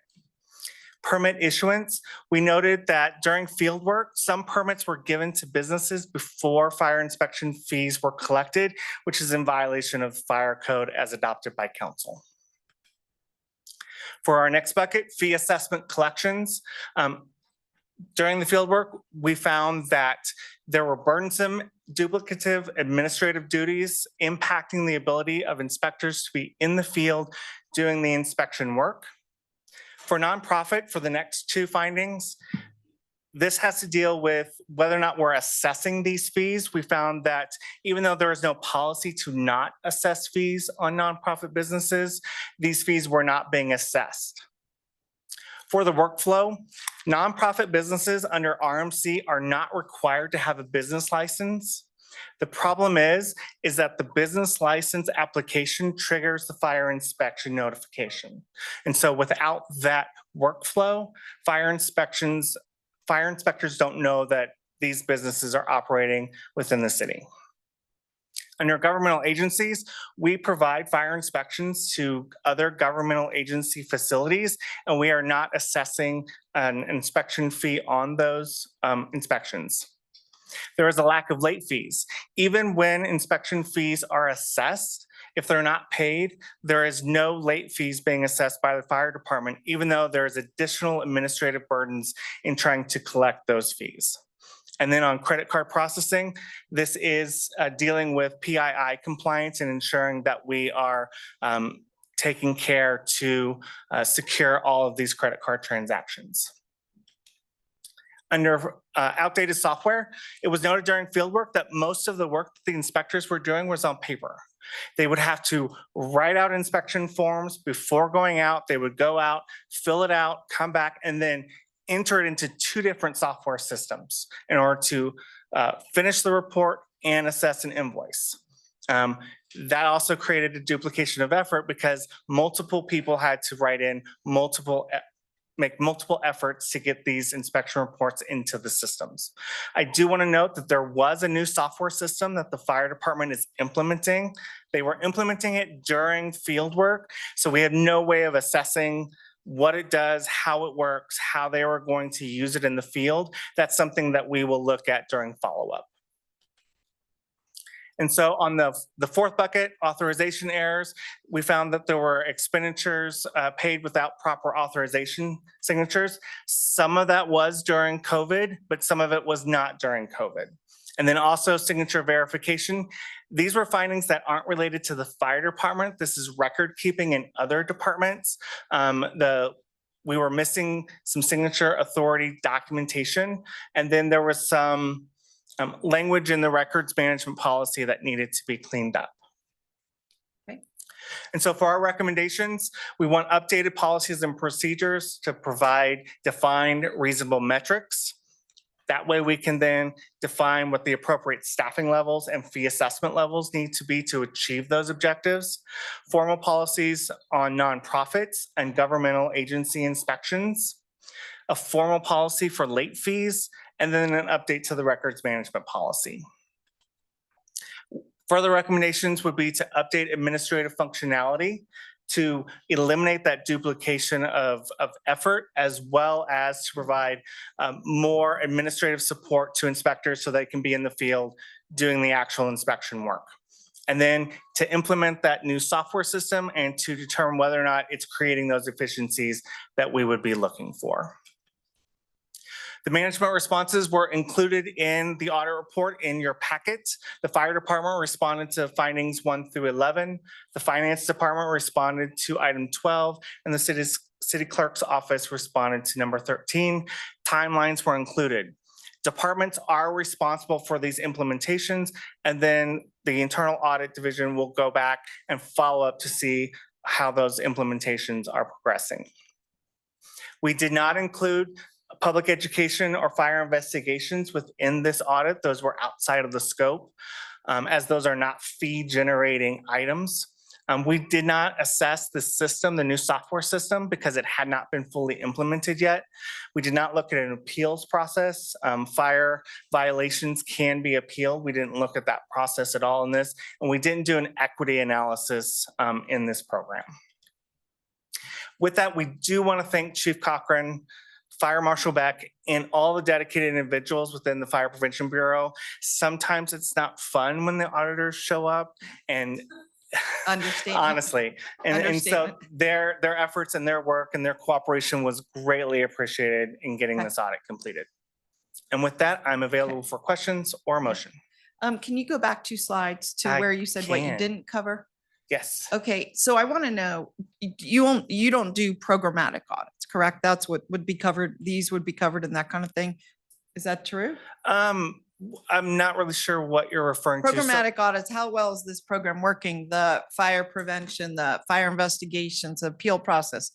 Permit issuance, we noted that during field work, some permits were given to businesses before fire inspection fees were collected, which is in violation of fire code as adopted by council. For our next bucket, fee assessment collections. During the field work, we found that there were burdensome, duplicative administrative duties impacting the ability of inspectors to be in the field doing the inspection work. For nonprofit, for the next 2 findings, this has to deal with whether or not we're assessing these fees. We found that even though there is no policy to not assess fees on nonprofit businesses, these fees were not being assessed. For the workflow, nonprofit businesses under RMC are not required to have a business license. The problem is that the business license application triggers the fire inspection notification. And so without that workflow, fire inspectors don't know that these businesses are operating within the city. Under governmental agencies, we provide fire inspections to other governmental agency facilities, and we are not assessing an inspection fee on those inspections. There is a lack of late fees. Even when inspection fees are assessed, if they're not paid, there is no late fees being assessed by the fire department, even though there is additional administrative burdens in trying to collect those fees. And then on credit card processing, this is dealing with PII compliance and ensuring that we are taking care to secure all of these credit card transactions. Under outdated software, it was noted during fieldwork that most of the work that the inspectors were doing was on paper. They would have to write out inspection forms before going out. They would go out, fill it out, come back, and then enter it into 2 different software systems in order to finish the report and assess an invoice. That also created a duplication of effort because multiple people had to write in make multiple efforts to get these inspection reports into the systems. I do want to note that there was a new software system that the fire department is implementing. They were implementing it during field work, so we had no way of assessing what it does, how it works, how they were going to use it in the field. That's something that we will look at during follow-up. And so on the 4th bucket, authorization errors, we found that there were expenditures paid without proper authorization signatures. Some of that was during COVID, but some of it was not during COVID. And then also signature verification. These were findings that aren't related to the fire department. This is record keeping in other departments. We were missing some signature authority documentation. And then there was some language in the records management policy that needed to be cleaned up. Okay. And so for our recommendations, we want updated policies and procedures to provide defined reasonable metrics. That way we can then define what the appropriate staffing levels and fee assessment levels need to be to achieve those objectives. Formal policies on nonprofits and governmental agency inspections. A formal policy for late fees, and then an update to the records management policy. Further recommendations would be to update administrative functionality to eliminate that duplication of effort, as well as to provide more administrative support to inspectors so they can be in the field doing the actual inspection work. And then to implement that new software system and to determine whether or not it's creating those efficiencies that we would be looking for. The management responses were included in the audit report in your packet. The fire department responded to findings 1 through 11. The finance department responded to item 12, and the city clerk's office responded to number 13. Timelines were included. Departments are responsible for these implementations, and then the internal audit division will go back and follow up to see how those implementations are progressing. We did not include public education or fire investigations within this audit. Those were outside of the scope, as those are not fee generating items. We did not assess the system, the new software system, because it had not been fully implemented yet. We did not look at an appeals process. Fire violations can be appealed. We didn't look at that process at all in this, and we didn't do an equity analysis in this program. With that, we do want to thank Chief Cochran, Fire Marshal Beck, and all the dedicated individuals within the Fire Prevention Bureau. Sometimes it's not fun when the auditors show up, and Understatement. honestly, and so Understatement. their efforts and their work and their cooperation was greatly appreciated in getting Okay. this audit completed. And with that, I'm available for questions or motion. Can you go back 2 slides to I where you said what you can. didn't cover? Yes. Okay, so I want to know, you don't do programmatic audits, correct? That's what would be covered, these would be covered in that kind of thing? Is that true? I'm not really sure what you're referring to. So- Programmatic audits, how well is this program working? The fire prevention, the fire investigations, the appeal process?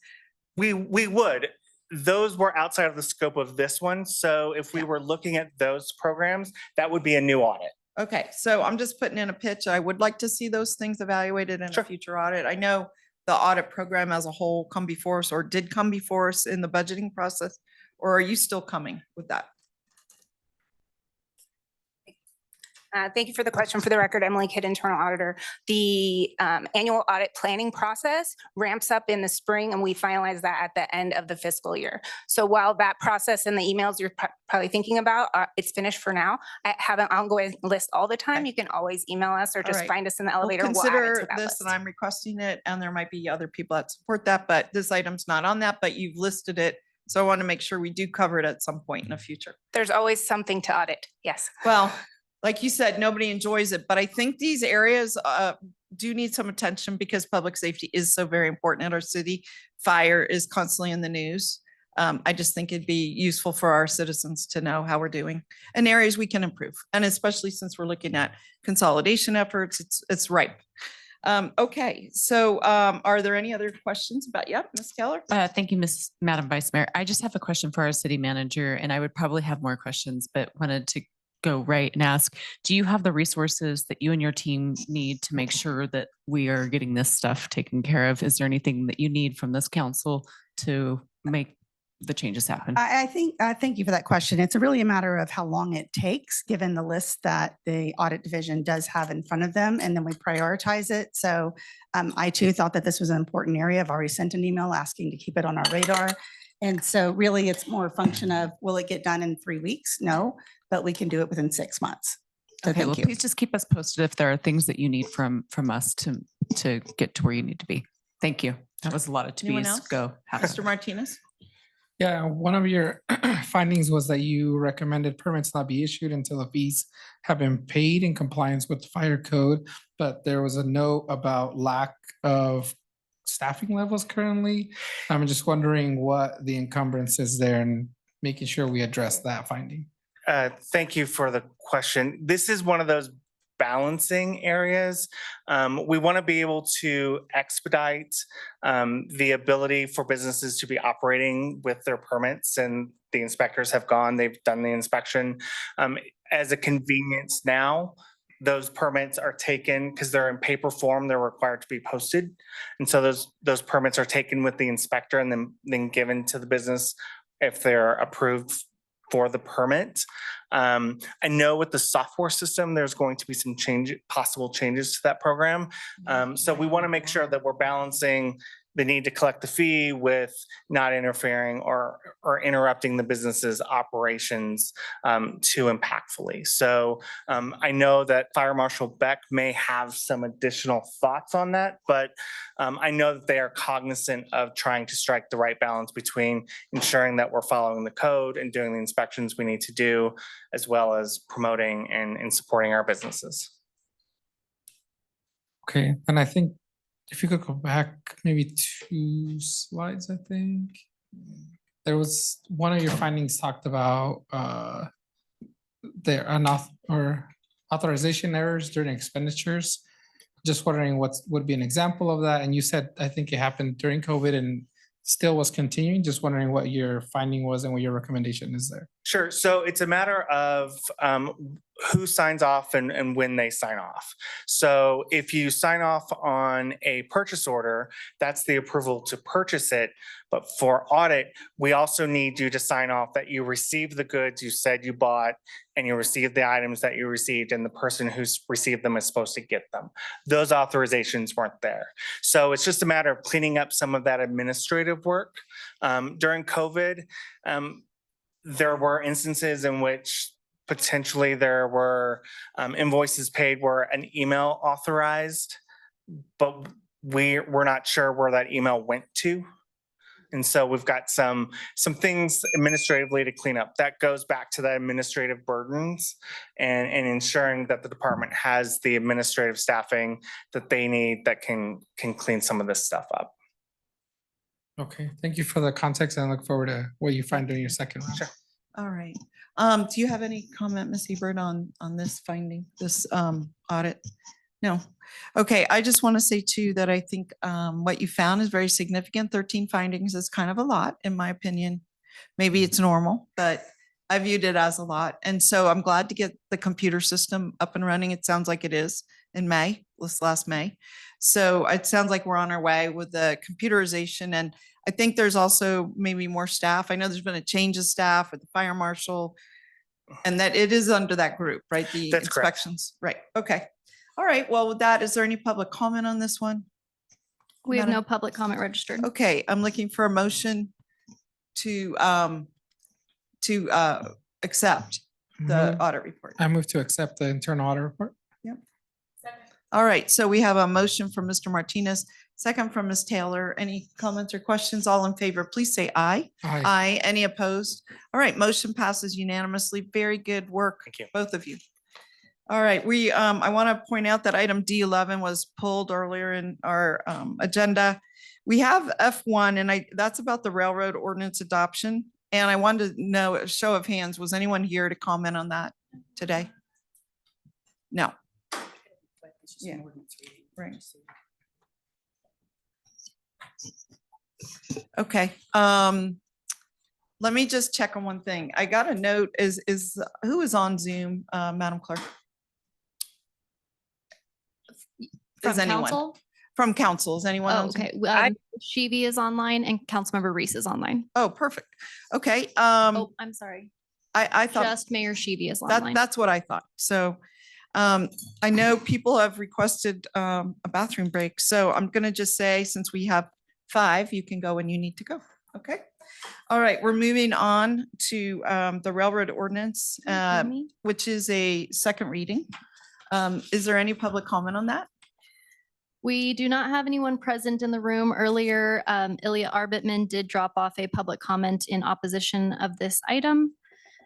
We would. Those were outside of the scope of this one. So if we were looking at those programs, that would be a new audit. Okay, so I'm just putting in a pitch. I would like to see those things evaluated in a future audit. I know the audit program as a whole come before us or did come before us in the budgeting process, or are you still coming with that? Thank you for the question. For the record, Emily Kidd, Internal Auditor. The annual audit planning process ramps up in the spring, and we finalize that at the end of the fiscal year. So while that process and the emails you're probably thinking about, it's finished for now, I have an ongoing list all the time. You can always email us or All just right. find us in the We'll elevator. We'll add it to consider that this list. and I'm requesting it, and there might be other people that support that, but this item's not on that, but you've listed it. So I want to make sure we do cover it at some point in the future. There's always something to audit. Yes. Well, like you said, nobody enjoys it, but I think these areas do need some attention because public safety is so very important in our city. Fire is constantly in the news. I just think it'd be useful for our citizens to know how we're doing and areas we can improve. And especially since we're looking at consolidation efforts, it's ripe. Okay, so are there any other questions about, yep, Ms. Keller? Thank you, Madam Vice Mayor. I just have a question for our city manager, and I would probably have more questions, but wanted to go right and ask, do you have the resources that you and your team need to make sure that we are getting this stuff taken care of? Is there anything that you need from this council to make the changes happen? I think, thank you for that question. It's really a matter of how long it takes, given the list that the audit division does have in front of them, and then we prioritize it. So I too thought that this was an important area. I've already sent an email asking to keep it on our radar. And so really it's more a function of, will it get done in 3 weeks? No, but we can do it within 6 months. So Okay, well, thank you. please just keep us posted if there are things that you need from us to get to where you need to be. Thank you. That was a lot of Anyone to-be's. else? Go. have Mr. them. Martinez? Yeah, one of your findings was that you recommended permits not be issued until the fees have been paid in compliance with the fire code, but there was a note about lack of staffing levels currently. I'm just wondering what the encumbrance is there and making sure we address that finding. Thank you for the question. This is one of those balancing areas. We want to be able to expedite the ability for businesses to be operating with their permits, and the inspectors have gone, they've done the inspection. As a convenience now, those permits are taken because they're in paper form, they're required to be posted. And so those permits are taken with the inspector and then given to the business if they're approved for the permit. I know with the software system, there's going to be some possible changes to that program. So we want to make sure that we're balancing the need to collect the fee with not interfering or interrupting the business's operations too impactfully. So I know that Fire Marshal Beck may have some additional thoughts on that, but I know that they are cognizant of trying to strike the right balance between ensuring that we're following the code and doing the inspections we need to do, as well as promoting and supporting our businesses. Okay, and I think if you could go back maybe 2 slides, I think. There was one of your findings talked about there or authorization errors during expenditures. Just wondering what would be an example of that. And you said, I think it happened during COVID and still was continuing. Just wondering what your finding was and what your recommendation is there. Sure. So it's a matter of who signs off and when they sign off. So if you sign off on a purchase order, that's the approval to purchase it. But for audit, we also need you to sign off that you received the goods you said you bought and you received the items that you received and the person who's received them is supposed to get them. Those authorizations weren't there. So it's just a matter of cleaning up some of that administrative work. During COVID, there were instances in which potentially there were invoices paid where an email authorized, but we're not sure where that email went to. And so we've got some things administratively to clean up. That goes back to the administrative burdens and ensuring that the department has the administrative staffing that they need that can clean some of this stuff up. Okay, thank you for the context and I look forward to what you find during your second round. Sure. All right. Do you have any comment, Ms. Ebert, on this finding, this audit? No. Okay, I just want to say too that I think what you found is very significant. 13 findings is kind of a lot, in my opinion. Maybe it's normal, but I viewed it as a lot. And so I'm glad to get the computer system up and running. It sounds like it is in May, this last May. So it sounds like we're on our way with the computerization. And I think there's also maybe more staff. I know there's been a change of staff with the fire marshal and that it is under that group, right? The That's correct. inspections, right? Okay. All right. Well, with that, is there any public comment on this one? We have Madam- no public comment registered. Okay, I'm looking for a motion to accept the Move- audit report. I move to accept the internal audit report. All right, so we have a motion from Mr. Martinez, second from Ms. Taylor. Any comments or questions? All in favor, please say aye. Aye. Aye. Any opposed? All right, motion passes unanimously. Very good work, Thank you. both of you. All right, I want to point out that item D11 was pulled earlier in our agenda. We have F1 and that's about the railroad ordinance adoption. And I wanted to know, a show of hands, was anyone here to comment on that today? No. Yeah. Right. Okay, let me just check on one thing. I got a note, who is on Zoom, Madam Clerk? From Is anyone? council? From council, is anyone Oh, on Zoom? okay. Shivi is online and Councilmember Reese is online. Oh, perfect. Okay, Oh, I'm sorry. I thought. Just Mayor Shivi is That, online. that's what I thought. So I know people have requested a bathroom break, so I'm gonna just say, since we have 5, you can go when you need to go. Okay? All right, we're moving on to the railroad ordinance, Me? which is a second reading. Is there any public comment on that? We do not have anyone present in the room. Earlier, Ilya Arbitman did drop off a public comment in opposition of this item,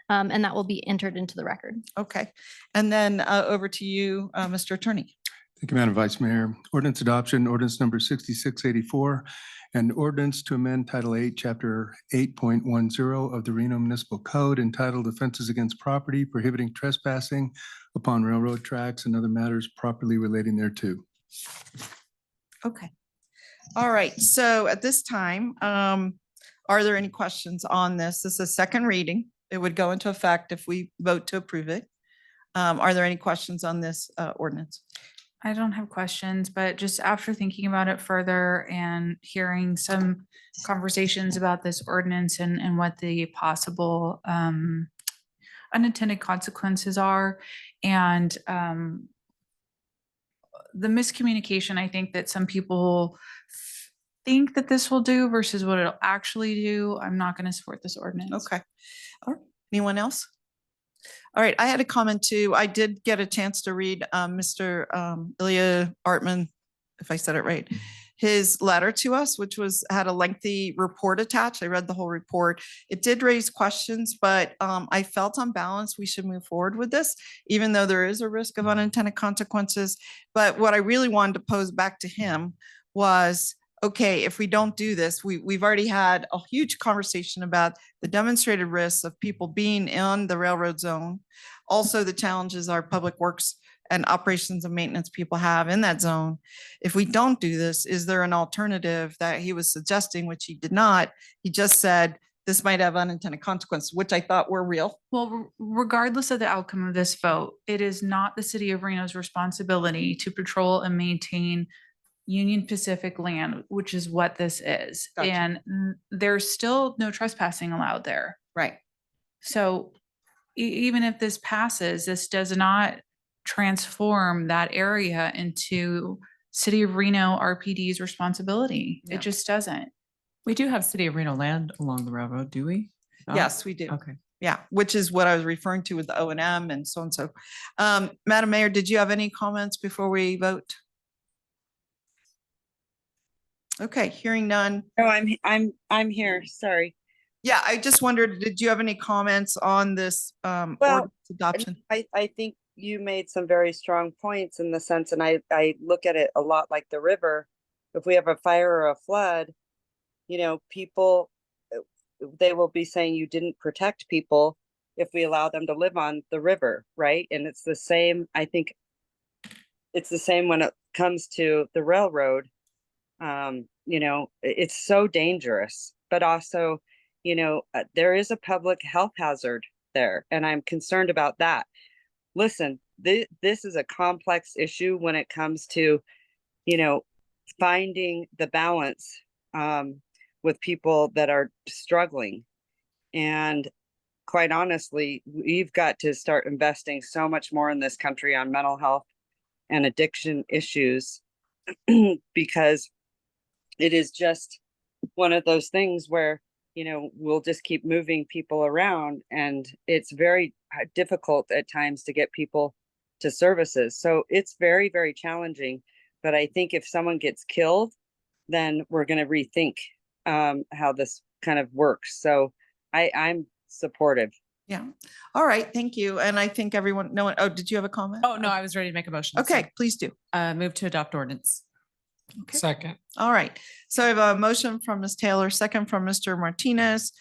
and that will be entered into the record. Okay, and then over to you, Mr. Attorney. Thank you, Madam Vice Mayor. Ordinance adoption, ordinance number 6684, and ordinance to amend Title 8, Chapter 8.10 of the Reno Municipal Code entitled Offenses Against Property Prohibiting Trespassing upon Railroad Tracks and Other Matters Properly Relating thereto. Okay. All right, so at this time, are there any questions on this? This is a second reading. It would go into effect if we vote to approve it. Are there any questions on this ordinance? I don't have questions, but just after thinking about it further and hearing some conversations about this ordinance and what the possible unintended consequences are, and the miscommunication, I think that some people think that this will do versus what it'll actually do, I'm not going to support this ordinance. Okay. All right. Anyone else? All right, I had a comment too. I did get a chance to read Mr. Ilya Artman, if I said it right, his letter to us, which had a lengthy report attached. I read the whole report. It did raise questions, but I felt on balance we should move forward with this, even though there is a risk of unintended consequences. But what I really wanted to pose back to him was, okay, if we don't do this, we've already had a huge conversation about the demonstrated risks of people being in the railroad zone. Also, the challenges our public works and operations and maintenance people have in that zone. If we don't do this, is there an alternative that he was suggesting, which he did not? He just said this might have unintended consequences, which I thought were real. Well, regardless of the outcome of this vote, it is not the city of Reno's responsibility to patrol and maintain Union Pacific land, which is what this is. Gotcha. And there's still no trespassing allowed there. Right. So even if this passes, this does not transform that area into City of Reno RPD's responsibility. Yeah. It just doesn't. We do have City of Reno land along the railroad, do we? not? Yes, we do. Okay. Yeah, which is what I was referring to with the O&M and so and so. Madam Mayor, did you have any comments before we vote? Okay, hearing none. No, I'm here. Sorry. Yeah, I just wondered, did you have any comments on this Well, ordinance adoption? I think you made some very strong points in the sense, and I look at it a lot like the river. If we have a fire or a flood, you know, people, they will be saying you didn't protect people if we allow them to live on the river, right? And it's the same, I think it's the same when it comes to the railroad. You know, it's so dangerous, but also, you know, there is a public health hazard there, and I'm concerned about that. Listen, this is a complex issue when it comes to, you know, finding the balance with people that are struggling. And quite honestly, we've got to start investing so much more in this country on mental health and addiction issues because it is just one of those things where, you know, we'll just keep moving people around, and it's very difficult at times to get people to services. So it's very, very challenging. But I think if someone gets killed, then we're going to rethink how this kind of works. So I'm supportive. Yeah. All right. Thank you. And I think everyone, no one, oh, did you have a comment? Oh, no, I was ready to make a motion. Okay, please do. Move to adopt ordinance. Okay. Second. All right. So I have a motion from Ms. Taylor, second from Mr. Martinez.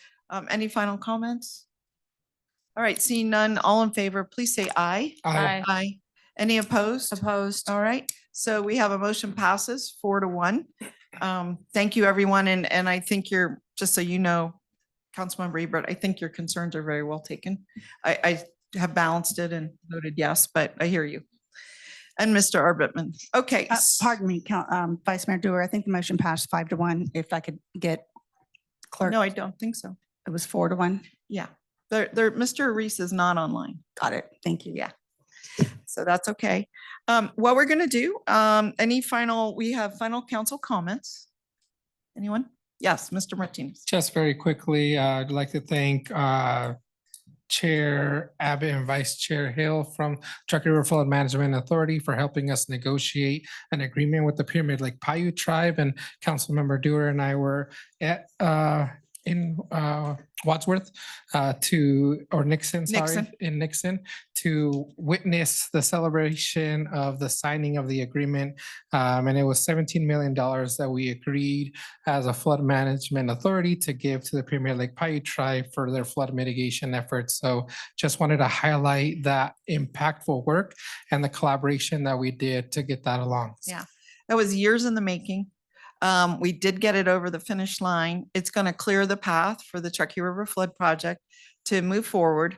Any final comments? All right, seeing none, all in favor, please say aye. Aye. Aye. Any opposed? Opposed. All right, so we have a motion passes 4-1. Thank you, everyone. And I think you're, just so you know, Councilmember Ebert, I think your concerns are very well taken. I have balanced it and voted yes, but I hear you. And Mr. Arbitman. Okay. Pardon me, Vice Mayor Dewar, I think the motion passed 5-1. If I could get clerk. No, I don't think so. It was 4-1. Yeah, Mr. Reese is not online. Got it. Thank you. Yeah. So that's okay. What we're gonna do, we have final council comments. Anyone? Yes, Mr. Martinez. Just very quickly, I'd like to thank Chair Abbott and Vice Chair Hill from Truckee River Flood Management Authority for helping us negotiate an agreement with the Pyramid Lake Paiute Tribe. And Councilmember Dewar and I were at in Wadsworth Nixon, in Nixon, to witness the celebration of the signing of the agreement. And it was $17 million that we agreed as a flood management authority to give to the Premier Lake Paiute Tribe for their flood mitigation efforts. So just wanted to highlight that impactful work and the collaboration that we did to get that along. Yeah, that was years in the making. We did get it over the finish line. It's going to clear the path for the Truckee River Flood Project to move forward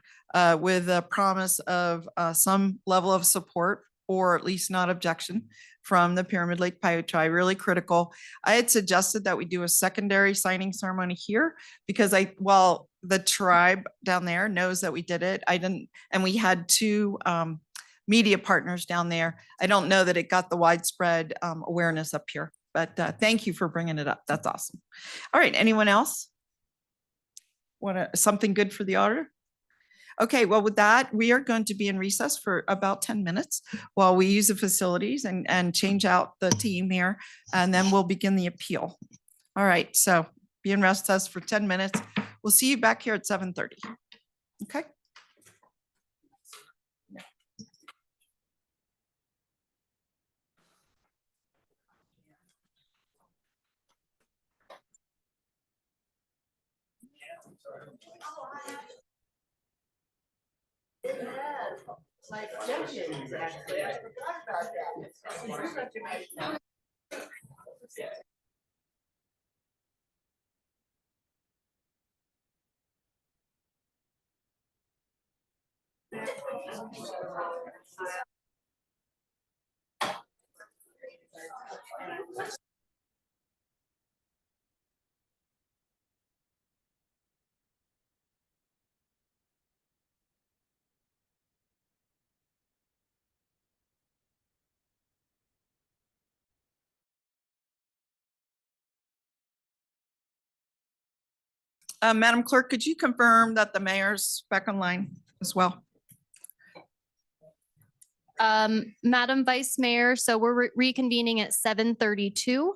with a promise of some level of support or at least not objection from the Pyramid Lake Pirate Tribe, really critical. I had suggested that we do a secondary signing ceremony here because while the tribe down there knows that we did it, I didn't, and we had two media partners down there. I don't know that it got the widespread awareness up here, but thank you for bringing it up. That's awesome. All right, anyone else? Something good for the auditor? Okay, well, with that, we are going to be in recess for about 10 minutes while we use the facilities and change out the team here, and then we'll begin the appeal. All right, so be in recess for 10 minutes. We'll see you back here at 7:30. Okay? Madam Clerk, could you confirm that the mayor's back online as well? Madam Vice Mayor, so we're reconvening at 7:32.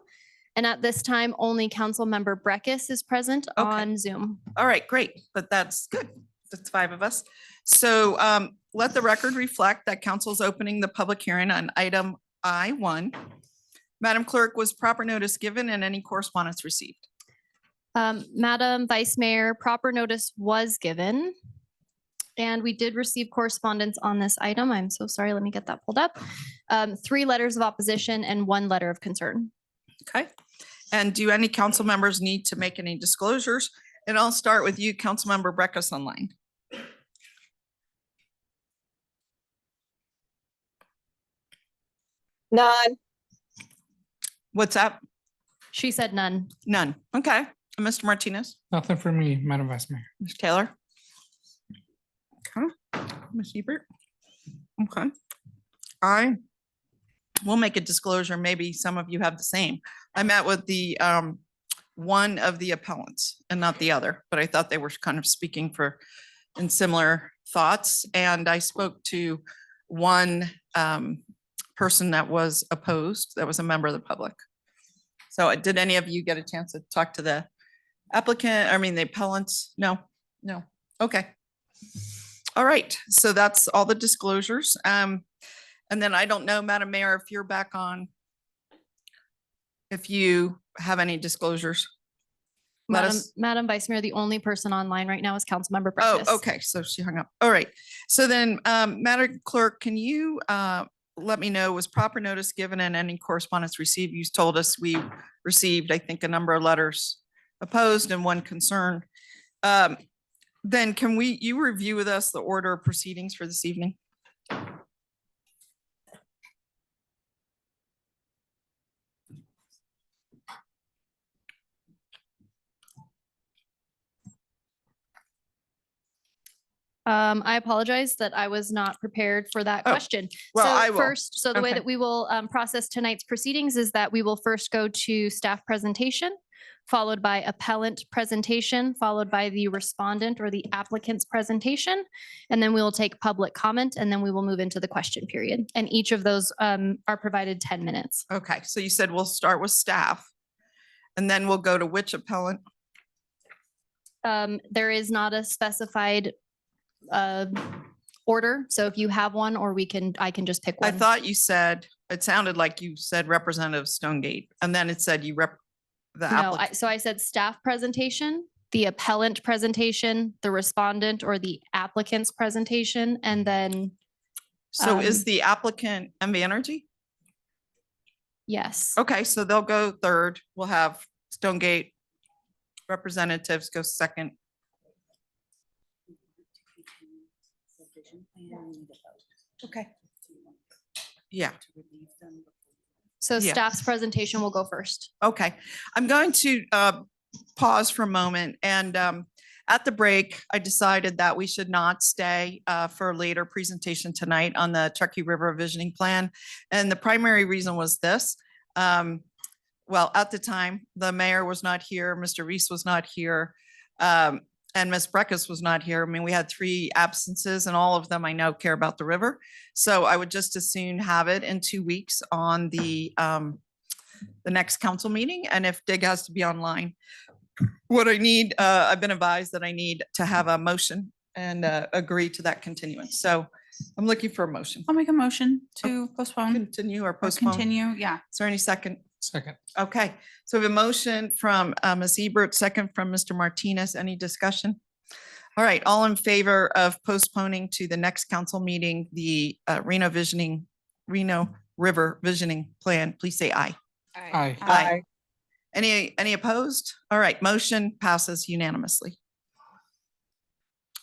And at this time, only Councilmember Breckus is present on Zoom. All right, great, but that's good. That's 5 of us. So let the record reflect that council is opening the public hearing on item I1. Madam Clerk, was proper notice given and any correspondence received? Madam Vice Mayor, proper notice was given. And we did receive correspondence on this item. I'm so sorry. Let me get that pulled up. 3 letters of opposition and 1 letter of concern. Okay. And do any council members need to make any disclosures? And I'll start with you, Councilmember Breckus online. None. What's up? She said none. None. Okay. And Mr. Martinez? Nothing for me, Madam Vice Mayor. Ms. Taylor? Okay. Ms. Hebert? Okay. I will make a disclosure. Maybe some of you have the same. I met with the one of the appellants and not the other, but I thought they were kind of speaking for in similar thoughts. And I spoke to one person that was opposed, that was a member of the public. So did any of you get a chance to talk to the applicant? I mean, the appellants? No, no. Okay. All right. So that's all the disclosures. And then I don't know, Madam Mayor, if you're back on, if you have any disclosures. Madam Vice Mayor, the only person online right now is Councilmember Oh, Breckus. okay. So she hung up. All right. So then, Madam Clerk, can you let me know, was proper notice given and any correspondence received? You told us we received, I think, a number of letters opposed and 1 concern. Then can you review with us the order of proceedings for this evening? I apologize that I was not prepared for that question. well, So I will. first, so the way Okay. that we will process tonight's proceedings is that we will first go to staff presentation, followed by appellant presentation, followed by the respondent or the applicant's presentation. And then we will take public comment and then we will move into the question period. And each of those are provided 10 minutes. Okay. So you said we'll start with staff and then we'll go to which appellant? There is not a specified order. So if you have one, or I can just pick one. I thought you said, it sounded like you said Representative Stonegate and then it said the No, applicant. so I said staff presentation, the appellant presentation, the respondent or the applicant's presentation, and then. So is the applicant MV Energy? Yes. Okay, so they'll go third. We'll have Stonegate representatives go second. Okay. Yeah. So Yeah. staff's presentation will go first. Okay, I'm going to pause for a moment and at the break, I decided that we should not stay for a later presentation tonight on the Truckee River Visioning Plan. And the primary reason was this. Well, at the time, the mayor was not here, Mr. Reese was not here, and Ms. Breckus was not here. I mean, we had 3 absences and all of them I know care about the river. So I would just as soon have it in 2 weeks on the next council meeting. And if Dig has to be online, what I need, I've been advised that I need to have a motion and agree to that continuance. So I'm looking for a motion. I'll make a motion to postpone. Continue or Or postpone? continue, yeah. Is there any second? Second. Okay, so we have a motion from Ms. Ebert, second from Mr. Martinez. Any discussion? All right, all in favor of postponing to the next council meeting, the Reno River Visioning Plan, please say aye. Aye. Aye. Any opposed? All right, motion passes unanimously.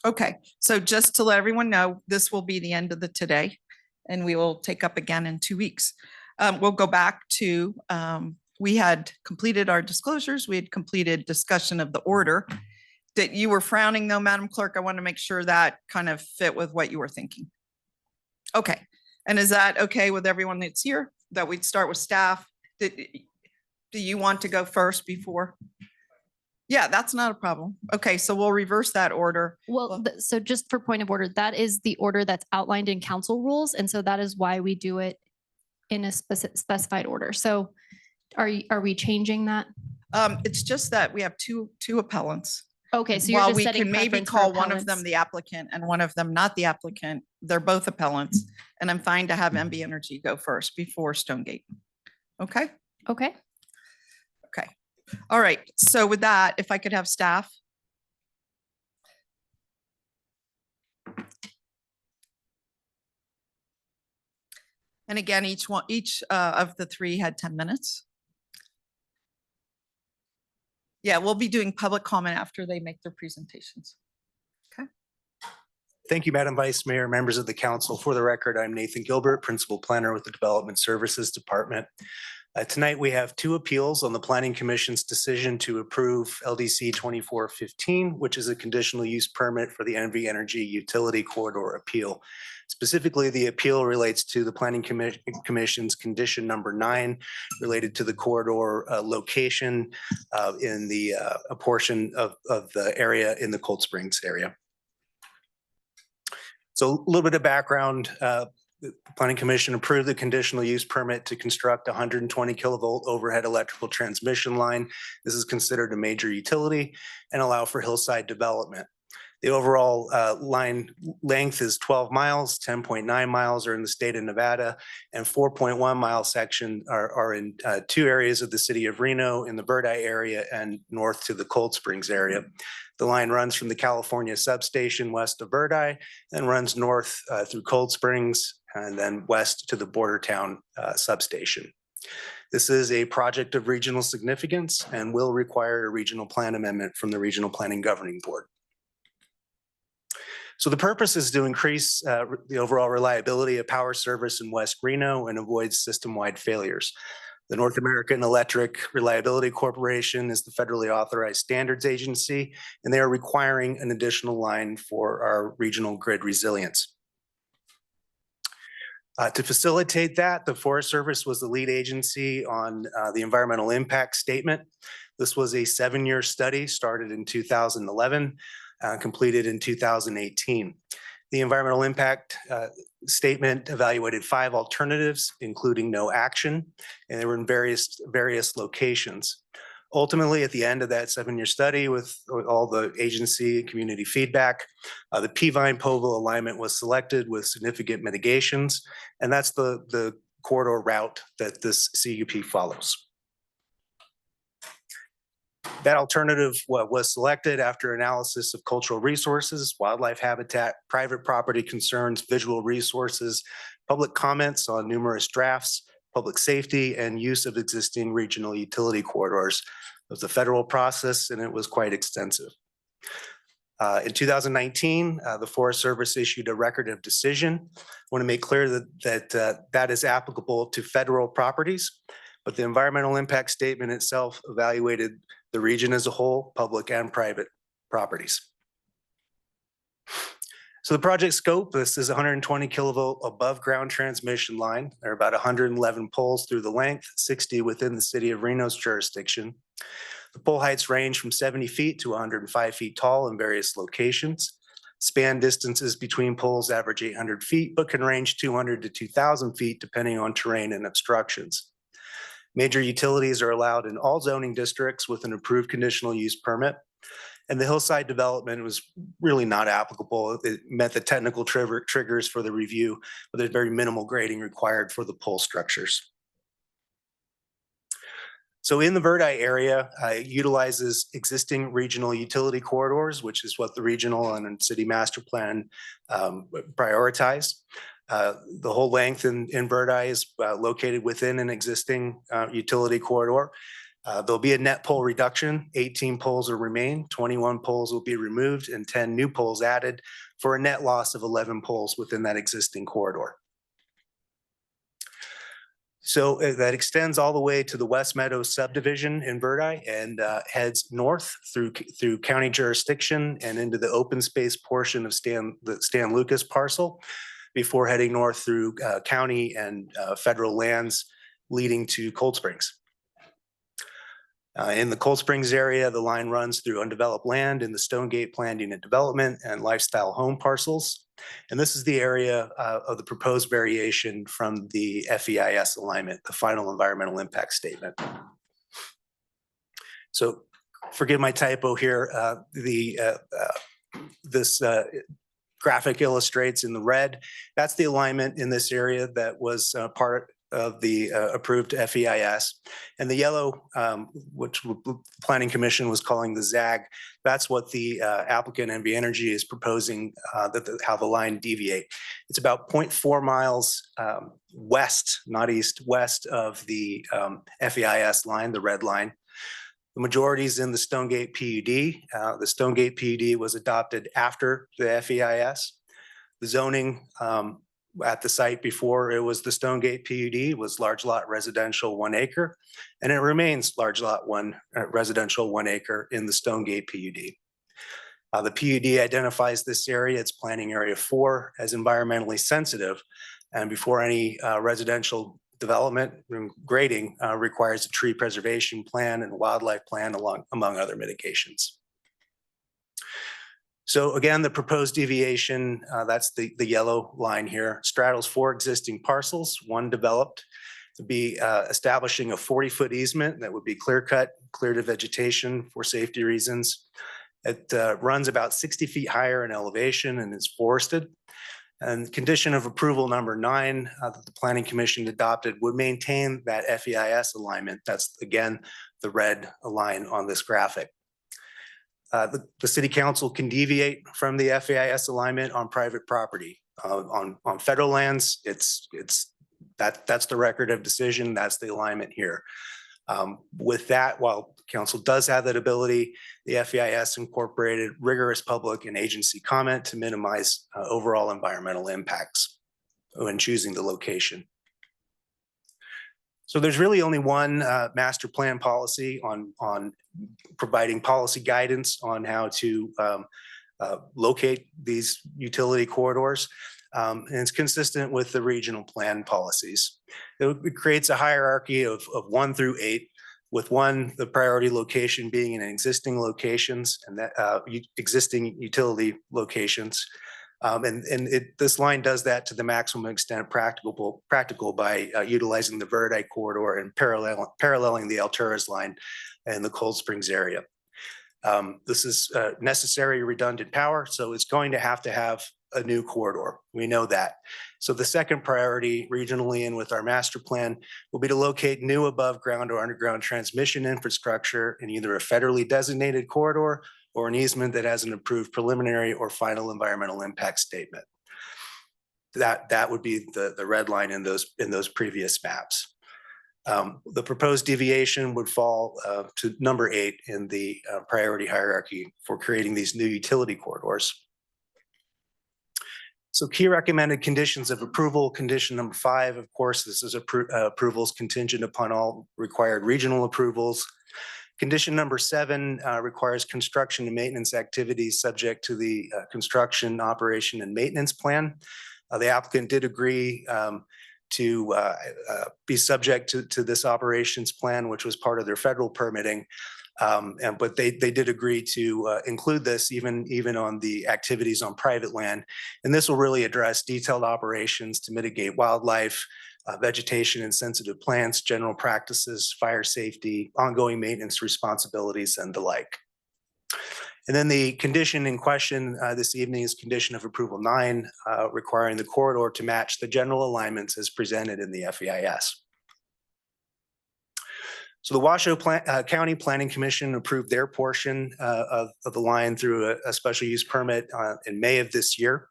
Okay, so just to let everyone know, this will be the end of the today, and we will take up again in 2 weeks. We'll go back to, we had completed our disclosures, we had completed discussion of the order. That you were frowning though, Madam Clerk, I want to make sure that kind of fit with what you were thinking. Okay, and is that okay with everyone that's here? That we'd start with staff? Do you want to go first before? Yeah, that's not a problem. Okay, so we'll reverse that order. Well, so just for point of order, that is the order that's outlined in council rules. And so that is why we do it in a specified order. So are we changing that? It's just that we have two appellants. Okay, so you're While just we setting can maybe preference for call one of them appellants. the applicant and one of them not the applicant, they're both appellants. And I'm fine to have MB Energy go first before Stonegate. Okay? Okay. Okay. All right. So with that, if I could have staff. And again, each of the 3 had 10 minutes. Yeah, we'll be doing public comment after they make their presentations. Okay. Thank you, Madam Vice Mayor, members of the council. For the record, I'm Nathan Gilbert, Principal Planner with the Development Services Department. Tonight, we have 2 appeals on the Planning Commission's decision to approve LDC 2415, which is a conditional use permit for the NV Energy Utility Corridor Appeal. Specifically, the appeal relates to the Planning Commission's condition number 9 related to the corridor location in a portion of the area in the Cold Springs area. So a little bit of background. The Planning Commission approved the conditional use permit to construct 120 kilovolt overhead electrical transmission line. This is considered a major utility and allow for hillside development. The overall line length is 12 miles, 10.9 miles are in the state of Nevada, and 4.1 mile section are in 2 areas of the city of Reno in the Verdi area and north to the Cold Springs area. The line runs from the California substation west of Verdi and runs north through Cold Springs and then west to the border town substation. This is a project of regional significance and will require a regional plan amendment from the Regional Planning Governing Board. So the purpose is to increase the overall reliability of power service in West Reno and avoid system-wide failures. The North American Electric Reliability Corporation is the federally authorized standards agency, and they are requiring an additional line for our regional grid resilience. To facilitate that, the Forest Service was the lead agency on the environmental impact statement. This was a 7-year study started in 2011, completed in 2018. The environmental impact statement evaluated 5 alternatives, including no action, and they were in various locations. Ultimately, at the end of that 7-year study, with all the agency and community feedback, the Peavine-Poville alignment was selected with significant mitigations, and that's the corridor route that this CUP follows. That alternative was selected after analysis of cultural resources, wildlife habitat, private property concerns, visual resources, public comments on numerous drafts, public safety, and use of existing regional utility corridors. It was a federal process and it was quite extensive. In 2019, the Forest Service issued a record of decision. I want to make clear that is applicable to federal properties, but the environmental impact statement itself evaluated the region as a whole, public and private properties. So the project scope, this is 120 kilovolt above ground transmission line. There are about 111 poles through the length, 60 within the city of Reno's jurisdiction. The pole heights range from 70 feet to 105 feet tall in various locations. Span distances between poles average 800 feet, but can range 200 to 2,000 feet depending on terrain and obstructions. Major utilities are allowed in all zoning districts with an approved conditional use permit. And the hillside development was really not applicable. It met the technical triggers for the review, but there's very minimal grading required for the pole structures. So in the Verdi area, it utilizes existing regional utility corridors, which is what the regional and city master plan prioritize. The whole length in Verdi is located within an existing utility corridor. There'll be a net pole reduction. 18 poles will remain, 21 poles will be removed, and 10 new poles added for a net loss of 11 poles within that existing corridor. So that extends all the way to the West Meadows subdivision in Verdi and heads north through county jurisdiction and into the open space portion of the Stan Lucas parcel before heading north through county and federal lands leading to Cold Springs. In the Cold Springs area, the line runs through undeveloped land in the Stonegate planned unit development and lifestyle home parcels. And this is the area of the proposed variation from the FEIS alignment, the final environmental impact statement. So forgive my typo here. This graphic illustrates in the red, that's the alignment in this area that was part of the approved FEIS. And the yellow, which the Planning Commission was calling the ZAG, that's what the applicant NV Energy is proposing how the line deviate. It's about 0.4 miles west, not east, west of the FEIS line, the red line. The majority is in the Stonegate PUD. The Stonegate PUD was adopted after the FEIS. The zoning at the site before it was the Stonegate PUD was large lot residential 1 acre, and it remains large lot residential 1 acre in the Stonegate PUD. The PUD identifies this area, it's planning area 4, as environmentally sensitive, and before any residential development and grading requires a tree preservation plan and wildlife plan among other mitigations. So again, the proposed deviation, that's the yellow line here, straddles 4 existing parcels, 1 developed, to be establishing a 40-foot easement that would be clear cut, clear to vegetation for safety reasons. It runs about 60 feet higher in elevation and is forested. And condition of approval number 9 that the Planning Commission adopted would maintain that FEIS alignment. That's again, the red line on this graphic. The City Council can deviate from the FEIS alignment on private property. On federal lands, that's the record of decision, that's the alignment here. With that, while Council does have that ability, the FEIS incorporated rigorous public and agency comment to minimize overall environmental impacts when choosing the location. So there's really only one master plan policy on providing policy guidance on how to locate these utility corridors. And it's consistent with the regional plan policies. It creates a hierarchy of 1 through 8, with 1, the priority location being in existing locations and that existing utility locations. This line does that to the maximum extent practical by utilizing the Verdi corridor and paralleling the Alturas line in the Cold Springs area. This is necessary redundant power, so it's going to have a new corridor. We know that. So the second priority regionally and with our master plan will be to locate new above ground or underground transmission infrastructure in either a federally designated corridor or an easement that has an approved preliminary or final environmental impact statement. That would be the red line in those previous maps. The proposed deviation would fall to number 8 in the priority hierarchy for creating these new utility corridors. So key recommended conditions of approval, condition number 5, of course, this is approvals contingent upon all required regional approvals. Condition number 7 requires construction and maintenance activities subject to the construction, operation, and maintenance plan. The applicant did agree to be subject to this operations plan, which was part of their federal permitting. But they did agree to include this even on the activities on private land. And this will really address detailed operations to mitigate wildlife, vegetation and sensitive plants, general practices, fire safety, ongoing maintenance responsibilities, and the like. And then the condition in question this evening is condition of approval 9, requiring the corridor to match the general alignments as presented in the FEIS. So the Washoe County Planning Commission approved their portion of the line through a special use permit in May of this year.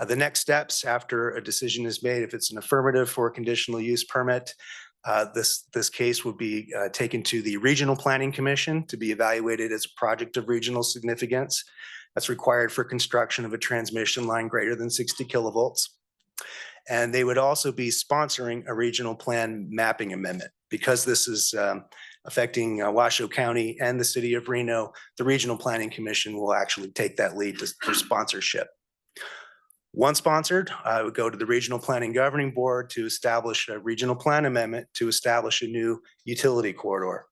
The next steps after a decision is made, if it's an affirmative for a conditional use permit, this case would be taken to the Regional Planning Commission to be evaluated as a project of regional significance. That's required for construction of a transmission line greater than 60 kilovolts. And they would also be sponsoring a regional plan mapping amendment. Because this is affecting Washoe County and the city of Reno, the Regional Planning Commission will actually take that lead for sponsorship. Once sponsored, I would go to the Regional Planning Governing Board to establish a regional plan amendment to establish a new utility corridor.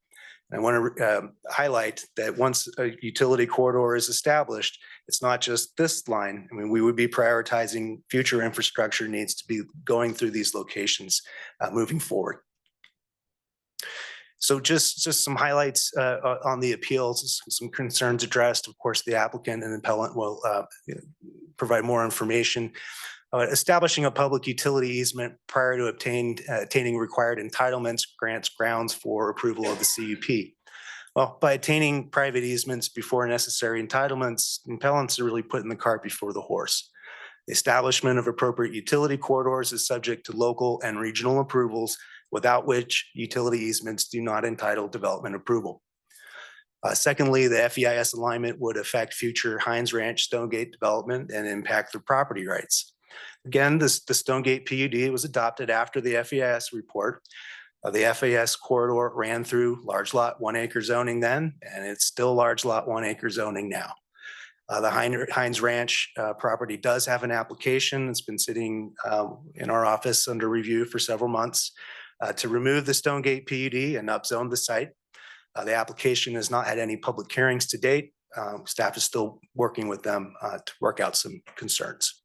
And I want to highlight that once a utility corridor is established, it's not just this line. I mean, we would be prioritizing future infrastructure needs to be going through these locations moving forward. So just some highlights on the appeals, some concerns addressed. Of course, the applicant and appellant will provide more information. Establishing a public utility easement prior to attaining required entitlements grants grounds for approval of the CUP. Well, by attaining private easements before necessary entitlements, appellants are really putting the cart before the horse. The establishment of appropriate utility corridors is subject to local and regional approvals, without which utility easements do not entitle development approval. Secondly, the FEIS alignment would affect future Hines Ranch Stonegate development and impact their property rights. Again, the Stonegate PUD was adopted after the FEIS report. The FEIS corridor ran through large lot 1 acre zoning then, and it's still large lot 1 acre zoning now. The Hines Ranch property does have an application. It's been sitting in our office under review for several months to remove the Stonegate PUD and upzone the site. The application has not had any public hearings to date. Staff is still working with them to work out some concerns.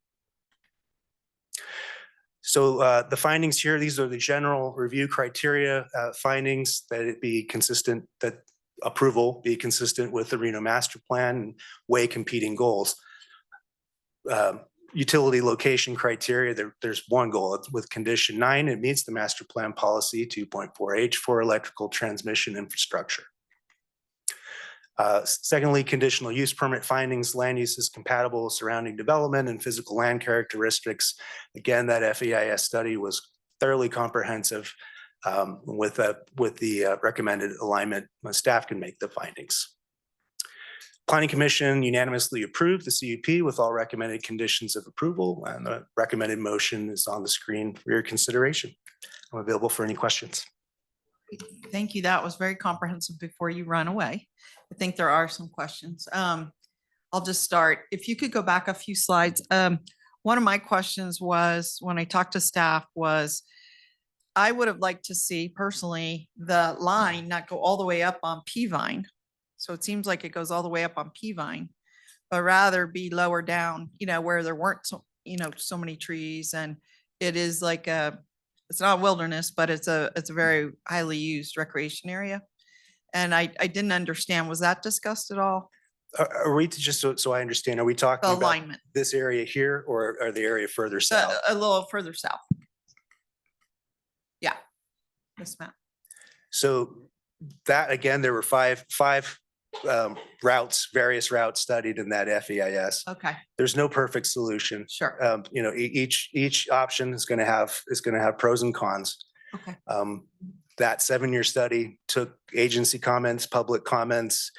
So the findings here, these are the general review criteria findings, that it be consistent, that approval be consistent with the Reno master plan and weigh competing goals. Utility location criteria, there's one goal. It's with condition 9, it meets the master plan policy 2.4H for electrical transmission infrastructure. Secondly, conditional use permit findings, land use is compatible with surrounding development and physical land characteristics. Again, that FEIS study was thoroughly comprehensive with the recommended alignment. Staff can make the findings. Planning Commission unanimously approved the CUP with all recommended conditions of approval, and the recommended motion is on the screen for your consideration. I'm available for any questions. Thank you. That was very comprehensive before you run away. I think there are some questions. I'll just start. If you could go back a few slides. One of my questions was, when I talked to staff, was I would have liked to see personally the line not go all the way up on Peavine. So it seems like it goes all the way up on Peavine, but rather be lower down, where there weren't so many trees, and it is like it's not wilderness, but it's a very highly used recreation area. And I didn't understand, was that discussed at all? Are we, just so I understand, are we talking The about alignment. this area here or the area further south? A little further south. Yeah. Yes, ma'am. So that, again, there were five routes, various routes studied in that FEIS. Okay. There's no perfect solution. Sure. Each option is going to have pros and cons. Okay. that 7-year study took agency comments, public comments,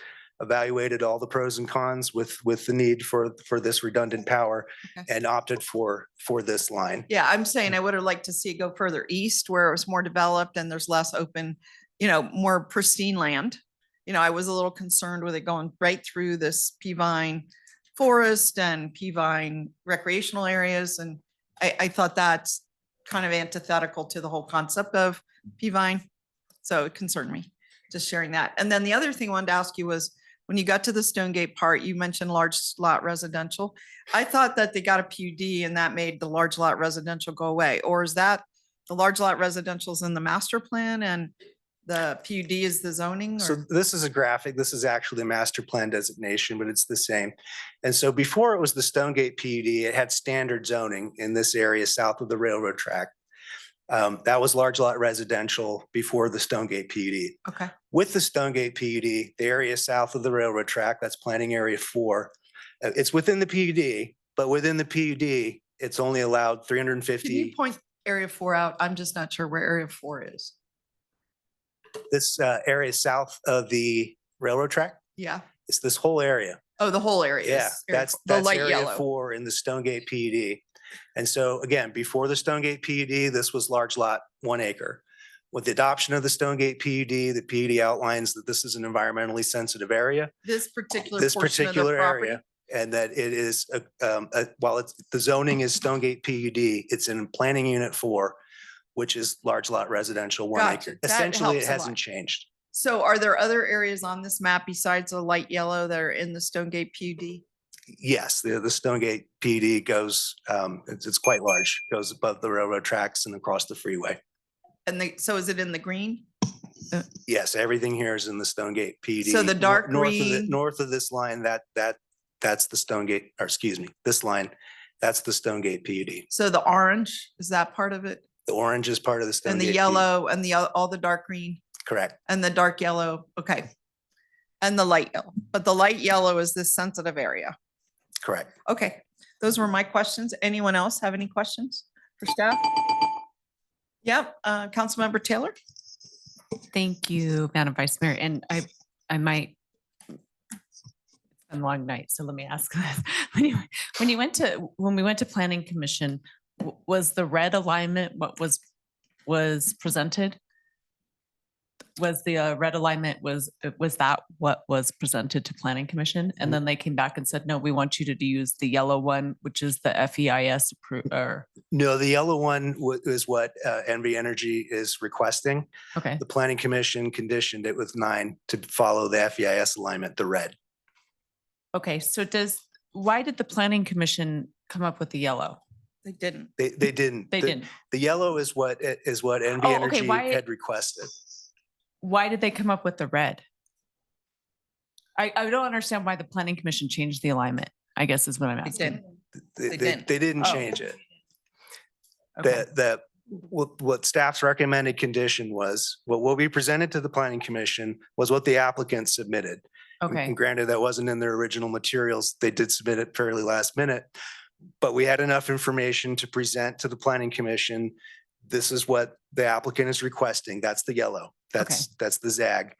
evaluated all the pros and cons with the need for this redundant power Okay. and opted for this line. Yeah, I'm saying I would have liked to see it go further east where it was more developed and there's less open, you know, more pristine land. You know, I was a little concerned with it going right through this Peavine forest and Peavine recreational areas. And I thought that's kind of antithetical to the whole concept of Peavine. So it concerned me, just sharing that. And then the other thing I wanted to ask you was, when you got to the Stonegate part, you mentioned large lot residential. I thought that they got a PUD and that made the large lot residential go away. Or is that the large lot residentials in the master plan and the PUD is the zoning? So Or this is a graphic. This is actually a master plan designation, but it's the same. And so before it was the Stonegate PUD, it had standard zoning in this area south of the railroad track. That was large lot residential before the Stonegate PUD. okay, With the Stonegate PUD, the area south of the railroad track, that's planning area 4. It's within the PUD, but within the PUD, it's only allowed can you 350. point area 4 out? I'm just not sure where area 4 is. This area south of the railroad track, Yeah. it's this whole area. Oh, the whole area. Yeah, is area that's 4, the light area yellow. 4 in the Stonegate PUD. And so again, before the Stonegate PUD, this was large lot 1 acre. With the adoption of the Stonegate PUD, the PUD outlines that this is an environmentally sensitive area, This particular this portion of the particular property. area. And that it is, while it's, the zoning is Stonegate PUD, it's in planning unit 4, which is large lot residential 1 Gotcha. acre. That Essentially, helps it a lot. hasn't changed. So are there other areas on this map besides the light yellow that are in the Stonegate PUD? Yes, the Stonegate PUD goes, it's quite large, goes above the railroad tracks and across the freeway. And so is it in the green? Yes, everything here is in the Stonegate PUD. So the dark green- North of this line, that's the Stonegate, or excuse me, this line, that's the Stonegate PUD. So the orange, is that part of it? The orange is part of the And Stonegate. the PUD. yellow and all the dark green Correct, and the dark yellow, okay. And the light yellow, but the light yellow is this sensitive area. correct. Okay, those were my questions. Anyone else have any questions for staff? Yep, Councilmember Taylor? Thank you, Madam Vice Mayor. And I might, it's been a long night, so let me ask this. When we went to Planning Commission, was the red alignment what was presented? Was the red alignment, was that what was presented to Planning Commission? And then they came back and said, no, we want you to use the yellow one, which is the FEIS approved, or, No, the yellow one is what NV Energy is requesting. okay. The Planning Commission conditioned it with 9 to follow the FEIS alignment, the red. Okay, so why did the Planning Commission come up with the yellow? They didn't. They didn't. They The- didn't. The yellow is what NV Oh, okay, Energy why- had requested. Why did they come up with the red? I don't understand why the Planning Commission changed the alignment, I guess is what I'm They asking. didn't. They didn't. didn't Oh. change it. Okay. What staff's recommended condition was, what will be presented to the Planning Commission was what the applicant submitted. And Okay, granted, that wasn't in their original materials. They did submit it fairly last minute. But we had enough information to present to the Planning Commission. This is what the applicant is requesting. That's the yellow. That's the ZAG.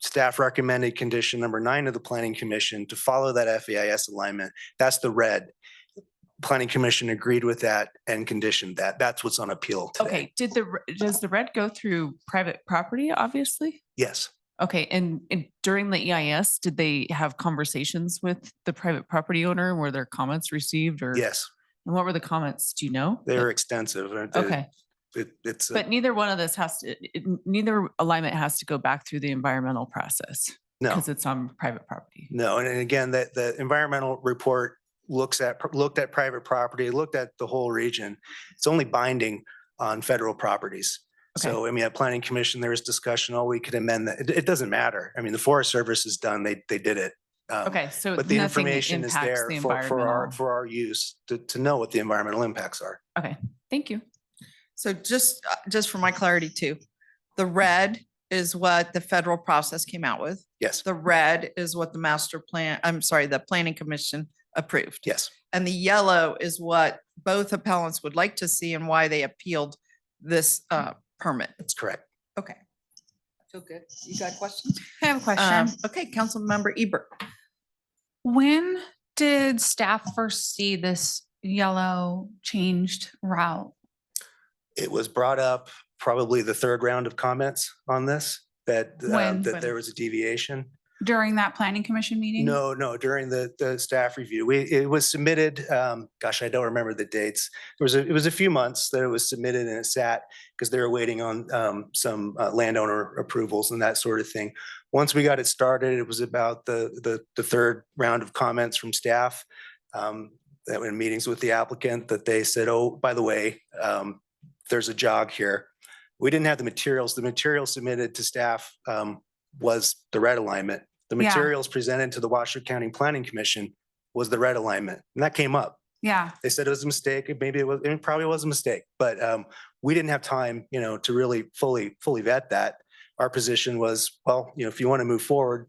Staff recommended condition number 9 of the Planning Commission to follow that FEIS alignment. That's the red. Planning Commission agreed with that and conditioned that. That's what's on appeal today. okay. Does the red go through private property, obviously? Yes. Okay, and during the EIS, did they have conversations with the private property owner? Were there comments received or? Yes, And what were the comments? Do you know? they were extensive. Okay, It's, but neither one of this neither alignment has to go back through the environmental process no, because it's on private property. no. And again, that the environmental report looked at private property, looked at the whole region. It's only binding on federal properties. So, I mean, at Planning Commission, there was discussion, oh, we could amend that. It doesn't matter. I mean, the Forest Service is done. They did it. Okay, so But the nothing information is impacts there the for environmental. our use to know what the environmental impacts are. Okay, thank you. So just for my clarity too, the red is what the federal process came out with. Yes, The red is what the Planning Commission approved. yes, And the yellow is what both appellants would like to see and why they appealed this permit. that's correct. Okay. I feel good. You got questions? I have a question. Okay, Councilmember Ebert. When did staff first see this yellow changed route? It was brought up probably the third round of comments on this, that, When? that there was a deviation. During that planning commission meeting? No, during the staff review. It was submitted, gosh, I don't remember the dates. It was a few months that it was submitted and it sat because they were waiting on some landowner approvals and that sort of thing. Once we got it started, it was about the third round of comments from staff. That were in meetings with the applicant that they said, oh, by the way, there's a jog here. We didn't have the materials. The material submitted to staff was the red alignment. The Yeah. materials presented to the Washoe County Planning Commission was the red alignment, and that came up. Yeah. They said it was a mistake. Maybe it probably was a mistake, but we didn't have time, to really fully vet that. Our position was, well, if you want to move forward,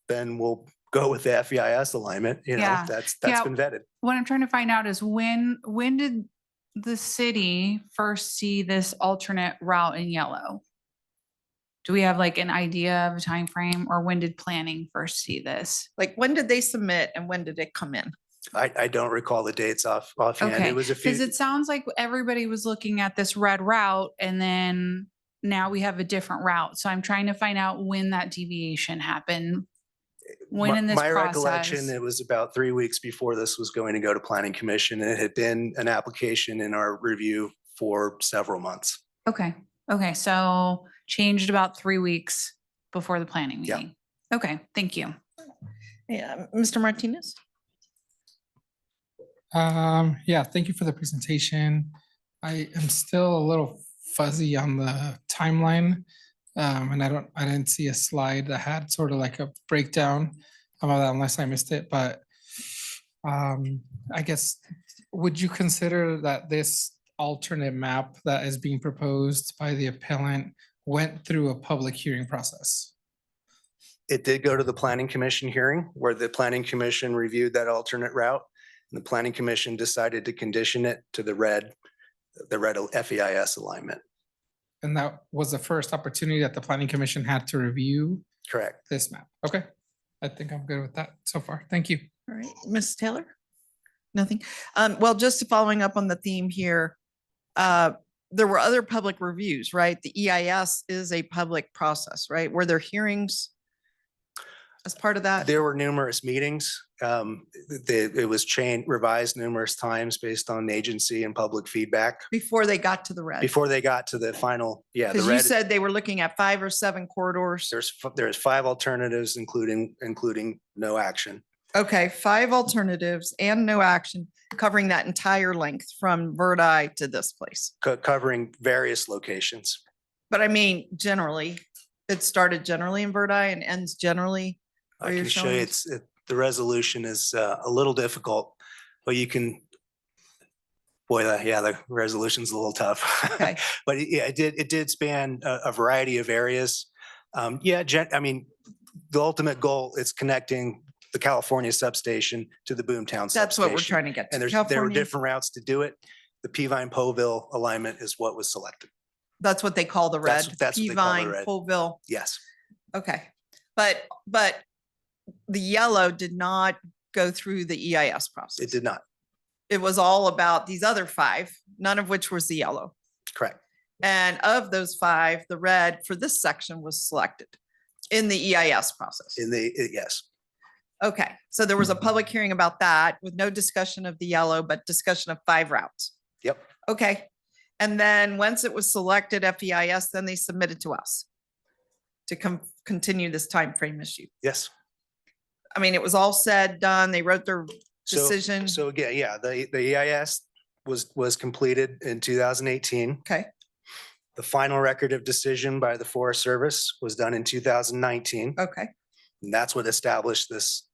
then we'll go with the FEIS alignment. Yeah. That's Yeah. been vetted. What I'm trying to find out is when did the city first see this alternate route in yellow? Do we have like an idea of a time frame, or when did planning first see this? Like, when did they submit and when did it come in? I don't recall the dates offhand. Okay, It was a few. because it sounds like everybody was looking at this red route and then now we have a different route. So I'm trying to find out when that deviation happened. When in this My process. recollection, it was about 3 weeks before this was going to go to Planning Commission, and it had been an application in our review for several months. Okay, okay, so changed about 3 weeks before the planning Yeah. meeting. Okay, thank you. Yeah, Mr. Martinez? Yeah, thank you for the presentation. I am still a little fuzzy on the timeline. And I didn't see a slide that had sort of like a breakdown of that unless I missed it, but I guess, would you consider that this alternate map that is being proposed by the appellant went through a public hearing process? It did go to the Planning Commission hearing where the Planning Commission reviewed that alternate route. And the Planning Commission decided to condition it to the red FEIS alignment. And that was the first opportunity that the planning commission had to review Correct. this map. Okay, I think I'm good with that so far. Thank you. All right, Ms. Taylor? Nothing? Well, just following up on the theme here, there were other public reviews, right? The EIS is a public process, right? Were there hearings as part of that? There were numerous meetings. It was revised numerous times based on agency and public feedback Before they got to the red? before they got to the final, the Because you red. said they were looking at 5 or 7 corridors. There's 5 alternatives, including no action. Okay, 5 alternatives and no action covering that entire length from Verdi to this place. Covering various locations. But I mean, generally, it started generally in Verdi and ends generally. I where you're can show showing you, us? the resolution is a little difficult, but you can, boy, the resolution's a little tough. Okay. But yeah, it did span a variety of areas. I mean, the ultimate goal is connecting the California substation to the Boomtown substation. That's what we're trying to get to. And there were California. different routes to do it. The Peavine-Poville alignment is what was selected. That's what they call the red. That's what they call the Peavine, red. Colville. Yes. Okay. But the yellow did not go through the EIS process. It did not. It was all about these other 5, none of which was the yellow. Correct. And of those 5, the red for this section was selected in the EIS process. Yes. Okay, so there was a public hearing about that with no discussion of the yellow, but discussion of 5 routes. Yep. Okay, and then once it was selected FEIS, then they submitted to us to continue this time frame issue. Yes. I mean, it was all said, done. They wrote their So- decision. So again, yeah, the EIS was completed in 2018. Okay. The final record of decision by the Forest Service was done in 2019. Okay. And that's what established this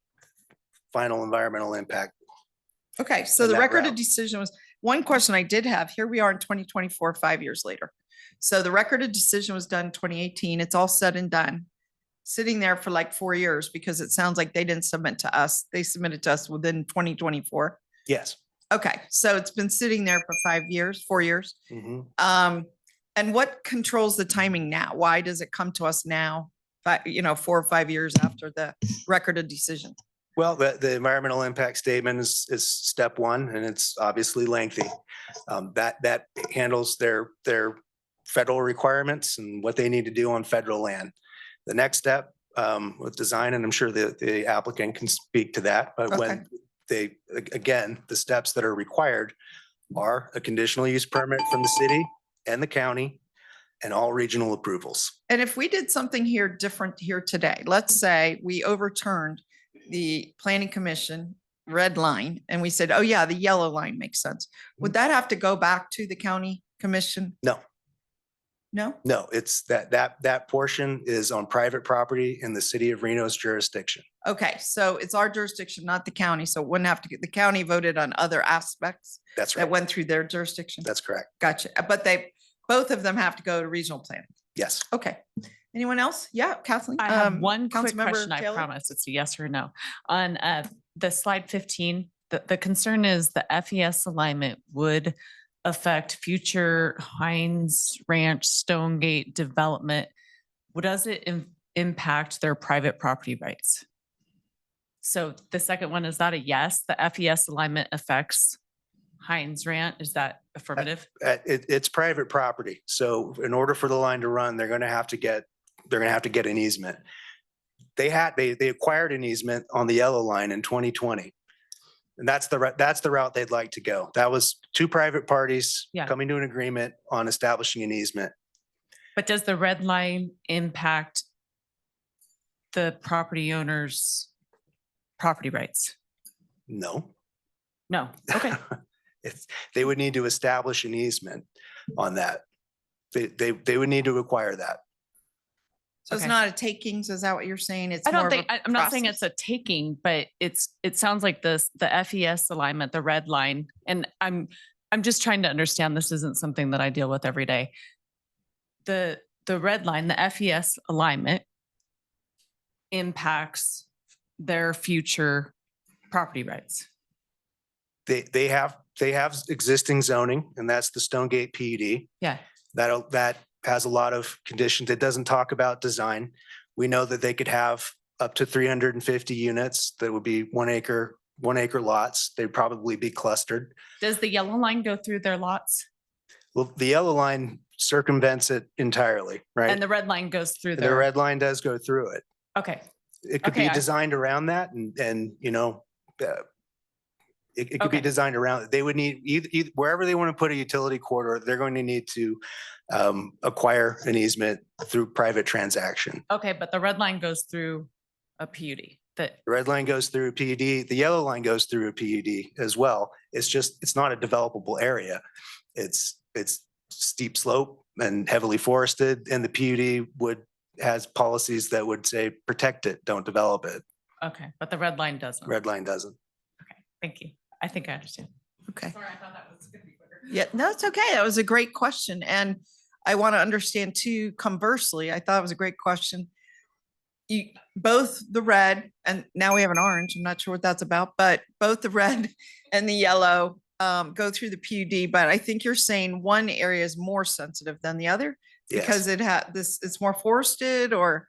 final environmental impact. Okay, so in the that record of route. decision was, one question I did have, here we are in 2024, 5 years later. So the record of decision was done in 2018. It's all said and done. Sitting there for like 4 years because it sounds like they didn't submit to us. They submitted to us within 2024. Yes. Okay, so it's been sitting there for 5 years, 4 years. Mhm. And what controls the timing now? Why does it come to us now? 4 or 5 years after the record of decision? Well, the environmental impact statement is step one, and it's obviously lengthy. That handles their federal requirements and what they need to do on federal land. The next step with design, and I'm sure the applicant can speak to that, but when again, the steps that are required are a conditional use permit from the city and the county and all regional approvals. And if we did something here different here today, let's say we overturned the planning commission red line and we said, oh yeah, the yellow line makes sense. Would that have to go back to the county commission? No. No? No, it's that portion is on private property in the city of Reno's jurisdiction. Okay, so it's our jurisdiction, not the county. So it wouldn't have to get, the county voted on other aspects That's right. that went through their jurisdiction. That's correct. Gotcha. But both of them have to go to regional planning. Yes. Okay. Anyone else? Yeah, Kathleen. I have one quick Councilmember question, I Taylor? promise. It's a yes or no. On the slide 15, the concern is the FES alignment would affect future Heinz Ranch, Stonegate development. Does it impact their private property rights? So the second one, is that a yes? The FES alignment affects Heinz Ranch? Is that affirmative? It's private property. So in order for the line to run, they're going to have to get an easement. They acquired an easement on the yellow line in 2020. And that's the route they'd like to go. That was two private parties coming to an agreement on establishing an easement. But does the red line impact the property owner's property rights? No. No. Okay. They would need to establish an easement on that. They would need to acquire that. So it's not a takings, is that what you're saying? It's I more don't of a think, I'm not saying process? it's a taking, but it sounds like the FES alignment, the red line, and I'm just trying to understand, this isn't something that I deal with every day. The red line, the FES alignment impacts their future property rights. They have existing zoning, and that's the Stonegate PUD. Yeah. That has a lot of conditions. It doesn't talk about design. We know that they could have up to 350 units that would be 1 acre lots. They'd probably be clustered. Does the yellow line go through their lots? Well, the yellow line circumvents it entirely, right? And the red line goes through The their. red line does go through it. Okay. It could Okay, be designed around that and it could be Okay. designed around it. They would need either wherever they want to put a utility corridor, they're going to need to acquire an easement through private transaction. Okay, but the red line goes through a PUD. The red line goes through a PUD, the yellow line goes through a PUD as well. It's not a developable area. It's steep slope and heavily forested, and the PUD has policies that would say, protect it, don't develop it. Okay, but the red line doesn't. Red line doesn't. Thank you. I think I understand. Okay. Sorry, I thought that was gonna be quicker. Yeah, no, it's okay. That was a great question. And I want to understand too, conversely, I thought it was a great question. Both the red and now we have an orange, I'm not sure what that's about, but both the red and the yellow go through the PUD. But I think you're saying one area is more sensitive than the other because it's more forested, or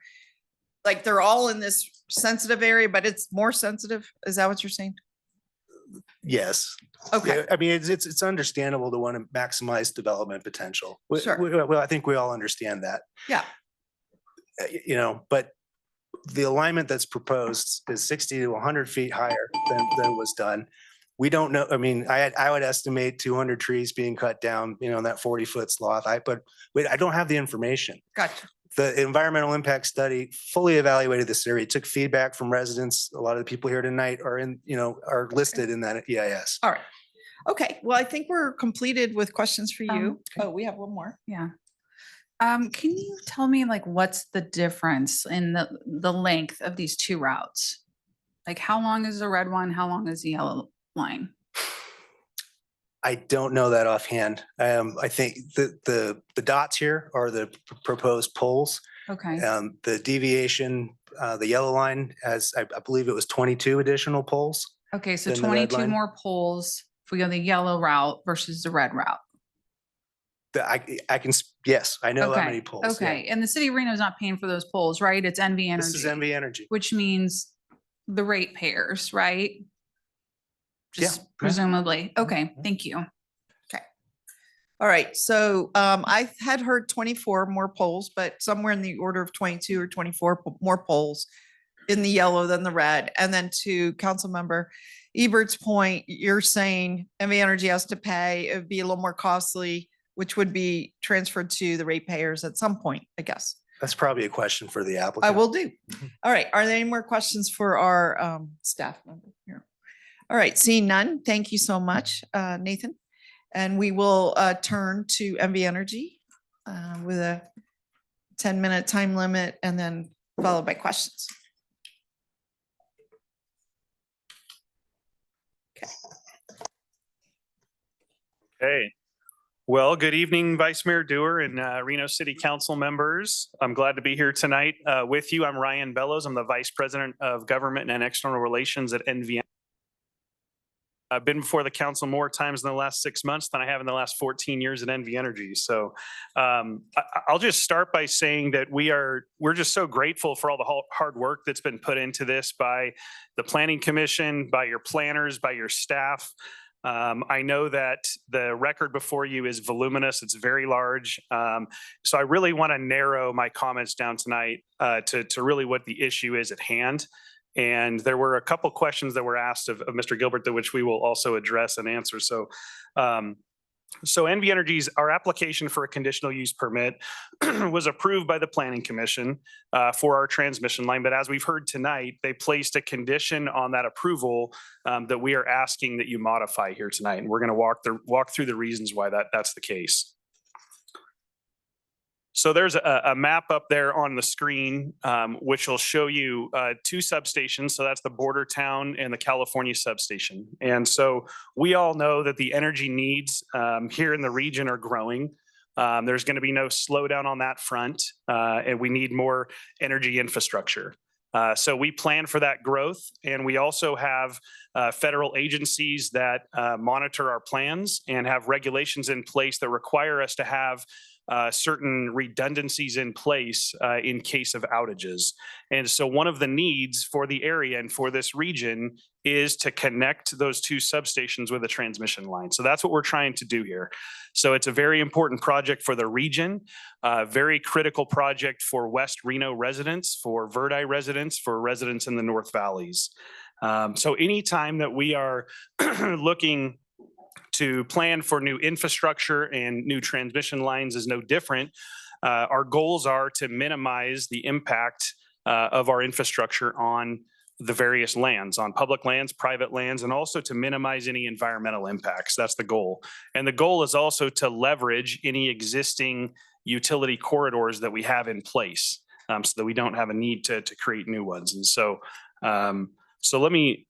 like they're all in this sensitive area, but it's more sensitive. Is that what you're saying? Yes. Okay. Yeah, I mean, it's understandable to want to maximize development potential. Sure. Well, I think we all understand that. Yeah. But the alignment that's proposed is 60 to 100 feet higher than was done. We don't know. I mean, I would estimate 200 trees being cut down, in that 40-foot swath. But I don't have the information. Gotcha. The environmental impact study fully evaluated this area. It took feedback from residents. A lot of the people here tonight are listed in that EIS. All right. Okay. Well, I think we're completed with questions for you. Oh, we have one more. Yeah. Can you tell me what's the difference in the length of these two routes? Like how long is the red one? How long is the yellow line? I don't know that offhand. I think the dots here are the proposed poles. Okay. The deviation, the yellow line has, I believe it was 22 additional poles. Okay, so than the red 22 line. more poles if we go the yellow route versus the red route. I can, yes, I know how Okay, many polls. yeah. okay. And the city of Reno is not paying for those poles, right? It's NV Energy. This is NV Energy. Which means the ratepayers, right? Yeah, Just yeah. presumably. Okay, thank you. All right, so I had heard 24 more polls, but somewhere in the order of 22 or 24 more polls in the yellow than the red. And then to Councilmember Ebert's point, you're saying NV Energy has to pay, it would be a little more costly, which would be transferred to the ratepayers at some point, I guess. That's probably a question for the applicant. I will do. All right, are there any more questions for our staff member here? All right, seeing none, thank you so much, Nathan. And we will turn to NV Energy with a 10-minute time limit and then followed by questions. Okay. Well, good evening, Vice Mayor Dewar and Reno City Council members. I'm glad to be here tonight with you. I'm Ryan Bellows. I'm the Vice President of Government and External Relations at NV. I've been before the council more times in the last 6 months than I have in the last 14 years at NV Energy. So I'll just start by saying that we're just so grateful for all the hard work that's been put into this by the Planning Commission, by your planners, by your staff. I know that the record before you is voluminous. It's very large. So I really want to narrow my comments down tonight to really what the issue is at hand. And there were a couple questions that were asked of Mr. Gilbert, which we will also address and answer. So NV Energy's, our application for a conditional use permit was approved by the Planning Commission for our transmission line. But as we've heard tonight, they placed a condition on that approval that we are asking that you modify here tonight. And we're going to walk through the reasons why that's the case. So there's a map up there on the screen, which will show you two substations. So that's the border town and the California substation. And so we all know that the energy needs here in the region are growing. There's going to be no slowdown on that front, and we need more energy infrastructure. So we plan for that growth, and we also have federal agencies that monitor our plans and have regulations in place that require us to have certain redundancies in place in case of outages. And so one of the needs for the area and for this region is to connect those two substations with a transmission line. So that's what we're trying to do here. So it's a very important project for the region, very critical project for West Reno residents, for Verdi residents, for residents in the North Valleys. So anytime that we are looking to plan for new infrastructure and new transmission lines is no different. Our goals are to minimize the impact of our infrastructure on the various lands, on public lands, private lands, and also to minimize any environmental impacts. That's the goal. And the goal is also to leverage any existing utility corridors that we have in place so that we don't have a need to create new ones. And so let me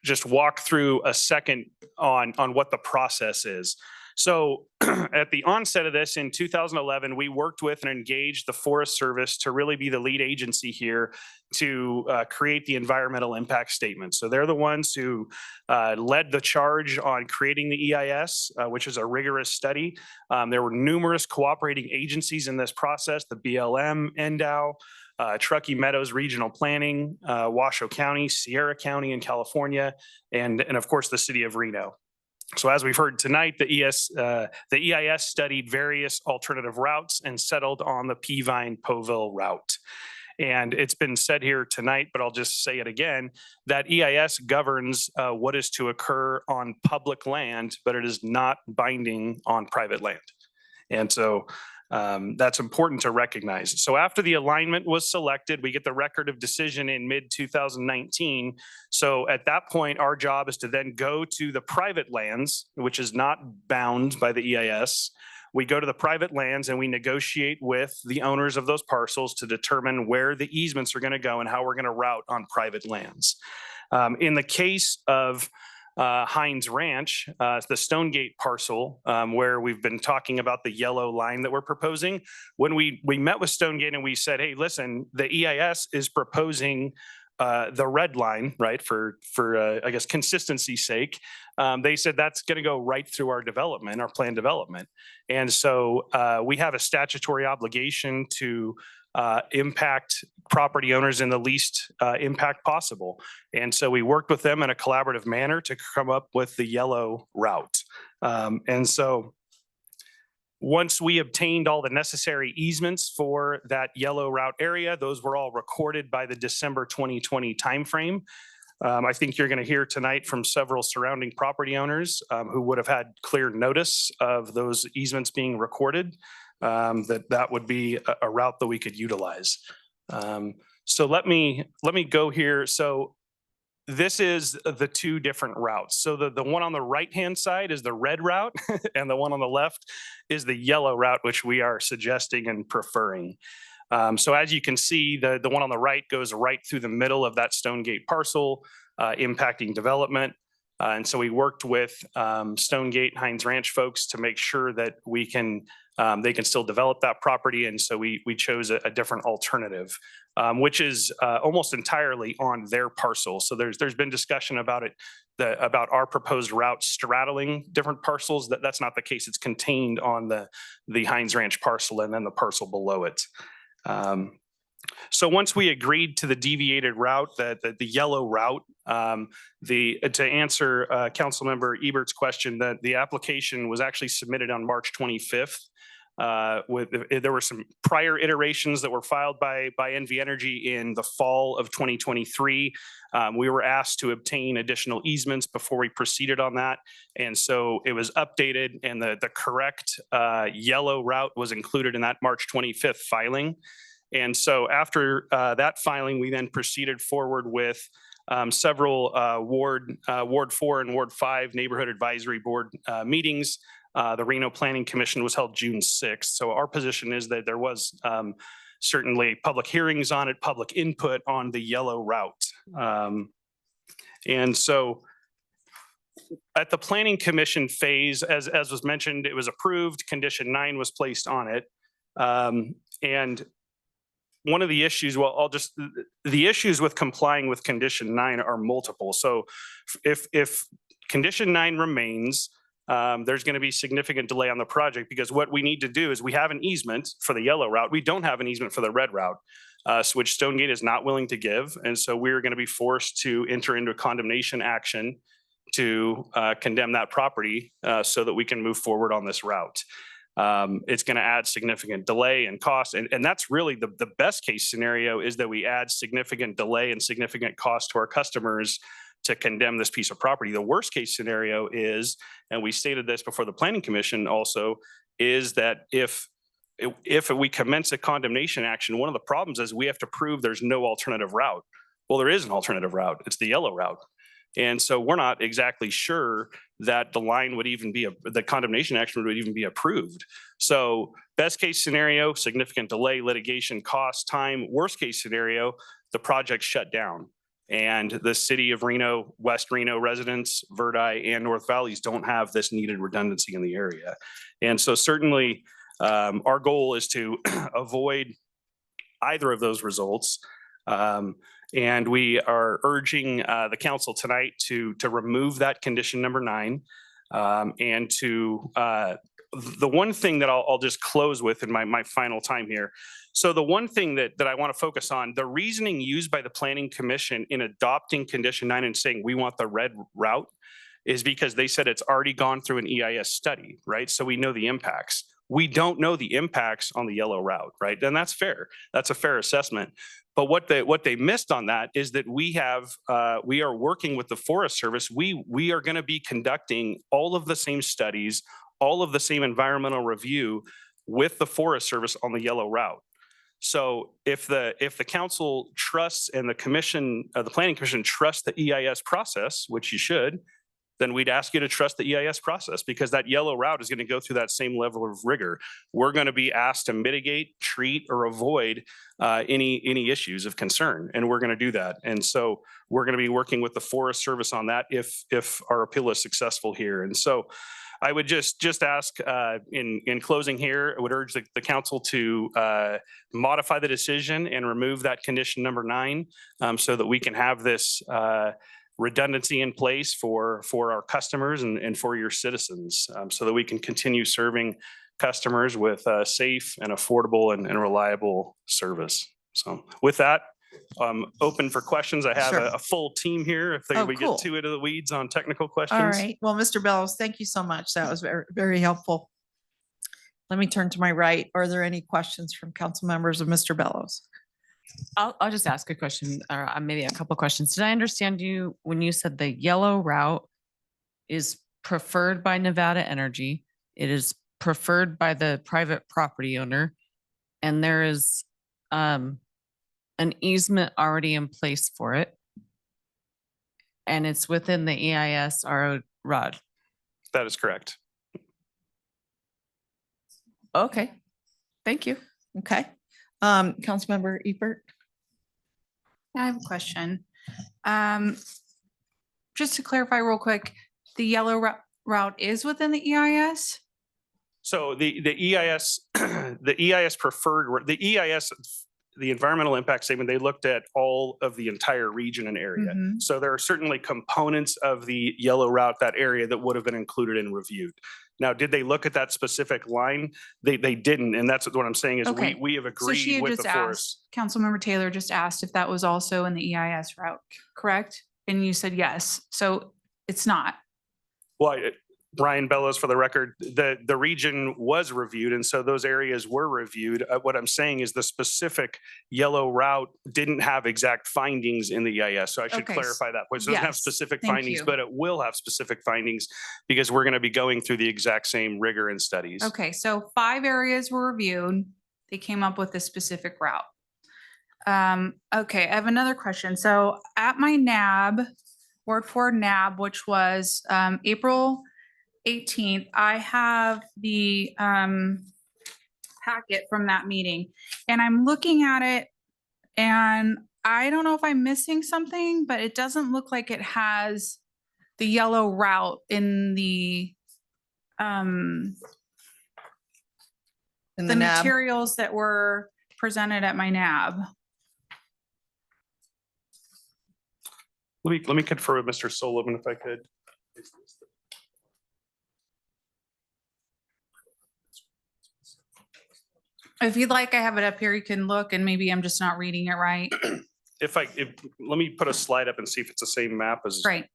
just walk through a second on what the process is. So at the onset of this in 2011, we worked with and engaged the Forest Service to really be the lead agency here to create the environmental impact statement. So they're the ones who led the charge on creating the EIS, which is a rigorous study. There were numerous cooperating agencies in this process, the BLM, NDOW, Truckee Meadows Regional Planning, Washoe County, Sierra County in California, and of course the city of Reno. So as we've heard tonight, the EIS studied various alternative routes and settled on the Peavine-Poville route. And it's been said here tonight, but I'll just say it again, that EIS governs what is to occur on public land, but it is not binding on private land. And so that's important to recognize. So after the alignment was selected, we get the record of decision in mid-2019. So at that point, our job is to then go to the private lands, which is not bound by the EIS. We go to the private lands and we negotiate with the owners of those parcels to determine where the easements are going to go and how we're going to route on private lands. In the case of Hines Ranch, the Stonegate parcel, where we've been talking about the yellow line that we're proposing. When we met with Stonegate and we said, hey, listen, the EIS is proposing the red line, right, for I guess consistency's sake, they said that's going to go right through our development, our planned development. And so we have a statutory obligation to impact property owners in the least impact possible. And so we worked with them in a collaborative manner to come up with the yellow route. And so once we obtained all the necessary easements for that yellow route area, those were all recorded by the December 2020 timeframe. I think you're going to hear tonight from several surrounding property owners who would have had clear notice of those easements being recorded, that would be a route that we could utilize. So let me go here. So this is the two different routes. So the one on the right-hand side is the red route and the one on the left is the yellow route, which we are suggesting and preferring. So as you can see, the one on the right goes right through the middle of that Stonegate parcel, impacting development. And so we worked with Stonegate Hines Ranch folks to make sure that they can still develop that property. And so we chose a different alternative, which is almost entirely on their parcel. So there's been discussion about it, about our proposed route straddling different parcels. That's not the case. It's contained on the Hines Ranch parcel and then the parcel below it. So once we agreed to the deviated route, the yellow route, to answer Councilmember Ebert's question, that the application was actually submitted on March 25th. There were some prior iterations that were filed by NV Energy in the fall of 2023. We were asked to obtain additional easements before we proceeded on that. And so it was updated and the correct yellow route was included in that March 25th filing. And so after that filing, we then proceeded forward with several Ward 4 and Ward 5 Neighborhood Advisory Board meetings. The Reno Planning Commission was held June 6th. So our position is that there was certainly public hearings on it, public input on the yellow route. And so at the Planning Commission phase, as was mentioned, it was approved. Condition 9 was placed on it. And one of the issues, the issues with complying with condition 9 are multiple. So if condition 9 remains, there's going to be significant delay on the project because what we need to do is we have an easement for the yellow route. We don't have an easement for the red route, which Stonegate is not willing to give. And so we're going to be forced to enter into a condemnation action to condemn that property so that we can move forward on this route. It's going to add significant delay and cost. And that's really the best case scenario, is that we add significant delay and significant cost to our customers to condemn this piece of property. The worst case scenario is, and we stated this before the Planning Commission also, is that if we commence a condemnation action, one of the problems is we have to prove there's no alternative route. Well, there is an alternative route. It's the yellow route. And so we're not exactly sure that the line would even be, the condemnation action would even be approved. So best case scenario, significant delay, litigation, cost, time. Worst case scenario, the project shut down. And the city of Reno, West Reno residents, Verdi and North Valleys don't have this needed redundancy in the area. And so certainly our goal is to avoid either of those results. And we are urging the council tonight to remove that condition number 9 and to the one thing that I'll just close with in my final time here. So the one thing that I want to focus on, the reasoning used by the Planning Commission in adopting condition 9 and saying we want the red route is because they said it's already gone through an EIS study, right? So we know the impacts. We don't know the impacts on the yellow route, right? And that's fair. That's a fair assessment. But what they missed on that is that we are working with the Forest Service. We are going to be conducting all of the same studies, all of the same environmental review with the Forest Service on the yellow route. So if the council trusts and the commission, the Planning Commission trusts the EIS process, which you should, then we'd ask you to trust the EIS process, because that yellow route is going to go through that same level of rigor. We're going to be asked to mitigate, treat, or avoid any issues of concern, and we're going to do that. And so we're going to be working with the Forest Service on that if our appeal is successful here. And so I would just ask in closing here, I would urge the council to modify the decision and remove that condition number 9 so that we can have this redundancy in place for our customers and for your citizens so that we can continue serving customers with safe and affordable and reliable service. So with that, open for questions. I have Sure. a full team here if Oh, we cool. get too into the weeds on technical questions. All right. Well, Mr. Bellows, thank you so much. That was very, very helpful. Let me turn to my right. Are there any questions from council members of Mr. Bellows? I'll just ask a question or maybe a couple questions. Did I understand you when you said the yellow route is preferred by Nevada Energy? It is preferred by the private property owner, and there is an easement already in place for it, and it's within the EIS ROD. That is correct. Okay, thank you. Okay. Councilmember Ebert? I have a question. Just to clarify real quick, the yellow route is within the EIS? So the EIS, the EIS preferred, the EIS, the environmental impact statement, they looked at all of the entire region and area. Mhm. So there are certainly components of the yellow route, that area that would have been included and reviewed. Now, did they look at that specific line? They didn't. And that's what I'm saying is Okay. we have So she agreed had with just the forest. asked, Councilmember Taylor just asked if that was also in the EIS route, correct? And you said yes. So it's not. Well, Brian Bellows, for the record, the region was reviewed, and so those areas were reviewed. What I'm saying is the specific yellow route didn't have exact findings in the EIS, so I should Okay. clarify that. Point. So it doesn't have Yes. specific Thank findings, you. but it will have specific findings because we're going to be going through the exact same rigor and studies. Okay, so 5 areas were reviewed. They came up with a specific route. Okay, I have another question. So at my NAB, Ward 4 NAB, which was April 18th, I have the packet from that meeting, and I'm looking at it, and I don't know if I'm missing something, but it doesn't look like it has the yellow route in the In the NAB? materials that were presented at my NAB. Let me confer with Mr. Sullivan if I could. If you'd like, I have it up here. You can look, and maybe I'm just not reading it right. Let me put a slide up and see if it's the same map as. Great.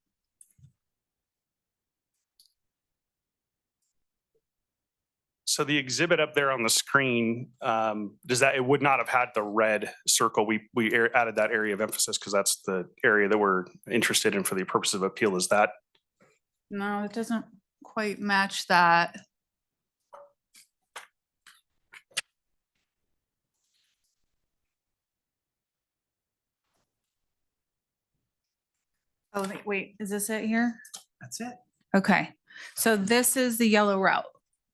So the exhibit up there on the screen, it would not have had the red circle. We added that area of emphasis because that's the area that we're interested in for the purpose of appeal. Is that? No, it doesn't quite match that. Oh, wait, is this it here? That's it. Okay, so this is the yellow route.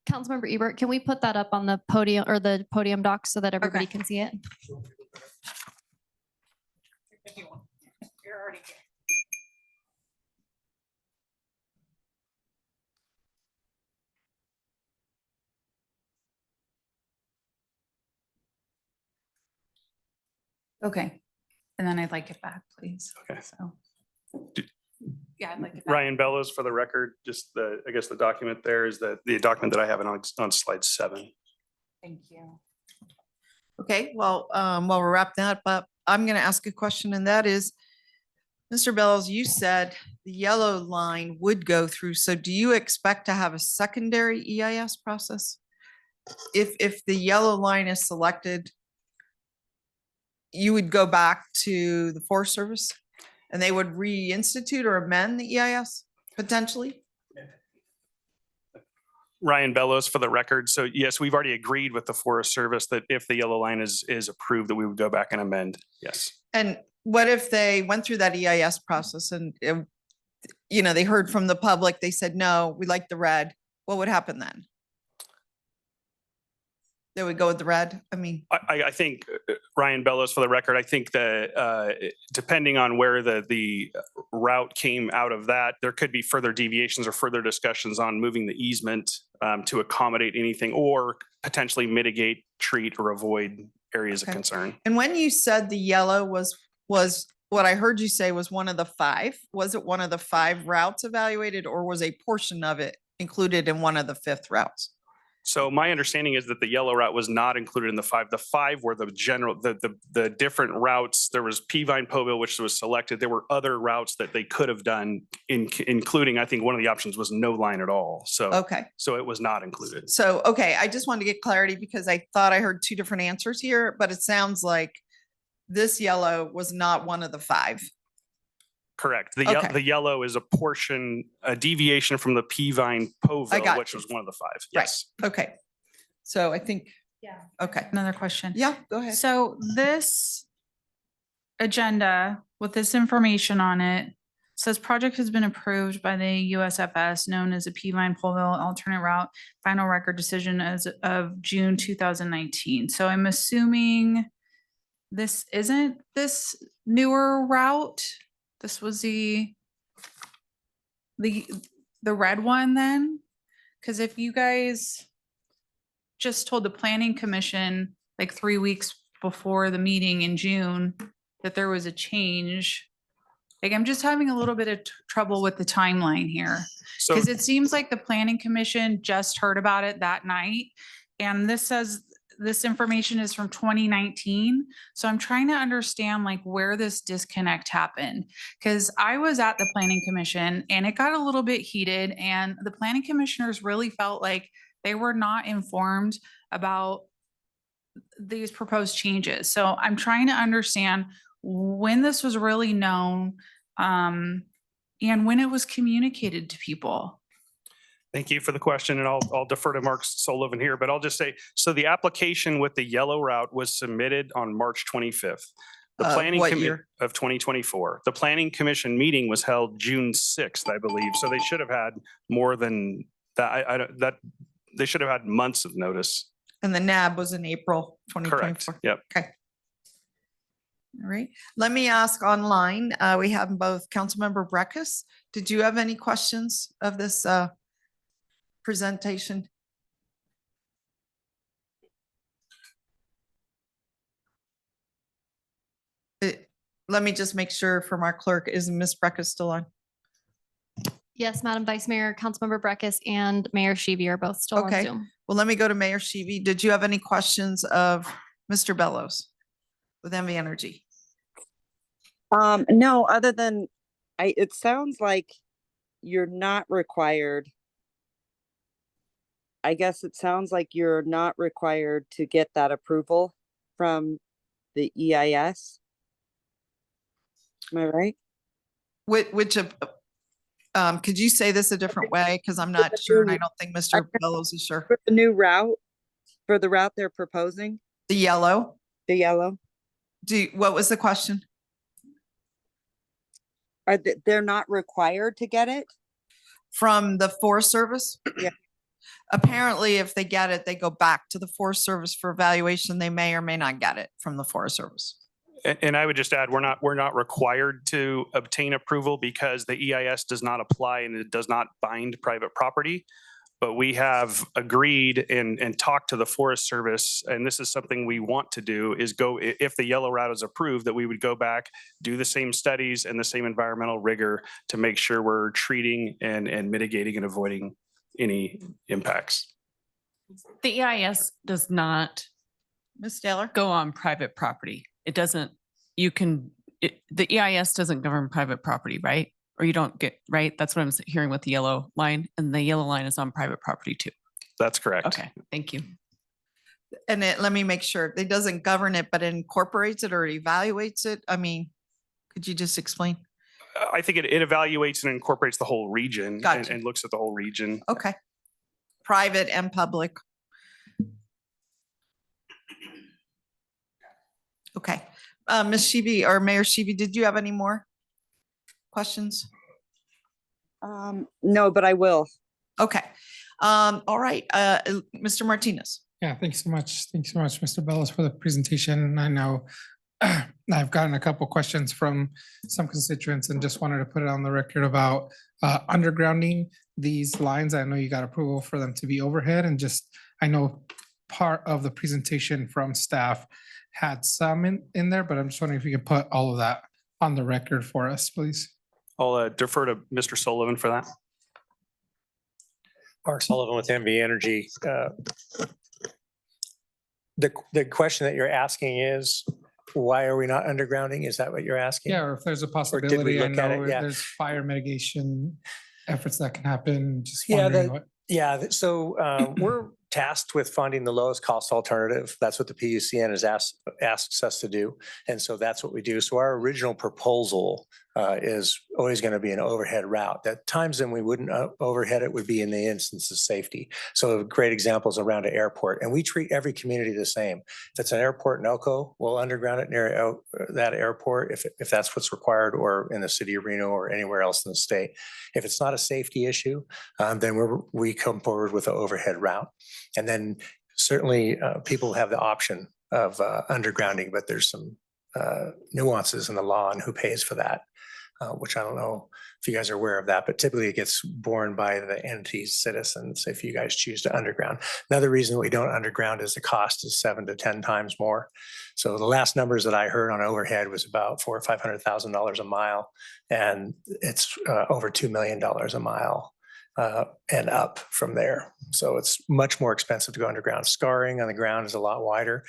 Councilmember Ebert, can we put that up on the podium or the podium doc so that everybody can see it? Okay, and then I'd like it back, please. Okay. So. Yeah, I'd like it back. Ryan Bellows, for the record, just I guess the document there is the document that I have on slide 7. Thank you. Okay, well, while we're wrapping that up, I'm going to ask a question, and that is, Mr. Bellows, you said the yellow line would go through. So do you expect to have a secondary EIS process? If the yellow line is selected, you would go back to the Forest Service and they would reinstitute or amend the EIS potentially? Ryan Bellows, for the record. So yes, we've already agreed with the Forest Service that if the yellow line is approved, that we would go back and amend. Yes. And what if they went through that EIS process and, they heard from the public, they said, no, we like the red. What would happen then? That would go with the red? I mean, I think Ryan Bellows, for the record, I think that depending on where the route came out of that, there could be further deviations or further discussions on moving the easement to accommodate anything or potentially mitigate, treat, or avoid areas of Okay. concern. and when you said the yellow was what I heard you say was one of the 5, was it one of the 5 routes evaluated or was a portion of it included in one of the 5th routes? So my understanding is that the yellow route was not included in the 5. The 5 were the general, the different routes. There was Peavine Poville, which was selected. There were other routes that they could have done, including, I think one of the options was no line at all. So, Okay. so it was not included. So, okay, I just wanted to get clarity because I thought I heard 2 different answers here, but it sounds like this yellow was not one of the 5. Correct. The Okay. the yellow is a portion, a deviation from the Peavine Poville, got which you. was one of the 5. Right. Yes. Okay. So I think. Yeah. Okay. Another question. Yeah, go ahead. So this agenda with this information on it says project has been approved by the USFS, known as a Peavine Polville alternate route, final record decision as of June 2019. So I'm assuming this isn't this newer route. This was the red one then? Because if you guys just told the planning commission like 3 weeks before the meeting in June that there was a change, like I'm just having a little bit of trouble with the timeline here. So Because it seems like the planning commission just heard about it that night. And this says this information is from 2019. So I'm trying to understand like where this disconnect happened. Because I was at the planning commission and it got a little bit heated and the planning commissioners really felt like they were not informed about these proposed changes. So I'm trying to understand when this was really known and when it was communicated to people. thank you for the question, and I'll defer to Mark Sullivan here, but I'll just say, so the application with the yellow route was submitted on March 25th. The planning what year? of 2024. The planning commission meeting was held June 6th, I believe. So they should have had more than that. That they should have had months of notice. And the NAB was in April Correct. 2024. Yep. Okay. All right. Let me ask online. We have both Councilmember Breckus. Did you have any questions of this presentation? Let me just make sure from our clerk, is Ms. Breckus still on? Yes, Madam Vice Mayor, Councilmember Breckus and Mayor Shivi are both still on Okay. Zoom. Well, let me go to Mayor Shivi. Did you have any questions of Mr. Bellows with MV Energy? No, other than it sounds like you're not required. I guess it sounds like you're not required to get that approval from the EIS. Am I right? Which of, could you say this a different way? Because I'm not sure and I don't think Mr. Bellows is sure. For the new route, for the route they're proposing, The yellow? the yellow, What was the question? they're not required to get it? From the Forest Service? Yeah. Apparently, if they get it, they go back to the Forest Service for evaluation. They may or may not get it from the Forest Service. And I would just add, we're not required to obtain approval because the EIS does not apply and it does not bind private property. But we have agreed and talked to the Forest Service, and this is something we want to do, is go, if the yellow route is approved, that we would go back, do the same studies and the same environmental rigor to make sure we're treating and mitigating and avoiding any impacts. The EIS does not Ms. Taylor? go on private property. It doesn't, the EIS doesn't govern private property, right? Or you don't get, right? That's what I'm hearing with the yellow line, and the yellow line is on private property too. That's correct. Okay, thank you. And let me make sure, it doesn't govern it, but it incorporates it or evaluates it? I mean, could you just explain? I think it evaluates and incorporates the whole region Gotcha. and looks at the whole region. Okay. Private and public. Okay. Ms. Shivi or Mayor Shivi, did you have any more questions? No, but I will. Okay. All right. Mr. Martinez. Yeah, thanks so much. Thanks so much, Mr. Bellis, for the presentation. I know I've gotten a couple questions from some constituents and just wanted to put it on the record about undergrounding these lines. I know you got approval for them to be overhead, and just, I know part of the presentation from staff had some in there, but I'm just wondering if you could put all of that on the record for us, please. I'll defer to Mr. Sullivan for that. Mark Sullivan with MV Energy. The question that you're asking is, why are we not undergrounding? Is that what you're asking? Yeah, or if there's a Or did we possibility, I look at it? know Yeah. there's fire mitigation efforts that can happen, just Yeah, wondering what. so we're tasked with finding the lowest cost alternative. That's what the PUCN has asks us to do. And so that's what we do. So our original proposal is always going to be an overhead route. At times when we wouldn't overhead it would be in the instance of safety. So a great example is around an airport. And we treat every community the same. If it's an airport in Elko, we'll underground it near that airport if that's what's required, or in the city of Reno or anywhere else in the state. If it's not a safety issue, then we come forward with an overhead route. And then certainly people have the option of undergrounding, but there's some nuances in the law and who pays for that, which I don't know if you guys are aware of that, but typically it gets borne by the entity's citizens if you guys choose to underground. Another reason we don't underground is the cost is 7 to 10 times more. So the last numbers that I heard on overhead was about $400,000 or $500,000 a mile, and it's over $2 million a mile. And up from there. So it's much more expensive to go underground. Scarring on the ground is a lot wider.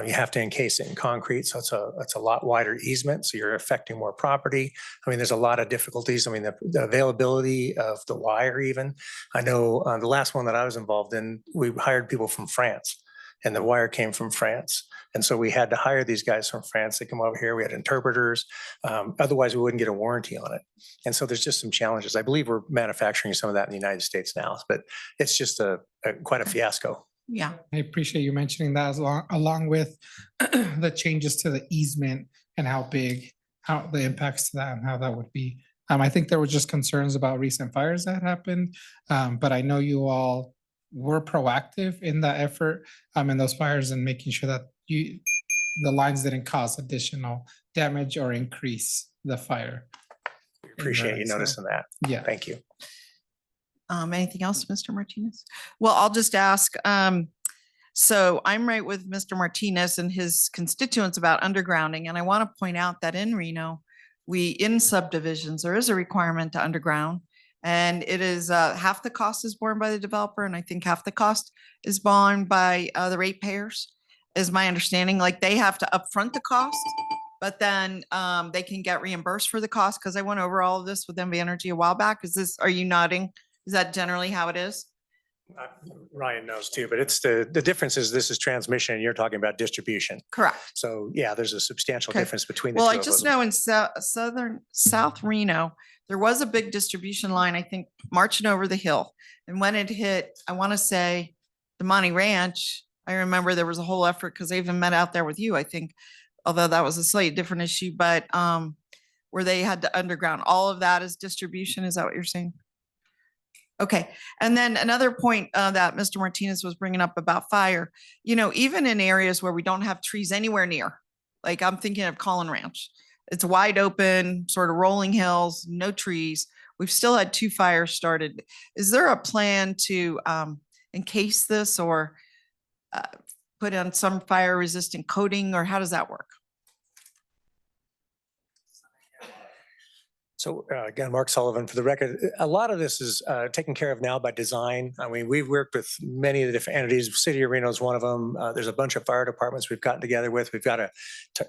You have to encase it in concrete, so it's a lot wider easement, so you're affecting more property. I mean, there's a lot of difficulties. I mean, the availability of the wire even. I know the last one that I was involved in, we hired people from France, and the wire came from France. And so we had to hire these guys from France. They come over here. We had interpreters. Otherwise, we wouldn't get a warranty on it. And so there's just some challenges. I believe we're manufacturing some of that in the United States now, but it's just quite a fiasco. Yeah. I appreciate you mentioning that along with the changes to the easement and how the impacts to that and how that would be. I think there were just concerns about recent fires that happened, but I know you all were proactive in that effort in those fires and making sure that the lines didn't cause additional damage or increase the fire. Appreciate you noticing that. Yeah. Thank you. Anything else, Mr. Martinez? Well, I'll just ask, so I'm right with Mr. Martinez and his constituents about undergrounding, and I want to point out that in Reno, in subdivisions, there is a requirement to underground, and it is half the cost is borne by the developer, and I think half the cost is borne by the ratepayers, is my understanding. Like they have to upfront the cost, but then they can get reimbursed for the cost, because I went over all of this with MV Energy a while back. Are you nodding? Is that generally how it is? Ryan knows too, but it's the difference is this is transmission and you're talking about distribution. Correct. So yeah, there's a substantial Okay. difference between the Well, two I of just them. know in South Reno, there was a big distribution line, I think, marching over the hill. And when it hit, I want to say the Monty Ranch, I remember there was a whole effort, because I even met out there with you, I think, although that was a slightly different issue, but where they had to underground. All of that is distribution. Is that what you're saying? Okay. And then another point that Mr. Martinez was bringing up about fire, even in areas where we don't have trees anywhere near, like I'm thinking of Collin Ranch, it's wide open, sort of rolling hills, no trees. We've still had 2 fires started. Is there a plan to encase this or put on some fire resistant coating, or how does that work? So again, Mark Sullivan for the record. A lot of this is taken care of now by design. I mean, we've worked with many of the different entities. City of Reno is one of them. There's a bunch of fire departments we've gotten together with. We've got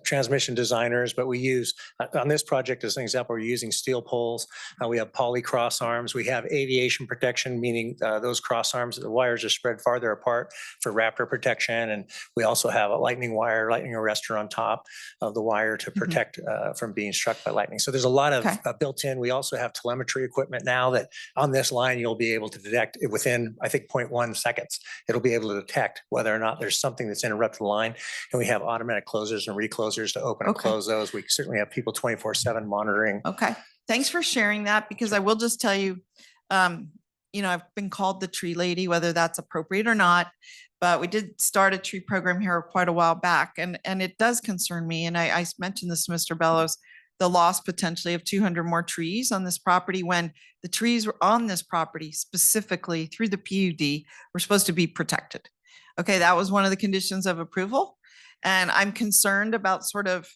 transmission designers, but we use, on this project as an example, we're using steel poles. We have poly cross arms. We have aviation protection, meaning those cross arms, the wires are spread farther apart for raptor protection. And we also have a lightning arrestor on top of the wire to protect from being struck by lightning. So there's a lot of built in. We also have telemetry equipment now that on this line, you'll be able to detect it within, I think, 0.1 seconds. It'll be able to detect whether or not there's something that's interrupted the line. And we have automatic closers and reclosers to open and close those. We certainly have people 24/7 monitoring. Okay. Thanks for sharing that, because I will just tell you, I've been called the tree lady, whether that's appropriate or not. but we did start a tree program here quite a while back, and it does concern me. And I mentioned this to Mr. Bellows, the loss potentially of 200 more trees on this property when the trees were on this property specifically through the PUD were supposed to be protected. Okay, that was one of the conditions of approval. And I'm concerned about sort of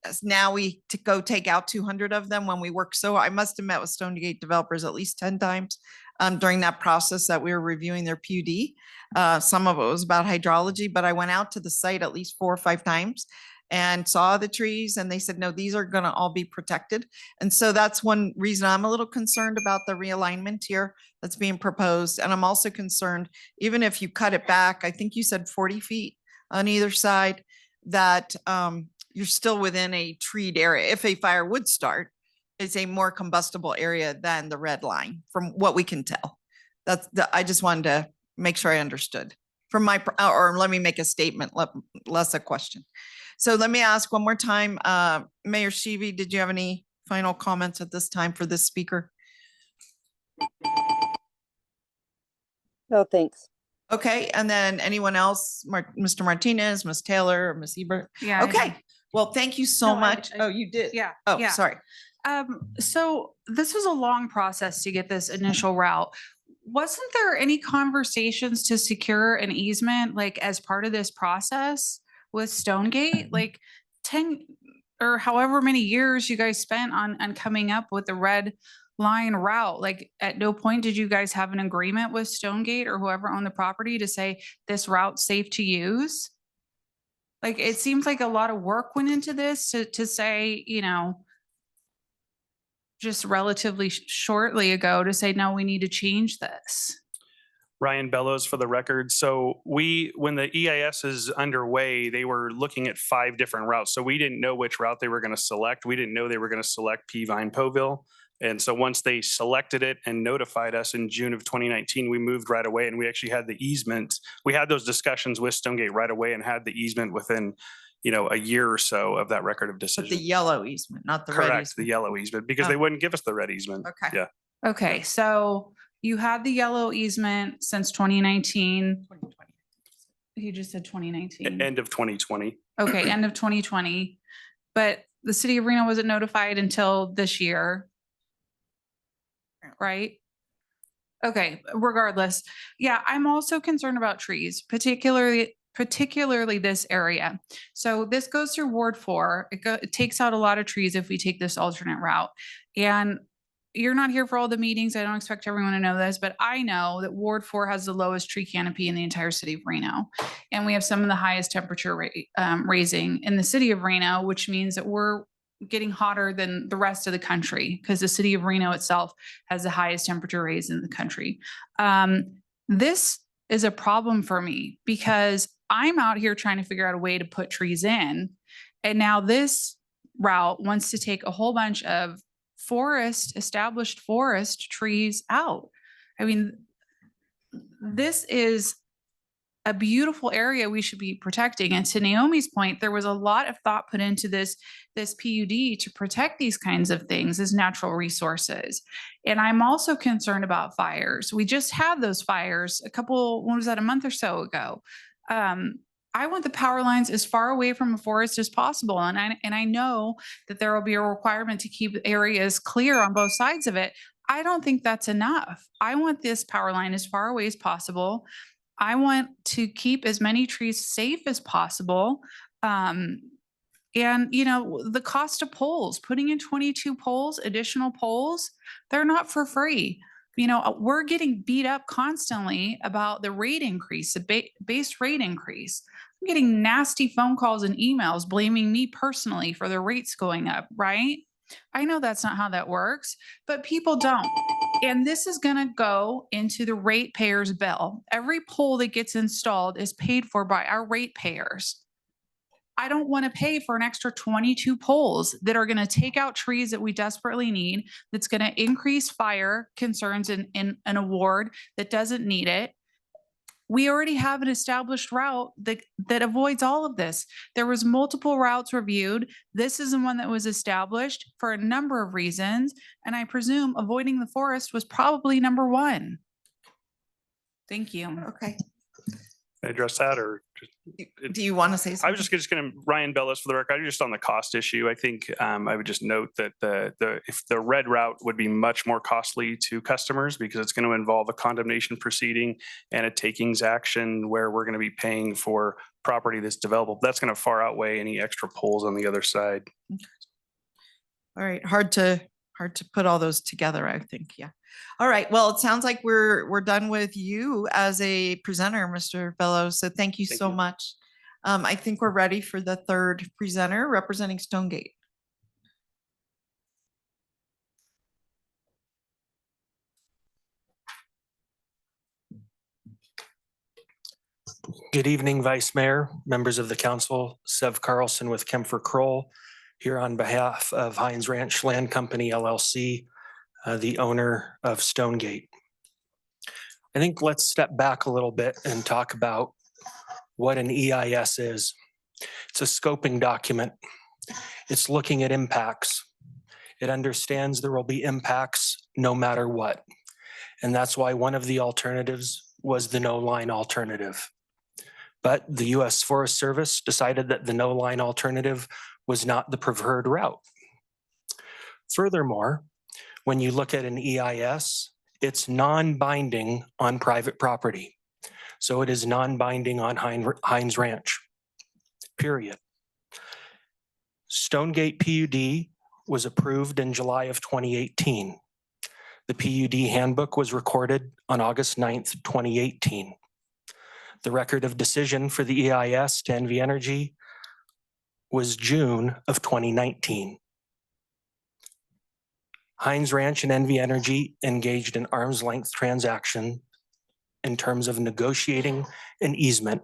as now we to go take out 200 of them when we work. So I must have met with Stonegate developers at least 10 times during that process that we were reviewing their PUD. Some of it was about hydrology, but I went out to the site at least 4 or 5 times and saw the trees, and they said, no, these are going to all be protected. And so that's one reason I'm a little concerned about the realignment here that's being proposed. And I'm also concerned, even if you cut it back, I think you said 40 feet on either side, that you're still within a treed area. If a fire would start, it's a more combustible area than the red line from what we can tell. I just wanted to make sure I understood from my, or let me make a statement, less a question. So let me ask one more time, Mayor Shivi, did you have any final comments at this time for this speaker? No, thanks. Okay, and then anyone else, Mr. Martinez, Ms. Taylor, or Ms. Ebert? Yeah. Okay, well, thank you so No, much. Oh, you did? Yeah. Oh, yeah. sorry. So this was a long process to get this initial route. Wasn't there any conversations to secure an easement, like as part of this process with Stonegate? Like 10 or however many years you guys spent on coming up with the red line route. Like at no point did you guys have an agreement with Stonegate or whoever owned the property to say this route's safe to use? Like, it seems like a lot of work went into this to say, you know, just relatively shortly ago to say, no, we need to change this. Ryan Bellows for the record. So when the EIS is underway, they were looking at 5 different routes. So we didn't know which route they were going to select. We didn't know they were going to select Peavine Poville. And so once they selected it and notified us in June of 2019, we moved right away, and we actually had the easement. We had those discussions with Stonegate right away and had the easement within, you know, a year or so of that record of But decision. the yellow easement, not the red Correct, easement. the yellow easement, because they wouldn't give us the red easement. Okay. Yeah. Okay, so you had the yellow easement since 2019. You just said 2019. End of 2020. Okay, end of 2020. But the city of Reno wasn't notified until this year. Right? Okay, regardless. Yeah, I'm also concerned about trees, particularly this area. So this goes through Ward 4. It takes out a lot of trees if we take this alternate route. And you're not here for all the meetings. I don't expect everyone to know this, but I know that Ward 4 has the lowest tree canopy in the entire city of Reno. And we have some of the highest temperature raising in the city of Reno, which means that we're getting hotter than the rest of the country because the city of Reno itself has the highest temperature raise in the country. This is a problem for me because I'm out here trying to figure out a way to put trees in. And now this route wants to take a whole bunch of established forest trees out. I mean, this is a beautiful area we should be protecting. And to Naomi's point, there was a lot of thought put into this PUD to protect these kinds of things as natural resources. And I'm also concerned about fires. We just had those fires a month or so ago. I want the power lines as far away from a forest as possible. And I know that there will be a requirement to keep areas clear on both sides of it. I don't think that's enough. I want this power line as far away as possible. I want to keep as many trees safe as possible. And, you know, the cost of poles, putting in 22 poles, additional poles, they're not for free. You know, we're getting beat up constantly about the rate increase, the base rate increase. I'm getting nasty phone calls and emails blaming me personally for the rates going up, right? I know that's not how that works, but people don't. And this is going to go into the ratepayers' bill. Every pole that gets installed is paid for by our ratepayers. I don't want to pay for an extra 22 poles that are going to take out trees that we desperately need, that's going to increase fire concerns in an award that doesn't need it. We already have an established route that avoids all of this. There was multiple routes reviewed. This is the one that was established for a number of reasons. And I presume avoiding the forest was probably number one. Thank you. Okay. address that or? Do you want to say I was something? just going to, Ryan Bellis for the record, just on the cost issue, I think I would just note that if the red route would be much more costly to customers because it's going to involve a condemnation proceeding and a takings action where we're going to be paying for property that's developable. That's going to far outweigh any extra pulls on the other side. All right, hard to put all those together, I think, yeah. All right, well, it sounds like we're done with you as a presenter, Mr. Bellows, so thank you so much. I think we're ready for the third presenter representing Stonegate. Good evening, Vice Mayor, members of the council, Sev Carlson with Kempfer Kroll, here on behalf of Heinz Ranch Land Company LLC, the owner of Stonegate. I think let's step back a little bit and talk about what an EIS is. It's a scoping document. It's looking at impacts. It understands there will be impacts no matter what. And that's why one of the alternatives was the no-line alternative. But the U.S. Forest Service decided that the no-line alternative was not the preferred route. Furthermore, when you look at an EIS, it's non-binding on private property. So it is non-binding on Heinz Ranch, period. Stonegate PUD was approved in July of 2018. The PUD handbook was recorded on August 9th, 2018. The record of decision for the EIS to NV Energy was June of 2019. Heinz Ranch and NV Energy engaged in arm's length transaction in terms of negotiating an easement.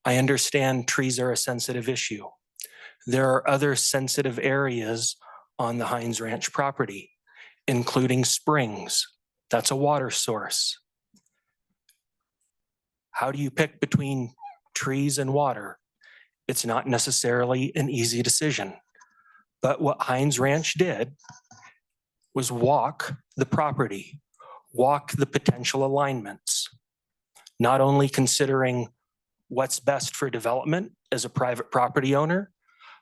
I understand trees are a sensitive issue. There are other sensitive areas on the Heinz Ranch property, including springs. That's a water source. How do you pick between trees and water? It's not necessarily an easy decision. But what Heinz Ranch did was walk the property, walk the potential alignments, not only considering what's best for development as a private property owner,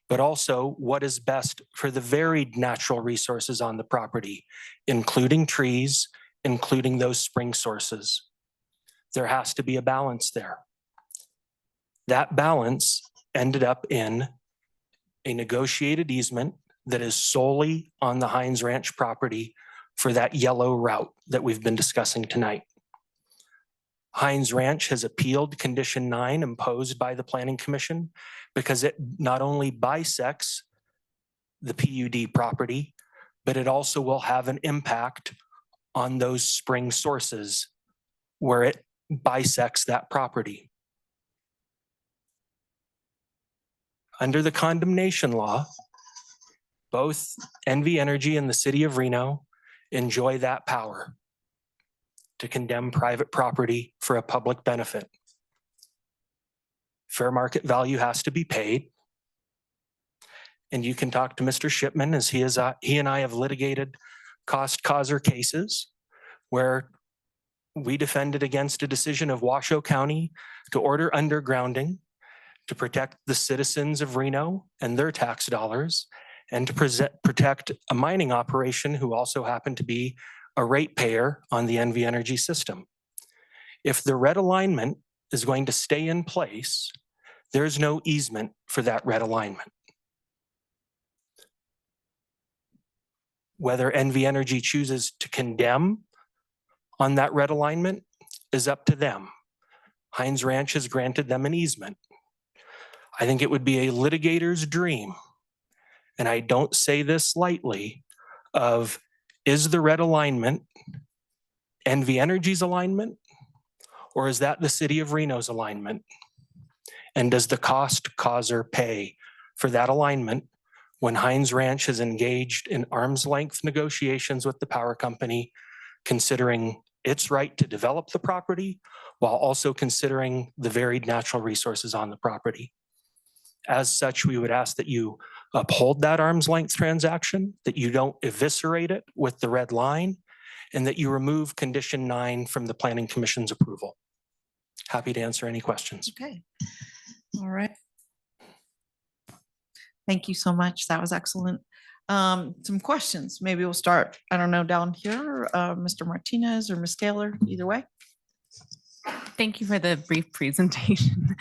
but also what is best for the varied natural resources on the property, including trees, including those spring sources. There has to be a balance there. That balance ended up in a negotiated easement that is solely on the Heinz Ranch property for that yellow route that we've been discussing tonight. Heinz Ranch has appealed Condition 9 imposed by the Planning Commission because it not only bisects the PUD property, but it also will have an impact on those spring sources where it bisects that property. Under the condemnation law, both NV Energy and the city of Reno enjoy that power to condemn private property for a public benefit. Fair market value has to be paid. And you can talk to Mr. Shipman as he and I have litigated cost causer cases where we defended against a decision of Washoe County to order undergrounding to protect the citizens of Reno and their tax dollars, and to protect a mining operation who also happened to be a ratepayer on the NV Energy system. If the red alignment is going to stay in place, there's no easement for that red alignment. Whether NV Energy chooses to condemn on that red alignment is up to them. Heinz Ranch has granted them an easement. I think it would be a litigator's dream, and I don't say this lightly, of is the red alignment NV Energy's alignment, or is that the city of Reno's alignment? And does the cost causer pay for that alignment when Heinz Ranch has engaged in arm's length negotiations with the power company, considering its right to develop the property while also considering the varied natural resources on the property? As such, we would ask that you uphold that arm's length transaction, that you don't eviscerate it with the red line, and that you remove Condition 9 from the Planning Commission's approval. Happy to answer any questions. Okay. All right. Thank you so much. That was excellent. Some questions. Maybe we'll start, I don't know, down here, Mr. Martinez or Ms. Taylor, either way. Thank you for the brief presentation.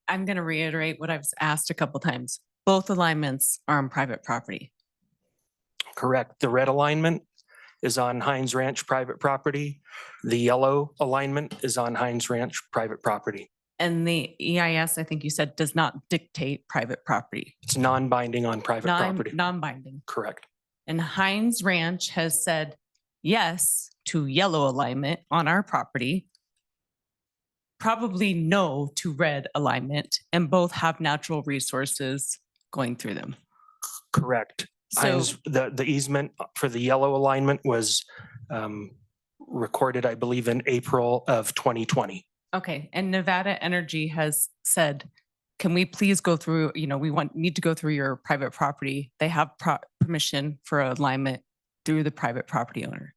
I'm going to reiterate what I've asked a couple times. Both alignments are on private property. Correct. The red alignment is on Heinz Ranch private property. The yellow alignment is on Heinz Ranch private property. And the EIS, I think you said, does not dictate private property. It's non-binding on private property. Non-binding. Correct. And Heinz Ranch has said yes to yellow alignment on our property, probably no to red alignment, and both have natural resources going through them. Correct. So- Heinz, the easement for the yellow alignment was recorded, I believe, in April of 2020. Okay, and Nevada Energy has said, can we please go through, we need to go through your private property. They have permission for alignment through the private property owner.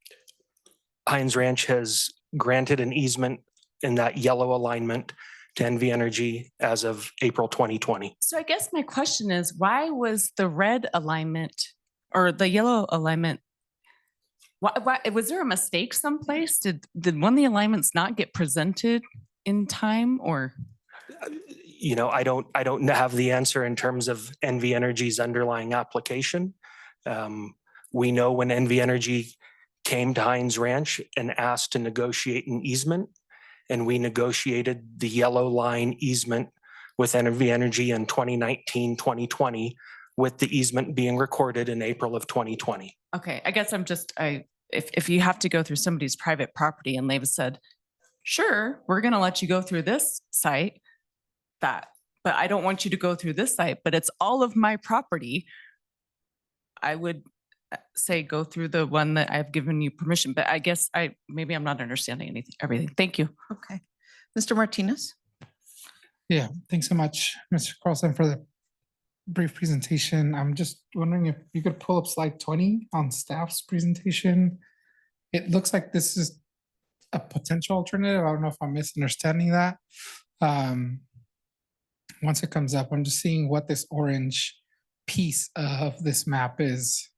Heinz Ranch has granted an easement in that yellow alignment to NV Energy as of April 2020. So I guess my question is, why was the red alignment or the yellow alignment, why was there a mistake someplace? Did one of the alignments not get presented in time, or? I don't have the answer in terms of NV Energy's underlying application. We know when NV Energy came to Heinz Ranch and asked to negotiate an easement, and we negotiated the yellow line easement with NV Energy in 2019, 2020, with the easement being recorded in April of 2020. Okay, I guess if you have to go through somebody's private property and they've said, sure, we're going to let you go through this site, but I don't want you to go through this site, but it's all of my property, I would say go through the one that I've given you permission. But I guess maybe I'm not understanding everything. Thank you. Okay. Mr. Martinez? Yeah, thanks so much, Mr. Carlson, for the brief presentation. I'm just wondering if you could pull up slide 20 on staff's presentation. It looks like this is a potential alternative. I don't know if I'm misunderstanding that. Once it comes up, I'm just seeing what this orange piece of this map is.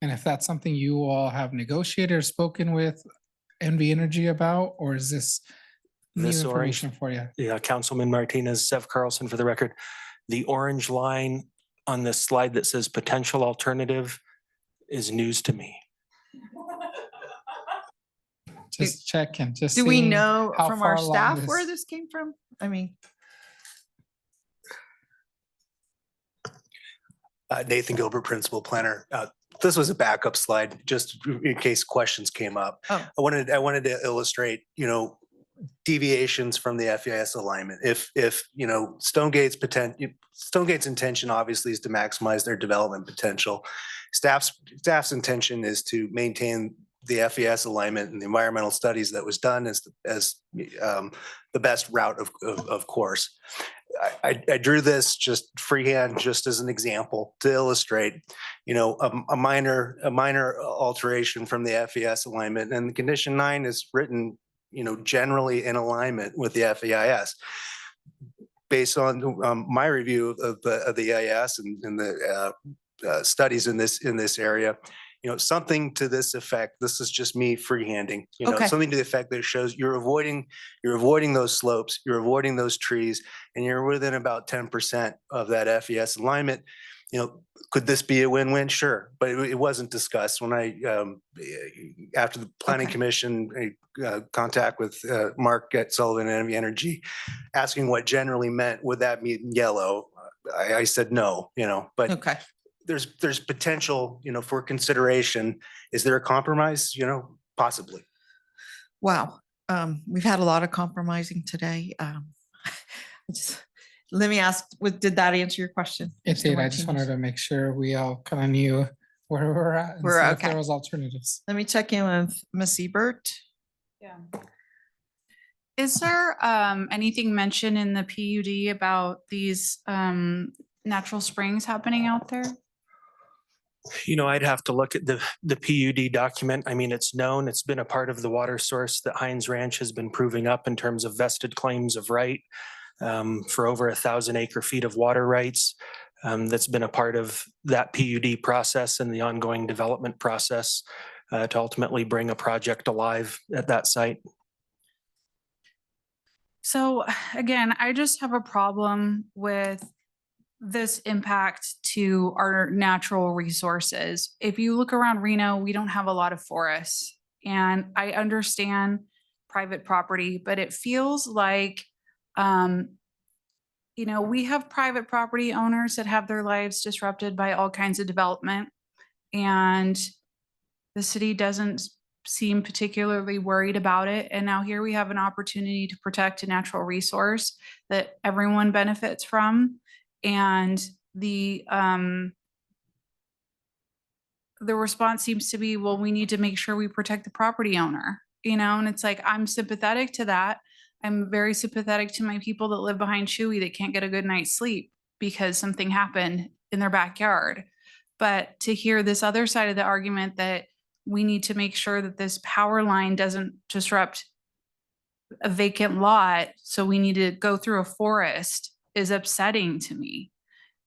And if that's something you all have negotiated or spoken with NV Energy about, or is this new This orange, information for you? yeah, Councilman Martinez, Seth Carlson for the record. The orange line on this slide that says potential alternative is news to me. Just checking, just Do we seeing know how from far our along staff where this came from? I mean, Nathan Gilbert, Principal Planner. This was a backup slide, just in case questions came up. Oh. I wanted to illustrate, deviations from the FEIS alignment. If Stonegate's intention obviously is to maximize their development potential. Staff's intention is to maintain the FES alignment and the environmental studies that was done as the best route of course. I drew this just freehand, just as an example to illustrate, a minor alteration from the FES alignment, and condition 9 is written, generally in alignment with the FEIS. Based on my review of the EIS and the studies in this area, something to this effect. This is just me freehanding. Okay. Something to the effect that shows you're avoiding those slopes, you're avoiding those trees, and you're within about 10% of that FES alignment. Could this be a win-win? Sure, but it wasn't discussed when after the Planning Commission contact with Mark at Sullivan and Energy, asking what generally meant, would that mean yellow? I said no, but okay. There's potential, for consideration. Is there a compromise? Possibly. Wow. We've had a lot of compromising today. Let me ask, did that answer your question? It Mr. did. I just Martinez? wanted to make sure we all kind of knew where we're at and We're see if okay. there was alternatives. Let me check in with Ms. Ebert. Yeah. Is there anything mentioned in the PUD about these natural springs happening out there? I'd have to look at the PUD document. I mean, it's known, it's been a part of the water source that Heinz Ranch has been proving up in terms of vested claims of right for over 1,000 acre feet of water rights. That's been a part of that PUD process and the ongoing development process to ultimately bring a project alive at that site. So again, I just have a problem with this impact to our natural resources. If you look around Reno, we don't have a lot of forests. And I understand private property, but it feels like, we have private property owners that have their lives disrupted by all kinds of development. And the city doesn't seem particularly worried about it. And now here we have an opportunity to protect a natural resource that everyone benefits from. And the response seems to be, well, we need to make sure we protect the property owner, and it's like, I'm sympathetic to that. I'm very sympathetic to my people that live behind Chewy that can't get a good night's sleep because something happened in their backyard. But to hear this other side of the argument that we need to make sure that this power line doesn't disrupt a vacant lot, so we need to go through a forest, is upsetting to me.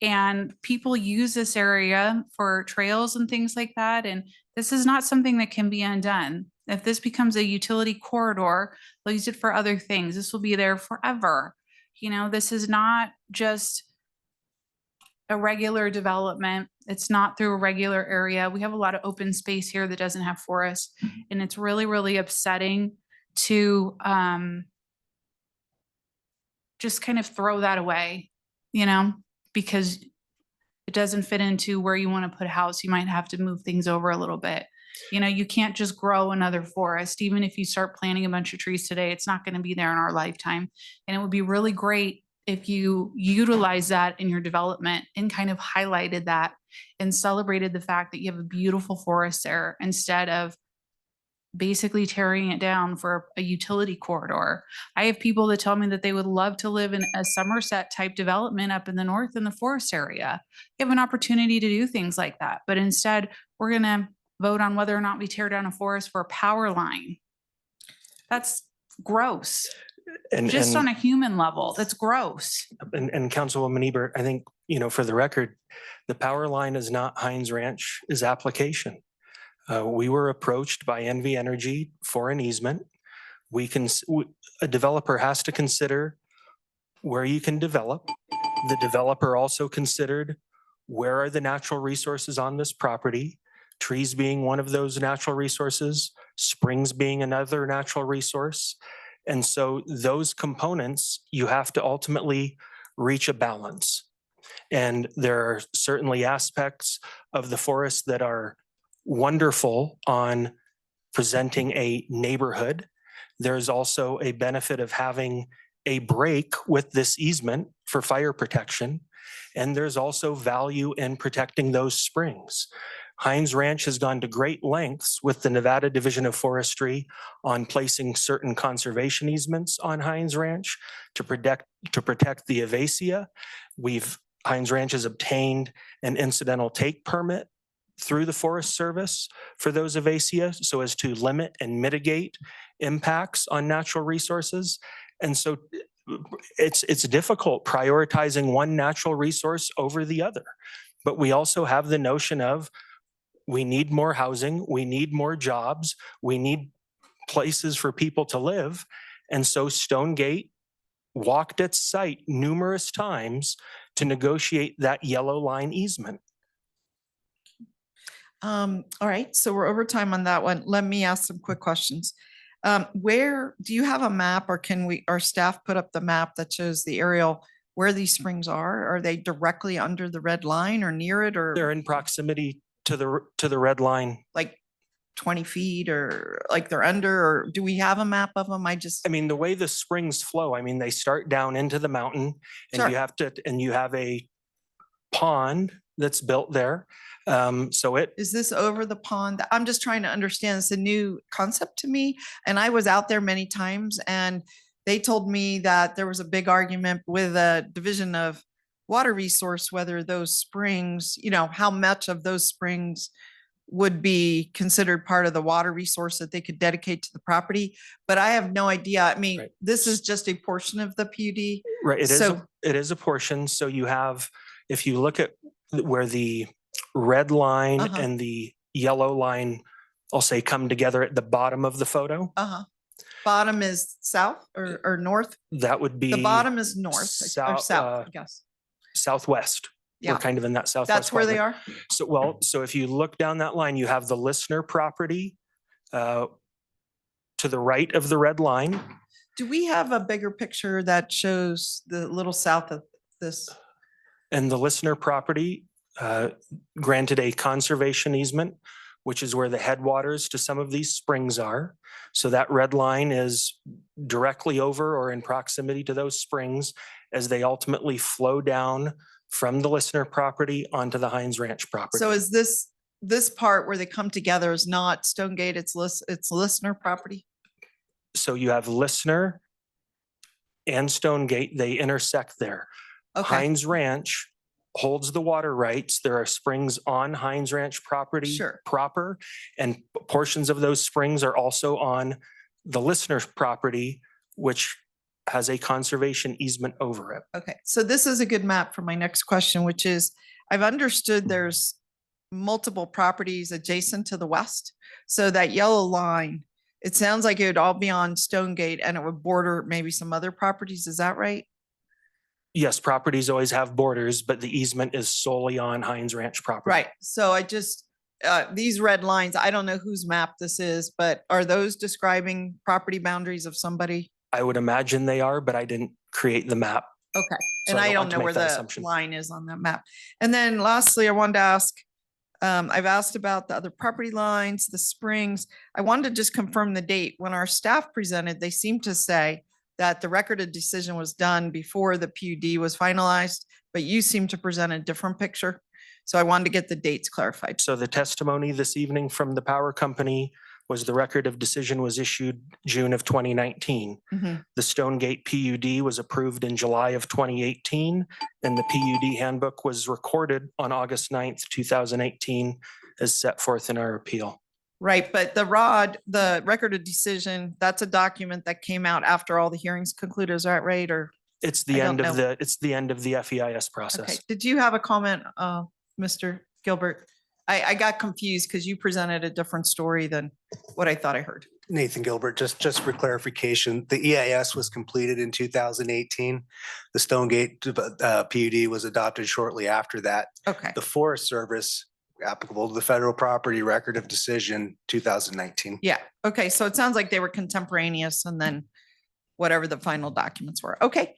And people use this area for trails and things like that. And this is not something that can be undone. If this becomes a utility corridor, they'll use it for other things. This will be there forever. This is not just a regular development. It's not through a regular area. We have a lot of open space here that doesn't have forests. And it's really, really upsetting to just kind of throw that away, because it doesn't fit into where you want to put a house. You might have to move things over a little bit. You can't just grow another forest. Even if you start planting a bunch of trees today, it's not going to be there in our lifetime. And it would be really great if you utilize that in your development and kind of highlighted that and celebrated the fact that you have a beautiful forest there instead of basically tearing it down for a utility corridor. I have people that tell me that they would love to live in a Somerset type development up in the north in the forest area. You have an opportunity to do things like that, but instead we're going to vote on whether or not we tear down a forest for a power line. That's gross. Just on a human level, that's gross. And Councilwoman Ebert, I think, for the record, the power line is not Heinz Ranch's application. We were approached by NV Energy for an easement. A developer has to consider where you can develop. The developer also considered where are the natural resources on this property, trees being one of those natural resources, springs being another natural resource. And so those components, you have to ultimately reach a balance. And there are certainly aspects of the forest that are wonderful on presenting a neighborhood. There's also a benefit of having a break with this easement for fire protection. And there's also value in protecting those springs. Heinz Ranch has gone to great lengths with the Nevada Division of Forestry on placing certain conservation easements on Heinz Ranch to protect the Avacia. Heinz Ranch has obtained an incidental take permit through the Forest Service for those Avacia so as to limit and mitigate impacts on natural resources. And so it's difficult prioritizing one natural resource over the other. But we also have the notion of we need more housing, we need more jobs, we need places for people to live. And so Stonegate walked its site numerous times to negotiate that yellow line easement. All right, so we're over time on that one. Let me ask some quick questions. Where do you have a map, or can our staff put up the map that shows the aerial where these springs are? Are they directly under the red line or near it, or they're in proximity to the red line? Like 20 feet, or like they're under, or do we have a map of them? I mean, the way the springs flow, I mean, they start down into the mountain and you have a pond that's built there. Is this over the pond? I'm just trying to understand. It's a new concept to me. And I was out there many times and they told me that there was a big argument with a division of water resource, whether those springs, how much of those springs would be considered part of the water resource that they could dedicate to the property. But I have no idea. I mean, Right. this is just a portion of the PUD. Right, So- it is a portion. So you have, if you look at where the red line Uh-huh. and the yellow line, I'll say, come together at the bottom of the photo, Uh-huh. Bottom is south or north? that would be. The bottom is north or South, south, I guess. Southwest. We're Yeah. kind of in that southwest. That's where they quadrant. are? So if you look down that line, you have the listener property to the right of the red line. Do we have a bigger picture that shows the little south of this? And the listener property granted a conservation easement, which is where the headwaters to some of these springs are. So that red line is directly over or in proximity to those springs as they ultimately flow down from the listener property onto the Hines Ranch property. So is this part where they come together is not Stonegate, it's listener property? So you have listener and Stonegate, they intersect there. Okay. Hines Ranch holds the water rights. There are springs on Hines Ranch property Sure. proper, and portions of those springs are also on the listener's property, which has a conservation easement over it. Okay, so this is a good map for my next question, which is, I've understood there's multiple properties adjacent to the west. So that yellow line, it sounds like it would all be on Stonegate and it would border maybe some other properties. Is that right? Yes, properties always have borders, but the easement is solely on Hines Ranch property. Right, so I just, these red lines, I don't know whose map this is, but are those describing property boundaries of somebody? I would imagine they are, but I didn't create the map. Okay, So and I I don't don't want to know make where that the assumption. line is on that map. And then lastly, I wanted to ask, I've asked about the other property lines, the springs. I wanted to just confirm the date. When our staff presented, they seemed to say that the record of decision was done before the PUD was finalized, but you seem to present a different picture. So I wanted to get the dates clarified. So the testimony this evening from the power company was the record of decision was issued June of 2019. Mhm. The Stonegate PUD was approved in July of 2018, and the PUD handbook was recorded on August 9th, 2018, as set forth in our appeal. Right, but the record of decision, that's a document that came out after all the hearings concluded, is that right, or? It's I the don't end of know. it's the end of the FEIS Okay, process. did you have a comment, Mr. Gilbert? I got confused because you presented a different story than what I thought I heard. Nathan Gilbert, just for clarification, the EIS was completed in 2018. The Stonegate PUD was adopted shortly after that. Okay, The Forest Service, applicable to the federal property record of decision, 2019. yeah, okay, so it sounds like they were contemporaneous and then whatever the final documents were. Okay,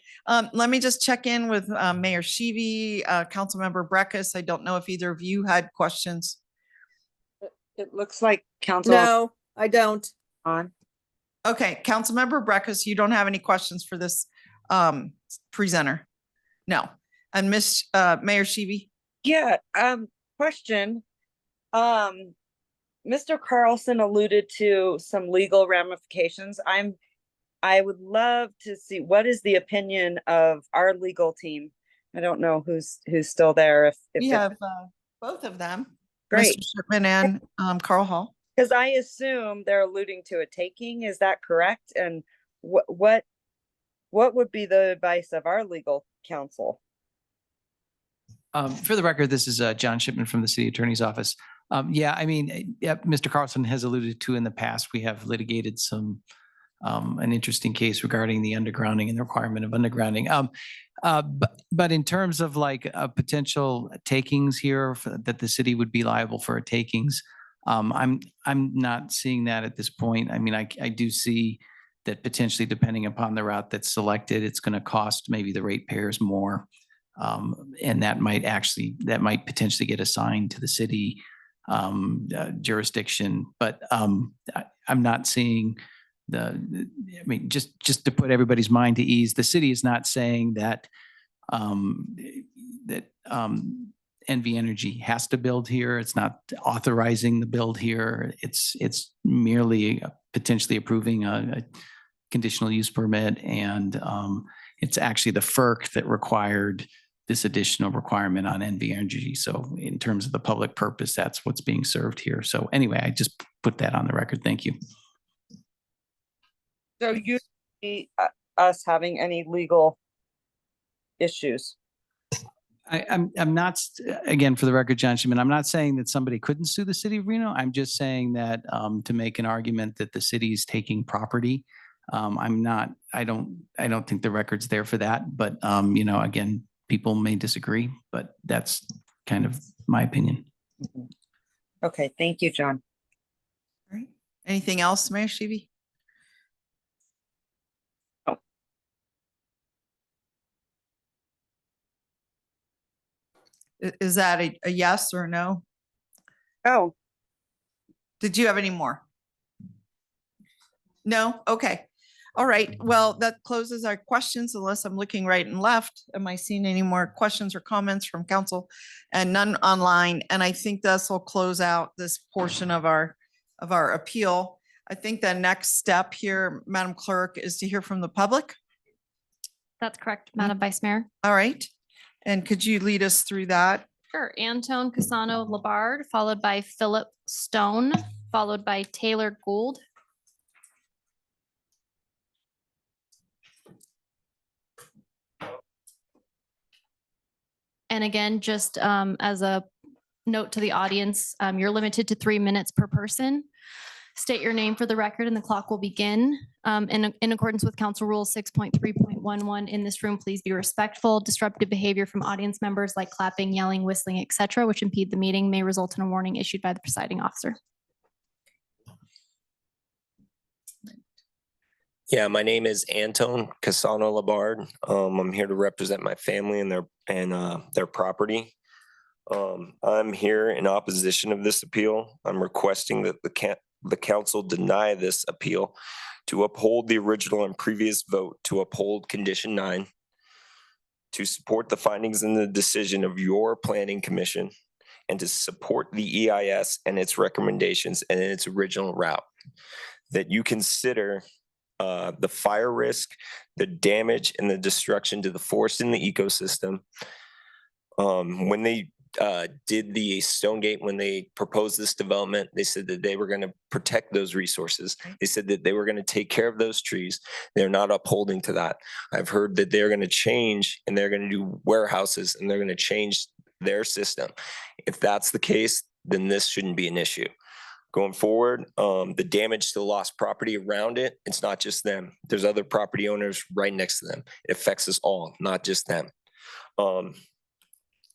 let me just check in with Mayor Shivi, Councilmember Breckus. I don't know if either of you had questions. It looks like council. No, I don't. On. Okay, Councilmember Breckus, you don't have any questions for this presenter? No. And Mayor Shivi? Yeah, question. Mr. Carlson alluded to some legal ramifications. I would love to see, what is the opinion of our legal team? I don't know who's still there. If We have both of them. Great. Mr. Shipman and Carl Hall. Because I assume they're alluding to a taking, is that correct? And what would be the advice of our legal counsel? For the record, this is John Shipman from the City Attorney's Office. Yeah, I mean, Mr. Carlson has alluded to in the past, we have litigated an interesting case regarding the undergrounding and the requirement of undergrounding. But in terms of like potential takings here that the city would be liable for takings, I'm not seeing that at this point. I mean, I do see that potentially depending upon the route that's selected, it's going to cost maybe the ratepayers more. And that might potentially get assigned to the city jurisdiction. But I'm not seeing I mean, just to put everybody's mind to ease, the city is not saying that NV Energy has to build here. It's not authorizing the build here. It's merely potentially approving a conditional use permit, and it's actually the FERC that required this additional requirement on NV Energy. So in terms of the public purpose, that's what's being served here. So anyway, I just put that on the record. Thank you. So you see us having any legal issues? I'm not, again, for the record, John Shipman, I'm not saying that somebody couldn't sue the city of Reno. I'm just saying that to make an argument that the city is taking property. I don't think the record's there for that, but again, people may disagree, but that's kind of my opinion. Okay, thank you, John. All right. Anything else, Mayor Shivi? Is that a yes or no? Oh. Did you have any more? No? Okay. All right. Well, that closes our questions unless I'm looking right and left. Am I seeing any more questions or comments from council? And none online. And I think this will close out this portion of our appeal. I think the next step here, Madam Clerk, is to hear from the public. That's correct, Madam Vice Mayor. All right. And could you lead us through that? Sure. Antone Casano Labarde, followed by Philip Stone, followed by Taylor Gould. And again, just as a note to the audience, you're limited to 3 minutes per person. State your name for the record and the clock will begin. In accordance with Council Rule 6.3.11 in this room, please be respectful. Disruptive behavior from audience members like clapping, yelling, whistling, etc., which impede the meeting may result in a warning issued by the presiding officer. Yeah, my name is Antone Casano Labarde. I'm here to represent my family and their property. I'm here in opposition of this appeal. I'm requesting that the council deny this appeal to uphold the original and previous vote to uphold condition 9, to support the findings in the decision of your planning commission, and to support the EIS and its recommendations and its original route. That you consider the fire risk, the damage and the destruction to the forest and the ecosystem. When they did the Stonegate, when they proposed this development, they said that they were going to protect those resources. They said that they were going to take care of those trees. They're not upholding to that. I've heard that they're going to change and they're going to do warehouses and they're going to change their system. If that's the case, then this shouldn't be an issue. Going forward, the damage to the lost property around it, it's not just them. There's other property owners right next to them. It affects us all, not just them.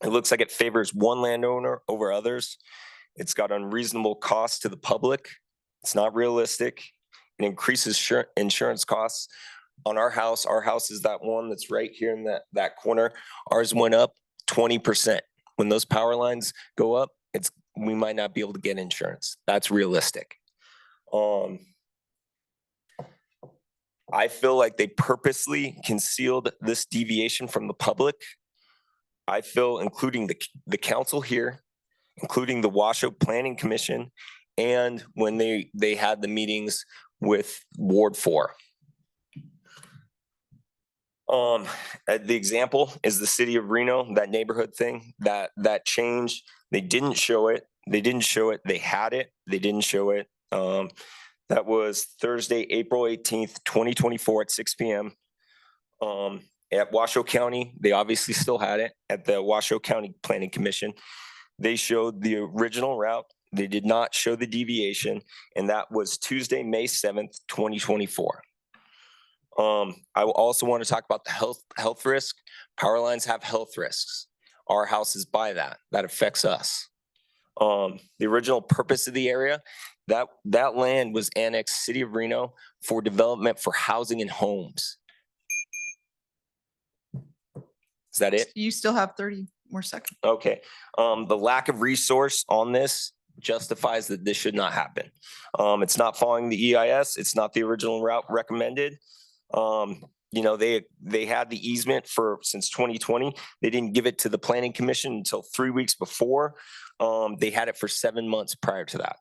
It looks like it favors one landowner over others. It's got unreasonable costs to the public. It's not realistic. It increases insurance costs on our house. Our house is that one that's right here in that corner. Ours went up 20%. When those power lines go up, we might not be able to get insurance. That's realistic. I feel like they purposely concealed this deviation from the public. I feel, including the council here, including the Washoe Planning Commission, and when they had the meetings with Ward 4. The example is the city of Reno, that neighborhood thing, that change. They didn't show it. They didn't show it. They had it. They didn't show it. That was Thursday, April 18th, 2024 at 6 p.m. At Washoe County, they obviously still had it. At the Washoe County Planning Commission, they showed the original route. They did not show the deviation. And that was Tuesday, May 7th, 2024. I also want to talk about the health risk. Power lines have health risks. Our house is by that. That affects us. The original purpose of the area, that land was annexed City of Reno for development for housing and homes. Is that it? You still have 30 more seconds. Okay. The lack of resource on this justifies that this should not happen. It's not following the EIS. It's not the original route recommended. They had the easement since 2020. They didn't give it to the planning commission until 3 weeks before. They had it for 7 months prior to that.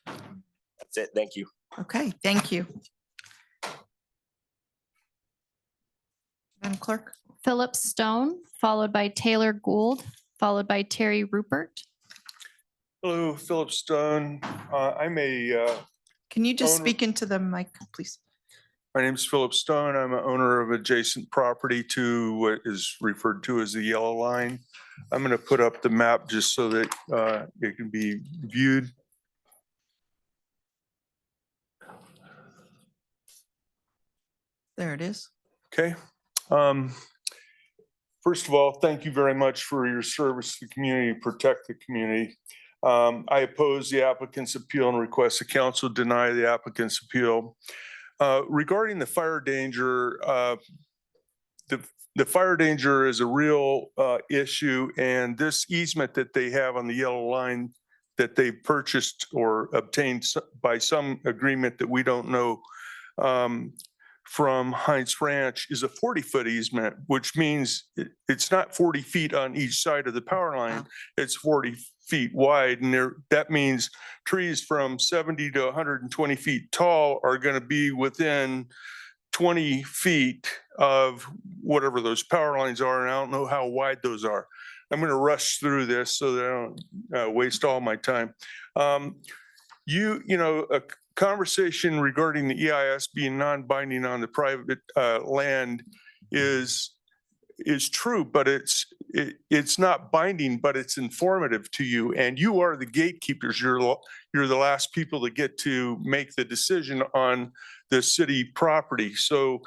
That's it. Thank you. Okay, thank you. Madam Clerk. Philip Stone, followed by Taylor Gould, followed by Terry Rupert. Hello, Philip Stone. I'm Can you just owner- speak into the mic, please? my name's Philip Stone. I'm an owner of adjacent property to what is referred to as the yellow line. I'm going to put up the map just so that it can be viewed. There it is. Okay. First of all, thank you very much for your service to the community, protect the community. I oppose the applicant's appeal and request the council deny the applicant's appeal. Regarding the fire danger, the fire danger is a real issue, and this easement that they have on the yellow line that they purchased or obtained by some agreement that we don't know from Heinz Ranch is a 40-foot easement, which means it's not 40 feet on each side of the power line. It's 40 feet wide, and that means trees from 70 to 120 feet tall are going to be within 20 feet of whatever those power lines are, and I don't know how wide those are. I'm going to rush through this so that I don't waste all my time. A conversation regarding the EIS being non-binding on the private land is true, but it's not binding, but it's informative to you, and you are the gatekeepers. You're the last people to get to make the decision on the city property. So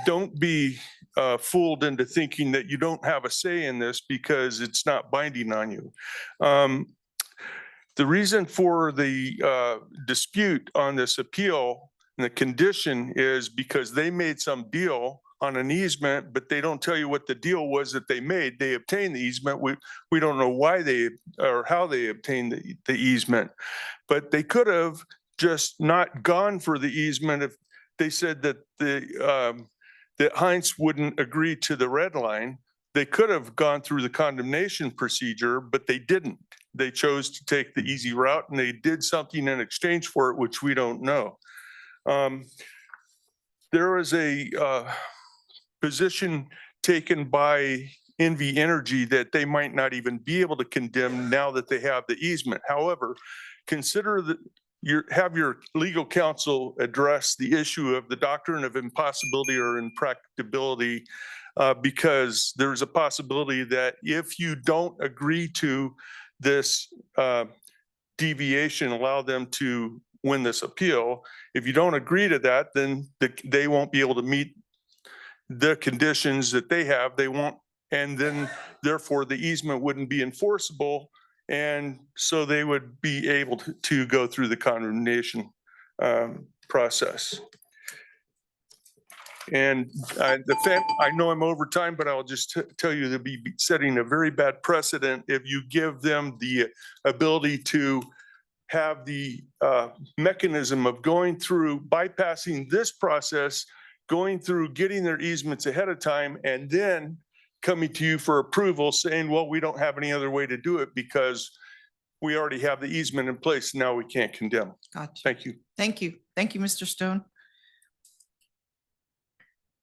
don't be fooled into thinking that you don't have a say in this because it's not binding on you. The reason for the dispute on this appeal and the condition is because they made some deal on an easement, but they don't tell you what the deal was that they made. They obtained the easement. We don't know why they or how they obtained the easement, but they could have just not gone for the easement if they said that that Heinz wouldn't agree to the red line. They could have gone through the condemnation procedure, but they didn't. They chose to take the easy route, and they did something in exchange for it, which we don't know. There is a position taken by NV Energy that they might not even be able to condemn now that they have the easement. However, consider that have your legal counsel address the issue of the doctrine of impossibility or impracticability, because there's a possibility that if you don't agree to this deviation, allow them to win this appeal. If you don't agree to that, then they won't be able to meet the conditions that they have. They won't, and then therefore the easement wouldn't be enforceable. And so they would be able to go through the condemnation process. And I know I'm over time, but I'll just tell you they'll be setting a very bad precedent if you give them the ability to have the mechanism of going through, bypassing this process, going through getting their easements ahead of time, and then coming to you for approval saying, well, we don't have any other way to do it because we already have the easement in place. Now we can't condemn. Gotcha. Thank you. Thank you. Thank you, Mr. Stone.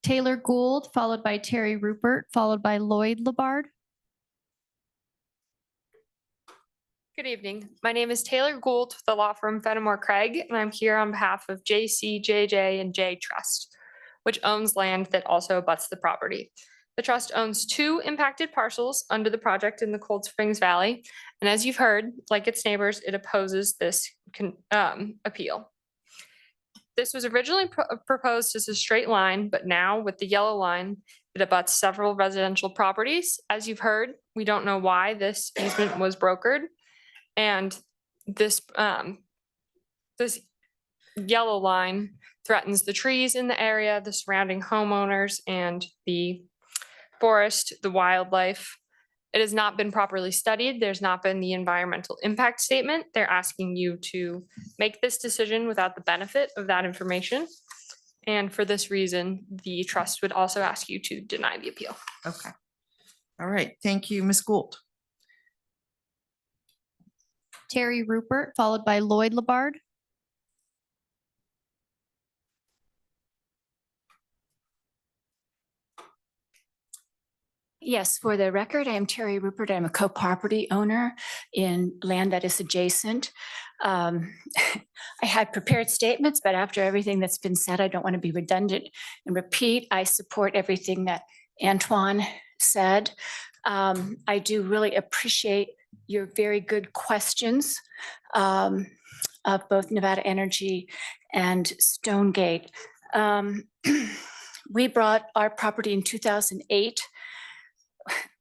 Taylor Gould, followed by Terry Rupert, followed by Lloyd Labard. Good evening. My name is Taylor Gould with the law firm Fenimore Craig, and I'm here on behalf of JC, JJ, and J Trust, which owns land that also abuts the property. The trust owns 2 impacted parcels under the project in the Cold Springs Valley. And as you've heard, like its neighbors, it opposes this appeal. This was originally proposed as a straight line, but now with the yellow line, it abuts several residential properties. As you've heard, we don't know why this easement was brokered. And this yellow line threatens the trees in the area, the surrounding homeowners, and the forest, the wildlife. It has not been properly studied. There's not been the environmental impact statement. They're asking you to make this decision without the benefit of that information. And for this reason, the trust would also ask you to deny the appeal. Okay. All right. Thank you, Ms. Gould. Terry Rupert, followed by Lloyd Labard. Yes, for the record, I am Terry Rupert. I'm a co-property owner in land that is adjacent. I had prepared statements, but after everything that's been said, I don't want to be redundant and repeat. I support everything that Antoine said. I do really appreciate your very good questions of both Nevada Energy and Stonegate. We brought our property in 2008.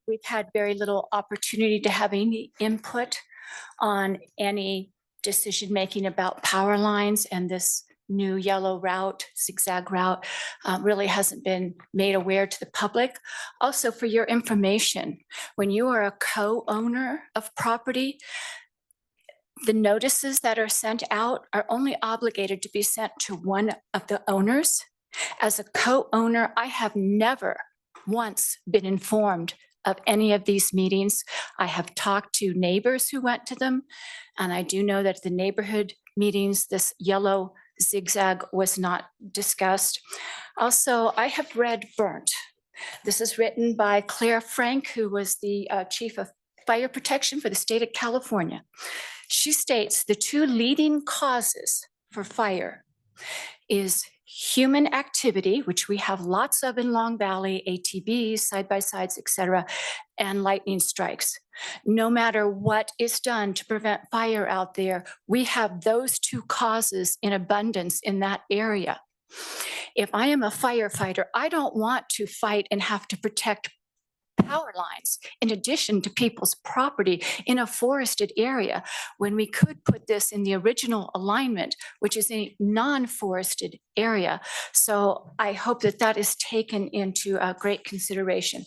We've had very little opportunity to have any input on any decision-making about power lines, and this new yellow route, zigzag route, really hasn't been made aware to the public. Also, for your information, when you are a co-owner of property, the notices that are sent out are only obligated to be sent to one of the owners. As a co-owner, I have never once been informed of any of these meetings. I have talked to neighbors who went to them, and I do know that the neighborhood meetings, this yellow zigzag was not discussed. Also, I have read Burnt. This is written by Claire Frank, who was the chief of fire protection for the state of California. She states the two leading causes for fire is human activity, which we have lots of in Long Valley, ATVs, side-by-sides, et cetera, and lightning strikes. No matter what is done to prevent fire out there, we have those two causes in abundance in that area. If I am a firefighter, I don't want to fight and have to protect power lines in addition to people's property in a forested area, when we could put this in the original alignment, which is a non-forested area. So I hope that that is taken into great consideration.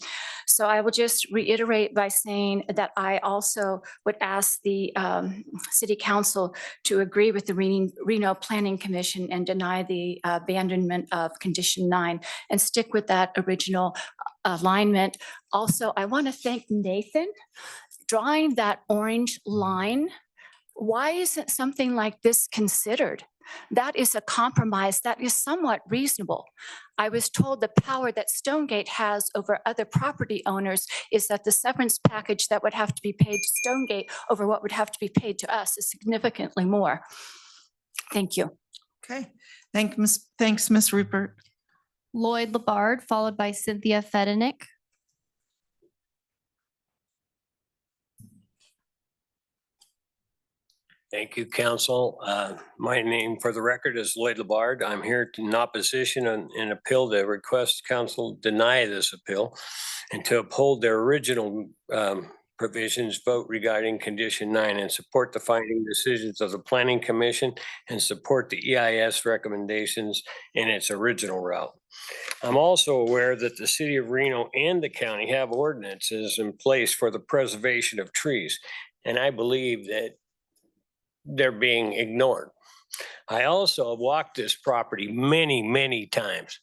So I will just reiterate by saying that I also would ask the City Council to agree with the Reno Planning Commission and deny the abandonment of Condition 9 and stick with that original alignment. Also, I want to thank Nathan. Drawing that orange line, why isn't something like this considered? That is a compromise that is somewhat reasonable. I was told the power that Stonegate has over other property owners is that the severance package that would have to be paid to Stonegate over what would have to be paid to us is significantly more. Thank you. Okay, thanks, Ms. Rupert. Lloyd Labarde, followed by Cynthia Fedenik. Thank you, council. My name for the record is Lloyd Labarde. I'm here in opposition and in appeal to request council deny this appeal and to uphold their original provisions, vote regarding Condition 9 and support the finding decisions of the Planning Commission and support the EIS recommendations in its original route. I'm also aware that the city of Reno and the county have ordinances in place for the preservation of trees, and I believe that they're being ignored. I also have walked this property many, many times.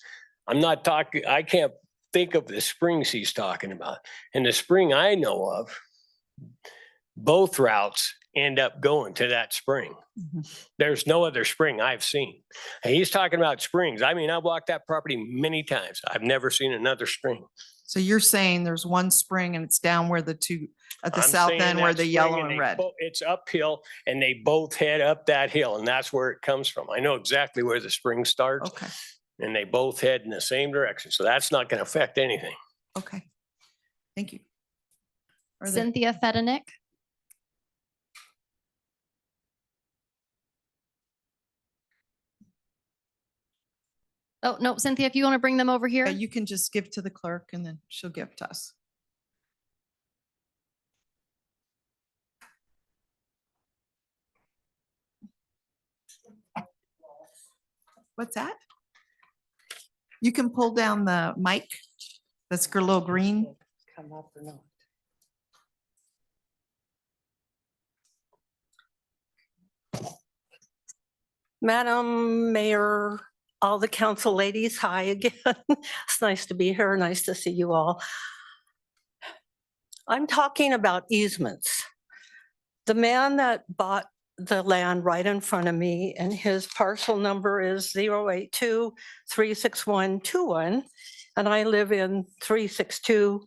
I'm not talking, I can't think of the springs he's talking about. And the spring I know of, both routes end up going to that spring. There's no other spring I've seen. And he's talking about springs. I mean, I've walked that property many times. I've never seen another spring. So you're saying there's one spring and it's down where the two, at the I'm south saying end where that the spring yellow and and they red. It's uphill and they both head up that hill, and that's where it comes from. I know exactly where the spring starts. Okay. And they both head in the same direction. So that's not going to affect anything. Okay. Thank you. Are there- Cynthia Fedenik. Oh, no, Cynthia, if you want to bring them over here. You can just give to the clerk and then she'll give to us. What's that? You can pull down the mic. That's a little green. Come up or not. Madam Mayor, all the council ladies, hi again. It's nice to be here. Nice to see you all. I'm talking about easements. The man that bought the land right in front of me, and his parcel number is 082-36121, and I live in 362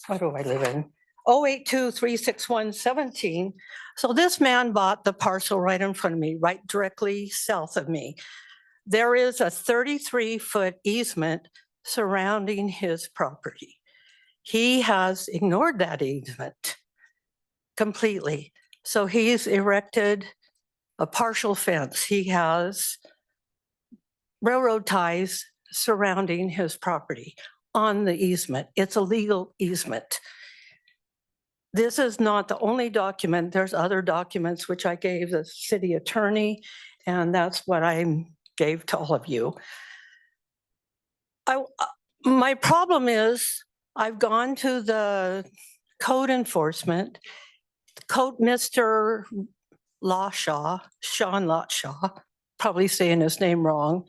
what do I live in? 082-361-17. So this man bought the parcel right in front of me, right directly south of me. There is a 33-foot easement surrounding his property. He has ignored that easement completely. So he's erected a partial fence. He has railroad ties surrounding his property on the easement. It's a legal easement. This is not the only document. There's other documents which I gave the city attorney, and that's what I gave to all of you. My problem is I've gone to the code enforcement, Mr. Sean Lawshaw, probably saying his name wrong.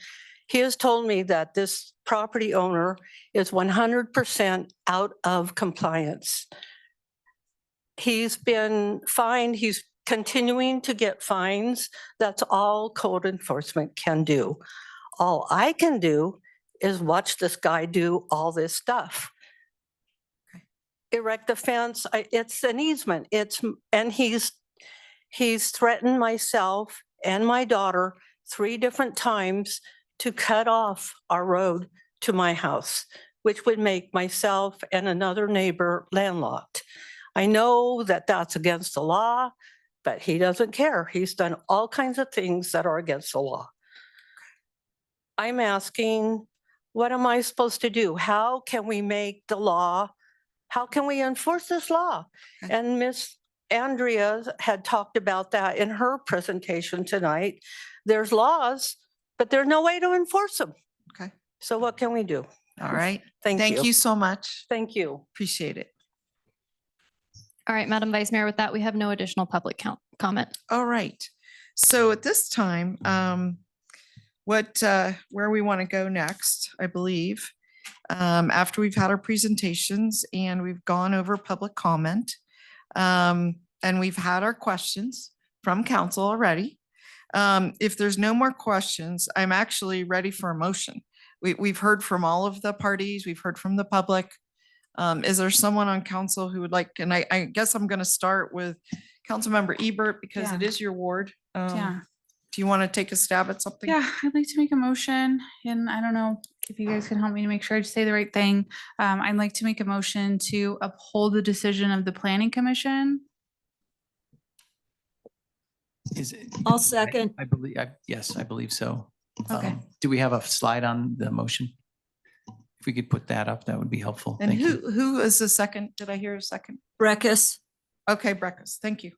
He has told me that this property owner is 100% out of compliance. He's been fined. He's continuing to get fines. That's all code enforcement can do. All I can do is watch this guy do all this stuff. Erect a fence. It's an easement. And he's threatened myself and my daughter 3 different times to cut off our road to my house, which would make myself and another neighbor landlocked. I know that that's against the law, but he doesn't care. He's done all kinds of things that are against the law. I'm asking, what am I supposed to do? How can we make the law? How can we enforce this law? And Miss Andrea had talked about that in her presentation tonight. There's laws, but there's no way to enforce them. Okay. So what can we do? All right. Thank you. You so much. Thank you. Appreciate it. All right, Madam Vice Mayor, with that, we have no additional public comment. All right. So at this time, where we want to go next, I believe, after we've had our presentations and we've gone over public comment, and we've had our questions from council already. If there's no more questions, I'm actually ready for a motion. We've heard from all of the parties. We've heard from the public. Is there someone on council who would like, and I guess I'm going to start with Councilmember Ebert because it Yeah. is your ward. Yeah. Do you want to take a stab at something? Yeah, I'd like to make a motion, and I don't know if you guys can help me to make sure I say the right thing. I'd like to make a motion to uphold the decision of the planning commission. Is it? I'll second. I believe, yes, I believe so. Okay. Do we have a slide on the motion? If we could put that up, that would be helpful. And Thank you. who is the second? Did I hear a second? Breckus. Okay, Breckus, thank you.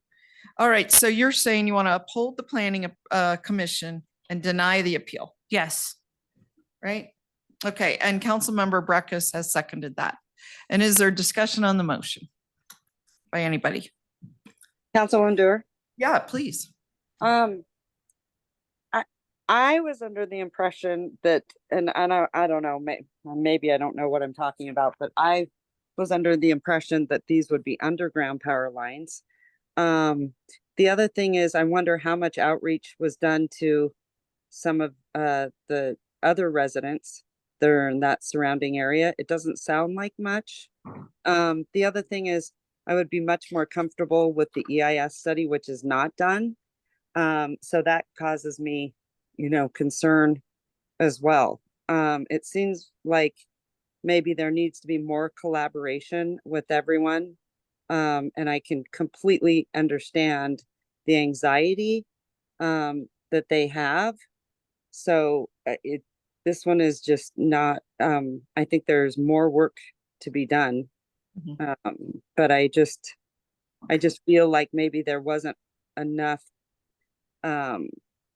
All right, so you're saying you want to uphold the planning commission and deny the appeal, Yes. right? Okay, and Councilmember Breckus has seconded that. And is there discussion on the motion by anybody? Councilwoman Dewar? Yeah, please. I was under the impression that, and I don't know, maybe I don't know what I'm talking about, but I was under the impression that these would be underground power lines. The other thing is, I wonder how much outreach was done to some of the other residents that are in that surrounding area. It doesn't sound like much. The other thing is, I would be much more comfortable with the EIS study, which is not done. So that causes me, concern as well. It seems like maybe there needs to be more collaboration with everyone. And I can completely understand the anxiety that they have. So this one is just not, I think there's more work to be done. But I just feel like maybe there wasn't enough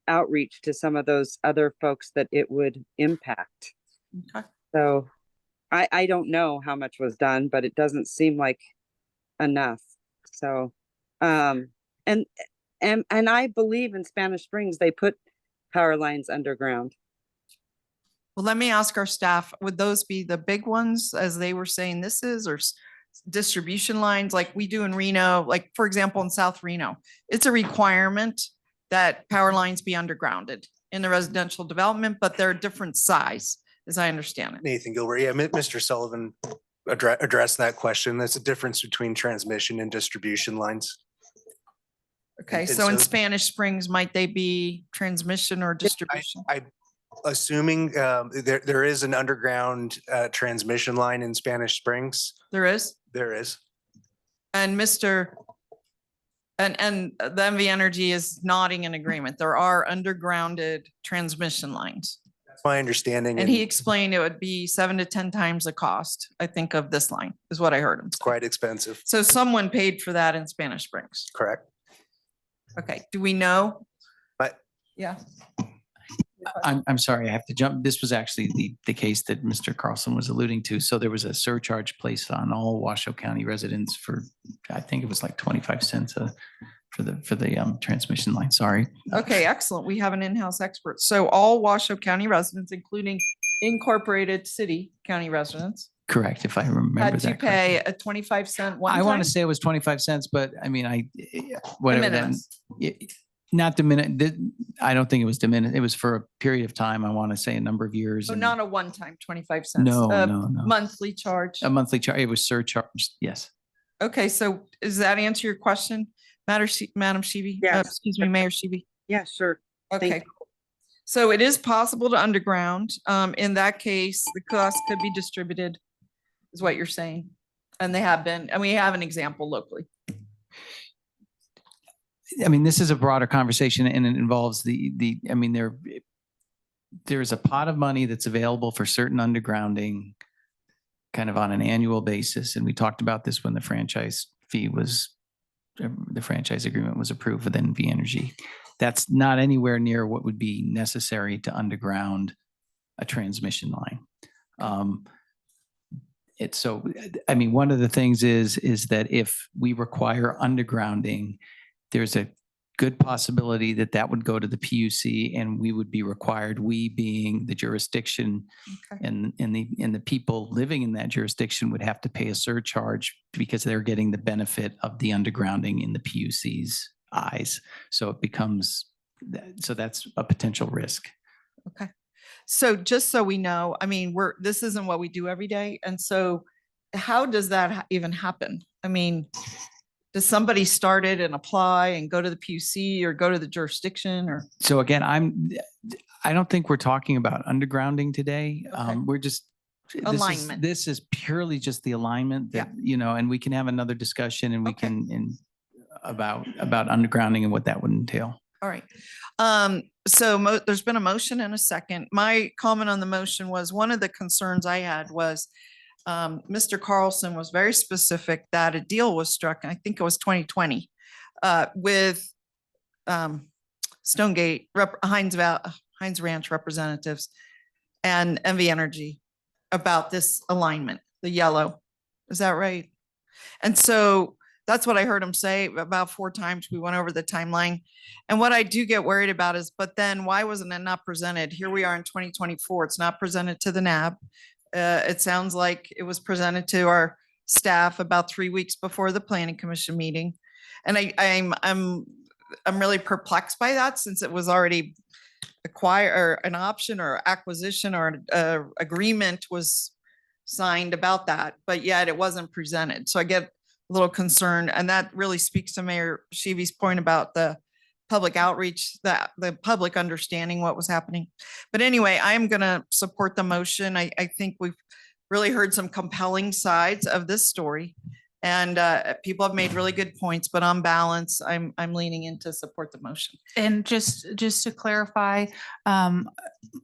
outreach to some of those other folks that it would impact. Okay. So I don't know how much was done, but it doesn't seem like enough. So and I believe in Spanish Springs they put power lines underground. Well, let me ask our staff, would those be the big ones as they were saying this is, or distribution lines like we do in Reno, like for example, in South Reno, it's a requirement that power lines be undergrounded in the residential development, but they're different size, as I understand it. Nathan Gilbert, yeah, Mr. Sullivan address that question. That's a difference between transmission and distribution lines. Okay, And so in so- Spanish Springs, might they be transmission or distribution? Assuming there is an underground transmission line in Spanish Springs. There is? There is. And and the MV Energy is nodding in agreement. There are undergrounded transmission lines. That's my understanding. And he explained it would be 7 to 10 times the cost, I think, of this line, is what I heard him say. Quite expensive. So someone paid for that in Spanish Springs. Correct. Okay, do we know? But Yeah. I'm sorry, I have to jump. This was actually the case that Mr. Carlson was alluding to. So there was a surcharge placed on all Washoe County residents for, I think it was like 25 cents for the transmission line. Sorry. Okay, excellent. We have an in-house expert. So all Washoe County residents, including incorporated city county residents, Correct, if I remember had that to correctly. pay a 25-cent one I want time? to say it was 25 cents, but I mean, whatever that, minimis. not diminish, I don't think it was diminished. It was for a period of time. I want to say a number of years. So and not a one-time 25 cents? No, a no, no. Monthly charge? A monthly charge. It was surcharged. Yes. Okay, so does that answer your question, Madam Shivi? Yes. Excuse me, Mayor Shivi? Yeah, sure. Okay. So it is possible to underground. In that case, the cost could be distributed, is what you're saying. And they have been, and we have an example locally. I mean, this is a broader conversation and it involves I mean, there's a pot of money that's available for certain undergrounding kind of on an annual basis. And we talked about this when the franchise agreement was approved with NV Energy. That's not anywhere near what would be necessary to underground a transmission line. I mean, one of the things is that if we require undergrounding, there's a good possibility that that would go to the PUC and we would be required, we being the jurisdiction and the people living in that jurisdiction would have to pay a surcharge because they're getting the benefit of the undergrounding in the PUC's eyes. So it becomes, so that's a potential risk. Okay. So just so we know, I mean, this isn't what we do every day. And so how does that even happen? I mean, does somebody start it and apply and go to the PUC or go to the jurisdiction or? So again, I don't think we're talking about undergrounding today. We're just. Alignment. This is purely just the alignment that, and we can have another discussion and we can, about undergrounding and what that would entail. All right. So there's been a motion and a second. My comment on the motion was one of the concerns I had was Mr. Carlson was very specific that a deal was struck, and I think it was 2020, with Stonegate, Heinz Ranch representatives and NV Energy about this alignment, the yellow. Is that right? And so that's what I heard him say about 4 times. We went over the timeline. And what I do get worried about is, but then why wasn't it not presented? Here we are in 2024. It's not presented to the NAB. It sounds like it was presented to our staff about 3 weeks before the planning commission meeting. And I'm really perplexed by that since it was already acquired or an option or acquisition or agreement was signed about that, but yet it wasn't presented. So I get a little concerned, and that really speaks to Mayor Shivi's point about the public outreach, that the public understanding what was happening. But anyway, I am going to support the motion. I think we've really heard some compelling sides of this story, and people have made really good points. But on balance, I'm leaning in to support the motion. And just to clarify,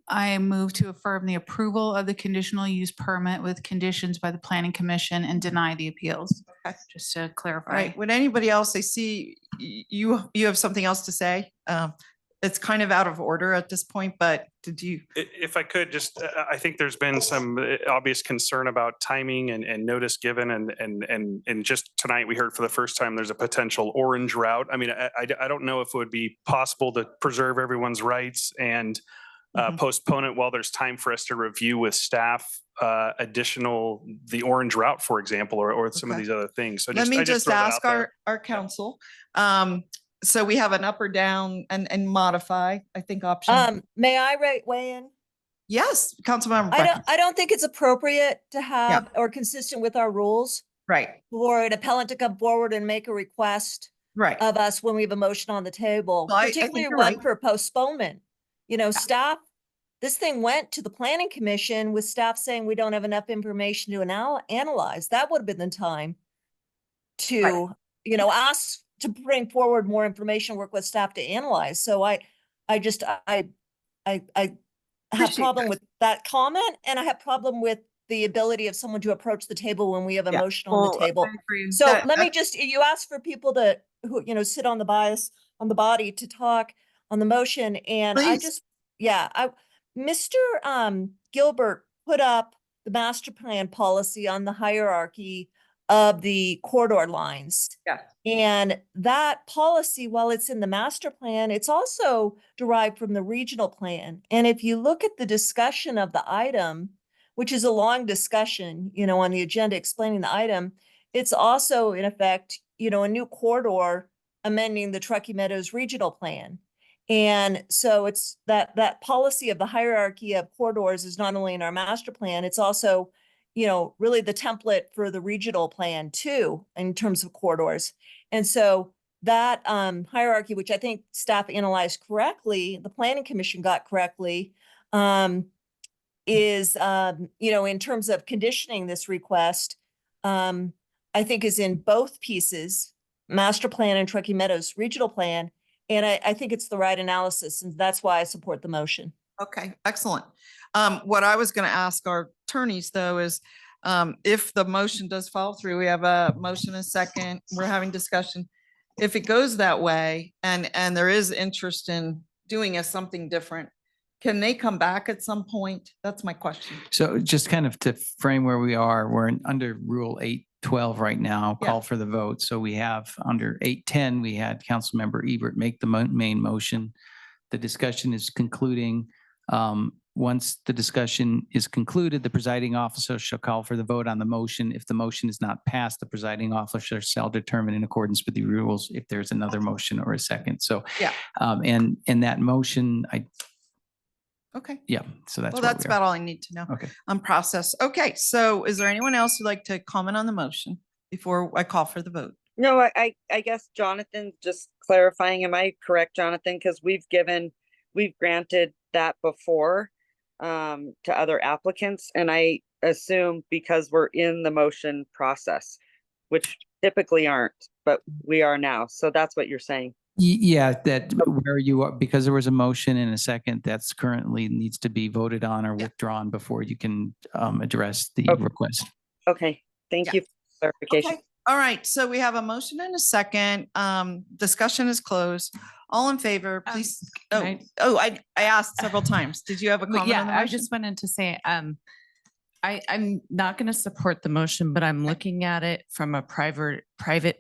I move to affirm the approval of the conditional use permit with conditions by the planning commission and deny the appeals. Okay. Just to clarify. All right. Would anybody else, I see you have something else to say? It's kind of out of order at this point, but did you? If I could just, I think there's been some obvious concern about timing and notice given and just tonight we heard for the first time there's a potential orange route. I mean, I don't know if it would be possible to preserve everyone's rights and postpone it while there's time for us to review with staff the orange route, for example, or some of these other things. So Let me just throw that ask out there. our council. So we have an up or down and modify, I think option. May I weigh in? Yes, Councilmember I Brackett. don't think it's appropriate to have or consistent with our rules Right, for an appellant to come forward and make a request right. of us when we have a motion on the table, Well, I think particularly you're one right. for postponement. You know, staff, this thing went to the planning commission with staff saying we don't have enough information to analyze. That would have been the time to, you know, ask to bring forward more information, work with staff to analyze. So I have Appreciate problem that. with that comment, and I have problem with the ability of someone to approach the table when we have a motion on the table. So That- let me just, you asked for people to, who, you know, sit on the bias, on the body to talk on the motion, and I Please. just, Mr. Gilbert put up the master plan policy on the hierarchy of the corridor lines. Yeah. And that policy, while it's in the master plan, it's also derived from the regional plan. And if you look at the discussion of the item, which is a long discussion, you know, on the agenda explaining the item, it's also in effect, you know, a new corridor amending the Truckee Meadows regional plan. And so it's that policy of the hierarchy of corridors is not only in our master plan, it's also, you know, really the template for the regional plan too, in terms of corridors. And so that hierarchy, which I think staff analyzed correctly, the planning commission got correctly, is, you know, in terms of conditioning this request, I think is in both pieces, master plan and Truckee Meadows regional plan. And I think it's the right analysis, and that's why I support the motion. Okay, excellent. What I was going to ask our attorneys though is, if the motion does fall through, we have a motion and a second, we're having discussion. If it goes that way and there is interest in doing something different, can they come back at some point? That's my question. So just kind of to frame where we are, we're under Rule 812 right now, Yeah. call for the vote. So we have under 810, we had Councilmember Ebert make the main motion. The discussion is concluding. Once the discussion is concluded, the presiding officer shall call for the vote on the motion. If the motion is not passed, the presiding officer shall determine in accordance with the rules if there's another motion or a second. So, Yeah. And that motion, Okay. yeah, so that's. Well, where that's we are. about all I need to know. Okay. On process. Okay, so is there anyone else who'd like to comment on the motion before I call for the vote? No, I guess Jonathan, just clarifying, am I correct, Jonathan? Because we've granted that before to other applicants, and I assume because we're in the motion process, which typically aren't, but we are now. So that's what you're saying. Yeah, that where you are, because there was a motion in a second that's currently needs to be voted on or withdrawn before you can address the request. Okay, thank you for clarification. Okay. All right, so we have a motion and a second. Discussion is closed. All in favor, please. can I asked several times. Did you have a But comment on the yeah, I motion? just wanted to say, I'm not going to support the motion, but I'm looking at it from a private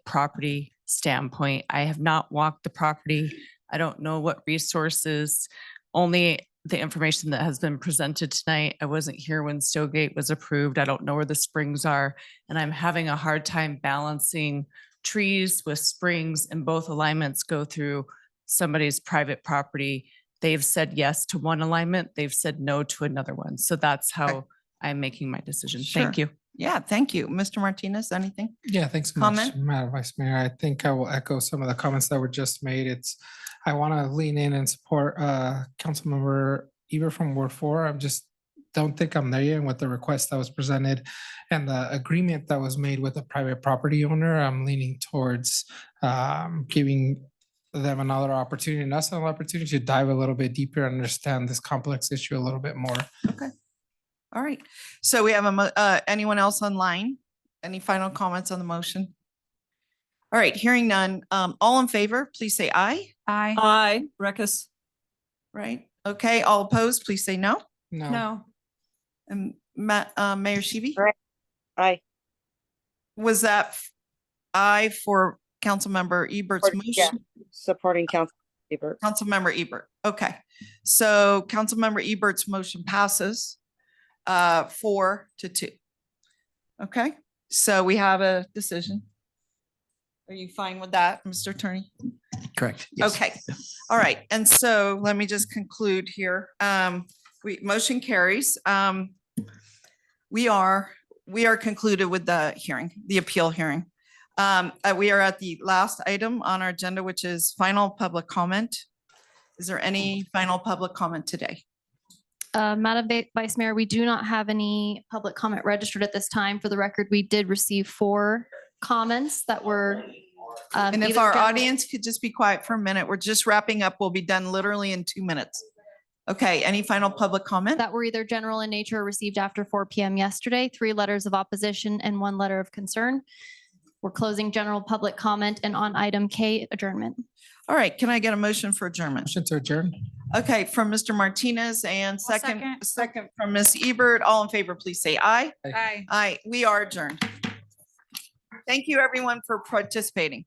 property standpoint. I have not walked the property. I don't know what resources, only the information that has been presented tonight. I wasn't here when Stowgate was approved. I don't know where the springs are. And I'm having a hard time balancing trees with springs, and both alignments go through somebody's private property. They've said yes to one alignment. They've said no to another one. So that's how I'm making my decision. Thank Sure. you. Yeah, thank you. Mr. Martinez, anything? Yeah, thanks so much, Comment? Madam Vice Mayor. I think I will echo some of the comments that were just made. I want to lean in and support Councilmember Ebert from Ward 4. Don't think I'm there yet with the request that was presented and the agreement that was made with the private property owner. I'm leaning towards giving them another opportunity and us another opportunity to dive a little bit deeper and understand this complex issue a little bit more. Okay. All right. So we have anyone else online? Any final comments on the motion? All right, hearing none. All in favor, please say aye. Aye. Aye. Ruckus. Right. Okay. All opposed, please say no. No. And Mayor Shivi? Aye. Was that aye for Councilmember Ebert's Yeah, motion? supporting Council Ebert. Councilmember Ebert. Okay. So Councilmember Ebert's motion passes 4-2. Okay, so we have a decision. Are you fine with that, Mr. Attorney? Correct. Yes. Okay, all right. And so let me just conclude here. Motion carries. We are concluded with the hearing, the appeal hearing. We are at the last item on our agenda, which is final public comment. Is there any final public comment today? Madam Vice Mayor, we do not have any public comment registered at this time. For the record, we did receive 4 comments that were. And if either our general- audience could just be quiet for a minute, we're just wrapping up. We'll be done literally in 2 minutes. Okay, any final public comment? That were either general in nature or received after 4 PM yesterday, 3 letters of opposition and 1 letter of concern. We're closing general public comment and on item K, adjournment. All right, can I get a motion for adjournment? Motion to adjourn. Okay, from Mr. Martinez and second. second from Ms. Ebert. All in favor, please say aye. Aye. Aye, we are adjourned. Thank you, everyone, for participating.